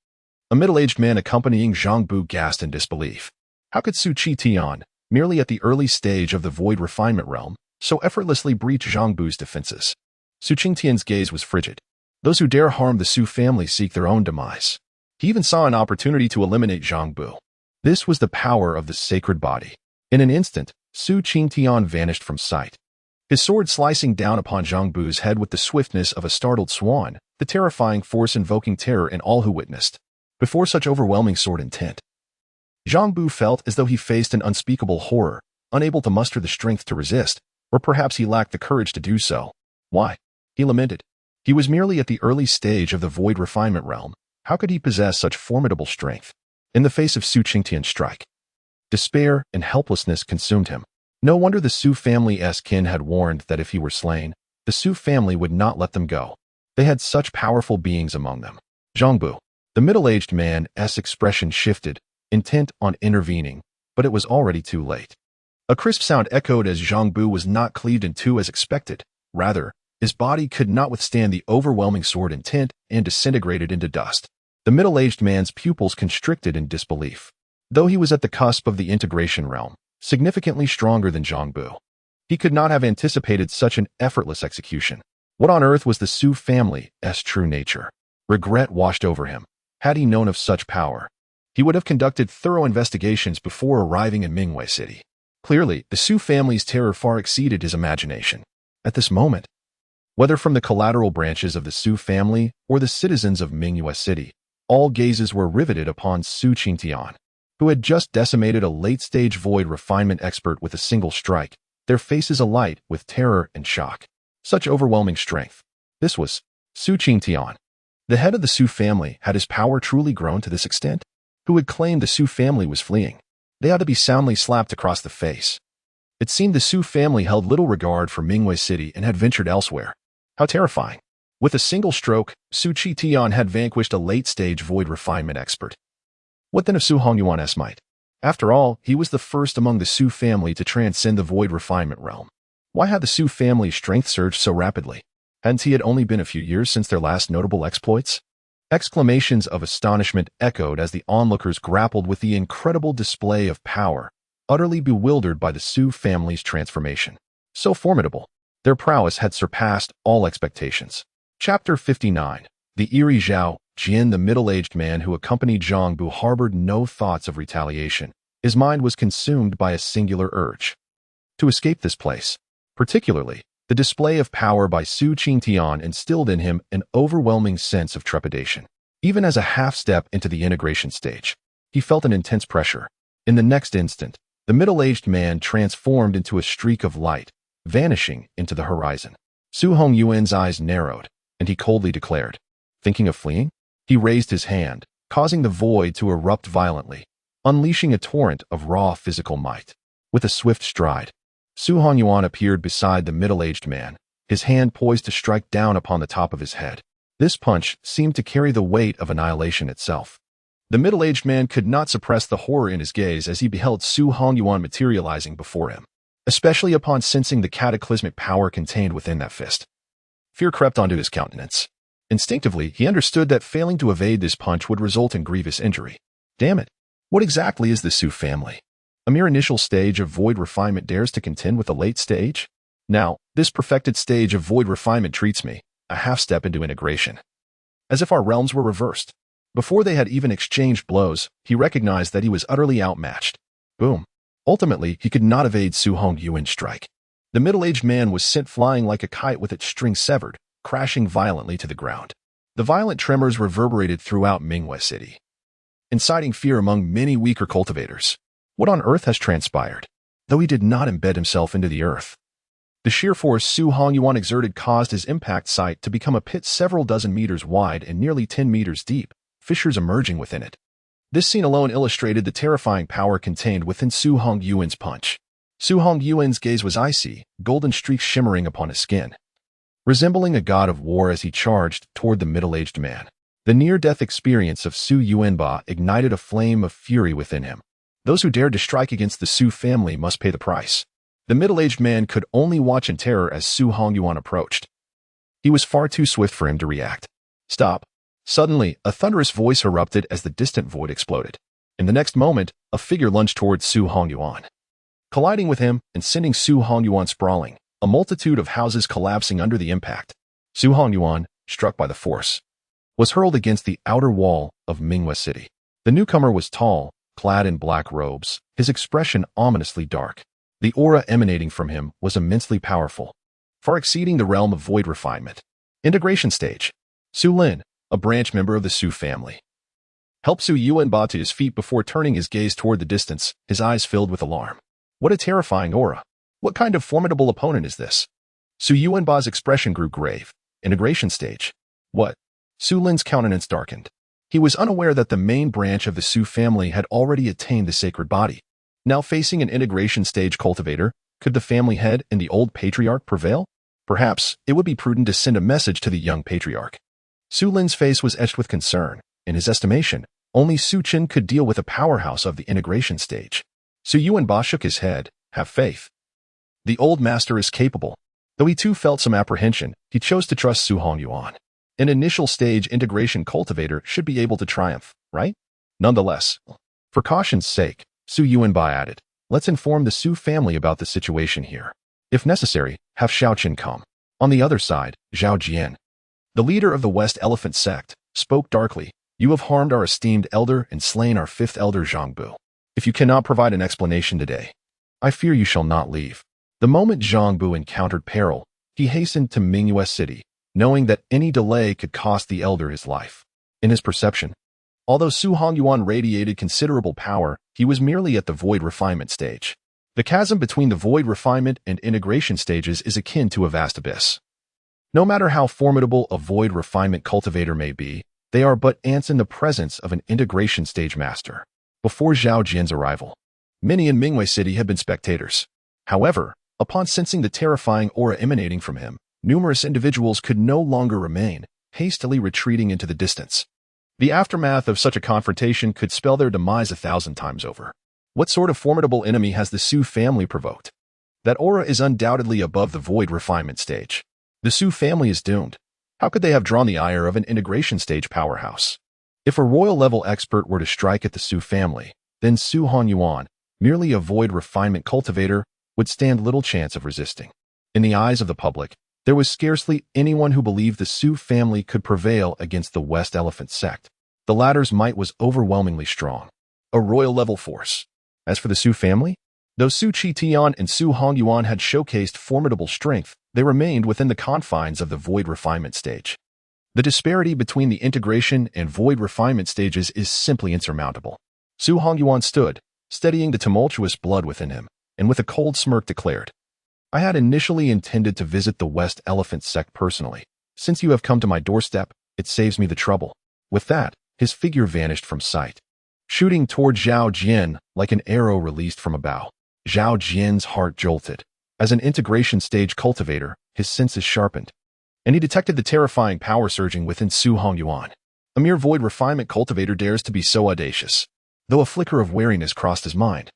A middle-aged man accompanying Zhang Bu gasped in disbelief. How could Su Chen, merely at the early stage of the void refinement realm, so effortlessly breach Zhang Bu's defenses? Su Qian's gaze was frigid. Those who dare harm the Su family seek their own demise. He even saw an opportunity to eliminate Zhang Bu. This was the power of the sacred body. In an instant, Su Chen vanished from sight. His sword slicing down upon Zhang Bu's head with the swiftness of a startled swan, the terrifying force invoking terror in all who witnessed. Before such overwhelming sword intent, Zhang Bu felt as though he faced an unspeakable horror, unable to muster the strength to resist, or perhaps he lacked the courage to do so. Why? He lamented. He was merely at the early stage of the void refinement realm. How could he possess such formidable strength? In the face of Su Qian's strike, despair and helplessness consumed him. No wonder the Su family's kin had warned that if he were slain, the Su family would not let them go. They had such powerful beings among them. Zhang Bu. The middle-aged man's expression shifted, intent on intervening, but it was already too late. A crisp sound echoed as Zhang Bu was not cleaved in two as expected. Rather, his body could not withstand the overwhelming sword intent and disintegrated into dust. The middle-aged man's pupils constricted in disbelief. Though he was at the cusp of the integration realm, significantly stronger than Zhang Bu, he could not have anticipated such an effortless execution. What on earth was the Su family's true nature? Regret washed over him. Had he known of such power, he would have conducted thorough investigations before arriving in Mingwei City. Clearly, the Su family's terror far exceeded his imagination. At this moment, whether from the collateral branches of the Su family or the citizens of Mingwei City, all gazes were riveted upon Su Chen, who had just decimated a late-stage void refinement expert with a single strike, their faces alight with terror and shock. Such overwhelming strength. This was Su Chen. The head of the Su family. Had his power truly grown to this extent? Who had claimed the Su family was fleeing? They ought to be soundly slapped across the face. It seemed the Su family held little regard for Mingwei City and had ventured elsewhere. How terrifying. With a single stroke, Su Chen had vanquished a late-stage void refinement expert. What then of Su Hongyuan's might? After all, he was the first among the Su family to transcend the void refinement realm. Why had the Su family's strength surged so rapidly? Hadn't he had only been a few years since their last notable exploits? Exclamations of astonishment echoed as the onlookers grappled with the incredible display of power, utterly bewildered by the Su family's transformation. So formidable, their prowess had surpassed all expectations. Chapter 59. The eerie Zhao Jin, the middle-aged man who accompanied Zhang Bu, harbored no thoughts of retaliation. His mind was consumed by a singular urge to escape this place. Particularly, the display of power by Su Chen instilled in him an overwhelming sense of trepidation. Even as a half-step into the integration stage, he felt an intense pressure. In the next instant, The middle-aged man transformed into a streak of light, vanishing into the horizon. Su Hongyuan's eyes narrowed, and he coldly declared, "Thinking of fleeing?" He raised his hand, causing the void to erupt violently, unleashing a torrent of raw physical might. With a swift stride, Su Hongyuan appeared beside the middle-aged man, his hand poised to strike down upon the top of his head. This punch seemed to carry the weight of annihilation itself. The middle-aged man could not suppress the horror in his gaze as he beheld Su Hongyuan materializing before him, especially upon sensing the cataclysmic power contained within that fist. Fear crept onto his countenance. Instinctively, he understood that failing to evade this punch would result in grievous injury. Damn it! What exactly is the Su family? A mere initial stage of void refinement dares to contend with a late stage? Now, this perfected stage of void refinement treats me, a half-step into integration. As if our realms were reversed. Before they had even exchanged blows, he recognized that he was utterly outmatched. Boom. Ultimately, he could not evade Su Hongyuan's strike. The middle-aged man was sent flying like a kite with its string severed, crashing violently to the ground. The violent tremors reverberated throughout Mingwei City, inciting fear among many weaker cultivators. What on earth has transpired? Though he did not embed himself into the earth, the sheer force Su Hongyuan exerted caused his impact site to become a pit several dozen meters wide and nearly 10 meters deep, fissures emerging within it. This scene alone illustrated the terrifying power contained within Su Hongyuan's punch. Su Hongyuan's gaze was icy, golden streaks shimmering upon his skin, resembling a god of war as he charged toward the middle-aged man. The near-death experience of Su Yuanba ignited a flame of fury within him. Those who dared to strike against the Su family must pay the price. The middle-aged man could only watch in terror as Su Hongyuan approached. He was far too swift for him to react. Stop. Suddenly, a thunderous voice erupted as the distant void exploded. In the next moment, a figure lunged towards Su Hongyuan, colliding with him and sending Su Hongyuan sprawling, a multitude of houses collapsing under the impact. Su Hongyuan, struck by the force, was hurled against the outer wall of Mingwei City. The newcomer was tall, clad in black robes, his expression ominously dark. The aura emanating from him was immensely powerful, far exceeding the realm of void refinement. Integration stage. Su Lin, a branch member of the Su family, helped Su Yuanba to his feet before turning his gaze toward the distance, his eyes filled with alarm. What a terrifying aura. What kind of formidable opponent is this? Su Yuanba's expression grew grave. Integration stage. What? Su Lin's countenance darkened. He was unaware that the main branch of the Su family had already attained the sacred body. Now facing an integration stage cultivator, could the family head and the old patriarch prevail? Perhaps it would be prudent to send a message to the young patriarch. Su Lin's face was etched with concern. In his estimation, only Su Chen could deal with a powerhouse of the integration stage. Su Yuanba shook his head. Have faith. The old master is capable. Though he too felt some apprehension, he chose to trust Su Hongyuan. An initial stage integration cultivator should be able to triumph, right? Nonetheless, for caution's sake, Su Yuanba added, let's inform the Su family about the situation here. If necessary, have Su Chen come. On the other side, Zhao Jian, the leader of the West Elephant sect, spoke darkly. You have harmed our esteemed elder and slain our fifth elder Zhangbu. If you cannot provide an explanation today, I fear you shall not leave. The moment Zhangbu encountered peril, he hastened to Mingwei City, knowing that any delay could cost the elder his life. In his perception, although Su Hongyuan radiated considerable power, he was merely at the void refinement stage. The chasm between the void refinement and integration stages is akin to a vast abyss. No matter how formidable a void refinement cultivator may be, they are but ants in the presence of an integration stage master. Before Zhao Jian's arrival, many in Mingwei City had been spectators. However, upon sensing the terrifying aura emanating from him, numerous individuals could no longer remain, hastily retreating into the distance. The aftermath of such a confrontation could spell their demise 1,000 times over. What sort of formidable enemy has the Su family provoked? That aura is undoubtedly above the void refinement stage. The Su family is doomed. How could they have drawn the ire of an integration stage powerhouse? If a royal-level expert were to strike at the Su family, then Su Hongyuan, merely a void refinement cultivator, would stand little chance of resisting. In the eyes of the public, there was scarcely anyone who believed the Su family could prevail against the West Elephant sect. The latter's might was overwhelmingly strong, a royal-level force. As for the Su family, though Su Qitian and Su Hongyuan had showcased formidable strength, they remained within the confines of the void refinement stage. The disparity between the integration and void refinement stages is simply insurmountable. Su Hongyuan stood, steadying the tumultuous blood within him, and with a cold smirk declared, "I had initially intended to visit the West Elephant sect personally. Since you have come to my doorstep, it saves me the trouble." With that, his figure vanished from sight, shooting toward Zhao Jian like an arrow released from a bow. Zhao Jian's heart jolted. As an integration stage cultivator, his senses sharpened, and he detected the terrifying power surging within Su Hongyuan. A mere void refinement cultivator dares to be so audacious. Though a flicker of wariness crossed his mind,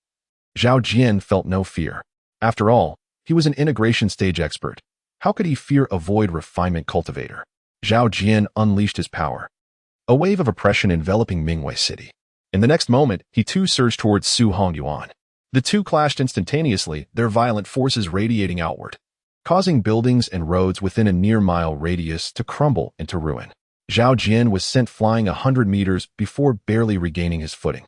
Zhao Jian felt no fear. After all, he was an integration stage expert. How could he fear a void refinement cultivator? Zhao Jian unleashed his power, a wave of oppression enveloping Mingwei City. In the next moment, he too surged towards Su Hongyuan. The two clashed instantaneously, their violent forces radiating outward, causing buildings and roads within a near-mile radius to crumble into ruin. Zhao Jian was sent flying 100 meters before barely regaining his footing.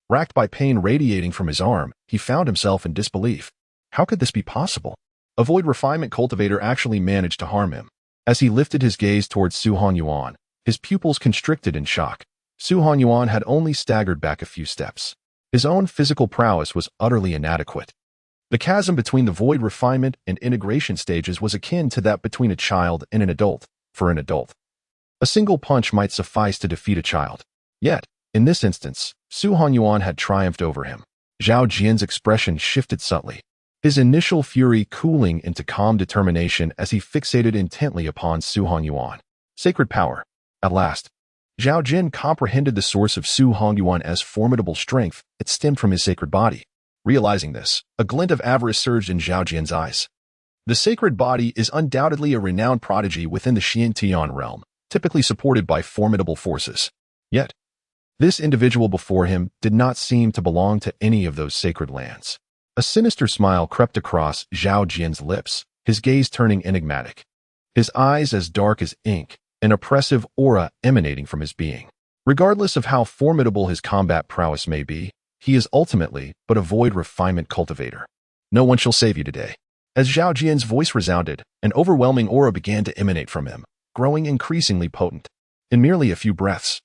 Racked by pain radiating from his arm, he found himself in disbelief. How could this be possible? A void refinement cultivator actually managed to harm him. As he lifted his gaze towards Su Hongyuan, his pupils constricted in shock. Su Hongyuan had only staggered back a few steps. His own physical prowess was utterly inadequate. The chasm between the void refinement and integration stages was akin to that between a child and an adult. For an adult, a single punch might suffice to defeat a child. Yet, in this instance, Su Hongyuan had triumphed over him. Zhao Jian's expression shifted subtly, his initial fury cooling into calm determination as he fixated intently upon Su Hongyuan. Sacred power. At last, Zhao Jian comprehended the source of Su Hongyuan's formidable strength. It stemmed from his sacred body. Realizing this, a glint of avarice surged in Zhao Jian's eyes. The sacred body is undoubtedly a renowned prodigy within the Xiantian realm, typically supported by formidable forces. Yet, this individual before him did not seem to belong to any of those sacred lands. A sinister smile crept across Zhao Jian's lips, his gaze turning enigmatic, his eyes as dark as ink, an oppressive aura emanating from his being. Regardless of how formidable his combat prowess may be, he is ultimately but a void refinement cultivator. No one shall save you today. As Zhao Jian's voice resounded, an overwhelming aura began to emanate from him, growing increasingly potent. In merely a few breaths,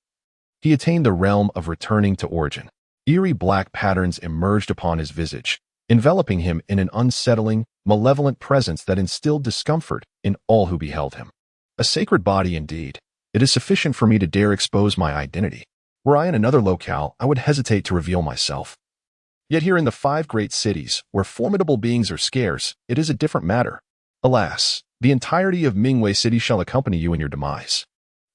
he attained the realm of returning to origin. Eerie black patterns emerged upon his visage, enveloping him in an unsettling, malevolent presence that instilled discomfort in all who beheld him. A sacred body indeed. It is sufficient for me to dare expose my identity. Were I in another locale, I would hesitate to reveal myself. Yet here in the 5 great cities, where formidable beings are scarce, it is a different matter. Alas, the entirety of Mingwei City shall accompany you in your demise.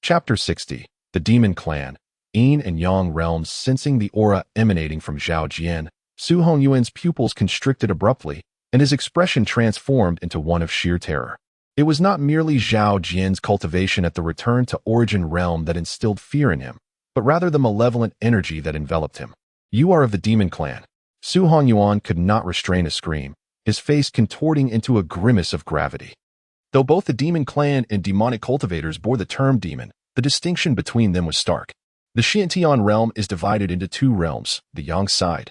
Chapter 60. The Demon Clan. Yin and Yang realms. Sensing the aura emanating from Zhao Jian, Su Hongyuan's pupils constricted abruptly, and his expression transformed into one of sheer terror. It was not merely Zhao Jian's cultivation at the return to origin realm that instilled fear in him, but rather the malevolent energy that enveloped him. "You are of the Demon Clan." Su Hongyuan could not restrain a scream, his face contorting into a grimace of gravity. Though both the Demon Clan and demonic cultivators bore the term demon, the distinction between them was stark. The Xiantian realm is divided into 2 realms, the Yang side,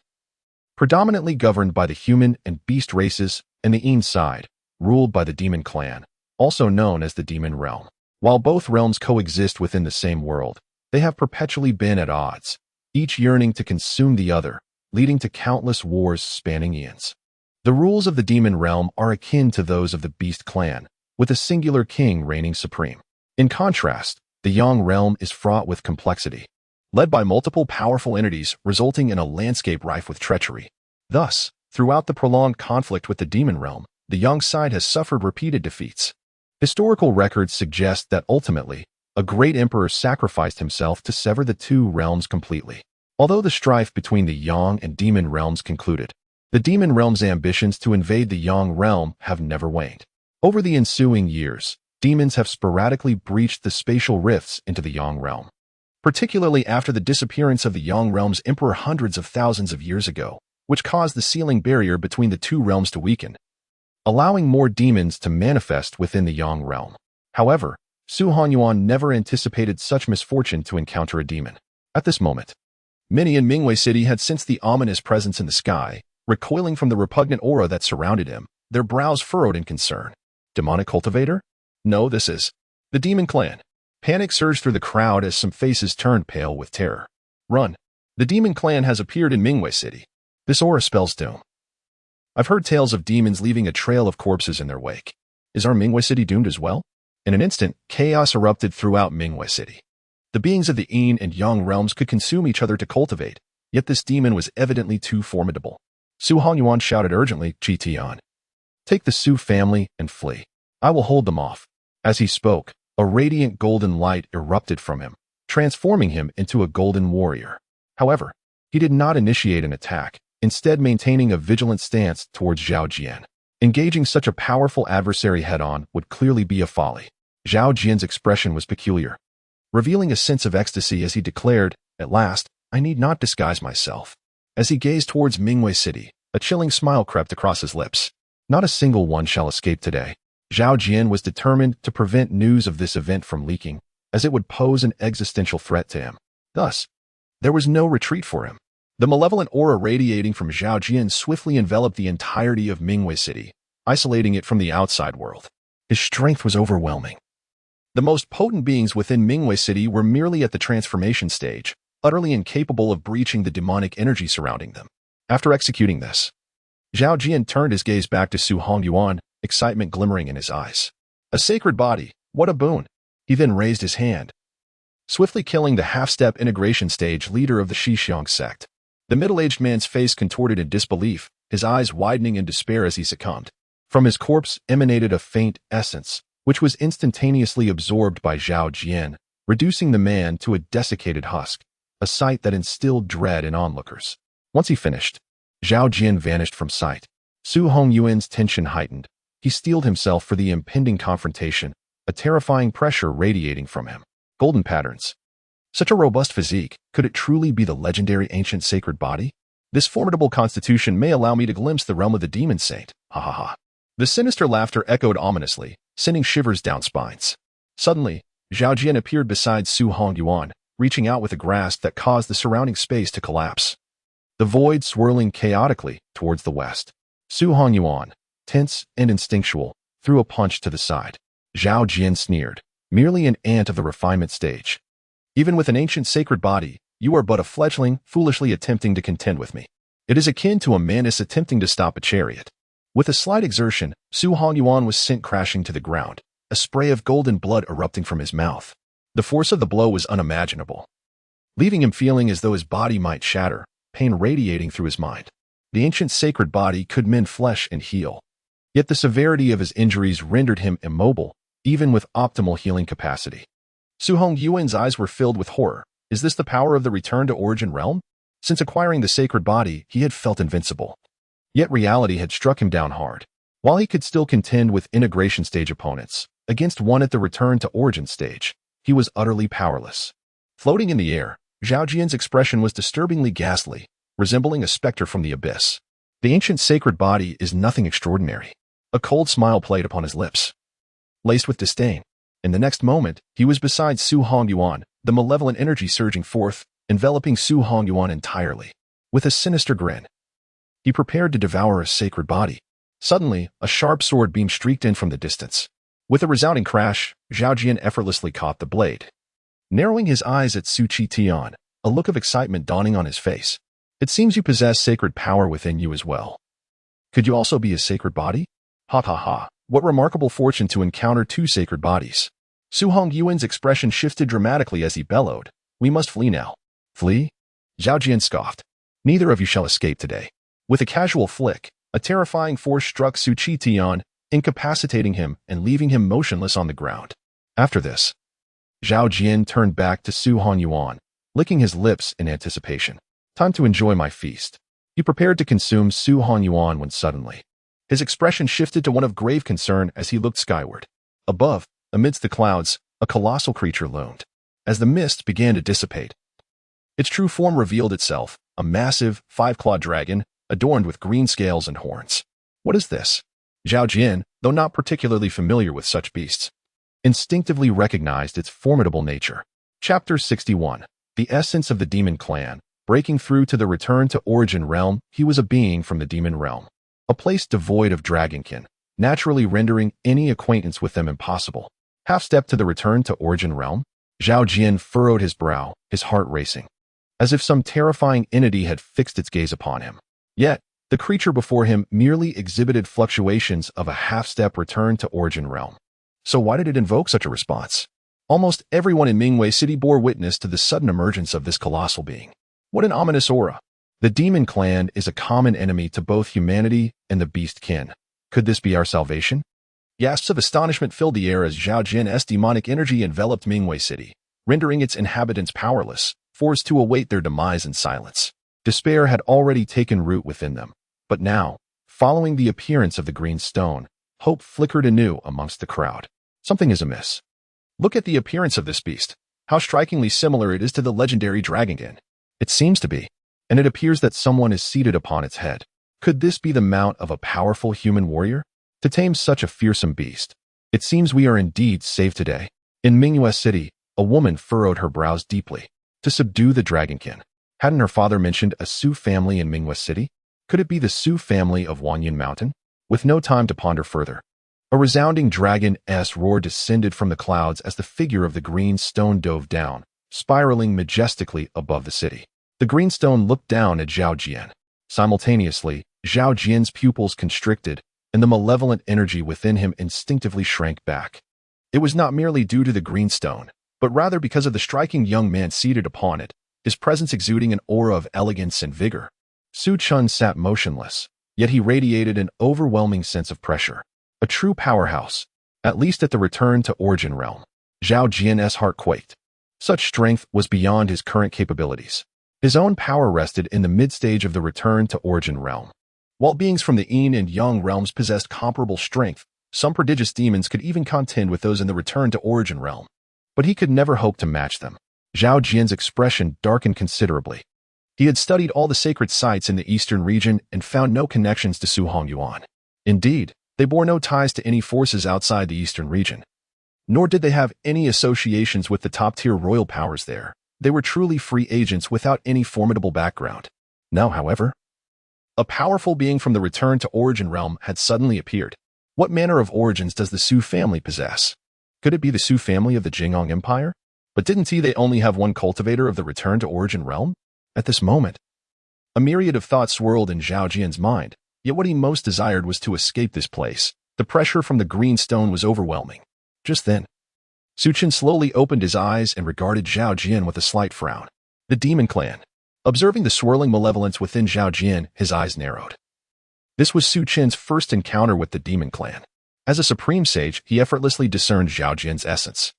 predominantly governed by the human and beast races, and the Yin side, ruled by the Demon Clan, also known as the Demon Realm. While both realms coexist within the same world, they have perpetually been at odds, each yearning to consume the other, leading to countless wars spanning eons. The rules of the Demon Realm are akin to those of the Beast Clan, with a singular king reigning supreme. In contrast, the Yang Realm is fraught with complexity, led by multiple powerful entities, resulting in a landscape rife with treachery. Thus, throughout the prolonged conflict with the Demon Realm, the Yang side has suffered repeated defeats. Historical records suggest that ultimately, a great emperor sacrificed himself to sever the 2 realms completely. Although the strife between the Yang and Demon realms concluded, the Demon realm's ambitions to invade the Yang realm have never waned. Over the ensuing years, demons have sporadically breached the spatial rifts into the Yang realm, particularly after the disappearance of the Yang realm's emperor hundreds of thousands of years ago, which caused the sealing barrier between the 2 realms to weaken, allowing more demons to manifest within the Yang realm. However, Su Hongyuan never anticipated such misfortune to encounter a demon. At this moment, many in Mingwei City had sensed the ominous presence in the sky, recoiling from the repugnant aura that surrounded him, their brows furrowed in concern. Demonic cultivator? No, this is the Demon Clan. Panic surged through the crowd as some faces turned pale with terror. Run! The Demon Clan has appeared in Mingwei City. This aura spells doom. I've heard tales of demons leaving a trail of corpses in their wake. Is our Mingwei city doomed as well? In an instant, chaos erupted throughout Mingwei city. The beings of the yin and yang realms could consume each other to cultivate, yet this demon was evidently too formidable. Su Hongyuan shouted urgently, "Qi Tian, take the Su family and flee. I will hold them off." As he spoke, a radiant golden light erupted from him, transforming him into a golden warrior. However, he did not initiate an attack, instead maintaining a vigilant stance towards Zhao Jian. Engaging such a powerful adversary head-on would clearly be a folly. Zhao Jian's expression was peculiar, revealing a sense of ecstasy as he declared, "At last, I need not disguise myself." As he gazed towards Mingwei city, a chilling smile crept across his lips. Not a single one shall escape today. Zhao Jian was determined to prevent news of this event from leaking, as it would pose an existential threat to him. Thus, there was no retreat for him. The malevolent aura radiating from Zhao Jian swiftly enveloped the entirety of Mingwei city, isolating it from the outside world. His strength was overwhelming. The most potent beings within Mingwei city were merely at the transformation stage, utterly incapable of breaching the demonic energy surrounding them. After executing this, Zhao Jian turned his gaze back to Su Hongyuan, excitement glimmering in his eyes. A sacred body, what a boon! He then raised his hand, swiftly killing the half-step integration stage leader of the Shixiang sect. The middle-aged man's face contorted in disbelief, his eyes widening in despair as he succumbed. From his corpse emanated a faint essence, which was instantaneously absorbed by Zhao Jian, reducing the man to a desiccated husk, a sight that instilled dread in onlookers. Once he finished, Zhao Jian vanished from sight. Su Hongyuan's tension heightened. He steeled himself for the impending confrontation, a terrifying pressure radiating from him. Golden patterns. Such a robust physique, could it truly be the legendary ancient sacred body? This formidable constitution may allow me to glimpse the realm of the demon saint. Ha ha ha. The sinister laughter echoed ominously, sending shivers down spines. Suddenly, Zhao Jian appeared beside Su Hongyuan, reaching out with a grasp that caused the surrounding space to collapse. The void swirling chaotically towards the west. Su Hongyuan, tense and instinctual, threw a punch to the side. Zhao Jian sneered, merely an ant of the refinement stage. Even with an ancient sacred body, you are but a fledgling, foolishly attempting to contend with me. It is akin to a mantis attempting to stop a chariot. With a slight exertion, Su Hongyuan was sent crashing to the ground, a spray of golden blood erupting from his mouth. The force of the blow was unimaginable, leaving him feeling as though his body might shatter, pain radiating through his mind. The ancient sacred body could mend flesh and heal. Yet the severity of his injuries rendered him immobile, even with optimal healing capacity. Su Hongyuan's eyes were filled with horror. Is this the power of the return to origin realm? Since acquiring the sacred body, he had felt invincible. Yet reality had struck him down hard. While he could still contend with integration stage opponents, against one at the return to origin stage, he was utterly powerless. Floating in the air, Zhao Jian's expression was disturbingly ghastly, resembling a specter from the abyss. The ancient sacred body is nothing extraordinary. A cold smile played upon his lips, laced with disdain. In the next moment, he was beside Su Hongyuan, the malevolent energy surging forth, enveloping Su Hongyuan entirely. With a sinister grin, he prepared to devour a sacred body. Suddenly, a sharp sword beam streaked in from the distance. With a resounding crash, Zhao Jian effortlessly caught the blade. Narrowing his eyes at Su Tian, a look of excitement dawning on his face. It seems you possess sacred power within you as well. Could you also be a sacred body? Ha ha ha. What remarkable fortune to encounter two sacred bodies. Su Hongyuan's expression shifted dramatically as he bellowed. We must flee now. Flee? Zhao Jian scoffed. Neither of you shall escape today. With a casual flick, a terrifying force struck Su Tian, incapacitating him and leaving him motionless on the ground. After this, Zhao Jian turned back to Su Hongyuan, licking his lips in anticipation. Time to enjoy my feast. He prepared to consume Su Hongyuan when suddenly, his expression shifted to one of grave concern as he looked skyward. Above, amidst the clouds, a colossal creature loomed. As the mist began to dissipate, its true form revealed itself, a massive, five-clawed dragon, adorned with green scales and horns. What is this? Zhao Jian, though not particularly familiar with such beasts, instinctively recognized its formidable nature. Chapter 61. The essence of the demon clan. Breaking through to the return to origin realm, he was a being from the demon realm. A place devoid of dragonkin, naturally rendering any acquaintance with them impossible. Half-step to the return to origin realm, Zhao Jian furrowed his brow, his heart racing, as if some terrifying entity had fixed its gaze upon him. Yet, the creature before him merely exhibited fluctuations of a half-step return to origin realm. So why did it invoke such a response? Almost everyone in Mingwei City bore witness to the sudden emergence of this colossal being. What an ominous aura! The demon clan is a common enemy to both humanity and the beast kin. Could this be our salvation? Gasps of astonishment filled the air as Zhao Jin's demonic energy enveloped Mingwei City, rendering its inhabitants powerless, forced to await their demise in silence. Despair had already taken root within them, but now, following the appearance of the green stone, hope flickered anew amongst the crowd. Something is amiss. Look at the appearance of this beast. How strikingly similar it is to the legendary dragonkin. It seems to be, and it appears that someone is seated upon its head. Could this be the mount of a powerful human warrior? To tame such a fearsome beast, it seems we are indeed safe today. In Mingwei City, a woman furrowed her brows deeply. To subdue the dragonkin. Hadn't her father mentioned a Su family in Mingwei City? Could it be the Su family of Wanyan Mountain? With no time to ponder further, a resounding dragon-s roar descended from the clouds as the figure of the green stone dove down, spiraling majestically above the city. The green stone looked down at Zhao Jian. Simultaneously, Zhao Jian's pupils constricted, and the malevolent energy within him instinctively shrank back. It was not merely due to the green stone, but rather because of the striking young man seated upon it, his presence exuding an aura of elegance and vigor. Su Chen sat motionless, yet he radiated an overwhelming sense of pressure. A true powerhouse, at least at the return to origin realm. Zhao Jian's heart quaked. Such strength was beyond his current capabilities. His own power rested in the mid-stage of the return to origin realm. While beings from the Yin and Yang realms possessed comparable strength, some prodigious demons could even contend with those in the return to origin realm. But he could never hope to match them. Zhao Jian's expression darkened considerably. He had studied all the sacred sites in the eastern region and found no connections to Su Hongyuan. Indeed, they bore no ties to any forces outside the eastern region. Nor did they have any associations with the top-tier royal powers there. They were truly free agents without any formidable background. Now, however, a powerful being from the return to origin realm had suddenly appeared. What manner of origins does the Su family possess? Could it be the Su family of the Jing Empire? But didn't they only have one cultivator of the return to origin realm? At this moment, a myriad of thoughts swirled in Zhao Jian's mind, yet what he most desired was to escape this place. The pressure from the green stone was overwhelming. Just then, Su Chen slowly opened his eyes and regarded Zhao Jian with a slight frown. The demon clan. Observing the swirling malevolence within Zhao Jian, his eyes narrowed. This was Su Chen's first encounter with the demon clan. As a supreme sage, he effortlessly discerned Zhao Jian's essence.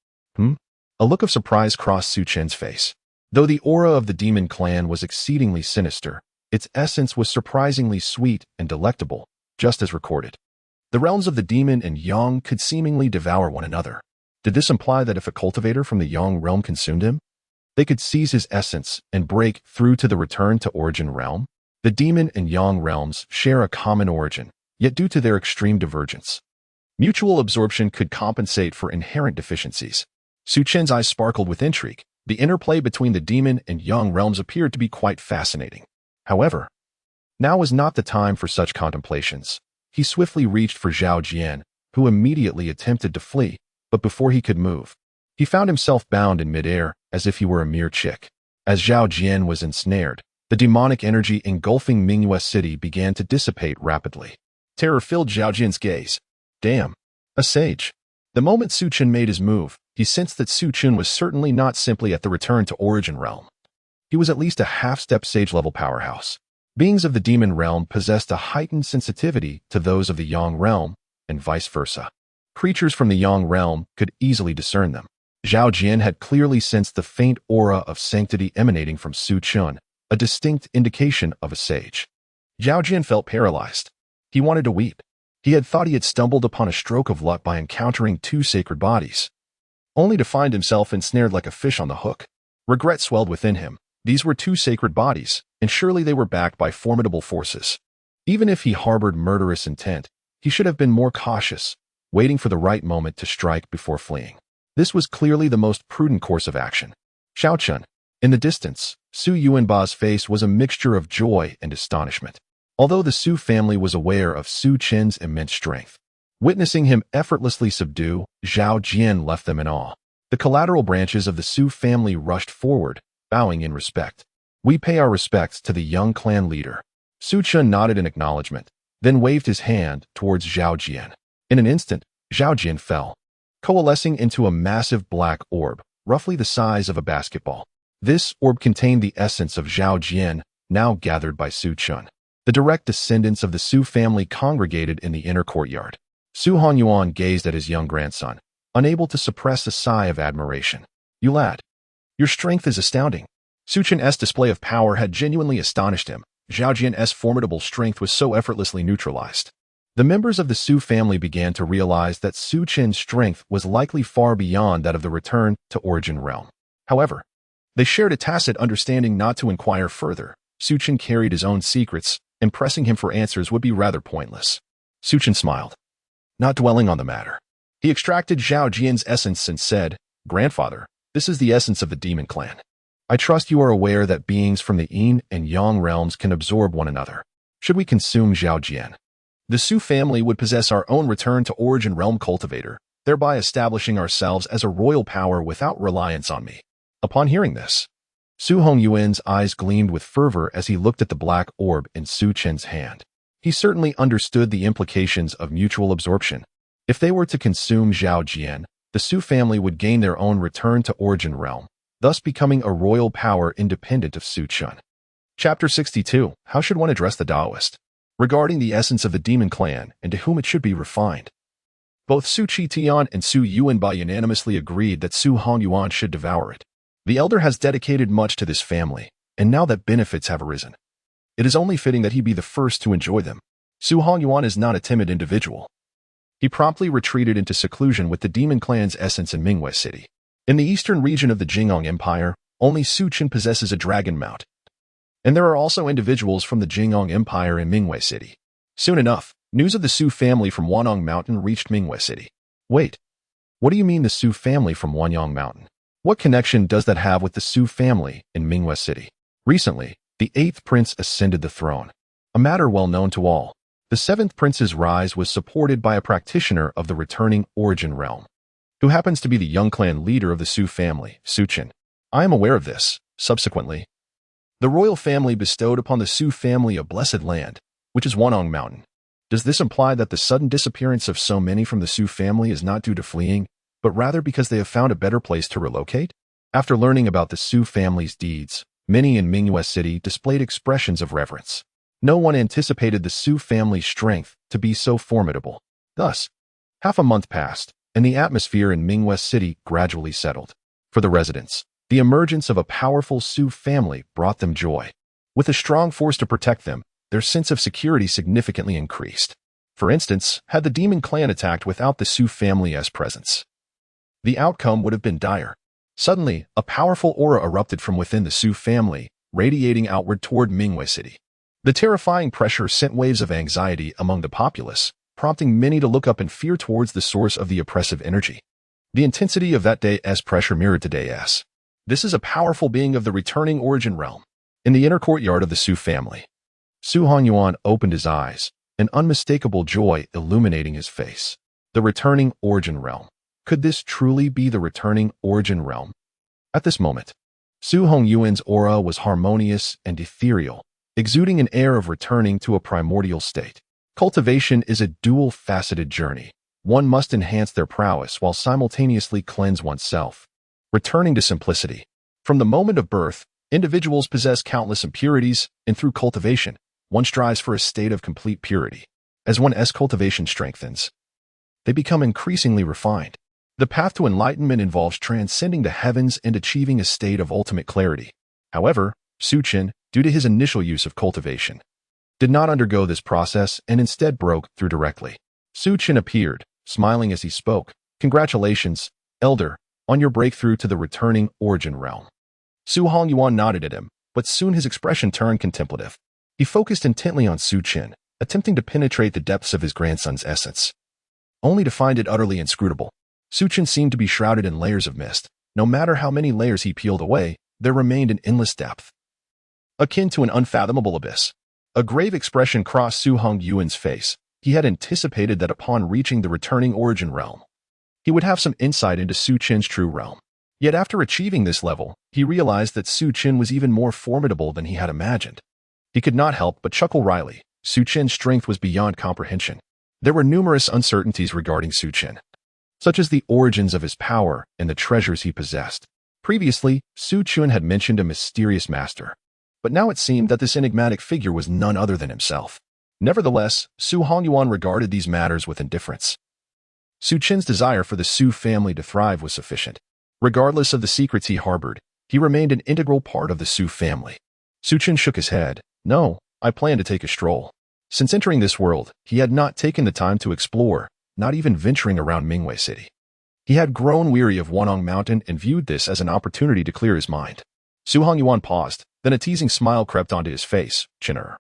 A look of surprise crossed Su Chen's face. Though the aura of the demon clan was exceedingly sinister, its essence was surprisingly sweet and delectable, just as recorded. The realms of the demon and yang could seemingly devour one another. Did this imply that if a cultivator from the yang realm consumed him, they could seize his essence and break through to the return to origin realm? The demon and yang realms share a common origin, yet due to their extreme divergence, mutual absorption could compensate for inherent deficiencies. Su Chen's eyes sparkled with intrigue. The interplay between the demon and yang realms appeared to be quite fascinating. However, now was not the time for such contemplations. He swiftly reached for Zhao Jian, who immediately attempted to flee, but before he could move, he found himself bound in midair as if he were a mere chick. As Zhao Jian was ensnared, the demonic energy engulfing Mingwei City began to dissipate rapidly. Terror filled Zhao Jian's gaze. Damn, a sage. The moment Su Chen made his move, he sensed that Su Chen was certainly not simply at the return to origin realm. He was at least a half-step sage-level powerhouse. Beings of the demon realm possessed a heightened sensitivity to those of the yang realm, and vice versa. Creatures from the yang realm could easily discern them. Zhao Jian had clearly sensed the faint aura of sanctity emanating from Su Chen, a distinct indication of a sage. Zhao Jian felt paralyzed. He wanted to weep. He had thought he had stumbled upon a stroke of luck by encountering two sacred bodies, only to find himself ensnared like a fish on the hook. Regret swelled within him. These were two sacred bodies, and surely they were backed by formidable forces. Even if he harbored murderous intent, he should have been more cautious, waiting for the right moment to strike before fleeing. This was clearly the most prudent course of action. Su Chen. In the distance, Su Yuanba's face was a mixture of joy and astonishment. Although the Su family was aware of Su Chen's immense strength, witnessing him effortlessly subdue, Zhao Jian left them in awe. The collateral branches of the Su family rushed forward, bowing in respect. We pay our respects to the young clan leader. Su Chen nodded in acknowledgement, then waved his hand towards Zhao Jian. In an instant, Zhao Jian fell, coalescing into a massive black orb, roughly the size of a basketball. This orb contained the essence of Zhao Jian, now gathered by Su Chen. The direct descendants of the Su family congregated in the inner courtyard. Su Hongyuan gazed at his young grandson, unable to suppress a sigh of admiration. "You lad, your strength is astounding." Su Chen's display of power had genuinely astonished him. Zhao Jian's formidable strength was so effortlessly neutralized. The members of the Su family began to realize that Su Chen's strength was likely far beyond that of the return to origin realm. However, they shared a tacit understanding not to inquire further. Su Chen carried his own secrets, and pressing him for answers would be rather pointless. Su Chen smiled, not dwelling on the matter. He extracted Zhao Jian's essence and said, "Grandfather, this is the essence of the demon clan. I trust you are aware that beings from the yin and yang realms can absorb one another. Should we consume Zhao Jian, the Su family would possess our own return to origin realm cultivator, thereby establishing ourselves as a royal power without reliance on me." Upon hearing this, Su Hongyuan's eyes gleamed with fervor as he looked at the black orb in Su Chen's hand. He certainly understood the implications of mutual absorption. If they were to consume Zhao Jian, the Su family would gain their own return to origin realm, thus becoming a royal power independent of Su Chen. Chapter 62. How should one address the Taoist? Regarding the essence of the demon clan and to whom it should be refined. Both Su Qitian and Su Yuanbai unanimously agreed that Su Hongyuan should devour it. The elder has dedicated much to this family, and now that benefits have arisen, it is only fitting that he be the first to enjoy them. Su Hongyuan is not a timid individual. He promptly retreated into seclusion with the demon clan's essence in Mingwei City. In the eastern region of the Jingong Empire, only Su Chen possesses a dragon mount, and there are also individuals from the Jingong Empire in Mingwei City. Soon enough, news of the Su family from Wanyang Mountain reached Mingwei City. Wait, what do you mean the Su family from Wanyang Mountain? What connection does that have with the Su family in Mingwei City? Recently, the 8th prince ascended the throne, a matter well known to all. The 7th prince's rise was supported by a practitioner of the returning origin realm, who happens to be the young clan leader of the Su family, Su Chen. I am aware of this. Subsequently, the royal family bestowed upon the Su family a blessed land, which is Wanyang Mountain. Does this imply that the sudden disappearance of so many from the Su family is not due to fleeing, but rather because they have found a better place to relocate? After learning about the Su family's deeds, many in Mingwei City displayed expressions of reverence. No one anticipated the Su family's strength to be so formidable. Thus, half a month passed, and the atmosphere in Mingwei City gradually settled. For the residents, the emergence of a powerful Su family brought them joy. With a strong force to protect them, their sense of security significantly increased. For instance, had the demon clan attacked without the Su family's presence, the outcome would have been dire. Suddenly, a powerful aura erupted from within the Su family, radiating outward toward Mingwei City. The terrifying pressure sent waves of anxiety among the populace, prompting many to look up in fear towards the source of the oppressive energy. The intensity of that day's pressure mirrored today's. This is a powerful being of the returning origin realm. In the inner courtyard of the Su family, Su Hongyuan opened his eyes, an unmistakable joy illuminating his face. The returning origin realm. Could this truly be the returning origin realm? At this moment, Su Hongyuan's aura was harmonious and ethereal, exuding an air of returning to a primordial state. Cultivation is a dual-faceted journey. One must enhance their prowess while simultaneously cleanse oneself. Returning to simplicity. From the moment of birth, individuals possess countless impurities, and through cultivation, one strives for a state of complete purity. As one's cultivation strengthens, they become increasingly refined. The path to enlightenment involves transcending the heavens and achieving a state of ultimate clarity. However, Su Chen, due to his initial use of cultivation, did not undergo this process and instead broke through directly. Su Chen appeared, smiling as he spoke. "Congratulations, Elder, on your breakthrough to the returning origin realm." Su Hongyuan nodded at him, but soon his expression turned contemplative. He focused intently on Su Chen, attempting to penetrate the depths of his grandson's essence, only to find it utterly inscrutable. Su Chen seemed to be shrouded in layers of mist. No matter how many layers he peeled away, there remained an endless depth, akin to an unfathomable abyss. A grave expression crossed Su Hongyuan's face. He had anticipated that upon reaching the returning origin realm, he would have some insight into Su Chen's true realm. Yet after achieving this level, he realized that Su Chen was even more formidable than he had imagined. He could not help but chuckle wryly. Su Chen's strength was beyond comprehension. There were numerous uncertainties regarding Su Chen, such as the origins of his power and the treasures he possessed. Previously, Su Chen had mentioned a mysterious master, but now it seemed that this enigmatic figure was none other than himself. Nevertheless, Su Hongyuan regarded these matters with indifference. Su Chen's desire for the Su family to thrive was sufficient. Regardless of the secrets he harbored, he remained an integral part of the Su family. Su Chen shook his head. No, I plan to take a stroll. Since entering this world, he had not taken the time to explore, not even venturing around Mingwei City. He had grown weary of Wanong Mountain and viewed this as an opportunity to clear his mind. Su Hongyuan paused, then a teasing smile crept onto his face. Chen'er,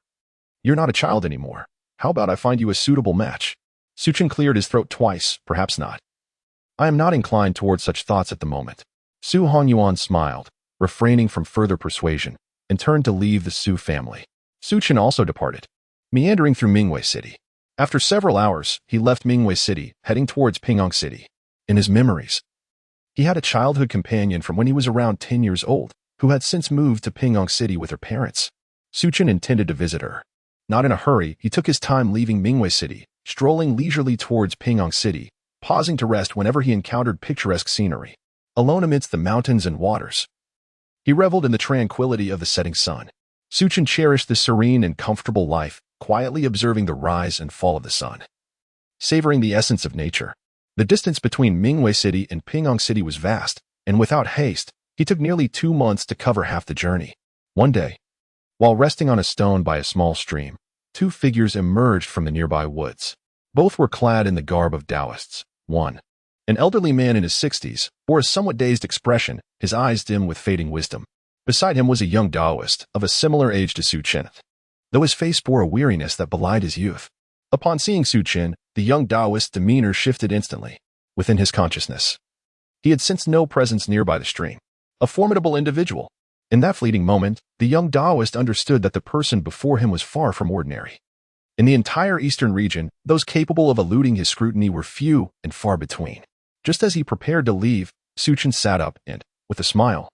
you're not a child anymore. How about I find you a suitable match? Su Chen cleared his throat twice. Perhaps not. I am not inclined toward such thoughts at the moment. Su Hongyuan smiled, refraining from further persuasion, and turned to leave the Su family. Su Chen also departed, meandering through Mingwei City. After several hours, he left Mingwei City, heading towards Pingyang City. In his memories, he had a childhood companion from when he was around 10 years old, who had since moved to Pingyang City with her parents. Su Chen intended to visit her. Not in a hurry, he took his time leaving Mingwei City, strolling leisurely towards Pingyang City, pausing to rest whenever he encountered picturesque scenery. Alone amidst the mountains and waters, he reveled in the tranquility of the setting sun. Su Chen cherished the serene and comfortable life, quietly observing the rise and fall of the sun, savoring the essence of nature. The distance between Mingwei City and Pingyang City was vast, and without haste, he took nearly 2 months to cover half the journey. One day, while resting on a stone by a small stream, 2 figures emerged from the nearby woods. Both were clad in the garb of Taoists. One, an elderly man in his 60s, bore a somewhat dazed expression, his eyes dim with fading wisdom. Beside him was a young Taoist, of a similar age to Su Chen, though his face bore a weariness that belied his youth. Upon seeing Su Chen, the young Taoist's demeanor shifted instantly. Within his consciousness, he had sensed no presence nearby the stream. A formidable individual. In that fleeting moment, the young Taoist understood that the person before him was far from ordinary. In the entire eastern region, those capable of eluding his scrutiny were few and far between. Just as he prepared to leave, Su Chen sat up and, with a smile,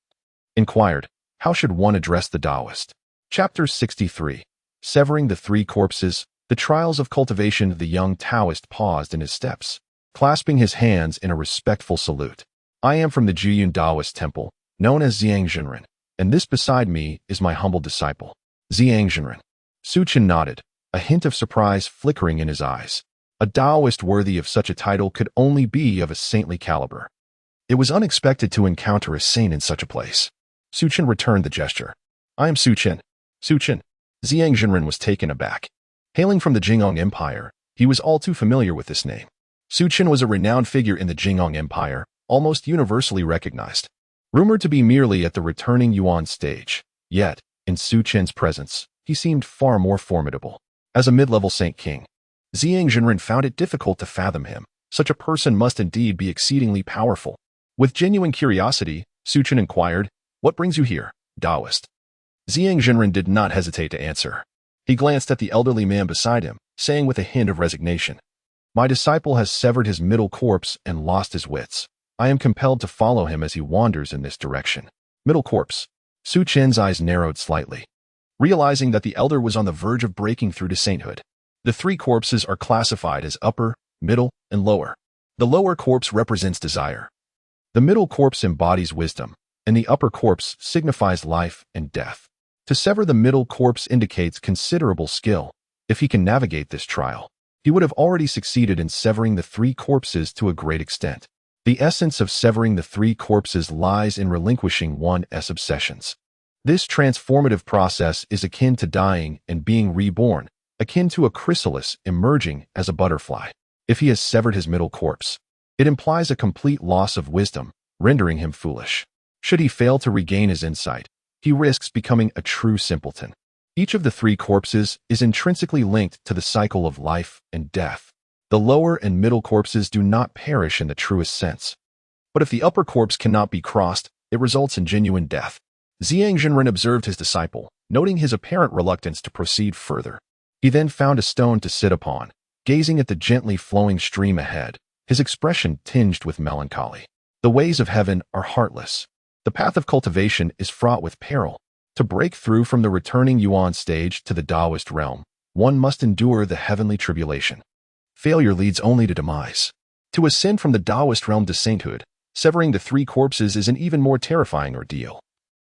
inquired, how should one address the Taoist? Chapter 63. Severing the 3 corpses, the trials of cultivation. The young Taoist paused in his steps, clasping his hands in a respectful salute. I am from the Jiyun Taoist temple, known as Ziyang Zhenren, and this beside me is my humble disciple, Ziyang Zhenren. Su Chen nodded, a hint of surprise flickering in his eyes. A Taoist worthy of such a title could only be of a saintly caliber. It was unexpected to encounter a saint in such a place. Su Chen returned the gesture. I am Su Chen. Su Chen. Ziyang Zhenren was taken aback. Hailing from the Jingong Empire, he was all too familiar with this name. Su Chen was a renowned figure in the Jingong Empire, almost universally recognized. Rumored to be merely at the returning Yuan stage, yet, in Su Chen's presence, he seemed far more formidable. As a mid-level Saint King, Ziyang Zhenren found it difficult to fathom him. Such a person must indeed be exceedingly powerful. With genuine curiosity, Su Chen inquired, what brings you here, Taoist? Ziyang Zhenren did not hesitate to answer. He glanced at the elderly man beside him, saying with a hint of resignation, my disciple has severed his middle corpse and lost his wits. I am compelled to follow him as he wanders in this direction. Middle corpse. Su Chen's eyes narrowed slightly, realizing that the elder was on the verge of breaking through to sainthood. The 3 corpses are classified as upper, middle, and lower. The lower corpse represents desire. The middle corpse embodies wisdom, and the upper corpse signifies life and death. To sever the middle corpse indicates considerable skill. If he can navigate this trial, he would have already succeeded in severing the 3 corpses to a great extent. The essence of severing the 3 corpses lies in relinquishing one's obsessions. This transformative process is akin to dying and being reborn, akin to a chrysalis emerging as a butterfly. If he has severed his middle corpse, it implies a complete loss of wisdom, rendering him foolish. Should he fail to regain his insight, he risks becoming a true simpleton. Each of the 3 corpses is intrinsically linked to the cycle of life and death. The lower and middle corpses do not perish in the truest sense. But if the upper corpse cannot be crossed, it results in genuine death. Ziyang Zhenren observed his disciple, noting his apparent reluctance to proceed further. He then found a stone to sit upon, gazing at the gently flowing stream ahead, his expression tinged with melancholy. The ways of heaven are heartless. The path of cultivation is fraught with peril. To break through from the returning Yuan stage to the Taoist realm, one must endure the heavenly tribulation. Failure leads only to demise. To ascend from the Taoist realm to sainthood, severing the three corpses is an even more terrifying ordeal,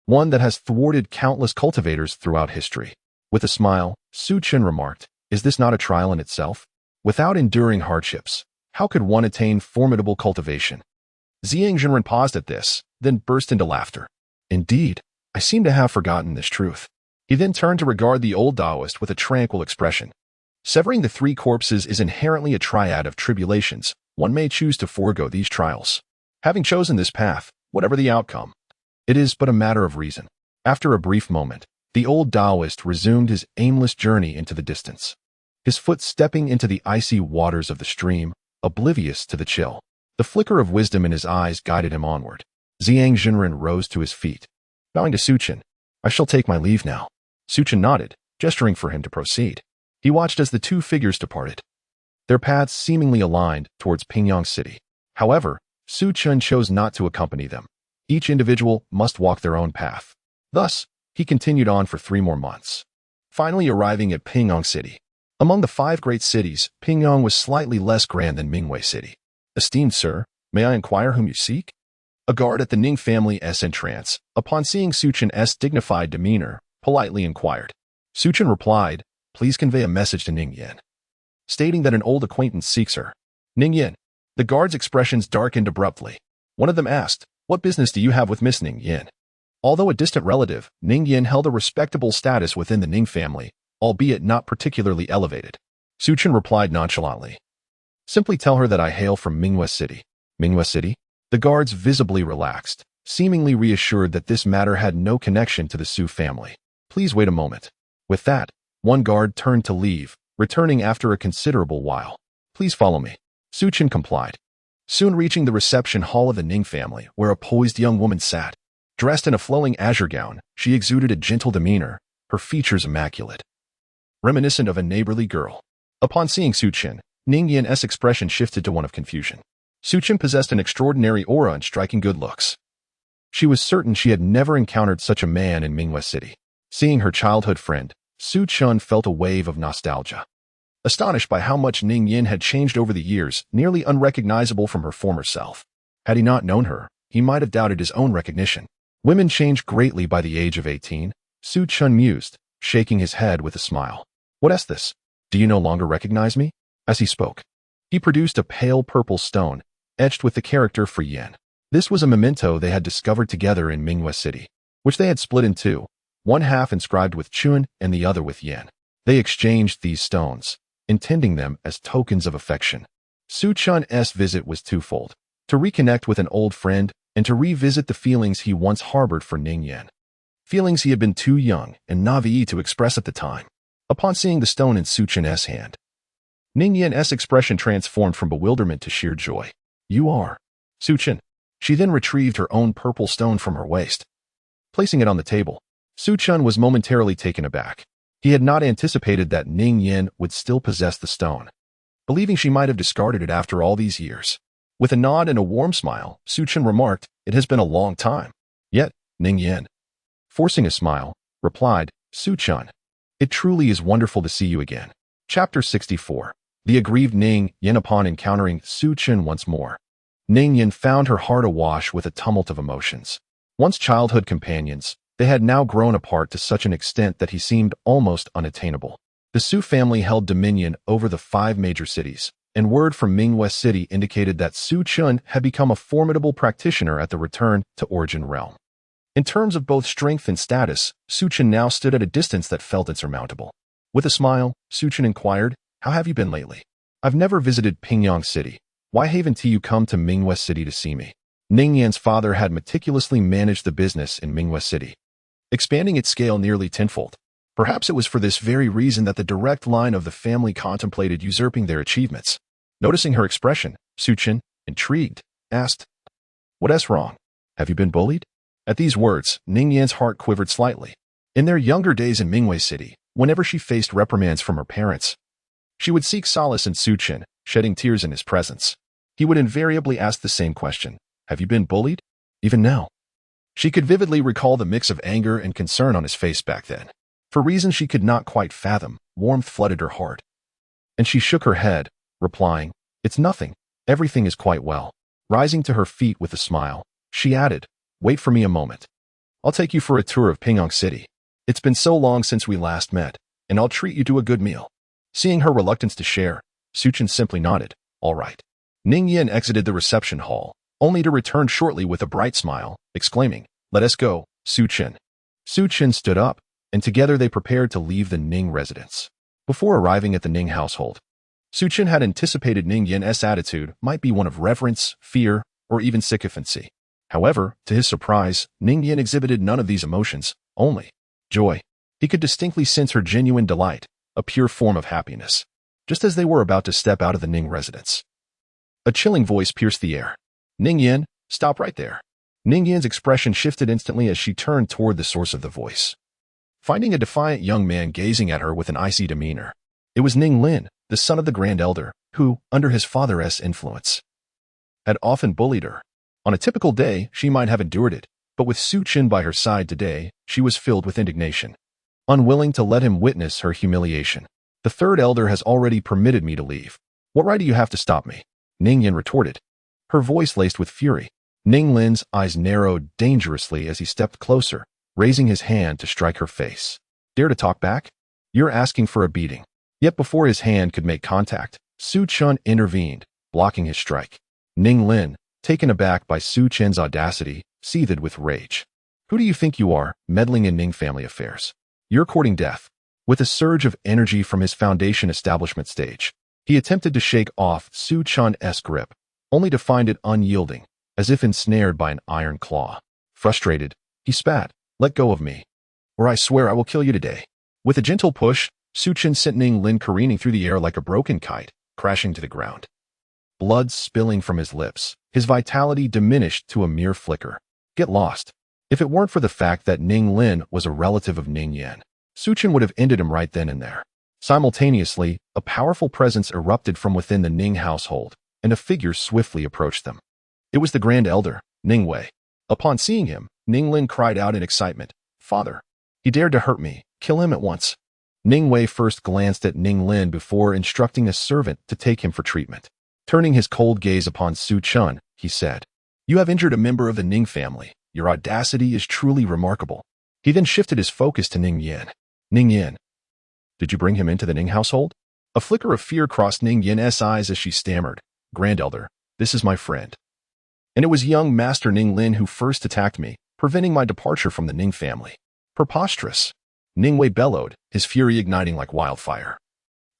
one that has thwarted countless cultivators throughout history. With a smile, Su Chen remarked, "Is this not a trial in itself? Without enduring hardships, how could one attain formidable cultivation?" Ziyang Zhenren paused at this, then burst into laughter. "Indeed, I seem to have forgotten this truth." He then turned to regard the old Taoist with a tranquil expression. Severing the three corpses is inherently a triad of tribulations. One may choose to forego these trials. Having chosen this path, whatever the outcome, it is but a matter of reason. After a brief moment, the old Taoist resumed his aimless journey into the distance, his foot stepping into the icy waters of the stream, oblivious to the chill. The flicker of wisdom in his eyes guided him onward. Ziyang Zhenren rose to his feet. Bowing to Su Chen, "I shall take my leave now." Su Chen nodded, gesturing for him to proceed. He watched as the two figures departed, their paths seemingly aligned towards Pingyang City. However, Su Chen chose not to accompany them. Each individual must walk their own path. Thus, he continued on for 3 more months, finally arriving at Pingyang City. Among the 5 great cities, Pingyang was slightly less grand than Mingwei City. "Esteemed sir, may I inquire whom you seek?" A guard at the Ning family's entrance, upon seeing Su Chen's dignified demeanor, politely inquired. Su Chen replied, "Please convey a message to Ning Yin, stating that an old acquaintance seeks her." "Ning Yin." The guard's expressions darkened abruptly. One of them asked, "What business do you have with Miss Ning Yin?" Although a distant relative, Ning Yin held a respectable status within the Ning family, albeit not particularly elevated. Su Chen replied nonchalantly, "Simply tell her that I hail from Mingwei City." "Mingwei City?" The guards visibly relaxed, seemingly reassured that this matter had no connection to the Su family. "Please wait a moment." With that, one guard turned to leave, returning after a considerable while. "Please follow me." Su Chen complied, soon reaching the reception hall of the Ning family, where a poised young woman sat. Dressed in a flowing azure gown, she exuded a gentle demeanor, her features immaculate, reminiscent of a neighborly girl. Upon seeing Su Chen, Ning Yin's expression shifted to one of confusion. Su Chen possessed an extraordinary aura and striking good looks. She was certain she had never encountered such a man in Mingwei City. Seeing her childhood friend, Su Chen felt a wave of nostalgia. Astonished by how much Ning Yin had changed over the years, nearly unrecognizable from her former self. Had he not known her, he might have doubted his own recognition. Women change greatly by the age of 18, Su Chen mused, shaking his head with a smile. "What is this? Do you no longer recognize me?" As he spoke, he produced a pale purple stone, etched with the character for Yen. This was a memento they had discovered together in Mingwei City, which they had split in two, one half inscribed with Chun and the other with Yen. They exchanged these stones, intending them as tokens of affection. Su Chen's visit was twofold: to reconnect with an old friend and to revisit the feelings he once harbored for Ning Yen. Feelings he had been too young and naive to express at the time. Upon seeing the stone in Su Chen's hand, Ning Yin's expression transformed from bewilderment to sheer joy. "You are Su Chen." She then retrieved her own purple stone from her waist. Placing it on the table, Su Chen was momentarily taken aback. He had not anticipated that Ning Yin would still possess the stone, believing she might have discarded it after all these years. With a nod and a warm smile, Su Chen remarked, "It has been a long time." Yet, Ning Yin, forcing a smile, replied, "Su Chen, it truly is wonderful to see you again." Chapter 64. The aggrieved Ning Yin upon encountering Su Chen once more. Ning Yin found her heart awash with a tumult of emotions. Once childhood companions, they had now grown apart to such an extent that he seemed almost unattainable. The Su family held dominion over the 5 major cities, and word from Mingwei City indicated that Su Chen had become a formidable practitioner at the return to Origin Realm. In terms of both strength and status, Su Chen now stood at a distance that felt insurmountable. With a smile, Su Chen inquired, "How have you been lately?" "I've never visited Pingyang City. Why haven't you come to Mingwei City to see me?" Ning Yan's father had meticulously managed the business in Mingwei City, expanding its scale nearly tenfold. Perhaps it was for this very reason that the direct line of the family contemplated usurping their achievements. Noticing her expression, Su Chen, intrigued, asked, "What's wrong? Have you been bullied?" At these words, Ning Yan's heart quivered slightly. In their younger days in Mingwei City, whenever she faced reprimands from her parents, she would seek solace in Su Chen, shedding tears in his presence. He would invariably ask the same question, "Have you been bullied?" Even now, She could vividly recall the mix of anger and concern on his face back then. For reasons she could not quite fathom, warmth flooded her heart. And she shook her head, replying, "It's nothing. Everything is quite well." Rising to her feet with a smile, she added, "Wait for me a moment. I'll take you for a tour of Pingyang City. It's been so long since we last met, and I'll treat you to a good meal." Seeing her reluctance to share, Su Chen simply nodded, "All right." Ning Yin exited the reception hall, only to return shortly with a bright smile, exclaiming, "Let us go, Su Chen." Su Chen stood up, and together they prepared to leave the Ning residence. Before arriving at the Ning household, Su Chen had anticipated Ning Yin's attitude might be one of reverence, fear, or even sycophancy. However, to his surprise, Ning Yin exhibited none of these emotions, only joy. He could distinctly sense her genuine delight, a pure form of happiness, just as they were about to step out of the Ning residence. A chilling voice pierced the air. "Ning Yin, stop right there." Ning Yin's expression shifted instantly as she turned toward the source of the voice, finding a defiant young man gazing at her with an icy demeanor. It was Ning Lin, the son of the Grand Elder, who, under his father's influence, had often bullied her. On a typical day, she might have endured it, but with Su Chen by her side today, she was filled with indignation, unwilling to let him witness her humiliation. "The third elder has already permitted me to leave. What right do you have to stop me?" Ning Yin retorted, her voice laced with fury. Ning Lin's eyes narrowed dangerously as he stepped closer, raising his hand to strike her face. "Dare to talk back? You're asking for a beating." Yet before his hand could make contact, Su Chen intervened, blocking his strike. Ning Lin, taken aback by Su Chen's audacity, seethed with rage. "Who do you think you are, meddling in Ning family affairs? You're courting death." With a surge of energy from his foundation establishment stage, he attempted to shake off Su Chen's grip, only to find it unyielding, as if ensnared by an iron claw. Frustrated, he spat, "Let go of me, or I swear I will kill you today." With a gentle push, Su Chen sent Ning Lin careening through the air like a broken kite, crashing to the ground. Blood spilling from his lips, his vitality diminished to a mere flicker. Get lost. If it weren't for the fact that Ning Lin was a relative of Ning Yin, Su Chen would have ended him right then and there. Simultaneously, a powerful presence erupted from within the Ning household, and a figure swiftly approached them. It was the Grand Elder, Ning Wei. Upon seeing him, Ning Lin cried out in excitement, "Father! He dared to hurt me. Kill him at once." Ning Wei first glanced at Ning Lin before instructing a servant to take him for treatment. Turning his cold gaze upon Su Chen, he said, "You have injured a member of the Ning family. Your audacity is truly remarkable." He then shifted his focus to Ning Yin. "Ning Yin, did you bring him into the Ning household?" A flicker of fear crossed Ning Yin's eyes as she stammered, "Grand Elder, this is my friend. And it was young Master Ning Lin who first attacked me, preventing my departure from the Ning family." "Preposterous!" Ning Wei bellowed, his fury igniting like wildfire.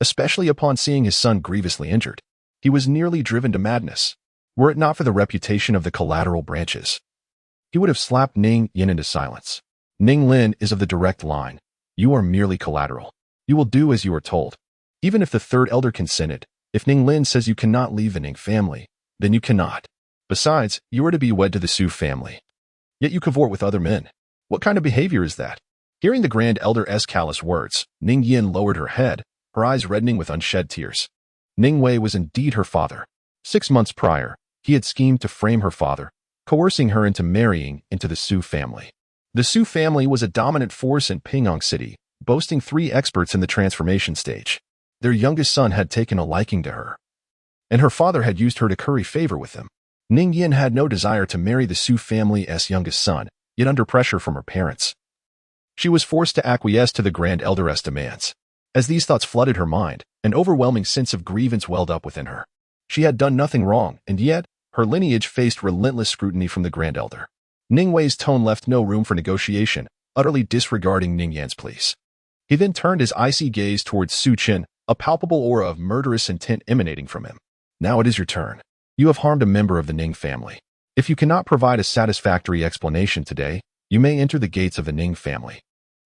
Especially upon seeing his son grievously injured, he was nearly driven to madness. Were it not for the reputation of the collateral branches, he would have slapped Ning Yin into silence. "Ning Lin is of the direct line. You are merely collateral. You will do as you are told. Even if the third elder consented, if Ning Lin says you cannot leave the Ning family, then you cannot. Besides, you are to be wed to the Su family. Yet you cavort with other men. What kind of behavior is that?" Hearing the Grand Elder's callous words, Ning Yin lowered her head, her eyes reddening with unshed tears. Ning Wei was indeed her father. 6 months prior, he had schemed to frame her father, coercing her into marrying into the Su family. The Su family was a dominant force in Pingyang City, boasting 3 experts in the transformation stage. Their youngest son had taken a liking to her, and her father had used her to curry favor with him. Ning Yin had no desire to marry the Su family's youngest son, yet under pressure from her parents, she was forced to acquiesce to the Grand Elder's demands. As these thoughts flooded her mind, an overwhelming sense of grievance welled up within her. She had done nothing wrong, and yet, her lineage faced relentless scrutiny from the Grand Elder. Ning Wei's tone left no room for negotiation, utterly disregarding Ning Yan's pleas. He then turned his icy gaze towards Su Chen, a palpable aura of murderous intent emanating from him. "Now it is your turn. You have harmed a member of the Ning family. If you cannot provide a satisfactory explanation today, you may enter the gates of the Ning family,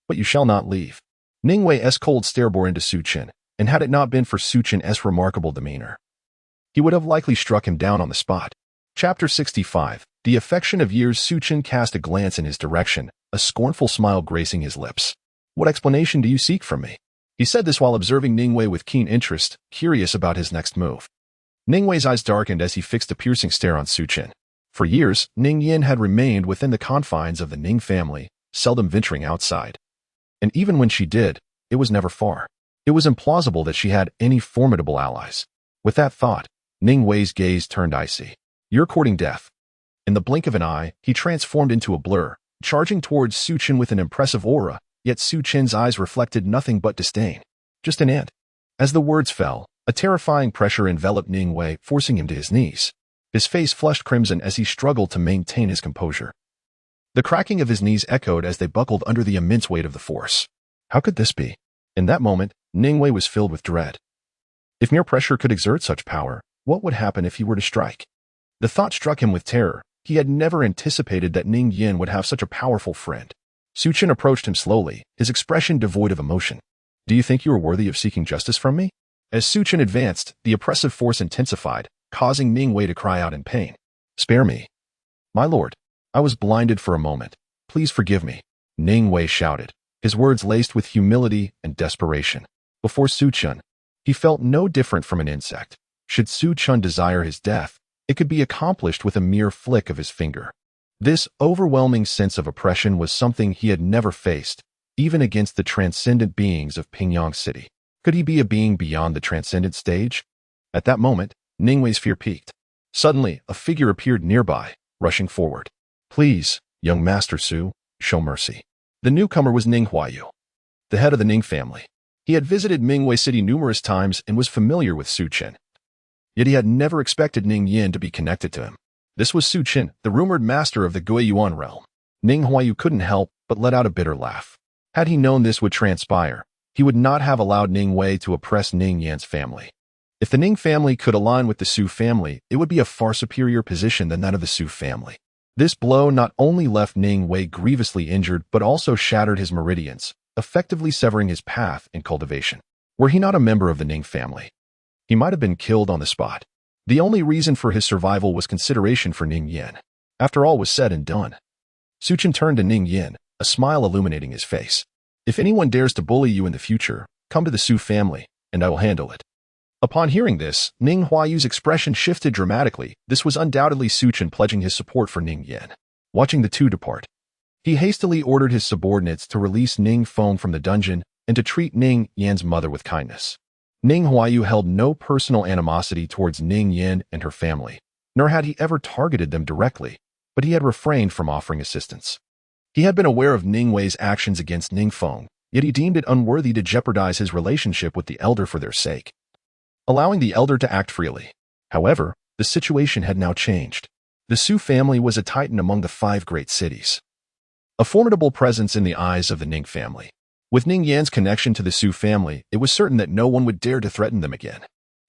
but you shall not leave." Ning Wei's cold stare bore into Su Chen, and had it not been for Su Chen's remarkable demeanor, he would have likely struck him down on the spot. Chapter 65. The affection of years. Su Chen cast a glance in his direction, a scornful smile gracing his lips. "What explanation do you seek from me?" He said this while observing Ning Wei with keen interest, curious about his next move. Ning Wei's eyes darkened as he fixed a piercing stare on Su Chen. For years, Ning Yin had remained within the confines of the Ning family, seldom venturing outside. And even when she did, it was never far. It was implausible that she had any formidable allies. With that thought, Ning Wei's gaze turned icy. "You're courting death." In the blink of an eye, he transformed into a blur, charging towards Su Chen with an impressive aura, yet Su Chen's eyes reflected nothing but disdain. Just an ant. As the words fell, a terrifying pressure enveloped Ning Wei, forcing him to his knees. His face flushed crimson as he struggled to maintain his composure. The cracking of his knees echoed as they buckled under the immense weight of the force. How could this be? In that moment, Ning Wei was filled with dread. If mere pressure could exert such power, what would happen if he were to strike? The thought struck him with terror. He had never anticipated that Ning Yin would have such a powerful friend. Su Chen approached him slowly, his expression devoid of emotion. "Do you think you are worthy of seeking justice from me?" As Su Chen advanced, the oppressive force intensified, causing Ning Wei to cry out in pain. "Spare me. My lord, I was blinded for a moment. Please forgive me," Ning Wei shouted, his words laced with humility and desperation. Before Su Chen, he felt no different from an insect. Should Su Chen desire his death, it could be accomplished with a mere flick of his finger. This overwhelming sense of oppression was something he had never faced, even against the transcendent beings of Pingyang City. Could he be a being beyond the transcendent stage? At that moment, Ning Wei's fear peaked. Suddenly, a figure appeared nearby, rushing forward. "Please, young Master Su, show mercy." The newcomer was Ning Huayu, the head of the Ning family. He had visited Mingwei City numerous times and was familiar with Su Chen. Yet he had never expected Ning Yin to be connected to him. This was Su Chen, the rumored master of the Guiyuan realm. Ning Huayu couldn't help but let out a bitter laugh. Had he known this would transpire, he would not have allowed Ning Wei to oppress Ning Yan's family. If the Ning family could align with the Su family, it would be a far superior position than that of the Su family. This blow not only left Ning Wei grievously injured but also shattered his meridians, effectively severing his path in cultivation. Were he not a member of the Ning family, he might have been killed on the spot. The only reason for his survival was consideration for Ning Yin. After all was said and done, Su Chen turned to Ning Yin, a smile illuminating his face. "If anyone dares to bully you in the future, come to the Su family, and I will handle it." Upon hearing this, Ning Huayu's expression shifted dramatically. This was undoubtedly Su Chen pledging his support for Ning Yin. Watching the two depart, he hastily ordered his subordinates to release Ning Feng from the dungeon and to treat Ning Yan's mother with kindness. Ning Huayu held no personal animosity towards Ning Yin and her family, nor had he ever targeted them directly, but he had refrained from offering assistance. He had been aware of Ning Wei's actions against Ning Feng, yet he deemed it unworthy to jeopardize his relationship with the elder for their sake, allowing the elder to act freely. However, the situation had now changed. The Su family was a titan among the 5 great cities, a formidable presence in the eyes of the Ning family. With Ning Yan's connection to the Su family, it was certain that no one would dare to threaten them again.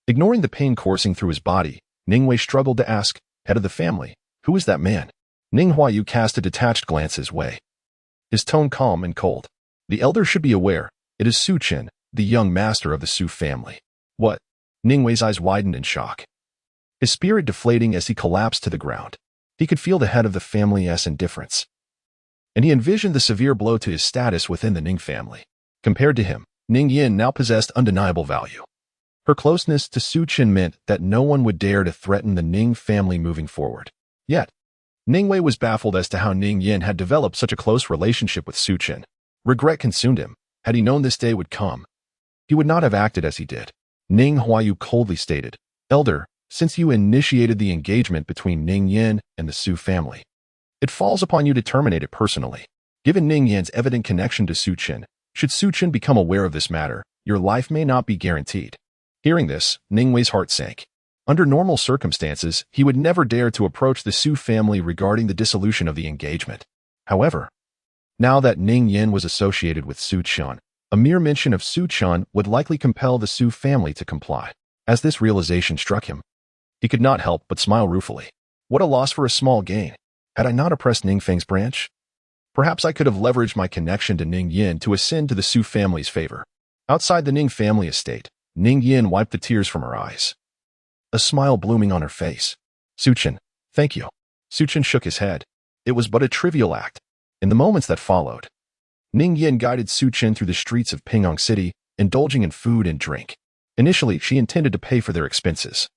Ignoring the pain coursing through his body, Ning Wei struggled to ask, "Head of the family, who is that man?" Ning Huayu cast a detached glance his way, his tone calm and cold. "The elder should be aware, it is Su Chen, the young master of the Su family." "What?" Ning Wei's eyes widened in shock, his spirit deflating as he collapsed to the ground. He could feel the head of the family's indifference, and he envisioned the severe blow to his status within the Ning family. Compared to him, Ning Yin now possessed undeniable value. Her closeness to Su Chen meant that no one would dare to threaten the Ning family moving forward. Yet, Ning Wei was baffled as to how Ning Yin had developed such a close relationship with Su Chen. Regret consumed him. Had he known this day would come, he would not have acted as he did. Ning Huayu coldly stated, "Elder, since you initiated the engagement between Ning Yin and the Su family, it falls upon you to terminate it personally. Given Ning Yan's evident connection to Su Chen, should Su Chen become aware of this matter, your life may not be guaranteed." Hearing this, Ning Wei's heart sank. Under normal circumstances, he would never dare to approach the Su family regarding the dissolution of the engagement. However, now that Ning Yin was associated with Su Chen, a mere mention of Su Chen would likely compel the Su family to comply. As this realization struck him, he could not help but smile ruefully. What a loss for a small gain. Had I not oppressed Ning Feng's branch, perhaps I could have leveraged my connection to Ning Yin to ascend to the Su family's favor. Outside the Ning family estate, Ning Yin wiped the tears from her eyes, a smile blooming on her face. "Su Chen, thank you." Su Chen shook his head. It was but a trivial act. In the moments that followed, Ning Yin guided Su Chen through the streets of Pingyang City, indulging in food and drink. Initially, she intended to pay for their expenses,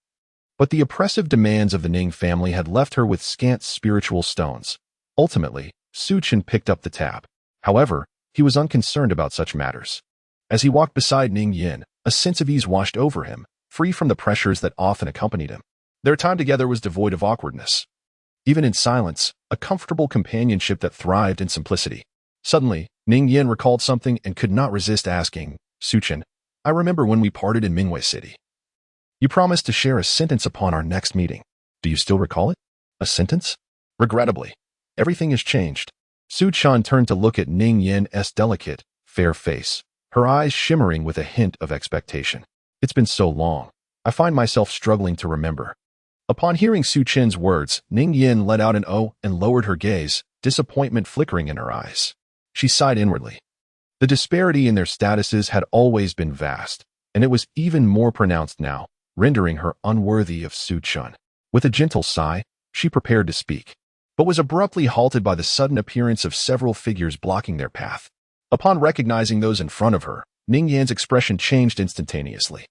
But the oppressive demands of the Ning family had left her with scant spiritual stones. Ultimately, Su Chen picked up the tab. However, he was unconcerned about such matters. As he walked beside Ning Yin, a sense of ease washed over him, free from the pressures that often accompanied him. Their time together was devoid of awkwardness. Even in silence, a comfortable companionship that thrived in simplicity. Suddenly, Ning Yin recalled something and could not resist asking, Su Chen, I remember when we parted in Mingwei City. You promised to share a sentence upon our next meeting. Do you still recall it? A sentence? Regrettably, everything has changed. Su Chen turned to look at Ning Yin's delicate, fair face, her eyes shimmering with a hint of expectation. It's been so long. I find myself struggling to remember. Upon hearing Su Chen's words, Ning Yin let out an "oh" and lowered her gaze, disappointment flickering in her eyes. She sighed inwardly. The disparity in their statuses had always been vast, and it was even more pronounced now, rendering her unworthy of Su Chen. With a gentle sigh, she prepared to speak, but was abruptly halted by the sudden appearance of several figures blocking their path. Upon recognizing those in front of her, Ning Yan's expression changed instantaneously.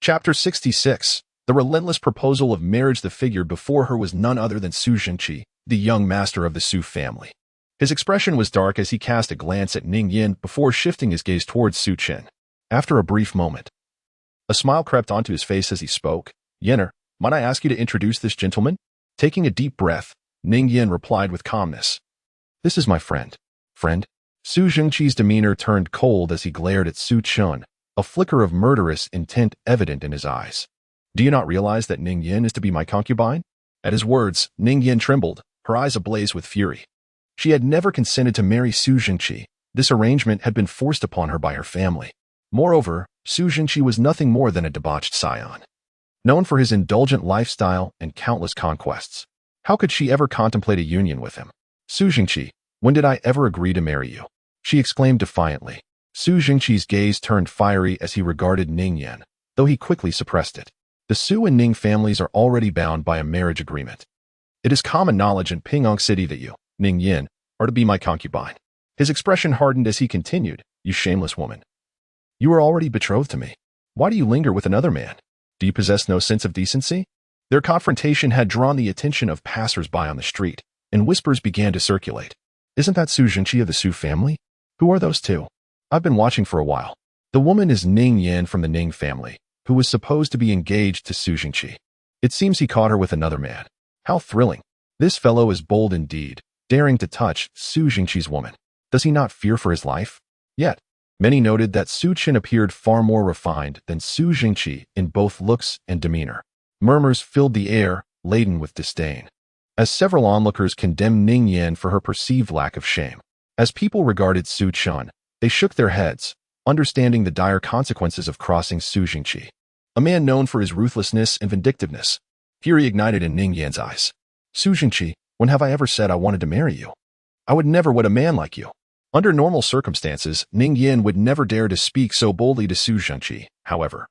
Chapter 66. The relentless proposal of marriage. The figure before her was none other than Su Chen, the young master of the Su family. His expression was dark as he cast a glance at Ning Yin before shifting his gaze towards Su Chen. After a brief moment, a smile crept onto his face as he spoke. Yinner, might I ask you to introduce this gentleman? Taking a deep breath, Ning Yin replied with calmness. This is my friend. Friend? Su Zhengqi's demeanor turned cold as he glared at Su Chen, a flicker of murderous intent evident in his eyes. Do you not realize that Ning Yin is to be my concubine? At his words, Ning Yin trembled, her eyes ablaze with fury. She had never consented to marry Su Zhengqi. This arrangement had been forced upon her by her family. Moreover, Su Zhengqi was nothing more than a debauched scion, known for his indulgent lifestyle and countless conquests. How could she ever contemplate a union with him? Su Zhengqi, when did I ever agree to marry you? She exclaimed defiantly. Su Zhengqi's gaze turned fiery as he regarded Ning Yin, though he quickly suppressed it. The Su and Ning families are already bound by a marriage agreement. It is common knowledge in Pingyang City that you, Ning Yin, are to be my concubine. His expression hardened as he continued, You shameless woman. You are already betrothed to me. Why do you linger with another man? Do you possess no sense of decency? Their confrontation had drawn the attention of passers-by on the street, and whispers began to circulate. Isn't that Su Zhengqi of the Su family? Who are those two? I've been watching for a while. The woman is Ning Yin from the Ning family, who was supposed to be engaged to Su Zhengqi. It seems he caught her with another man. How thrilling. This fellow is bold indeed, daring to touch Su Zhengqi's woman. Does he not fear for his life? Yet, many noted that Su Chen appeared far more refined than Su Zhengqi in both looks and demeanor. Murmurs filled the air, laden with disdain, as several onlookers condemned Ning Yin for her perceived lack of shame. As people regarded Su Chen, they shook their heads, understanding the dire consequences of crossing Su Zhengqi, a man known for his ruthlessness and vindictiveness. Fury ignited in Ning Yan's eyes. Su Zhengqi, when have I ever said I wanted to marry you? I would never wed a man like you. Under normal circumstances, Ning Yin would never dare to speak so boldly to Su Zhengqi, however.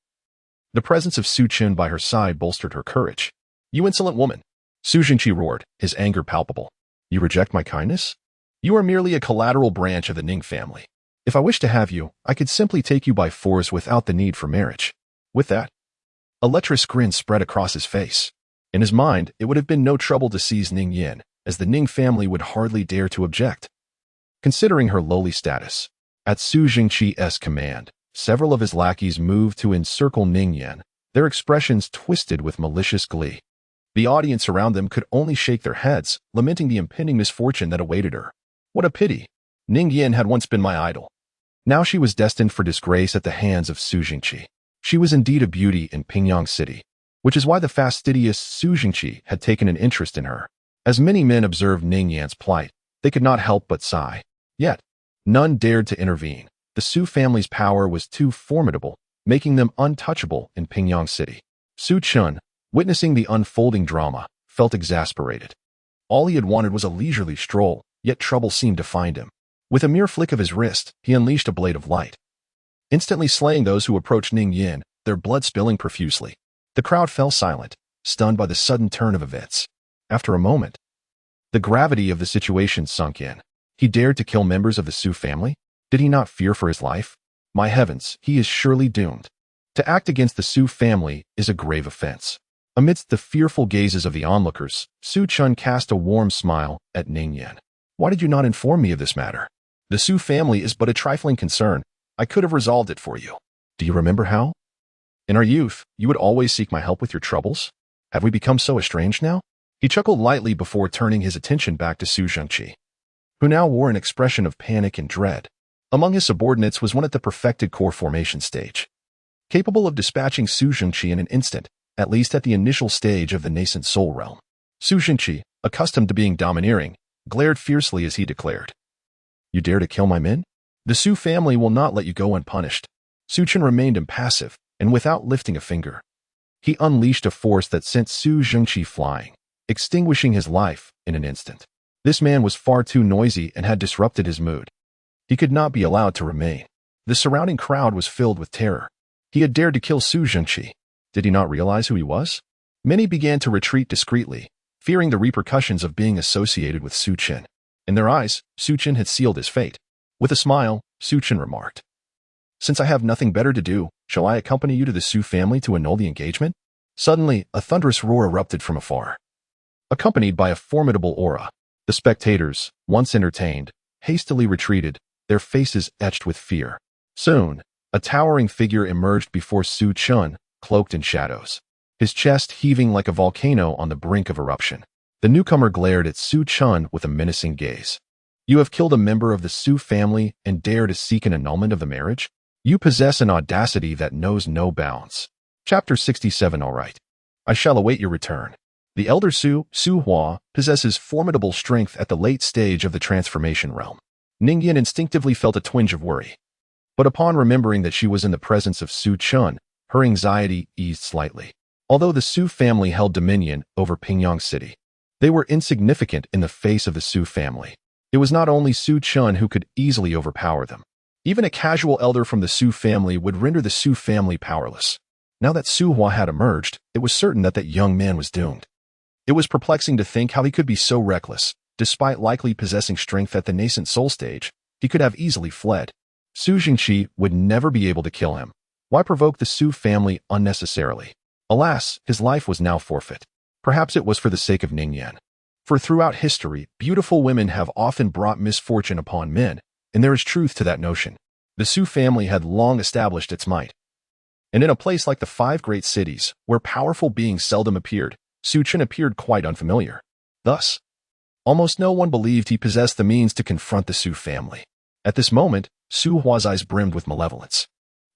The presence of Su Chen by her side bolstered her courage. You insolent woman! Su Zhengqi roared, his anger palpable. You reject my kindness? You are merely a collateral branch of the Ning family. If I wished to have you, I could simply take you by force without the need for marriage. With that, a lecherous grin spread across his face. In his mind, it would have been no trouble to seize Ning Yin, as the Ning family would hardly dare to object. Considering her lowly status, at Su Zhengqi's command, several of his lackeys moved to encircle Ning Yin, their expressions twisted with malicious glee. The audience around them could only shake their heads, lamenting the impending misfortune that awaited her. What a pity! Ning Yin had once been my idol. Now she was destined for disgrace at the hands of Su Zhengqi. She was indeed a beauty in Pingyang City, which is why the fastidious Su Zhengqi had taken an interest in her. As many men observed Ning Yan's plight, they could not help but sigh. Yet, none dared to intervene. The Su family's power was too formidable, making them untouchable in Pingyang City. Su Chen, witnessing the unfolding drama, felt exasperated. All he had wanted was a leisurely stroll, yet trouble seemed to find him. With a mere flick of his wrist, he unleashed a blade of light, instantly slaying those who approached Ning Yin, their blood spilling profusely. The crowd fell silent, stunned by the sudden turn of events. After a moment, the gravity of the situation sunk in. He dared to kill members of the Su family? Did he not fear for his life? My heavens, he is surely doomed. To act against the Su family is a grave offense. Amidst the fearful gazes of the onlookers, Su Chen cast a warm smile at Ningyan. Why did you not inform me of this matter? The Su family is but a trifling concern. I could have resolved it for you. Do you remember how? In our youth, you would always seek my help with your troubles. Have we become so estranged now? He chuckled lightly before turning his attention back to Su Zhengqi, who now wore an expression of panic and dread. Among his subordinates was one at the perfected core formation stage, capable of dispatching Su Zhengqi in an instant, at least at the initial stage of the nascent soul realm. Su Zhengqi, accustomed to being domineering, glared fiercely as he declared, "You dare to kill my men? The Su family will not let you go unpunished." Su Chen remained impassive, and without lifting a finger, he unleashed a force that sent Su Zhengqi flying, extinguishing his life in an instant. This man was far too noisy and had disrupted his mood. He could not be allowed to remain. The surrounding crowd was filled with terror. He had dared to kill Su Zhengqi. Did he not realize who he was? Many began to retreat discreetly, fearing the repercussions of being associated with Su Chen. In their eyes, Su Chen had sealed his fate. With a smile, Su Chen remarked, "Since I have nothing better to do, shall I accompany you to the Su family to annul the engagement?" Suddenly, a thunderous roar erupted from afar, accompanied by a formidable aura. The spectators, once entertained, hastily retreated, their faces etched with fear. Soon, a towering figure emerged before Su Chen, cloaked in shadows, his chest heaving like a volcano on the brink of eruption. The newcomer glared at Su Chen with a menacing gaze. "You have killed a member of the Su family and dare to seek an annulment of the marriage? You possess an audacity that knows no bounds." Chapter 67. All right. I shall await your return. The elder Su Hua, possesses formidable strength at the late stage of the transformation realm. Ningyan instinctively felt a twinge of worry. But upon remembering that she was in the presence of Su Chen, her anxiety eased slightly. Although the Su family held dominion over Pingyang City, they were insignificant in the face of the Su family. It was not only Su Chen who could easily overpower them. Even a casual elder from the Su family would render the Su family powerless. Now that Su Hua had emerged, it was certain that young man was doomed. It was perplexing to think how he could be so reckless. Despite likely possessing strength at the nascent soul stage, he could have easily fled. Su Zhengqi would never be able to kill him. Why provoke the Su family unnecessarily? Alas, his life was now forfeit. Perhaps it was for the sake of Ningyan. For throughout history, beautiful women have often brought misfortune upon men, and there is truth to that notion. The Su family had long established its might. And in a place like the five great cities, where powerful beings seldom appeared, Su Chen appeared quite unfamiliar. Thus, almost no one believed he possessed the means to confront the Su family. At this moment, Su Hua's eyes brimmed with malevolence.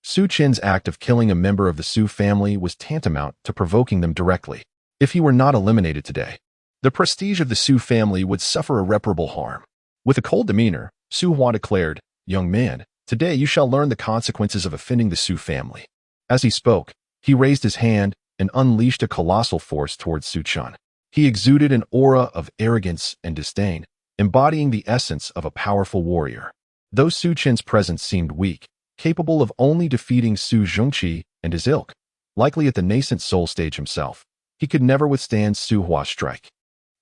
Su Chen's act of killing a member of the Su family was tantamount to provoking them directly. If he were not eliminated today, the prestige of the Su family would suffer irreparable harm. With a cold demeanor, Su Hua declared, "Young man, today you shall learn the consequences of offending the Su family." As he spoke, he raised his hand and unleashed a colossal force towards Su Chen. He exuded an aura of arrogance and disdain, embodying the essence of a powerful warrior. Though Su Chen's presence seemed weak, capable of only defeating Su Zhengqi and his ilk, likely at the nascent soul stage himself, he could never withstand Su Hua's strike.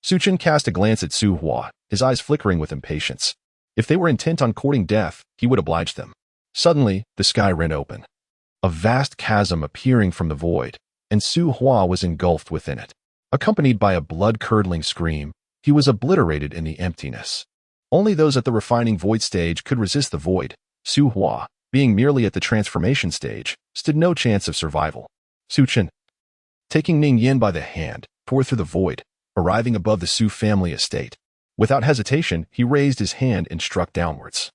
Su Chen cast a glance at Su Hua, his eyes flickering with impatience. If they were intent on courting death, he would oblige them. Suddenly, the sky rent open, a vast chasm appearing from the void, and Su Hua was engulfed within it. Accompanied by a blood-curdling scream, he was obliterated in the emptiness. Only those at the refining void stage could resist the void. Su Hua, being merely at the transformation stage, stood no chance of survival. Su Chen, taking Ning Yin by the hand, tore through the void, arriving above the Su family estate. Without hesitation, he raised his hand and struck downwards,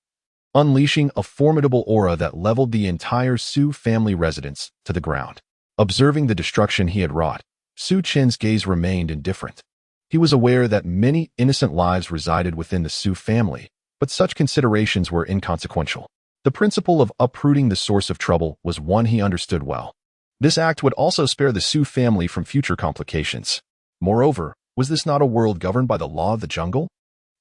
unleashing a formidable aura that leveled the entire Su family residence to the ground. Observing the destruction he had wrought, Su Chen's gaze remained indifferent. He was aware that many innocent lives resided within the Su family, but such considerations were inconsequential. The principle of uprooting the source of trouble was one he understood well. This act would also spare the Su family from future complications. Moreover, was this not a world governed by the law of the jungle?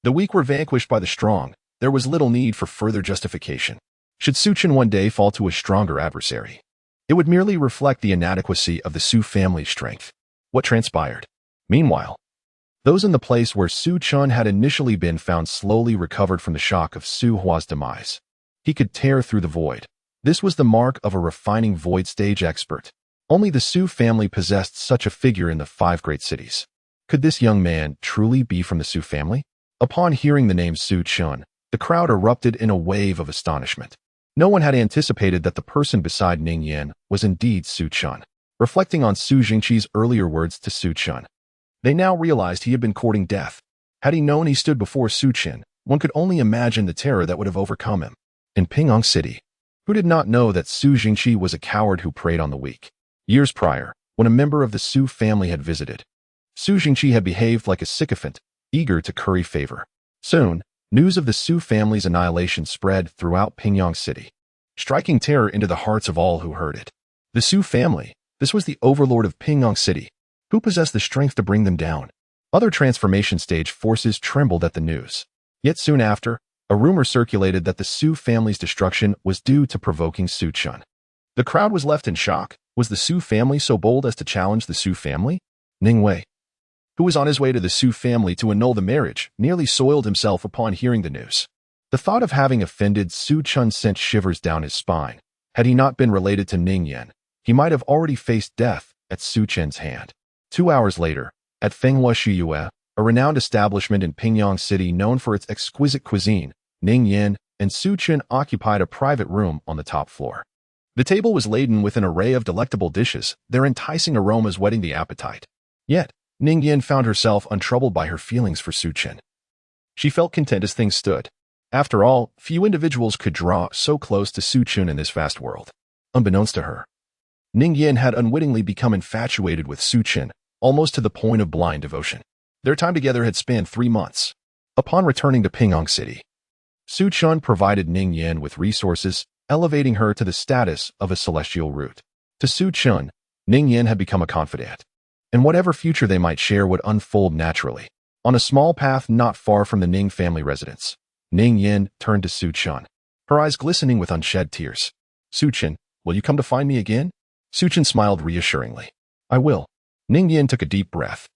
The weak were vanquished by the strong. There was little need for further justification. Should Su Chen one day fall to a stronger adversary, it would merely reflect the inadequacy of the Su family's strength. What transpired? Meanwhile, those in the place where Su Chen had initially been found slowly recovered from the shock of Su Hua's demise. He could tear through the void. This was the mark of a refining void stage expert. Only the Su family possessed such a figure in the 5 great cities. Could this young man truly be from the Su family? Upon hearing the name Su Chen, the crowd erupted in a wave of astonishment. No one had anticipated that the person beside Ning Yan was indeed Su Chen. Reflecting on Su Jingqi's earlier words to Su Chen, they now realized he had been courting death. Had he known he stood before Su Chen, one could only imagine the terror that would have overcome him. In Pingyang City, who did not know that Su Jingqi was a coward who preyed on the weak? Years prior, when a member of the Su family had visited, Su Jingqi had behaved like a sycophant, eager to curry favor. Soon, news of the Su family's annihilation spread throughout Pingyang City, striking terror into the hearts of all who heard it. The Su family, this was the overlord of Pingyang City. Who possessed the strength to bring them down? Other transformation stage forces trembled at the news. Yet soon after, a rumor circulated that the Su family's destruction was due to provoking Su Chen. The crowd was left in shock. Was the Su family so bold as to challenge the Su family? Ning Wei, who was on his way to the Su family to annul the marriage, nearly soiled himself upon hearing the news. The thought of having offended Su Chen sent shivers down his spine. Had he not been related to Ning Yan, he might have already faced death at Su Chen's hand. 2 hours later, at Fenghua Shuyue, a renowned establishment in Pingyang City known for its exquisite cuisine, Ning Yan and Su Chen occupied a private room on the top floor. The table was laden with an array of delectable dishes, their enticing aromas whetting the appetite. Yet, Ning Yan found herself untroubled by her feelings for Su Chen. She felt content as things stood. After all, few individuals could draw so close to Su Chen in this vast world. Unbeknownst to her, Ning Yan had unwittingly become infatuated with Su Chen, almost to the point of blind devotion. Their time together had spanned 3 months. Upon returning to Pingyang City, Su Chen provided Ning Yan with resources, elevating her to the status of a celestial root. To Su Chen, Ning Yan had become a confidant, and whatever future they might share would unfold naturally. On a small path not far from the Ning family residence, Ning Yan turned to Su Chen, her eyes glistening with unshed tears. Su Chen, will you come to find me again? Su Chen smiled reassuringly. I will. Ning Yan took a deep breath,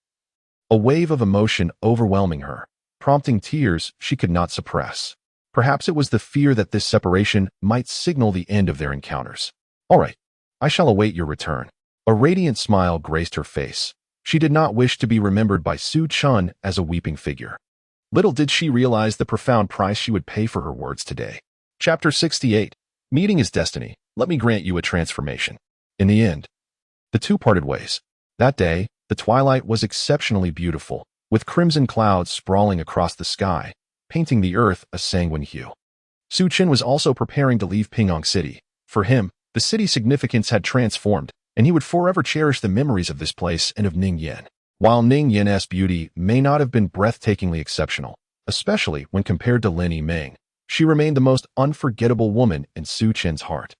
a wave of emotion overwhelming her, prompting tears she could not suppress. Perhaps it was the fear that this separation might signal the end of their encounters. All right, I shall await your return. A radiant smile graced her face. She did not wish to be remembered by Su Chen as a weeping figure. Little did she realize the profound price she would pay for her words today. Chapter 68. Meeting is destiny. Let me grant you a transformation. In the end, the two parted ways. That day, the twilight was exceptionally beautiful, with crimson clouds sprawling across the sky, painting the earth a sanguine hue. Su Chen was also preparing to leave Pingyang City. For him, the city's significance had transformed, and he would forever cherish the memories of this place and of Ning Yan. While Ning Yan's beauty may not have been breathtakingly exceptional, especially when compared to Lin Yimeng, she remained the most unforgettable woman in Su Chen's heart.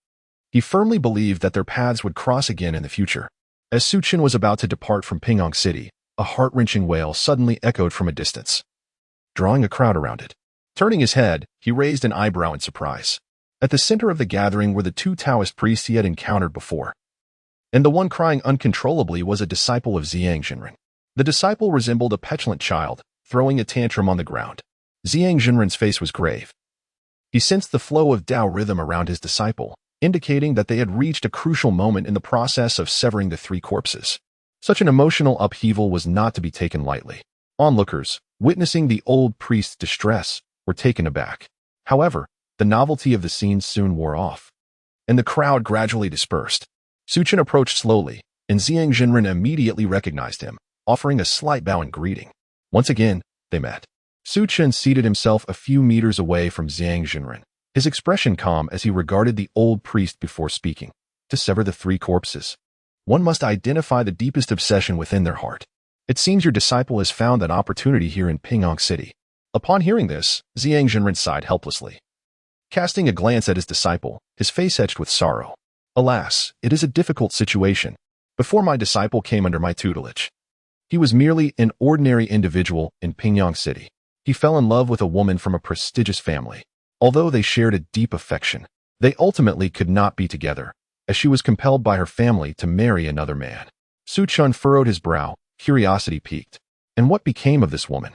He firmly believed that their paths would cross again in the future. As Su Chen was about to depart from Pingyang City, a heart-wrenching wail suddenly echoed from a distance, drawing a crowd around it. Turning his head, he raised an eyebrow in surprise. At the center of the gathering were the 2 Taoist priests he had encountered before, and the one crying uncontrollably was a disciple of Ziyang Zhenren. The disciple resembled a petulant child, throwing a tantrum on the ground. Ziyang Zhenren's face was grave. He sensed the flow of Tao rhythm around his disciple, indicating that they had reached a crucial moment in the process of severing the 3 corpses. Such an emotional upheaval was not to be taken lightly. Onlookers, witnessing the old priest's distress, were taken aback. However, the novelty of the scene soon wore off, and the crowd gradually dispersed. Su Chen approached slowly, and Ziyang Zhenren immediately recognized him, offering a slight bow in greeting. Once again, they met. Su Chen seated himself a few meters away from Ziyang Zhenren, his expression calm as he regarded the old priest before speaking. To sever the 3 corpses, one must identify the deepest obsession within their heart. It seems your disciple has found that opportunity here in Pingyang City. Upon hearing this, Ziyang Zhenren sighed helplessly. Casting a glance at his disciple, his face etched with sorrow. Alas, it is a difficult situation. Before my disciple came under my tutelage, he was merely an ordinary individual in Pingyang City. He fell in love with a woman from a prestigious family. Although they shared a deep affection, they ultimately could not be together, as she was compelled by her family to marry another man. Su Chen furrowed his brow, curiosity piqued. And what became of this woman?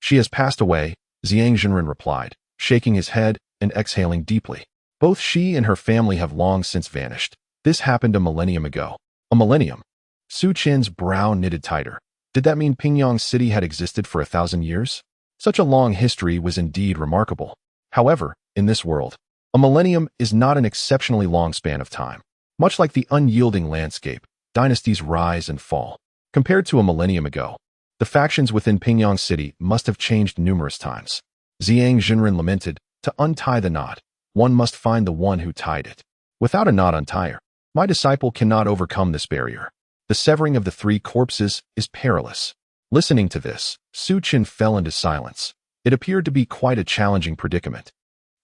She has passed away, Ziyang Zhenren replied, shaking his head and exhaling deeply. Both she and her family have long since vanished. This happened a millennium ago. A millennium. Su Chen's brow knitted tighter. Did that mean Pingyang City had existed for 1,000 years? Such a long history was indeed remarkable. However, in this world, a millennium is not an exceptionally long span of time. Much like the unyielding landscape, dynasties rise and fall. Compared to a millennium ago, the factions within Pingyang City must have changed numerous times. Zhang Jinren lamented, to untie the knot, one must find the one who tied it. Without a knot untier, my disciple cannot overcome this barrier. The severing of the three corpses is perilous. Listening to this, Su Chen fell into silence. It appeared to be quite a challenging predicament.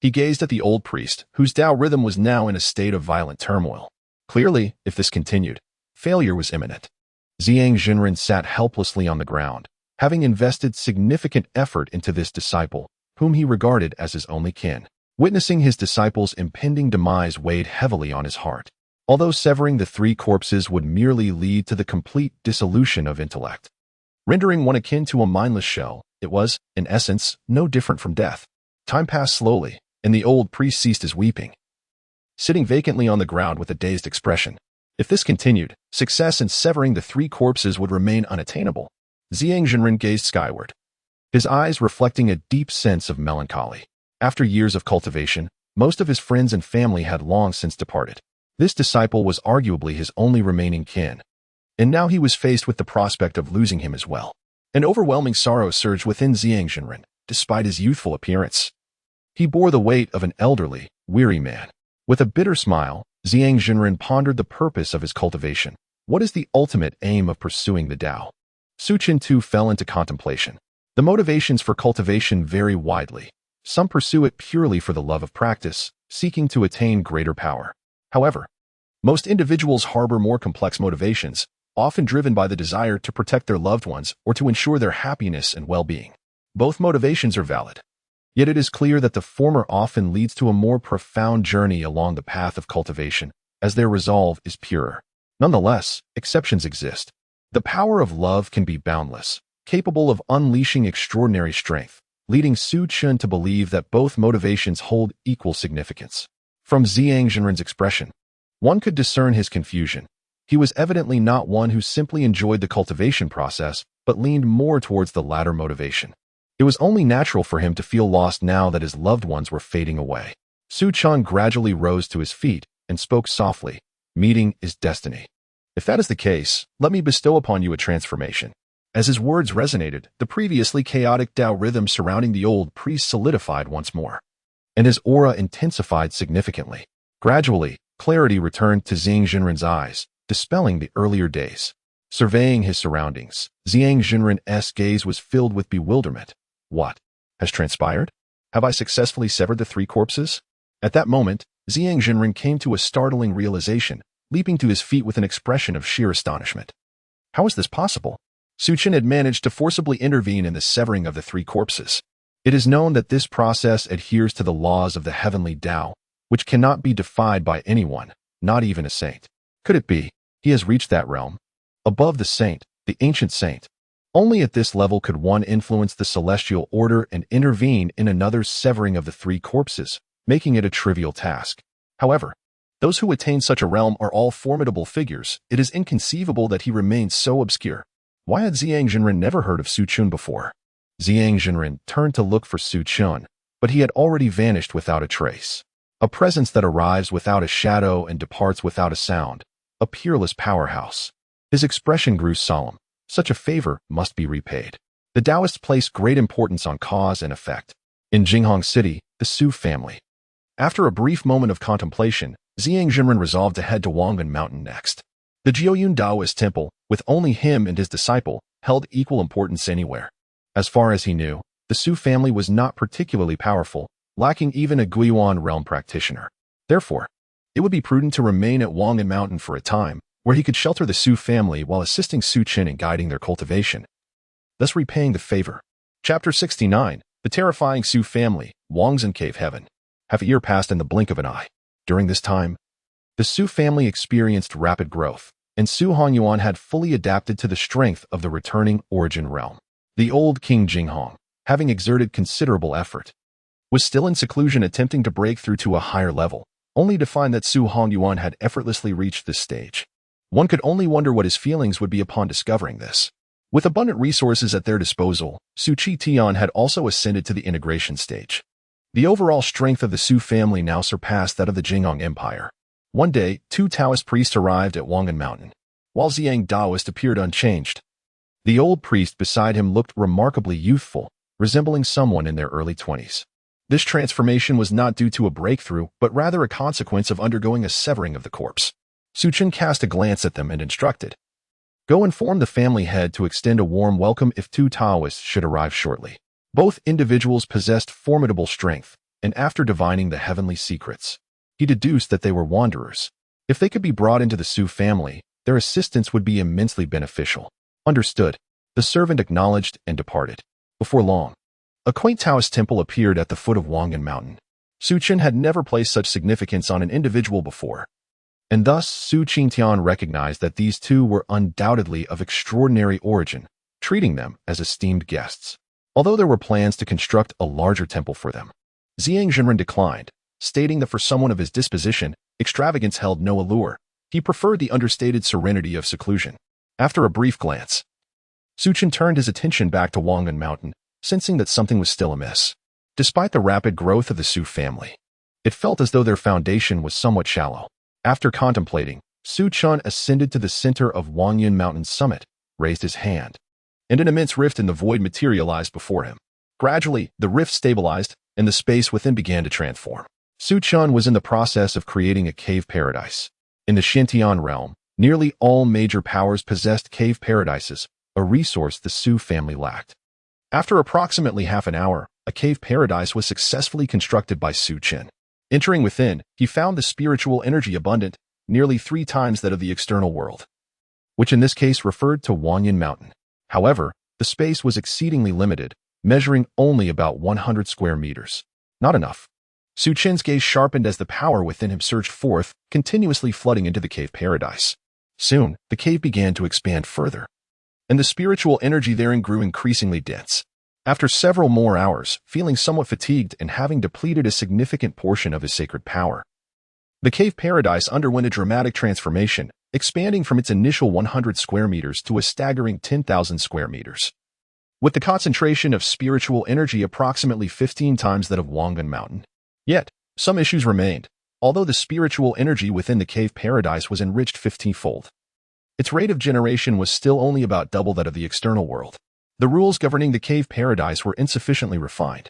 He gazed at the old priest, whose Tao rhythm was now in a state of violent turmoil. Clearly, if this continued, failure was imminent. Zhang Jinren sat helplessly on the ground, having invested significant effort into this disciple, whom he regarded as his only kin. Witnessing his disciple's impending demise weighed heavily on his heart. Although severing the three corpses would merely lead to the complete dissolution of intellect, rendering one akin to a mindless shell, it was, in essence, no different from death. Time passed slowly, and the old priest ceased his weeping, sitting vacantly on the ground with a dazed expression. If this continued, success in severing the three corpses would remain unattainable. Zhang Jinren gazed skyward, his eyes reflecting a deep sense of melancholy. After years of cultivation, most of his friends and family had long since departed. This disciple was arguably his only remaining kin, and now he was faced with the prospect of losing him as well. An overwhelming sorrow surged within Zhang Jinren, despite his youthful appearance. He bore the weight of an elderly, weary man. With a bitter smile, Zhang Jinren pondered the purpose of his cultivation. What is the ultimate aim of pursuing the Tao? Su Chen too fell into contemplation. The motivations for cultivation vary widely. Some pursue it purely for the love of practice, seeking to attain greater power. However, most individuals harbor more complex motivations, often driven by the desire to protect their loved ones or to ensure their happiness and well-being. Both motivations are valid. Yet it is clear that the former often leads to a more profound journey along the path of cultivation, as their resolve is purer. Nonetheless, exceptions exist. The power of love can be boundless, capable of unleashing extraordinary strength, leading Su Chen to believe that both motivations hold equal significance. From Zhang Jinren's expression, one could discern his confusion. He was evidently not one who simply enjoyed the cultivation process, but leaned more towards the latter motivation. It was only natural for him to feel lost now that his loved ones were fading away. Su Chen gradually rose to his feet and spoke softly, "Meeting is destiny. If that is the case, let me bestow upon you a transformation." As his words resonated, the previously chaotic Tao rhythm surrounding the old priest solidified once more, and his aura intensified significantly. Gradually, clarity returned to Zhang Jinren's eyes, dispelling the earlier days. Surveying his surroundings, Zhang Jinren's gaze was filled with bewilderment. What has transpired? Have I successfully severed the three corpses? At that moment, Zhang Jinren came to a startling realization, leaping to his feet with an expression of sheer astonishment. How is this possible? Su Chen had managed to forcibly intervene in the severing of the three corpses. It is known that this process adheres to the laws of the heavenly Tao, which cannot be defied by anyone, not even a saint. Could it be he has reached that realm? Above the saint, the ancient saint. Only at this level could one influence the celestial order and intervene in another's severing of the three corpses, making it a trivial task. However, those who attain such a realm are all formidable figures. It is inconceivable that he remains so obscure. Why had Zhang Jinren never heard of Su Chen before? Zhang Jinren turned to look for Su Chen, but he had already vanished without a trace. A presence that arrives without a shadow and departs without a sound. A peerless powerhouse. His expression grew solemn. Such a favor must be repaid. The Taoists place great importance on cause and effect. In Jinghong City, the Su family. After a brief moment of contemplation, Zhang Jinren resolved to head to Wangan Mountain next. The Jiuyun Taoist temple, with only him and his disciple, held equal importance anywhere. As far as he knew, the Su family was not particularly powerful, lacking even a Guiyuan realm practitioner. Therefore, it would be prudent to remain at Wangan Mountain for a time, where he could shelter the Su family while assisting Su Chen in guiding their cultivation, thus repaying the favor. Chapter 69, The Terrifying Su Family, Wangzhen Cave Heaven. Half a year passed in the blink of an eye. During this time, the Su family experienced rapid growth, and Su Hongyuan had fully adapted to the strength of the returning origin realm. The old King Jinghong, having exerted considerable effort, was still in seclusion attempting to break through to a higher level, only to find that Su Hongyuan had effortlessly reached this stage. One could only wonder what his feelings would be upon discovering this. With abundant resources at their disposal, Su Chen had also ascended to the integration stage. The overall strength of the Su family now surpassed that of the Jing Empire. One day, two Taoist priests arrived at Wangan Mountain, while Ziyang Daoist appeared unchanged. The old priest beside him looked remarkably youthful, resembling someone in their early 20s. This transformation was not due to a breakthrough, but rather a consequence of undergoing a severing of the corpse. Su Chen cast a glance at them and instructed, "Go inform the family head to extend a warm welcome if two Taoists should arrive shortly." Both individuals possessed formidable strength, and after divining the heavenly secrets, he deduced that they were wanderers. If they could be brought into the Su family, their assistance would be immensely beneficial. Understood. The servant acknowledged and departed. Before long, a quaint Taoist temple appeared at the foot of Wangan Mountain. Su Chen had never placed such significance on an individual before, and thus Su Chen recognized that these two were undoubtedly of extraordinary origin, treating them as esteemed guests. Although there were plans to construct a larger temple for them, Ziyang Zhenren declined, stating that for someone of his disposition, extravagance held no allure. He preferred the understated serenity of seclusion. After a brief glance, Su Chen turned his attention back to Wangan Mountain, sensing that something was still amiss. Despite the rapid growth of the Su family, it felt as though their foundation was somewhat shallow. After contemplating, Su Chen ascended to the center of Wangan Mountain's summit, raised his hand, and an immense rift in the void materialized before him. Gradually, the rift stabilized, and the space within began to transform. Su Chen was in the process of creating a cave paradise. In the Xintian realm, nearly all major powers possessed cave paradises, a resource the Su family lacked. After approximately half an hour, a cave paradise was successfully constructed by Su Chen. Entering within, he found the spiritual energy abundant, nearly 3 times that of the external world, which in this case referred to Wanyan Mountain. However, the space was exceedingly limited, measuring only about 100 square meters. Not enough. Su Chen's gaze sharpened as the power within him surged forth, continuously flooding into the cave paradise. Soon, the cave began to expand further, and the spiritual energy therein grew increasingly dense. After several more hours, feeling somewhat fatigued and having depleted a significant portion of his sacred power, the cave paradise underwent a dramatic transformation, expanding from its initial 100 square meters to a staggering 10,000 square meters. With the concentration of spiritual energy approximately 15 times that of Wangan Mountain. Yet, some issues remained. Although the spiritual energy within the cave paradise was enriched 15-fold, its rate of generation was still only about double that of the external world. The rules governing the cave paradise were insufficiently refined,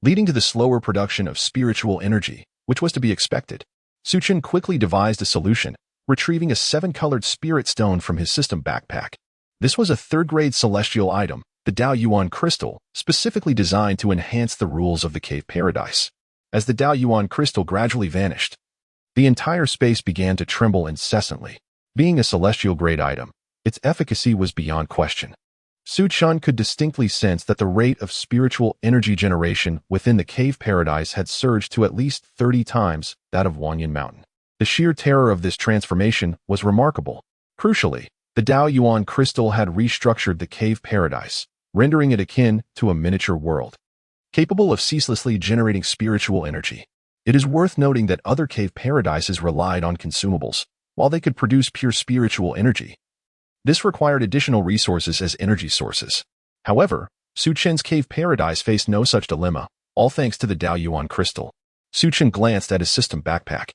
leading to the slower production of spiritual energy, which was to be expected. Su Chen quickly devised a solution, retrieving a 7-colored spirit stone from his system backpack. This was a 3rd-grade celestial item, the Dao Yuan crystal, specifically designed to enhance the rules of the cave paradise. As the Dao Yuan crystal gradually vanished, the entire space began to tremble incessantly. Being a celestial-grade item, its efficacy was beyond question. Su Chen could distinctly sense that the rate of spiritual energy generation within the cave paradise had surged to at least 30 times that of Wanyan Mountain. The sheer terror of this transformation was remarkable. Crucially, the Dao Yuan crystal had restructured the cave paradise, rendering it akin to a miniature world, capable of ceaselessly generating spiritual energy. It is worth noting that other cave paradises relied on consumables, while they could produce pure spiritual energy. This required additional resources as energy sources. However, Su Chen's cave paradise faced no such dilemma, all thanks to the Dao Yuan crystal. Su Chen glanced at his system backpack.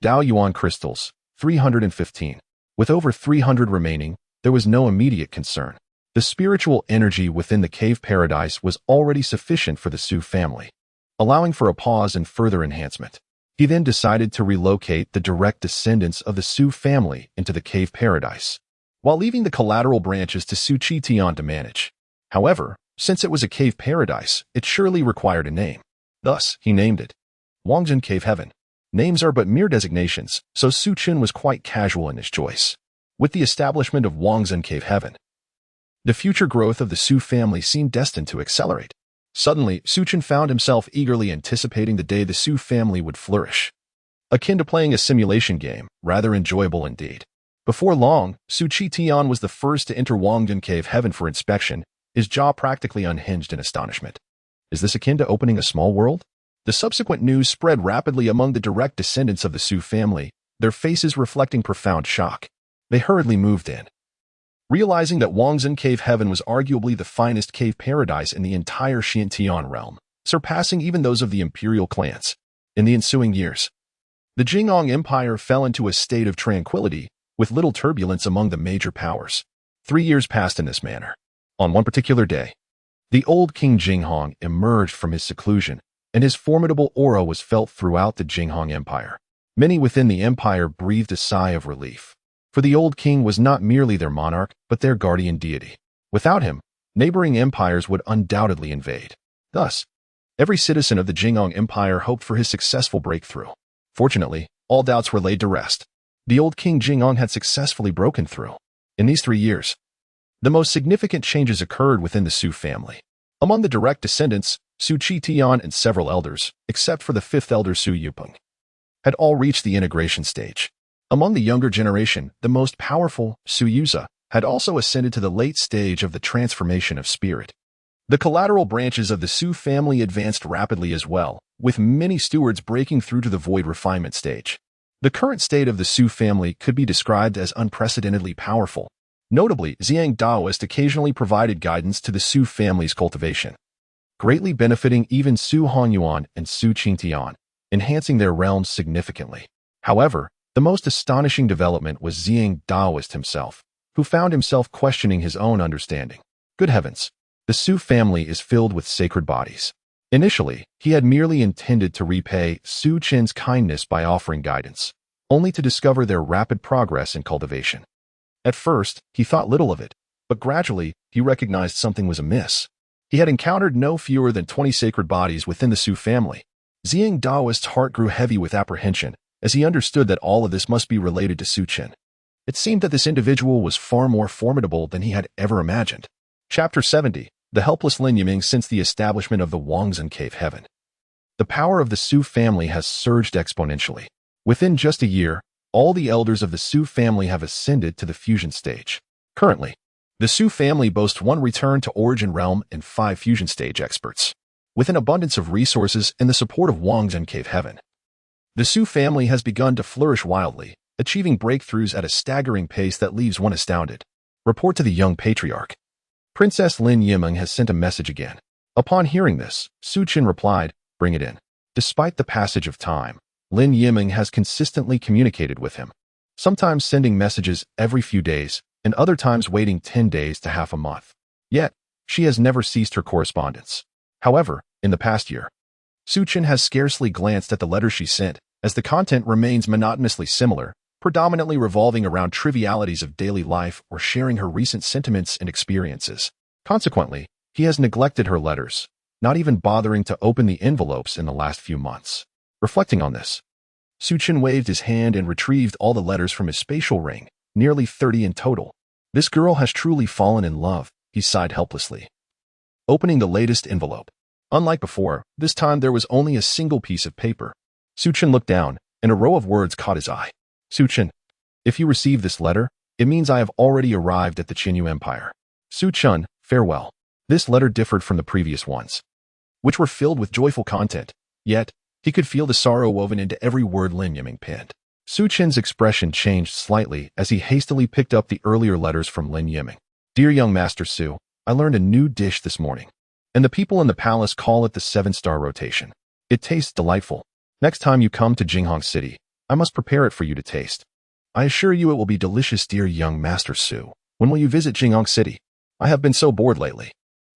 Dao Yuan crystals, 315. With over 300 remaining, there was no immediate concern. The spiritual energy within the cave paradise was already sufficient for the Su family, allowing for a pause and further enhancement. He then decided to relocate the direct descendants of the Su family into the cave paradise, while leaving the collateral branches to Su Chen to manage. However, since it was a cave paradise, it surely required a name. Thus, he named it Wangzhen Cave Heaven. Names are but mere designations, so Su Chen was quite casual in his choice. With the establishment of Wangzhen Cave Heaven, the future growth of the Su family seemed destined to accelerate. Suddenly, Su Chen found himself eagerly anticipating the day the Su family would flourish. Akin to playing a simulation game, rather enjoyable indeed. Before long, Su Chen was the first to enter Wangzhen Cave Heaven for inspection, his jaw practically unhinged in astonishment. Is this akin to opening a small world? The subsequent news spread rapidly among the direct descendants of the Su family, their faces reflecting profound shock. They hurriedly moved in. Realizing that Wangzhen Cave Heaven was arguably the finest cave paradise in the entire Xintian realm, surpassing even those of the imperial clans. In the ensuing years, the Jingong Empire fell into a state of tranquility, with little turbulence among the major powers. 3 years passed in this manner. On one particular day, the old King Jinghong emerged from his seclusion, and his formidable aura was felt throughout the Jinghong Empire. Many within the empire breathed a sigh of relief, for the old king was not merely their monarch, but their guardian deity. Without him, neighboring empires would undoubtedly invade. Thus, every citizen of the Jinghong Empire hoped for his successful breakthrough. Fortunately, all doubts were laid to rest. The old King Jinghong had successfully broken through. In these 3 years, the most significant changes occurred within the Su family. Among the direct descendants, Su Chen and several elders, except for the fifth elder Su Yupeng, had all reached the integration stage. Among the younger generation, the most powerful, Su Yuza, had also ascended to the late stage of the transformation of spirit. The collateral branches of the Su family advanced rapidly as well, with many stewards breaking through to the void refinement stage. The current state of the Su family could be described as unprecedentedly powerful. Notably, Xiang Daoist occasionally provided guidance to the Su family's cultivation, greatly benefiting even Su Hanyuan and Su Qingtian, enhancing their realms significantly. However, the most astonishing development was Xiang Daoist himself, who found himself questioning his own understanding. Good heavens, the Su family is filled with sacred bodies. Initially, he had merely intended to repay Su Chen's kindness by offering guidance, only to discover their rapid progress in cultivation. At first, he thought little of it, but gradually, he recognized something was amiss. He had encountered no fewer than 20 sacred bodies within the Su family. Xiang Daoist's heart grew heavy with apprehension, as he understood that all of this must be related to Su Chen. It seemed that this individual was far more formidable than he had ever imagined. Chapter 70. The helpless Lin Yiming since the establishment of the Wangzhen Cave Heaven. The power of the Su family has surged exponentially. Within just a year, all the elders of the Su family have ascended to the fusion stage. Currently, the Su family boasts 1 return to origin realm and 5 fusion stage experts. With an abundance of resources and the support of Wangzhen Cave Heaven, the Su family has begun to flourish wildly, achieving breakthroughs at a staggering pace that leaves one astounded. Report to the young patriarch. Princess Lin Yimeng has sent a message again. Upon hearing this, Su Chen replied, "Bring it in." Despite the passage of time, Lin Yimeng has consistently communicated with him, sometimes sending messages every few days, and other times waiting 10 days to half a month. Yet, she has never ceased her correspondence. However, in the past year, Su Chen has scarcely glanced at the letters she sent, as the content remains monotonously similar, predominantly revolving around trivialities of daily life or sharing her recent sentiments and experiences. Consequently, he has neglected her letters, not even bothering to open the envelopes in the last few months. Reflecting on this, Su Chen waved his hand and retrieved all the letters from his spatial ring, nearly 30 in total. This girl has truly fallen in love, he sighed helplessly. Opening the latest envelope. Unlike before, this time there was only a single piece of paper. Su Chen looked down, and a row of words caught his eye. Su Chen, if you receive this letter, it means I have already arrived at the Qinyu Empire. Su Chen, farewell. This letter differed from the previous ones, which were filled with joyful content, yet, he could feel the sorrow woven into every word Lin Yimeng penned. Su Chen's expression changed slightly as he hastily picked up the earlier letters from Lin Yimeng. Dear young Master Su, I learned a new dish this morning, and the people in the palace call it the 7-star rotation. It tastes delightful. Next time you come to Jinghong City, I must prepare it for you to taste. I assure you it will be delicious, dear young Master Su. When will you visit Jinghong City? I have been so bored lately.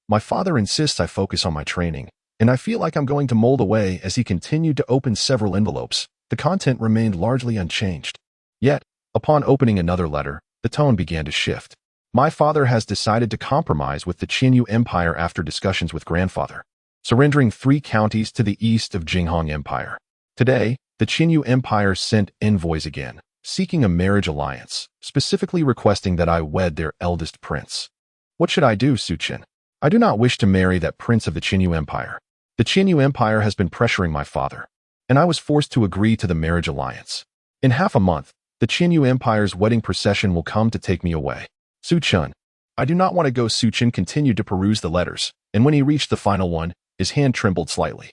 My father insists I focus on my training, and I feel like I'm going to mold away. As he continued to open several envelopes, the content remained largely unchanged. Yet, upon opening another letter, the tone began to shift. My father has decided to compromise with the Qinyu Empire after discussions with grandfather, surrendering 3 counties to the east of Jinghong Empire. Today, the Qinyu Empire sent envoys again, seeking a marriage alliance, specifically requesting that I wed their eldest prince. What should I do, Su Chen? I do not wish to marry that prince of the Qinyu Empire. The Qinyu Empire has been pressuring my father, and I was forced to agree to the marriage alliance. In half a month, the Qinyu Empire's wedding procession will come to take me away. Su Chen, I do not want to go. Su Chen continued to peruse the letters, and when he reached the final one, his hand trembled slightly.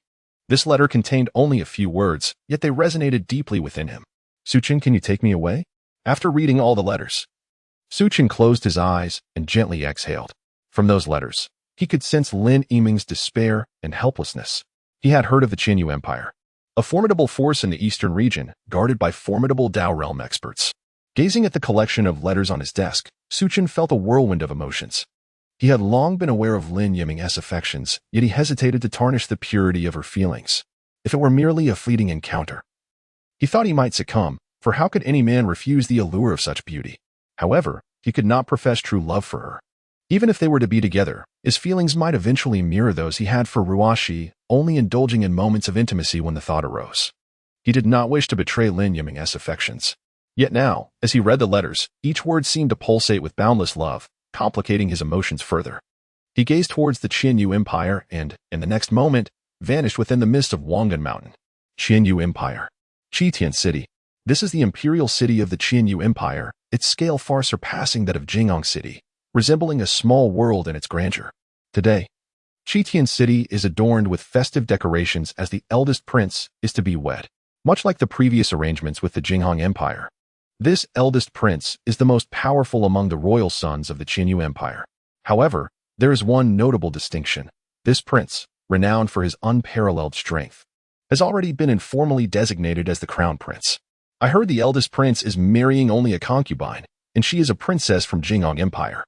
This letter contained only a few words, yet they resonated deeply within him. Su Chen, can you take me away? After reading all the letters, Su Chen closed his eyes and gently exhaled. From those letters, he could sense Lin Yiming's despair and helplessness. He had heard of the Qianyu Empire, a formidable force in the eastern region, guarded by formidable Dao realm experts. Gazing at the collection of letters on his desk, Su Chen felt a whirlwind of emotions. He had long been aware of Lin Yiming's affections, yet he hesitated to tarnish the purity of her feelings, if it were merely a fleeting encounter. He thought he might succumb, for how could any man refuse the allure of such beauty? However, he could not profess true love for her. Even if they were to be together, his feelings might eventually mirror those he had for Ruashi, only indulging in moments of intimacy when the thought arose. He did not wish to betray Lin Yiming's affections. Yet now, as he read the letters, each word seemed to pulsate with boundless love, complicating his emotions further. He gazed towards the Qianyu Empire and, in the next moment, vanished within the mist of Wangan Mountain. Qianyu Empire. Qitian City. This is the imperial city of the Qianyu Empire, its scale far surpassing that of Jing'an City, resembling a small world in its grandeur. Today, Qitian City is adorned with festive decorations as the eldest prince is to be wed. Much like the previous arrangements with the Jing'an Empire, this eldest prince is the most powerful among the royal sons of the Qianyu Empire. However, there is one notable distinction. This prince, renowned for his unparalleled strength, has already been informally designated as the crown prince. I heard the eldest prince is marrying only a concubine, and she is a princess from Jing'an Empire.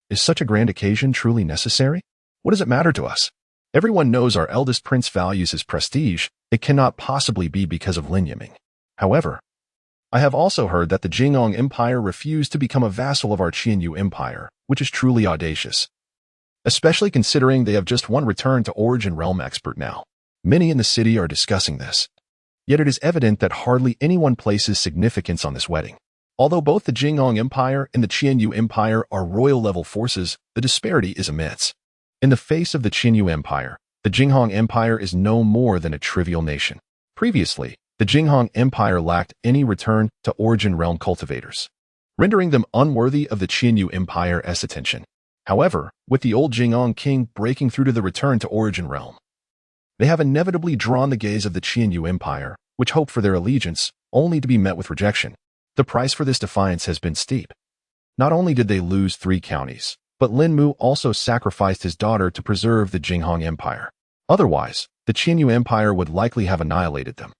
Is such a grand occasion truly necessary? What does it matter to us? Everyone knows our eldest prince values his prestige. It cannot possibly be because of Lin Yiming. However, I have also heard that the Jing'an Empire refused to become a vassal of our Qianyu Empire, which is truly audacious. Especially considering they have just one return to origin realm expert now. Many in the city are discussing this. Yet it is evident that hardly anyone places significance on this wedding. Although both the Jing'an Empire and the Qianyu Empire are royal-level forces, the disparity is immense. In the face of the Qianyu Empire, the Jing'an Empire is no more than a trivial nation. Previously, the Jing'an Empire lacked any return to origin realm cultivators, rendering them unworthy of the Qianyu Empire's attention. However, with the old Jing'an king breaking through to the return to origin realm, they have inevitably drawn the gaze of the Qianyu Empire, which hoped for their allegiance, only to be met with rejection. The price for this defiance has been steep. Not only did they lose 3 counties, but Lin Mu also sacrificed his daughter to preserve the Jing'an Empire. Otherwise, the Qianyu Empire would likely have annihilated them.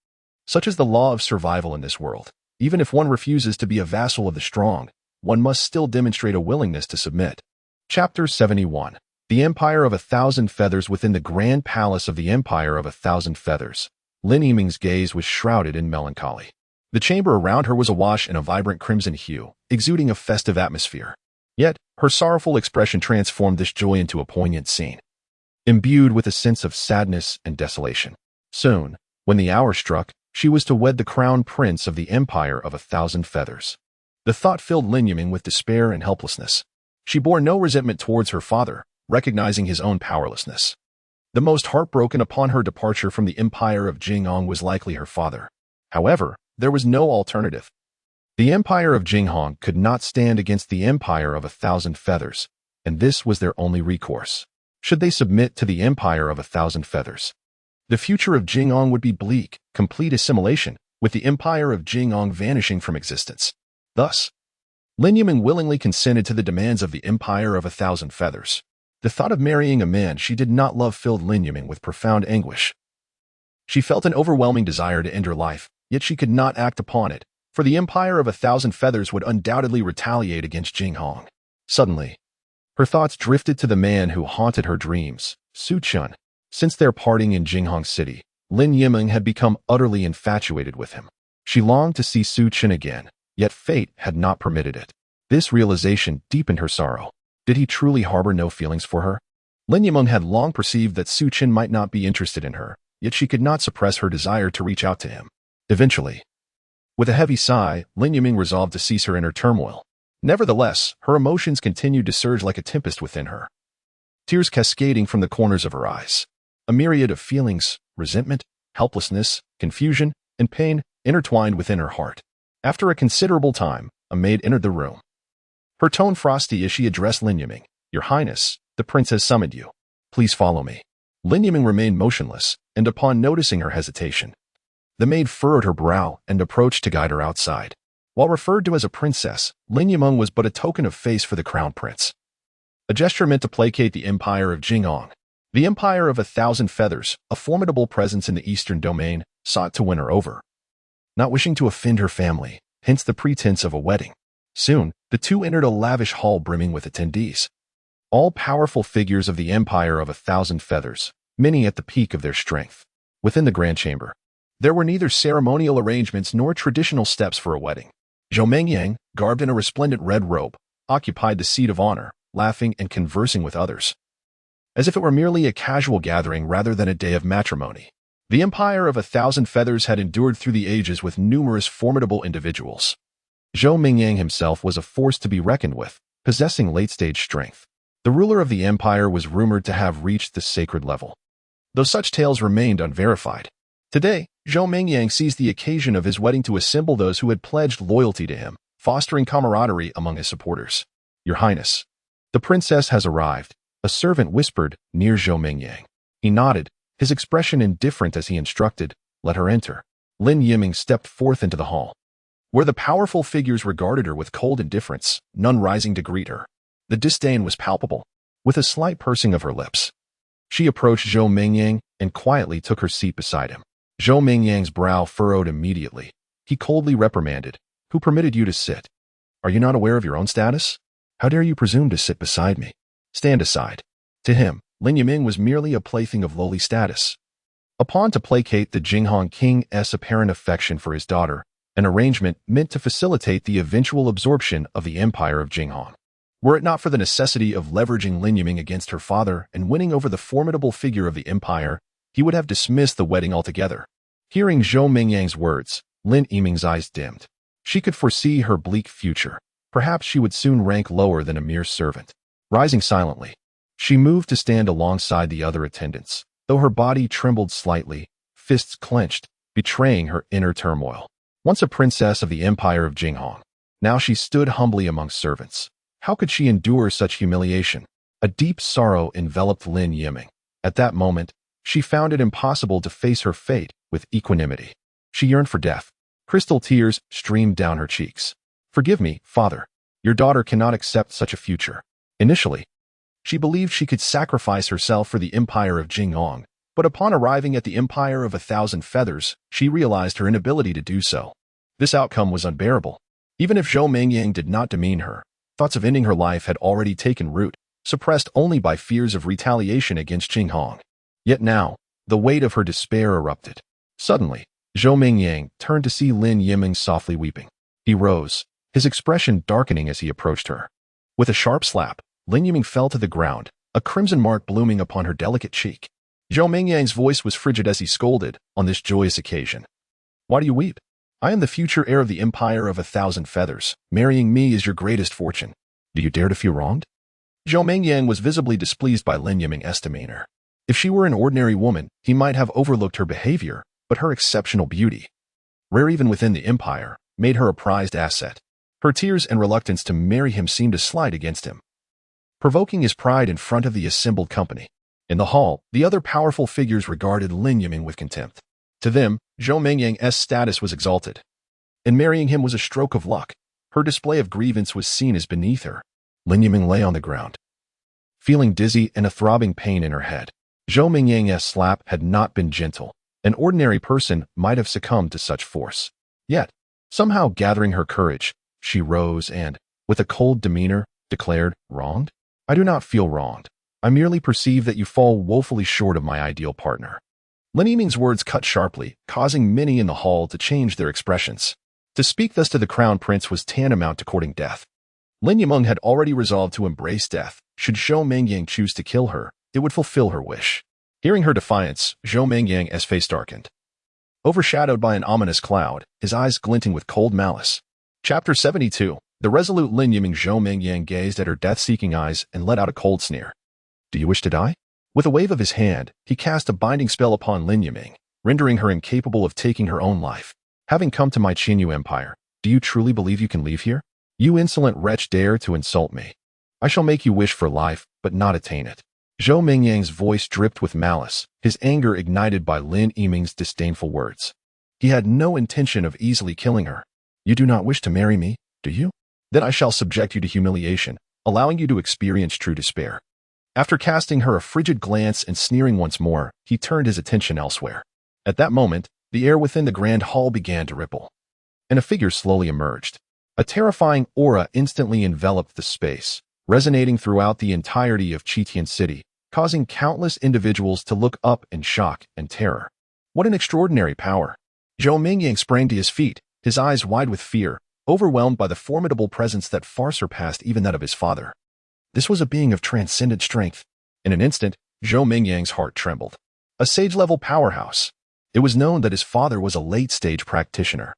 Such is the law of survival in this world. Even if one refuses to be a vassal of the strong, one must still demonstrate a willingness to submit. Chapter 71. The Empire of 1,000 Feathers. Within the grand palace of the Empire of 1,000 Feathers, Lin Yiming's gaze was shrouded in melancholy. The chamber around her was awash in a vibrant crimson hue, exuding a festive atmosphere. Yet, her sorrowful expression transformed this joy into a poignant scene, imbued with a sense of sadness and desolation. Soon, when the hour struck, she was to wed the crown prince of the Empire of 1,000 Feathers. The thought filled Lin Yiming with despair and helplessness. She bore no resentment towards her father, recognizing his own powerlessness. The most heartbroken upon her departure from the Empire of Jing'an was likely her father. However, there was no alternative. The Empire of Jing'an could not stand against the Empire of 1,000 Feathers, and this was their only recourse. Should they submit to the Empire of 1,000 Feathers, the future of Jing'an would be bleak, complete assimilation, with the Empire of Jing'an vanishing from existence. Thus, Lin Yiming willingly consented to the demands of the Empire of 1,000 Feathers. The thought of marrying a man she did not love filled Lin Yiming with profound anguish. She felt an overwhelming desire to end her life, yet she could not act upon it, for the Empire of 1,000 Feathers would undoubtedly retaliate against Jing'an. Suddenly, her thoughts drifted to the man who haunted her dreams, Su Chen. Since their parting in Jing'an City, Lin Yiming had become utterly infatuated with him. She longed to see Su Chen again, yet fate had not permitted it. This realization deepened her sorrow. Did he truly harbor no feelings for her? Lin Yiming had long perceived that Su Chen might not be interested in her, yet she could not suppress her desire to reach out to him. Eventually, with a heavy sigh, Lin Yiming resolved to cease her inner turmoil. Nevertheless, her emotions continued to surge like a tempest within her, tears cascading from the corners of her eyes. A myriad of feelings, resentment, helplessness, confusion, and pain intertwined within her heart. After a considerable time, a maid entered the room. Her tone frosty as she addressed Lin Yiming. "Your Highness, the prince has summoned you. Please follow me." Lin Yiming remained motionless, and upon noticing her hesitation, the maid furrowed her brow and approached to guide her outside. While referred to as a princess, Lin Yimeng was but a token of face for the crown prince. A gesture meant to placate the empire of Jing. The empire of 1,000 feathers, a formidable presence in the eastern domain, sought to win her over. Not wishing to offend her family, hence the pretense of a wedding. Soon, the two entered a lavish hall brimming with attendees. All powerful figures of the empire of 1,000 feathers, many at the peak of their strength. Within the grand chamber, there were neither ceremonial arrangements nor traditional steps for a wedding. Zhou Mengyang, garbed in a resplendent red robe, occupied the seat of honor, laughing and conversing with others, as if it were merely a casual gathering rather than a day of matrimony. The empire of 1,000 feathers had endured through the ages with numerous formidable individuals. Zhou Mengyang himself was a force to be reckoned with, possessing late-stage strength. The ruler of the empire was rumored to have reached the sacred level, though such tales remained unverified. Today, Zhou Mengyang seized the occasion of his wedding to assemble those who had pledged loyalty to him, fostering camaraderie among his supporters. Your Highness, the princess has arrived, a servant whispered near Zhou Mengyang. He nodded, his expression indifferent as he instructed, let her enter. Lin Yimeng stepped forth into the hall, where the powerful figures regarded her with cold indifference, none rising to greet her. The disdain was palpable, with a slight pursing of her lips. She approached Zhou Mengyang and quietly took her seat beside him. Zhou Mengyang's brow furrowed immediately. He coldly reprimanded, "Who permitted you to sit? Are you not aware of your own status? How dare you presume to sit beside me? Stand aside." To him, Lin Yimeng was merely a plaything of lowly status, a pawn to placate the Jinghong king's apparent affection for his daughter, an arrangement meant to facilitate the eventual absorption of the empire of Jinghong. Were it not for the necessity of leveraging Lin Yimeng against her father and winning over the formidable figure of the empire, he would have dismissed the wedding altogether. Hearing Zhou Mengyang's words, Lin Yimeng's eyes dimmed. She could foresee her bleak future. Perhaps she would soon rank lower than a mere servant. Rising silently, she moved to stand alongside the other attendants, though her body trembled slightly, fists clenched, betraying her inner turmoil. Once a princess of the empire of Jinghong, now she stood humbly among servants. How could she endure such humiliation? A deep sorrow enveloped Lin Yimeng. At that moment, she found it impossible to face her fate with equanimity. She yearned for death. Crystal tears streamed down her cheeks. "Forgive me, father. Your daughter cannot accept such a future." Initially, she believed she could sacrifice herself for the empire of Jinghong, but upon arriving at the empire of 1,000 feathers, she realized her inability to do so. This outcome was unbearable. Even if Zhou Mengyang did not demean her, thoughts of ending her life had already taken root, suppressed only by fears of retaliation against Jinghong. Yet now, the weight of her despair erupted. Suddenly, Zhou Mengyang turned to see Lin Yimeng softly weeping. He rose, his expression darkening as he approached her. With a sharp slap, Lin Yimeng fell to the ground, a crimson mark blooming upon her delicate cheek. Zhou Mengyang's voice was frigid as he scolded on this joyous occasion. "Why do you weep? I am the future heir of the empire of 1,000 feathers. Marrying me is your greatest fortune. Do you dare to feel wronged?" Zhou Mengyang was visibly displeased by Lin Yimeng's demeanor. If she were an ordinary woman, he might have overlooked her behavior, but her exceptional beauty, rare even within the empire, made her a prized asset. Her tears and reluctance to marry him seemed to slide against him, provoking his pride in front of the assembled company. In the hall, the other powerful figures regarded Lin Yimeng with contempt. To them, Zhou Mengyang's status was exalted, and marrying him was a stroke of luck. Her display of grievance was seen as beneath her. Lin Yimeng lay on the ground, feeling dizzy and a throbbing pain in her head. Zhou Mengyang's slap had not been gentle. An ordinary person might have succumbed to such force. Yet, somehow gathering her courage, she rose and, with a cold demeanor, declared, "Wronged? I do not feel wronged. I merely perceive that you fall woefully short of my ideal partner." Lin Yimeng's words cut sharply, causing many in the hall to change their expressions. To speak thus to the crown prince was tantamount to courting death. Lin Yimeng had already resolved to embrace death. Should Zhou Mengyang choose to kill her, it would fulfill her wish. Hearing her defiance, Zhou Mengyang's face darkened, overshadowed by an ominous cloud, his eyes glinting with cold malice. Chapter 72. The resolute Lin Yimeng. Zhou Mengyang gazed at her death-seeking eyes and let out a cold sneer. "Do you wish to die?" With a wave of his hand, he cast a binding spell upon Lin Yimeng, rendering her incapable of taking her own life. "Having come to my Qianyu Empire, do you truly believe you can leave here? You insolent wretch dare to insult me. I shall make you wish for life, but not attain it." Zhou Mengyang's voice dripped with malice, his anger ignited by Lin Yimeng's disdainful words. He had no intention of easily killing her. You do not wish to marry me, do you? Then I shall subject you to humiliation, allowing you to experience true despair. After casting her a frigid glance and sneering once more, he turned his attention elsewhere. At that moment, the air within the grand hall began to ripple, and a figure slowly emerged. A terrifying aura instantly enveloped the space, resonating throughout the entirety of Chitian City, causing countless individuals to look up in shock and terror. What an extraordinary power! Zhou Mingyang sprang to his feet, his eyes wide with fear, overwhelmed by the formidable presence that far surpassed even that of his father. This was a being of transcendent strength. In an instant, Zhou Mingyang's heart trembled. A sage-level powerhouse. It was known that his father was a late-stage practitioner.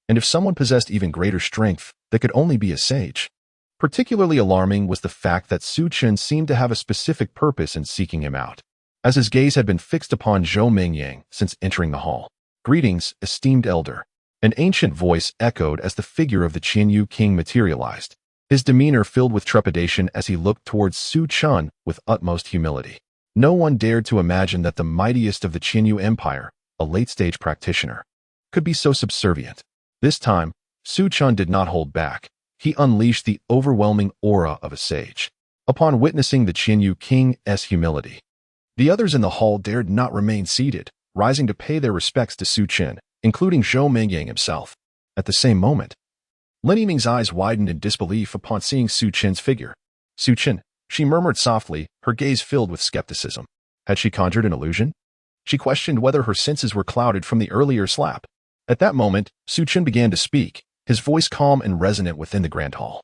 And if someone possessed even greater strength, that could only be a sage. Particularly alarming was the fact that Su Chen seemed to have a specific purpose in seeking him out, as his gaze had been fixed upon Zhou Mingyang since entering the hall. Greetings, esteemed elder. An ancient voice echoed as the figure of the Qianyu king materialized, his demeanor filled with trepidation as he looked towards Su Chen with utmost humility. No one dared to imagine that the mightiest of the Qianyu Empire, a late-stage practitioner, could be so subservient. This time, Su Chen did not hold back. He unleashed the overwhelming aura of a sage. Upon witnessing the Qianyu king's humility, the others in the hall dared not remain seated, rising to pay their respects to Su Chen, including Zhou Mingyang himself. At the same moment, Lin Yiming's eyes widened in disbelief upon seeing Su Chen's figure. Su Chen, she murmured softly, her gaze filled with skepticism. Had she conjured an illusion? She questioned whether her senses were clouded from the earlier slap. At that moment, Su Chen began to speak, his voice calm and resonant within the grand hall,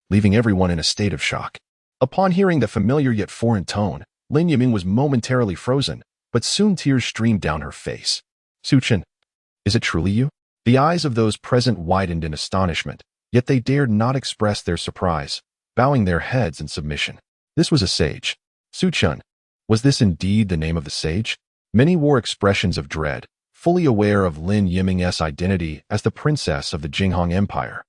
leaving everyone in a state of shock. Upon hearing the familiar yet foreign tone, Lin Yiming was momentarily frozen, but soon tears streamed down her face. Su Chen, is it truly you? The eyes of those present widened in astonishment, yet they dared not express their surprise, bowing their heads in submission. This was a sage. Su Chen. Was this indeed the name of the sage? Many wore expressions of dread, fully aware of Lin Yiming's identity as the princess of the Jinghong Empire.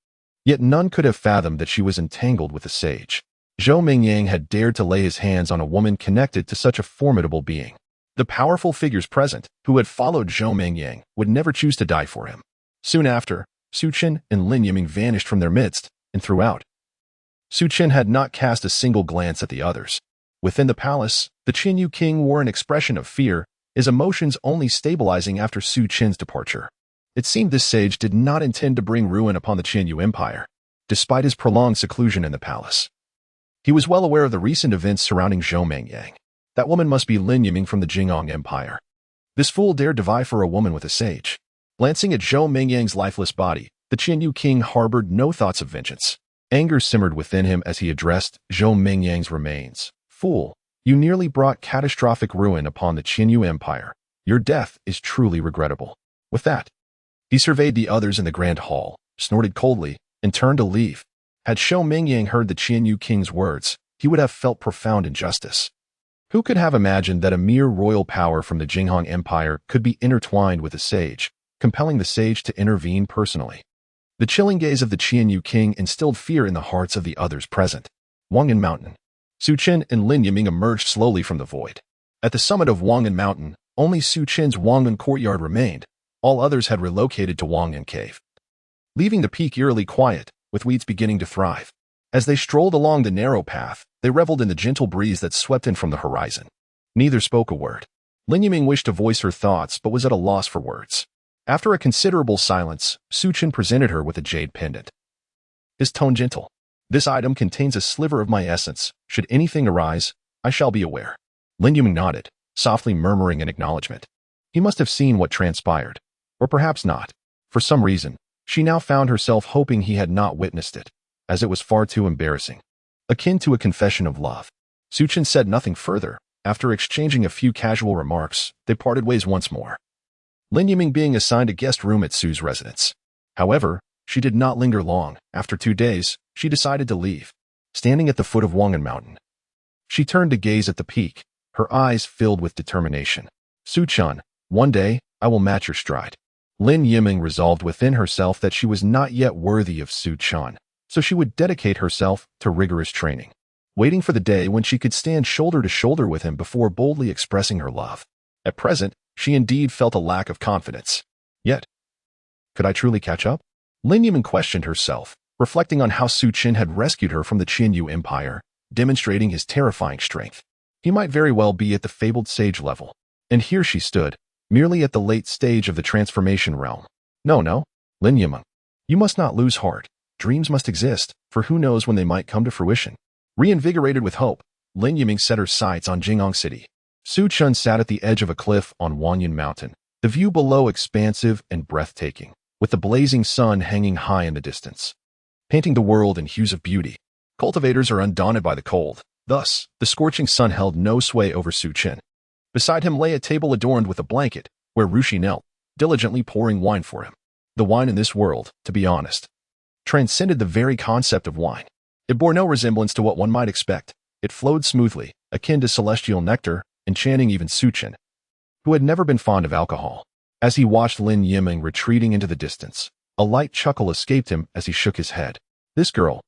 Yet none could have fathomed that she was entangled with a sage. Zhou Mingyang had dared to lay his hands on a woman connected to such a formidable being. The powerful figures present, who had followed Zhou Mingyang, would never choose to die for him. Soon after, Su Chen and Lin Yiming vanished from their midst, and throughout. Su Chen had not cast a single glance at the others. Within the palace, the Qianyu king wore an expression of fear, his emotions only stabilizing after Su Chen's departure. It seemed this sage did not intend to bring ruin upon the Qianyu Empire, despite his prolonged seclusion in the palace. He was well aware of the recent events surrounding Zhou Mingyang. That woman must be Lin Yiming from the Jinghong Empire. This fool dared to vie for a woman with a sage. Glancing at Zhou Mingyang's lifeless body, the Qianyu king harbored no thoughts of vengeance. Anger simmered within him as he addressed Zhou Mingyang's remains. Fool, you nearly brought catastrophic ruin upon the Qianyu Empire. Your death is truly regrettable. With that, he surveyed the others in the grand hall, snorted coldly, and turned to leave. Had Zhou Mingyang heard the Qianyu king's words, he would have felt profound injustice. Who could have imagined that a mere royal power from the Jinghong Empire could be intertwined with a sage, compelling the sage to intervene personally? The chilling gaze of the Qianyu king instilled fear in the hearts of the others present. Wangan Mountain. Su Chen and Lin Yiming emerged slowly from the void. At the summit of Wangan Mountain, only Su Chen's Wangan courtyard remained. All others had relocated to Wangan Cave, leaving the peak eerily quiet, with weeds beginning to thrive. As they strolled along the narrow path, they reveled in the gentle breeze that swept in from the horizon. Neither spoke a word. Lin Yiming wished to voice her thoughts, but was at a loss for words. After a considerable silence, Su Chen presented her with a jade pendant. His tone gentle. This item contains a sliver of my essence. Should anything arise, I shall be aware. Lin Yiming nodded, softly murmuring in acknowledgement. He must have seen what transpired. Or perhaps not. For some reason, she now found herself hoping he had not witnessed it, as it was far too embarrassing. Akin to a confession of love. Su Chen said nothing further. After exchanging a few casual remarks, they parted ways once more. Lin Yiming being assigned a guest room at Su's residence. However, she did not linger long. After 2 days, she decided to leave. Standing at the foot of Wangan Mountain, she turned to gaze at the peak, her eyes filled with determination. Su Chen, one day, I will match your stride. Lin Yiming resolved within herself that she was not yet worthy of Su Chen, so she would dedicate herself to rigorous training, waiting for the day when she could stand shoulder to shoulder with him before boldly expressing her love. At present, she indeed felt a lack of confidence. Yet, could I truly catch up? Lin Yimin questioned herself, reflecting on how Su Chen had rescued her from the Qianyu Empire, demonstrating his terrifying strength. He might very well be at the fabled sage level. And here she stood, merely at the late stage of the transformation realm. No, Lin Yimin. You must not lose heart. Dreams must exist, for who knows when they might come to fruition. Reinvigorated with hope, Lin Yimin set her sights on Jingong City. Su Chen sat at the edge of a cliff on Wanyan Mountain, the view below expansive and breathtaking, with the blazing sun hanging high in the distance, painting the world in hues of beauty. Cultivators are undaunted by the cold. Thus, the scorching sun held no sway over Su Chen. Beside him lay a table adorned with a blanket, where Rushi knelt, diligently pouring wine for him. The wine in this world, to be honest, transcended the very concept of wine. It bore no resemblance to what one might expect. It flowed smoothly, akin to celestial nectar, enchanting even Su Chen, who had never been fond of alcohol. As he watched Lin Yimin retreating into the distance, a light chuckle escaped him as he shook his head. This girl,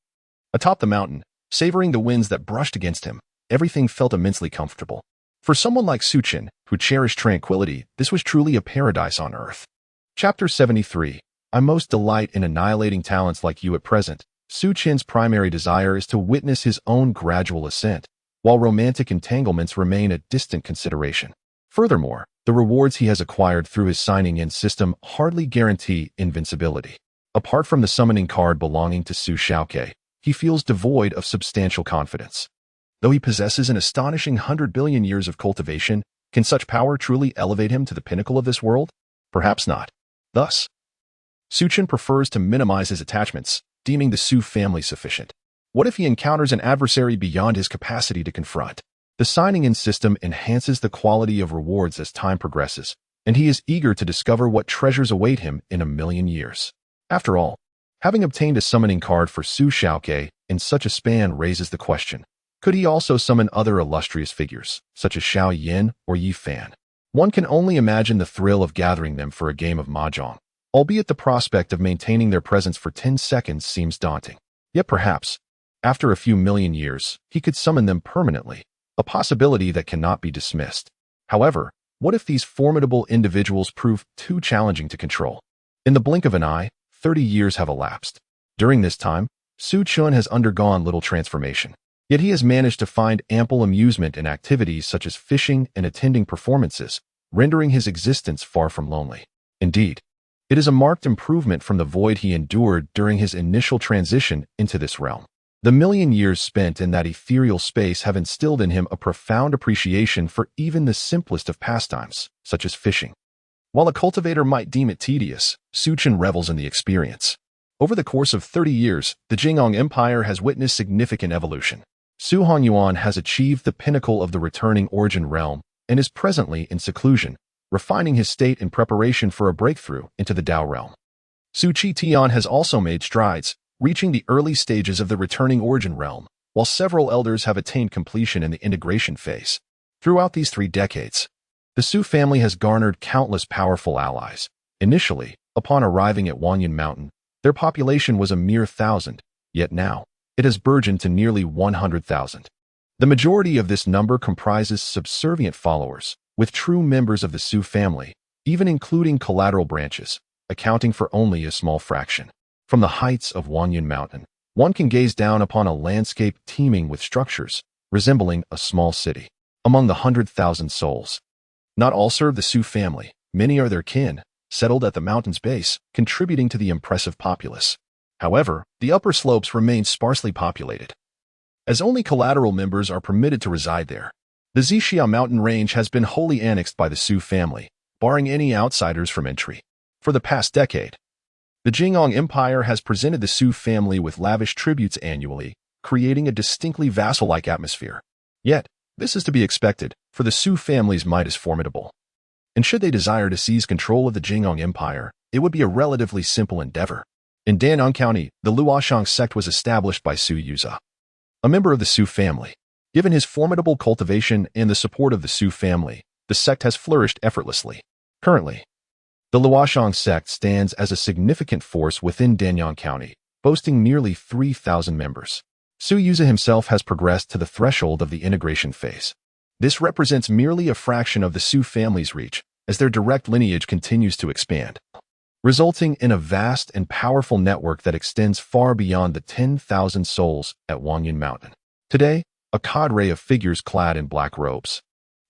atop the mountain, savoring the winds that brushed against him, everything felt immensely comfortable. For someone like Su Chen, who cherished tranquility, this was truly a paradise on earth. Chapter 73. I most delight in annihilating talents like you at present. Su Chen's primary desire is to witness his own gradual ascent, while romantic entanglements remain a distant consideration. Furthermore, the rewards he has acquired through his signing-in system hardly guarantee invincibility. Apart from the summoning card belonging to Su Chen, he feels devoid of substantial confidence. Though he possesses an astonishing 100 billion years of cultivation, can such power truly elevate him to the pinnacle of this world? Perhaps not. Thus, Su Chen prefers to minimize his attachments, deeming the Su family sufficient. What if he encounters an adversary beyond his capacity to confront? The signing-in system enhances the quality of rewards as time progresses, and he is eager to discover what treasures await him in a million years. After all, having obtained a summoning card for Su Chen in such a span raises the question, could he also summon other illustrious figures, such as Xiao Yin or Yi Fan? One can only imagine the thrill of gathering them for a game of mahjong, albeit the prospect of maintaining their presence for 10 seconds seems daunting. Yet perhaps, after a few million years, he could summon them permanently, a possibility that cannot be dismissed. However, what if these formidable individuals prove too challenging to control? In the blink of an eye, 30 years have elapsed. During this time, Su Chen has undergone little transformation. Yet he has managed to find ample amusement in activities such as fishing and attending performances, rendering his existence far from lonely. Indeed, it is a marked improvement from the void he endured during his initial transition into this realm. The million years spent in that ethereal space have instilled in him a profound appreciation for even the simplest of pastimes, such as fishing. While a cultivator might deem it tedious, Su Chen revels in the experience. Over the course of 30 years, the Jingong Empire has witnessed significant evolution. Su Hongyuan has achieved the pinnacle of the returning origin realm and is presently in seclusion, refining his state in preparation for a breakthrough into the Dao realm. Su Qitian has also made strides, reaching the early stages of the returning origin realm, while several elders have attained completion in the integration phase. Throughout these 3 decades, the Su family has garnered countless powerful allies. Initially, upon arriving at Wanyan Mountain, their population was a mere 1,000, yet now, it has burgeoned to nearly 100,000. The majority of this number comprises subservient followers, with true members of the Su family, even including collateral branches, accounting for only a small fraction. From the heights of Wanyan Mountain, one can gaze down upon a landscape teeming with structures, resembling a small city. Among the 100,000 souls, not all serve the Su family. Many are their kin, settled at the mountain's base, contributing to the impressive populace. However, the upper slopes remain sparsely populated, as only collateral members are permitted to reside there. The Zixia mountain range has been wholly annexed by the Su family, barring any outsiders from entry. For the past decade, the Jingong Empire has presented the Su family with lavish tributes annually, creating a distinctly vassal-like atmosphere. Yet, this is to be expected, for the Su family's might is formidable. And should they desire to seize control of the Jingong Empire, it would be a relatively simple endeavor. In Danang County, the Luoshang sect was established by Su Yuza, a member of the Su family. Given his formidable cultivation and the support of the Su family, the sect has flourished effortlessly. Currently, the Luoshang sect stands as a significant force within Danang County, boasting nearly 3,000 members. Su Yuza himself has progressed to the threshold of the integration phase. This represents merely a fraction of the Su family's reach, as their direct lineage continues to expand. resulting in a vast and powerful network that extends far beyond the 10,000 souls at Wangyan Mountain. Today, a cadre of figures clad in black robes,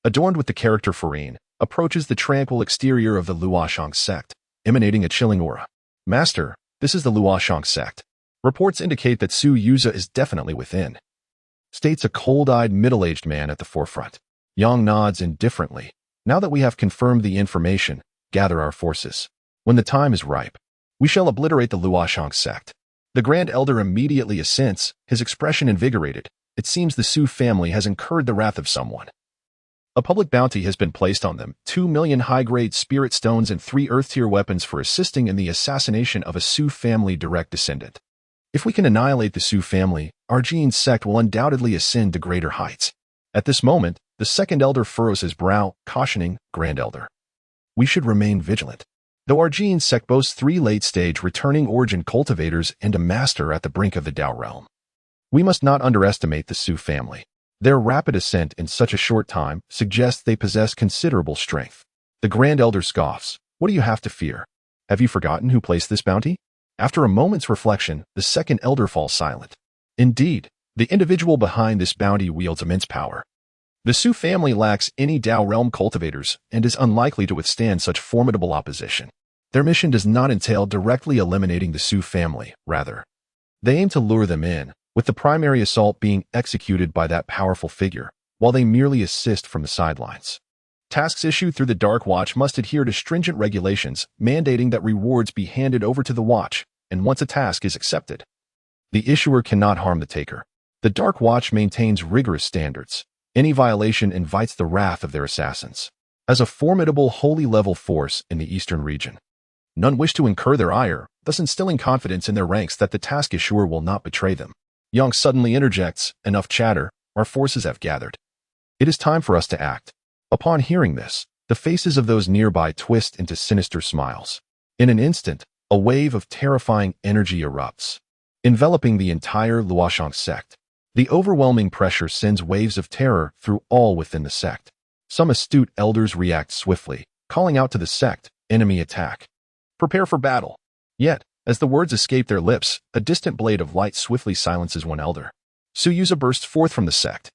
adorned with the character Farine, approaches the tranquil exterior of the Luoshang sect, emanating a chilling aura. Master, this is the Luoshang sect. Reports indicate that Su Yuza is definitely within, states a cold-eyed middle-aged man at the forefront. Yang nods indifferently. Now that we have confirmed the information, gather our forces. When the time is ripe, we shall obliterate the Luoshang sect. The Grand Elder immediately assents, his expression invigorated. It seems the Su family has incurred the wrath of someone. A public bounty has been placed on them, 2 million high-grade spirit stones and 3 earth-tier weapons for assisting in the assassination of a Su family direct descendant. If we can annihilate the Su family, our Jing sect will undoubtedly ascend to greater heights. At this moment, the second elder furrows his brow, cautioning, Grand Elder, we should remain vigilant. Though our Jing sect boasts 3 late-stage returning origin cultivators and a master at the brink of the Dao realm, we must not underestimate the Su family. Their rapid ascent in such a short time suggests they possess considerable strength. The Grand Elder scoffs, what do you have to fear? Have you forgotten who placed this bounty? After a moment's reflection, the second elder falls silent. Indeed, the individual behind this bounty wields immense power. The Su family lacks any Dao realm cultivators and is unlikely to withstand such formidable opposition. Their mission does not entail directly eliminating the Su family, rather, they aim to lure them in, with the primary assault being executed by that powerful figure, while they merely assist from the sidelines. Tasks issued through the Dark Watch must adhere to stringent regulations, mandating that rewards be handed over to the Watch, and once a task is accepted, the issuer cannot harm the taker. The Dark Watch maintains rigorous standards. Any violation invites the wrath of their assassins. As a formidable holy-level force in the eastern region, none wish to incur their ire, thus instilling confidence in their ranks that the task issuer will not betray them. Yang suddenly interjects, enough chatter, our forces have gathered. It is time for us to act. Upon hearing this, the faces of those nearby twist into sinister smiles. In an instant, a wave of terrifying energy erupts, enveloping the entire Luoshang sect. The overwhelming pressure sends waves of terror through all within the sect. Some astute elders react swiftly, calling out to the sect, enemy attack. Prepare for battle. Yet, as the words escape their lips, a distant blade of light swiftly silences one elder. Su Yuza bursts forth from the sect,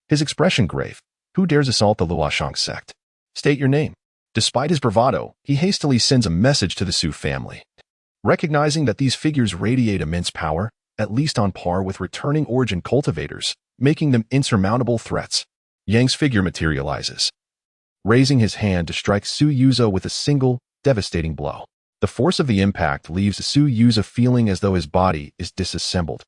his expression grave. Who dares assault the Luoshang sect? State your name. Despite his bravado, he hastily sends a message to the Su family. Recognizing that these figures radiate immense power, at least on par with returning origin cultivators, making them insurmountable threats, Yang's figure materializes, raising his hand to strike Su Yuza with a single, devastating blow. The force of the impact leaves Su Yuza feeling as though his body is disassembled,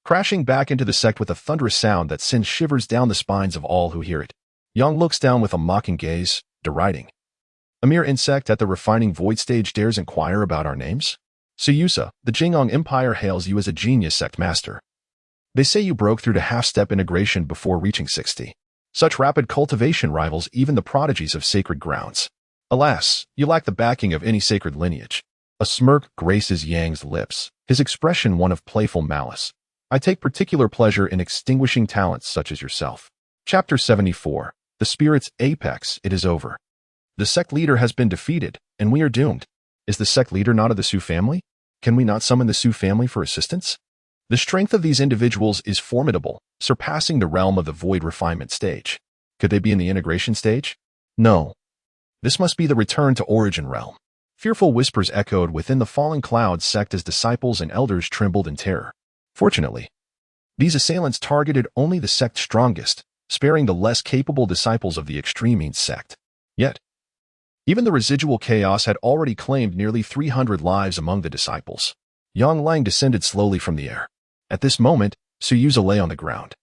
crashing back into the sect with a thunderous sound that sends shivers down the spines of all who hear it. Yang looks down with a mocking gaze, deriding. A mere insect at the refining void stage dares inquire about our names? Su Yuza, the Jingong Empire hails you as a genius sect master. They say you broke through to half-step integration before reaching 60. Such rapid cultivation rivals even the prodigies of sacred grounds. Alas, you lack the backing of any sacred lineage. A smirk graces Yang's lips, his expression one of playful malice. I take particular pleasure in extinguishing talents such as yourself. Chapter 74. The Spirit's Apex. It is over. The sect leader has been defeated, and we are doomed. Is the sect leader not of the Su family? Can we not summon the Su family for assistance? The strength of these individuals is formidable, surpassing the realm of the void refinement stage. Could they be in the integration stage? No. This must be the return to origin realm. Fearful whispers echoed within the Fallen Cloud sect as disciples and elders trembled in terror. Fortunately, these assailants targeted only the sect's strongest, sparing the less capable disciples of the Extreme Means sect. Yet, even the residual chaos had already claimed nearly 300 lives among the disciples. Yang Lang descended slowly from the air. At this moment, Su Yuza lay on the ground,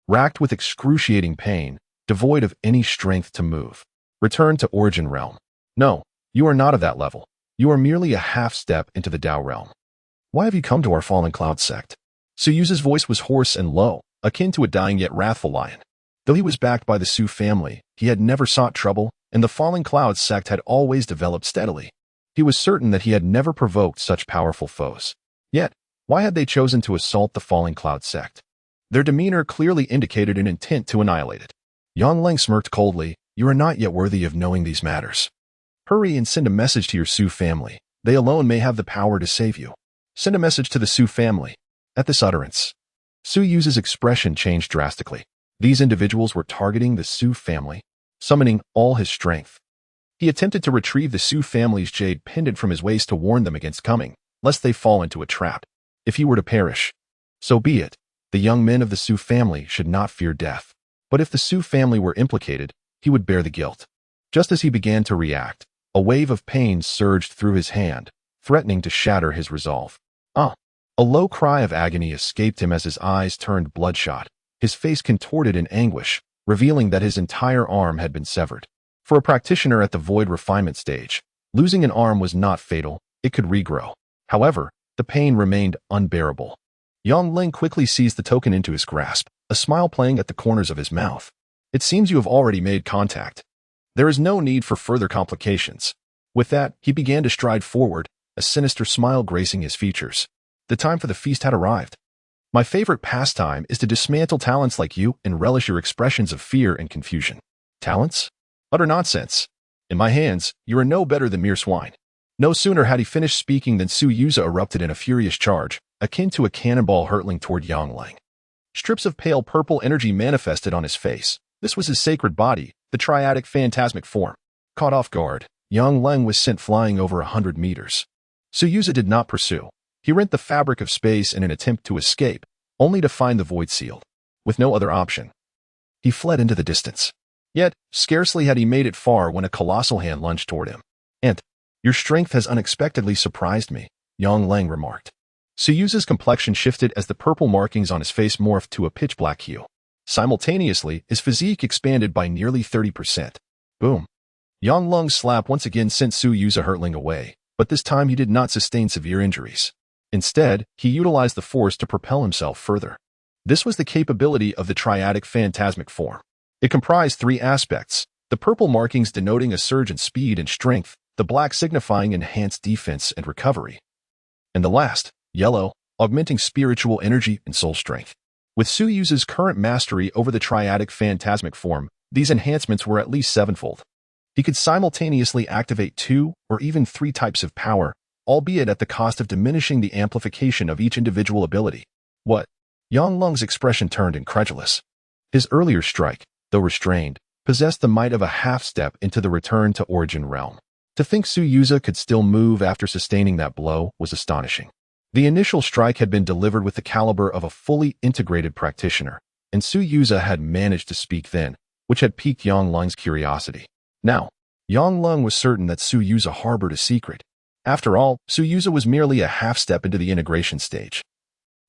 racked with excruciating pain, devoid of any strength to move. Return to origin realm. No, you are not of that level. You are merely a half-step into the Dao realm. Why have you come to our Fallen Cloud sect? Su Yuza's voice was hoarse and low, akin to a dying yet wrathful lion. Though he was backed by the Su family, he had never sought trouble, and the Fallen Cloud sect had always developed steadily. He was certain that he had never provoked such powerful foes. Yet, why had they chosen to assault the Fallen Cloud sect? Their demeanor clearly indicated an intent to annihilate it. Yang Lang smirked coldly. You are not yet worthy of knowing these matters. Hurry and send a message to your Su family. They alone may have the power to save you. Send a message to the Su family. At this utterance, Su Yu's expression changed drastically. These individuals were targeting the Su family, summoning all his strength. He attempted to retrieve the Su family's jade pendant from his waist to warn them against coming, lest they fall into a trap. If he were to perish, so be it. The young men of the Su family should not fear death. But if the Su family were implicated, he would bear the guilt. Just as he began to react, a wave of pain surged through his hand, threatening to shatter his resolve. A low cry of agony escaped him as his eyes turned bloodshot, his face contorted in anguish, revealing that his entire arm had been severed. For a practitioner at the void refinement stage, losing an arm was not fatal, it could regrow. However, the pain remained unbearable. Yang Ling quickly seized the token into his grasp, a smile playing at the corners of his mouth. It seems you have already made contact. There is no need for further complications. With that, he began to stride forward, a sinister smile gracing his features. The time for the feast had arrived. My favorite pastime is to dismantle talents like you and relish your expressions of fear and confusion. Talents? Utter nonsense. In my hands, you are no better than mere swine. No sooner had he finished speaking than Su Yuza erupted in a furious charge, akin to a cannonball hurtling toward Yang Ling. Strips of pale purple energy manifested on his face. This was his sacred body, the triadic phantasmic form. Caught off guard, Yang Ling was sent flying over 100 meters. Su Yuza did not pursue. He rent the fabric of space in an attempt to escape, only to find the void sealed. With no other option, he fled into the distance. Yet, scarcely had he made it far when a colossal hand lunged toward him. Your strength has unexpectedly surprised me, Yang Ling remarked. Su Yu's complexion shifted as the purple markings on his face morphed to a pitch-black hue. Simultaneously, his physique expanded by nearly 30%. Boom. Yang Ling's slap once again sent Su Yuza hurtling away, but this time he did not sustain severe injuries. Instead, he utilized the force to propel himself further. This was the capability of the triadic phantasmic form. It comprised three aspects, the purple markings denoting a surge in speed and strength, the black signifying enhanced defense and recovery, and the last, yellow, augmenting spiritual energy and soul strength. With Su Yu's current mastery over the triadic phantasmic form, these enhancements were at least sevenfold. He could simultaneously activate 2 or even 3 types of power, albeit at the cost of diminishing the amplification of each individual ability. What? Yang Ling's expression turned incredulous. His earlier strike, though restrained, possessed the might of a half-step into the return to origin realm. To think Su Yuza could still move after sustaining that blow was astonishing. The initial strike had been delivered with the caliber of a fully integrated practitioner, and Su Yuza had managed to speak then, which had piqued Yang Ling's curiosity. Now, Yang Ling was certain that Su Yuza harbored a secret. After all, Su Yuza was merely a half-step into the integration stage.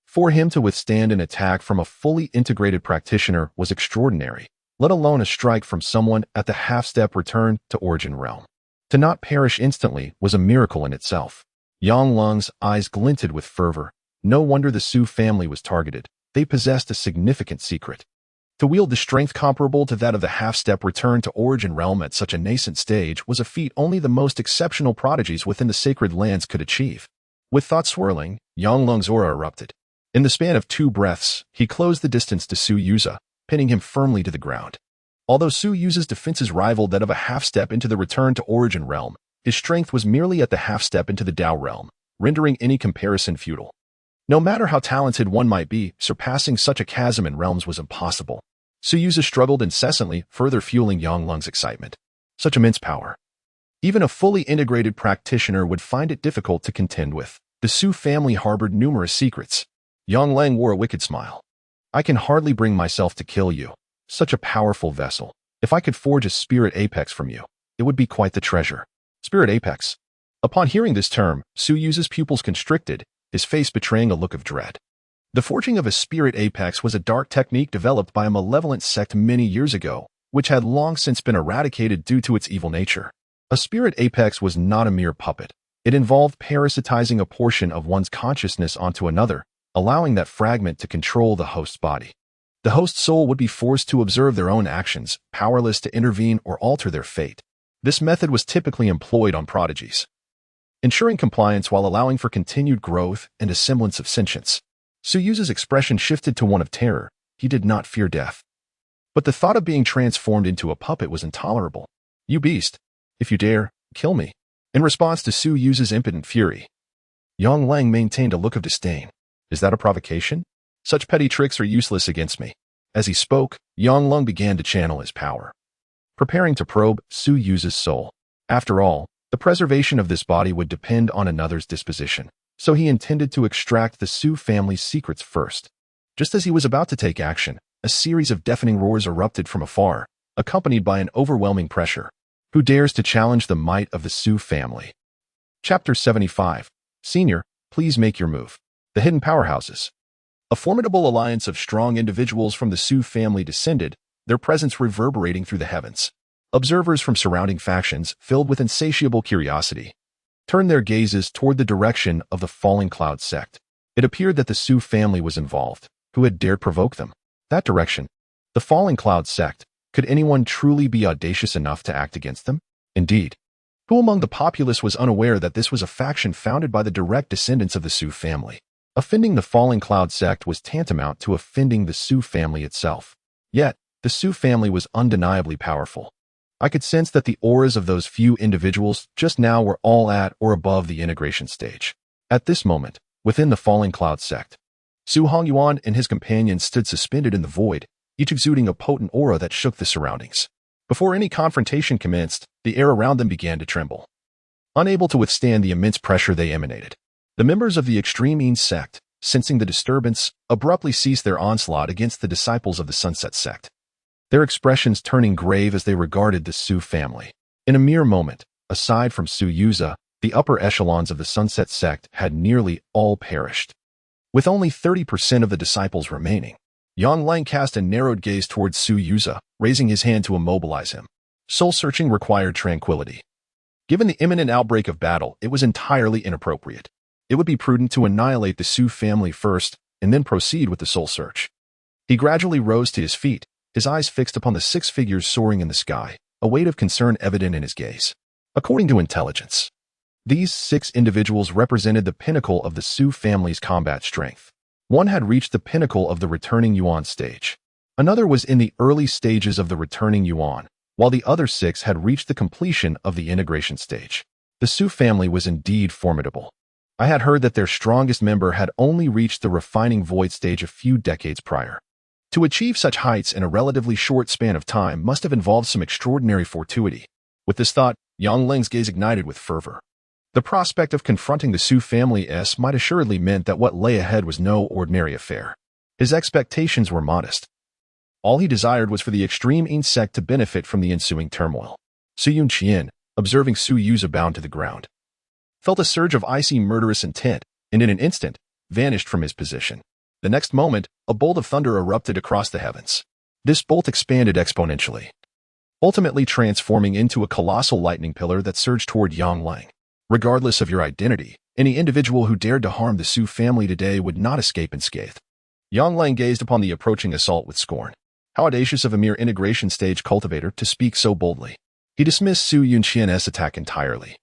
For him to withstand an attack from a fully integrated practitioner was extraordinary, let alone a strike from someone at the half-step return to origin realm. To not perish instantly was a miracle in itself. Yang Ling's eyes glinted with fervor. No wonder the Su family was targeted. They possessed a significant secret. To wield the strength comparable to that of the half-step return to origin realm at such a nascent stage was a feat only the most exceptional prodigies within the sacred lands could achieve. With thoughts swirling, Yang Ling's aura erupted. In the span of 2 breaths, he closed the distance to Su Yuza, pinning him firmly to the ground. Although Su Yu's defenses rivaled that of a half-step into the return to origin realm, his strength was merely at the half-step into the Tao realm, rendering any comparison futile. No matter how talented one might be, surpassing such a chasm in realms was impossible. Su Yuza struggled incessantly, further fueling Yang Ling's excitement. Such immense power. Even a fully integrated practitioner would find it difficult to contend with. The Su family harbored numerous secrets. Yang Ling wore a wicked smile. I can hardly bring myself to kill you. Such a powerful vessel. If I could forge a spirit apex from you, it would be quite the treasure. Spirit apex. Upon hearing this term, Su Yu's pupils constricted, his face betraying a look of dread. The forging of a spirit apex was a dark technique developed by a malevolent sect many years ago, which had long since been eradicated due to its evil nature. A spirit apex was not a mere puppet. It involved parasitizing a portion of one's consciousness onto another, allowing that fragment to control the host's body. The host's soul would be forced to observe their own actions, powerless to intervene or alter their fate. This method was typically employed on prodigies, ensuring compliance while allowing for continued growth and a semblance of sentience. Su Yu's expression shifted to one of terror. He did not fear death. But the thought of being transformed into a puppet was intolerable. You beast! If you dare, kill me. In response to Su Yu's impotent fury, Yang Lang maintained a look of disdain. Is that a provocation? Such petty tricks are useless against me. As he spoke, Yang Lang began to channel his power, preparing to probe Su Yu's soul. After all, the preservation of this body would depend on another's disposition, so he intended to extract the Su family's secrets first. Just as he was about to take action, a series of deafening roars erupted from afar, accompanied by an overwhelming pressure. Who dares to challenge the might of the Su family? Chapter 75. Senior, please make your move. The Hidden Powerhouses. A formidable alliance of strong individuals from the Su family descended, their presence reverberating through the heavens. Observers from surrounding factions, filled with insatiable curiosity, turned their gazes toward the direction of the Falling Cloud sect. It appeared that the Su family was involved. Who had dared provoke them? That direction. The Falling Cloud sect. Could anyone truly be audacious enough to act against them? Indeed. Who among the populace was unaware that this was a faction founded by the direct descendants of the Su family? Offending the Falling Cloud sect was tantamount to offending the Su family itself. Yet, the Su family was undeniably powerful. I could sense that the auras of those few individuals just now were all at or above the integration stage. At this moment, within the Falling Cloud sect, Su Hongyuan and his companions stood suspended in the void, each exuding a potent aura that shook the surroundings. Before any confrontation commenced, the air around them began to tremble. Unable to withstand the immense pressure they emanated, the members of the Extreme Yin sect, sensing the disturbance, abruptly ceased their onslaught against the disciples of the Sunset sect, their expressions turning grave as they regarded the Su family. In a mere moment, aside from Su Yuza, the upper echelons of the Sunset sect had nearly all perished. With only 30% of the disciples remaining, Yang Lang cast a narrowed gaze towards Su Yuza, raising his hand to immobilize him. Soul-searching required tranquility. Given the imminent outbreak of battle, it was entirely inappropriate. It would be prudent to annihilate the Su family first, and then proceed with the soul search. He gradually rose to his feet, his eyes fixed upon the 6 figures soaring in the sky, a weight of concern evident in his gaze. According to intelligence, these 6 individuals represented the pinnacle of the Su family's combat strength. One had reached the pinnacle of the returning Yuan stage. Another was in the early stages of the returning Yuan, while the other 6 had reached the completion of the integration stage. The Su family was indeed formidable. I had heard that their strongest member had only reached the refining void stage a few decades prior. To achieve such heights in a relatively short span of time must have involved some extraordinary fortuity. With this thought, Yang Lang's gaze ignited with fervor. The prospect of confronting the Su family might assuredly meant that what lay ahead was no ordinary affair. His expectations were modest. All he desired was for the Extreme Yin sect to benefit from the ensuing turmoil. Su Chen, observing Su Yuza bound to the ground, felt a surge of icy murderous intent, and in an instant, vanished from his position. The next moment, a bolt of thunder erupted across the heavens. This bolt expanded exponentially, ultimately transforming into a colossal lightning pillar that surged toward Yang Lang. Regardless of your identity, any individual who dared to harm the Su family today would not escape unscathed. Yang Lang gazed upon the approaching assault with scorn. How audacious of a mere integration stage cultivator to speak so boldly. He dismissed Su Chen's attack entirely,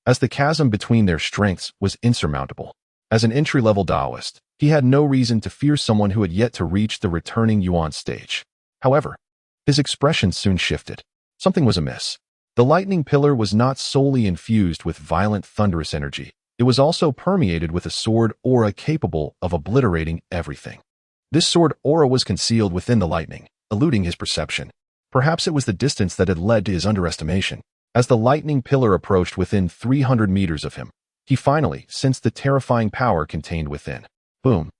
as the chasm between their strengths was insurmountable. As an entry-level Taoist, he had no reason to fear someone who had yet to reach the returning Yuan stage. However, his expression soon shifted. Something was amiss. The lightning pillar was not solely infused with violent thunderous energy. It was also permeated with a sword aura capable of obliterating everything. This sword aura was concealed within the lightning, eluding his perception. Perhaps it was the distance that had led to his underestimation. As the lightning pillar approached within 300 meters of him, he finally sensed the terrifying power contained within. Boom.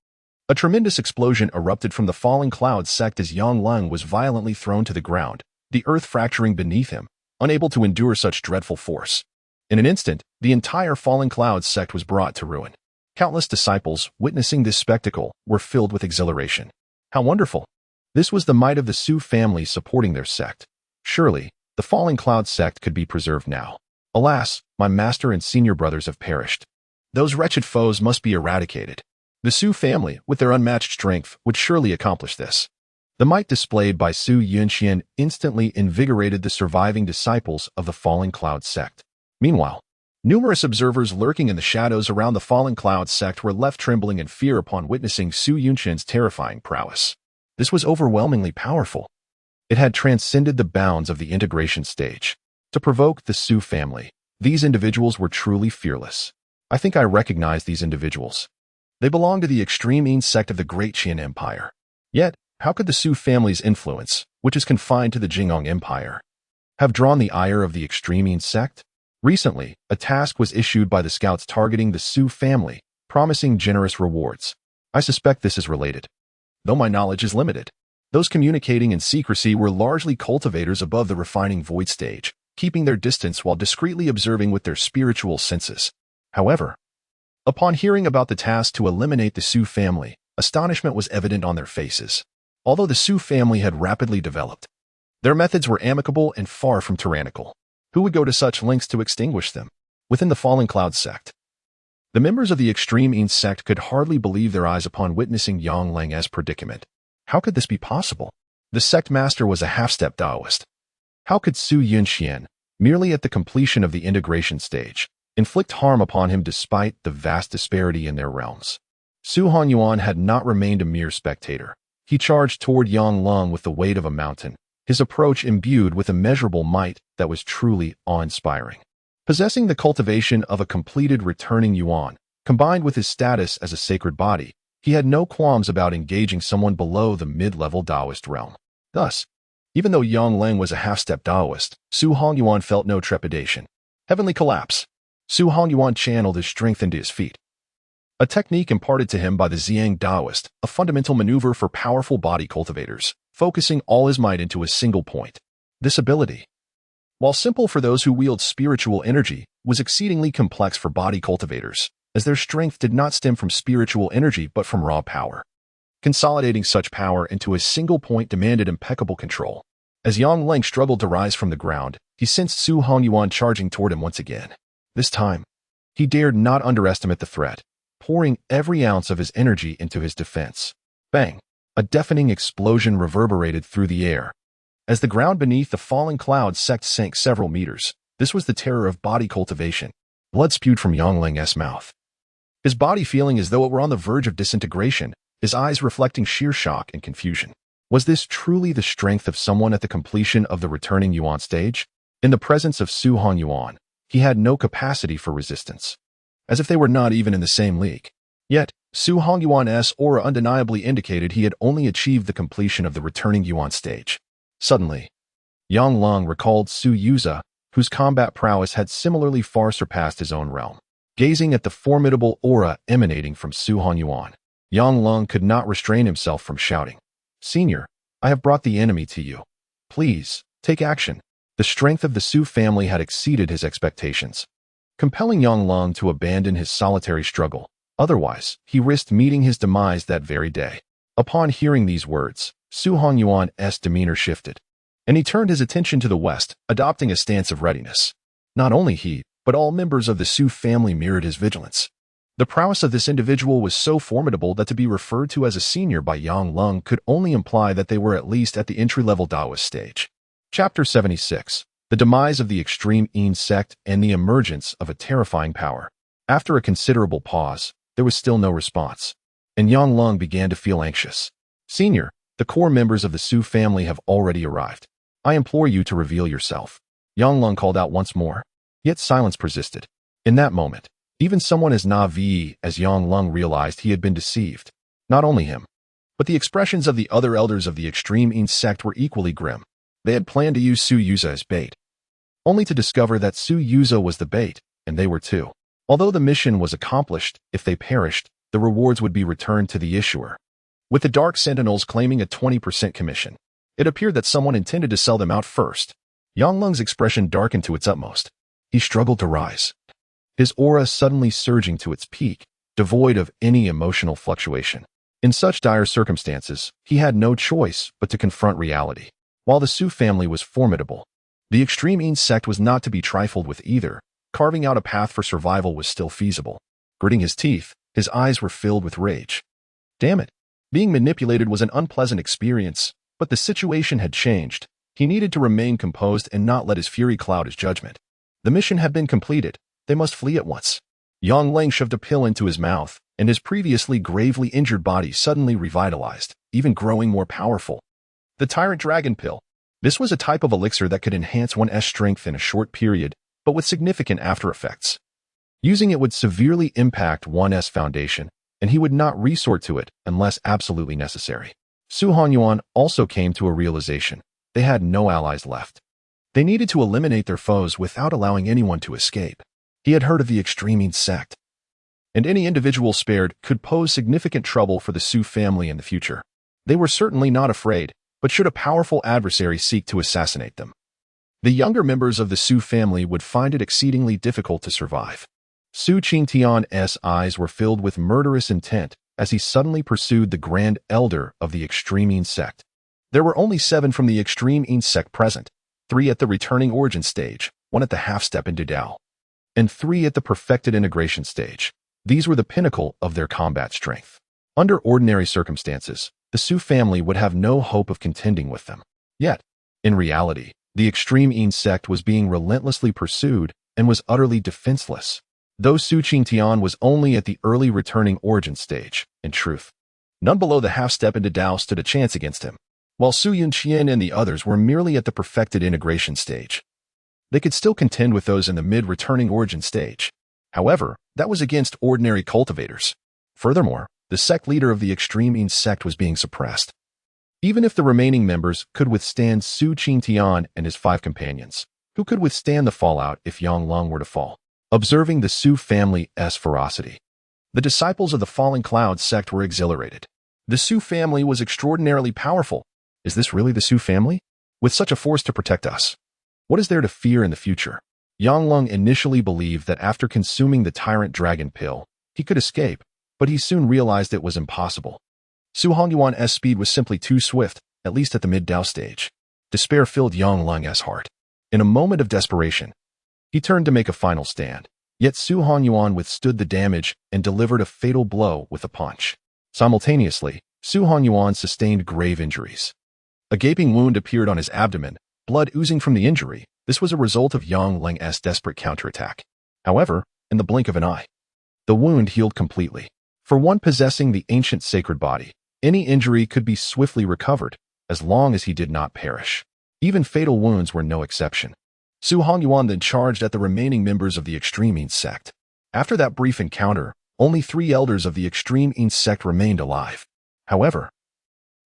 A tremendous explosion erupted from the Falling Cloud sect as Yang Lang was violently thrown to the ground, the earth fracturing beneath him, unable to endure such dreadful force. In an instant, the entire Falling Cloud sect was brought to ruin. Countless disciples, witnessing this spectacle, were filled with exhilaration. How wonderful! This was the might of the Su family supporting their sect. Surely, the Falling Cloud sect could be preserved now. Alas, my master and senior brothers have perished. Those wretched foes must be eradicated. The Su family, with their unmatched strength, would surely accomplish this. The might displayed by Su Chen instantly invigorated the surviving disciples of the Falling Cloud sect. Meanwhile, numerous observers lurking in the shadows around the Falling Cloud sect were left trembling in fear upon witnessing Su Chen's terrifying prowess. This was overwhelmingly powerful. It had transcended the bounds of the integration stage. To provoke the Su family, These individuals were truly fearless. I think I recognize these individuals. They belong to the extreme Yin sect of the Great Qian Empire. Yet, how could the Su family's influence, which is confined to the Jingong Empire, have drawn the ire of the extreme Yin sect? Recently, a task was issued by the scouts targeting the Su family, promising generous rewards. I suspect this is related, though my knowledge is limited. Those communicating in secrecy were largely cultivators above the refining void stage, keeping their distance while discreetly observing with their spiritual senses. However, upon hearing about the task to eliminate the Su family, astonishment was evident on their faces. Although the Su family had rapidly developed, their methods were amicable and far from tyrannical. Who would go to such lengths to extinguish them? Within the Fallen Cloud sect, the members of the extreme Yin sect could hardly believe their eyes upon witnessing Yang Leng's predicament. How could this be possible? The sect master was a half-step Taoist. How could Su Yunxian, merely at the completion of the integration stage, inflict harm upon him despite the vast disparity in their realms? Su Hanyuan had not remained a mere spectator. He charged toward Yang Leng with the weight of a mountain, his approach imbued with immeasurable might that was truly awe-inspiring. Possessing the cultivation of a completed returning Yuan, combined with his status as a sacred body, he had no qualms about engaging someone below the mid-level Taoist realm. Thus, even though Yang Leng was a half-step Taoist, Su Hongyuan felt no trepidation. Heavenly collapse. Su Hongyuan channeled his strength into his feet. A technique imparted to him by the Ziyang Taoist, a fundamental maneuver for powerful body cultivators, focusing all his might into a single point. This ability, while simple for those who wield spiritual energy, was exceedingly complex for body cultivators, as their strength did not stem from spiritual energy but from raw power. Consolidating such power into a single point demanded impeccable control. As Yang Leng struggled to rise from the ground, he sensed Su Hongyuan charging toward him once again. This time, he dared not underestimate the threat, pouring every ounce of his energy into his defense. Bang! A deafening explosion reverberated through the air. As the ground beneath the falling cloud sect sank several meters, this was the terror of body cultivation. Blood spewed from Yang Leng's mouth, his body feeling as though it were on the verge of disintegration, his eyes reflecting sheer shock and confusion. Was this truly the strength of someone at the completion of the returning Yuan stage? In the presence of Su Hanyuan, he had no capacity for resistance, as if they were not even in the same league. Yet, Su Hongyuan's aura undeniably indicated he had only achieved the completion of the returning Yuan stage. Suddenly, Yang Leng recalled Su Yuza, whose combat prowess had similarly far surpassed his own realm. Gazing at the formidable aura emanating from Su Hanyuan, Yang Leng could not restrain himself from shouting, "Senior, I have brought the enemy to you. Please, take action." The strength of the Su family had exceeded his expectations, compelling Yang Leng to abandon his solitary struggle. Otherwise, he risked meeting his demise that very day. Upon hearing these words, Su Hanyuan's demeanor shifted, and he turned his attention to the west, adopting a stance of readiness. Not only he, but all members of the Su family mirrored his vigilance. The prowess of this individual was so formidable that to be referred to as a senior by Yang Leng could only imply that they were at least at the entry-level Taoist stage. Chapter 76. The Demise of the Extreme Yin Sect and the Emergence of a Terrifying Power. After a considerable pause, there was still no response, and Yang Leng began to feel anxious. "Senior, the core members of the Su family have already arrived. I implore you to reveal yourself." Yang Leng called out once more, yet silence persisted. In that moment, even someone as naive as Yang Leng realized he had been deceived. Not only him, but the expressions of the other elders of the extreme Yin sect were equally grim. They had planned to use Su Yuza as bait, only to discover that Su Yuza was the bait, and they were too. Although the mission was accomplished, if they perished, the rewards would be returned to the issuer, with the Dark Sentinels claiming a 20% commission. It appeared that someone intended to sell them out first. Yang Leng's expression darkened to its utmost. He struggled to rise, his aura suddenly surging to its peak, devoid of any emotional fluctuation. In such dire circumstances, he had no choice but to confront reality. While the Su family was formidable, the extreme Yin sect was not to be trifled with either. Carving out a path for survival was still feasible. Gritting his teeth, his eyes were filled with rage. Damn it. Being manipulated was an unpleasant experience, but the situation had changed. He needed to remain composed and not let his fury cloud his judgment. The mission had been completed. They must flee at once. Yang Leng shoved a pill into his mouth, and his previously gravely injured body suddenly revitalized, even growing more powerful. The Tyrant Dragon Pill. This was a type of elixir that could enhance one's strength in a short period, but with significant after-effects. Using it would severely impact one's foundation, and he would not resort to it unless absolutely necessary. Su Hanyuan also came to a realization. They had no allies left. They needed to eliminate their foes without allowing anyone to escape. He had heard of the extreme sect, and any individual spared could pose significant trouble for the Su family in the future. They were certainly not afraid, but should a powerful adversary seek to assassinate them, the younger members of the Su family would find it exceedingly difficult to survive. Su Qingtian's eyes were filled with murderous intent as he suddenly pursued the Grand Elder of the Extreme sect. There were only 7 from the Extreme sect present, 3 at the returning origin stage, 1 at the half-step into Dao, and 3 at the perfected integration stage. These were the pinnacle of their combat strength. Under ordinary circumstances, the Su family would have no hope of contending with them. Yet, in reality, the Extreme sect was being relentlessly pursued and was utterly defenseless. Though Su Qingtian was only at the early returning origin stage, in truth, none below the half-step into Dao stood a chance against him, while Su Yunqian and the others were merely at the perfected integration stage. They could still contend with those in the mid-returning origin stage. However, that was against ordinary cultivators. Furthermore, the sect leader of the Extreme sect was being suppressed. Even if the remaining members could withstand Su Qingtian and his 5 companions, who could withstand the fallout if Yanglong were to fall? Observing the Su family's ferocity, the disciples of the Falling Cloud sect were exhilarated. The Su family was extraordinarily powerful. Is this really the Su family? With such a force to protect us, what is there to fear in the future? Yanglong initially believed that after consuming the Tyrant Dragon pill, he could escape, but he soon realized it was impossible. Su Hongyuan's speed was simply too swift, at least at the mid-Dao stage. Despair filled Yanglong's heart. In a moment of desperation, he turned to make a final stand. Yet Su Hanyuan withstood the damage and delivered a fatal blow with a punch. Simultaneously, Su Hanyuan sustained grave injuries. A gaping wound appeared on his abdomen, blood oozing from the injury. This was a result of Yanglong's desperate counterattack. However, in the blink of an eye, the wound healed completely. For one possessing the ancient sacred body, any injury could be swiftly recovered, as long as he did not perish. Even fatal wounds were no exception. Su Hongyuan then charged at the remaining members of the Extreme sect. After that brief encounter, only 3 elders of the Extreme sect remained alive. However,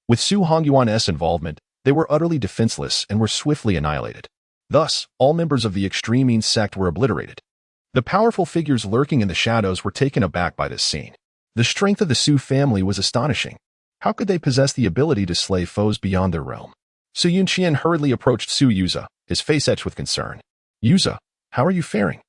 with Su Hongyuan's involvement, they were utterly defenseless and were swiftly annihilated. Thus, all members of the Extreme sect were obliterated. The powerful figures lurking in the shadows were taken aback by this scene. The strength of the Su family was astonishing. How could they possess the ability to slay foes beyond their realm? Su Yunqian hurriedly approached Su Yuza, his face etched with concern. Yuza, how are you faring?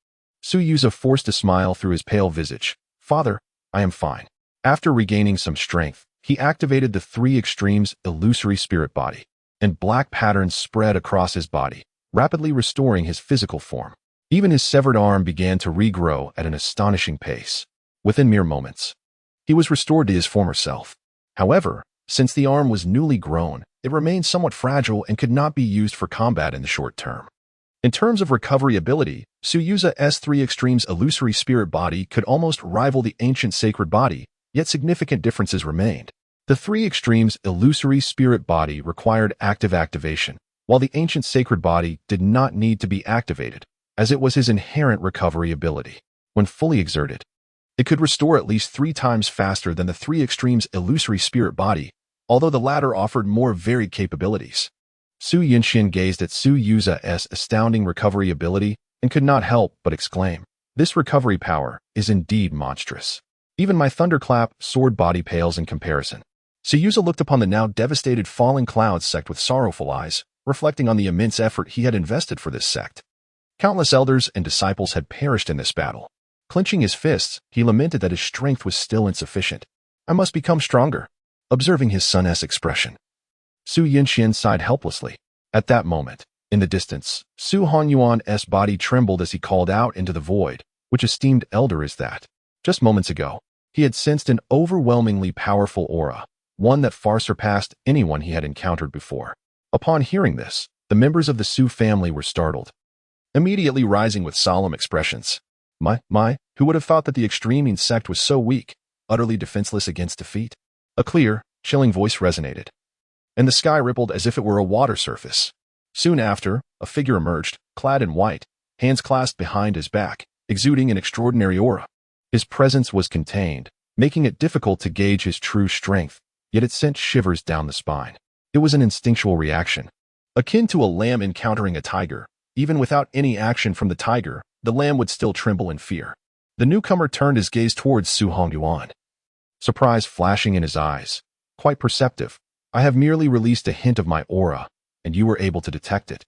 Su Yuza forced a smile through his pale visage. Father, I am fine. After regaining some strength, he activated the 3 extremes illusory spirit body, and black patterns spread across his body, rapidly restoring his physical form. Even his severed arm began to regrow at an astonishing pace. Within mere moments, he was restored to his former self. However, since the arm was newly grown, it remained somewhat fragile and could not be used for combat in the short term. In terms of recovery ability, Su Yuza's 3 extremes illusory spirit body could almost rival the ancient sacred body, yet significant differences remained. The 3 extremes illusory spirit body required active activation, while the ancient sacred body did not need to be activated, as it was his inherent recovery ability. When fully exerted, it could restore at least 3 times faster than the 3 extremes illusory spirit body, although the latter offered more varied capabilities. Su Yunqian gazed at Su Yuza's astounding recovery ability and could not help but exclaim, "This recovery power is indeed monstrous. Even my thunderclap sword body pales in comparison." Su Yuza looked upon the now devastated Falling Cloud sect with sorrowful eyes, reflecting on the immense effort he had invested for this sect. Countless elders and disciples had perished in this battle. Clenching his fists, he lamented that his strength was still insufficient. "I must become stronger." Observing his son's expression, Su Yunqian sighed helplessly. At that moment, in the distance, Su Hanyuan's body trembled as he called out into the void, "Which esteemed elder is that?" Just moments ago, he had sensed an overwhelmingly powerful aura, one that far surpassed anyone he had encountered before. Upon hearing this, the members of the Su family were startled, immediately rising with solemn expressions. Who would have thought that the Extreme sect was so weak, utterly defenseless against defeat?" A clear, chilling voice resonated, and the sky rippled as if it were a water surface. Soon after, a figure emerged, clad in white, hands clasped behind his back, exuding an extraordinary aura. His presence was contained, making it difficult to gauge his true strength, yet it sent shivers down the spine. It was an instinctual reaction, akin to a lamb encountering a tiger. Even without any action from the tiger, the lamb would still tremble in fear. The newcomer turned his gaze towards Su Chen, surprise flashing in his eyes. Quite perceptive. I have merely released a hint of my aura, and you were able to detect it.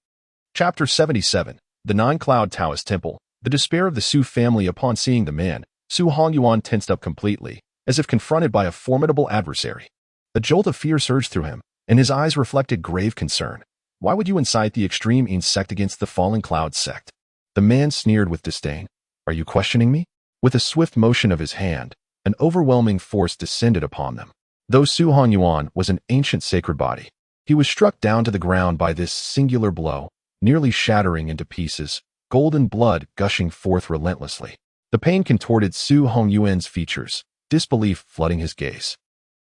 Chapter 77. The Nine-Cloud Taoist Temple. The despair of the Su family upon seeing the man, Su Chen tensed up completely, as if confronted by a formidable adversary. A jolt of fear surged through him, and his eyes reflected grave concern. Why would you incite the extreme insect against the Fallen Cloud sect? The man sneered with disdain. Are you questioning me? With a swift motion of his hand, an overwhelming force descended upon them. Though Su Chen was an ancient sacred body, he was struck down to the ground by this singular blow, nearly shattering into pieces, golden blood gushing forth relentlessly. The pain contorted Su Chen's features, disbelief flooding his gaze.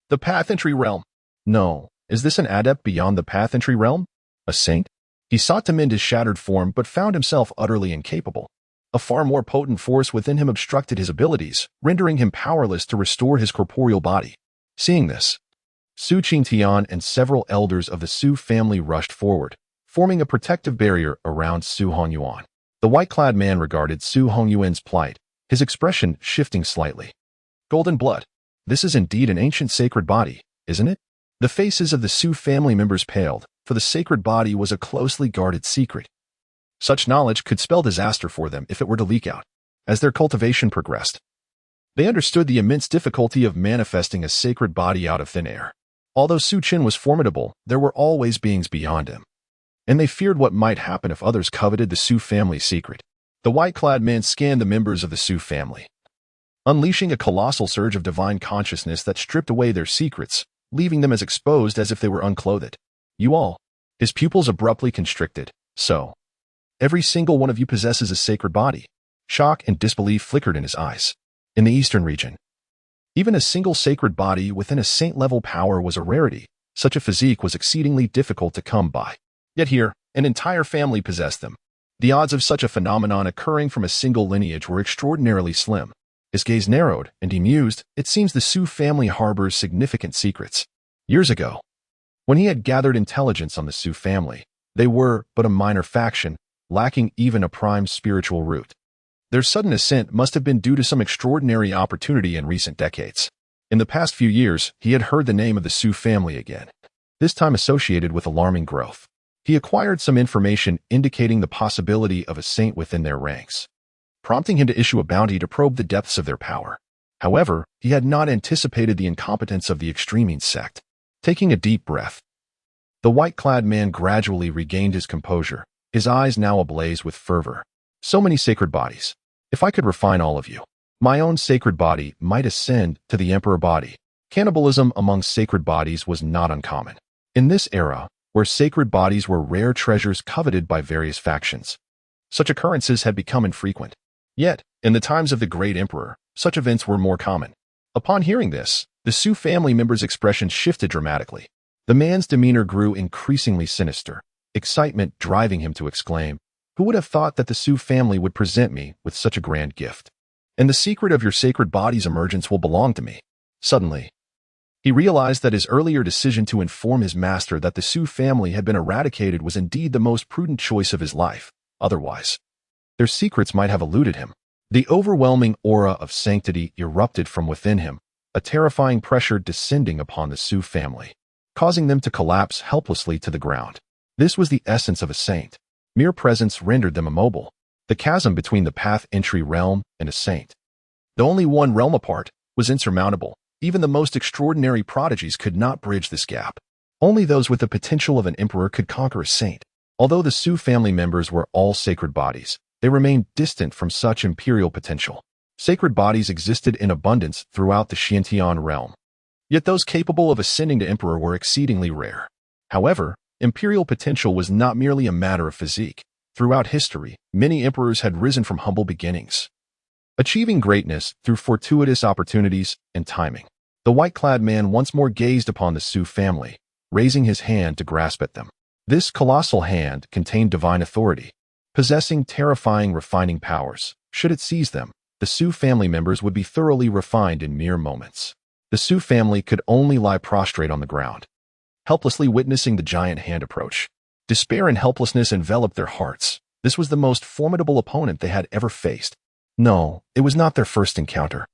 The Path Entry Realm. No, is this an adept beyond the Path Entry Realm? A saint? He sought to mend his shattered form but found himself utterly incapable. A far more potent force within him obstructed his abilities, rendering him powerless to restore his corporeal body. Seeing this, Su Chen and several elders of the Su family rushed forward, forming a protective barrier around Su Chen. The white-clad man regarded Su Chen's plight, his expression shifting slightly. Golden blood. This is indeed an ancient sacred body, isn't it? The faces of the Su family members paled, for the sacred body was a closely guarded secret. Such knowledge could spell disaster for them if it were to leak out. As their cultivation progressed, they understood the immense difficulty of manifesting a sacred body out of thin air. Although Su Chen was formidable, there were always beings beyond him, and they feared what might happen if others coveted the Su family's secret. The white-clad man scanned the members of the Su family, unleashing a colossal surge of divine consciousness that stripped away their secrets, leaving them as exposed as if they were unclothed. You all. His pupils abruptly constricted. So, every single one of you possesses a sacred body. Shock and disbelief flickered in his eyes. In the eastern region, even a single sacred body within a saint-level power was a rarity. Such a physique was exceedingly difficult to come by. Yet here, an entire family possessed them. The odds of such a phenomenon occurring from a single lineage were extraordinarily slim. His gaze narrowed, and he mused, it seems the Su family harbors significant secrets. Years ago, when he had gathered intelligence on the Su family, they were but a minor faction, lacking even a prime spiritual root. Their sudden ascent must have been due to some extraordinary opportunity in recent decades. In the past few years, he had heard the name of the Su family again, this time associated with alarming growth. He acquired some information indicating the possibility of a saint within their ranks, prompting him to issue a bounty to probe the depths of their power. However, he had not anticipated the incompetence of the extreme sect. Taking a deep breath, the white-clad man gradually regained his composure, his eyes now ablaze with fervor. So many sacred bodies. If I could refine all of you, my own sacred body might ascend to the emperor body. Cannibalism among sacred bodies was not uncommon. In this era, where sacred bodies were rare treasures coveted by various factions, such occurrences had become infrequent. Yet, in the times of the great emperor, such events were more common. Upon hearing this, the Su family member's expression shifted dramatically. The man's demeanor grew increasingly sinister, excitement driving him to exclaim, "Who would have thought that the Su family would present me with such a grand gift? And the secret of your sacred body's emergence will belong to me." Suddenly, he realized that his earlier decision to inform his master that the Su family had been eradicated was indeed the most prudent choice of his life. Otherwise, their secrets might have eluded him. The overwhelming aura of sanctity erupted from within him, a terrifying pressure descending upon the Su family, causing them to collapse helplessly to the ground. This was the essence of a saint. Mere presence rendered them immobile. The chasm between the Path Entry realm and a saint, though only one realm apart, was insurmountable. Even the most extraordinary prodigies could not bridge this gap. Only those with the potential of an emperor could conquer a saint. Although the Su family members were all sacred bodies, they remained distant from such imperial potential. Sacred bodies existed in abundance throughout the Xiantian realm, yet those capable of ascending to emperor were exceedingly rare. However, imperial potential was not merely a matter of physique. Throughout history, many emperors had risen from humble beginnings, achieving greatness through fortuitous opportunities and timing. The white-clad man once more gazed upon the Su family, raising his hand to grasp at them. This colossal hand contained divine authority. possessing terrifying refining powers. Should it seize them, the Su family members would be thoroughly refined in mere moments. The Su family could only lie prostrate on the ground, helplessly witnessing the giant hand approach. Despair and helplessness enveloped their hearts. This was the most formidable opponent they had ever faced. No, it was not their first encounter.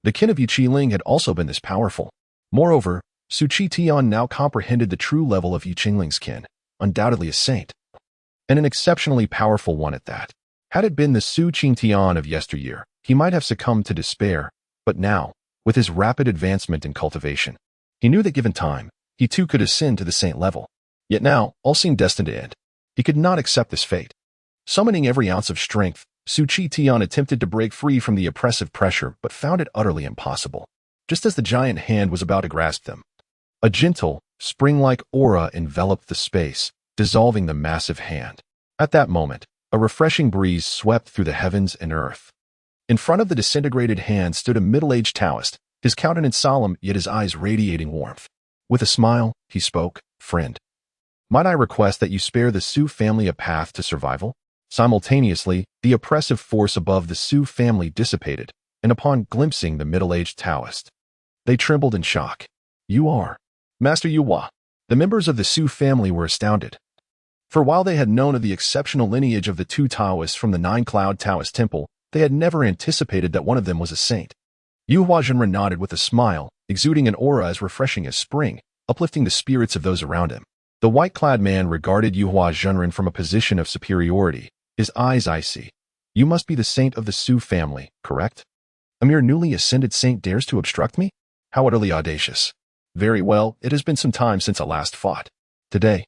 The kin of Yiqi had also been this powerful. Moreover, Su Chen now comprehended the true level of Yiqi kin, undoubtedly a saint, and an exceptionally powerful one at that. Had it been the Su Chen of yesteryear, he might have succumbed to despair, but now, with his rapid advancement in cultivation, he knew that given time, he too could ascend to the saint level. Yet now, all seemed destined to end. He could not accept this fate. Summoning every ounce of strength, Su Chen attempted to break free from the oppressive pressure but found it utterly impossible. Just as the giant hand was about to grasp them, a gentle, spring-like aura enveloped the space, dissolving the massive hand. At that moment, a refreshing breeze swept through the heavens and earth. In front of the disintegrated hand stood a middle-aged Taoist, his countenance solemn yet his eyes radiating warmth. With a smile, he spoke, "Friend, might I request that you spare the Su family a path to survival?" Simultaneously, the oppressive force above the Su family dissipated, and upon glimpsing the middle-aged Taoist, they trembled in shock. "You are Master Yuhua." The members of the Su family were astounded. For while they had known of the exceptional lineage of the two Taoists from the Nine-Cloud Taoist Temple, they had never anticipated that one of them was a saint. Yuhua Zhenren nodded with a smile, exuding an aura as refreshing as spring, uplifting the spirits of those around him. The white-clad man regarded Yuhua Zhenren from a position of superiority, his eyes icy. "You must be the saint of the Su family, correct? A mere newly ascended saint dares to obstruct me? How utterly audacious. Very well, it has been some time since I last fought. Today,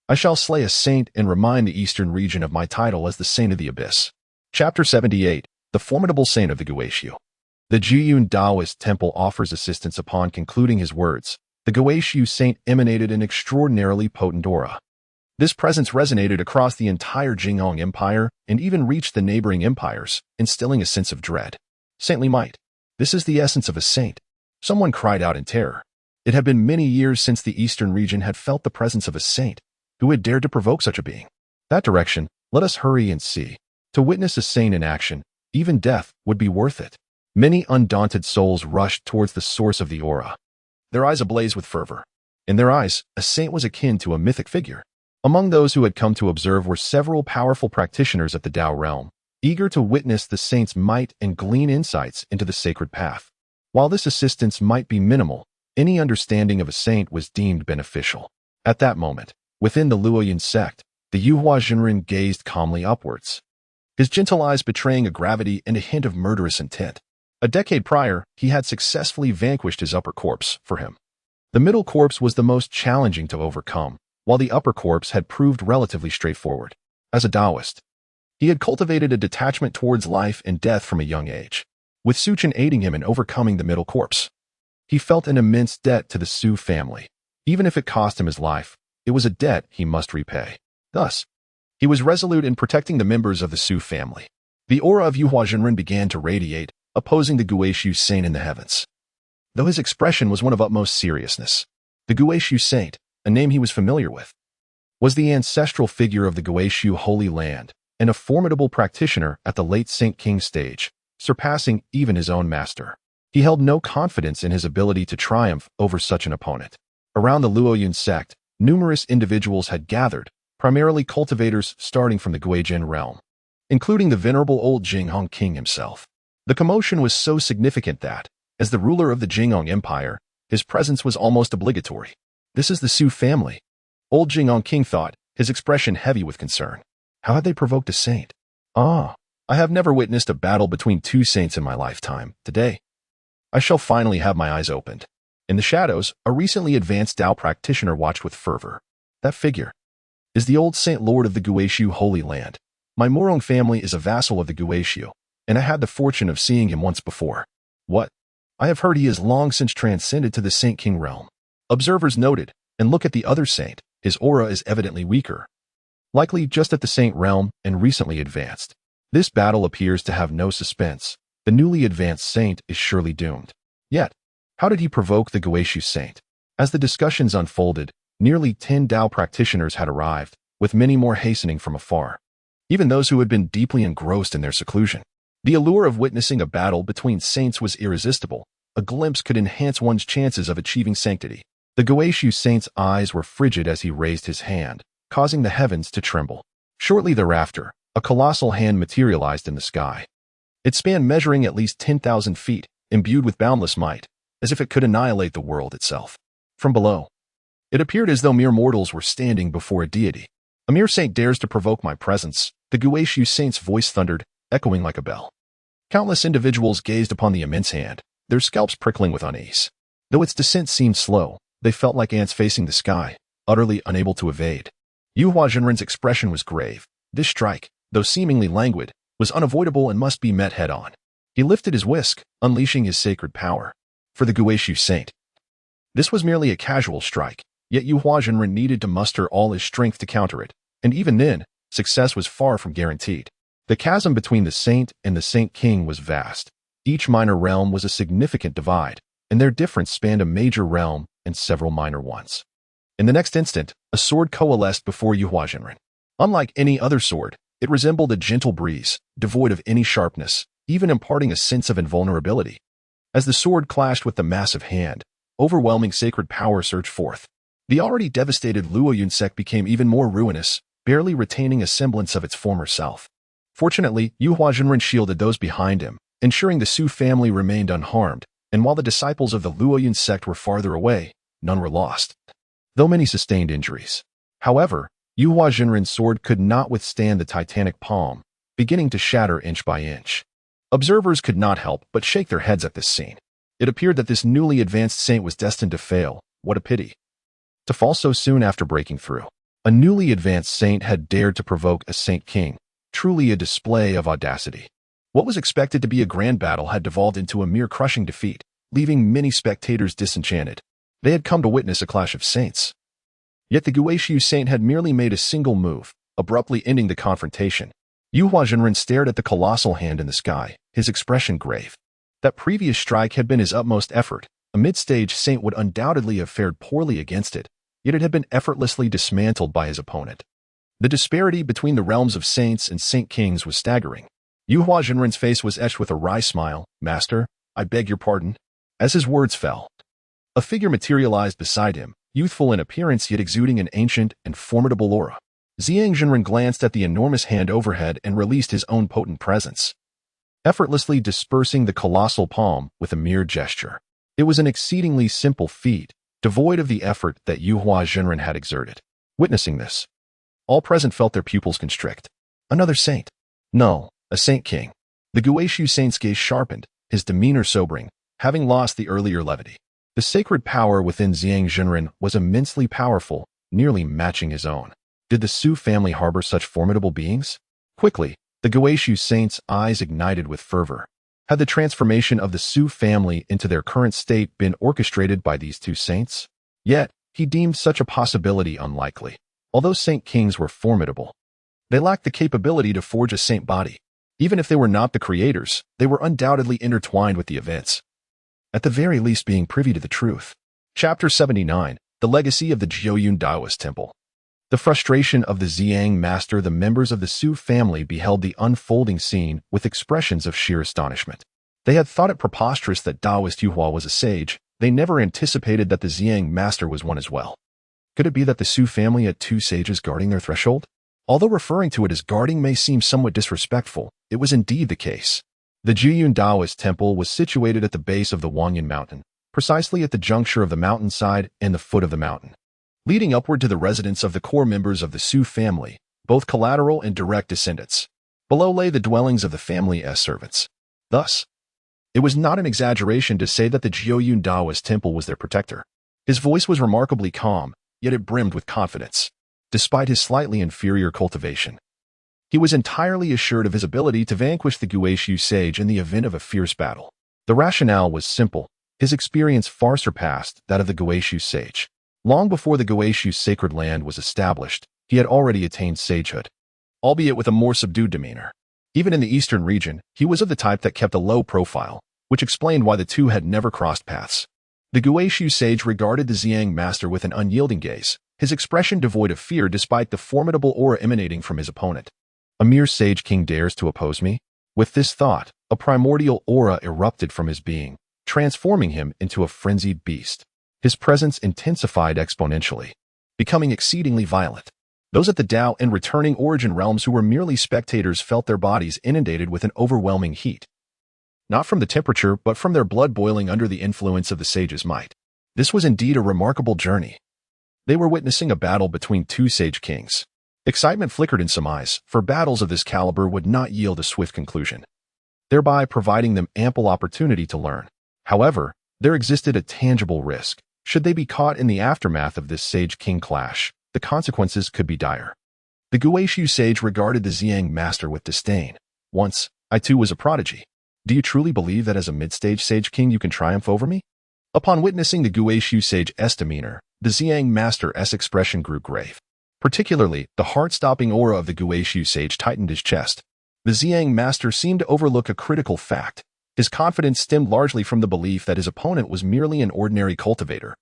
I shall slay a saint and remind the eastern region of my title as the Saint of the Abyss." Chapter 78, The Formidable Saint of the Guishu. The Jiyun Taoist temple offers assistance. Upon concluding his words, the Guishu saint emanated an extraordinarily potent aura. This presence resonated across the entire Jingong Empire and even reached the neighboring empires, instilling a sense of dread. Saintly might. This is the essence of a saint. Someone cried out in terror. It had been many years since the eastern region had felt the presence of a saint. Who had dared to provoke such a being? That direction, let us hurry and see. To witness a saint in action, even death would be worth it. Many undaunted souls rushed towards the source of the aura, their eyes ablaze with fervor. In their eyes, a saint was akin to a mythic figure. Among those who had come to observe were several powerful practitioners of the Tao realm, eager to witness the saint's might and glean insights into the sacred path. While this assistance might be minimal, any understanding of a saint was deemed beneficial. At that moment, within the Luoyan sect, the Yuhua Zhenren gazed calmly upwards, his gentle eyes betraying a gravity and a hint of murderous intent. A decade prior, he had successfully vanquished his upper corpse. For him, the middle corpse was the most challenging to overcome, while the upper corpse had proved relatively straightforward. As a Taoist, he had cultivated a detachment towards life and death from a young age, with Su Chen aiding him in overcoming the middle corpse. He felt an immense debt to the Su family. Even if it cost him his life, it was a debt he must repay. Thus, he was resolute in protecting the members of the Su family. The aura of Yuhua Zhenren began to radiate, opposing the Guishu saint in the heavens. Though his expression was one of utmost seriousness, the Guishu saint, a name he was familiar with, was the ancestral figure of the Guishu Holy Land and a formidable practitioner at the late Saint King stage, surpassing even his own master. He held no confidence in his ability to triumph over such an opponent. Around the Luoyun sect, numerous individuals had gathered, primarily cultivators starting from the Guizhen realm, including the venerable old Jinghong king himself. The commotion was so significant that, as the ruler of the Jingong Empire, his presence was almost obligatory. This is the Su family, old Jinghong king thought, his expression heavy with concern. How had they provoked a saint? I have never witnessed a battle between two saints in my lifetime. Today, I shall finally have my eyes opened. In the shadows, a recently advanced Tao practitioner watched with fervor. That figure is the old Saint Lord of the Guishu Holy Land. My Morong family is a vassal of the Guishu, and I had the fortune of seeing him once before. What? I have heard he has long since transcended to the Saint King realm. Observers noted, and look at the other saint, his aura is evidently weaker. Likely just at the saint realm and recently advanced. This battle appears to have no suspense. The newly advanced saint is surely doomed. Yet, how did he provoke the Guishu saint? As the discussions unfolded, nearly 10 Tao practitioners had arrived, with many more hastening from afar. even those who had been deeply engrossed in their seclusion. The allure of witnessing a battle between saints was irresistible. A glimpse could enhance one's chances of achieving sanctity. The Guishu saint's eyes were frigid as he raised his hand, causing the heavens to tremble. Shortly thereafter, a colossal hand materialized in the sky. It spanned, measuring at least 10,000 feet, imbued with boundless might, as if it could annihilate the world itself. From below, it appeared as though mere mortals were standing before a deity. A mere saint dares to provoke my presence, the Guishu saint's voice thundered, echoing like a bell. Countless individuals gazed upon the immense hand, their scalps prickling with unease. Though its descent seemed slow, they felt like ants facing the sky, utterly unable to evade. Yu Huazhenren's expression was grave. This strike, though seemingly languid, was unavoidable and must be met head-on. He lifted his whisk, unleashing his sacred power. For the Guishu saint, this was merely a casual strike, yet Yu Huazhenren needed to muster all his strength to counter it, and even then, success was far from guaranteed. The chasm between the saint and the saint king was vast. Each minor realm was a significant divide, and their difference spanned a major realm and several minor ones. In the next instant, a sword coalesced before Yu Huazhenren. Unlike any other sword, it resembled a gentle breeze, devoid of any sharpness, even imparting a sense of invulnerability. As the sword clashed with the massive hand, overwhelming sacred power surged forth. The already devastated Luoyun sect became even more ruinous, barely retaining a semblance of its former self. Fortunately, Yu Huazhenren shielded those behind him, ensuring the Su family remained unharmed, and while the disciples of the Luoyun sect were farther away, none were lost, though many sustained injuries. However, Yu Huazhenren's sword could not withstand the titanic palm, beginning to shatter inch by inch. Observers could not help but shake their heads at this scene. It appeared that this newly advanced saint was destined to fail. What a pity. To fall so soon after breaking through. A newly advanced saint had dared to provoke a saint king, truly a display of audacity. What was expected to be a grand battle had devolved into a mere crushing defeat, leaving many spectators disenchanted. They had come to witness a clash of saints. Yet the Guishu saint had merely made a single move, abruptly ending the confrontation. Yu Huazhenren stared at the colossal hand in the sky, his expression grave. That previous strike had been his utmost effort. A mid-stage saint would undoubtedly have fared poorly against it, yet it had been effortlessly dismantled by his opponent. The disparity between the realms of saints and saint kings was staggering. Yu Huazhenren's face was etched with a wry smile. "Master, I beg your pardon." As his words fell, a figure materialized beside him, youthful in appearance yet exuding an ancient and formidable aura. Ziyang Zhenren glanced at the enormous hand overhead and released his own potent presence, effortlessly dispersing the colossal palm with a mere gesture. It was an exceedingly simple feat, devoid of the effort that Yu Huazhenren had exerted. Witnessing this, all present felt their pupils constrict. Another saint? No, a saint king. The Guishu saint's gaze sharpened, his demeanor sobering, having lost the earlier levity. The sacred power within Ziyang Zhenren was immensely powerful, nearly matching his own. Did the Su family harbor such formidable beings? Quickly, the Guishu saint's eyes ignited with fervor. Had the transformation of the Su family into their current state been orchestrated by these two saints? Yet, he deemed such a possibility unlikely. Although saint kings were formidable, they lacked the capability to forge a saint body. Even if they were not the creators, they were undoubtedly intertwined with the events, at the very least being privy to the truth. Chapter 79, The Legacy of the Jiuyun Daoist Temple. The frustration of the Ziyang master. The members of the Su family beheld the unfolding scene with expressions of sheer astonishment. They had thought it preposterous that Daoist Yuhua was a sage. They never anticipated that the Ziyang master was one as well. Could it be that the Su family had two sages guarding their threshold? Although referring to it as guarding may seem somewhat disrespectful, it was indeed the case. The Jiuyun Daoist Temple was situated at the base of the Wangyan Mountain, precisely at the juncture of the mountainside and the foot of the mountain, leading upward to the residence of the core members of the Su family, both collateral and direct descendants. Below lay the dwellings of the family's servants. Thus, it was not an exaggeration to say that the Jiuyun Daoist Temple was their protector. His voice was remarkably calm, yet it brimmed with confidence. Despite his slightly inferior cultivation, he was entirely assured of his ability to vanquish the Guishu sage in the event of a fierce battle. The rationale was simple. His experience far surpassed that of the Guishu sage. Long before the Guishu sacred land was established, he had already attained sagehood, albeit with a more subdued demeanor. Even in the eastern region, he was of the type that kept a low profile, which explained why the two had never crossed paths. The Guishu sage regarded the Ziyang master with an unyielding gaze, his expression devoid of fear despite the formidable aura emanating from his opponent. A mere Sage King dares to oppose me? With this thought, a primordial aura erupted from his being, transforming him into a frenzied beast. His presence intensified exponentially, becoming exceedingly violent. Those at the Tao and returning origin realms who were merely spectators felt their bodies inundated with an overwhelming heat. Not from the temperature, but from their blood boiling under the influence of the sage's might. This was indeed a remarkable journey. They were witnessing a battle between two Sage Kings. Excitement flickered in some eyes, for battles of this caliber would not yield a swift conclusion, thereby providing them ample opportunity to learn. However, there existed a tangible risk. Should they be caught in the aftermath of this Sage King clash, the consequences could be dire. The Guishu sage regarded the Ziyang master with disdain. Once, I too was a prodigy. Do you truly believe that as a mid-stage Sage King you can triumph over me? Upon witnessing the Guishu sage's demeanor, the Ziyang master's expression grew grave. Particularly, the heart-stopping aura of the Guishu sage tightened his chest. The Ziyang master seemed to overlook a critical fact. His confidence stemmed largely from the belief that his opponent was merely an ordinary cultivator.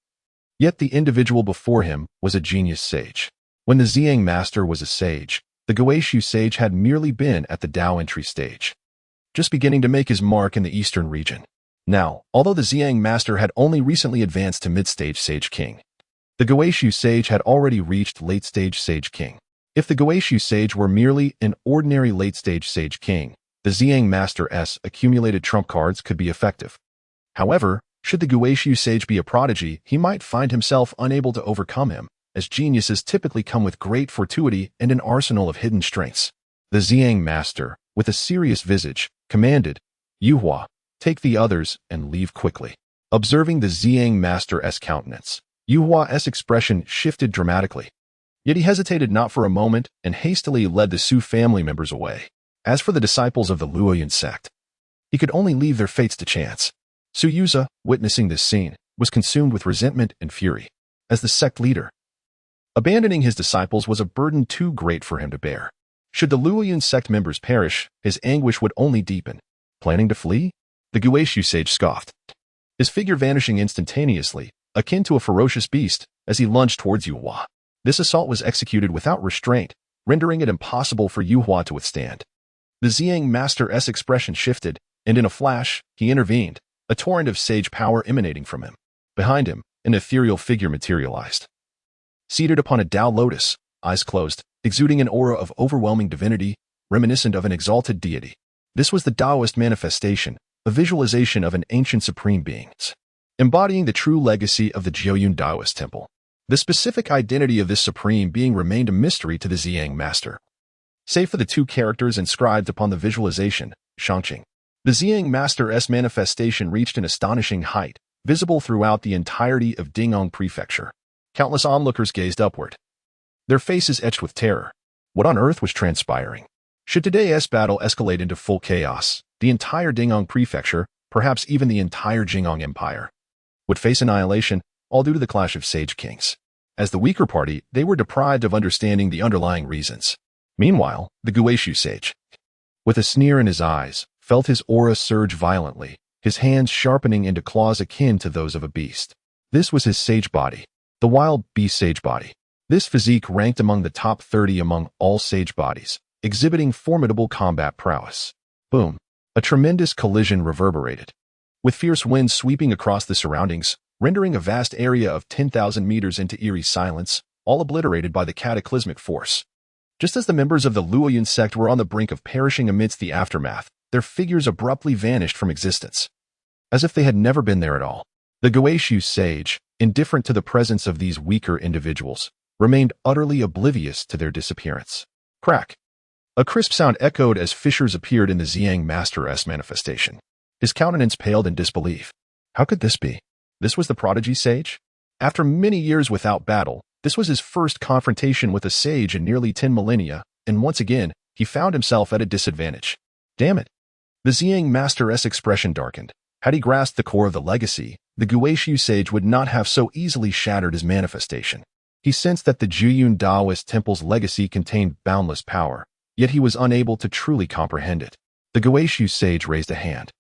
Yet the individual before him was a genius sage. When the Ziyang master was a sage, the Guishu sage had merely been at the Tao entry stage, just beginning to make his mark in the eastern region. Now, although the Ziyang master had only recently advanced to mid-stage Sage King, the Guishu sage had already reached late-stage Sage King. If the Guishu sage were merely an ordinary late-stage Sage King, the Ziyang master's accumulated trump cards could be effective. However, should the Guishu sage be a prodigy, he might find himself unable to overcome him, as geniuses typically come with great fortuity and an arsenal of hidden strengths. The Ziyang master, with a serious visage, commanded, "Yuhua, take the others and leave quickly." Observing the Ziyang master's countenance, Yuhua's expression shifted dramatically. Yet he hesitated not for a moment and hastily led the Su family members away. As for the disciples of the Luoyuan sect, he could only leave their fates to chance. Su Yuza, witnessing this scene, was consumed with resentment and fury. As the sect leader, abandoning his disciples was a burden too great for him to bear. Should the Luoyuan sect members perish, his anguish would only deepen. Planning to flee? The Guishu sage scoffed, his figure vanishing instantaneously, akin to a ferocious beast, as he lunged towards Yuhua. This assault was executed without restraint, rendering it impossible for Yuhua to withstand. The Ziyang master's expression shifted, and in a flash, he intervened, a torrent of sage power emanating from him. Behind him, an ethereal figure materialized. Seated upon a Tao lotus, eyes closed, exuding an aura of overwhelming divinity, reminiscent of an exalted deity. This was the Taoist manifestation, a visualization of an ancient supreme being, embodying the true legacy of the Jiuyun Taoist temple. The specific identity of this supreme being remained a mystery to the Ziyang master, save for the two characters inscribed upon the visualization, Shangqing. The Ziyang master's manifestation reached an astonishing height, visible throughout the entirety of Dingong Prefecture. Countless onlookers gazed upward, their faces etched with terror. What on earth was transpiring? Should today's battle escalate into full chaos, the entire Dingong Prefecture, perhaps even the entire Jingong Empire, would face annihilation, all due to the clash of Sage Kings. As the weaker party, they were deprived of understanding the underlying reasons. Meanwhile, the Guishu sage, with a sneer in his eyes, felt his aura surge violently, his hands sharpening into claws akin to those of a beast. This was his sage body, the wild beast sage body. This physique ranked among the top 30 among all sage bodies, exhibiting formidable combat prowess. Boom! A tremendous collision reverberated, with fierce winds sweeping across the surroundings, rendering a vast area of 10,000 meters into eerie silence, all obliterated by the cataclysmic force. Just as the members of the Luoyuan sect were on the brink of perishing amidst the aftermath, their figures abruptly vanished from existence, as if they had never been there at all. The Guishu sage, indifferent to the presence of these weaker individuals, remained utterly oblivious to their disappearance. Crack! A crisp sound echoed as fissures appeared in the Ziyang master's manifestation. His countenance paled in disbelief. How could this be? This was the prodigy sage? After many years without battle, this was his first confrontation with a sage in nearly 10 millennia, and once again, he found himself at a disadvantage. Damn it! The Ziyang master's expression darkened. Had he grasped the core of the legacy, the Guishu sage would not have so easily shattered his manifestation. He sensed that the Jiuyun Taoist temple's legacy contained boundless power, yet he was unable to truly comprehend it. The Guishu sage raised a hand,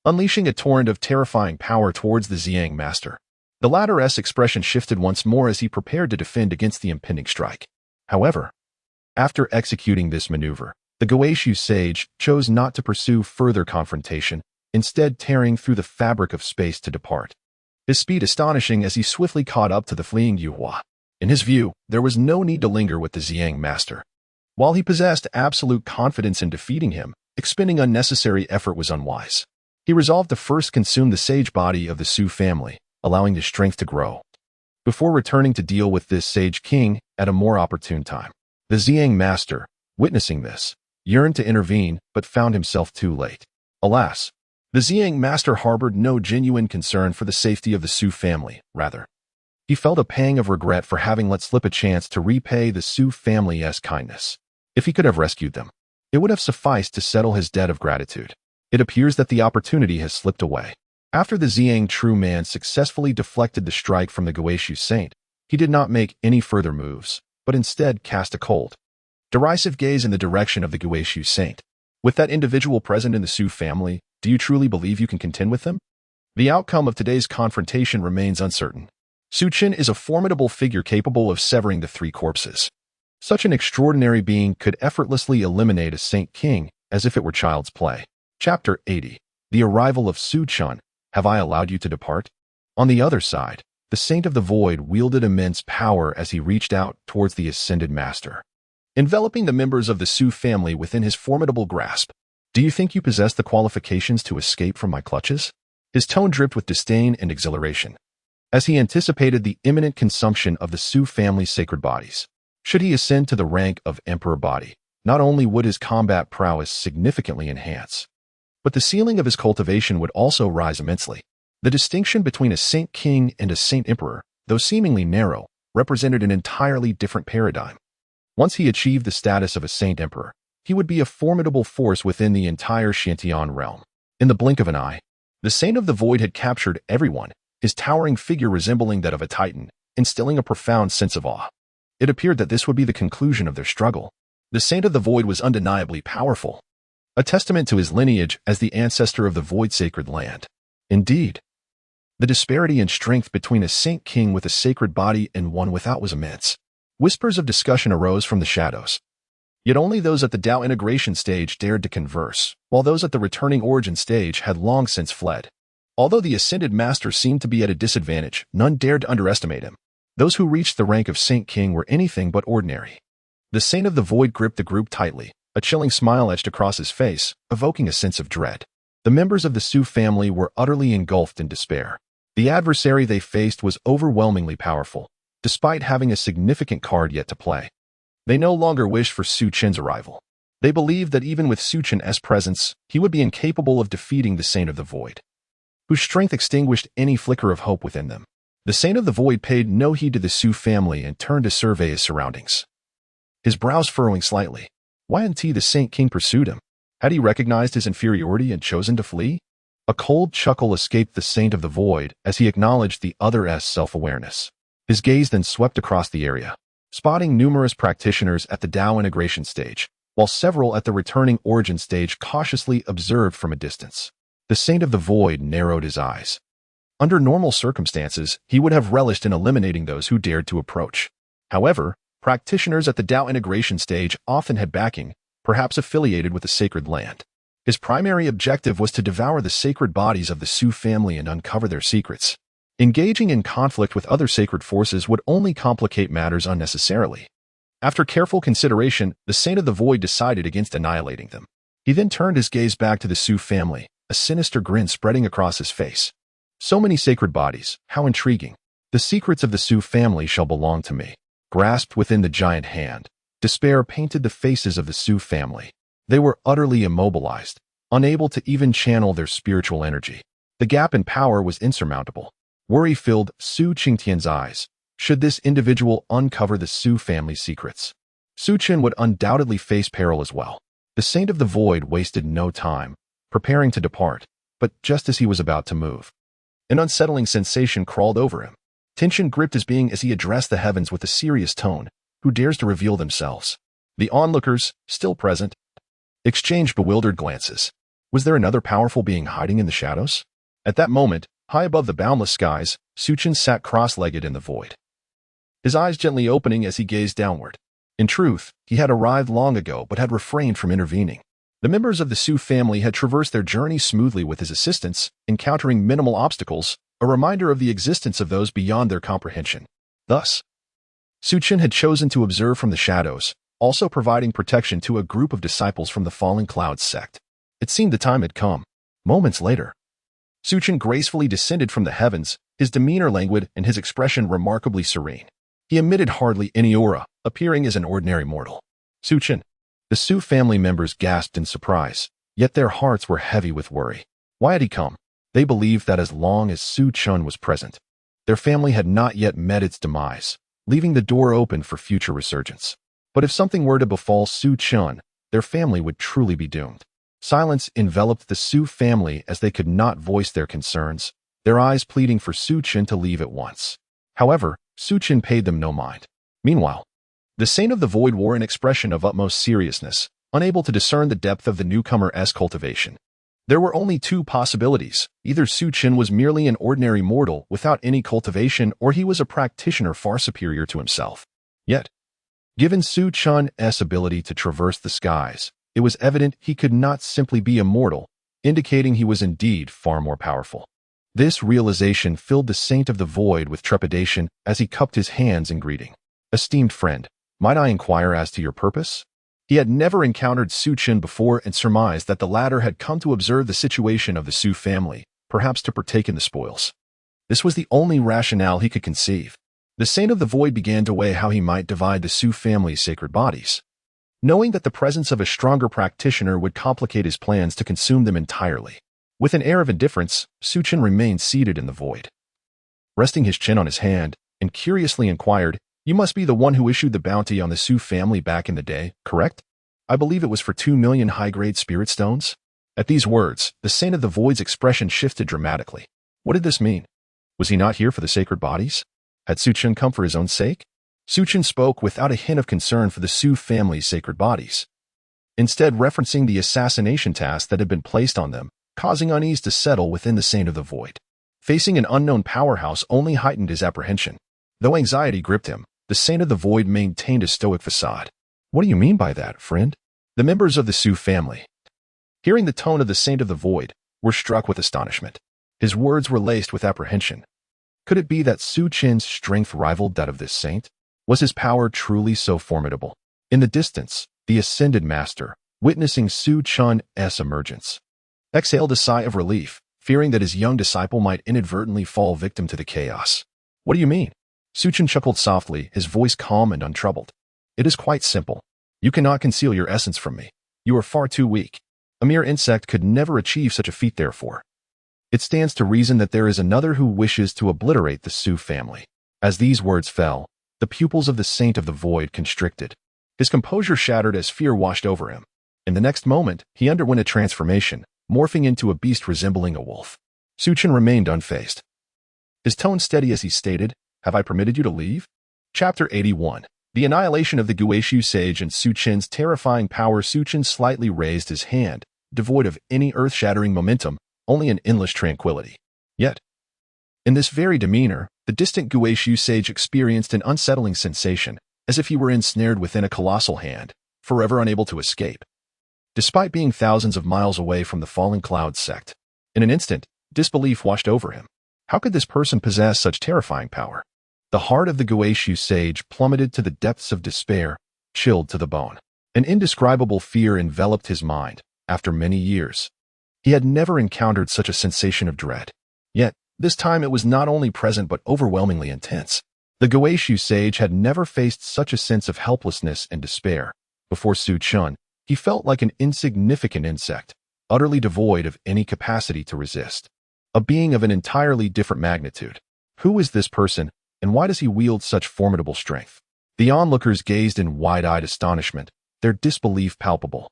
unleashing a torrent of terrifying power towards the Ziyang master. The latter's expression shifted once more as he prepared to defend against the impending strike. However, after executing this maneuver, The Goeishu sage chose not to pursue further confrontation, instead tearing through the fabric of space to depart. His speed astonishing as he swiftly caught up to the fleeing Yuhua. In his view, there was no need to linger with the Ziyang master. While he possessed absolute confidence in defeating him, expending unnecessary effort was unwise. He resolved to first consume the sage body of the Su family, allowing the strength to grow, before returning to deal with this sage king at a more opportune time. The Ziyang master, witnessing this, yearned to intervene but found himself too late. Alas, the Ziyang master harbored no genuine concern for the safety of the Su family. Rather, he felt a pang of regret for having let slip a chance to repay the Su family's kindness. If he could have rescued them, it would have sufficed to settle his debt of gratitude. It appears that the opportunity has slipped away. After the Ziyang true man successfully deflected the strike from the Goeishu saint, he did not make any further moves, but instead cast a cold, derisive gaze in the direction of the Goeishu saint. With that individual present in the Su family, do you truly believe you can contend with them? The outcome of today's confrontation remains uncertain. Su Chen is a formidable figure capable of severing the three corpses. Such an extraordinary being could effortlessly eliminate a saint king as if it were child's play. Chapter 80. The arrival of Su Chen. Have I allowed you to depart? On the other side, the Saint of the Void wielded immense power as he reached out towards the ascended master, enveloping the members of the Su family within his formidable grasp. Do you think you possess the qualifications to escape from my clutches? His tone dripped with disdain and exhilaration, as he anticipated the imminent consumption of the Su family's sacred bodies. Should he ascend to the rank of Emperor Body, not only would his combat prowess significantly enhance, but the ceiling of his cultivation would also rise immensely. The distinction between a saint king and a saint emperor, though seemingly narrow, represented an entirely different paradigm. Once he achieved the status of a saint emperor, he would be a formidable force within the entire Shantian realm. In the blink of an eye, the Saint of the Void had captured everyone, his towering figure resembling that of a titan, instilling a profound sense of awe. It appeared that this would be the conclusion of their struggle. The Saint of the Void was undeniably powerful, a testament to his lineage as the ancestor of the Void sacred land. Indeed, the disparity in strength between a saint king with a sacred body and one without was immense. Whispers of discussion arose from the shadows. Yet only those at the Tao integration stage dared to converse, while those at the returning origin stage had long since fled. Although the ascended master seemed to be at a disadvantage, none dared to underestimate him. Those who reached the rank of Saint King were anything but ordinary. The Saint of the Void gripped the group tightly, a chilling smile etched across his face, evoking a sense of dread. The members of the Su family were utterly engulfed in despair. The adversary they faced was overwhelmingly powerful, despite having a significant card yet to play. They no longer wished for Su Chen's arrival. They believed that even with Su Chen's presence, he would be incapable of defeating the Saint of the Void, whose strength extinguished any flicker of hope within them. The Saint of the Void paid no heed to the Su family and turned to survey his surroundings, his brows furrowing slightly. Why hadn't the Saint King pursued him? Had he recognized his inferiority and chosen to flee? A cold chuckle escaped the Saint of the Void as he acknowledged the other's self-awareness. His gaze then swept across the area, spotting numerous practitioners at the Tao integration stage, while several at the returning origin stage cautiously observed from a distance. The Saint of the Void narrowed his eyes. Under normal circumstances, he would have relished in eliminating those who dared to approach. However, practitioners at the Tao integration stage often had backing, perhaps affiliated with the sacred land. His primary objective was to devour the sacred bodies of the Su family and uncover their secrets. Engaging in conflict with other sacred forces would only complicate matters unnecessarily. After careful consideration, the Saint of the Void decided against annihilating them. He then turned his gaze back to the Su family, a sinister grin spreading across his face. So many sacred bodies, how intriguing. The secrets of the Su family shall belong to me. Grasped within the giant hand, despair painted the faces of the Su family. They were utterly immobilized, unable to even channel their spiritual energy. The gap in power was insurmountable. Worry filled Su Qingtian's eyes. Should this individual uncover the Su family's secrets, Su Chen would undoubtedly face peril as well. The Saint of the Void wasted no time, preparing to depart, but just as he was about to move, an unsettling sensation crawled over him. Tension gripped his being as he addressed the heavens with a serious tone. Who dares to reveal themselves? The onlookers, still present, exchanged bewildered glances. Was there another powerful being hiding in the shadows? At that moment, high above the boundless skies, Su Chen sat cross-legged in the void, his eyes gently opening as he gazed downward. In truth, he had arrived long ago but had refrained from intervening. The members of the Su family had traversed their journey smoothly with his assistance, encountering minimal obstacles, a reminder of the existence of those beyond their comprehension. Thus, Su Chen had chosen to observe from the shadows, also providing protection to a group of disciples from the Fallen Clouds sect. It seemed the time had come. Moments later, Su Chen gracefully descended from the heavens, his demeanor languid and his expression remarkably serene. He emitted hardly any aura, appearing as an ordinary mortal. Su Chen. The Su family members gasped in surprise, yet their hearts were heavy with worry. Why had he come? They believed that as long as Su Chen was present, their family had not yet met its demise, leaving the door open for future resurgence. But if something were to befall Su Chen, their family would truly be doomed. Silence enveloped the Su family as they could not voice their concerns, their eyes pleading for Su Chen to leave at once. However, Su Chen paid them no mind. Meanwhile, the Saint of the Void wore an expression of utmost seriousness, unable to discern the depth of the newcomer's cultivation. There were only two possibilities. Either Su Chen was merely an ordinary mortal without any cultivation, or he was a practitioner far superior to himself. Yet, given Su Chen's ability to traverse the skies, it was evident he could not simply be a mortal, indicating he was indeed far more powerful. This realization filled the Saint of the Void with trepidation as he cupped his hands in greeting. Esteemed friend, might I inquire as to your purpose? He had never encountered Su Chen before and surmised that the latter had come to observe the situation of the Su family, perhaps to partake in the spoils. This was the only rationale he could conceive. The Saint of the Void began to weigh how he might divide the Su family's sacred bodies, knowing that the presence of a stronger practitioner would complicate his plans to consume them entirely. With an air of indifference, Su Chen remained seated in the void, resting his chin on his hand, and curiously inquired, "You must be the one who issued the bounty on the Su family back in the day, correct? I believe it was for 2 million high-grade spirit stones." At these words, the Saint of the Void's expression shifted dramatically. What did this mean? Was he not here for the sacred bodies? Had Su Chen come for his own sake? Su Chen spoke without a hint of concern for the Su family's sacred bodies, instead referencing the assassination task that had been placed on them, causing unease to settle within the Saint of the Void. Facing an unknown powerhouse only heightened his apprehension. Though anxiety gripped him, the Saint of the Void maintained a stoic facade. What do you mean by that, friend? The members of the Su family, hearing the tone of the Saint of the Void, were struck with astonishment. His words were laced with apprehension. Could it be that Su Chen's strength rivaled that of this saint? Was his power truly so formidable? In the distance, the Ascended Master, witnessing Su Chen's emergence, exhaled a sigh of relief, fearing that his young disciple might inadvertently fall victim to the chaos. What do you mean? Su Chen chuckled softly, his voice calm and untroubled. It is quite simple. You cannot conceal your essence from me. You are far too weak. A mere insect could never achieve such a feat, therefore. It stands to reason that there is another who wishes to obliterate the Su family. As these words fell, the pupils of the Saint of the Void constricted. His composure shattered as fear washed over him. In the next moment, he underwent a transformation, morphing into a beast resembling a wolf. Su Chen remained unfazed, his tone steady as he stated, "Have I permitted you to leave?" Chapter 81. The annihilation of the Guishu sage and Su Chen's terrifying power. Su Chen slightly raised his hand, devoid of any earth-shattering momentum, only an endless tranquility. Yet, in this very demeanor, the distant Guishu sage experienced an unsettling sensation, as if he were ensnared within a colossal hand, forever unable to escape. Despite being thousands of miles away from the Fallen Clouds sect, in an instant, disbelief washed over him. How could this person possess such terrifying power? The heart of the Guishu sage plummeted to the depths of despair, chilled to the bone. An indescribable fear enveloped his mind. After many years, he had never encountered such a sensation of dread. Yet, this time it was not only present but overwhelmingly intense. The Guishu sage had never faced such a sense of helplessness and despair. Before Su Chen, he felt like an insignificant insect, utterly devoid of any capacity to resist. A being of an entirely different magnitude. Who is this person, and why does he wield such formidable strength? The onlookers gazed in wide-eyed astonishment, their disbelief palpable.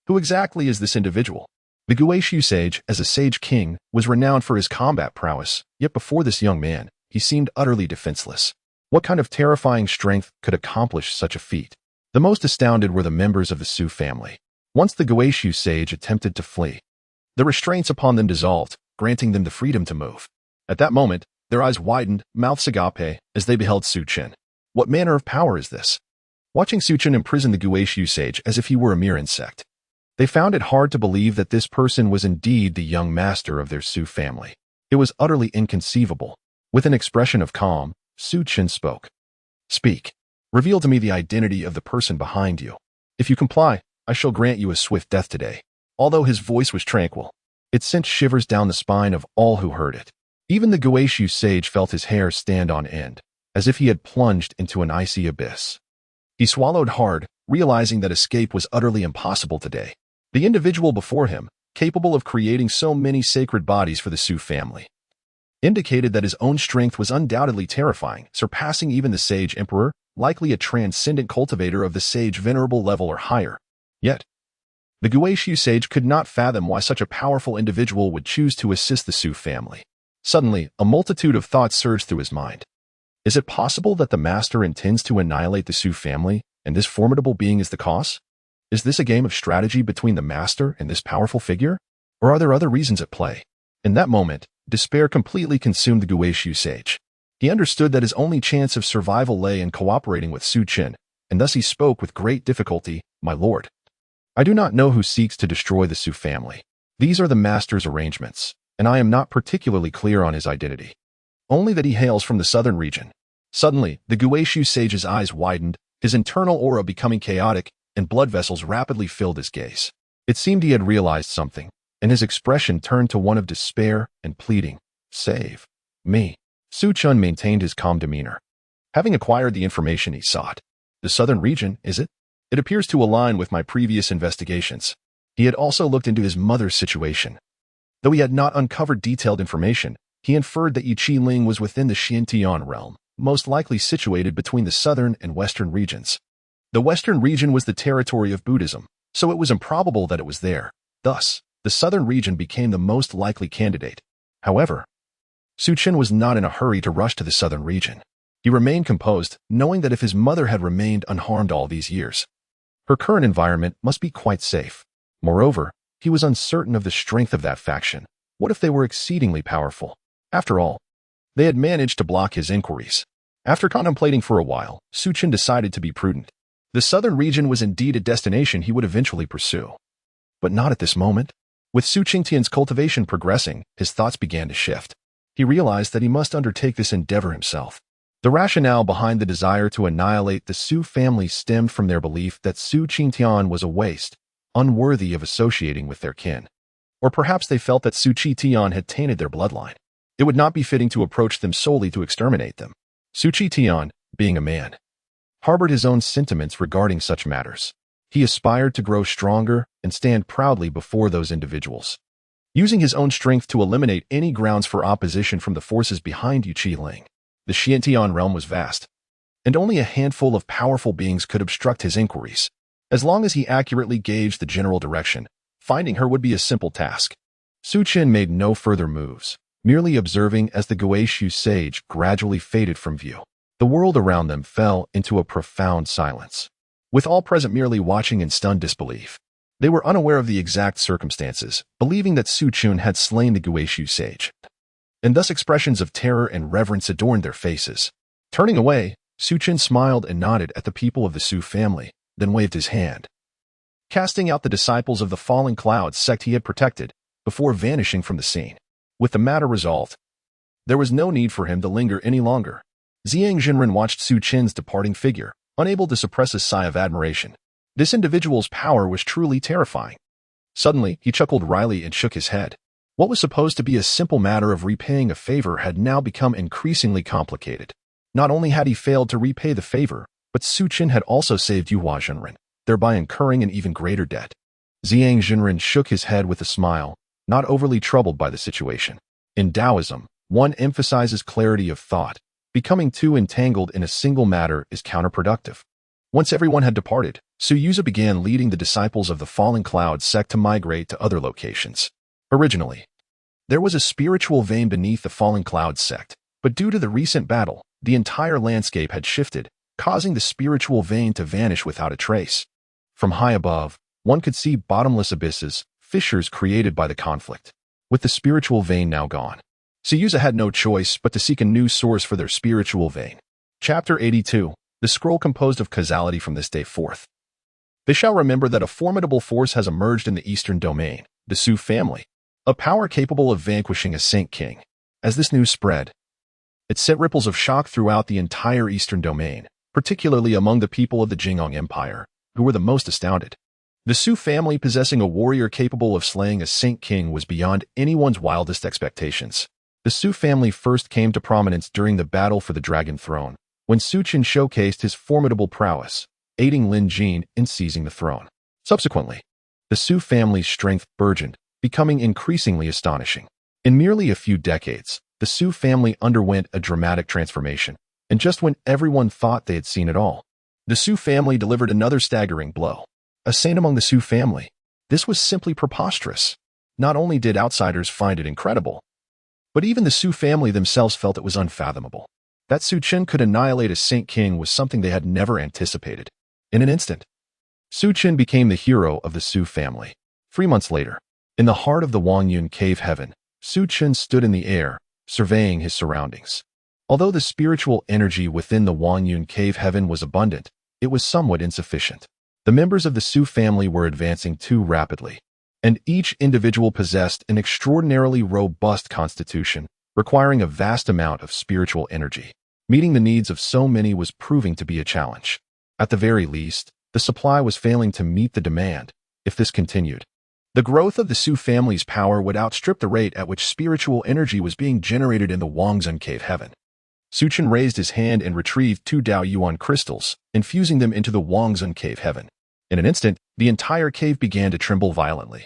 Who exactly is this individual? The Guishu sage, as a sage king, was renowned for his combat prowess, yet before this young man, he seemed utterly defenseless. What kind of terrifying strength could accomplish such a feat? The most astounded were the members of the Su family. Once the Guishu sage attempted to flee, the restraints upon them dissolved, granting them the freedom to move. At that moment, their eyes widened, mouths agape, as they beheld Su Chen. What manner of power is this? watching Su Chen imprison the Guishu sage as if he were a mere insect. They found it hard to believe that this person was indeed the young master of their Su family. It was utterly inconceivable. With an expression of calm, Su Chen spoke. "Speak. Reveal to me the identity of the person behind you. If you comply, I shall grant you a swift death today." Although his voice was tranquil, it sent shivers down the spine of all who heard it. Even the Guishu sage felt his hair stand on end, as if he had plunged into an icy abyss. He swallowed hard, realizing that escape was utterly impossible today. The individual before him, capable of creating so many sacred bodies for the Su family, indicated that his own strength was undoubtedly terrifying, surpassing even the sage emperor, likely a transcendent cultivator of the sage venerable level or higher. Yet, the Guishu sage could not fathom why such a powerful individual would choose to assist the Su family. Suddenly, a multitude of thoughts surged through his mind. Is it possible that the master intends to annihilate the Su family, and this formidable being is the cause? Is this a game of strategy between the master and this powerful figure? Or are there other reasons at play? In that moment, despair completely consumed the Guishu sage. He understood that his only chance of survival lay in cooperating with Su Chen, and thus he spoke with great difficulty, "My lord, I do not know who seeks to destroy the Su family. These are the master's arrangements, and I am not particularly clear on his identity. Only that he hails from the southern region." Suddenly, the Guishu sage's eyes widened, his internal aura becoming chaotic, and blood vessels rapidly filled his gaze. It seemed he had realized something, and his expression turned to one of despair and pleading. "Save me." Su Chen maintained his calm demeanor. Having acquired the information he sought. "The southern region, is it? It appears to align with my previous investigations." He had also looked into his mother's situation. Though he had not uncovered detailed information, he inferred that Yiqi Ling was within the Xiantian realm, most likely situated between the southern and western regions. The western region was the territory of Buddhism, so it was improbable that it was there. Thus, the southern region became the most likely candidate. However, Su Chen was not in a hurry to rush to the southern region. He remained composed, knowing that if his mother had remained unharmed all these years, her current environment must be quite safe. Moreover, he was uncertain of the strength of that faction. What if they were exceedingly powerful? After all, they had managed to block his inquiries. After contemplating for a while, Su Chen decided to be prudent. The southern region was indeed a destination he would eventually pursue. But not at this moment. With Su Qingtian's cultivation progressing, his thoughts began to shift. He realized that he must undertake this endeavor himself. The rationale behind the desire to annihilate the Su family stemmed from their belief that Su Qingtian was a waste, unworthy of associating with their kin. Or perhaps they felt that Su Qingtian had tainted their bloodline. It would not be fitting to approach them solely to exterminate them. Su Qingtian, being a man, harbored his own sentiments regarding such matters. He aspired to grow stronger and stand proudly before those individuals, using his own strength to eliminate any grounds for opposition from the forces behind Yiqi Ling. The Xiantian realm was vast, and only a handful of powerful beings could obstruct his inquiries. As long as he accurately gauged the general direction, finding her would be a simple task. Su Chen made no further moves, merely observing as the Guishu sage gradually faded from view. The world around them fell into a profound silence, with all present merely watching in stunned disbelief. They were unaware of the exact circumstances, believing that Su Chen had slain the Guishu sage, and thus expressions of terror and reverence adorned their faces. Turning away, Su Chen smiled and nodded at the people of the Su family, then waved his hand, casting out the disciples of the falling cloud sect he had protected, before vanishing from the scene. With the matter resolved, there was no need for him to linger any longer. Zhang Jinren watched Su Chen's departing figure, unable to suppress a sigh of admiration. This individual's power was truly terrifying. Suddenly, he chuckled wryly and shook his head. What was supposed to be a simple matter of repaying a favor had now become increasingly complicated. Not only had he failed to repay the favor, but Su Chen had also saved Yuhua Jinren, thereby incurring an even greater debt. Zhang Jinren shook his head with a smile, not overly troubled by the situation. In Taoism, one emphasizes clarity of thought. Becoming too entangled in a single matter is counterproductive. Once everyone had departed, Su Yuza began leading the disciples of the Falling Cloud sect to migrate to other locations. Originally, there was a spiritual vein beneath the Falling Cloud sect, but due to the recent battle, the entire landscape had shifted, causing the spiritual vein to vanish without a trace. From high above, one could see bottomless abysses, fissures created by the conflict. With the spiritual vein now gone, Su Yuza had no choice but to seek a new source for their spiritual vein. Chapter 82. the scroll composed of causality from this day forth. They shall remember that a formidable force has emerged in the eastern domain, the Su family, a power capable of vanquishing a Saint King. As this news spread, it sent ripples of shock throughout the entire eastern domain, particularly among the people of the Jing Empire, who were the most astounded. The Su family possessing a warrior capable of slaying a Saint King was beyond anyone's wildest expectations. The Su family first came to prominence during the battle for the Dragon Throne, when Su Chen showcased his formidable prowess, aiding Lin Jin in seizing the throne. Subsequently, the Su family's strength burgeoned, becoming increasingly astonishing. In merely a few decades, the Su family underwent a dramatic transformation, and just when everyone thought they had seen it all, the Su family delivered another staggering blow. A saint among the Su family. This was simply preposterous. Not only did outsiders find it incredible, but even the Su family themselves felt it was unfathomable. That Su Chen could annihilate a Saint King was something they had never anticipated. In an instant, Su Chen became the hero of the Su family. 3 months later, in the heart of the Wangyun cave heaven, Su Chen stood in the air, surveying his surroundings. Although the spiritual energy within the Wangyun cave heaven was abundant, it was somewhat insufficient. The members of the Su family were advancing too rapidly, and each individual possessed an extraordinarily robust constitution, requiring a vast amount of spiritual energy. Meeting the needs of so many was proving to be a challenge. At the very least, the supply was failing to meet the demand. If this continued, the growth of the Su family's power would outstrip the rate at which spiritual energy was being generated in the Wangyun cave heaven. Su Chen raised his hand and retrieved 2 Dao Yuan crystals, infusing them into the Wangyun cave heaven. In an instant, the entire cave began to tremble violently,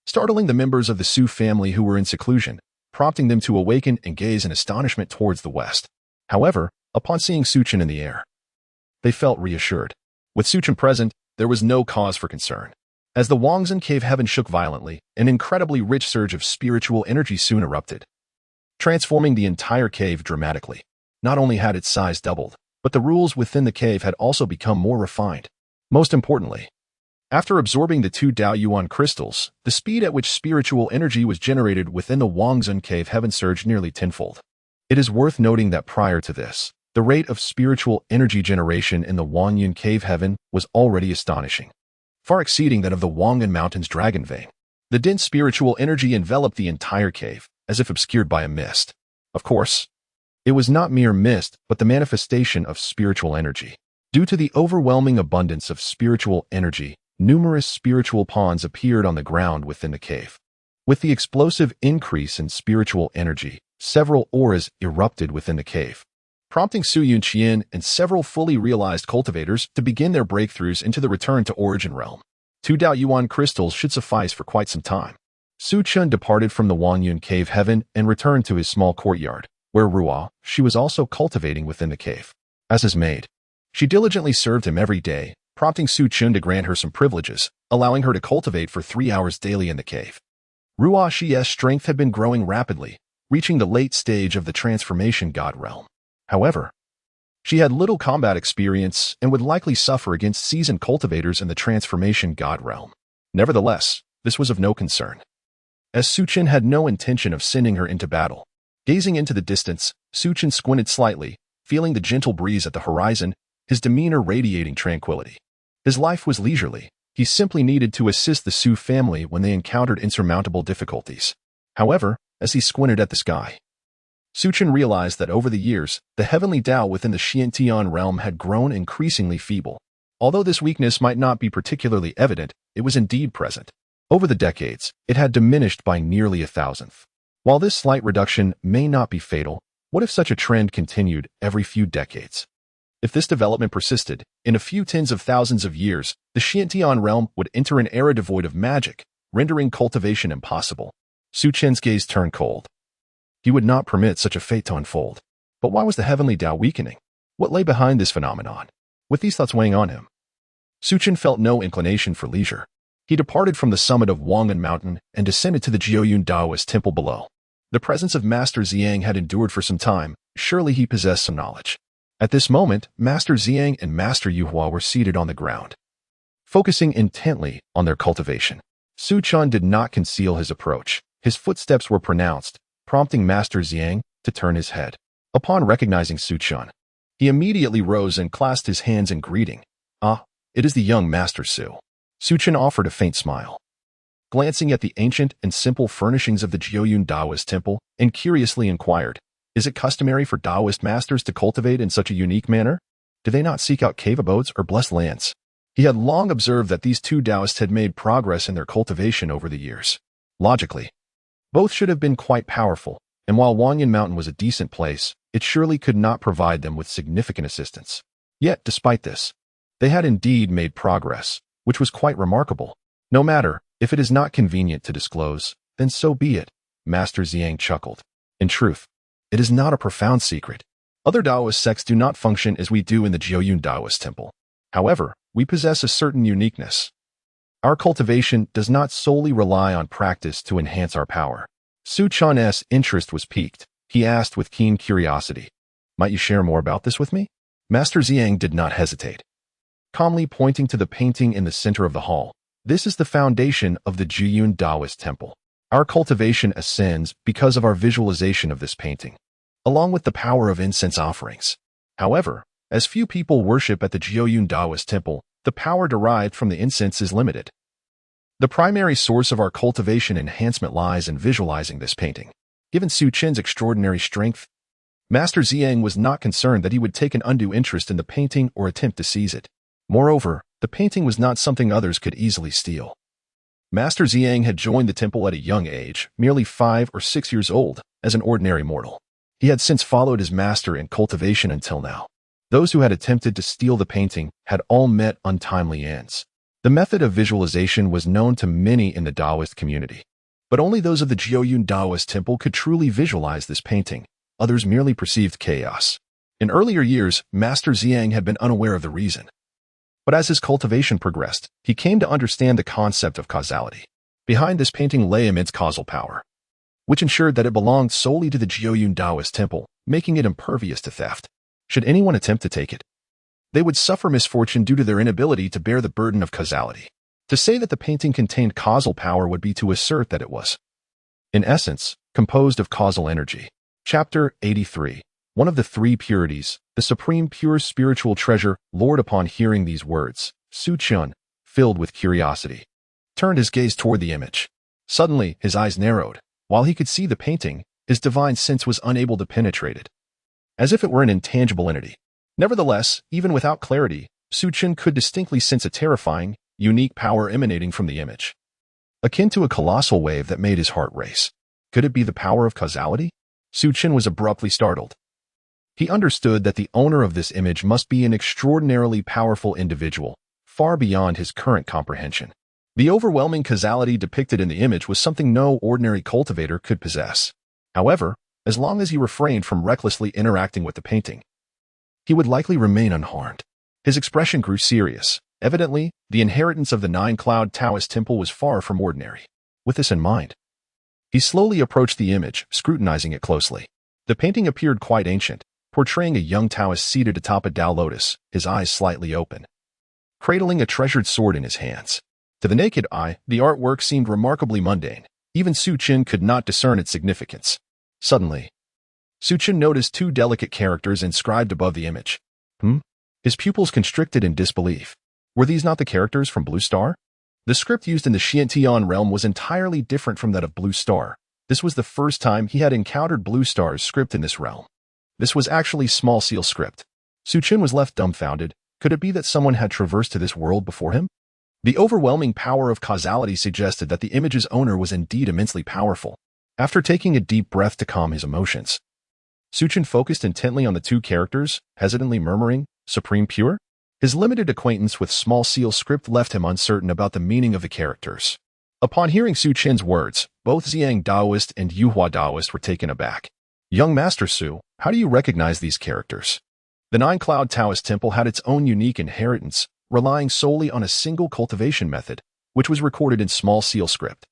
startling the members of the Su family who were in seclusion, prompting them to awaken and gaze in astonishment towards the west. However, upon seeing Su Chen in the air, they felt reassured. With Su Chen present, there was no cause for concern. As the Wangyun cave heaven shook violently, an incredibly rich surge of spiritual energy soon erupted, transforming the entire cave dramatically. Not only had its size doubled, but the rules within the cave had also become more refined. Most importantly, after absorbing the 2 Dao Yuan crystals, the speed at which spiritual energy was generated within the Wangyun cave heaven surged nearly tenfold. It is worth noting that prior to this, the rate of spiritual energy generation in the Wangyun cave heaven was already astonishing, far exceeding that of the Wangyun Mountain's dragon vein. The dense spiritual energy enveloped the entire cave, as if obscured by a mist. Of course, it was not mere mist, but the manifestation of spiritual energy. Due to the overwhelming abundance of spiritual energy, numerous spiritual pawns appeared on the ground within the cave. With the explosive increase in spiritual energy, several auras erupted within the cave, prompting Su Chen and several fully realized cultivators to begin their breakthroughs into the return to origin realm. 2 Dao Yuan crystals should suffice for quite some time. Su Chen departed from the Wangyun cave heaven and returned to his small courtyard, where Ruo, she was also cultivating within the cave. As his maid, she diligently served him every day, prompting Su Chen to grant her some privileges, allowing her to cultivate for 3 hours daily in the cave. Ruo Xi's strength had been growing rapidly, reaching the late stage of the transformation god realm. However, she had little combat experience and would likely suffer against seasoned cultivators in the transformation god realm. Nevertheless, this was of no concern, as Su Chen had no intention of sending her into battle. Gazing into the distance, Su Chen squinted slightly, feeling the gentle breeze at the horizon, his demeanor radiating tranquility. His life was leisurely. He simply needed to assist the Su family when they encountered insurmountable difficulties. However, as he squinted at the sky, Su Chen realized that over the years, the heavenly Tao within the Xiantian realm had grown increasingly feeble. Although this weakness might not be particularly evident, it was indeed present. Over the decades, it had diminished by nearly 1,000th. While this slight reduction may not be fatal, what if such a trend continued every few decades? If this development persisted, in a few tens of thousands of years, the Xiantian realm would enter an era devoid of magic, rendering cultivation impossible. Su Chen's gaze turned cold. He would not permit such a fate to unfold. But why was the heavenly Tao weakening? What lay behind this phenomenon? With these thoughts weighing on him, Su Chen felt no inclination for leisure. He departed from the summit of Wangyun Mountain and descended to the Jiuyun Daoist temple below. The presence of Master Ziyang had endured for some time. Surely he possessed some knowledge. At this moment, Master Ziyang and Master Yuhua were seated on the ground, focusing intently on their cultivation. Su Chen did not conceal his approach. His footsteps were pronounced, prompting Master Ziyang to turn his head. Upon recognizing Su Chen, He immediately rose and clasped his hands in greeting. "Ah, it is the young Master Su." Su Chen offered a faint smile. Glancing at the ancient and simple furnishings of the Jiuyun Taoist temple, and curiously inquired, "Is it customary for Taoist masters to cultivate in such a unique manner? Do they not seek out cave abodes or blessed lands?" He had long observed that these two Taoists had made progress in their cultivation over the years. Logically, both should have been quite powerful, and while Wanyan Mountain was a decent place, it surely could not provide them with significant assistance. Yet, despite this, they had indeed made progress, which was quite remarkable. "No matter, if it is not convenient to disclose, then so be it," Master Ziyang chuckled. "In truth, it is not a profound secret. Other Taoist sects do not function as we do in the Jiuyun Taoist temple. However, we possess a certain uniqueness. Our cultivation does not solely rely on practice to enhance our power." Su Chen's interest was piqued. He asked with keen curiosity, "Might you share more about this with me?" Master Ziyang did not hesitate, calmly pointing to the painting in the center of the hall. "This is the foundation of the Jiuyun Taoist temple. Our cultivation ascends because of our visualization of this painting, along with the power of incense offerings. However, as few people worship at the Jiuyun Taoist temple, the power derived from the incense is limited. The primary source of our cultivation enhancement lies in visualizing this painting." Given Su Chen's extraordinary strength, Master Ziyang was not concerned that he would take an undue interest in the painting or attempt to seize it. Moreover, the painting was not something others could easily steal. Master Ziyang had joined the temple at a young age, merely 5 or 6 years old, as an ordinary mortal. He had since followed his master in cultivation until now. Those who had attempted to steal the painting had all met untimely ends. The method of visualization was known to many in the Taoist community, but only those of the Jiuyun Taoist temple could truly visualize this painting. Others merely perceived chaos. In earlier years, Master Ziyang had been unaware of the reason. But as his cultivation progressed, he came to understand the concept of causality. Behind this painting lay immense causal power, which ensured that it belonged solely to the Jiuyun Taoist temple, making it impervious to theft. Should anyone attempt to take it, they would suffer misfortune due to their inability to bear the burden of causality. To say that the painting contained causal power would be to assert that it was, in essence, composed of causal energy. Chapter 83. One of the three purities, the supreme pure spiritual treasure. Lord, upon hearing these words, Su Chen, filled with curiosity, turned his gaze toward the image. Suddenly, his eyes narrowed. While he could see the painting, his divine sense was unable to penetrate it, as if it were an intangible entity. Nevertheless, even without clarity, Su Chen could distinctly sense a terrifying, unique power emanating from the image, akin to a colossal wave that made his heart race. Could it be the power of causality? Su Chen was abruptly startled. He understood that the owner of this image must be an extraordinarily powerful individual, far beyond his current comprehension. The overwhelming causality depicted in the image was something no ordinary cultivator could possess. However, as long as he refrained from recklessly interacting with the painting, he would likely remain unharmed. His expression grew serious. Evidently, the inheritance of the Nine-Cloud Taoist temple was far from ordinary. With this in mind, he slowly approached the image, scrutinizing it closely. The painting appeared quite ancient, portraying a young Taoist seated atop a Tao lotus, his eyes slightly open, cradling a treasured sword in his hands. To the naked eye, the artwork seemed remarkably mundane. Even Su Chen could not discern its significance. Suddenly, Su Chen noticed two delicate characters inscribed above the image. His pupils constricted in disbelief. Were these not the characters from Blue Star? The script used in the Xiantian realm was entirely different from that of Blue Star. This was the first time he had encountered Blue Star's script in this realm. This was actually small seal script. Su Chen was left dumbfounded. Could it be that someone had traversed to this world before him? The overwhelming power of causality suggested that the image's owner was indeed immensely powerful. After taking a deep breath to calm his emotions, Su Chen focused intently on the two characters, hesitantly murmuring, "Supreme Pure?" His limited acquaintance with small seal script left him uncertain about the meaning of the characters. Upon hearing Su Chen's words, both Ziyang Taoist and Yuhua Taoist were taken aback. "Young Master Su, how do you recognize these characters?" The Nine-Cloud Taoist temple had its own unique inheritance, relying solely on a single cultivation method, which was recorded in small seal script.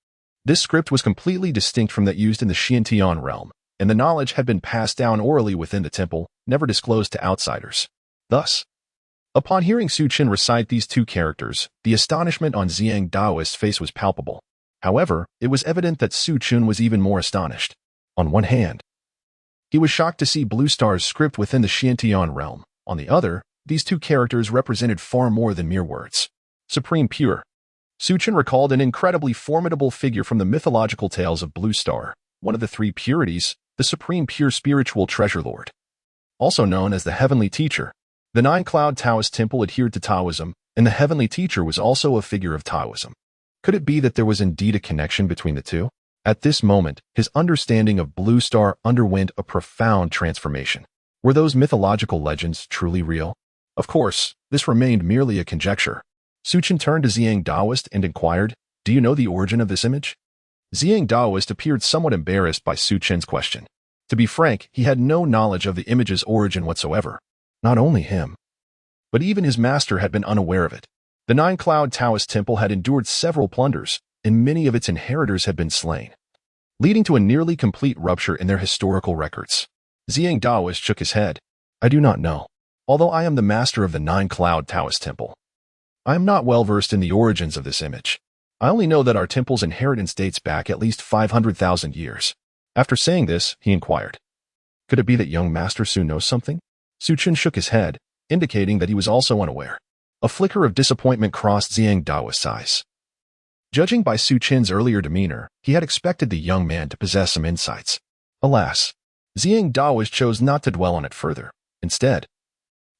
This script was completely distinct from that used in the Xiantian realm, and the knowledge had been passed down orally within the temple, never disclosed to outsiders. Thus, upon hearing Su Chen recite these two characters, the astonishment on Ziyang Taoist's face was palpable. However, it was evident that Su Chen was even more astonished. On one hand, he was shocked to see Blue Star's script within the Xiantian realm. On the other, these two characters represented far more than mere words. Supreme Pure. Su Chen recalled an incredibly formidable figure from the mythological tales of Blue Star, one of the three purities, the Supreme Pure Spiritual Treasure Lord. Also known as the Heavenly Teacher, the Nine-Cloud Taoist temple adhered to Taoism, and the Heavenly Teacher was also a figure of Taoism. Could it be that there was indeed a connection between the two? At this moment, his understanding of Blue Star underwent a profound transformation. Were those mythological legends truly real? Of course, this remained merely a conjecture. Su Chen turned to Ziyang Daoist and inquired, "Do you know the origin of this image?" Ziyang Daoist appeared somewhat embarrassed by Su Chen's question. To be frank, he had no knowledge of the image's origin whatsoever. Not only him, but even his master had been unaware of it. The Nine-Cloud Taoist temple had endured several plunders, and many of its inheritors had been slain, leading to a nearly complete rupture in their historical records. Ziyang Daoist shook his head. "I do not know. Although I am the master of the Nine-Cloud Taoist temple, I am not well versed in the origins of this image. I only know that our temple's inheritance dates back at least 500,000 years. After saying this, he inquired, "Could it be that young Master Su knows something?" Su Chen shook his head, indicating that he was also unaware. A flicker of disappointment crossed Ziyang Daoist's eyes. Judging by Su Chen's earlier demeanor, he had expected the young man to possess some insights. Alas, Ziyang Daoist chose not to dwell on it further. Instead,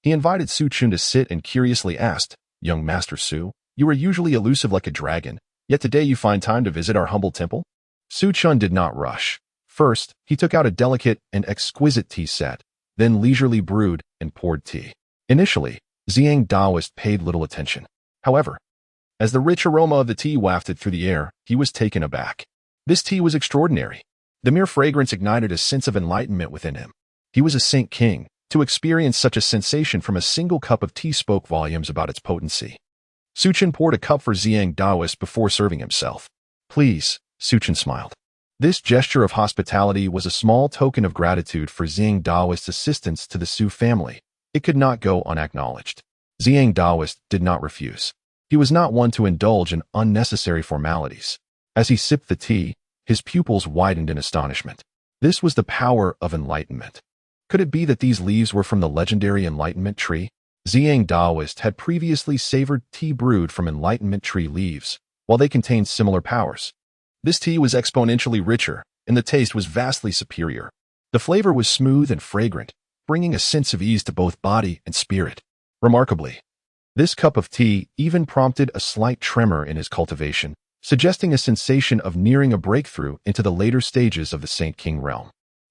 he invited Su Chen to sit and curiously asked, "Young Master Su, you are usually elusive like a dragon, yet today you find time to visit our humble temple?" Su Chen did not rush. First, he took out a delicate and exquisite tea set, then leisurely brewed and poured tea. Initially, Ziyang Daoist paid little attention. However, as the rich aroma of the tea wafted through the air, he was taken aback. This tea was extraordinary. The mere fragrance ignited a sense of enlightenment within him. He was a Saint King. To experience such a sensation from a single cup of tea spoke volumes about its potency. Su Chen poured a cup for Ziyang Daoist before serving himself. "Please," Su Chen smiled. This gesture of hospitality was a small token of gratitude for Ziyang Daoist's assistance to the Su family. It could not go unacknowledged. Ziyang Daoist did not refuse. He was not one to indulge in unnecessary formalities. As he sipped the tea, his pupils widened in astonishment. This was the power of enlightenment. Could it be that these leaves were from the legendary enlightenment tree? Ziyang Daoist had previously savored tea brewed from enlightenment tree leaves, while they contained similar powers. This tea was exponentially richer, and the taste was vastly superior. The flavor was smooth and fragrant, bringing a sense of ease to both body and spirit. Remarkably, this cup of tea even prompted a slight tremor in his cultivation, suggesting a sensation of nearing a breakthrough into the later stages of the Saint King realm.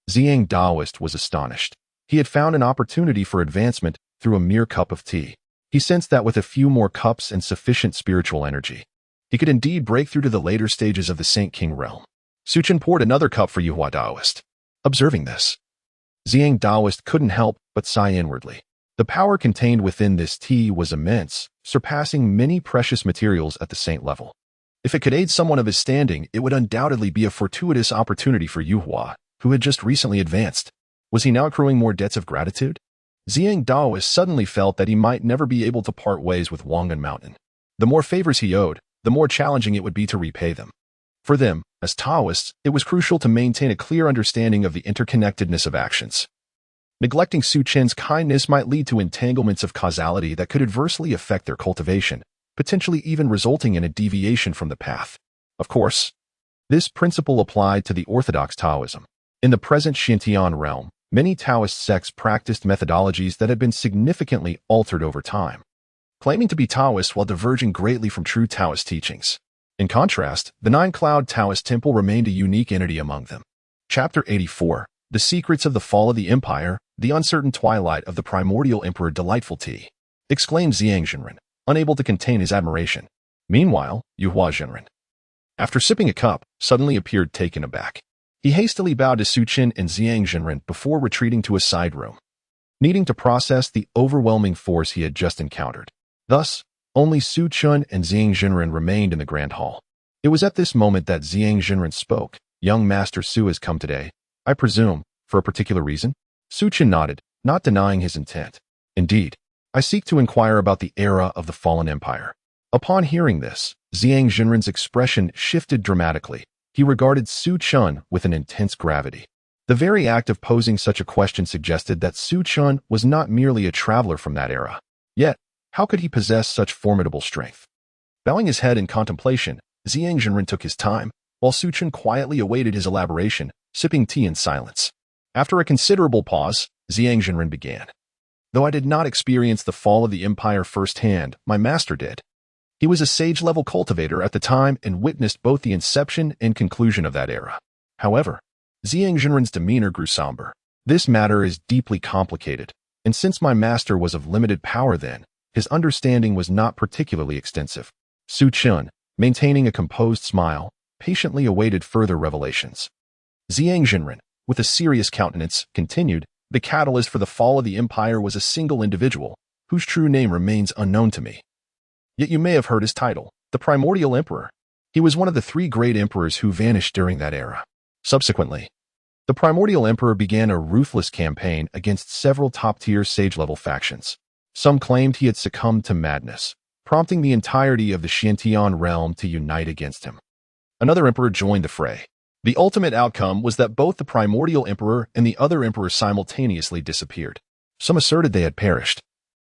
Ziyang Daoist was astonished. He had found an opportunity for advancement through a mere cup of tea. He sensed that with a few more cups and sufficient spiritual energy, he could indeed break through to the later stages of the Saint King realm. Su Chen poured another cup for Yuhua Daoist. Observing this, Ziyang Daoist couldn't help but sigh inwardly. The power contained within this tea was immense, surpassing many precious materials at the saint level. If it could aid someone of his standing, it would undoubtedly be a fortuitous opportunity for Yuhua, who had just recently advanced. Was he now accruing more debts of gratitude? Ziyang Daoist suddenly felt that he might never be able to part ways with Wangan Mountain. The more favors he owed, the more challenging it would be to repay them. For them, as Taoists, it was crucial to maintain a clear understanding of the interconnectedness of actions. Neglecting Su Chen's kindness might lead to entanglements of causality that could adversely affect their cultivation, potentially even resulting in a deviation from the path. Of course, this principle applied to the orthodox Taoism. In the present Xintian realm, many Taoist sects practiced methodologies that had been significantly altered over time, claiming to be Taoist while diverging greatly from true Taoist teachings. In contrast, the Nine-Cloud Taoist temple remained a unique entity among them. Chapter 84, The Secrets of the Fall of the Empire, the Uncertain Twilight of the Primordial Emperor. Delightful tea, exclaimed Ziyang Zhenren, unable to contain his admiration. Meanwhile, Yuhua Zhenren, after sipping a cup, suddenly appeared taken aback. He hastily bowed to Su Chen and Ziyang Zhenren before retreating to a side room, needing to process the overwhelming force he had just encountered. Thus, only Su Chen and Ziyang Zhenren remained in the grand hall. It was at this moment that Ziyang Zhenren spoke. "Young Master Su has come today, I presume, for a particular reason?" Su Chen nodded, not denying his intent. "Indeed, I seek to inquire about the era of the fallen empire." Upon hearing this, Ziyang Zhenren's expression shifted dramatically. He regarded Su Chen with an intense gravity. The very act of posing such a question suggested that Su Chen was not merely a traveler from that era. Yet, how could he possess such formidable strength? Bowing his head in contemplation, Ziyang Zhenren took his time, while Su Chen quietly awaited his elaboration, sipping tea in silence. After a considerable pause, Ziyang Zhenren began. Though I did not experience the fall of the empire firsthand, my master did. He was a sage-level cultivator at the time and witnessed both the inception and conclusion of that era. However, Ziyang Zhenren's demeanor grew somber. This matter is deeply complicated, and since my master was of limited power then, his understanding was not particularly extensive. Su Chen, maintaining a composed smile, patiently awaited further revelations. Ziyang Zhenren, with a serious countenance, continued, the catalyst for the fall of the empire was a single individual, whose true name remains unknown to me. Yet you may have heard his title, the Primordial Emperor. He was one of the 3 great emperors who vanished during that era. Subsequently, the Primordial Emperor began a ruthless campaign against several top-tier sage-level factions. Some claimed he had succumbed to madness, prompting the entirety of the Xiantian realm to unite against him. Another emperor joined the fray. The ultimate outcome was that both the Primordial Emperor and the other emperor simultaneously disappeared. Some asserted they had perished,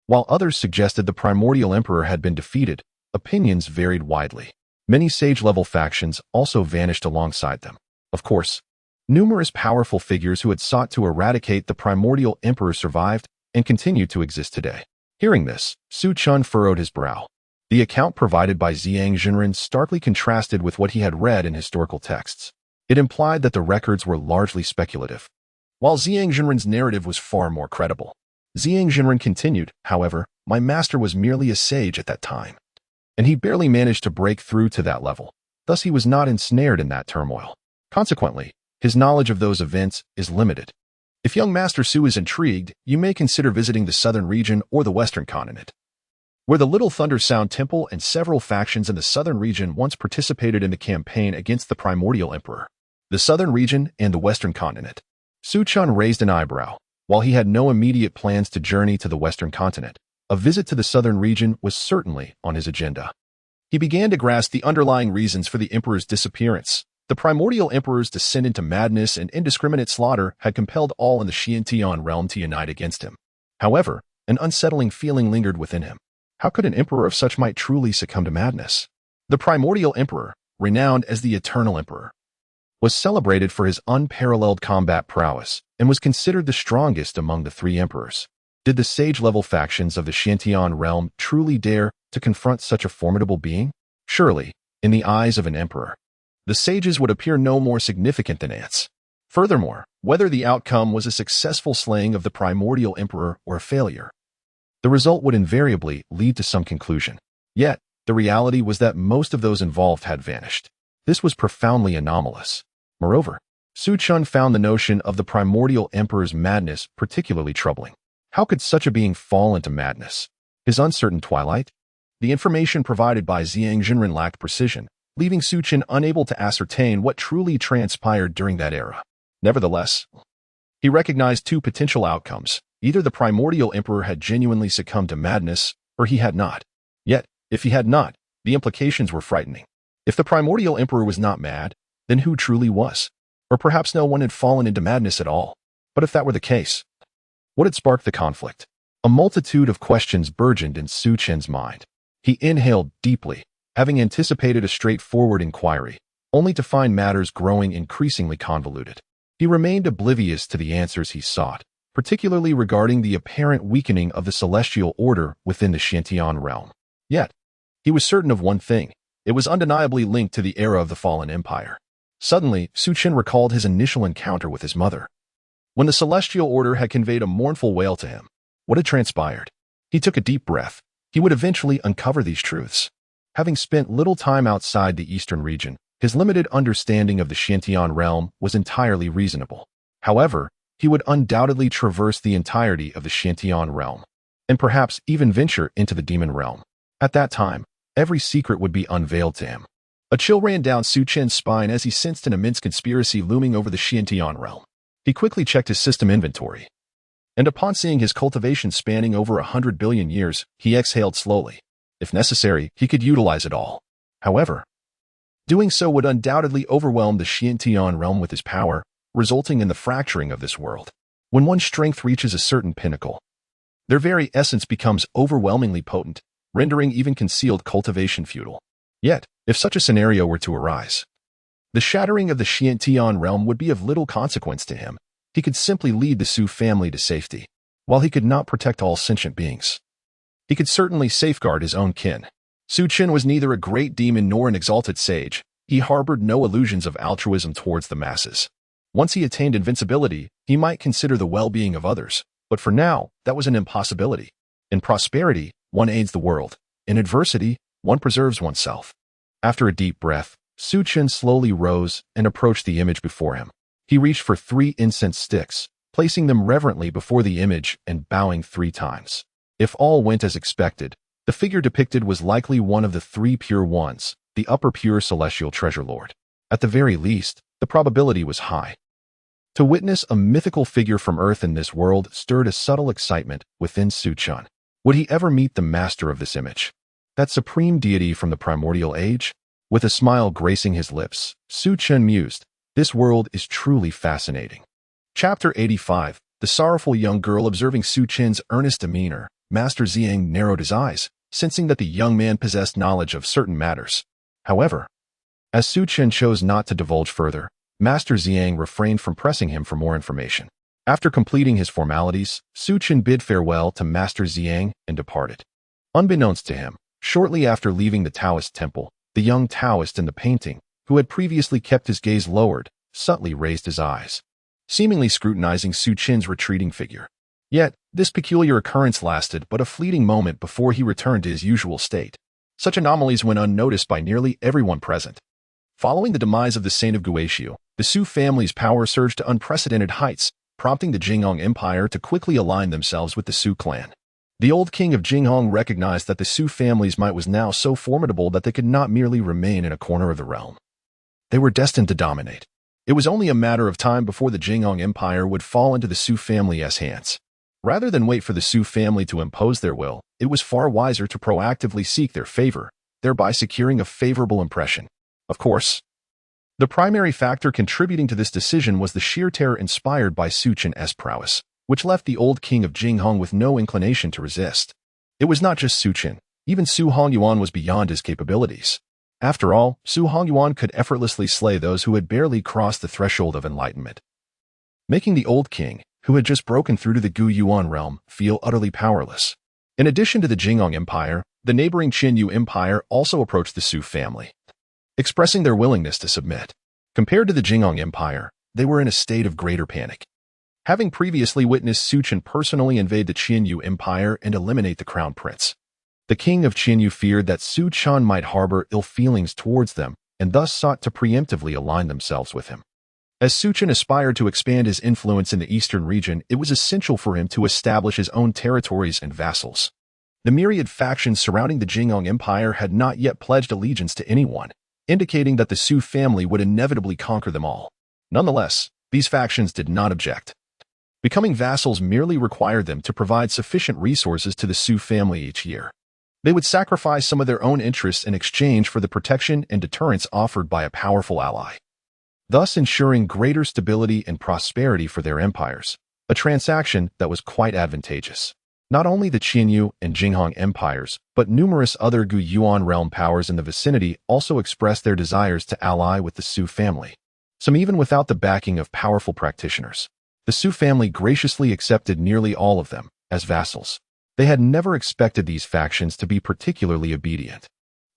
while others suggested the Primordial Emperor had been defeated. Opinions varied widely. Many sage-level factions also vanished alongside them. Of course, numerous powerful figures who had sought to eradicate the Primordial Emperor survived and continue to exist today. Hearing this, Su Chen furrowed his brow. The account provided by Ziyang Zhenren starkly contrasted with what he had read in historical texts. It implied that the records were largely speculative, while Ziyang Zhenren's narrative was far more credible. Ziyang Zhenren continued, however, my master was merely a sage at that time, and he barely managed to break through to that level. Thus he was not ensnared in that turmoil. Consequently, his knowledge of those events is limited. If young Master Su is intrigued, you may consider visiting the southern region or the western continent, where the Little Thunder Sound Temple and several factions in the southern region once participated in the campaign against the Primordial Emperor. The southern region and the western continent. Su Chen raised an eyebrow. While he had no immediate plans to journey to the western continent, a visit to the southern region was certainly on his agenda. He began to grasp the underlying reasons for the emperor's disappearance. The Primordial Emperor's descent into madness and indiscriminate slaughter had compelled all in the Xiantian realm to unite against him. However, an unsettling feeling lingered within him. How could an emperor of such might truly succumb to madness? The Primordial Emperor, renowned as the Eternal Emperor, was celebrated for his unparalleled combat prowess and was considered the strongest among the 3 emperors. Did the sage-level factions of the Xiantian realm truly dare to confront such a formidable being? Surely, in the eyes of an emperor, the sages would appear no more significant than ants. Furthermore, whether the outcome was a successful slaying of the Primordial Emperor or a failure, the result would invariably lead to some conclusion. Yet, the reality was that most of those involved had vanished. This was profoundly anomalous. Moreover, Su Chen found the notion of the Primordial Emperor's madness particularly troubling. How could such a being fall into madness? His uncertain twilight? The information provided by Ziyang Zhenren lacked precision, leaving Su Chen unable to ascertain what truly transpired during that era. Nevertheless, he recognized 2 potential outcomes. Either the Primordial Emperor had genuinely succumbed to madness, or he had not. Yet, if he had not, the implications were frightening. If the Primordial Emperor was not mad, then who truly was? Or perhaps no one had fallen into madness at all. But if that were the case, what had sparked the conflict? A multitude of questions burgeoned in Su Chen's mind. He inhaled deeply, having anticipated a straightforward inquiry, only to find matters growing increasingly convoluted. He remained oblivious to the answers he sought, particularly regarding the apparent weakening of the celestial order within the Xiantian realm. Yet, he was certain of one thing. It was undeniably linked to the era of the fallen empire. Suddenly, Su Chen recalled his initial encounter with his mother. When the celestial order had conveyed a mournful wail to him, what had transpired? He took a deep breath. He would eventually uncover these truths. Having spent little time outside the eastern region, his limited understanding of the Xiantian realm was entirely reasonable. However, he would undoubtedly traverse the entirety of the Xiantian realm, and perhaps even venture into the demon realm. At that time, every secret would be unveiled to him. A chill ran down Su Chen's spine as he sensed an immense conspiracy looming over the Xiantian realm. He quickly checked his system inventory, and upon seeing his cultivation spanning over 100 billion years, he exhaled slowly. If necessary, he could utilize it all. However, doing so would undoubtedly overwhelm the Xiantian realm with his power, resulting in the fracturing of this world. When one's strength reaches a certain pinnacle, their very essence becomes overwhelmingly potent, rendering even concealed cultivation futile. Yet, if such a scenario were to arise, the shattering of the Xiantian realm would be of little consequence to him. He could simply lead the Su family to safety. While he could not protect all sentient beings, he could certainly safeguard his own kin. Su Chen was neither a great demon nor an exalted sage. He harbored no illusions of altruism towards the masses. Once he attained invincibility, he might consider the well-being of others, but for now, that was an impossibility. In prosperity, one aids the world. In adversity, one preserves oneself. After a deep breath, Su Chen slowly rose and approached the image before him. He reached for 3 incense sticks, placing them reverently before the image and bowing 3 times. If all went as expected, the figure depicted was likely one of the 3 pure ones, the upper pure celestial treasure lord. At the very least, the probability was high. To witness a mythical figure from Earth in this world stirred a subtle excitement within Su Chen. Would he ever meet the master of this image? That supreme deity from the primordial age? With a smile gracing his lips, Su Chen mused, "This world is truly fascinating." Chapter 85. The sorrowful young girl observing Su Chen's earnest demeanor, Master Ziyang narrowed his eyes, sensing that the young man possessed knowledge of certain matters. However, as Su Chen chose not to divulge further, Master Ziyang refrained from pressing him for more information. After completing his formalities, Su Chen bid farewell to Master Ziyang and departed. Unbeknownst to him, shortly after leaving the Taoist temple, the young Taoist in the painting, who had previously kept his gaze lowered, subtly raised his eyes, seemingly scrutinizing Su Chen's retreating figure. Yet, this peculiar occurrence lasted but a fleeting moment before he returned to his usual state. Such anomalies went unnoticed by nearly everyone present. Following the demise of the Saint of Guizhou, the Su family's power surged to unprecedented heights, prompting the Jinghong Empire to quickly align themselves with the Su clan. The old king of Jinghong recognized that the Su family's might was now so formidable that they could not merely remain in a corner of the realm. They were destined to dominate. It was only a matter of time before the Jinghong Empire would fall into the Su family's hands. Rather than wait for the Su family to impose their will, it was far wiser to proactively seek their favor, thereby securing a favorable impression. Of course, the primary factor contributing to this decision was the sheer terror inspired by Su Chen's prowess, which left the old king of Jinghong with no inclination to resist. It was not just Su Chen, even Su Hongyuan was beyond his capabilities. After all, Su Hongyuan could effortlessly slay those who had barely crossed the threshold of enlightenment, making the old king, who had just broken through to the Gu Yuan realm, feel utterly powerless. In addition to the Jinghong Empire, the neighboring Qinyu Empire also approached the Su family, expressing their willingness to submit. Compared to the Jinghong Empire, they were in a state of greater panic. Having previously witnessed Su Chen personally invade the Qinyu Empire and eliminate the crown prince, the king of Qinyu feared that Su Chen might harbor ill feelings towards them and thus sought to preemptively align themselves with him. As Su Chen aspired to expand his influence in the eastern region, it was essential for him to establish his own territories and vassals. The myriad factions surrounding the Jinghong Empire had not yet pledged allegiance to anyone, indicating that the Su family would inevitably conquer them all. Nonetheless, these factions did not object. Becoming vassals merely required them to provide sufficient resources to the Su family each year. They would sacrifice some of their own interests in exchange for the protection and deterrence offered by a powerful ally, thus ensuring greater stability and prosperity for their empires, a transaction that was quite advantageous. Not only the Qinyu and Jinghong empires, but numerous other Gu Yuan realm powers in the vicinity also expressed their desires to ally with the Su family, some even without the backing of powerful practitioners. The Su family graciously accepted nearly all of them as vassals. They had never expected these factions to be particularly obedient.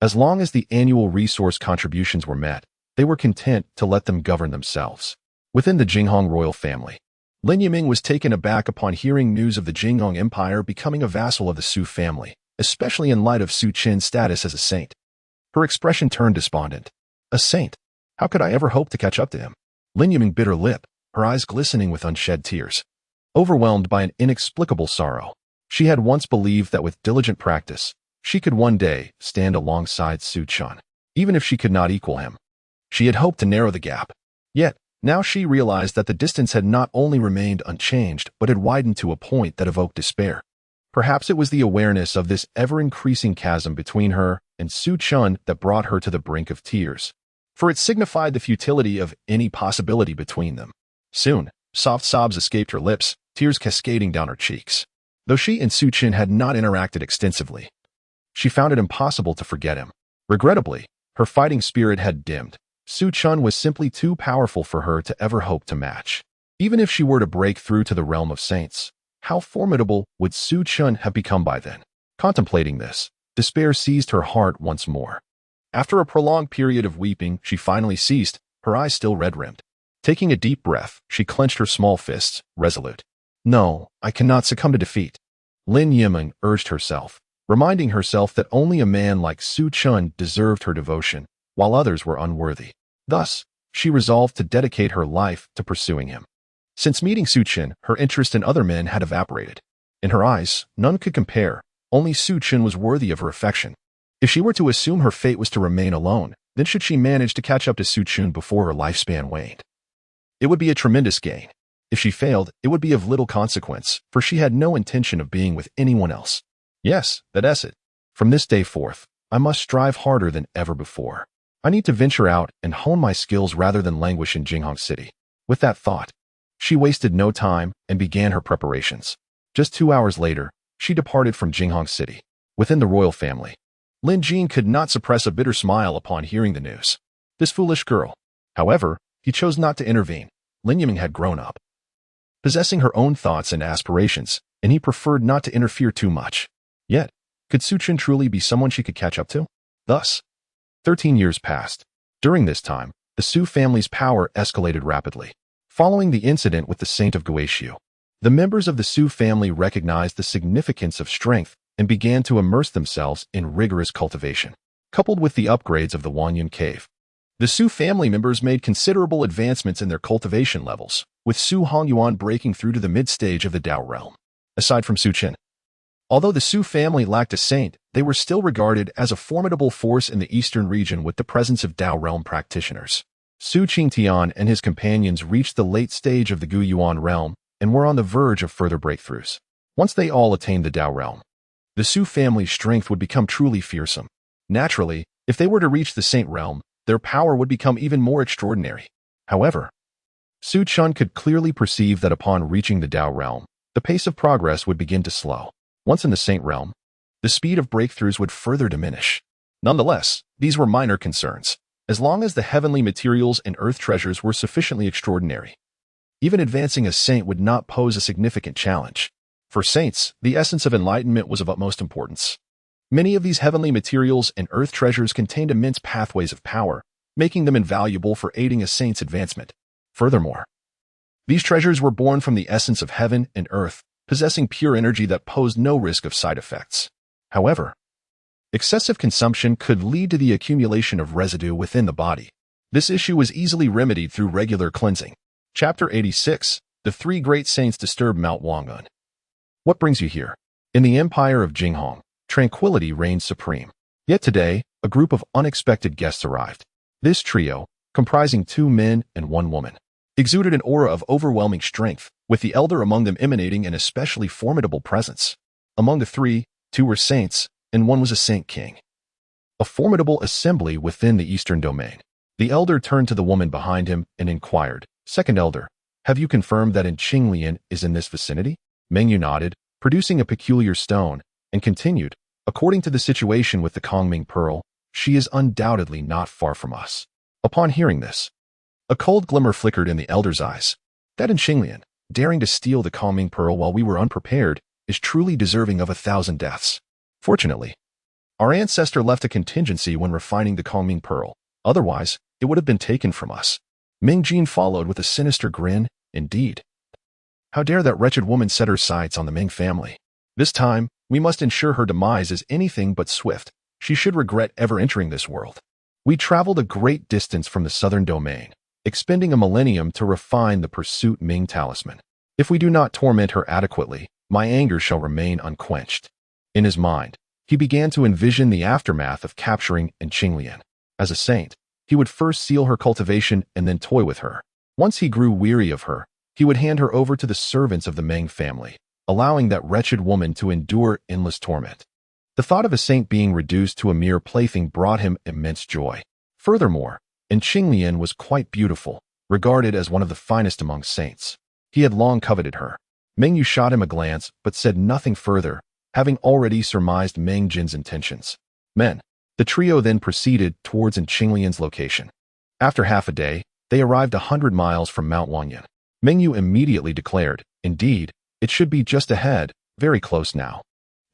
As long as the annual resource contributions were met, they were content to let them govern themselves. Within the Jinghong royal family, Lin Yiming was taken aback upon hearing news of the Jinghong Empire becoming a vassal of the Su family, especially in light of Su Chen's status as a saint. Her expression turned despondent. A saint? How could I ever hope to catch up to him? Lin Yiming bit her lip, her eyes glistening with unshed tears. Overwhelmed by an inexplicable sorrow, she had once believed that with diligent practice, she could one day stand alongside Su Chen, even if she could not equal him. She had hoped to narrow the gap. Yet, now she realized that the distance had not only remained unchanged, but had widened to a point that evoked despair. Perhaps it was the awareness of this ever-increasing chasm between her and Su Chen that brought her to the brink of tears, for it signified the futility of any possibility between them. Soon, soft sobs escaped her lips, tears cascading down her cheeks. Though she and Su Chen had not interacted extensively, she found it impossible to forget him. Regrettably, her fighting spirit had dimmed. Su Chen was simply too powerful for her to ever hope to match. Even if she were to break through to the realm of saints, how formidable would Su Chen have become by then? Contemplating this, despair seized her heart once more. After a prolonged period of weeping, she finally ceased, her eyes still red-rimmed. Taking a deep breath, she clenched her small fists, resolute. No, I cannot succumb to defeat. Lin Yimeng urged herself, reminding herself that only a man like Su Chen deserved her devotion, while others were unworthy. Thus, she resolved to dedicate her life to pursuing him. Since meeting Su Chen, her interest in other men had evaporated. In her eyes, none could compare, only Su Chen was worthy of her affection. If she were to assume her fate was to remain alone, then should she manage to catch up to Su Chen before her lifespan waned? It would be a tremendous gain. If she failed, it would be of little consequence, for she had no intention of being with anyone else. Yes, that's it. From this day forth, I must strive harder than ever before. I need to venture out and hone my skills rather than languish in Jinghong City. With that thought, she wasted no time and began her preparations. Just 2 hours later, she departed from Jinghong City. Within the royal family, Lin Jing could not suppress a bitter smile upon hearing the news. This foolish girl. However, he chose not to intervene. Lin Yimeng had grown up, possessing her own thoughts and aspirations, and he preferred not to interfere too much. Yet, could Su Chen truly be someone she could catch up to? Thus, 13 years passed. During this time, the Su family's power escalated rapidly. Following the incident with the Saint of Guishu, the members of the Su family recognized the significance of strength and began to immerse themselves in rigorous cultivation. Coupled with the upgrades of the Wanyun Cave, the Su family members made considerable advancements in their cultivation levels, with Su Hongyuan breaking through to the mid-stage of the Dao realm. Aside from Su Chen, although the Su family lacked a saint, they were still regarded as a formidable force in the eastern region with the presence of Dao realm practitioners. Su Qingtian and his companions reached the late stage of the Guyuan realm and were on the verge of further breakthroughs. Once they all attained the Dao realm, the Su family's strength would become truly fearsome. Naturally, if they were to reach the saint realm, their power would become even more extraordinary. However, Su Chen could clearly perceive that upon reaching the Dao realm, the pace of progress would begin to slow. Once in the saint realm, the speed of breakthroughs would further diminish. Nonetheless, these were minor concerns, as long as the heavenly materials and earth treasures were sufficiently extraordinary. Even advancing a saint would not pose a significant challenge. For saints, the essence of enlightenment was of utmost importance. Many of these heavenly materials and earth treasures contained immense pathways of power, making them invaluable for aiding a saint's advancement. Furthermore, these treasures were born from the essence of heaven and earth, possessing pure energy that posed no risk of side effects. However, excessive consumption could lead to the accumulation of residue within the body. This issue was easily remedied through regular cleansing. Chapter 86. The Three Great Saints Disturb Mount Wangun. What brings you here? In the empire of Jinghong, tranquility reigned supreme. Yet today, a group of unexpected guests arrived. This trio, comprising 2 men and 1 woman, exuded an aura of overwhelming strength, with the elder among them emanating an especially formidable presence. Among the 3, 2 were saints, and 1 was a saint king. A formidable assembly within the eastern domain. The elder turned to the woman behind him and inquired, "Second elder, have you confirmed that Qinglian is in this vicinity?" Mengyu nodded, producing a peculiar stone, and continued, "According to the situation with the Kongming Pearl, she is undoubtedly not far from us." Upon hearing this, a cold glimmer flickered in the elder's eyes. That Qinglian, daring to steal the Kongming Pearl while we were unprepared, is truly deserving of 1,000 deaths. Fortunately, our ancestor left a contingency when refining the Kongming Pearl. Otherwise, it would have been taken from us. Ming Jin followed with a sinister grin. Indeed. How dare that wretched woman set her sights on the Ming family? This time, we must ensure her demise is anything but swift. She should regret ever entering this world. We traveled a great distance from the southern domain, expending a millennium to refine the pursuit Ming talisman. If we do not torment her adequately, my anger shall remain unquenched. In his mind, he began to envision the aftermath of capturing Qinglian. As a saint, he would first seal her cultivation and then toy with her. Once he grew weary of her, he would hand her over to the servants of the Meng family, allowing that wretched woman to endure endless torment. The thought of a saint being reduced to a mere plaything brought him immense joy. Furthermore, Qinglian was quite beautiful, regarded as one of the finest among saints. He had long coveted her. Meng Yu shot him a glance, but said nothing further, having already surmised Meng Jin's intentions. Men. The trio then proceeded towards Qinglian's location. After half a day, they arrived 100 miles from Mount Wanyan. Meng Yu immediately declared, "Indeed, it should be just ahead, very close now."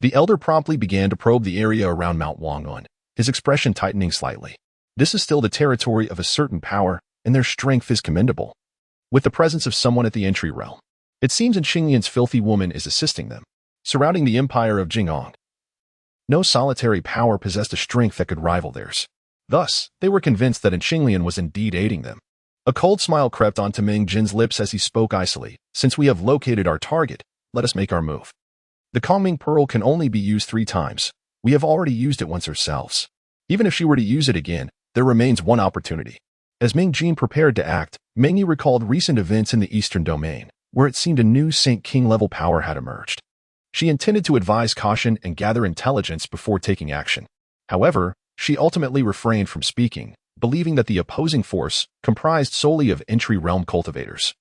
The elder promptly began to probe the area around Mount Wanyan, his expression tightening slightly. This is still the territory of a certain power, and their strength is commendable. With the presence of someone at the entry realm, it seems Qinglian's filthy woman is assisting them. Surrounding the empire of Jingong, no solitary power possessed a strength that could rival theirs. Thus, they were convinced that Qinglian was indeed aiding them. A cold smile crept onto Meng Jin's lips as he spoke icily. "Since we have located our target, let us make our move. The Kongming Pearl can only be used 3 times. We have already used it once ourselves. Even if she were to use it again, there remains one opportunity." As Meng Jin prepared to act, Meng Yu recalled recent events in the Eastern Domain, where it seemed a new Saint King-level power had emerged. She intended to advise caution and gather intelligence before taking action. However, she ultimately refrained from speaking, believing that the opposing force, comprised solely of entry-realm cultivators,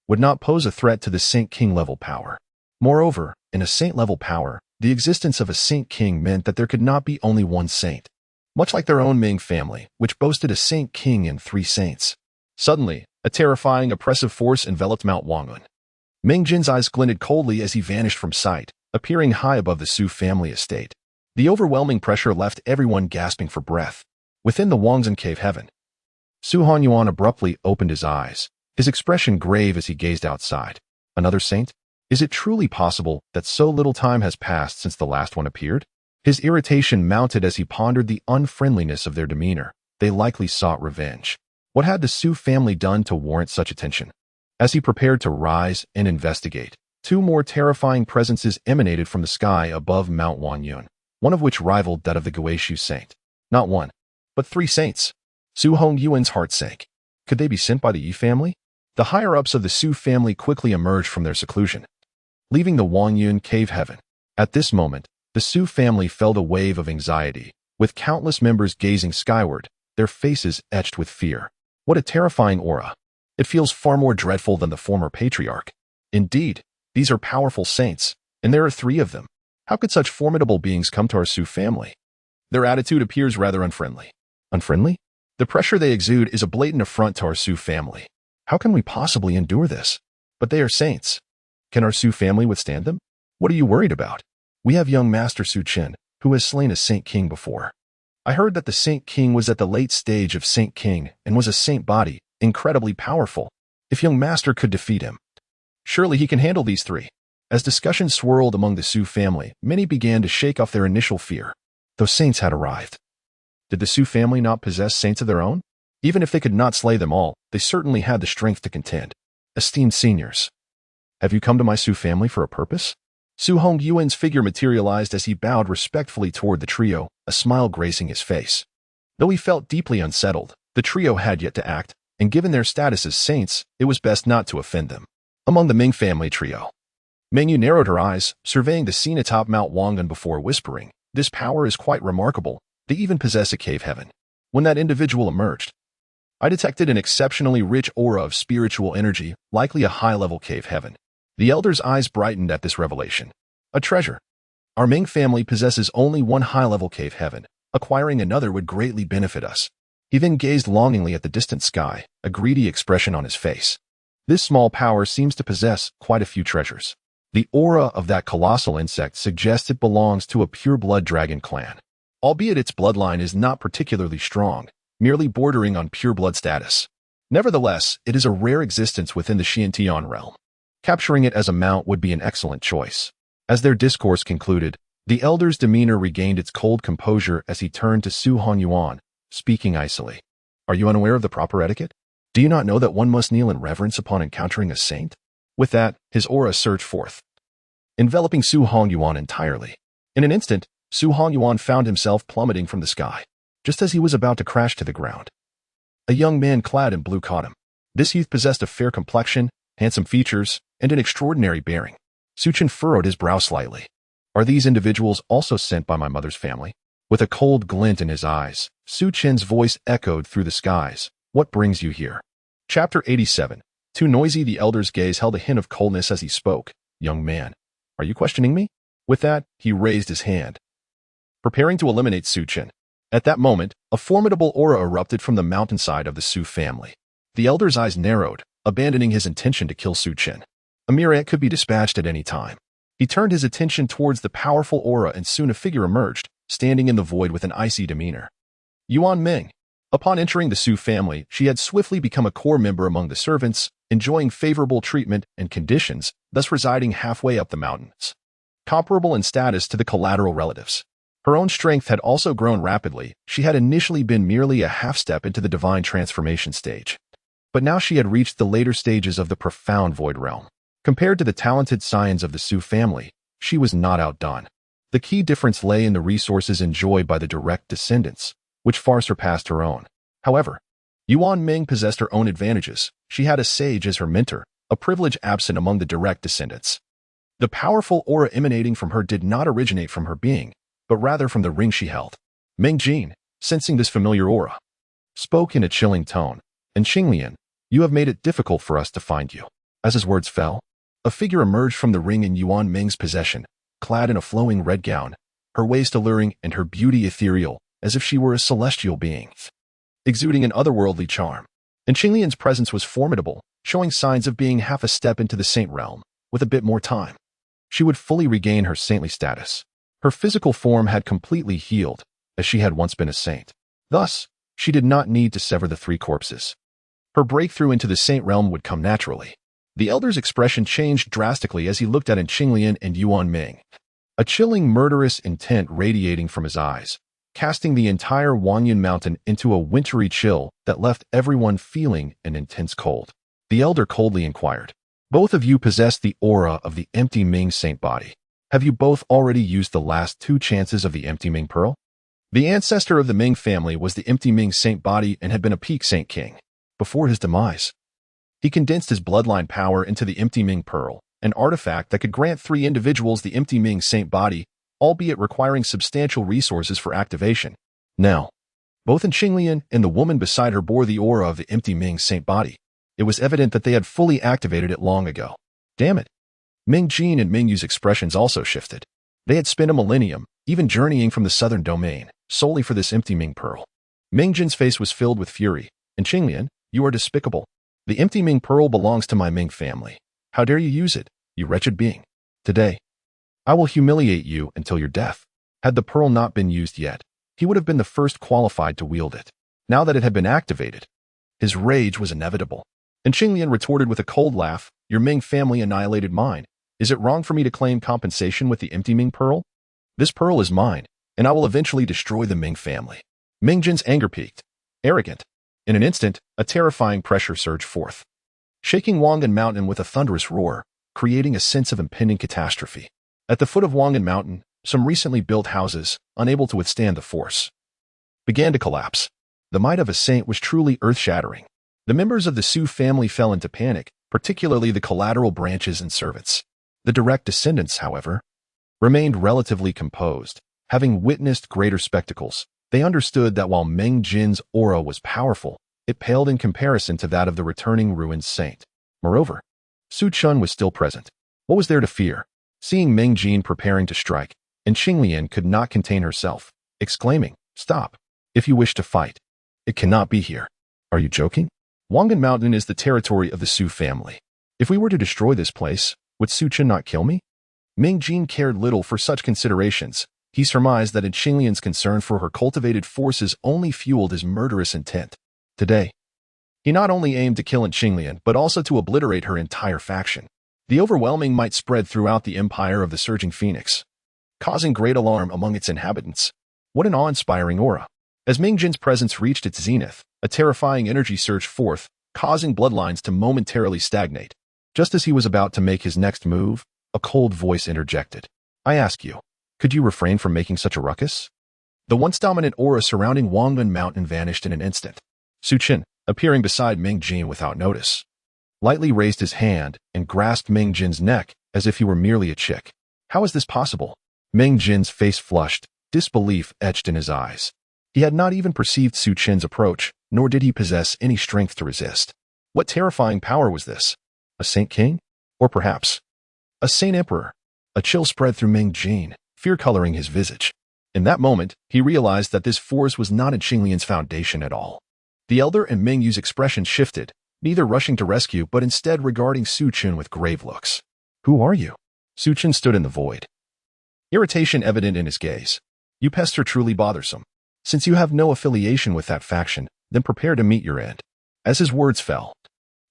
would not pose a threat to the Saint King-level power. Moreover, in a Saint-level power, the existence of a Saint King meant that there could not be only one saint, much like their own Ming family, which boasted a Saint King and 3 saints. Suddenly, a terrifying, oppressive force enveloped Mount Wangyun. Meng Jin's eyes glinted coldly as he vanished from sight, appearing high above the Su family estate. The overwhelming pressure left everyone gasping for breath. Within the Wangzhen cave heaven, Su Hanyuan abruptly opened his eyes, his expression grave as he gazed outside. Another saint? Is it truly possible that so little time has passed since the last one appeared? His irritation mounted as he pondered the unfriendliness of their demeanor. They likely sought revenge. What had the Su family done to warrant such attention? As he prepared to rise and investigate, 2 more terrifying presences emanated from the sky above Mount Wangyun, one of which rivaled that of the Guishu saint. Not 1, but 3 saints. Su Hongyuan's heart sank. Could they be sent by the Yi family? The higher-ups of the Su family quickly emerged from their seclusion, leaving the Wangyun cave heaven. At this moment, the Su family felt a wave of anxiety, with countless members gazing skyward, their faces etched with fear. What a terrifying aura. It feels far more dreadful than the former patriarch. Indeed, these are powerful saints, and there are 3 of them. How could such formidable beings come to our Su family? Their attitude appears rather unfriendly. Unfriendly? The pressure they exude is a blatant affront to our Su family. How can we possibly endure this? But they are saints. Can our Su family withstand them? What are you worried about? We have young Master Su Chen, who has slain a Saint King before. I heard that the Saint King was at the late stage of Saint King and was a saint body, incredibly powerful. If young Master could defeat him, surely he can handle these 3. As discussion swirled among the Su family, many began to shake off their initial fear. Those saints had arrived. Did the Su family not possess saints of their own? Even if they could not slay them all, they certainly had the strength to contend. Esteemed seniors, have you come to my Su family for a purpose? Su Hongyuan's figure materialized as he bowed respectfully toward the trio, a smile gracing his face. Though he felt deeply unsettled, the trio had yet to act, and given their status as saints, it was best not to offend them. Among the Ming family trio, Meng Yu narrowed her eyes, surveying the scene atop Mount Wangyun before whispering, "This power is quite remarkable. They even possess a cave heaven." When that individual emerged, I detected an exceptionally rich aura of spiritual energy, likely a high-level cave heaven. The elder's eyes brightened at this revelation. A treasure. Our Ming family possesses only one high-level cave heaven. Acquiring another would greatly benefit us. He then gazed longingly at the distant sky, a greedy expression on his face. This small power seems to possess quite a few treasures. The aura of that colossal insect suggests it belongs to a pure-blood dragon clan, albeit its bloodline is not particularly strong, merely bordering on pure-blood status. Nevertheless, it is a rare existence within the Xiantian realm. Capturing it as a mount would be an excellent choice. As their discourse concluded, the elder's demeanor regained its cold composure as he turned to Su Hanyuan, speaking icily. "Are you unaware of the proper etiquette? Do you not know that one must kneel in reverence upon encountering a saint?" With that, his aura surged forth, enveloping Su Hanyuan entirely. In an instant, Su Hanyuan found himself plummeting from the sky. Just as he was about to crash to the ground, a young man clad in blue caught him. This youth possessed a fair complexion, handsome features, and an extraordinary bearing. Su Chen furrowed his brow slightly. Are these individuals also sent by my mother's family? With a cold glint in his eyes, Su Chen's voice echoed through the skies. What brings you here? Chapter 87. Too noisy. The elder's gaze held a hint of coldness as he spoke. Young man, are you questioning me? With that, he raised his hand, preparing to eliminate Su Chen. At that moment, a formidable aura erupted from the mountainside of the Su family. The elder's eyes narrowed, abandoning his intention to kill Su Chen. A myriad could be dispatched at any time. He turned his attention towards the powerful aura, and soon a figure emerged, standing in the void with an icy demeanor. Yuan Ming. Upon entering the Su family, she had swiftly become a core member among the servants, enjoying favorable treatment and conditions, thus residing halfway up the mountains. Comparable in status to the collateral relatives. Her own strength had also grown rapidly. She had initially been merely a half-step into the divine transformation stage. But now she had reached the later stages of the profound void realm. Compared to the talented scions of the Su family, she was not outdone. The key difference lay in the resources enjoyed by the direct descendants, which far surpassed her own. However, Yuan Ming possessed her own advantages. She had a sage as her mentor, a privilege absent among the direct descendants. The powerful aura emanating from her did not originate from her being, but rather from the ring she held. Ming Jin, sensing this familiar aura, spoke in a chilling tone. And Xinglian, you have made it difficult for us to find you. As his words fell, a figure emerged from the ring in Yuan Ming's possession, clad in a flowing red gown, her waist alluring and her beauty ethereal, as if she were a celestial being, exuding an otherworldly charm. And Xinglian's presence was formidable, showing signs of being half a step into the saint realm. With a bit more time, she would fully regain her saintly status. Her physical form had completely healed, as she had once been a saint. Thus, she did not need to sever the three corpses. Her breakthrough into the saint realm would come naturally. The elder's expression changed drastically as he looked at Xinglian and Yuan Ming. A chilling, murderous intent radiating from his eyes, casting the entire Wanyan mountain into a wintry chill that left everyone feeling an intense cold. The elder coldly inquired, both of you possess the aura of the empty Ming saint body. Have you both already used the last 2 chances of the empty Ming pearl? The ancestor of the Ming family was the empty Ming saint body and had been a peak saint king. Before his demise, he condensed his bloodline power into the empty Ming pearl, an artifact that could grant 3 individuals the empty Ming saint body, albeit requiring substantial resources for activation. Now, both Xinglian and the woman beside her bore the aura of the empty Ming saint body. It was evident that they had fully activated it long ago. Damn it. Ming Jin and Ming Yu's expressions also shifted. They had spent a millennium, even journeying from the southern domain, solely for this empty Ming pearl. Ming Jin's face was filled with fury. And Xinglian, you are despicable. The empty Ming pearl belongs to my Ming family. How dare you use it, you wretched being? Today, I will humiliate you until your death. Had the pearl not been used yet, he would have been the first qualified to wield it. Now that it had been activated, his rage was inevitable. And Xinglian retorted with a cold laugh, your Ming family annihilated mine. Is it wrong for me to claim compensation with the empty Ming pearl? This pearl is mine, and I will eventually destroy the Ming family. Ming Jin's anger peaked. Arrogant. In an instant, a terrifying pressure surged forth, shaking Wangan Mountain with a thunderous roar, creating a sense of impending catastrophe. At the foot of Wangan Mountain, some recently built houses, unable to withstand the force, began to collapse. The might of a saint was truly earth-shattering. The members of the Su family fell into panic, particularly the collateral branches and servants. The direct descendants, however, remained relatively composed. Having witnessed greater spectacles, they understood that while Ming Jin's aura was powerful, it paled in comparison to that of the returning ruined saint. Moreover, Su Chen was still present. What was there to fear? Seeing Ming Jin preparing to strike, and Xinglian could not contain herself, exclaiming, "Stop! If you wish to fight, it cannot be here." Are you joking? Wangan Mountain is the territory of the Su family. If we were to destroy this place, would Su Chen not kill me? Ming Jin cared little for such considerations. He surmised that Xinglian's concern for her cultivated forces only fueled his murderous intent. Today, he not only aimed to kill Xinglian, but also to obliterate her entire faction. The overwhelming might spread throughout the empire of the Surging Phoenix, causing great alarm among its inhabitants. What an awe-inspiring aura. As Ming Jin's presence reached its zenith, a terrifying energy surged forth, causing bloodlines to momentarily stagnate. Just as he was about to make his next move, a cold voice interjected. I ask you, could you refrain from making such a ruckus? The once dominant aura surrounding Wangan Mountain vanished in an instant. Su Chen, appearing beside Ming Jin without notice, lightly raised his hand and grasped Ming Jin's neck as if he were merely a chick. How is this possible? Ming Jin's face flushed, disbelief etched in his eyes. He had not even perceived Su Chen's approach, nor did he possess any strength to resist. What terrifying power was this? A saint king? Or perhaps a saint emperor? A chill spread through Ming Jin, fear coloring his visage. In that moment, he realized that this force was not in Qinglian's foundation at all. The elder and Ming Yu's expression shifted, neither rushing to rescue but instead regarding Su Chen with grave looks. Who are you? Su Chen stood in the void, irritation evident in his gaze. You pests are truly bothersome. Since you have no affiliation with that faction, then prepare to meet your end. As his words fell,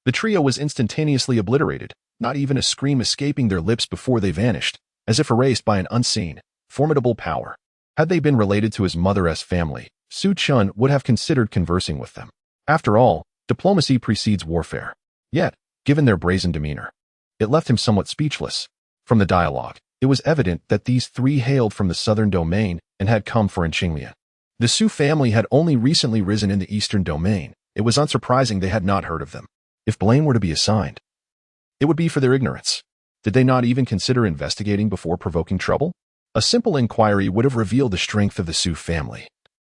the trio was instantaneously obliterated, not even a scream escaping their lips before they vanished, as if erased by an unseen, formidable power. Had they been related to his mother's family, Su Chen would have considered conversing with them. After all, diplomacy precedes warfare. Yet, given their brazen demeanor, it left him somewhat speechless. From the dialogue, it was evident that these three hailed from the southern domain and had come for Qinglian. The Su family had only recently risen in the eastern domain. It was unsurprising they had not heard of them. If blame were to be assigned, it would be for their ignorance. Did they not even consider investigating before provoking trouble? A simple inquiry would have revealed the strength of the Su family,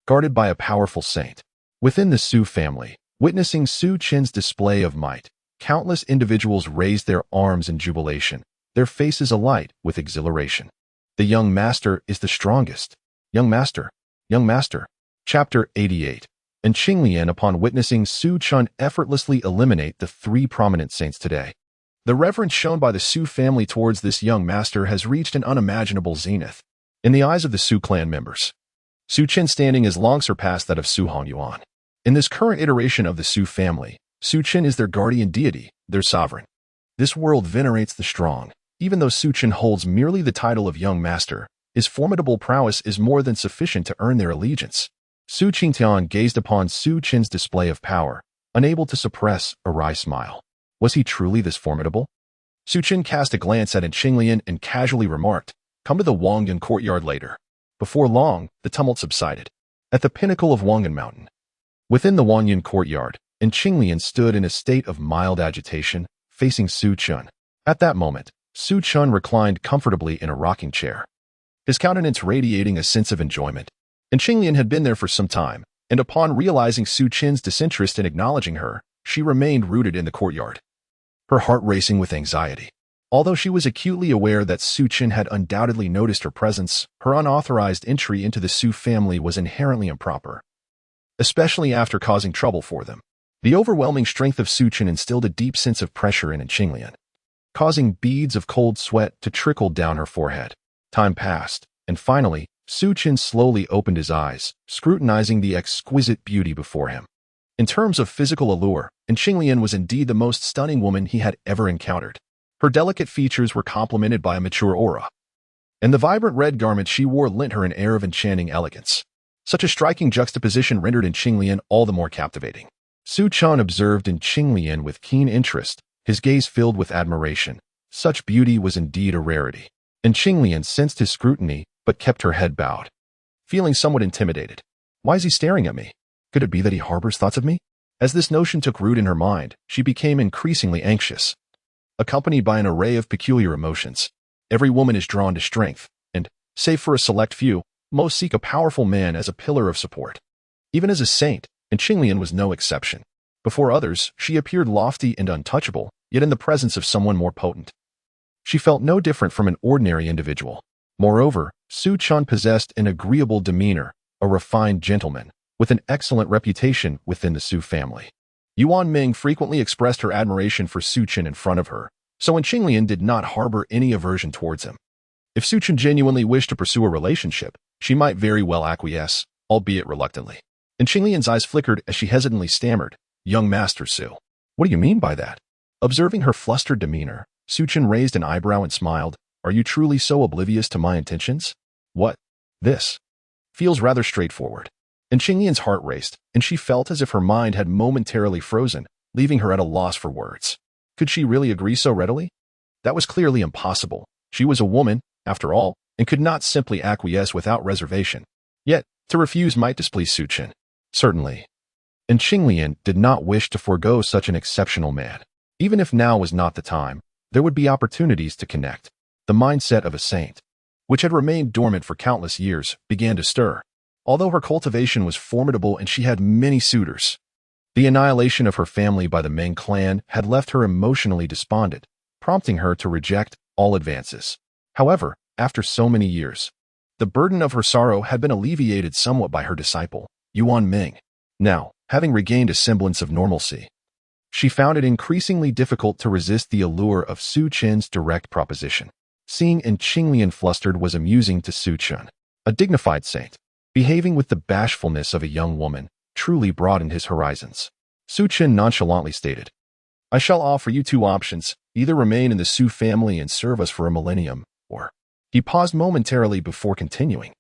guarded by a powerful saint. Within the Su family, witnessing Su Chen's display of might, countless individuals raised their arms in jubilation, their faces alight with exhilaration. The young master is the strongest. Young master. Young master. Chapter 88. And Qinglian, upon witnessing Su Chen effortlessly eliminate the three prominent saints today. The reverence shown by the Su family towards this young master has reached an unimaginable zenith. In the eyes of the Su clan members, Su Chen's standing has long surpassed that of Su Hongyuan. In this current iteration of the Su family, Su Chen is their guardian deity, their sovereign. This world venerates the strong. Even though Su Chen holds merely the title of young master, his formidable prowess is more than sufficient to earn their allegiance. Su Qingtian gazed upon Su Chen's display of power, unable to suppress a wry smile. Was he truly this formidable? Su Chen cast a glance at Qinglian and casually remarked, "Come to the Wangyun courtyard later." Before long, the tumult subsided. At the pinnacle of Wangyun Mountain, within the Wangyun courtyard, Qinglian stood in a state of mild agitation, facing Su Chen. At that moment, Su Chen reclined comfortably in a rocking chair, his countenance radiating a sense of enjoyment. Qinglian had been there for some time, and upon realizing Su Chen's disinterest in acknowledging her, she remained rooted in the courtyard, her heart racing with anxiety. Although she was acutely aware that Su Chen had undoubtedly noticed her presence, her unauthorized entry into the Su family was inherently improper, especially after causing trouble for them. The overwhelming strength of Su Chen instilled a deep sense of pressure in Qinglian, causing beads of cold sweat to trickle down her forehead. Time passed, and finally, Su Chen slowly opened his eyes, scrutinizing the exquisite beauty before him. In terms of physical allure, Qinglian was indeed the most stunning woman he had ever encountered. Her delicate features were complemented by a mature aura, and the vibrant red garment she wore lent her an air of enchanting elegance. Such a striking juxtaposition rendered Qinglian all the more captivating. Su Chen observed Qinglian with keen interest, his gaze filled with admiration. Such beauty was indeed a rarity. Qinglian sensed his scrutiny, but kept her head bowed, feeling somewhat intimidated. Why is he staring at me? Could it be that he harbors thoughts of me? As this notion took root in her mind, she became increasingly anxious, accompanied by an array of peculiar emotions. Every woman is drawn to strength, and, save for a select few, most seek a powerful man as a pillar of support. Even as a saint, Qinglian was no exception. Before others, she appeared lofty and untouchable, yet in the presence of someone more potent, she felt no different from an ordinary individual. Moreover, Su Chen possessed an agreeable demeanor, a refined gentleman, with an excellent reputation within the Su family. Yuan Ming frequently expressed her admiration for Su Chen in front of her, so Qinglian did not harbor any aversion towards him. If Su Chen genuinely wished to pursue a relationship, she might very well acquiesce, albeit reluctantly. Qinglian's eyes flickered as she hesitantly stammered, "Young Master Su. What do you mean by that?" Observing her flustered demeanor, Su Chen raised an eyebrow and smiled. "Are you truly so oblivious to my intentions? What? This feels rather straightforward." Qinglian's heart raced, and she felt as if her mind had momentarily frozen, leaving her at a loss for words. Could she really agree so readily? That was clearly impossible. She was a woman, after all, and could not simply acquiesce without reservation. Yet, to refuse might displease Su Chen. Certainly. Qinglian did not wish to forego such an exceptional man. Even if now was not the time, there would be opportunities to connect. The mindset of a saint, which had remained dormant for countless years, began to stir. Although her cultivation was formidable and she had many suitors, The annihilation of her family by the Ming clan had left her emotionally despondent, prompting her to reject all advances. However, after so many years, the burden of her sorrow had been alleviated somewhat by her disciple, Yuan Ming. Now, having regained a semblance of normalcy, she found it increasingly difficult to resist the allure of Su Chen's direct proposition. Seeing Qinglian flustered was amusing to Su Chen. A dignified saint, behaving with the bashfulness of a young woman, truly broadened his horizons. Su Chen nonchalantly stated, "I shall offer you two options, either remain in the Su family and serve us for a millennium, or..." He paused momentarily before continuing.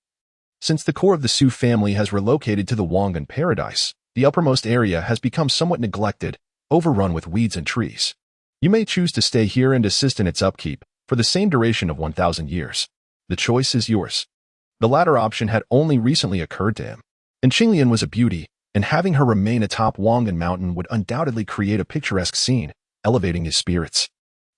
"Since the core of the Su family has relocated to the Wangan paradise, the uppermost area has become somewhat neglected, overrun with weeds and trees. You may choose to stay here and assist in its upkeep for the same duration of 1,000 years. The choice is yours." The latter option had only recently occurred to him. And Qinglian was a beauty, and having her remain atop Wangan Mountain would undoubtedly create a picturesque scene, elevating his spirits.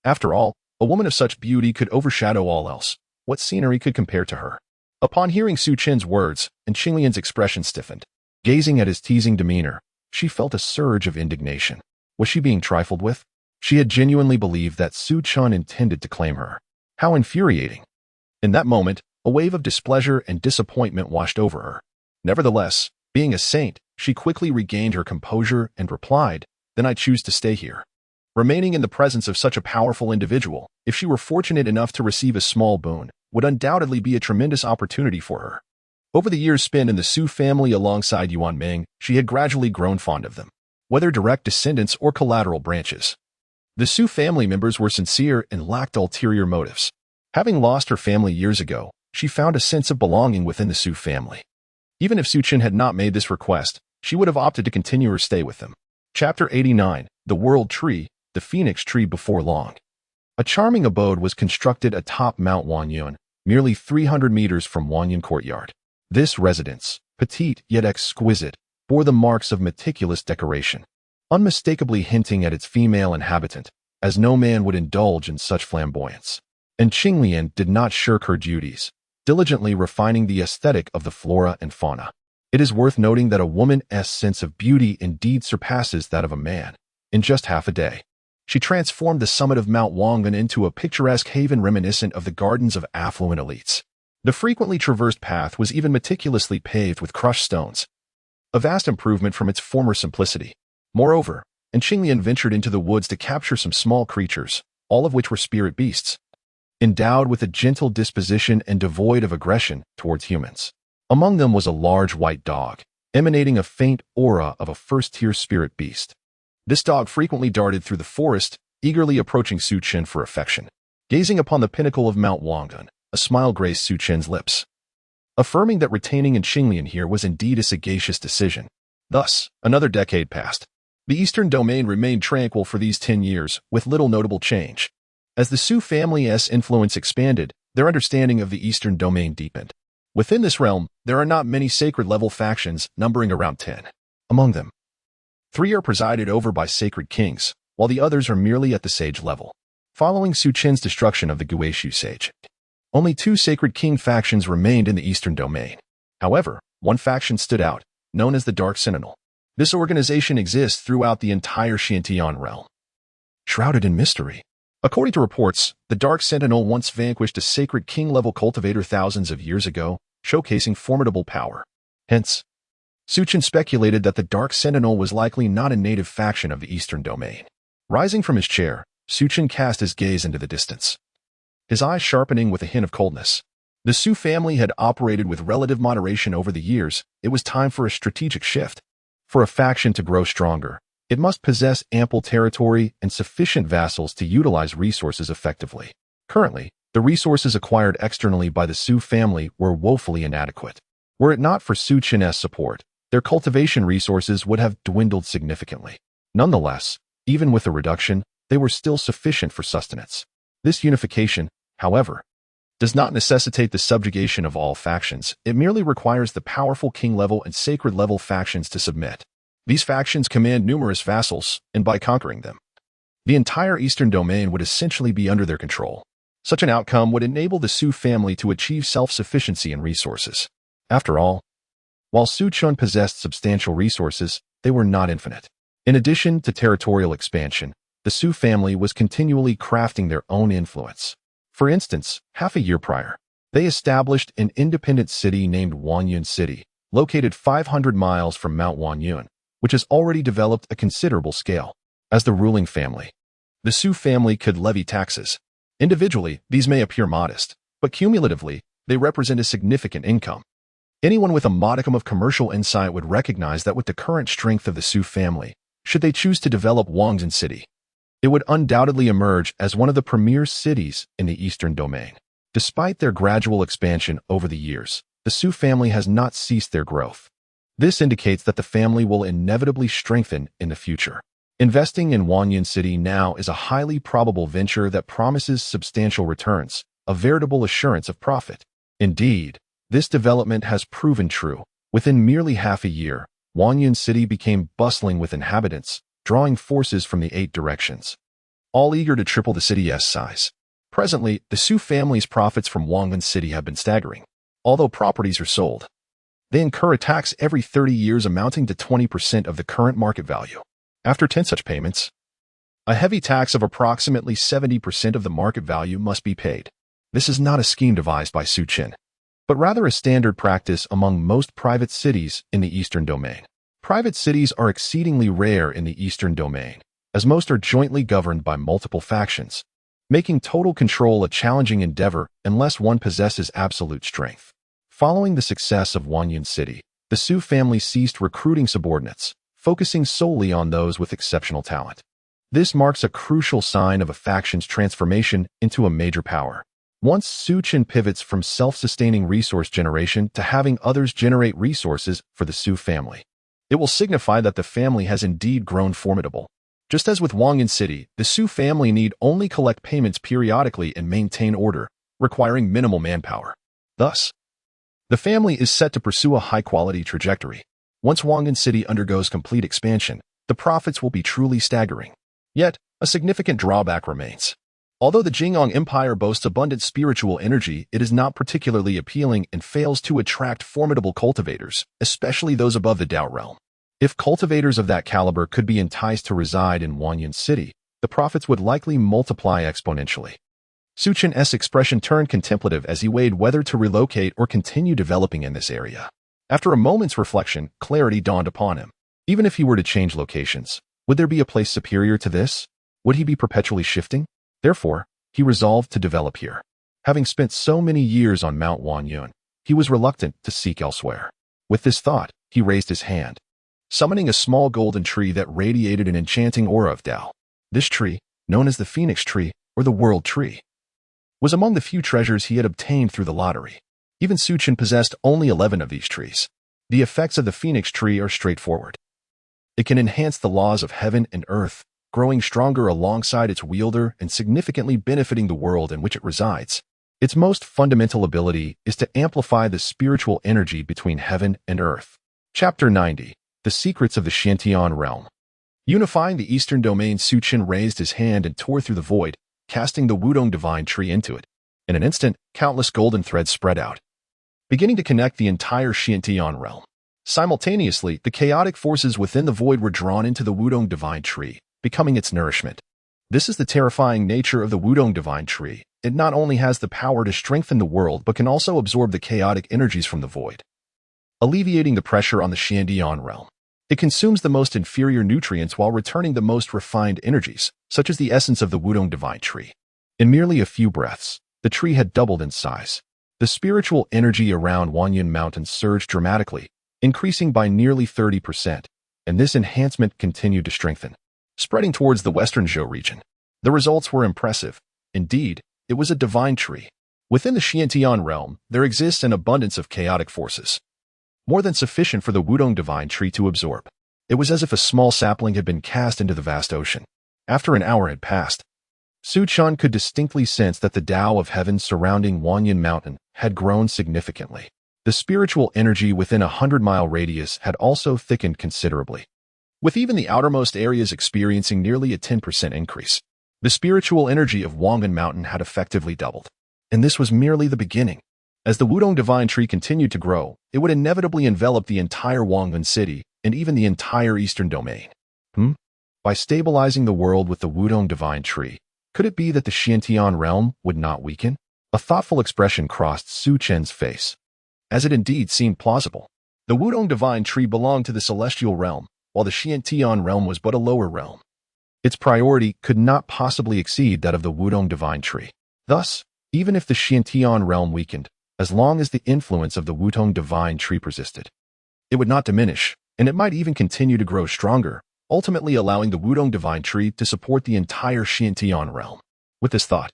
After all, a woman of such beauty could overshadow all else. What scenery could compare to her? Upon hearing Su Chen's words, and Qinglian's expression stiffened. Gazing at his teasing demeanor, she felt a surge of indignation. Was she being trifled with? She had genuinely believed that Su Chen intended to claim her. How infuriating. In that moment, a wave of displeasure and disappointment washed over her. Nevertheless, being a saint, she quickly regained her composure and replied, "Then I choose to stay here." Remaining in the presence of such a powerful individual, if she were fortunate enough to receive a small boon, would undoubtedly be a tremendous opportunity for her. Over the years spent in the Su family alongside Yuan Ming, she had gradually grown fond of them, whether direct descendants or collateral branches. The Su family members were sincere and lacked ulterior motives. Having lost her family years ago, she found a sense of belonging within the Su family. Even if Su Chen had not made this request, she would have opted to continue her stay with them. Chapter 89, The World Tree, the Phoenix Tree before long. A charming abode was constructed atop Mount Wanyun, merely 300 meters from Wanyun Courtyard. This residence, petite yet exquisite, bore the marks of meticulous decoration, unmistakably hinting at its female inhabitant, as no man would indulge in such flamboyance. And Qinglian did not shirk her duties, diligently refining the aesthetic of the flora and fauna. It is worth noting that a woman's sense of beauty indeed surpasses that of a man. In just half a day, she transformed the summit of Mount Wangan into a picturesque haven reminiscent of the gardens of affluent elites. The frequently traversed path was even meticulously paved with crushed stones, a vast improvement from its former simplicity. Moreover, Qinglian ventured into the woods to capture some small creatures, all of which were spirit beasts, endowed with a gentle disposition and devoid of aggression towards humans. Among them was a large white dog, emanating a faint aura of a first-tier spirit beast. This dog frequently darted through the forest, eagerly approaching Su Chen for affection. Gazing upon the pinnacle of Mount Wangan, a smile graced Su Chen's lips, affirming that retaining Qinglian here was indeed a sagacious decision. Thus, another decade passed. The Eastern Domain remained tranquil for these 10 years, with little notable change. As the Su family's influence expanded, their understanding of the Eastern Domain deepened. Within this realm, there are not many sacred-level factions, numbering around 10. Among them, 3 are presided over by sacred kings, while the others are merely at the sage level. Following Su Chen's destruction of the Guishu sage, only 2 sacred king factions remained in the Eastern Domain. However, one faction stood out, known as the Dark Sentinel. This organization exists throughout the entire Xiantian realm, shrouded in mystery. According to reports, the Dark Sentinel once vanquished a sacred king-level cultivator thousands of years ago, showcasing formidable power. Hence, Su Chen speculated that the Dark Sentinel was likely not a native faction of the Eastern Domain. Rising from his chair, Su Chen cast his gaze into the distance, his eyes sharpening with a hint of coldness. The Su family had operated with relative moderation over the years. It was time for a strategic shift. For a faction to grow stronger, it must possess ample territory and sufficient vassals to utilize resources effectively. Currently, the resources acquired externally by the Su family were woefully inadequate. Were it not for Su Chen's support, their cultivation resources would have dwindled significantly. Nonetheless, even with the reduction, they were still sufficient for sustenance. This unification, however, does not necessitate the subjugation of all factions. It merely requires the powerful king-level and sacred-level factions to submit. These factions command numerous vassals, and by conquering them, the entire Eastern Domain would essentially be under their control. Such an outcome would enable the Su family to achieve self-sufficiency in resources. After all, while Su Chen possessed substantial resources, they were not infinite. In addition to territorial expansion, the Su family was continually crafting their own influence. For instance, half a year prior, they established an independent city named Huanyun City, located 500 miles from Mount Huanyun, which has already developed a considerable scale. As the ruling family, the Su family could levy taxes. Individually, these may appear modest, but cumulatively, they represent a significant income. Anyone with a modicum of commercial insight would recognize that with the current strength of the Su family, should they choose to develop Huangzhen City, it would undoubtedly emerge as one of the premier cities in the Eastern Domain. Despite their gradual expansion over the years, the Su family has not ceased their growth. This indicates that the family will inevitably strengthen in the future. Investing in Huanyun City now is a highly probable venture that promises substantial returns, a veritable assurance of profit. Indeed, this development has proven true. Within merely half a year, Huanyun City became bustling with inhabitants, drawing forces from the 8 directions, all eager to triple the city's size. Presently, the Su family's profits from Huanyun City have been staggering. Although properties are sold, they incur a tax every 30 years amounting to 20% of the current market value. After 10 such payments, a heavy tax of approximately 70% of the market value must be paid. This is not a scheme devised by Su Chen, but rather a standard practice among most private cities in the Eastern Domain. Private cities are exceedingly rare in the Eastern Domain, as most are jointly governed by multiple factions, making total control a challenging endeavor unless one possesses absolute strength. Following the success of Huanyun City, the Su family ceased recruiting subordinates, focusing solely on those with exceptional talent. This marks a crucial sign of a faction's transformation into a major power. Once Su Chen pivots from self-sustaining resource generation to having others generate resources for the Su family, it will signify that the family has indeed grown formidable. Just as with Huanyun City, the Su family need only collect payments periodically and maintain order, requiring minimal manpower. Thus, the family is set to pursue a high-quality trajectory. Once Huanyun City undergoes complete expansion, the profits will be truly staggering. Yet, a significant drawback remains. Although the Jing Empire boasts abundant spiritual energy, it is not particularly appealing and fails to attract formidable cultivators, especially those above the Dao realm. If cultivators of that caliber could be enticed to reside in Huanyun City, the profits would likely multiply exponentially. Su Chen's expression turned contemplative as he weighed whether to relocate or continue developing in this area. After a moment's reflection, clarity dawned upon him. Even if he were to change locations, would there be a place superior to this? Would he be perpetually shifting? Therefore, he resolved to develop here. Having spent so many years on Mount Huanyun, he was reluctant to seek elsewhere. With this thought, he raised his hand, summoning a small golden tree that radiated an enchanting aura of Tao. This tree, known as the Phoenix Tree or the World Tree, was among the few treasures he had obtained through the lottery. Even Su Chen possessed only 11 of these trees. The effects of the Phoenix Tree are straightforward. It can enhance the laws of heaven and earth, growing stronger alongside its wielder and significantly benefiting the world in which it resides. Its most fundamental ability is to amplify the spiritual energy between heaven and earth. Chapter 90. The Secrets of the Xiantian Realm. Unifying the Eastern Domain, Su Chen raised his hand and tore through the void, casting the Wudong Divine Tree into it. In an instant, countless golden threads spread out, beginning to connect the entire Xiantian realm. Simultaneously, the chaotic forces within the void were drawn into the Wudong Divine Tree, becoming its nourishment. This is the terrifying nature of the Wudong Divine Tree. It not only has the power to strengthen the world but can also absorb the chaotic energies from the void, alleviating the pressure on the Xiantian realm. It consumes the most inferior nutrients while returning the most refined energies, such as the essence of the Wudong Divine Tree. In merely a few breaths, the tree had doubled in size. The spiritual energy around Huanyun Mountain surged dramatically, increasing by nearly 30%, and this enhancement continued to strengthen, spreading towards the western Zhou region. The results were impressive. Indeed, it was a divine tree. Within the Xiantian realm, there exists an abundance of chaotic forces, more than sufficient for the Wudong Divine Tree to absorb. It was as if a small sapling had been cast into the vast ocean. After an hour had passed, Su Chen could distinctly sense that the Tao of heaven surrounding Huanyun Mountain had grown significantly. The spiritual energy within a 100-mile radius had also thickened considerably, with even the outermost areas experiencing nearly a 10% increase. The spiritual energy of Huanyun Mountain had effectively doubled. And this was merely the beginning. As the Wudong Divine Tree continued to grow, it would inevitably envelop the entire Huanyun City and even the entire Eastern Domain. By stabilizing the world with the Wudong divine tree, could it be that the Xiantian realm would not weaken? A thoughtful expression crossed Su Chen's face, as it indeed seemed plausible. The Wudong divine tree belonged to the celestial realm, while the Xiantian realm was but a lower realm. Its priority could not possibly exceed that of the Wudong divine tree. Thus, even if the Xiantian realm weakened, as long as the influence of the Wudong divine tree persisted, it would not diminish, and it might even continue to grow stronger, ultimately allowing the Wudong divine tree to support the entire Xiantian realm. With this thought,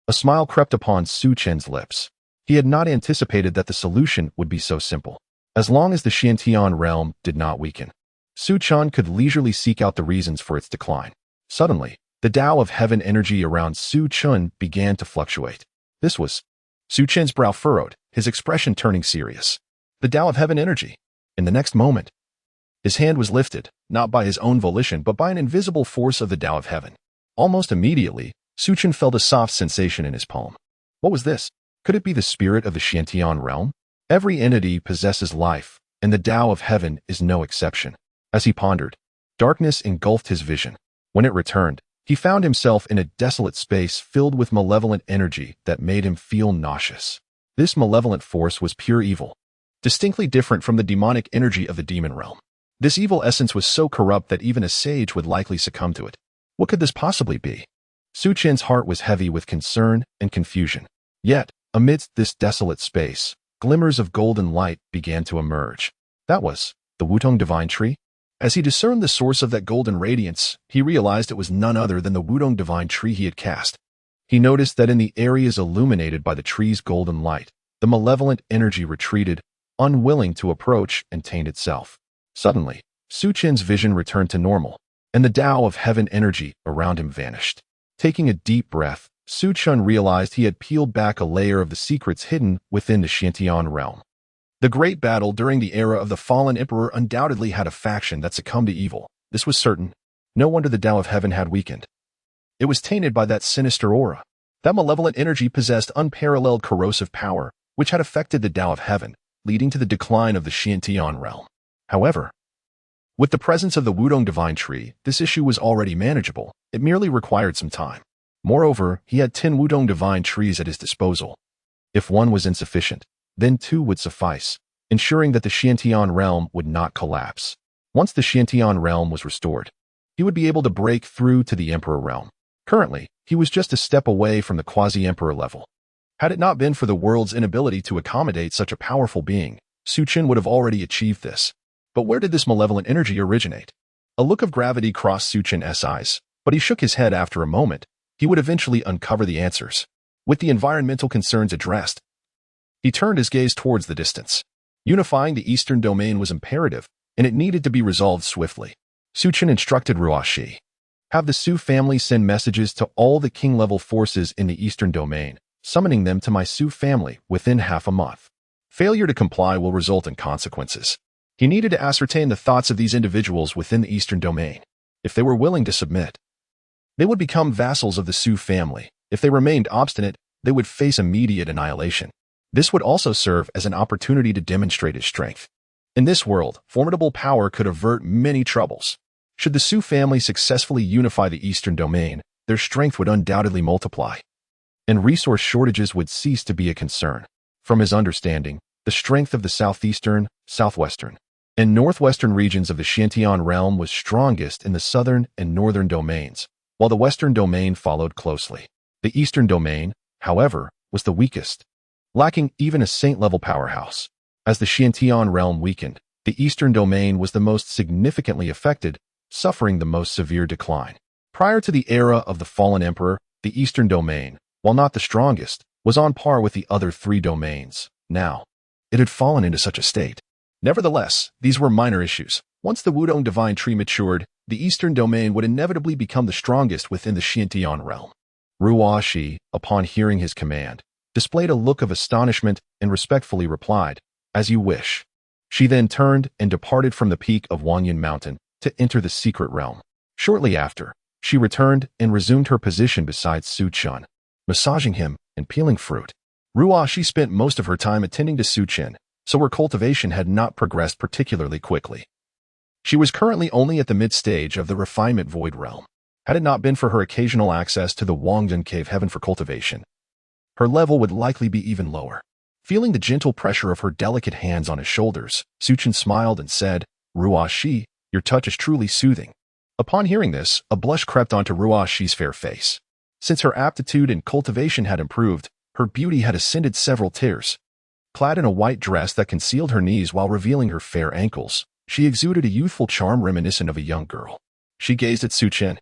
a smile crept upon Su Chen's lips. He had not anticipated that the solution would be so simple. As long as the Xiantian realm did not weaken, Su Chen could leisurely seek out the reasons for its decline. Suddenly, the Tao of heaven energy around Su Chen began to fluctuate. This was Su Chen's brow furrowed, his expression turning serious. The Tao of heaven energy. In the next moment, his hand was lifted, not by his own volition but by an invisible force of the Tao of heaven. Almost immediately, Su Chen felt a soft sensation in his palm. What was this? Could it be the spirit of the Xiantian realm? Every entity possesses life, and the Tao of heaven is no exception. As he pondered, darkness engulfed his vision. When it returned, he found himself in a desolate space filled with malevolent energy that made him feel nauseous. This malevolent force was pure evil, distinctly different from the demonic energy of the demon realm. This evil essence was so corrupt that even a sage would likely succumb to it. What could this possibly be? Su Chen's heart was heavy with concern and confusion. Yet, amidst this desolate space, glimmers of golden light began to emerge. That was the Wudong divine tree? As he discerned the source of that golden radiance, he realized it was none other than the Wudong divine tree he had cast. He noticed that in the areas illuminated by the tree's golden light, the malevolent energy retreated, unwilling to approach and taint itself. Suddenly, Su Chen's vision returned to normal, and the Tao of heaven energy around him vanished. Taking a deep breath, Su Chen realized he had peeled back a layer of the secrets hidden within the Xiantian realm. The great battle during the era of the fallen emperor undoubtedly had a faction that succumbed to evil. This was certain. No wonder the Tao of heaven had weakened. It was tainted by that sinister aura. That malevolent energy possessed unparalleled corrosive power, which had affected the Tao of heaven, leading to the decline of the Xiantian realm. However, with the presence of the Wudong divine tree, this issue was already manageable. It merely required some time. Moreover, he had 10 Wudong divine trees at his disposal. If one was insufficient, then 2 would suffice, ensuring that the Xiantian realm would not collapse. Once the Xiantian realm was restored, he would be able to break through to the Emperor realm. Currently, he was just a step away from the quasi-emperor level. Had it not been for the world's inability to accommodate such a powerful being, Su Chen would have already achieved this. But where did this malevolent energy originate? A look of gravity crossed Su Chen's eyes, but he shook his head after a moment. He would eventually uncover the answers. With the environmental concerns addressed, he turned his gaze towards the distance. Unifying the eastern domain was imperative, and it needed to be resolved swiftly. Su Chen instructed Ruashi, have the Su family send messages to all the king-level forces in the eastern domain, summoning them to my Su family within half a month. Failure to comply will result in consequences. He needed to ascertain the thoughts of these individuals within the eastern domain. If they were willing to submit, they would become vassals of the Su family. If they remained obstinate, they would face immediate annihilation. This would also serve as an opportunity to demonstrate his strength. In this world, formidable power could avert many troubles. Should the Su family successfully unify the eastern domain, their strength would undoubtedly multiply, and resource shortages would cease to be a concern. From his understanding, the strength of the southeastern, southwestern, and northwestern regions of the Xiantian realm was strongest in the southern and northern domains, while the western domain followed closely. The eastern domain, however, was the weakest, lacking even a saint-level powerhouse. As the Xiantian realm weakened, the eastern domain was the most significantly affected, suffering the most severe decline. Prior to the era of the fallen emperor, the eastern domain, while not the strongest, was on par with the other 3 domains. Now, it had fallen into such a state. Nevertheless, these were minor issues. Once the Wudong divine tree matured, the eastern domain would inevitably become the strongest within the Xiantian realm. Ruashi, upon hearing his command, displayed a look of astonishment and respectfully replied, as you wish. She then turned and departed from the peak of Wanyan Mountain to enter the secret realm. Shortly after, she returned and resumed her position beside Su Chen, massaging him and peeling fruit. Ruashi spent most of her time attending to Su Chen, so her cultivation had not progressed particularly quickly. She was currently only at the mid-stage of the refinement void realm. Had it not been for her occasional access to the Wangdun cave heaven for cultivation, her level would likely be even lower. Feeling the gentle pressure of her delicate hands on his shoulders, Su Chen smiled and said, "Ruo Shi, your touch is truly soothing." Upon hearing this, a blush crept onto Ruo Shi's fair face. Since her aptitude in cultivation had improved, her beauty had ascended several tiers. Clad in a white dress that concealed her knees while revealing her fair ankles, she exuded a youthful charm reminiscent of a young girl. She gazed at Su Chen,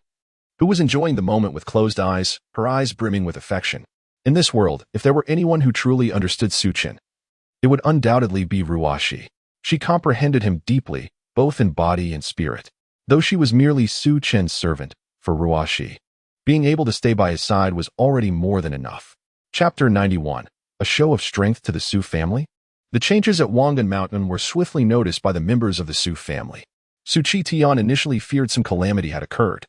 who was enjoying the moment with closed eyes, her eyes brimming with affection. In this world, if there were anyone who truly understood Su Chen, it would undoubtedly be Ruo Shi. She comprehended him deeply, both in body and spirit. Though she was merely Su Chen's servant, for Ruo Shi, being able to stay by his side was already more than enough. Chapter 91. A show of strength to the Su family? The changes at Wangdun Mountain were swiftly noticed by the members of the Su family. Su Tian initially feared some calamity had occurred,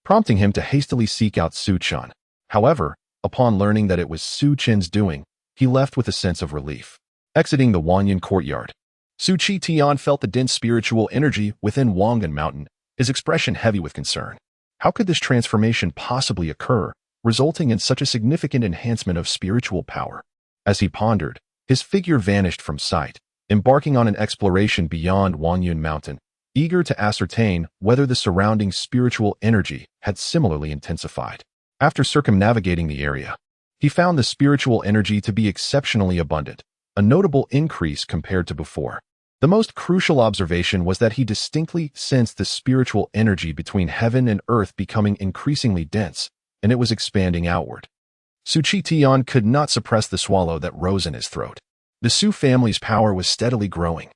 prompting him to hastily seek out Su Chen. However, upon learning that it was Su Chen's doing, he left with a sense of relief. Exiting the Wanyan courtyard, Su Tian felt the dense spiritual energy within Wangdun Mountain, his expression heavy with concern. How could this transformation possibly occur, resulting in such a significant enhancement of spiritual power? As he pondered, his figure vanished from sight, embarking on an exploration beyond Wanyan Mountain, eager to ascertain whether the surrounding spiritual energy had similarly intensified. After circumnavigating the area, he found the spiritual energy to be exceptionally abundant, a notable increase compared to before. The most crucial observation was that he distinctly sensed the spiritual energy between heaven and earth becoming increasingly dense, and it was expanding outward. Su Tian could not suppress the swallow that rose in his throat. The Su family's power was steadily growing,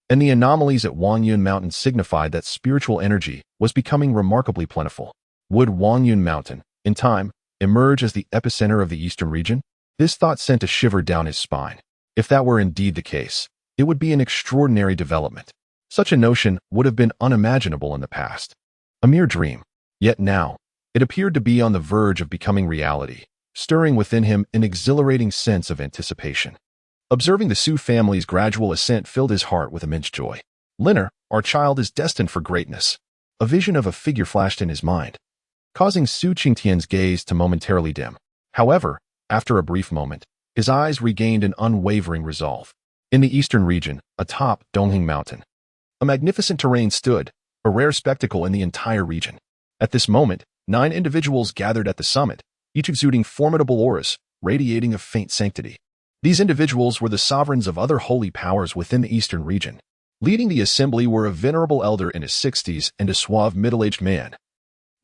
and the anomalies at Wanyan Mountain signified that spiritual energy was becoming remarkably plentiful. Would Wanyan Mountain, in time, emerge as the epicenter of the eastern region? This thought sent a shiver down his spine. If that were indeed the case, it would be an extraordinary development. Such a notion would have been unimaginable in the past. A mere dream. Yet now, it appeared to be on the verge of becoming reality, stirring within him an exhilarating sense of anticipation. Observing the Su family's gradual ascent filled his heart with immense joy. "Linner, our child is destined for greatness." A vision of a figure flashed in his mind, causing Su Tian's gaze to momentarily dim. However, after a brief moment, his eyes regained an unwavering resolve. In the eastern region, atop Dongheng Mountain, a magnificent terrain stood, a rare spectacle in the entire region. At this moment, 9 individuals gathered at the summit, each exuding formidable auras, radiating a faint sanctity. These individuals were the sovereigns of other holy powers within the eastern region. Leading the assembly were a venerable elder in his 60s and a suave middle-aged man,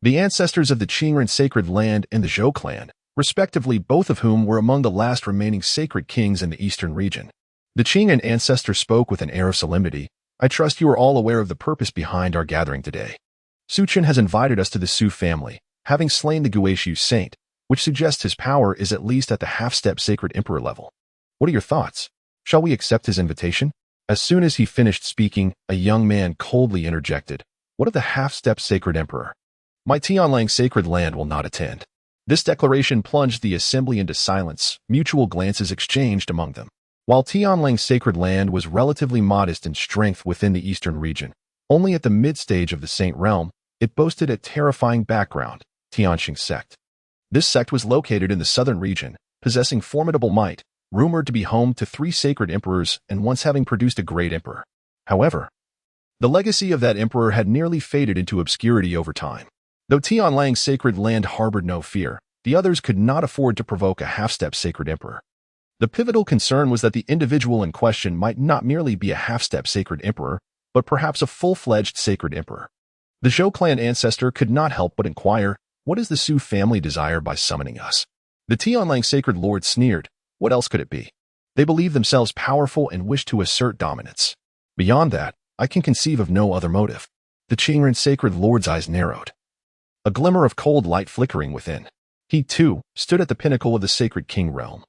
the ancestors of the Qingren sacred land and the Zhou clan, respectively, both of whom were among the last remaining sacred kings in the eastern region. The Qingren ancestor spoke with an air of solemnity. "I trust you are all aware of the purpose behind our gathering today. Su Chen has invited us to the Su family, having slain the Guishu saint, which suggests his power is at least at the half-step sacred emperor level. What are your thoughts? Shall we accept his invitation?" As soon as he finished speaking, a young man coldly interjected, "What of the half-step sacred emperor? My Tianlang sacred land will not attend." This declaration plunged the assembly into silence, mutual glances exchanged among them. While Tianlang's sacred land was relatively modest in strength within the eastern region, only at the mid-stage of the Saint Realm, it boasted a terrifying background, Tianxing sect. This sect was located in the southern region, possessing formidable might, rumored to be home to 3 sacred emperors and once having produced a great emperor. However, the legacy of that emperor had nearly faded into obscurity over time. Though Tianlang's sacred land harbored no fear, the others could not afford to provoke a half-step sacred emperor. The pivotal concern was that the individual in question might not merely be a half-step sacred emperor, but perhaps a full-fledged sacred emperor. The Zhou clan ancestor could not help but inquire, "What does the Su family desire by summoning us?" The Tianlang sacred lord sneered, "What else could it be? They believe themselves powerful and wish to assert dominance. Beyond that, I can conceive of no other motive." The Qingren sacred lord's eyes narrowed, a glimmer of cold light flickering within. He, too, stood at the pinnacle of the sacred king realm,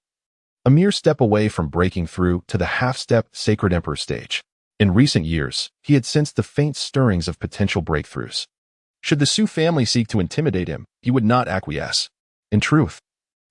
a mere step away from breaking through to the half-step sacred emperor stage. In recent years, he had sensed the faint stirrings of potential breakthroughs. Should the Su family seek to intimidate him, he would not acquiesce. In truth,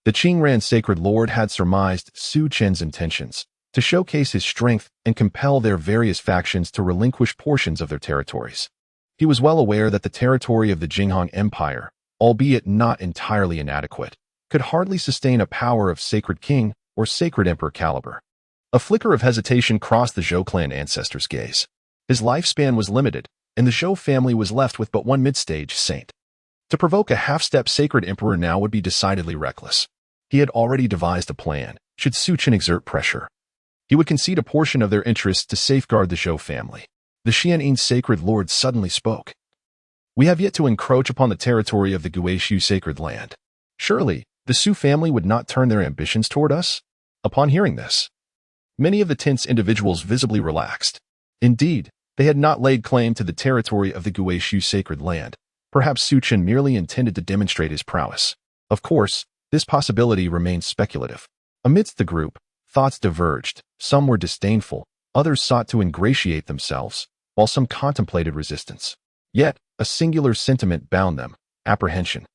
the Qingren sacred lord had surmised Su Chen's intentions, to showcase his strength and compel their various factions to relinquish portions of their territories. He was well aware that the territory of the Jing Empire, albeit not entirely inadequate, could hardly sustain a power of sacred king or sacred emperor caliber. A flicker of hesitation crossed the Zhou clan ancestor's gaze. His lifespan was limited, and the Zhou family was left with but one mid-stage saint. To provoke a half-step sacred emperor now would be decidedly reckless. He had already devised a plan, should Su Chen exert pressure. He would concede a portion of their interests to safeguard the Zhou family. The Xian'in sacred lord suddenly spoke. We have yet to encroach upon the territory of the Guishu sacred land. Surely, the Su family would not turn their ambitions toward us? Upon hearing this, many of the tense individuals visibly relaxed. Indeed, they had not laid claim to the territory of the Guishu sacred land. Perhaps Su Chen merely intended to demonstrate his prowess. Of course, this possibility remained speculative. Amidst the group, thoughts diverged. Some were disdainful, others sought to ingratiate themselves, while some contemplated resistance. Yet, a singular sentiment bound them: apprehension.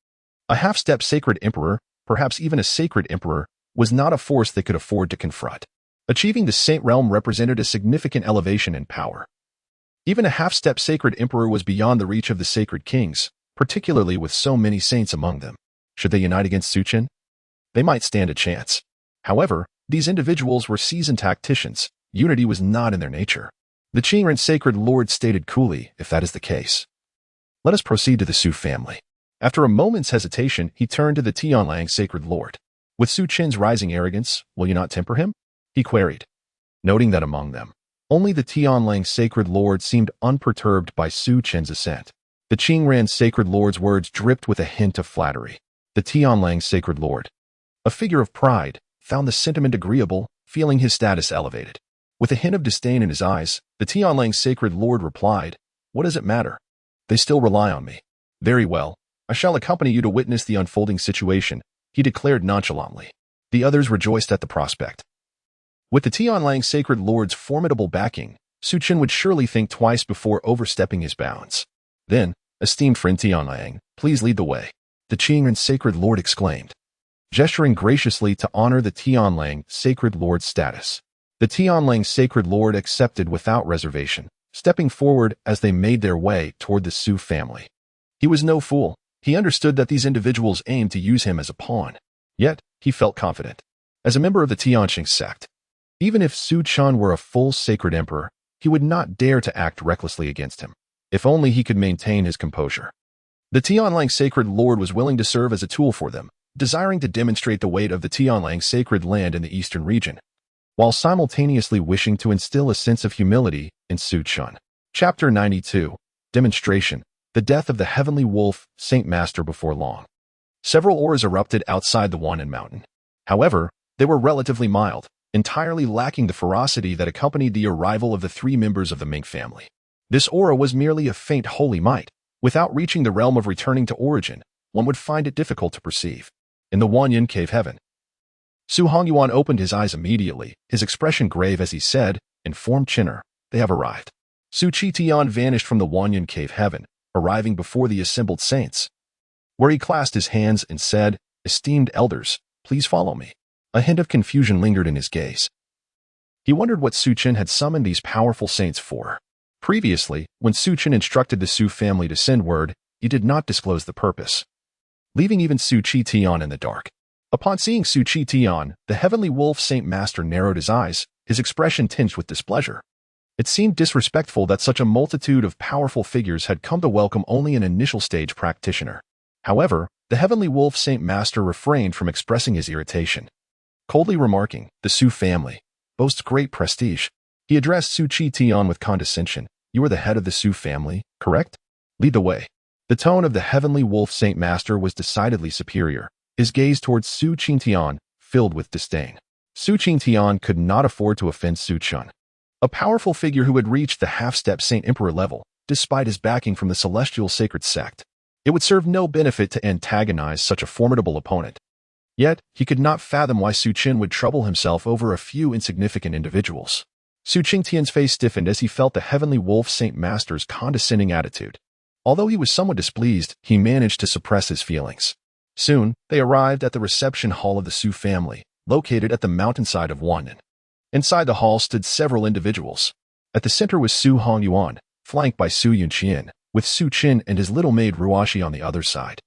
A half-step sacred emperor, perhaps even a sacred emperor, was not a force they could afford to confront. Achieving the saint realm represented a significant elevation in power. Even a half-step sacred emperor was beyond the reach of the sacred kings, particularly with so many saints among them. Should they unite against Su Chen? They might stand a chance. However, these individuals were seasoned tacticians. Unity was not in their nature. The Qingren sacred lord stated coolly, if that is the case, let us proceed to the Su family. After a moment's hesitation, he turned to the Tianlang sacred lord. With Su Chen's rising arrogance, will you not temper him? He queried, noting that among them, only the Tianlang sacred lord seemed unperturbed by Su Chen's assent. The Qingren sacred lord's words dripped with a hint of flattery. The Tianlang sacred lord, a figure of pride, found the sentiment agreeable, feeling his status elevated. With a hint of disdain in his eyes, the Tianlang sacred lord replied, what does it matter? They still rely on me. Very well, I shall accompany you to witness the unfolding situation, he declared nonchalantly. The others rejoiced at the prospect. With the Tianlang sacred lord's formidable backing, Su Chen would surely think twice before overstepping his bounds. Then, esteemed friend Tianlang, please lead the way, the Qingren sacred lord exclaimed, gesturing graciously to honor the Tianlang sacred lord's status. The Tianlang sacred lord accepted without reservation, stepping forward as they made their way toward the Su family. He was no fool. He understood that these individuals aimed to use him as a pawn. Yet, he felt confident. As a member of the Tianqing sect, even if Su Chen were a full sacred emperor, he would not dare to act recklessly against him. If only he could maintain his composure. The Tianlang sacred lord was willing to serve as a tool for them, desiring to demonstrate the weight of the Tianlang sacred land in the eastern region, while simultaneously wishing to instill a sense of humility in Su Chen. Chapter 92, Demonstration, the death of the heavenly wolf, Saint Master before long. Several auras erupted outside the Wanyan Mountain. However, they were relatively mild, entirely lacking the ferocity that accompanied the arrival of the three members of the Ming family. This aura was merely a faint holy might. Without reaching the realm of returning to origin, one would find it difficult to perceive. In the Wanyan cave heaven, Su Hongyuan opened his eyes immediately, his expression grave as he said, informed Chinner, they have arrived. Su Tian vanished from the Wanyan cave heaven, arriving before the assembled saints, where he clasped his hands and said, esteemed elders, please follow me. A hint of confusion lingered in his gaze. He wondered what Su Chen had summoned these powerful saints for. Previously, when Su Chen instructed the Su family to send word, he did not disclose the purpose, leaving even Su Tian in the dark. Upon seeing Su Tian, the heavenly wolf Saint Master narrowed his eyes, his expression tinged with displeasure. It seemed disrespectful that such a multitude of powerful figures had come to welcome only an initial stage practitioner. However, the heavenly wolf Saint Master refrained from expressing his irritation. Coldly remarking, the Su family boasts great prestige. He addressed Su Tian with condescension. You are the head of the Su family, correct? Lead the way. The tone of the heavenly wolf Saint Master was decidedly superior, his gaze towards Su Tian filled with disdain. Su Tian could not afford to offend Su Chen, a powerful figure who had reached the half-step Saint Emperor level, despite his backing from the celestial sacred sect. It would serve no benefit to antagonize such a formidable opponent. Yet, he could not fathom why Su Chen would trouble himself over a few insignificant individuals. Su Tian's face stiffened as he felt the heavenly wolf Saint Master's condescending attitude. Although he was somewhat displeased, he managed to suppress his feelings. Soon, they arrived at the reception hall of the Su family, located at the mountainside of Wanyan. Inside the hall stood several individuals. At the center was Su Hongyuan, flanked by Su Chen, with Su Chen and his little maid Ruashi on the other side.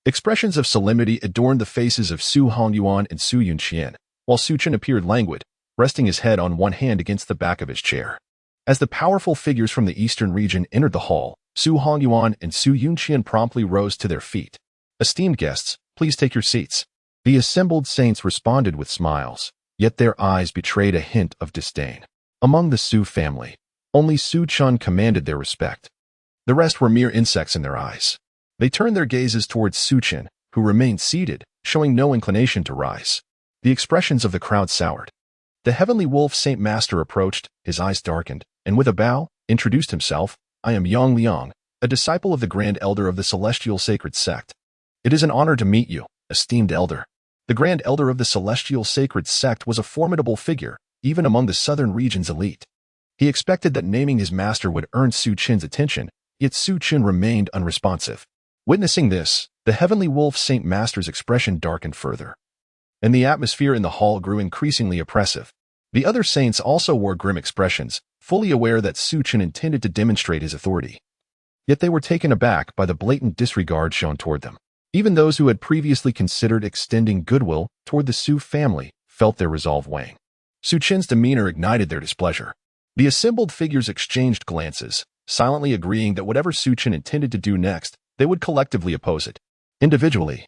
Expressions of solemnity adorned the faces of Su Hongyuan and Su Chen, while Su Chen appeared languid, resting his head on one hand against the back of his chair. As the powerful figures from the eastern region entered the hall, Su Hongyuan and Su Chen promptly rose to their feet. "Esteemed guests, please take your seats." The assembled saints responded with smiles, yet their eyes betrayed a hint of disdain. Among the Su family, only Su Chen commanded their respect. The rest were mere insects in their eyes. They turned their gazes towards Su Chen, who remained seated, showing no inclination to rise. The expressions of the crowd soured. The Heavenly Wolf Saint Master approached, his eyes darkened, and with a bow, introduced himself. "I am Yang Liang, a disciple of the Grand Elder of the Celestial Sacred Sect. It is an honor to meet you, esteemed Elder." The Grand Elder of the Celestial Sacred Sect was a formidable figure, even among the southern region's elite. He expected that naming his master would earn Su Chen's attention, yet Su Chen remained unresponsive. Witnessing this, the Heavenly Wolf Saint Master's expression darkened further, and the atmosphere in the hall grew increasingly oppressive. The other saints also wore grim expressions, fully aware that Su Chen intended to demonstrate his authority. Yet they were taken aback by the blatant disregard shown toward them. Even those who had previously considered extending goodwill toward the Su family felt their resolve wane. Su Chen's demeanor ignited their displeasure. The assembled figures exchanged glances, silently agreeing that whatever Su Chen intended to do next, they would collectively oppose it. Individually,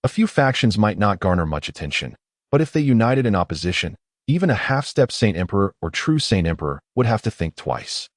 a few factions might not garner much attention, but if they united in opposition, even a half-step Saint Emperor or true Saint Emperor would have to think twice.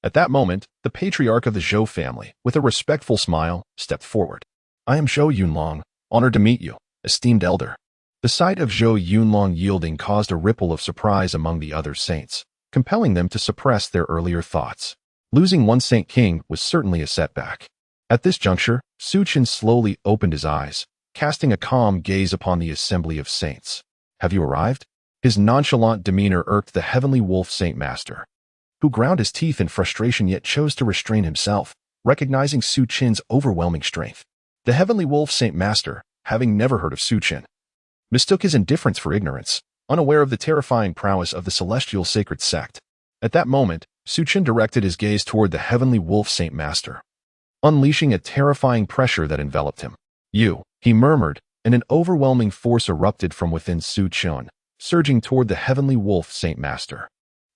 At that moment, the patriarch of the Zhou family, with a respectful smile, stepped forward. "I am Zhou Yunlong, honored to meet you, esteemed elder." The sight of Zhou Yunlong yielding caused a ripple of surprise among the other saints, compelling them to suppress their earlier thoughts. Losing one Saint King was certainly a setback. At this juncture, Su Chen slowly opened his eyes, casting a calm gaze upon the assembly of saints. "Have you arrived?" His nonchalant demeanor irked the Heavenly Wolf Saint Master, who ground his teeth in frustration yet chose to restrain himself, recognizing Su Chen's overwhelming strength. The Heavenly Wolf Saint Master, having never heard of Su Chen, mistook his indifference for ignorance, unaware of the terrifying prowess of the Celestial Sacred Sect. At that moment, Su Chen directed his gaze toward the Heavenly Wolf Saint Master, unleashing a terrifying pressure that enveloped him. "You," he murmured, and an overwhelming force erupted from within Su Chen, surging toward the Heavenly Wolf Saint Master.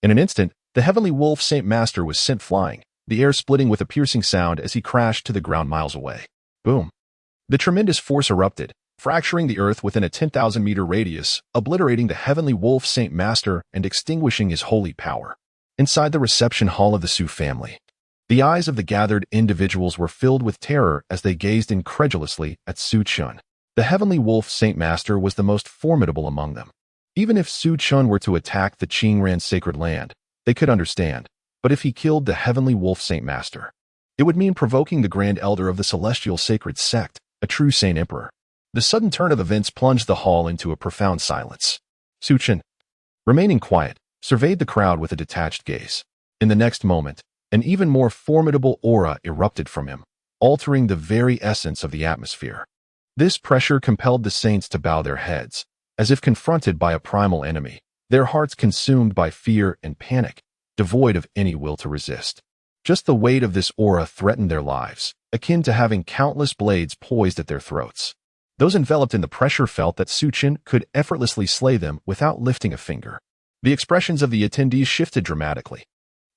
In an instant, the Heavenly Wolf Saint Master was sent flying, the air splitting with a piercing sound as he crashed to the ground miles away. Boom! The tremendous force erupted, fracturing the earth within a 10,000-meter radius, obliterating the Heavenly Wolf Saint Master and extinguishing his holy power. Inside the reception hall of the Su family, the eyes of the gathered individuals were filled with terror as they gazed incredulously at Su Chen. The Heavenly Wolf Saint Master was the most formidable among them. Even if Su Chen were to attack the Qingran sacred land, they could understand, but if he killed the Heavenly Wolf Saint Master, it would mean provoking the Grand Elder of the Celestial Sacred Sect, a true Saint Emperor. The sudden turn of events plunged the hall into a profound silence. Su Chen, remaining quiet, surveyed the crowd with a detached gaze. In the next moment, an even more formidable aura erupted from him, altering the very essence of the atmosphere. This pressure compelled the saints to bow their heads, as if confronted by a primal enemy, their hearts consumed by fear and panic, devoid of any will to resist. Just the weight of this aura threatened their lives, akin to having countless blades poised at their throats. Those enveloped in the pressure felt that Su Chen could effortlessly slay them without lifting a finger. The expressions of the attendees shifted dramatically.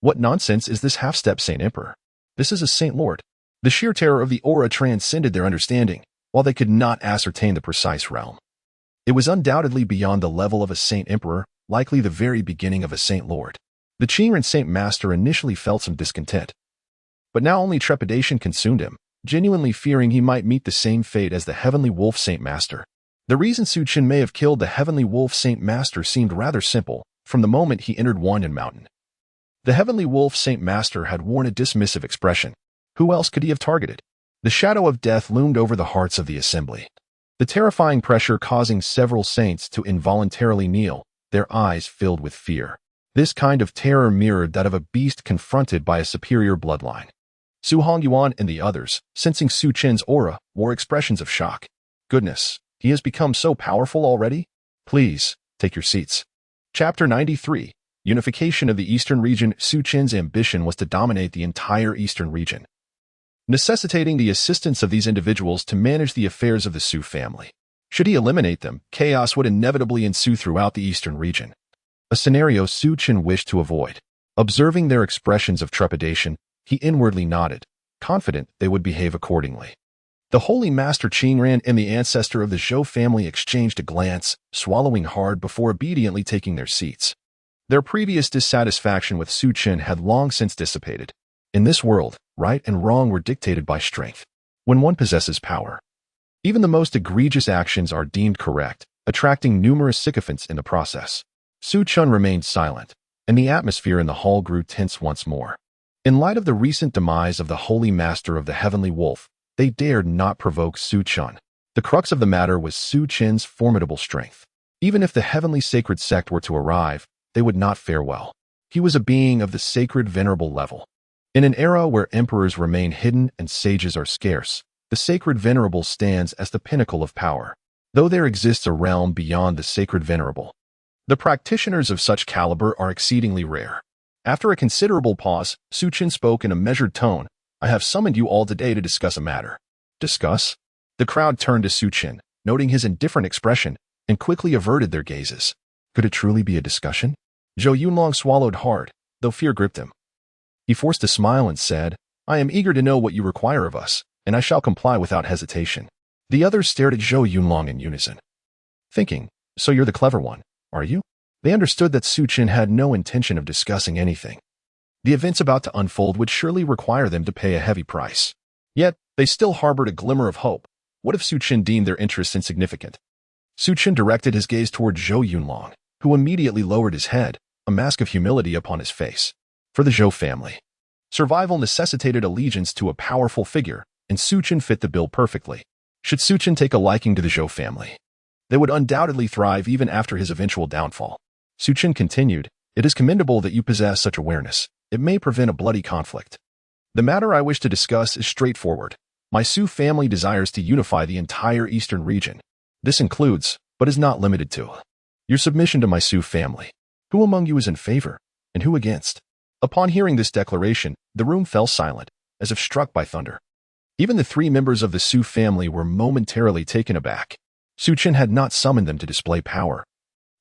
What nonsense is this half-step Saint Emperor? This is a Saint Lord. The sheer terror of the aura transcended their understanding, while they could not ascertain the precise realm. It was undoubtedly beyond the level of a Saint Emperor, likely the very beginning of a Saint Lord. The Qingran Saint Master initially felt some discontent, but now only trepidation consumed him, genuinely fearing he might meet the same fate as the Heavenly Wolf Saint Master. The reason Su Chen may have killed the Heavenly Wolf Saint Master seemed rather simple from the moment he entered Wanyan Mountain. The Heavenly Wolf Saint Master had worn a dismissive expression. Who else could he have targeted? The shadow of death loomed over the hearts of the assembly, the terrifying pressure causing several saints to involuntarily kneel, their eyes filled with fear. This kind of terror mirrored that of a beast confronted by a superior bloodline. Su Hongyuan and the others, sensing Su Chen's aura, wore expressions of shock. Goodness, he has become so powerful already? Please, take your seats. Chapter 93. Unification of the Eastern Region. Su Chen's ambition was to dominate the entire Eastern region, necessitating the assistance of these individuals to manage the affairs of the Su family. Should he eliminate them, chaos would inevitably ensue throughout the Eastern region, a scenario Su Chen wished to avoid. Observing their expressions of trepidation, he inwardly nodded, confident they would behave accordingly. The Holy Master Qingran and the ancestor of the Zhou family exchanged a glance, swallowing hard before obediently taking their seats. Their previous dissatisfaction with Su Chen had long since dissipated. In this world, right and wrong were dictated by strength. When one possesses power, even the most egregious actions are deemed correct, attracting numerous sycophants in the process. Su Chen remained silent, and the atmosphere in the hall grew tense once more. In light of the recent demise of the Holy Master of the Heavenly Wolf, they dared not provoke Su Chen. The crux of the matter was Su Chen's formidable strength. Even if the Heavenly Sacred Sect were to arrive, they would not fare well. He was a being of the sacred venerable level. In an era where emperors remain hidden and sages are scarce, the sacred venerable stands as the pinnacle of power. Though there exists a realm beyond the sacred venerable, the practitioners of such caliber are exceedingly rare. After a considerable pause, Su Chen spoke in a measured tone. I have summoned you all today to discuss a matter. Discuss? The crowd turned to Su Chen, noting his indifferent expression, and quickly averted their gazes. Could it truly be a discussion? Zhou Yunlong swallowed hard, though fear gripped him. He forced a smile and said, I am eager to know what you require of us, and I shall comply without hesitation. The others stared at Zhou Yunlong in unison, thinking, so you're the clever one, are you? They understood that Su Chen had no intention of discussing anything. The events about to unfold would surely require them to pay a heavy price. Yet, they still harbored a glimmer of hope. What if Su Chen deemed their interests insignificant? Su Chen directed his gaze toward Zhou Yunlong, who immediately lowered his head, a mask of humility upon his face. For the Zhou family, survival necessitated allegiance to a powerful figure, and Su Chen fit the bill perfectly. Should Su Chen take a liking to the Zhou family, they would undoubtedly thrive even after his eventual downfall. Su Chen continued, It is commendable that you possess such awareness. It may prevent a bloody conflict. The matter I wish to discuss is straightforward. My Su family desires to unify the entire Eastern region. This includes, but is not limited to, your submission to my Su family. Who among you is in favor, and who against? Upon hearing this declaration, the room fell silent, as if struck by thunder. Even the three members of the Su family were momentarily taken aback. Su Chen had not summoned them to display power,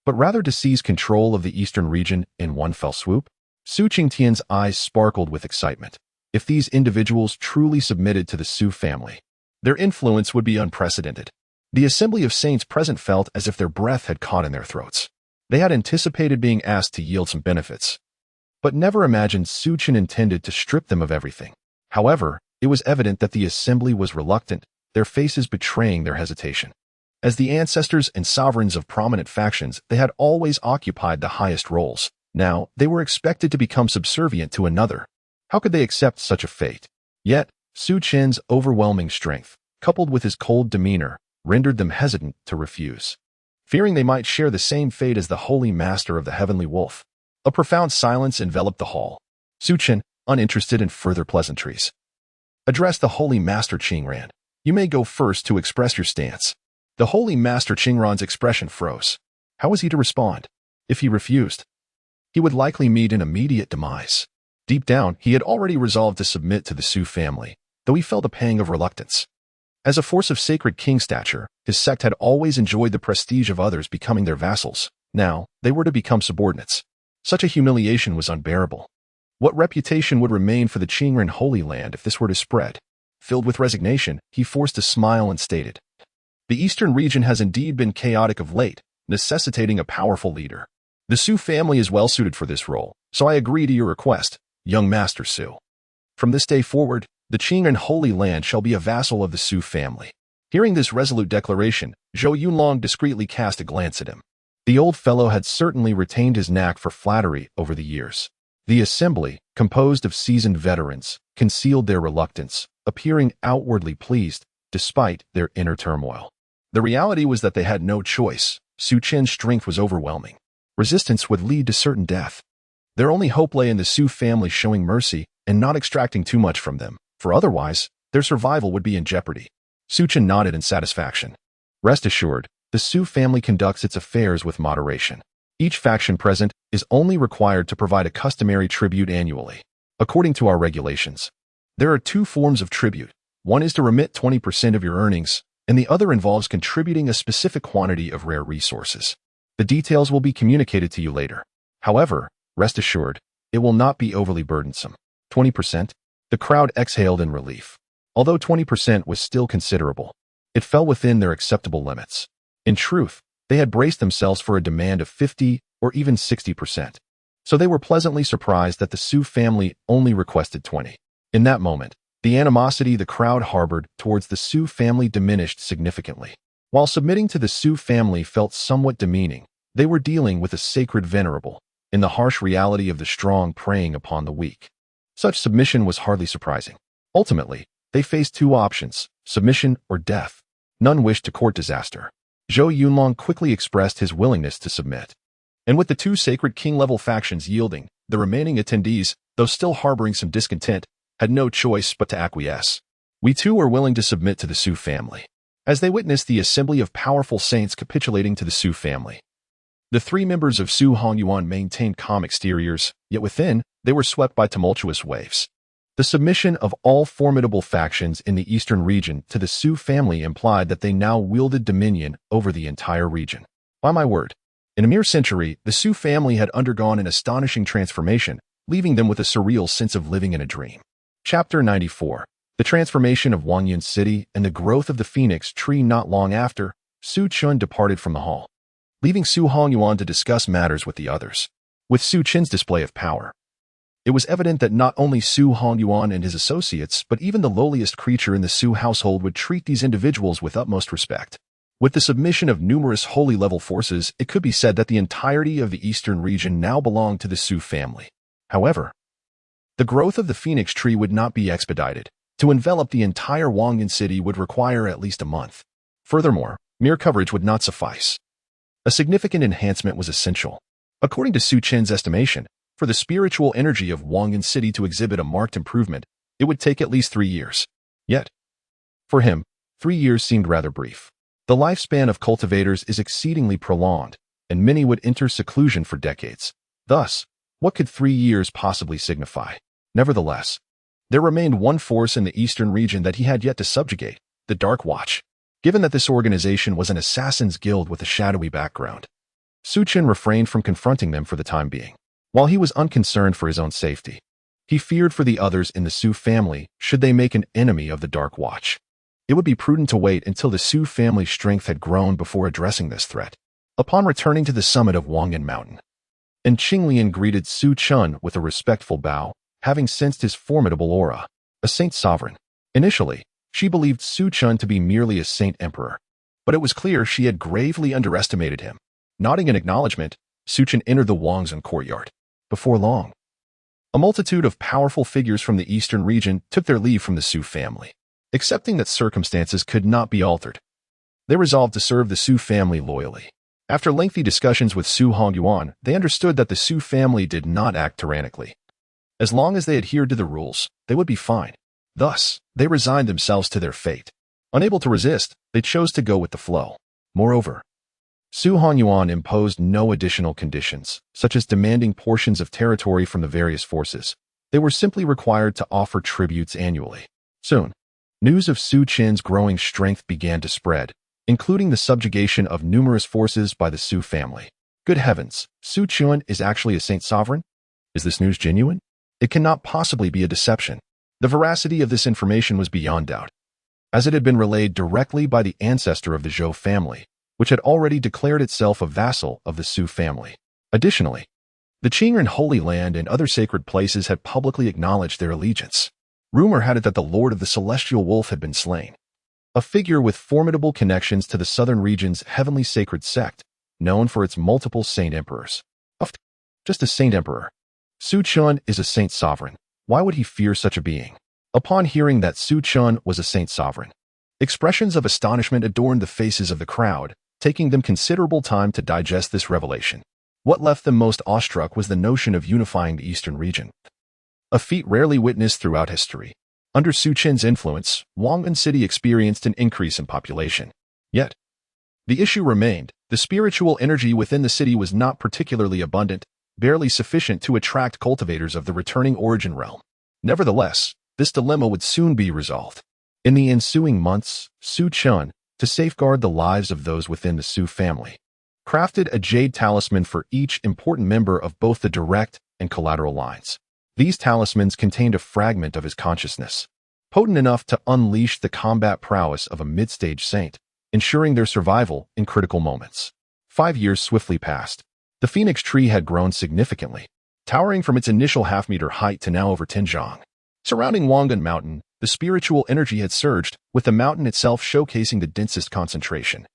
but rather to seize control of the Eastern region in one fell swoop. Su Qingtian's eyes sparkled with excitement. If these individuals truly submitted to the Su family, their influence would be unprecedented. The assembly of saints present felt as if their breath had caught in their throats. They had anticipated being asked to yield some benefits, but never imagined Su Chen intended to strip them of everything. However, it was evident that the assembly was reluctant, their faces betraying their hesitation. As the ancestors and sovereigns of prominent factions, they had always occupied the highest roles. Now, they were expected to become subservient to another. How could they accept such a fate? Yet, Su Chen's overwhelming strength, coupled with his cold demeanor, rendered them hesitant to refuse. Fearing they might share the same fate as the Holy Master of the Heavenly Wolf, a profound silence enveloped the hall. Su Chen, uninterested in further pleasantries, addressed the Holy Master Qingran. You may go first to express your stance. The Holy Master Qingran's expression froze. How was he to respond? If he refused, he would likely meet an immediate demise. Deep down, he had already resolved to submit to the Su family, though he felt a pang of reluctance. As a force of sacred king stature, his sect had always enjoyed the prestige of others becoming their vassals. Now, they were to become subordinates. Such a humiliation was unbearable. What reputation would remain for the Qingran Holy Land if this were to spread? Filled with resignation, he forced a smile and stated, The Eastern region has indeed been chaotic of late, necessitating a powerful leader. The Su family is well suited for this role, so I agree to your request, young Master Su. From this day forward, the Qingran Holy Land shall be a vassal of the Su family. Hearing this resolute declaration, Zhou Yunlong discreetly cast a glance at him. The old fellow had certainly retained his knack for flattery over the years. The assembly, composed of seasoned veterans, concealed their reluctance, appearing outwardly pleased, despite their inner turmoil. The reality was that they had no choice. Su Chen's strength was overwhelming. Resistance would lead to certain death. Their only hope lay in the Su family showing mercy and not extracting too much from them, for otherwise, their survival would be in jeopardy. Su Chen nodded in satisfaction. Rest assured, the Su family conducts its affairs with moderation. Each faction present is only required to provide a customary tribute annually. According to our regulations, there are two forms of tribute. One is to remit 20% of your earnings, and the other involves contributing a specific quantity of rare resources. The details will be communicated to you later. However, rest assured, it will not be overly burdensome. 20%? The crowd exhaled in relief. Although 20% was still considerable, it fell within their acceptable limits. In truth, they had braced themselves for a demand of 50 or even 60%. So they were pleasantly surprised that the Su family only requested 20. In that moment, the animosity the crowd harbored towards the Su family diminished significantly. While submitting to the Su family felt somewhat demeaning, they were dealing with a sacred venerable, in the harsh reality of the strong preying upon the weak. Such submission was hardly surprising. Ultimately, they faced two options, submission or death. None wished to court disaster. Zhou Yunlong quickly expressed his willingness to submit. And with the two sacred king-level factions yielding, the remaining attendees, though still harboring some discontent, had no choice but to acquiesce. We too are willing to submit to the Su family. As they witnessed the assembly of powerful saints capitulating to the Su family, the three members of Su Hongyuan maintained calm exteriors, yet within, they were swept by tumultuous waves. The submission of all formidable factions in the eastern region to the Su family implied that they now wielded dominion over the entire region. By my word, in a mere century, the Su family had undergone an astonishing transformation, leaving them with a surreal sense of living in a dream. Chapter 94. The transformation of Wangyun City and the growth of the phoenix tree. Not long after, Su Chen departed from the hall, leaving Su Hongyuan to discuss matters with the others. With Su Chen's display of power, it was evident that not only Su Hongyuan and his associates, but even the lowliest creature in the Su household would treat these individuals with utmost respect. With the submission of numerous holy-level forces, it could be said that the entirety of the eastern region now belonged to the Su family. However, the growth of the phoenix tree would not be expedited. To envelop the entire Wangyun city would require at least a month. Furthermore, mere coverage would not suffice. A significant enhancement was essential. According to Su Chen's estimation, for the spiritual energy of Wangyun city to exhibit a marked improvement, it would take at least 3 years. Yet, for him, 3 years seemed rather brief. The lifespan of cultivators is exceedingly prolonged, and many would enter seclusion for decades. Thus, what could 3 years possibly signify? Nevertheless, there remained one force in the eastern region that he had yet to subjugate, the Dark Watch. Given that this organization was an assassin's guild with a shadowy background, Su Chen refrained from confronting them for the time being. While he was unconcerned for his own safety, he feared for the others in the Su family should they make an enemy of the Dark Watch. It would be prudent to wait until the Su family's strength had grown before addressing this threat. Upon returning to the summit of Wangyun Mountain, and Qinglian greeted Su Chen with a respectful bow, having sensed his formidable aura. A saint sovereign. Initially, she believed Su Chen to be merely a saint emperor, but it was clear she had gravely underestimated him. Nodding in acknowledgement, Su Chen entered the Wangyun courtyard. Before long, a multitude of powerful figures from the eastern region took their leave from the Su family. Accepting that circumstances could not be altered, they resolved to serve the Su family loyally. After lengthy discussions with Su Hongyuan, they understood that the Su family did not act tyrannically. As long as they adhered to the rules, they would be fine. Thus, they resigned themselves to their fate. Unable to resist, they chose to go with the flow. Moreover, Su Hongyuan imposed no additional conditions, such as demanding portions of territory from the various forces. They were simply required to offer tributes annually. Soon, news of Su Chen's growing strength began to spread, including the subjugation of numerous forces by the Su family. Good heavens, Su Chen is actually a saint sovereign? Is this news genuine? It cannot possibly be a deception. The veracity of this information was beyond doubt, as it had been relayed directly by the ancestor of the Zhou family, which had already declared itself a vassal of the Su family. Additionally, the Qingren Holy Land and other sacred places had publicly acknowledged their allegiance. Rumor had it that the Lord of the Celestial Wolf had been slain, a figure with formidable connections to the southern region's heavenly sacred sect, known for its multiple saint emperors. Just a saint emperor. Su Chen is a saint sovereign. Why would he fear such a being? Upon hearing that Su Chen was a saint sovereign, expressions of astonishment adorned the faces of the crowd, taking them considerable time to digest this revelation. What left them most awestruck was the notion of unifying the eastern region, a feat rarely witnessed throughout history. Under Su Chen's influence, Wangyun City experienced an increase in population. Yet, The issue remained. The spiritual energy within the city was not particularly abundant, barely sufficient to attract cultivators of the returning origin realm. Nevertheless, this dilemma would soon be resolved. In the ensuing months, Su Chen, to safeguard the lives of those within the Su family, crafted a jade talisman for each important member of both the direct and collateral lines. These talismans contained a fragment of his consciousness, potent enough to unleash the combat prowess of a mid-stage saint, ensuring their survival in critical moments. 5 years swiftly passed. The phoenix tree had grown significantly, towering from its initial half-meter height to now over 10 jing. Surrounding Wangan Mountain, the spiritual energy had surged, with the mountain itself showcasing the densest concentration,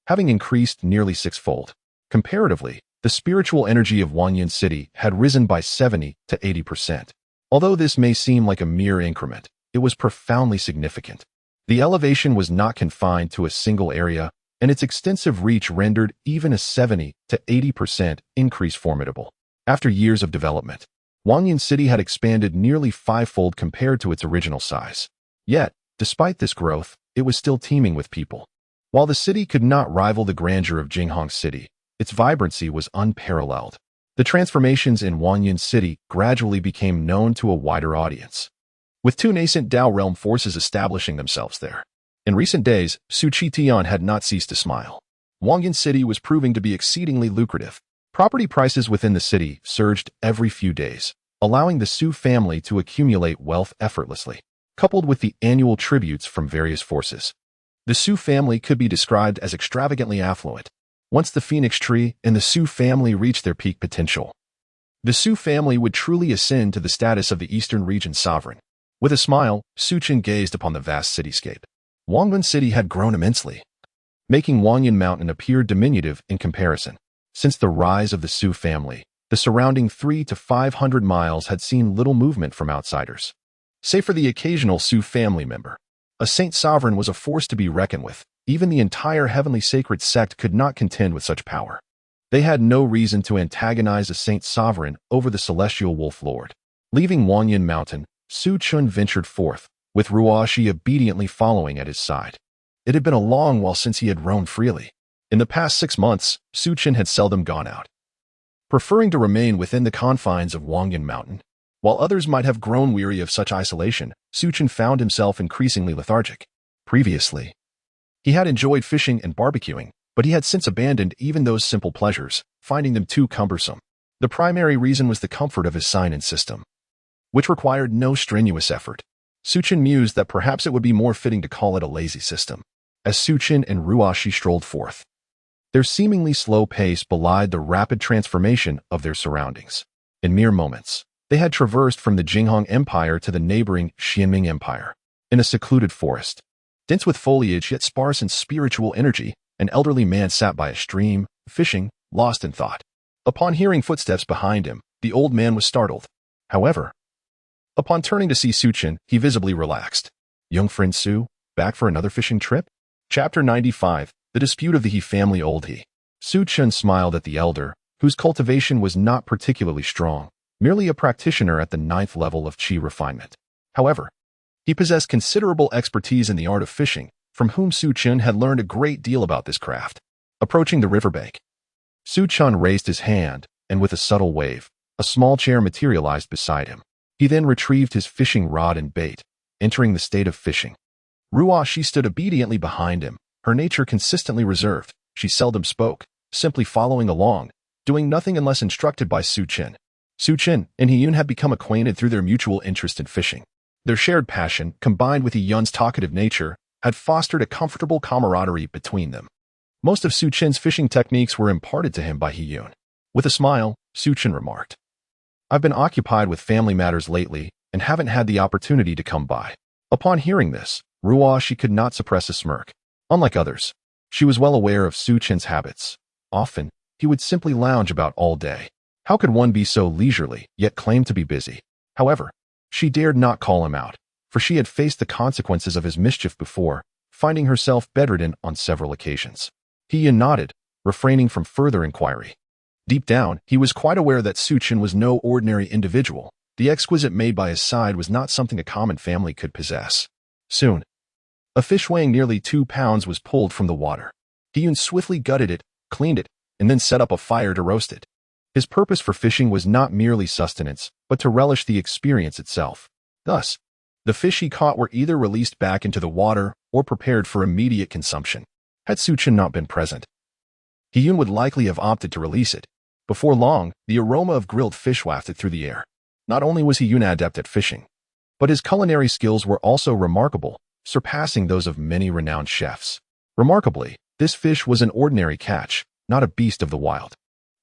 having increased nearly 6-fold. Comparatively, the spiritual energy of Wanyan City had risen by 70 to 80%. Although this may seem like a mere increment, it was profoundly significant. The elevation was not confined to a single area, and its extensive reach rendered even a 70 to 80% increase formidable. After years of development, Wanyan City had expanded nearly 5-fold compared to its original size. Yet, despite this growth, it was still teeming with people. While the city could not rival the grandeur of Jinghong City, its vibrancy was unparalleled. The transformations in Wanyan City gradually became known to a wider audience, with 2 nascent Dao realm forces establishing themselves there. In recent days, Su Chen had not ceased to smile. Wanyan City was proving to be exceedingly lucrative. Property prices within the city surged every few days, allowing the Su family to accumulate wealth effortlessly. Coupled with the annual tributes from various forces, the Su family could be described as extravagantly affluent. Once the phoenix tree and the Su family reached their peak potential, the Su family would truly ascend to the status of the Eastern region's sovereign. With a smile, Su Chen gazed upon the vast cityscape. Wangan City had grown immensely, making Wanyan Mountain appear diminutive in comparison. Since the rise of the Su family, the surrounding 300 to 500 miles had seen little movement from outsiders. Save for the occasional Su family member, a saint sovereign was a force to be reckoned with. Even the entire heavenly sacred sect could not contend with such power. They had no reason to antagonize a saint sovereign over the celestial wolf lord. Leaving Wanyan Mountain, Su Chen ventured forth, with Ruashi obediently following at his side. It had been a long while since he had roamed freely. In the past 6 months, Su Chen had seldom gone out, preferring to remain within the confines of Wangan Mountain. While others might have grown weary of such isolation, Su Chen found himself increasingly lethargic. Previously, he had enjoyed fishing and barbecuing, but he had since abandoned even those simple pleasures, finding them too cumbersome. The primary reason was the comfort of his sign-in system, which required no strenuous effort. Su Chen mused that perhaps it would be more fitting to call it a lazy system. As Su Chen and Ruashi strolled forth, their seemingly slow pace belied the rapid transformation of their surroundings. In mere moments, they had traversed from the Jinghong Empire to the neighboring Xianming Empire. In a secluded forest, dense with foliage yet sparse in spiritual energy, an elderly man sat by a stream, fishing, lost in thought. Upon hearing footsteps behind him, the old man was startled. However, upon turning to see Su Chen, he visibly relaxed. Young friend Su, back for another fishing trip? Chapter 95, The Dispute of the He Family. Old He. Su Chen smiled at the elder, whose cultivation was not particularly strong, merely a practitioner at the 9th level of Qi refinement. However, he possessed considerable expertise in the art of fishing, from whom Su Chen had learned a great deal about this craft. Approaching the riverbank, Su Chen raised his hand, and with a subtle wave, a small chair materialized beside him. He then retrieved his fishing rod and bait, entering the state of fishing. Ruashi stood obediently behind him, her nature consistently reserved. She seldom spoke, simply following along, doing nothing unless instructed by Su Chen. Su Chen and He Yun had become acquainted through their mutual interest in fishing. Their shared passion, combined with He Yun's talkative nature, had fostered a comfortable camaraderie between them. Most of Su Chen's fishing techniques were imparted to him by He Yun. With a smile, Su Chen remarked, "I've been occupied with family matters lately and haven't had the opportunity to come by." Upon hearing this, Ruashi could not suppress a smirk. Unlike others, she was well aware of Su Chen's habits. Often, he would simply lounge about all day. How could one be so leisurely, yet claim to be busy? However, she dared not call him out, for she had faced the consequences of his mischief before, finding herself bedridden on several occasions. He Yun nodded, refraining from further inquiry. Deep down, he was quite aware that Su Chen was no ordinary individual. The exquisite maid by his side was not something a common family could possess. Soon, a fish weighing nearly 2 pounds was pulled from the water. He Yun swiftly gutted it, cleaned it, and then set up a fire to roast it. His purpose for fishing was not merely sustenance, but to relish the experience itself. Thus, the fish he caught were either released back into the water or prepared for immediate consumption. Had Su Chen not been present, He Yun would likely have opted to release it. Before long, the aroma of grilled fish wafted through the air. Not only was He Yun adept at fishing, but his culinary skills were also remarkable, surpassing those of many renowned chefs. Remarkably, this fish was an ordinary catch, not a beast of the wild.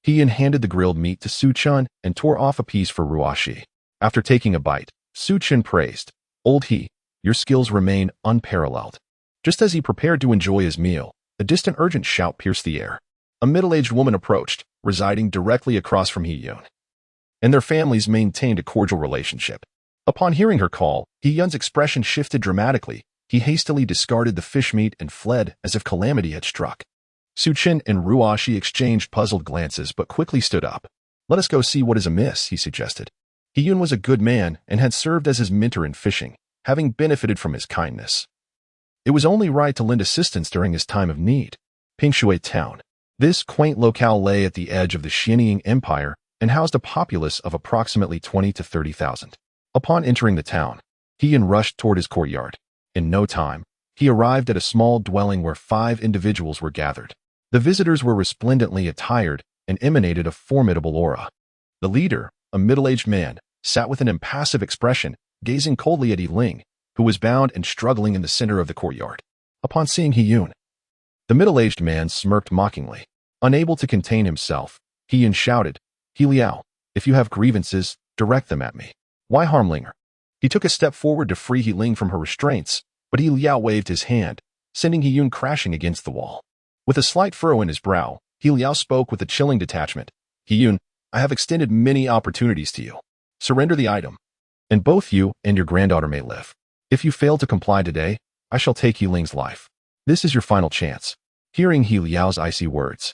He Yun handed the grilled meat to Su Chen and tore off a piece for Ruoxi. After taking a bite, Su Chen praised, "Old He, your skills remain unparalleled." Just as he prepared to enjoy his meal, a distant urgent shout pierced the air. A middle-aged woman approached, residing directly across from He Yun, and their families maintained a cordial relationship. Upon hearing her call, He Yun's expression shifted dramatically. He hastily discarded the fish meat and fled as if calamity had struck. Su Chen and Ruoxi exchanged puzzled glances but quickly stood up. "Let us go see what is amiss," he suggested. He Yun was a good man and had served as his mentor in fishing, having benefited from his kindness. It was only right to lend assistance during his time of need. Pingshui Town. This quaint locale lay at the edge of the Xianying Empire and housed a populace of approximately 20 to 30,000. Upon entering the town, He Yun rushed toward his courtyard. In no time, he arrived at a small dwelling where 5 individuals were gathered. The visitors were resplendently attired and emanated a formidable aura. The leader, a middle-aged man, sat with an impassive expression, gazing coldly at Yi Ling, who was bound and struggling in the center of the courtyard. Upon seeing He Yun, the middle-aged man smirked mockingly. Unable to contain himself, He Yun shouted, "He Liao, if you have grievances, direct them at me. Why harm Linger?" He took a step forward to free He Ling from her restraints, but He Liao waved his hand, sending He Yun crashing against the wall. With a slight furrow in his brow, He Liao spoke with a chilling detachment. "He Yun, I have extended many opportunities to you. Surrender the item, and both you and your granddaughter may live. If you fail to comply today, I shall take He Ling's life. This is your final chance." Hearing He Liao's icy words,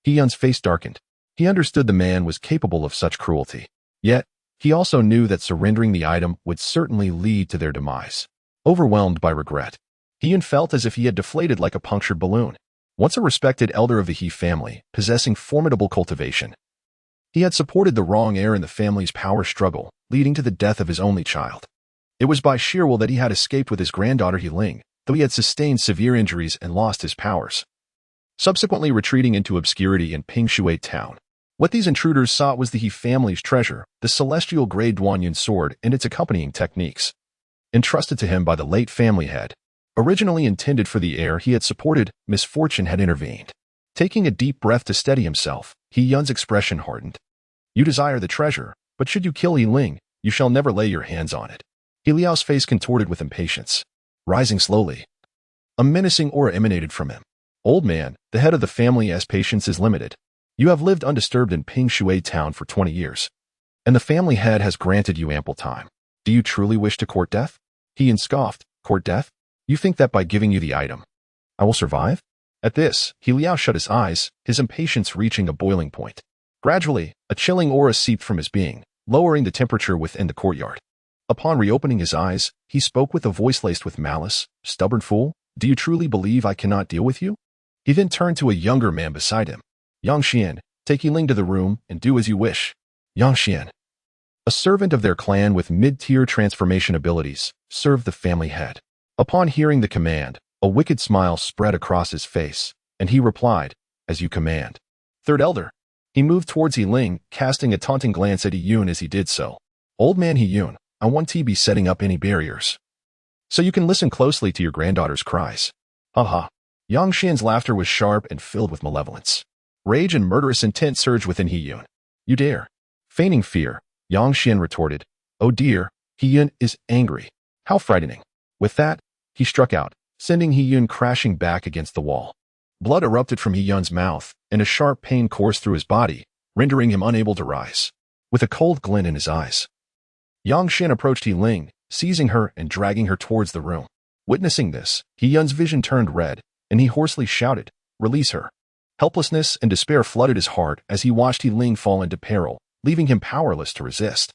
He Yun's face darkened. He understood the man was capable of such cruelty. Yet, he also knew that surrendering the item would certainly lead to their demise. Overwhelmed by regret, He Yun felt as if he had deflated like a punctured balloon. Once a respected elder of the He family, possessing formidable cultivation, he had supported the wrong heir in the family's power struggle, leading to the death of his only child. It was by sheer will that he had escaped with his granddaughter He Ling, though he had sustained severe injuries and lost his powers, subsequently retreating into obscurity in Pingshui Town. What these intruders sought was the He family's treasure, the celestial grade Duanyun sword and its accompanying techniques. Entrusted to him by the late family head, originally intended for the heir he had supported, misfortune had intervened. Taking a deep breath to steady himself, He Yun's expression hardened. "You desire the treasure, but should you kill Yi Ling, you shall never lay your hands on it." He Liao's face contorted with impatience. Rising slowly, a menacing aura emanated from him. "Old man, the head of the family's patience is limited. You have lived undisturbed in Pingshui Town for 20 years, and the family head has granted you ample time. Do you truly wish to court death?" He Yun scoffed. "Court death? You think that by giving you the item, I will survive?" At this, He Liao shut his eyes, his impatience reaching a boiling point. Gradually, a chilling aura seeped from his being, lowering the temperature within the courtyard. Upon reopening his eyes, he spoke with a voice laced with malice. "Stubborn fool, do you truly believe I cannot deal with you?" He then turned to a younger man beside him. "Yang Xian, take Yi Ling to the room and do as you wish." Yang Xian, a servant of their clan with mid-tier transformation abilities, served the family head. Upon hearing the command, a wicked smile spread across his face, and he replied, "As you command." Third elder. He moved towards Yi Ling, casting a taunting glance at He Yun as he did so. "Old man He Yun, I won't be setting up any barriers, so you can listen closely to your granddaughter's cries." Ha. Yang Xian's laughter was sharp and filled with malevolence. Rage and murderous intent surged within He Yun. "You dare?" Feigning fear, Yang Xian retorted, "Oh dear, He Yun is angry. How frightening." With that, he struck out, sending He Yun crashing back against the wall. Blood erupted from He Yun's mouth, and a sharp pain coursed through his body, rendering him unable to rise. With a cold glint in his eyes, Yang Xian approached Yi Ling, seizing her and dragging her towards the room. Witnessing this, He Yun's vision turned red, and he hoarsely shouted, "Release her." Helplessness and despair flooded his heart as he watched Yi Ling fall into peril, leaving him powerless to resist.